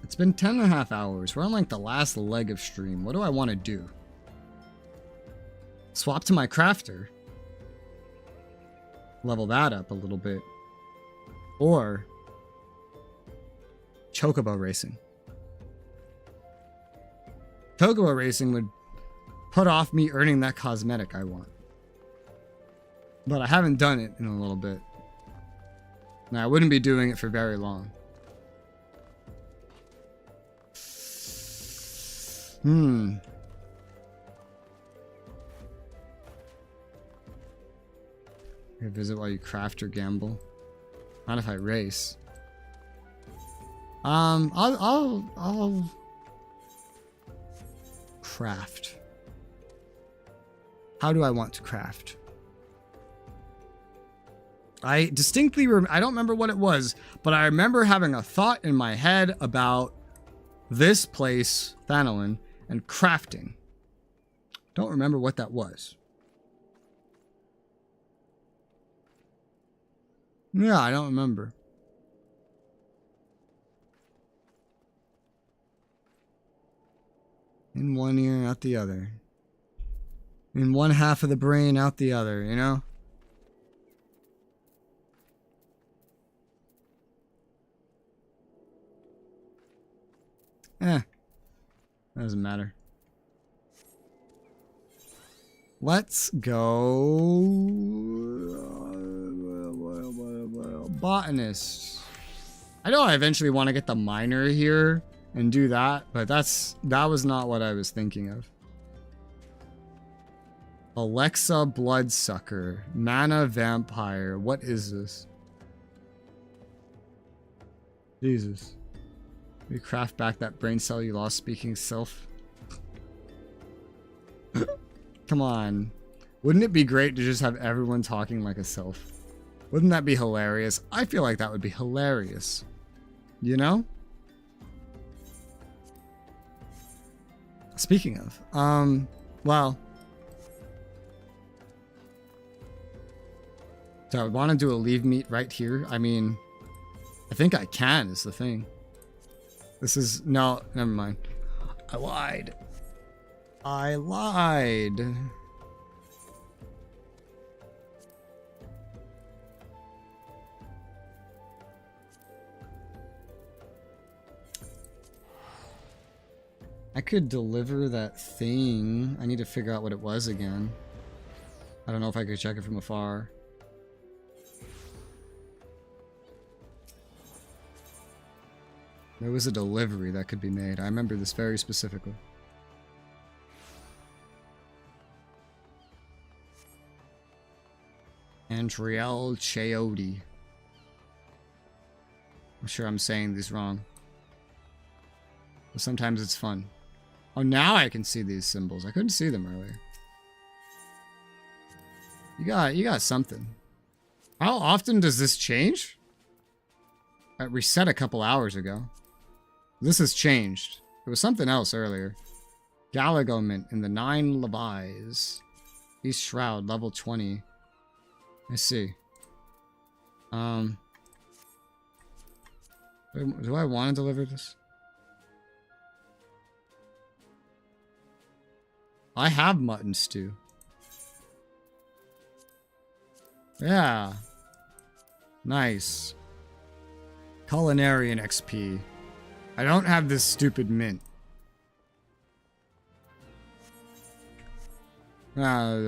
It's been 10.5 hours. We're on like the last leg of stream. What do I want to do? Swap to my crafter. Level that up a little bit. Or Chocobo racing. Chocobo racing would put off me earning that cosmetic I want. But I haven't done it in a little bit. And I wouldn't be doing it for very long. Visit while you craft or gamble. Not if I race. I'll craft. How do I want to craft? I distinctly I don't remember what it was, but I remember having a thought in my head about this place, Thanolin, and crafting. Don't remember what that was. Yeah, I don't remember. In one ear, out the other. In one half of the brain, out the other, you know? Doesn't matter. Let's go. Botanist. I know I eventually want to get the miner here and do that, but that was not what I was thinking of. Alexa Bloodsucker. Mana Vampire. What is this? Jesus. We craft back that brain cell you lost, speaking self. Come on. Wouldn't it be great to just have everyone talking like a self? Wouldn't that be hilarious? I feel like that would be hilarious. You know? Speaking of, well. So I want to do a leave meet right here. I mean, I think I can is the thing. This is, no, never mind. I lied. I lied. I could deliver that thing. I need to figure out what it was again. I don't know if I could check it from afar. There was a delivery that could be made. I remember this very specifically. Andriel Chayote. I'm sure I'm saying these wrong. But sometimes it's fun. Oh, now I can see these symbols. I couldn't see them earlier. You got something. How often does this change? It reset a couple hours ago. This has changed. It was something else earlier. Galago Mint in the 9 Levi's. East Shroud, level 20. I see. Do I want to deliver this? I have mutton stew. Yeah. Nice. Culinarian XP. I don't have this stupid mint. Alright,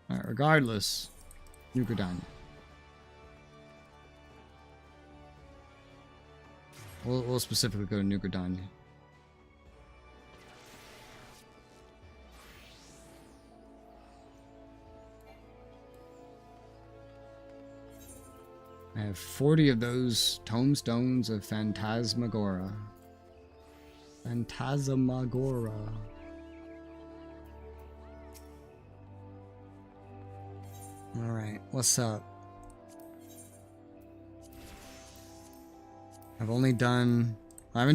regardless. Nuka-Danya. We'll specifically go to Nuka-Danya. I have 40 of those tomestones of Phantasmagora. Phantasmagora. Alright, what's up? I haven't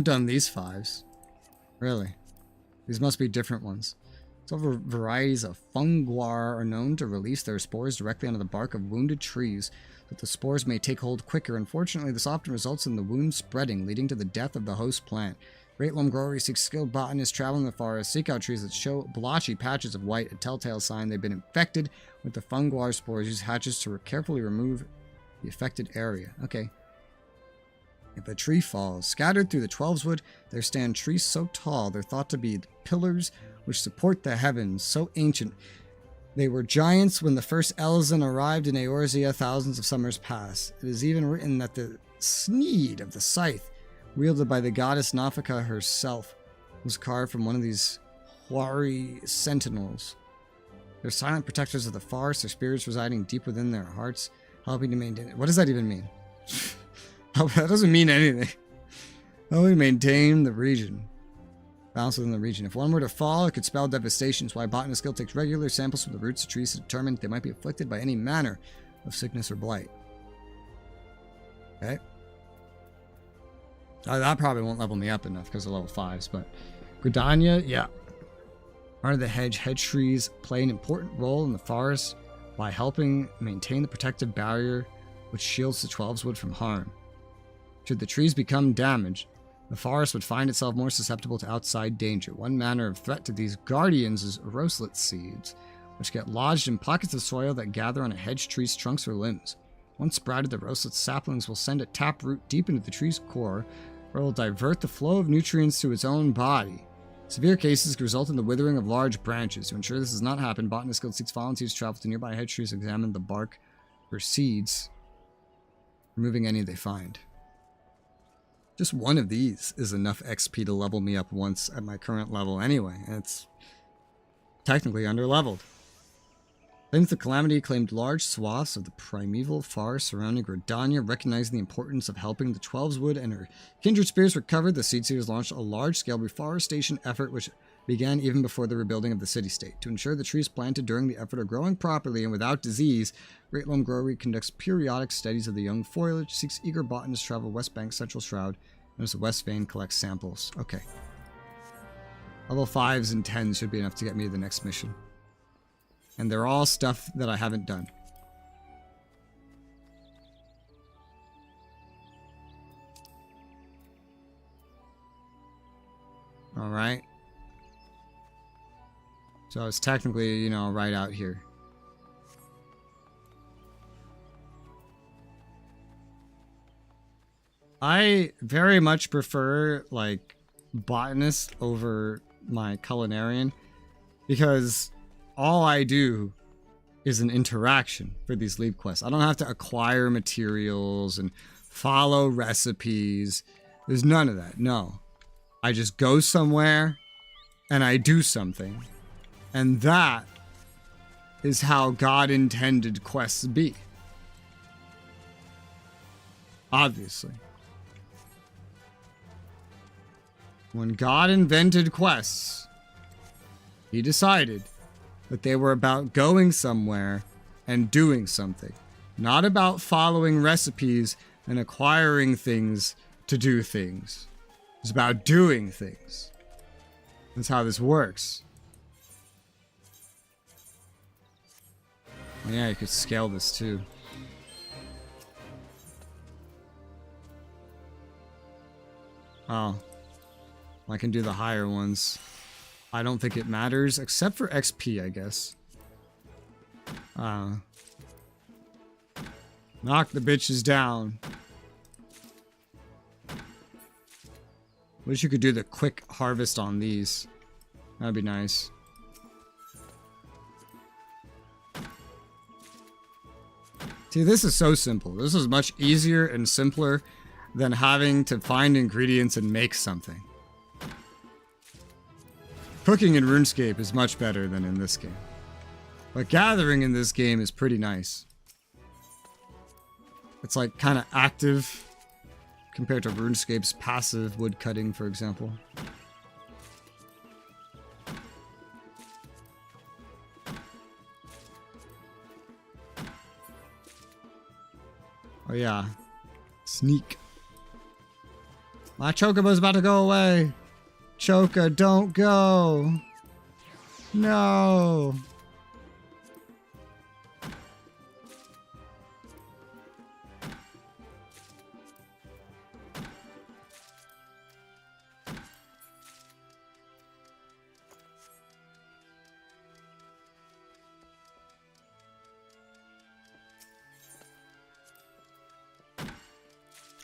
done these 5s. Really. These must be different ones. Several varieties of funguar are known to release their spores directly onto the bark of wounded trees, that the spores may take hold quicker. Unfortunately, this often results in the wound spreading, leading to the death of the host plant. Great Loam Growers seek skilled botanists travel in the forest, seek out trees that show blotchy patches of white, a telltale sign they've been infected with the funguar spores. Use hatchets to carefully remove the affected area. Okay. If a tree falls, scattered through the 12's wood, there stand trees so tall they're thought to be the pillars which support the heavens, so ancient. They were giants when the first Elzen arrived in Eorzea thousands of summers past. It is even written that the sneed of the scythe, wielded by the goddess Nafika herself, was carved from one of these Huari sentinels. They're silent protectors of the forest, their spirits residing deep within their hearts. Helping to maintain it. What does that even mean? That doesn't mean anything. Helping maintain the region. Balance within the region. If one were to fall, it could spell devastation. That's why botanist skill takes regular samples from the roots of trees to determine if they might be afflicted by any manner of sickness or blight. Okay. That probably won't level me up enough because of level 5s, but Gridania, yeah. Part of the hedge trees play an important role in the forest by helping maintain the protective barrier which shields the 12's wood from harm. Should the trees become damaged, the forest would find itself more susceptible to outside danger. One manner of threat to these guardians is roselet seeds, which get lodged in pockets of soil that gather on a hedge tree's trunks or limbs. Once sprouted, the roselet saplings will send a taproot deep into the tree's core, where it will divert the flow of nutrients to its own body. Severe cases could result in the withering of large branches. To ensure this does not happen, Botanist Guild seeks volunteers to travel to nearby hedge trees to examine the bark for seeds, removing any they find. Just one of these is enough XP to level me up once at my current level anyway. It's technically underleveled. Claims the Calamity claimed large swaths of the primeval forest surrounding Gridania, recognizing the importance of helping the 12's wood and her kindred spirits recover. The Seed Seers launched a large-scale reforestation effort which began even before the rebuilding of the city-state. To ensure the trees planted during the effort are growing properly and without disease, Great Loam Growery conducts periodic studies of the young foliage, seeks eager botanists to travel West Bank Central Shroud, and as the West Vein collects samples. Okay. Level 5s and 10s should be enough to get me to the next mission. And they're all stuff that I haven't done. Alright. So it's technically, you know, right out here. I very much prefer, like, botanist over my culinarian, because all I do is an interaction for these lead quests. I don't have to acquire materials and follow recipes. There's none of that. No. I just go somewhere and I do something. And that is how God intended quests be. Obviously. When God invented quests, he decided that they were about going somewhere and doing something. Not about following recipes and acquiring things to do things. It's about doing things. That's how this works. Yeah, you could scale this too. Oh. I can do the higher ones. I don't think it matters, except for XP, I guess. Knock the bitches down. Wish you could do the quick harvest on these. That'd be nice. See, this is so simple. This is much easier and simpler than having to find ingredients and make something. Cooking in RuneScape is much better than in this game. But gathering in this game is pretty nice. It's like kind of active compared to RuneScape's passive woodcutting, for example. Oh yeah. Sneak. My chocobo's about to go away. Choka, don't go. No.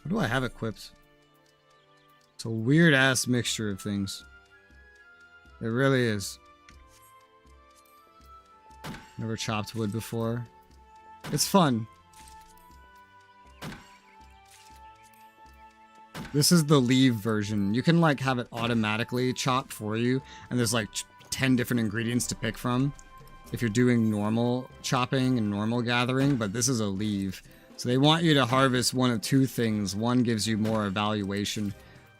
What do I have equipped? It's a weird-ass mixture of things. It really is. Never chopped wood before. It's fun. This is the leave version. You can, like, have it automatically chop for you, and there's, like, 10 different ingredients to pick from. if you're doing normal chopping and normal gathering, but this is a leave. So they want you to harvest one of two things. One gives you more evaluation.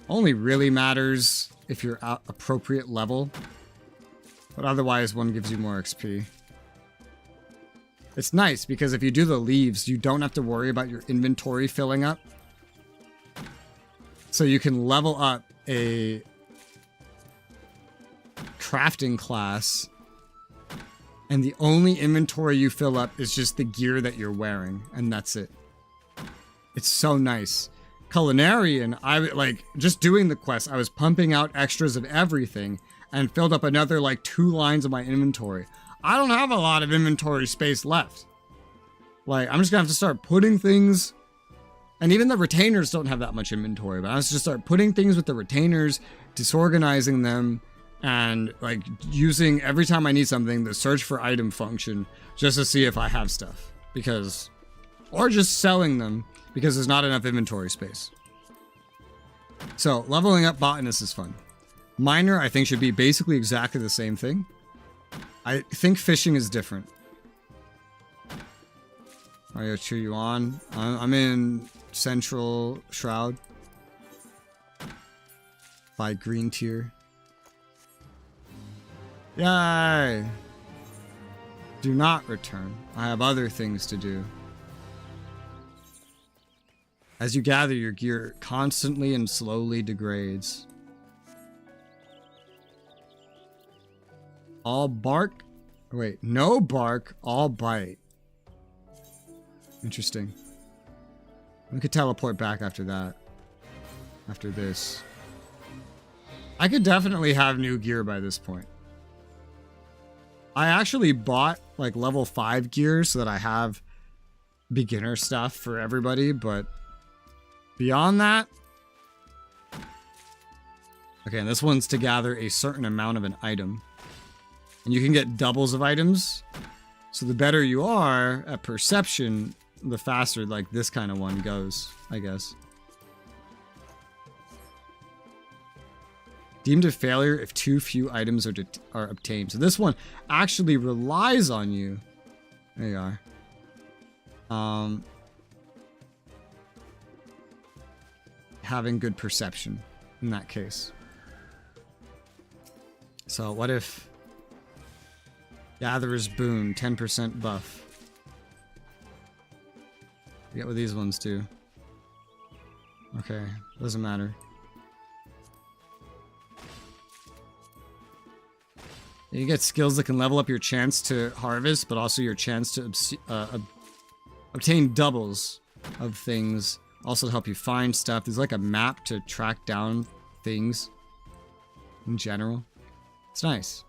Only really matters if you're at appropriate level, but otherwise one gives you more XP. It's nice because if you do the leaves, you don't have to worry about your inventory filling up. So you can level up a crafting class, and the only inventory you fill up is just the gear that you're wearing, and that's it. It's so nice. Culinarian, I like just doing the quest, I was pumping out extras of everything and filled up another like 2 lines of my inventory. I don't have a lot of inventory space left. Like, I'm just gonna have to start putting things, and even the retainers don't have that much inventory, but I have to just start putting things with the retainers, disorganizing them, and like using every time I need something the search for item function just to see if I have stuff, because, or just selling them because there's not enough inventory space. So leveling up botanist is fun. Miner I think should be basically exactly the same thing. I think fishing is different. I gotta cheer you on. I'm in Central Shroud by green tier. Yay! Do not return. I have other things to do. As you gather, your gear constantly and slowly degrades. All bark? Wait, no bark, all bite. Interesting. We could teleport back after that. After this. I could definitely have new gear by this point. I actually bought like level 5 gear so that I have beginner stuff for everybody, but beyond that... Okay, and this one's to gather a certain amount of an item. And you can get doubles of items. So the better you are at perception, the faster like this kind of one goes, I guess. Deemed a failure if too few items are obtained. So this one actually relies on you. There you are. Having good perception in that case. So what if Gatherer's Boon, 10% buff. Forget what these ones do. Okay, doesn't matter. You get skills that can level up your chance to harvest, but also your chance to obtain doubles of things. Also to help you find stuff. There's like a map to track down things in general. It's nice.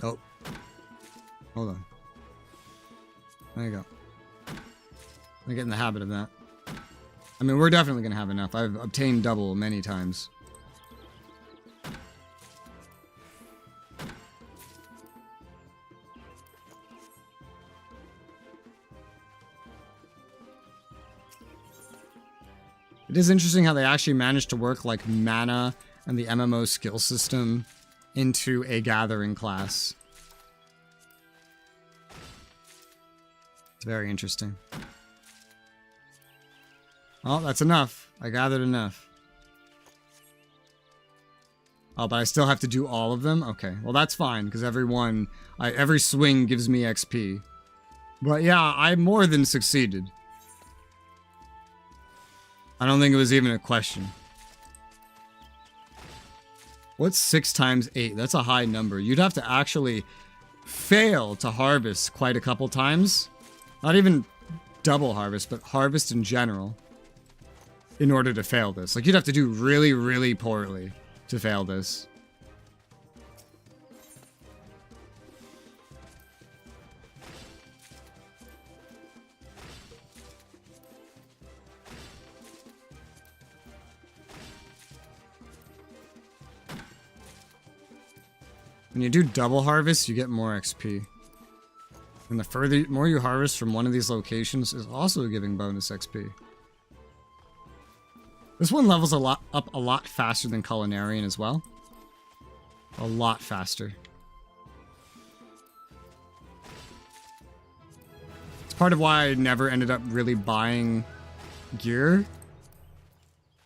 Oh. Hold on. There you go. I get in the habit of that. I mean, we're definitely going to have enough. I've obtained double many times. It is interesting how they actually managed to work like mana and the MMO skill system into a gathering class. It's very interesting. Oh, that's enough. I gathered enough. Oh, but I still have to do all of them? Okay, well that's fine, because every swing gives me XP. But yeah, I more than succeeded. I don't think it was even a question. What's 6 times 8? That's a high number. You'd have to actually fail to harvest quite a couple times. Not even double harvest, but harvest in general. In order to fail this. Like, you'd have to do really, really poorly to fail this. When you do double harvest, you get more XP. And the more you harvest from one of these locations is also giving bonus XP. This one levels up a lot faster than Culinarian as well. A lot faster. It's part of why I never ended up really buying gear.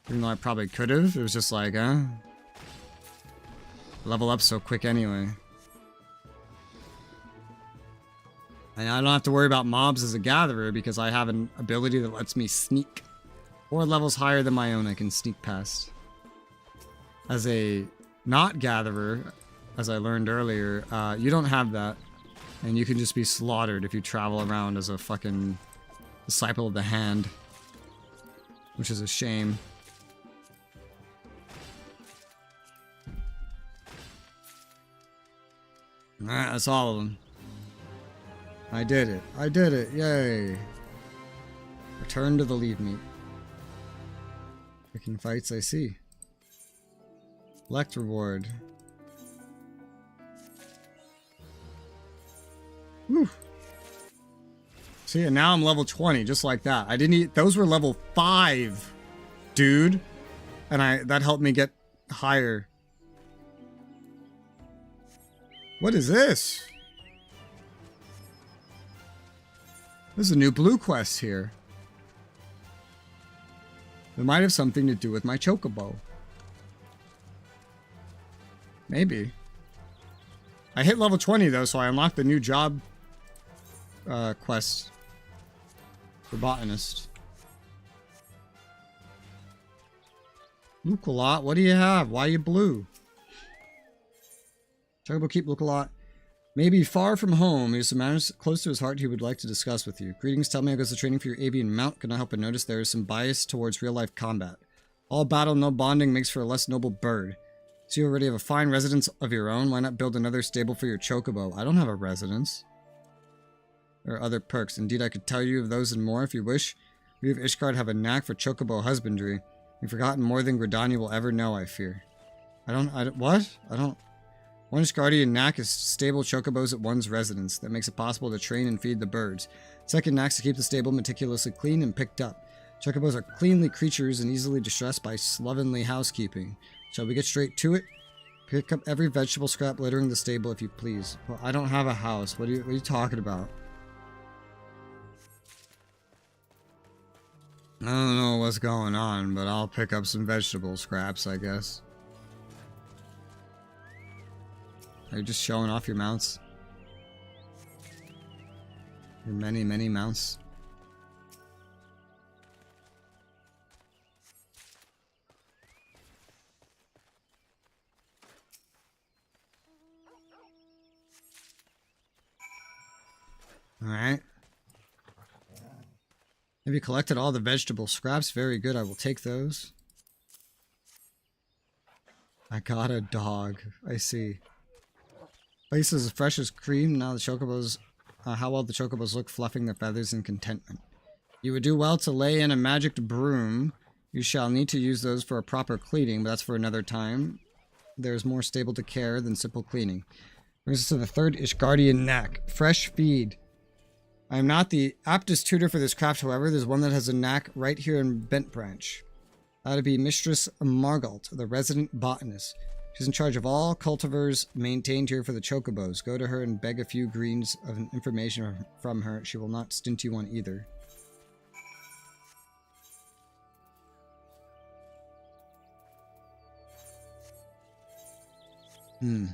Even though I probably could have. It was just like, level up so quick anyway. And I don't have to worry about mobs as a gatherer because I have an ability that lets me sneak. 4 levels higher than my own I can sneak past. As a not gatherer, as I learned earlier, you don't have that. And you can just be slaughtered if you travel around as a fucking disciple of the hand. Which is a shame. Alright, that's all of them. I did it. I did it. Yay. Return to the leave meet. Picking fights, I see. Select reward. Whew. See, and now I'm level 20, just like that. I didn't eat, those were level 5, dude. And that helped me get higher. What is this? There's a new blue quest here. It might have something to do with my chocobo. Maybe. I hit level 20 though, so I unlocked the new job quest for Botanist. Look-a-lot, what do you have? Why are you blue? Chocobo keep Look-a-lot. Maybe far from home, there's some matters close to his heart he would like to discuss with you. Greetings, tell me how goes the training for your avian mount. Cannot help but notice there is some bias towards real-life combat. All battle, no bonding makes for a less noble bird. So you already have a fine residence of your own. Why not build another stable for your chocobo? I don't have a residence. There are other perks. Indeed, I could tell you of those and more if you wish. We of Ishgard have a knack for chocobo husbandry. We've forgotten more than Gridania will ever know, I fear. One Ishgardian knack is stable chocobos at one's residence. That makes it possible to train and feed the birds. Second knack is to keep the stable meticulously clean and picked up. Chocobos are cleanly creatures and easily distressed by slovenly housekeeping. Shall we get straight to it? Pick up every vegetable scrap littering the stable if you please. Well, I don't have a house. What are you talking about? I don't know what's going on, but I'll pick up some vegetable scraps, I guess. Are you just showing off your mounts? Your many, many mounts? Alright. Have you collected all the vegetable scraps? Very good, I will take those. I got a dog. I see. Place is as fresh as cream. Now the chocobos, how well the chocobos look fluffing their feathers in contentment. You would do well to lay in a magic broom. You shall need to use those for a proper cleaning, but that's for another time. There's more stable to care than simple cleaning. Brings us to the third Ishgardian knack. Fresh feed. I am not the aptest tutor for this craft, however. There's one that has a knack right here in Bent Branch. That would be Mistress Margalt, the resident botanist. She's in charge of all cultivars maintained here for the chocobos. Go to her and beg a few greens of information from her. She will not stint you on either. You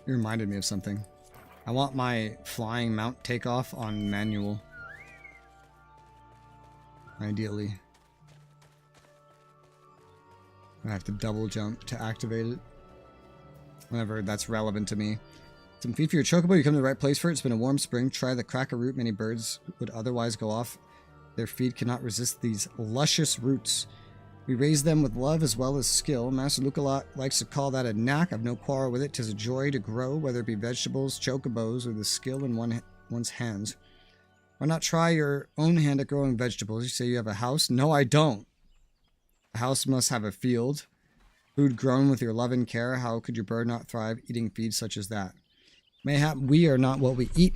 reminded me of something. I want my flying mount takeoff on manual. Ideally. I have to double jump to activate it. Whenever that's relevant to me. Some feed for your chocobo, you come to the right place for it. It's been a warm spring. Try the cracker root. Many birds would otherwise go off. Their feed cannot resist these luscious roots. We raise them with love as well as skill. Master Look-a-lot likes to call that a knack. I've no quarrel with it. 'Tis a joy to grow, whether it be vegetables, chocobos, or the skill in one's hands. Why not try your own hand at growing vegetables? You say you have a house? No, I don't. A house must have a field. Food grown with your love and care. How could your bird not thrive eating feed such as that? Mayhap we are not what we eat.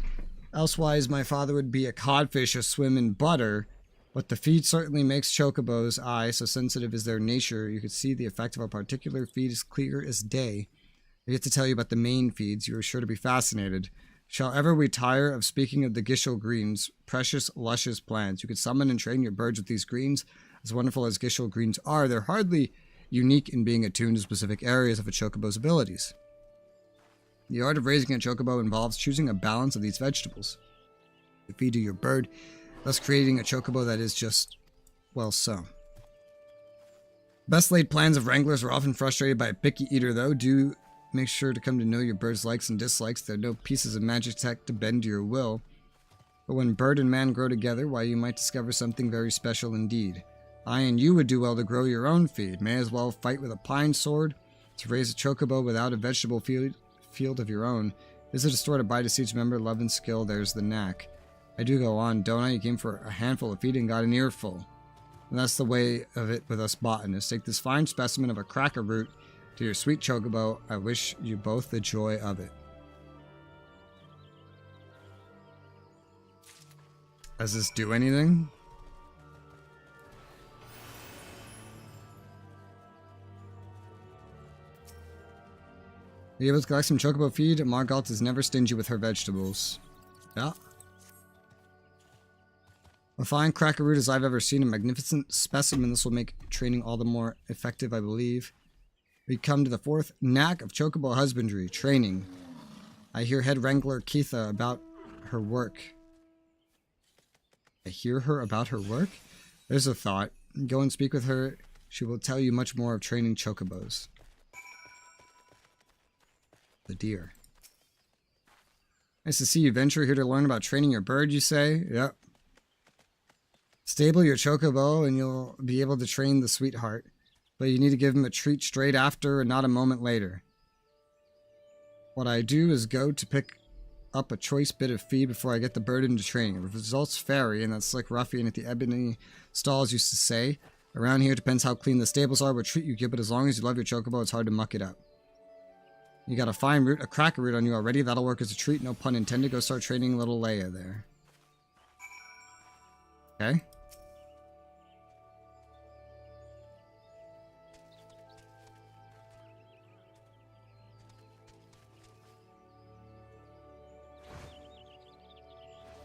Elsewise, my father would be a codfish aswim in butter, but the feed certainly makes chocobos' eyes so sensitive is their nature. You could see the effect of a particular feed as clear as day. I get to tell you about the main feeds. You are sure to be fascinated. Shall ever we tire of speaking of the Gishel greens, precious, luscious plants? You could summon and train your birds with these greens. As wonderful as Gishel greens are, they're hardly unique in being attuned to specific areas of a chocobo's abilities. The art of raising a chocobo involves choosing a balance of these vegetables to feed to your bird, thus creating a chocobo that is just, well, so. Best laid plans of wranglers are often frustrated by a picky eater, though. Do make sure to come to know your bird's likes and dislikes. There are no pieces of magic tech to bend to your will. But when bird and man grow together, why, you might discover something very special indeed. I and you would do well to grow your own feed. May as well fight with a pine sword to raise a chocobo without a vegetable field of your own. Visit a store to buy to teach member love and skill. There's the knack. I do go on, don't I? You came for a handful of feed and got an earful. And that's the way of it with us botanists. Take this fine specimen of a cracker root to your sweet chocobo. I wish you both the joy of it. Does this do anything? Are you able to collect some chocobo feed? Margalt is never stingy with her vegetables. Yeah. A fine cracker root as I've ever seen. A magnificent specimen. This will make training all the more effective, I believe. We come to the fourth knack of chocobo husbandry. Training. I hear head wrangler Keitha about her work. I hear her about her work? There's a thought. Go and speak with her. She will tell you much more of training chocobos. The deer. Nice to see you venture here to learn about training your bird, you say? Yep. Stable your chocobo and you'll be able to train the sweetheart. But you need to give him a treat straight after and not a moment later. What I do is go to pick up a choice bit of feed before I get the bird into training. The results vary, and that slick ruffian at the ebony stalls used to say. Around here, it depends how clean the stables are, what treat you give, but as long as you love your chocobo, it's hard to muck it up. You got a fine root, a cracker root on you already. That'll work as a treat, no pun intended. Go start training little Leia there. Okay.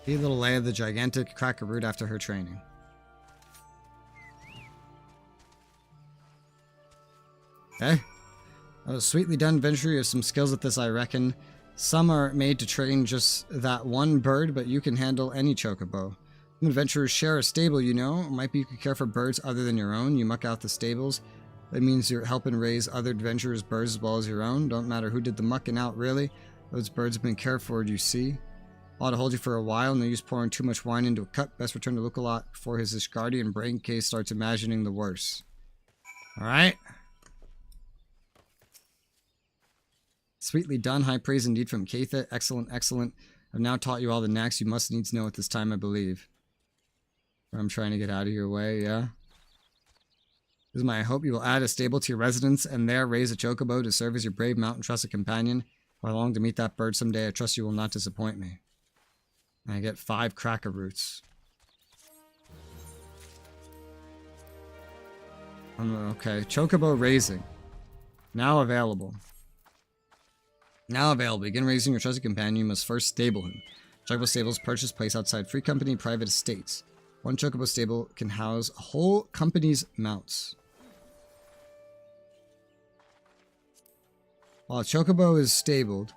Feed little Leia the gigantic cracker root after her training. Okay. That was sweetly done, Venture. You have some skills at this, I reckon. Some are made to train just that one bird, but you can handle any chocobo. Some adventurers share a stable, you know. It might be you could care for birds other than your own. You muck out the stables. That means you're helping raise other adventurers' birds as well as your own. Don't matter who did the mucking out, really. Those birds have been cared for, you see. Ought to hold you for a while. No use pouring too much wine into a cup. Best return to Lukalot before his Ishgardian brain case starts imagining the worst. Alright. Sweetly done. High praise indeed from Keitha. Excellent, excellent. I've now taught you all the knacks you must needs know at this time, I believe. I'm trying to get out of your way, yeah? This is my hope. You will add a stable to your residence and there raise a chocobo to serve as your brave mountain trusted companion. If I long to meet that bird someday, I trust you will not disappoint me. I get 5 cracker roots. Okay, chocobo raising. Now available. Now available. Begin raising your trusted companion. You must first stable him. Chocobo stables purchase place outside free company private estates. One chocobo stable can house a whole company's mounts. While a chocobo is stabled,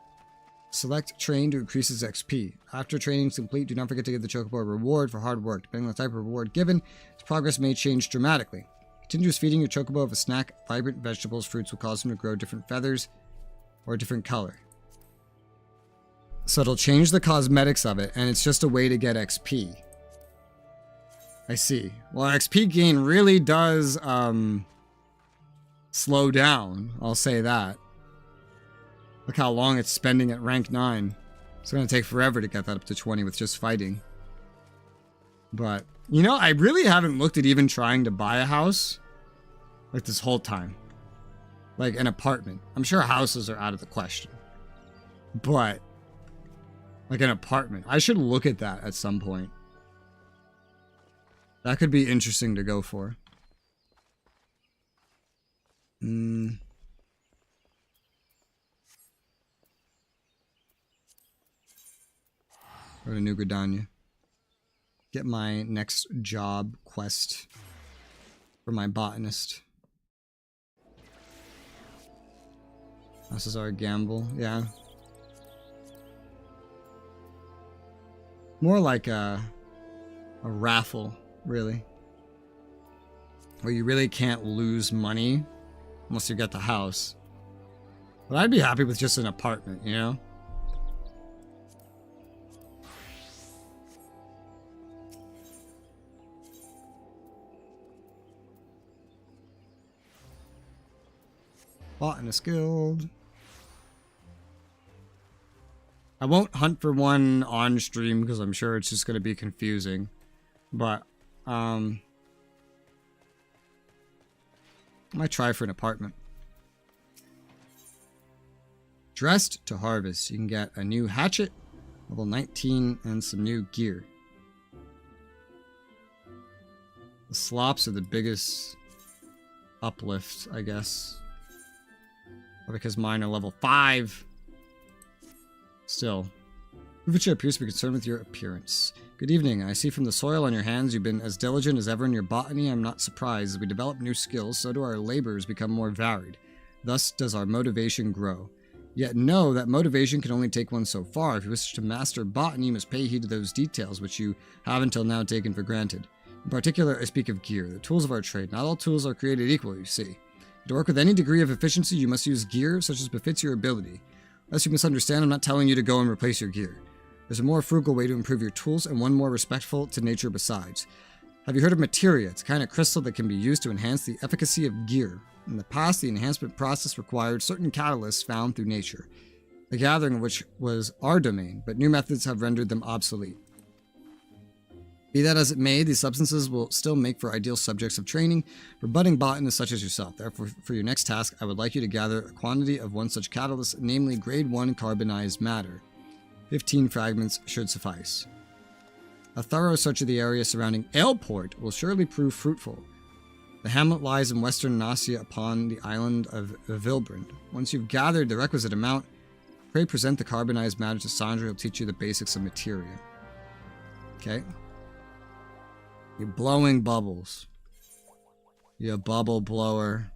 select train to increase its XP. After training is complete, do not forget to give the chocobo a reward for hard work. Depending on the type of reward given, its progress may change dramatically. Continuous feeding your chocobo of a snack, vibrant vegetables, fruits will cause them to grow different feathers or a different color. So it'll change the cosmetics of it, and it's just a way to get XP. I see. Well, XP gain really does slow down, I'll say that. Look how long it's spending at rank 9. It's going to take forever to get that up to 20 with just fighting. But, you know, I really haven't looked at even trying to buy a house. Like this whole time. Like an apartment. I'm sure houses are out of the question. But, Like an apartment. I should look at that at some point. That could be interesting to go for. Go to New Gridania. Get my next job quest for my botanist. This is our gamble, yeah. More like a raffle, really. Where you really can't lose money unless you get the house. But I'd be happy with just an apartment, you know? Botanist Guild. I won't hunt for one on stream because I'm sure it's just going to be confusing. But, I might try for an apartment. Dressed to Harvest. You can get a new hatchet, level 19, and some new gear. The slops are the biggest uplift, I guess. Because mine are level 5. Still. Uvicha appears to be concerned with your appearance. Good evening. I see from the soil on your hands you've been as diligent as ever in your botany. I'm not surprised. As we develop new skills, so do our labors become more varied. Thus does our motivation grow. Yet know that motivation can only take one so far. If you wish to master botany, you must pay heed to those details which you have until now taken for granted. In particular, I speak of gear, the tools of our trade. Not all tools are created equal, you see. To work with any degree of efficiency, you must use gear such as befits your ability. Lest you misunderstand, I'm not telling you to go and replace your gear. There's a more frugal way to improve your tools, and one more respectful to nature besides. Have you heard of materia? It's a kind of crystal that can be used to enhance the efficacy of gear. In the past, the enhancement process required certain catalysts found through nature, the gathering of which was our domain, but new methods have rendered them obsolete. Be that as it may, these substances will still make for ideal subjects of training for budding botanists such as yourself. Therefore, for your next task, I would like you to gather a quantity of one such catalyst, namely grade 1 carbonized matter. 15 fragments should suffice. A thorough search of the area surrounding Aleport will surely prove fruitful. The hamlet lies in western Nasia upon the island of Vilbrand. Once you've gathered the requisite amount, pray present the carbonized matter to Sandra, who'll teach you the basics of materia. Okay. You're blowing bubbles. You're a bubble blower.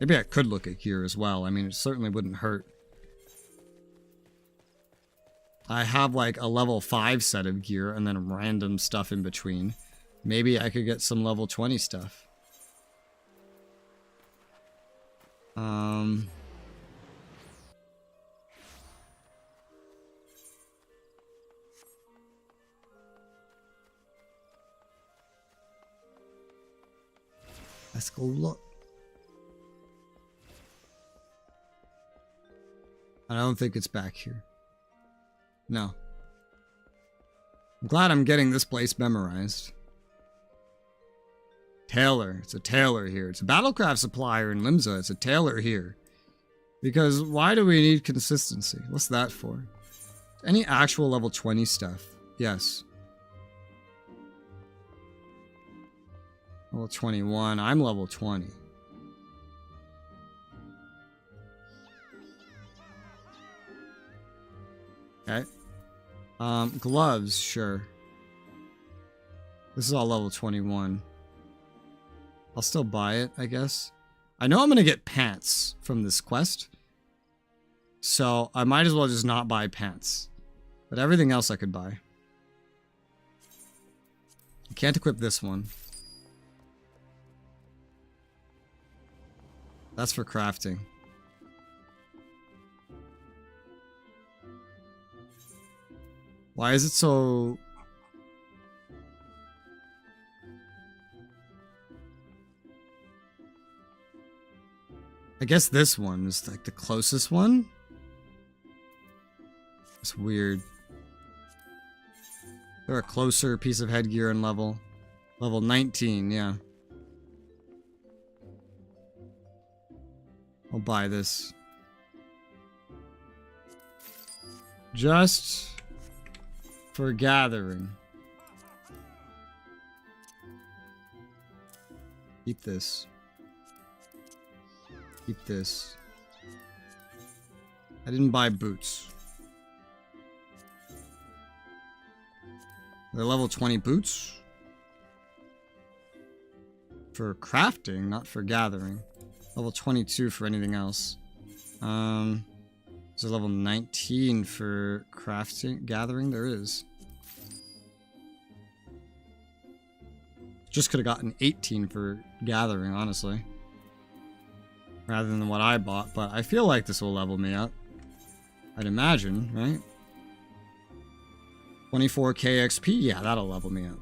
Maybe I could look at gear as well. I mean, it certainly wouldn't hurt. I have like a level 5 set of gear and then random stuff in between. Maybe I could get some level 20 stuff. Let's go look. I don't think it's back here. No. I'm glad I'm getting this place memorized. Tailor. It's a tailor here. It's a battlecraft supplier in Limsa. It's a tailor here. Because why do we need consistency? What's that for? Any actual level 20 stuff? Yes. Level 21. I'm level 20. Okay. Gloves, sure. This is all level 21. I'll still buy it, I guess. I know I'm gonna get pants from this quest. So I might as well just not buy pants. But everything else I could buy. I can't equip this one. That's for crafting. Why is it so... I guess this one is like the closest one. It's weird. They're a closer piece of headgear and level. Level 19, yeah. I'll buy this. Just for gathering. Keep this. Keep this. I didn't buy boots. They're level 20 boots. For crafting, not for gathering. Level 22 for anything else. Is there level 19 for crafting, gathering? There is. Just could have gotten 18 for gathering, honestly. Rather than what I bought, but I feel like this will level me up. I'd imagine, right? 24k XP? Yeah, that'll level me up.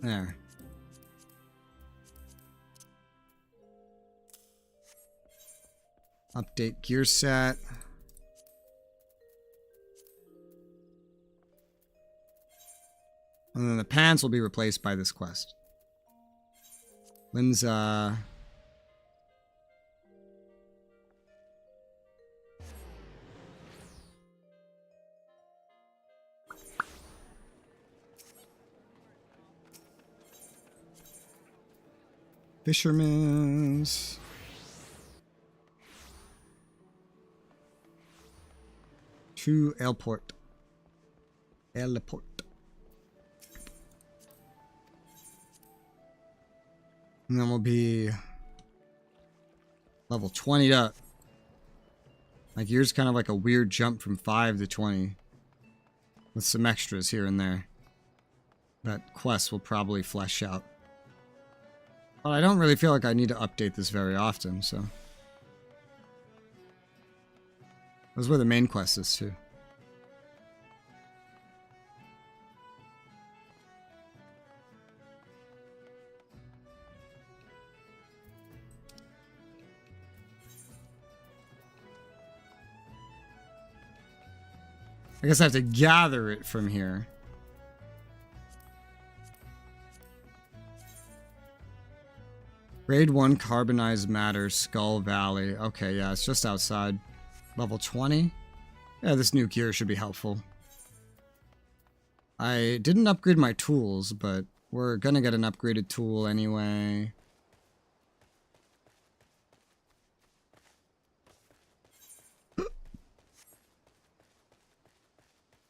There. Update gear set. And then the pants will be replaced by this quest. Lynn's, Fisherman's. To Airport. Airport. And then we'll be level 20 up. Like here's kind of like a weird jump from 5 to 20. With some extras here and there. That quests will probably flesh out. But I don't really feel like I need to update this very often, so. That's where the main quest is too. I guess I have to gather it from here. Grade 1 carbonized matter, Skull Valley. Okay, yeah, it's just outside. Level 20? Yeah, this new gear should be helpful. I didn't upgrade my tools, but we're gonna get an upgraded tool anyway.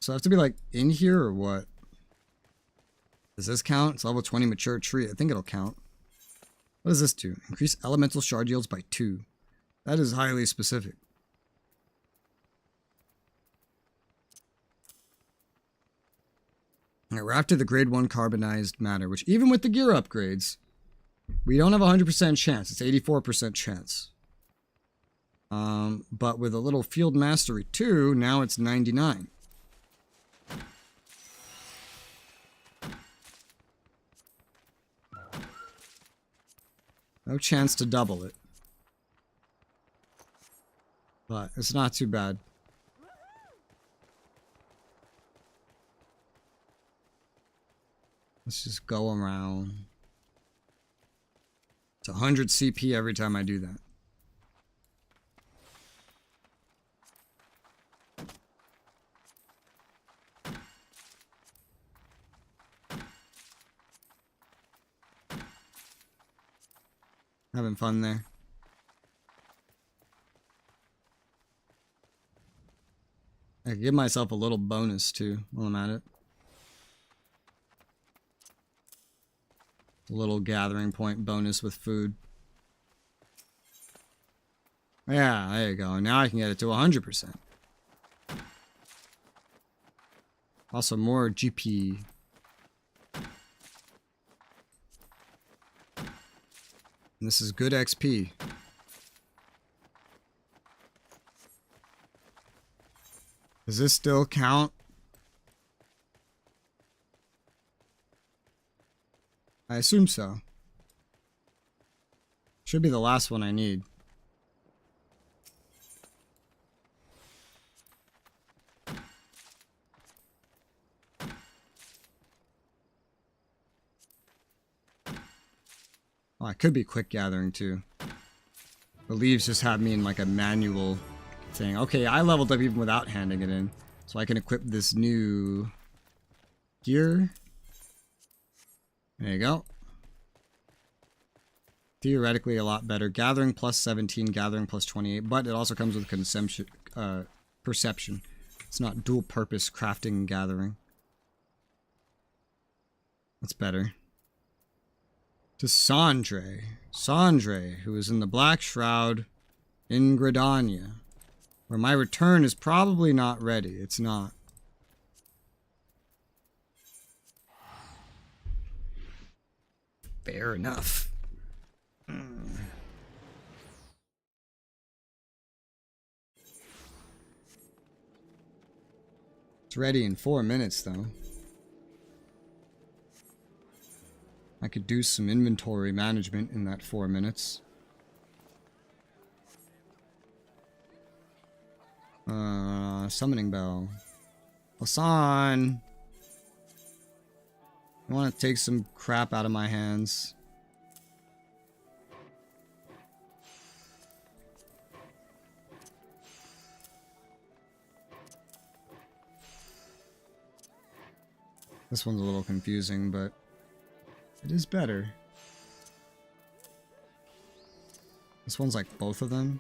So I have to be like in here or what? Does this count? It's level 20 mature tree. I think it'll count. What does this do? Increase elemental shard yields by 2. That is highly specific. Alright, we're after the grade 1 carbonized matter, which even with the gear upgrades, we don't have a 100% chance. It's 84% chance. But with a little field mastery 2, now it's 99. No chance to double it. But it's not too bad. Let's just go around. It's 100 CP every time I do that. Having fun there. I can give myself a little bonus too while I'm at it. A little gathering point bonus with food. Yeah, there you go. Now I can get it to 100%. Also more GP. And this is good XP. Does this still count? I assume so. Should be the last one I need. Oh, I could be quick gathering too. The leaves just have me in like a manual thing. Okay, I leveled up even without handing it in. So I can equip this new gear. There you go. Theoretically a lot better. Gathering plus 17, gathering plus 28, but it also comes with consumption, perception. It's not dual purpose crafting and gathering. That's better. To Sandre. Sandre, who is in the Black Shroud in Gridania, where my return is probably not ready. It's not. Fair enough. It's ready in 4 minutes, though. I could do some inventory management in that 4 minutes. Summoning bell. Hassan! I want to take some crap out of my hands. This one's a little confusing, but it is better. This one's like both of them.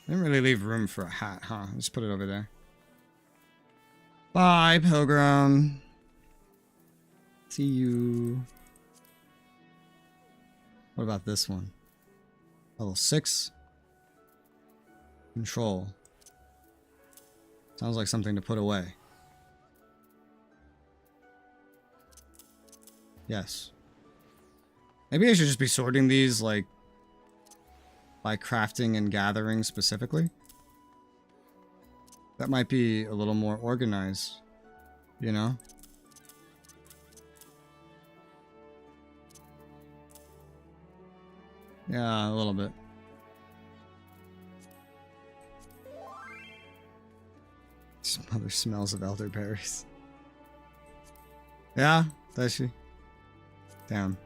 I didn't really leave room for a hat, huh? Just put it over there. Bye, Pilgrim. See you. What about this one? Level 6. Control. Sounds like something to put away. Yes. Maybe I should just be sorting these, like, by crafting and gathering specifically. That might be a little more organized, you know? Yeah, a little bit. Mother smells of elderberries. Yeah, does she? Damn.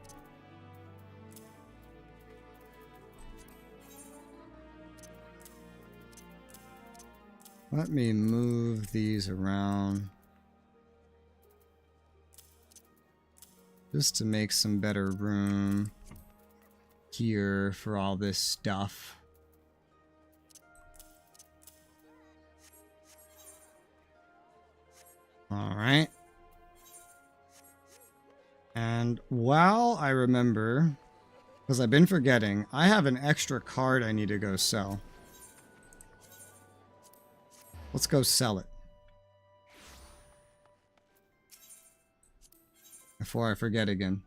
Let me move these around. Just to make some better room here for all this stuff. Alright. And while I remember, because I've been forgetting, I have an extra card I need to go sell. Let's go sell it. Before I forget again.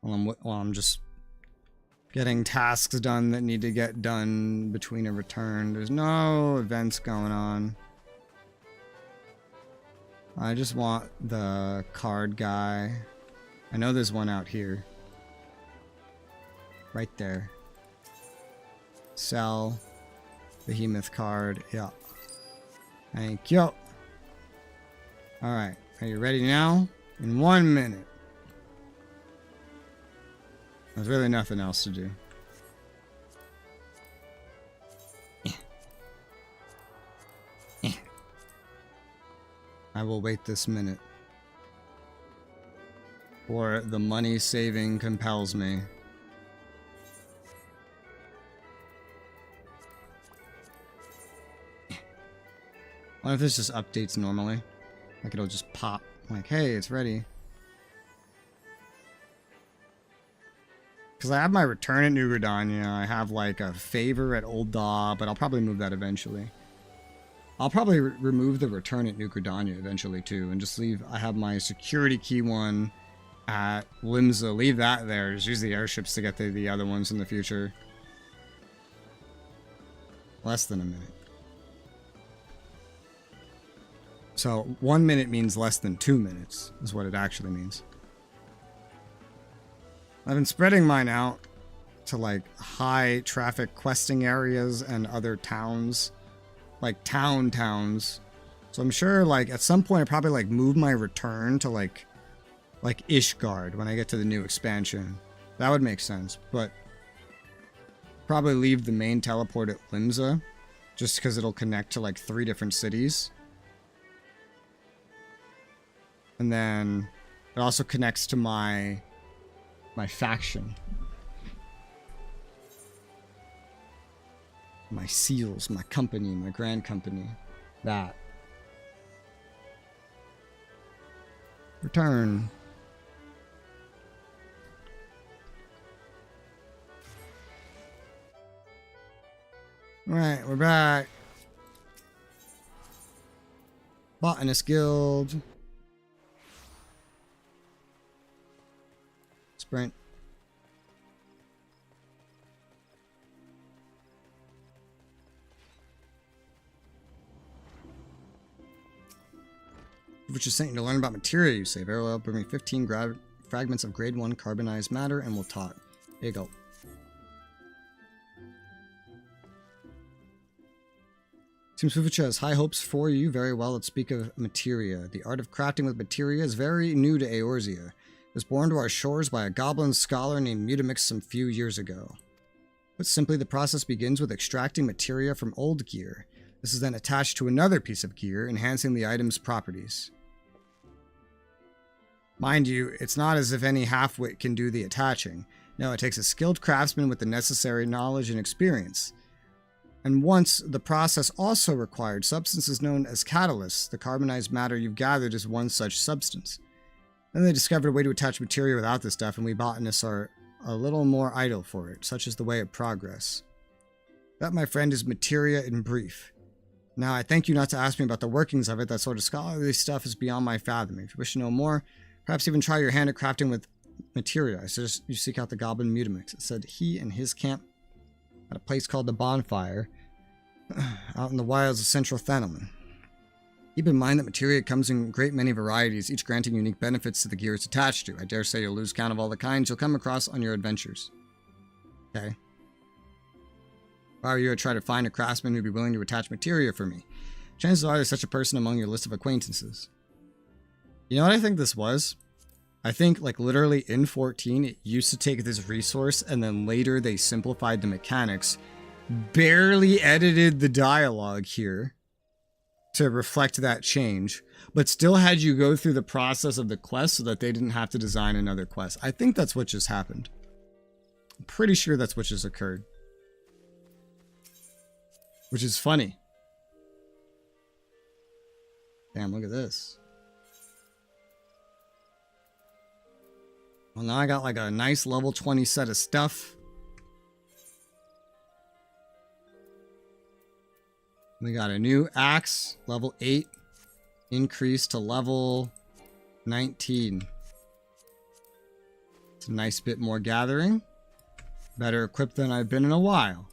While I'm just getting tasks done that need to get done between a return. There's no events going on. I just want the card guy. I know there's one out here. Right there. Sell. Behemoth card. Yeah. Thank you. Alright. Are you ready now? In 1 minute. There's really nothing else to do. I will wait this minute. For the money saving compels me. What if this just updates normally? Like it'll just pop. Like, hey, it's ready. Because I have my return at New Gridania. I have like a favor at Old Daw, but I'll probably move that eventually. I'll probably remove the return at New Gridania eventually too, and just leave. I have my security key one at Limsa. Leave that there. Just use the airships to get to the other ones in the future. Less than a minute. So 1 minute means less than 2 minutes, is what it actually means. I've been spreading mine out to like high traffic questing areas and other towns. Like towns. So I'm sure like at some point I probably like move my return to like Ishgard when I get to the new expansion. That would make sense. But Probably leave the main teleport at Limsa, just because it'll connect to like 3 different cities. And then it also connects to my faction. My seals, my company, my grand company. That. Return. Alright, we're back. Botanist Guild. Sprint. Which is saying to learn about materia you save. Arrow bring me 15 fragments of grade 1 carbonized matter and we'll talk. There you go. Seems Fufucha has high hopes for you. Very well, let's speak of materia. The art of crafting with materia is very new to Eorzea. It was born to our shores by a goblin scholar named Mutamix some few years ago. Put simply, the process begins with extracting materia from old gear. This is then attached to another piece of gear, enhancing the item's properties. Mind you, it's not as if any half-wit can do the attaching. No, it takes a skilled craftsman with the necessary knowledge and experience. And once the process also required substances known as catalysts, the carbonized matter you've gathered is one such substance. Then they discovered a way to attach materia without this stuff, and we botanists are a little more idle for it. Such is the way of progress. That, my friend, is materia in brief. Now, I thank you not to ask me about the workings of it. That sort of scholarly stuff is beyond my fathoming. If you wish to know more, perhaps even try your hand at crafting with materia. I suggest you seek out the goblin Mutamix. It said he and his camp at a place called the Bonfire, out in the wilds of central Thanalan. Keep in mind that materia comes in great many varieties, each granting unique benefits to the gear it's attached to. I dare say you'll lose count of all the kinds you'll come across on your adventures. Okay. If I were you, I'd try to find a craftsman who'd be willing to attach materia for me. Chances are there's such a person among your list of acquaintances. You know what I think this was? I think, like, literally in 14, it used to take this resource, and then later they simplified the mechanics, barely edited the dialogue here to reflect that change, but still had you go through the process of the quest so that they didn't have to design another quest. I think that's what just happened. I'm pretty sure that's what just occurred. Which is funny. Damn, look at this. Well, now I got like a nice level 20 set of stuff. We got a new axe, level 8, increased to level 19. It's a nice bit more gathering. Better equipped than I've been in a while.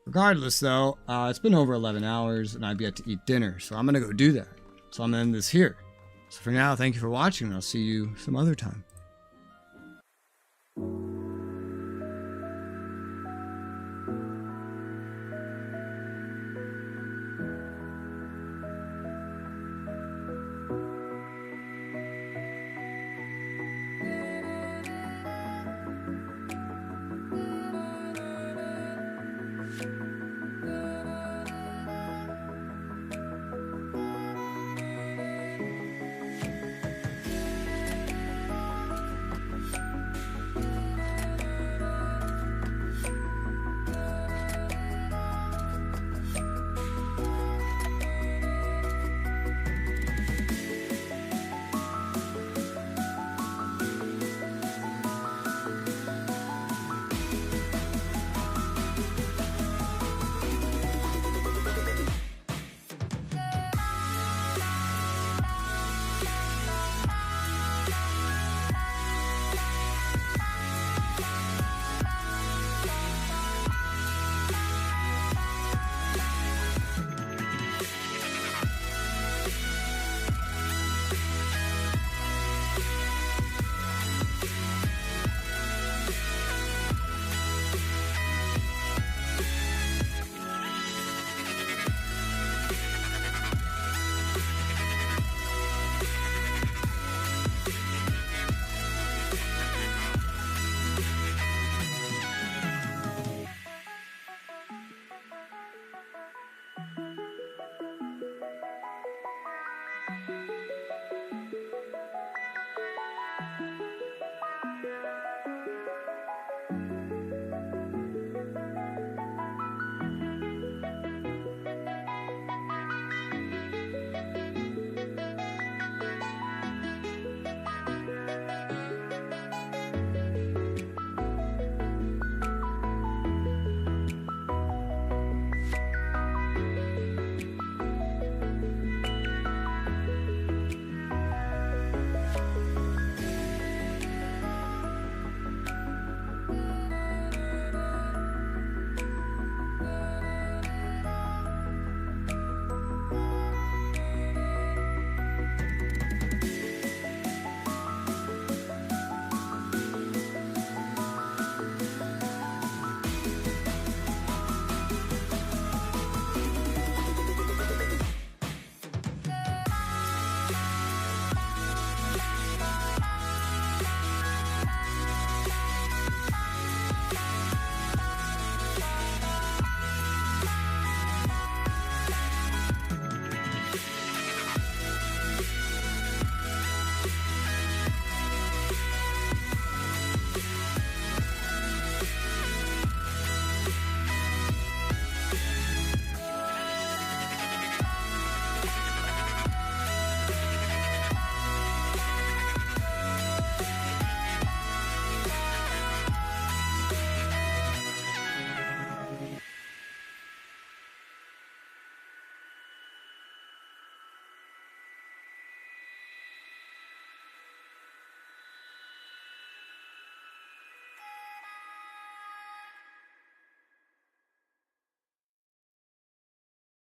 Regardless, though, it's been over 11 hours and I've yet to eat dinner, so I'm going to go do that. So I'm going to end this here. So for now, thank you for watching, and I'll see you some other time.